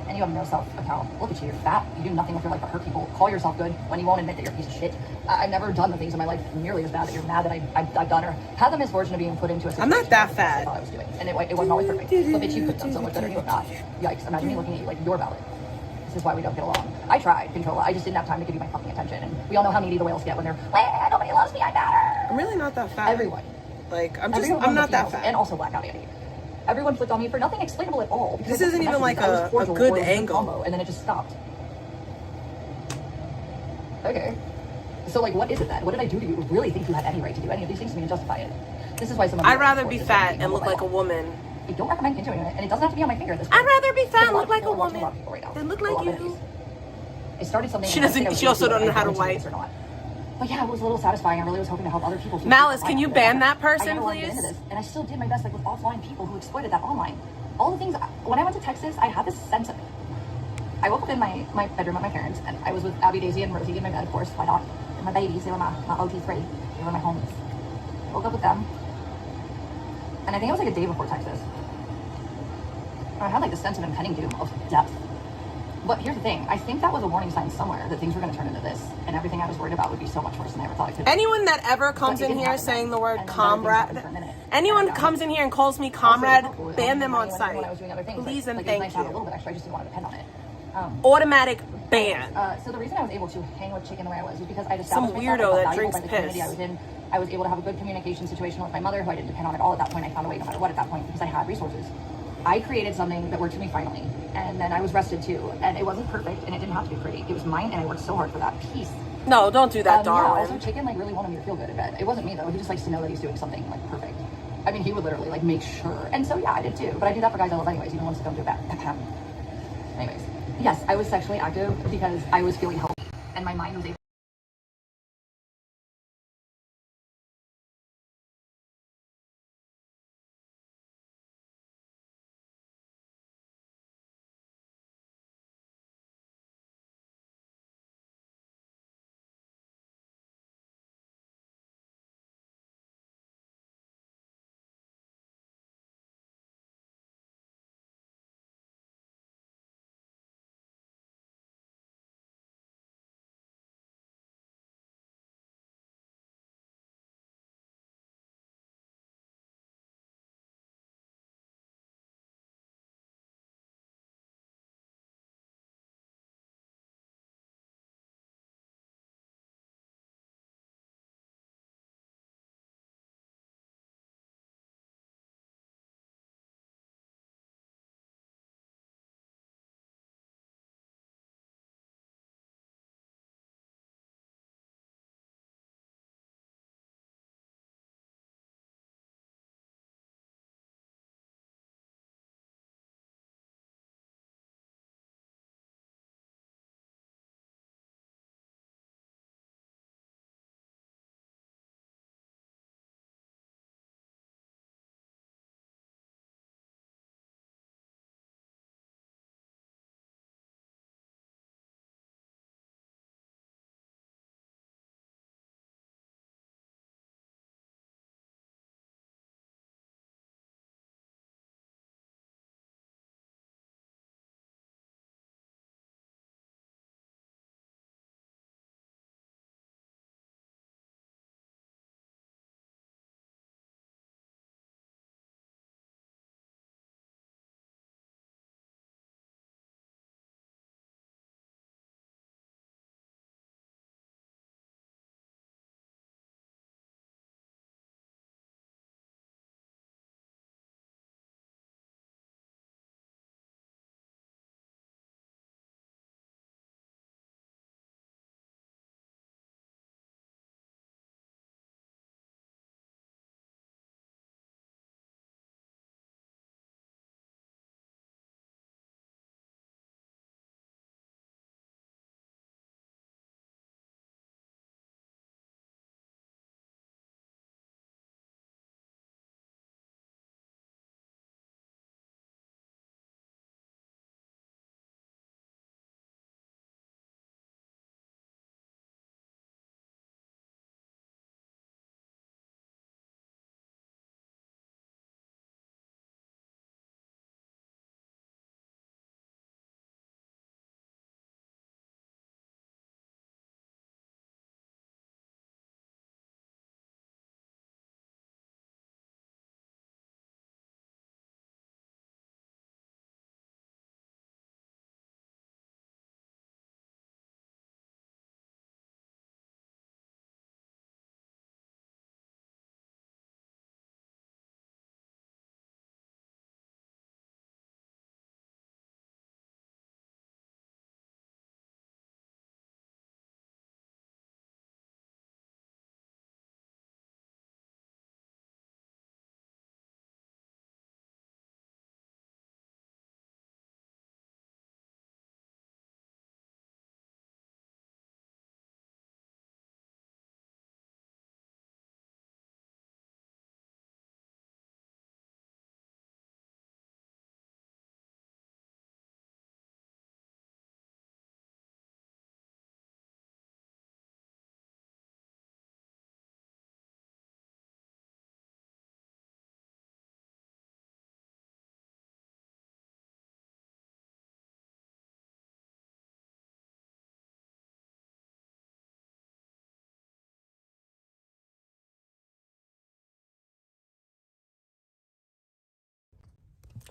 And you have no self-account. Look at you, you're fat. You do nothing with your life but hurt people. Call yourself good when you won't admit that you're a piece of shit. I've never done the things in my life nearly as bad that you're mad that I've done or had the misfortune of being put into a situation. I'm not that I fat. thought I was doing. And it wasn't always perfect. But bitch, you could have done so much better. You have not. Yikes. Imagine me looking at you like you're valid. This is why we don't get along. I tried, Controlla. I just didn't have time to give you my fucking attention. And we all know how needy the whales get when they're, nobody loves me, I matter. I'm really not that fat. Everyone. Like, I'm not that fat. And also Blackout Andy. Everyone flipped on me for nothing explainable at all. This isn't even like a good angle. Combo, and then it just stopped. Okay. So like, what is it then? What did I do to you? Really think you had any right to do any of these things to me and justify it? This is why some of I'd rather be fat and look like a woman. I don't recommend continuing it, and it doesn't have to be on my finger at this I'd point. rather be fat and look like a woman than look like you. I started something. She also don't know how to wipe. But yeah, it was a little satisfying. I really was hoping to help other people. Malice, can you ban that person, please? And I still did my best, like with offline people who exploited that online. All the things. When I went to Texas, I had this sense of it. I woke up in my bedroom at my parents, and I was with Abby, Daisy, and Rosie in my bed, of course, my dog, and my babies. They were my OG3. They were my homies. Woke up with them, and I think it was like a day before Texas. I had like the sense of impending doom of death. But here's the thing, I think that was a warning sign somewhere that things were going to turn into this, and everything I was worried about would be so much worse than I ever thought it could be. Anyone that ever comes in here saying the word comrade, anyone who comes in here and calls me comrade, ban them on site. Please and thank you. A little bit extra, I just didn't want to depend on it. Automatic ban. So the reason I was able to hang with Chicken the way I was because I some weirdo that drinks piss. I was able to have a good communication situation with my mother, who I didn't depend on at all at that point. I found a way no matter what at that point because I had resources. I created something that worked for me finally, and then I was rested too, and it wasn't perfect, and it didn't have to be pretty. It was mine, and I worked so hard for that piece. No, don't do that, darling. Yeah, also Chicken like really wanted me to feel good in bed. It wasn't me though. He just likes to know that he's doing something like perfect. I mean, he would literally like make sure, and so yeah, I did too. But I do that for guys I love anyways, even ones that don't do it back. Anyways, yes, I was sexually active because I was feeling healthy, and my mind was able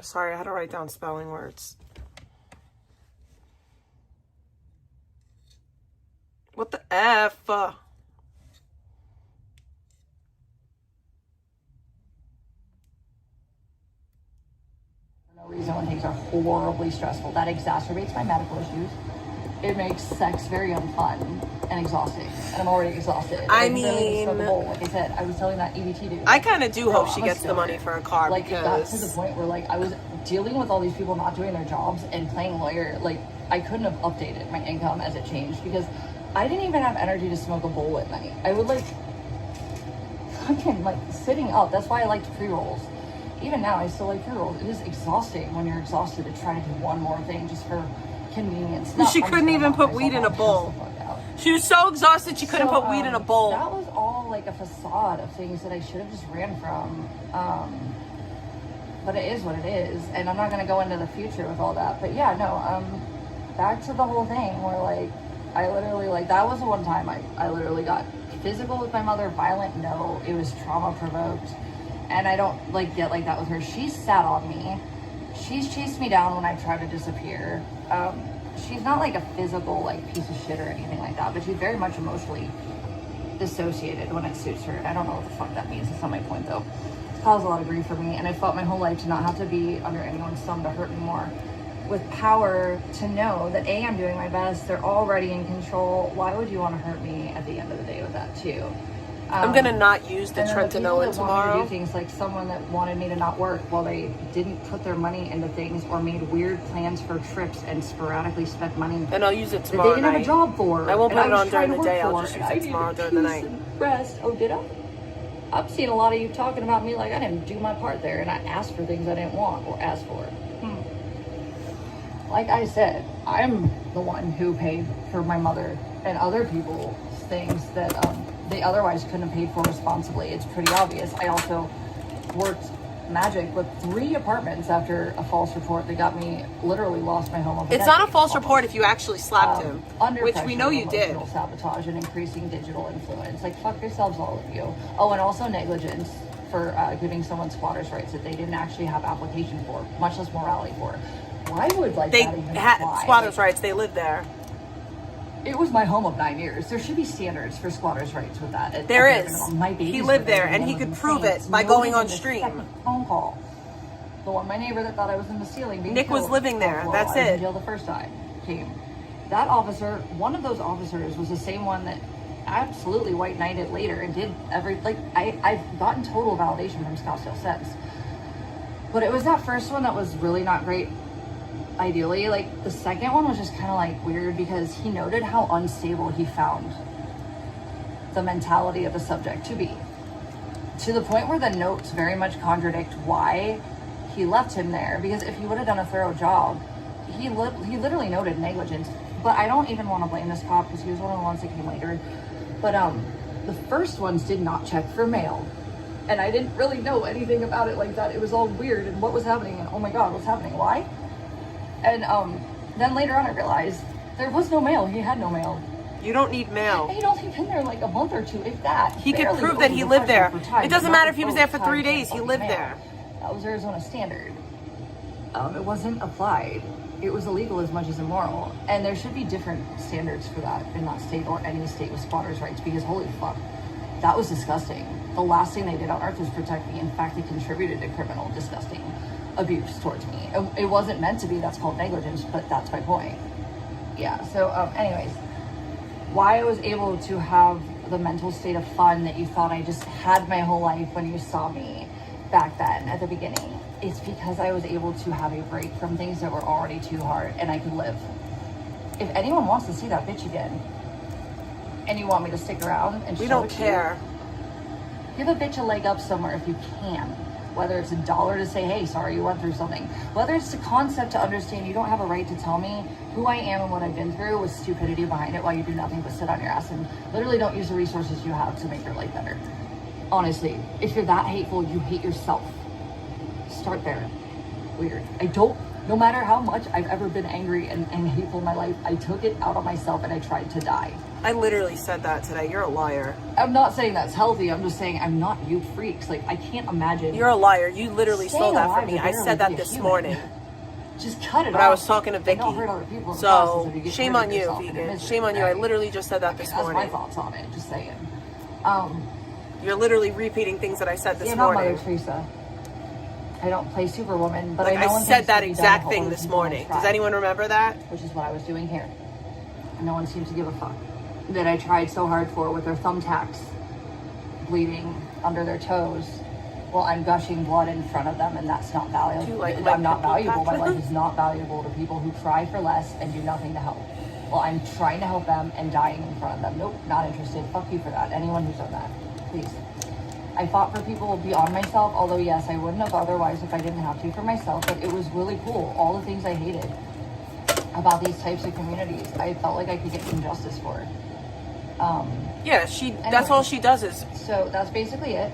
Sorry, I had to write down spelling words. What the F? For no reason when things are horribly stressful. That exacerbates my medical issues. It makes sex very unfun and exhausting. And I'm already exhausted. I like, mean, like I said, I was telling that EBT dude. I kind of do bro, hope she gets the money for a car, like, because... it got to the point where, like, I was dealing with all these people not doing their jobs and playing lawyer. Like, I couldn't have updated my income as it changed because I didn't even have energy to smoke a bowl at night. I would, like, fucking, like, sitting up. That's why I liked pre-rolls. Even now, I still like pre-rolls. It is exhausting when you're exhausted to try to do one more thing just for convenience. She couldn't even put weed in a bowl. She was so exhausted she couldn't put weed in a bowl. That was all like a facade of things that I should have just ran from. But it is what it is, and I'm not going to go into the future with all that. But yeah, no, back to the whole thing where, like, I literally, like, that was the one time I literally got physical with my mother. Violent, no, it was trauma provoked, and I don't, like, get like that with her. She's sat on me. She's chased me down when I tried to disappear. She's not like a physical, like, piece of shit or anything like that, but she's very much emotionally dissociated when it suits her. And I don't know what the fuck that means. That's not my point, though. It's caused a lot of grief for me, and I fought my whole life to not have to be under anyone's thumb to hurt me more. With power to know that A, I'm doing my best, they're already in control. Why would you want to hurt me at the end of the day with that, too? I'm gonna not use the Trentanoin tomorrow. To do things like someone that wanted me to not work while they didn't put their money into things or made weird plans for trips and sporadically spent money. And I'll use it tomorrow They didn't have a job for. I won't put it on during the day. I'll just use it tomorrow during the night. Rest. Oh, did I? I've seen a lot of you talking about me like I didn't do my part there and I asked for things I didn't want or asked for. Like I said, I'm the one who paid for my mother and other people's things that they otherwise couldn't have paid for responsibly. It's pretty obvious. I also worked magic with 3 apartments after a false report that got me literally lost my home. It's not a false report if you actually slapped him, under which we know you did. Sabotage and increasing digital influence. Like, fuck yourselves, all of you. Oh, and also negligence for giving someone squatters' rights that they didn't actually have application for, much less morality for. Why would that even apply? Squatters' rights. They live there. It was my home of 9 years. There should be standards for squatters' rights with that. There is. He lived there, and he could prove it by going on stream. Phone call. The one, my neighbor that thought I was in the ceiling. Nick was living there. That's it. In jail the first time came. That officer, one of those officers, was the same one that absolutely white knighted later and did I've gotten total validation from Scottsdale since. But it was that first one that was really not great. Ideally, like, the second one was just kind of like weird because he noted how unstable he found the mentality of the subject to be, to the point where the notes very much contradict why he left him there. Because if he would have done a thorough job, he literally noted negligence. But I don't even want to blame this cop because he was one of the ones that came later. But the first ones did not check for mail, and I didn't really know anything about it like that. It was all weird and what was happening and oh my god, what's happening? Why? And then later on I realized there was no mail. He had no mail. You don't need mail. He'd only been there like a month or 2, if that. He could prove that he lived there. It doesn't matter if he was there for 3 days. He lived there. That was Arizona standard. It wasn't applied. It was illegal as much as immoral. And there should be different standards for that in that state or any state with squatters' rights, because holy fuck, that was disgusting. The last thing they did on earth was protect me. In fact, it contributed to criminal, disgusting abuse towards me. It wasn't meant to be. That's called negligence, but that's my point. Yeah, so anyways, why I was able to have the mental state of fun that you thought I just had my whole life when you saw me back then at the beginning, it's because I was able to have a break from things that were already too hard and I could live. If anyone wants to see that bitch again and you want me to stick around and we don't care, give a bitch a leg up somewhere if you can. Whether it's $1 to say, hey, sorry you went through something. Whether it's the concept to understand you don't have a right to tell me who I am and what I've been through with stupidity behind it while you do nothing but sit on your ass and literally don't use the resources you have to make your life better. Honestly, if you're that hateful, you hate yourself. Start there. Weird. I don't No matter how much I've ever been angry and hateful in my life, I took it out on myself and I tried to die. I literally said that today. You're a liar. I'm not saying that's healthy. I'm just saying I'm not you freaks. Like, I can't imagine. You're a liar. You literally stole that alive from me. to I barely said that be a this human. morning. Just cut it But off. I was talking to and Vicky. don't hurt other people in the So, process if you get shame rid of on you, yourself in vegan. misery, Shame on you. I right? literally just said that this That's morning. my thoughts on it. Just saying. You're literally repeating things that I said this I'm not morning. Mother Teresa. I don't play Superwoman, but Like, I know I said that exact thing this morning. Does anyone remember that? Which is what I was doing here. And no one seems to give a fuck. That I tried so hard for with their thumbtacks bleeding under their toes while I'm gushing blood in front of them, and that's not valuable. Like I'm not valuable. My life is not valuable to people who try for less and do nothing to help. Well, I'm trying to help them and dying in front of them. Nope, not interested. Fuck you for that. Anyone who's done that, please. I fought for people beyond myself, although yes, I wouldn't have otherwise if I didn't have to for myself, but it was really cool. All the things I hated about these types of communities, I felt like I could get some justice for it. Yeah, that's all she does is... So that's basically it.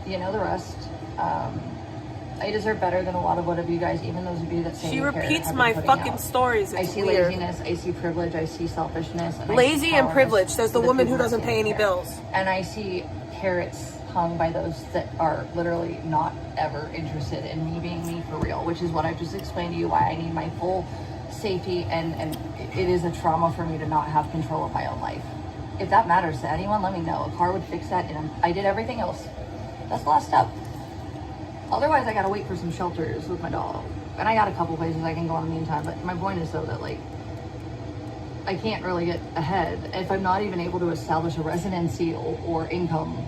You know the rest. I deserve better than a lot of what of you guys, even those of you that say She you care, repeats have my been putting fucking out. stories. I It's see weird. laziness, I see privilege, I see selfishness. And Lazy I see and privilege, cowardice says the to woman who people that doesn't say pay they any care. bills. And I see carrots hung by those that are literally not ever interested in me being me for real, which is what I've just explained to you, why I need my full safety, and it is a trauma for me to not have control of my own life. If that matters to anyone, let me know. A car would fix that, and I did everything else. That's the last step. Otherwise, I gotta wait for some shelters with my dog. And I got a couple places I can go in the meantime, but my point is though that like, I can't really get ahead if I'm not even able to establish a residency or income.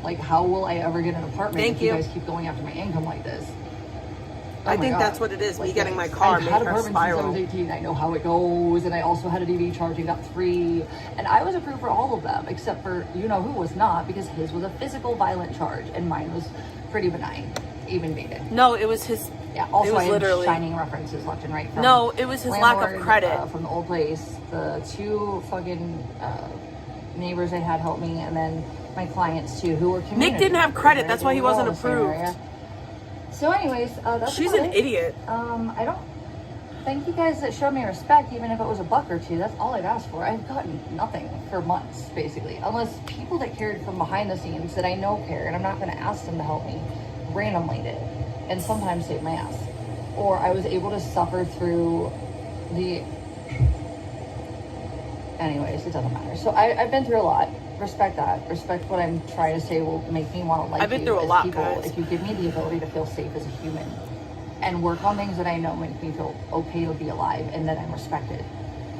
Like, how will I ever get an apartment if you guys keep going after my income like this? Oh I my think God. that's what it is. Me Like, getting my car I've made had her apartments since I spiral. was 18. I know how it goes, and I also had an EV charging, got 3, and I was approved for all of them except for you know who was not, because his was a physical violent charge and mine was pretty benign, even baited. No, it was his... Yeah, also it was I literally... have shining references left and right from No, it was his lack of landlord, credit. from the old place, the 2 fucking neighbors I had help me, and then my clients too, who were community Nick didn't have members, credit. right? That's They why he were all wasn't in the same approved. area. So anyways, that's She's about an it. idiot. I don't thank you guys that showed me respect, even if it was a buck or two. That's all I've asked for. I've gotten nothing for months, basically, unless people that cared from behind the scenes that I know care, and I'm not going to ask them to help me, randomly did, and sometimes saved my ass. Or I was able to suffer through the... Anyways, it doesn't matter. So I've been through a lot. Respect that. Respect what I'm trying to say will make me want to like I've been you through a as lot, people. guys. If you give me the ability to feel safe as a human and work on things that I know make me feel okay to be alive and that I'm respected.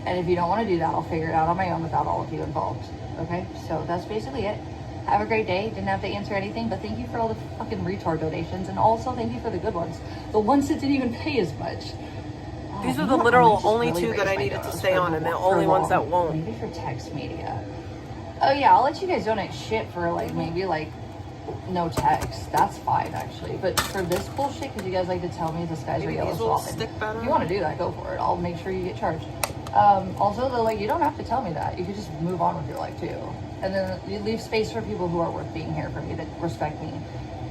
And if you don't want to do that, I'll figure it out on my own without all of you involved. Okay? So that's basically it. Have a great day. Didn't have to answer anything, but thank you for all the fucking retard donations, and also thank you for the good ones. The ones that didn't even pay as much. These Oh, are you the know, literal I just only really 2 that raised I my needed to donos stay for on, and the for only ones that long. won't. Maybe for text media. Oh yeah, I'll let you guys donate shit for like maybe like no text. That's fine actually. But for this bullshit, because you guys like to tell me the skies are Maybe yellow these so will often. stick better. If you want to do that, go for it. I'll make sure you get charged. Also though, like, you don't have to tell me that. You could just move on with your life too. And then you leave space for people who are worth being here for me, that respect me.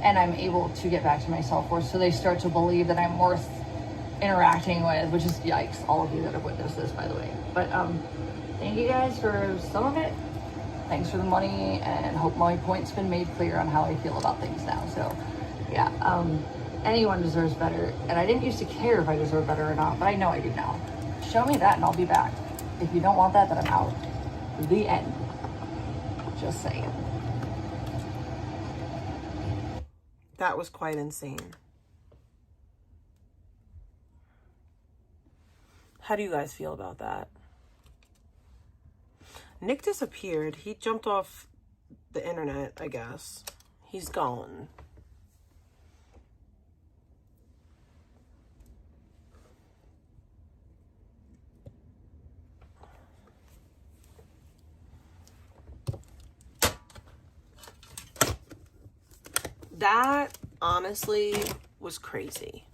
And I'm able to get back to my self-worth, so they start to believe that I'm worth interacting with, which is yikes, all of you that have witnessed this, by the way. But thank you guys for some of it. Thanks for the money, and hope my point's been made clear on how I feel about things now. So yeah, anyone deserves better, and I didn't used to care if I deserve better or not, but I know I do now. Show me that and I'll be back. If you don't want that, then I'm out. The end. Just saying. That was quite insane. How do you guys feel about that? Nick disappeared. He jumped off the internet, I guess. He's gone. That honestly was crazy.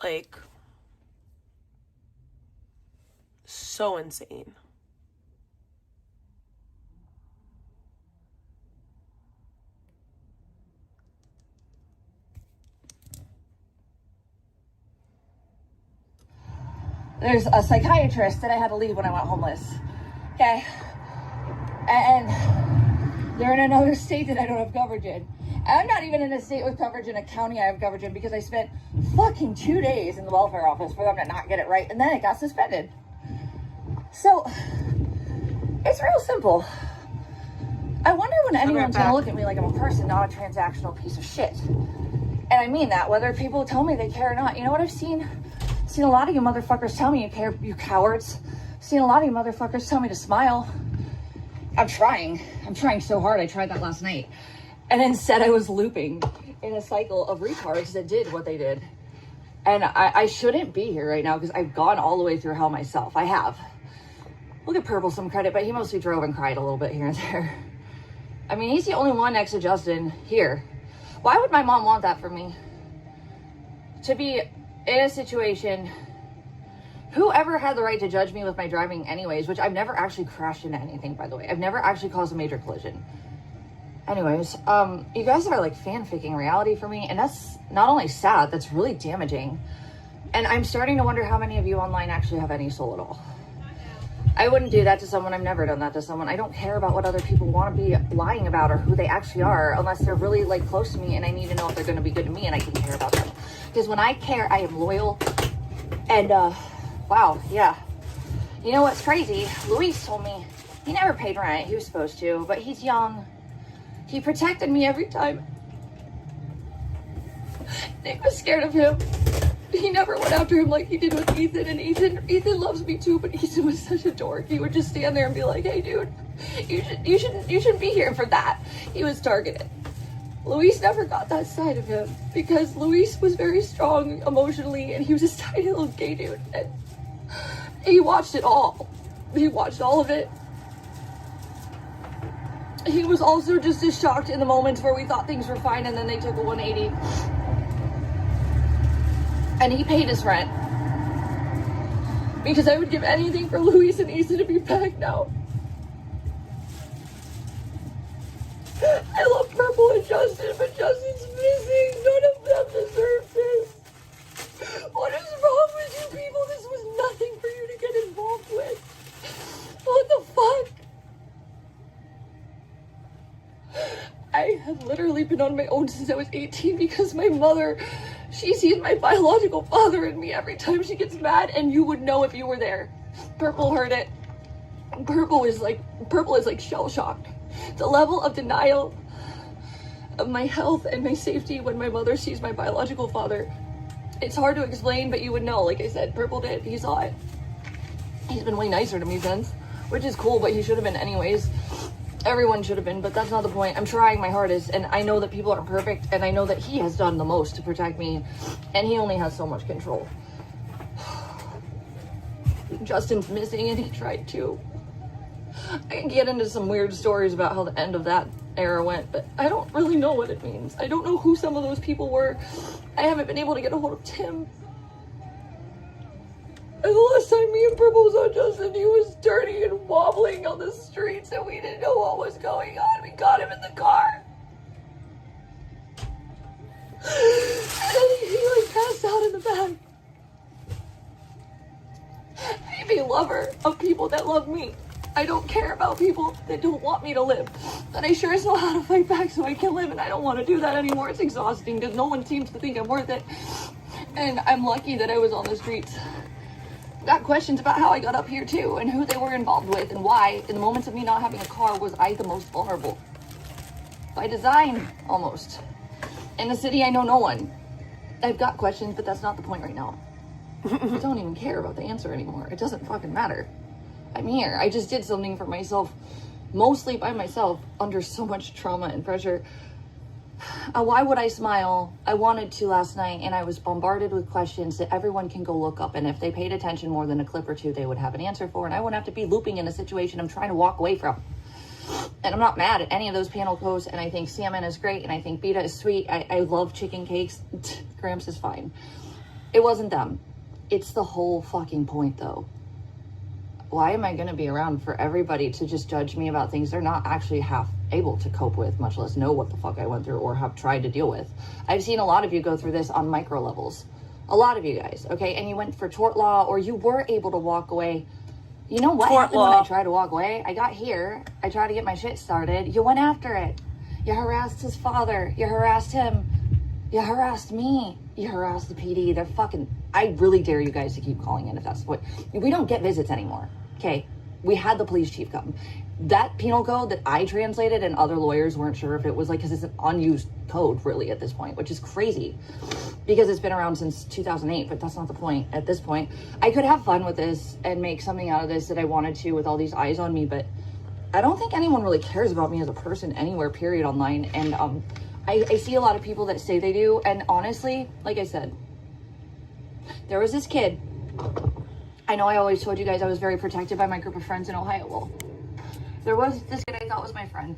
Like, so insane. there's a psychiatrist that I had to leave when I went homeless. Okay. And they're in another state that I don't have coverage in. I'm not even in a state with coverage in a county I have coverage in because I spent fucking 2 days in the welfare office for them to not get it right, and then it got suspended. So, it's real simple. I wonder when anyone's gonna look at me like I'm a person, not a transactional piece of shit. And I mean that, whether people tell me they care or not. You know what I've seen? I've seen a lot of you motherfuckers tell me you care, you cowards. I've seen a lot of you motherfuckers tell me to smile. I'm trying so hard. I tried that last night. And instead I was looping in a cycle of retards that did what they did. And I shouldn't be here right now because I've gone all the way through hell myself. I have. We'll give Purple some credit, but he mostly drove and cried a little bit here and there. I mean, he's the only one next to Justin here. Why would my mom want that for me? To be in a situation, whoever had the right to judge me with my driving anyways, which I've never actually crashed into anything, by the way. I've never actually caused a major collision. Anyways, you guys are like fanficking reality for me, and that's not only sad, that's really damaging. And I'm starting to wonder how many of you online actually have any soul at all. I wouldn't do that to someone. I've never done that to someone. I don't care about what other people want to be lying about or who they actually are unless they're really like close to me and I need to know if they're going to be good to me and I can care about them. Because when I care, I am loyal. And wow, yeah. You know what's crazy? Luis told me he never paid rent. He was supposed to, but he's young. He protected me every time. Nick was scared of him. He never went after him like he did with Ethan, and Ethan loves me too, but Ethan was such a dork. He would just stand there and be like, hey dude, you shouldn't be here for that. He was targeted. Luis never got that side of him because Luis was very strong emotionally and he was this tiny little gay dude. And he watched it all. He watched all of it. He was also just as shocked in the moments where we thought things were fine and then they took a 180. And he paid his rent. Because I would give anything for Luis and Ethan to be back now. I love Purple and Justin, but Justin's missing. None of them deserve this. What is wrong with you people? This was nothing for you to get involved with. What the fuck? I have literally been on my own since I was 18 because my mother, she sees my biological father in me every time she gets mad, and you would know if you were there. Purple heard it. Purple is like shell-shocked. The level of denial of my health and my safety when my mother sees my biological father, it's hard to explain, but you would know. Like I said, Purple did. He saw it. He's been way nicer to me since, which is cool, but he should have been anyways. Everyone should have been, but that's not the point. I'm trying my hardest, and I know that people aren't perfect, and I know that he has done the most to protect me, and he only has so much control. Justin's missing, and he tried to. I can get into some weird stories about how the end of that era went, but I don't really know what it means. I don't know who some of those people were. I haven't been able to get a hold of Tim. And the last time me and Purple saw Justin, he was dirty and wobbling on the streets and we didn't know what was going on. We got him in the car. And he like passed out in the back. I'm a lover of people that love me. I don't care about people that don't want me to live. And I sure as know how to fight back so I can live, and I don't want to do that anymore. It's exhausting because no one seems to think I'm worth it. And I'm lucky that I was on the streets. Got questions about how I got up here too, and who they were involved with, and why, in the moments of me not having a car, was I the most vulnerable. By design, almost. In the city, I know no one. I've got questions, but that's not the point right now. I don't even care about the answer anymore. It doesn't fucking matter. I'm here. I just did something for myself, mostly by myself, under so much trauma and pressure. Why would I smile? I wanted to last night, and I was bombarded with questions that everyone can go look up, and if they paid attention more than a clip or two, they would have an answer for, and I wouldn't have to be looping in a situation I'm trying to walk away from. And I'm not mad at any of those panel posts, and I think salmon is great, and I think Beta is sweet. I love chicken cakes. Gramps is fine. It wasn't them. It's the whole fucking point, though. Why am I going to be around for everybody to just judge me about things they're not actually half able to cope with, much less know what the fuck I went through or have tried to deal with? I've seen a lot of you go through this on micro levels. A lot of you guys, okay? And you went for tort law, or you were able to walk away. You know what Tort happened law. when I tried to walk away? I got here. I tried to get my shit started. You went after it. You harassed his father. You harassed him. You harassed me. You harassed the PD. They're fucking... I really dare you guys to keep calling in if that's what... We don't get visits anymore, okay? We had the police chief come. That penal code that I translated and other lawyers weren't sure if it was like... Because it's an unused code, really, at this point, which is crazy. Because it's been around since 2008, but that's not the point at this point. I could have fun with this and make something out of this that I wanted to with all these eyes on me, but I don't think anyone really cares about me as a person anywhere, period, online. And I see a lot of people that say they do, and honestly, like I said, there was this kid. I know I always told you guys I was very protected by my group of friends in Ohio. Well, there was this kid I thought was my friend.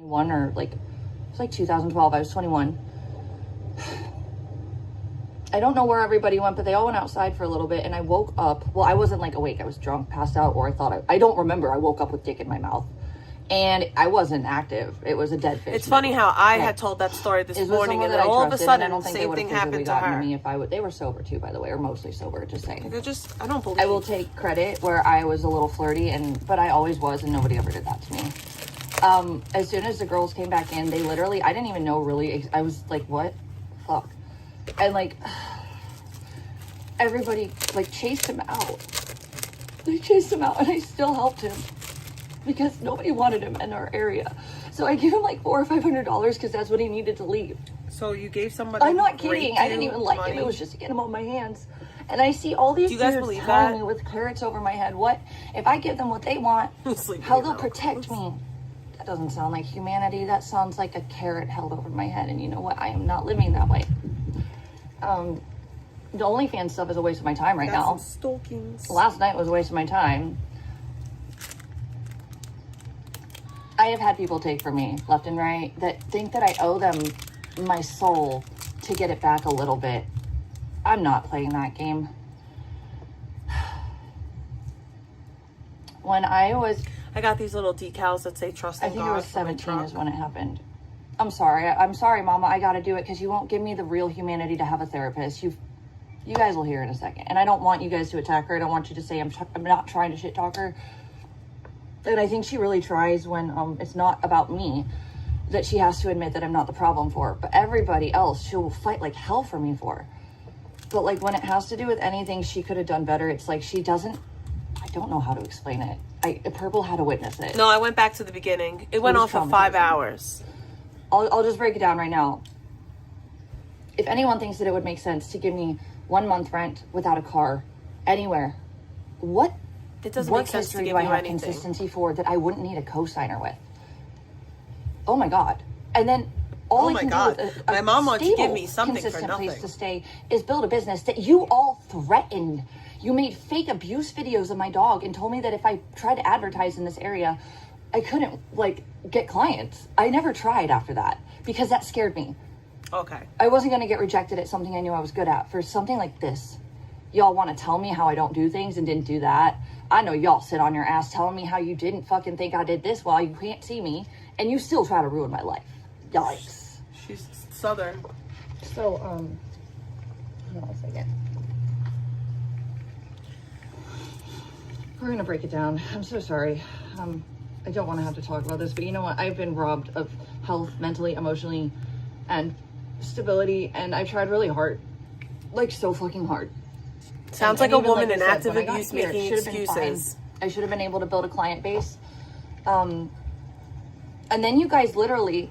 Or like, it's like 2012. I was 21. I don't know where everybody went, but they all went outside for a little bit, and I woke up. Well, I wasn't like awake. I was drunk, passed out, or I thought I don't remember. I woke up with dick in my mouth, and I wasn't active. It was a dead fish. It's funny how I had told that story this morning, and then all of a sudden, the same thing happened to her. Me if I would, they were sober too, by the way, or mostly sober. Just saying. They're just, I don't believe. I will take credit where I was a little flirty, but I always was, and nobody ever did that to me. As soon as the girls came back in, they literally, I didn't even know really, I was like, what? Fuck. And like, everybody like chased him out. They chased him out, and I still helped him because nobody wanted him in our area. So I gave him like $400 or $500 because that's what he needed to leave. So you gave somebody... I'm not kidding. I didn't even like him. It was just to get him on my hands. And I see all these dudes telling me with carrots over my head, what if I give them what they want, how they'll protect me. That doesn't sound like humanity. That sounds like a carrot held over my head. And you know what? I am not living that way. The OnlyFans stuff is a waste of my time right now. Last night was a waste of my time. I have had people take from me left and right that think that I owe them my soul to get it back a little bit. I'm not playing that game. When I got these little decals that say trust in God. I think it was 17 is when it happened. I'm sorry, Mama. I gotta do it because you won't give me the real humanity to have a therapist. You guys will hear in a second. And I don't want you guys to attack her. I don't want you to say I'm not trying to shit talk her. And I think she really tries when it's not about me, that she has to admit that I'm not the problem for her. But everybody else, she'll fight like hell for me for. But like when it has to do with anything she could have done better, it's like she doesn't, I don't know how to explain it. Purple had to witness it. No, I went back to the beginning. It went on for 5 hours. I'll just break it down right now. If anyone thinks that it would make sense to give me 1 month rent without a car anywhere, what it doesn't work make sense history to do I give have you anything. consistency for that I wouldn't need a co-signer with? Oh my God. And then all I can do with my mom wants to give me stable, something for consistent nothing. place to stay is build a business that you all threatened. You made fake abuse videos of my dog and told me that if I tried to advertise in this area, I couldn't like get clients. I never tried after that because that scared me. Okay. I wasn't going to get rejected at something I knew I was good at for something like this. y'all want to tell me how I don't do things and didn't do that. I know y'all sit on your ass telling me how you didn't fucking think I did this while you can't see me, and you still try to ruin my life. Yikes. She's Southern. So, hold on a second. We're gonna break it down. I'm so sorry. I don't want to have to talk about this, but you know what? I've been robbed of health, mentally, emotionally, and stability, and I tried really hard. Like, so fucking hard. Sounds like a woman in active abuse making excuses. I should have been able to build a client base. And then you guys literally,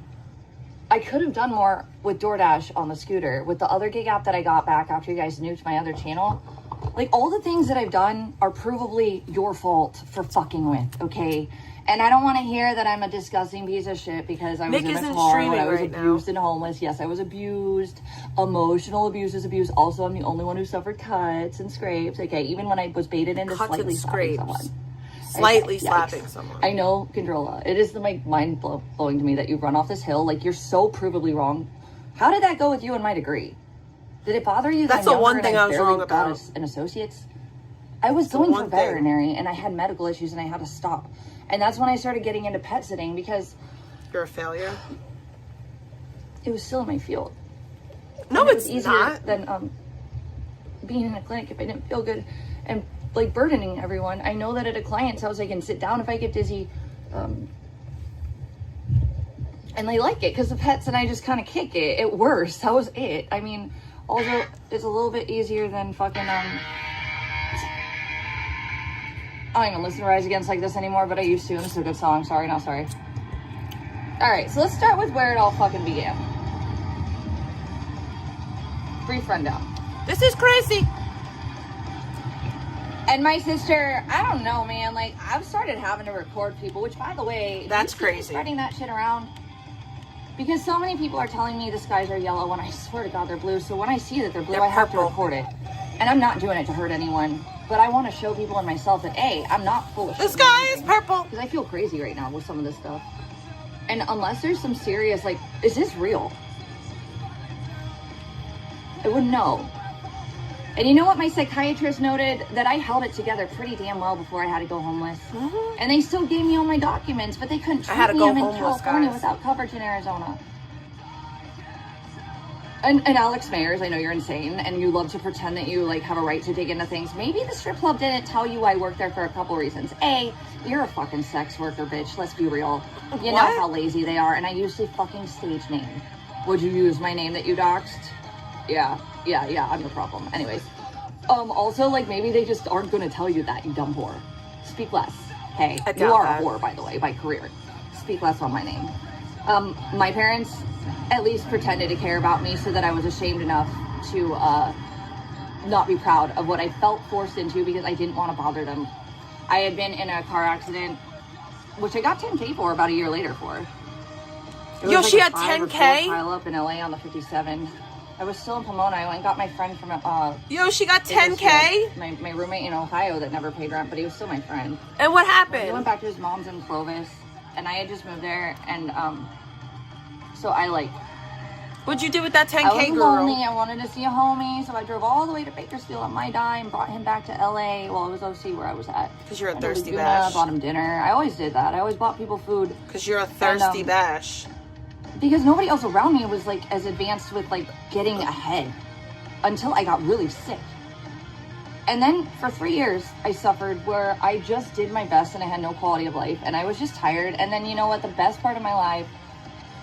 I could have done more with DoorDash on the scooter, with the other gig app that I got back after you guys nuked my other channel. Like, all the things that I've done are provably your fault for fucking with, okay? And I don't want to hear that I'm a disgusting piece of shit because I was in a car when I was abused and homeless. Yes, I was abused. Emotional abuse is abuse. Also, I'm the only one who suffered cuts and scrapes. Okay, even when I was baited into slightly slapping someone. Slightly slapping someone. I know, Controlla. It is like mind blowing to me that you run off this hill. Like, you're so provably wrong. How did that go with you and my degree? Did it bother you? That's the one thing I was wrong about. An associate's. I was going for veterinary and I had medical issues and I had to stop. And that's when I started getting into pet sitting because you're a failure. It was still in my field. No, it's easier not. Than being in a clinic if I didn't feel good and like burdening everyone. I know that at a client's house I can sit down if I get dizzy, and they like it because the pets and I just kind of kick it. It works. That was it. I mean, although it's a little bit easier than fucking I don't even listen to Rise Against like this anymore, but I used to, and this is a good song. Sorry, not sorry. Alright, so let's start with where it all fucking began. Brief rundown. This is crazy. And my sister, I don't know, man, like, I've started having to record people, which, by the way, that's crazy. Spreading that shit around. Because so many people are telling me the skies are yellow when I swear to God they're blue. So when I see that they're blue, I have to record it. And I'm not doing it to hurt anyone. But I want to show people and myself that, A, I'm not full of shit. The sky is purple. Because I feel crazy right now with some of this stuff. And unless there's some serious, like, is this real? I wouldn't know. And you know what my psychiatrist noted? That I held it together pretty damn well before I had to go homeless. Mm-hmm. And they still gave me all my documents, but they couldn't treat me. I'm in California without coverage in Arizona. And Alex Mayers, I know you're insane, and you love to pretend that you, like, have a right to dig into things. Maybe the strip club didn't tell you I worked there for a couple reasons. A, you're a fucking sex worker, bitch. Let's be real. You know how lazy they are, and I use the fucking stage name. Would you use my name that you doxed? Yeah, I'm the problem. Anyways. Also, like, maybe they just aren't gonna tell you that, you dumb whore. Speak less. Hey, you are a whore, by the way, by career. Speak less on my name. My parents at least pretended to care about me so that I was ashamed enough to not be proud of what I felt forced into because I didn't want to bother them. I had been in a car accident, which I got 10K for about a year later for. Yo, she had 10K? Pile up in LA on the 57. I was still in Pomona. I went and got my friend from Yo, she got 10K? My roommate in Ohio that never paid rent, but he was still my friend. And what happened? He went back to his mom's in Clovis, and I had just moved there, and so I like. What'd you do with that 10K, I was girl? lonely. I wanted to see a homie, so I drove all the way to Bakersfield on my dime, brought him back to LA. Well, it was OC where I was at. Because you're a thirsty bash. Bought him dinner. I always did that. I always bought people food. Because you're a thirsty bash. Because nobody else around me was like as advanced with like getting ahead until I got really sick. And then for 3 years I suffered where I just did my best and I had no quality of life and I was just tired. And then you know what? The best part of my life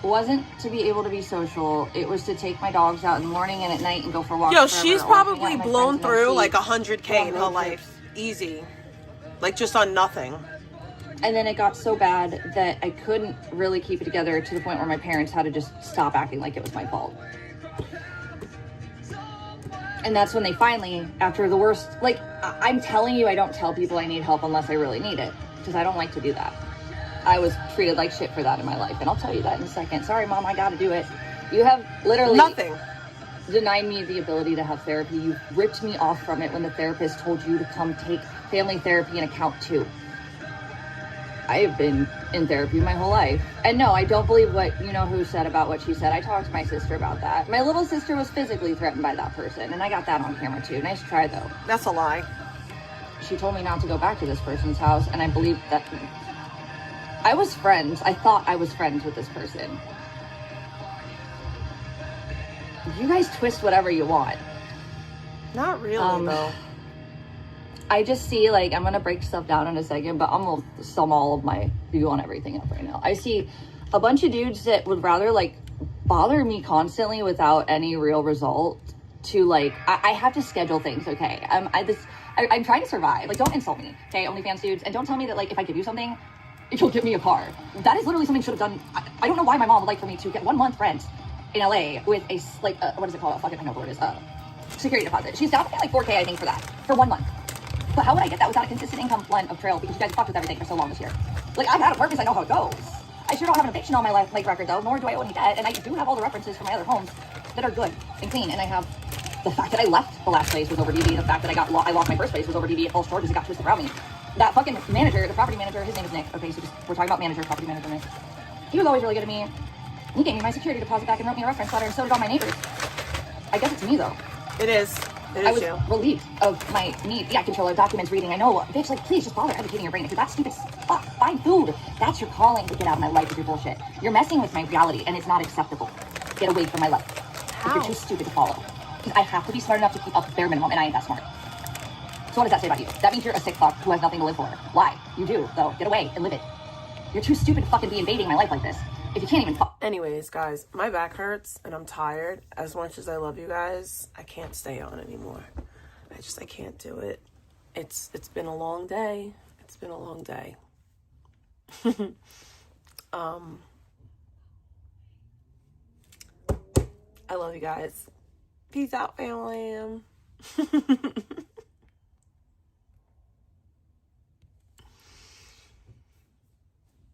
wasn't to be able to be social. It was to take my dogs out in the morning and at night and go for walks. Yo, she's probably blown through like 100K in her life. Easy. Like just on nothing. And then it got so bad that I couldn't really keep it together to the point where my parents had to just stop acting like it was my fault. And that's when they finally, after the worst, like, I'm telling you, I don't tell people I need help unless I really need it. Because I don't like to do that. I was treated like shit for that in my life. And I'll tell you that in a second. Sorry, Mom, I gotta do it. You have literally nothing denied me the ability to have therapy. You ripped me off from it when the therapist told you to come take family therapy in account too. I've been in therapy my whole life. And no, I don't believe what you know who said about what she said. I talked to my sister about that. My little sister was physically threatened by that person, and I got that on camera too. Nice try though. That's a lie. She told me not to go back to this person's house, and I believe that I was friends. I thought I was friends with this person. You guys twist whatever you want. Not really, though. I just see, like, I'm gonna break stuff down in a second, but I'm gonna sum all of my view on everything up right now. I see a bunch of dudes that would rather, like, bother me constantly without any real result to, like, I have to schedule things, okay? I'm trying to survive. Like, don't insult me, okay, OnlyFans dudes, and don't tell me that, like, if I give you something, you'll give me a car. That is literally something I should have done. I don't know why my mom would like for me to get 1 month rent in LA with a, like, what is it called? Fucking, I know what it is. Security deposit. She's down to pay like 4K, I think, for that, for 1 month. But how would I get that without a consistent income blend of trail? Because you guys fucked with everything for so long this year. Like, I've had a purpose, I know how it goes. I sure don't have an eviction on my life, like, record, though, nor do I owe any debt. And I do have all the references from my other homes that are good and clean. And I have the fact that I left the last place was over DV. The fact that I lost my first place was over DV. It falls short because it got twisted around me. That fucking manager, the property manager, his name is Nick. Okay, so just, we're talking about manager, property manager Nick. He was always really good to me. He gave me my security deposit back and wrote me a reference letter, and so did all my neighbors. I guess it's me, though. It is. I was relieved of my need. Yeah, controller, documents, reading. I know, bitch, like, please just bother educating your brain. If you're that stupid, fuck, find food. That's your calling to get out of my life with your bullshit. You're messing with my reality, and it's not acceptable. Get away from my life. If you're too stupid to follow. Because I have to be smart enough to keep up the bare minimum, and I ain't that smart. So what does that say about you? That means you're a sick fuck who has nothing to live for. Why? You do, though. Get away and live it. You're too stupid to fucking be invading my life like this. If you can't even fuck. Anyways, guys, my back hurts and I'm tired. As much as I love you guys, I can't stay on anymore. I can't do it. It's been a long day. It's been a long day. I love you guys. Peace out, family.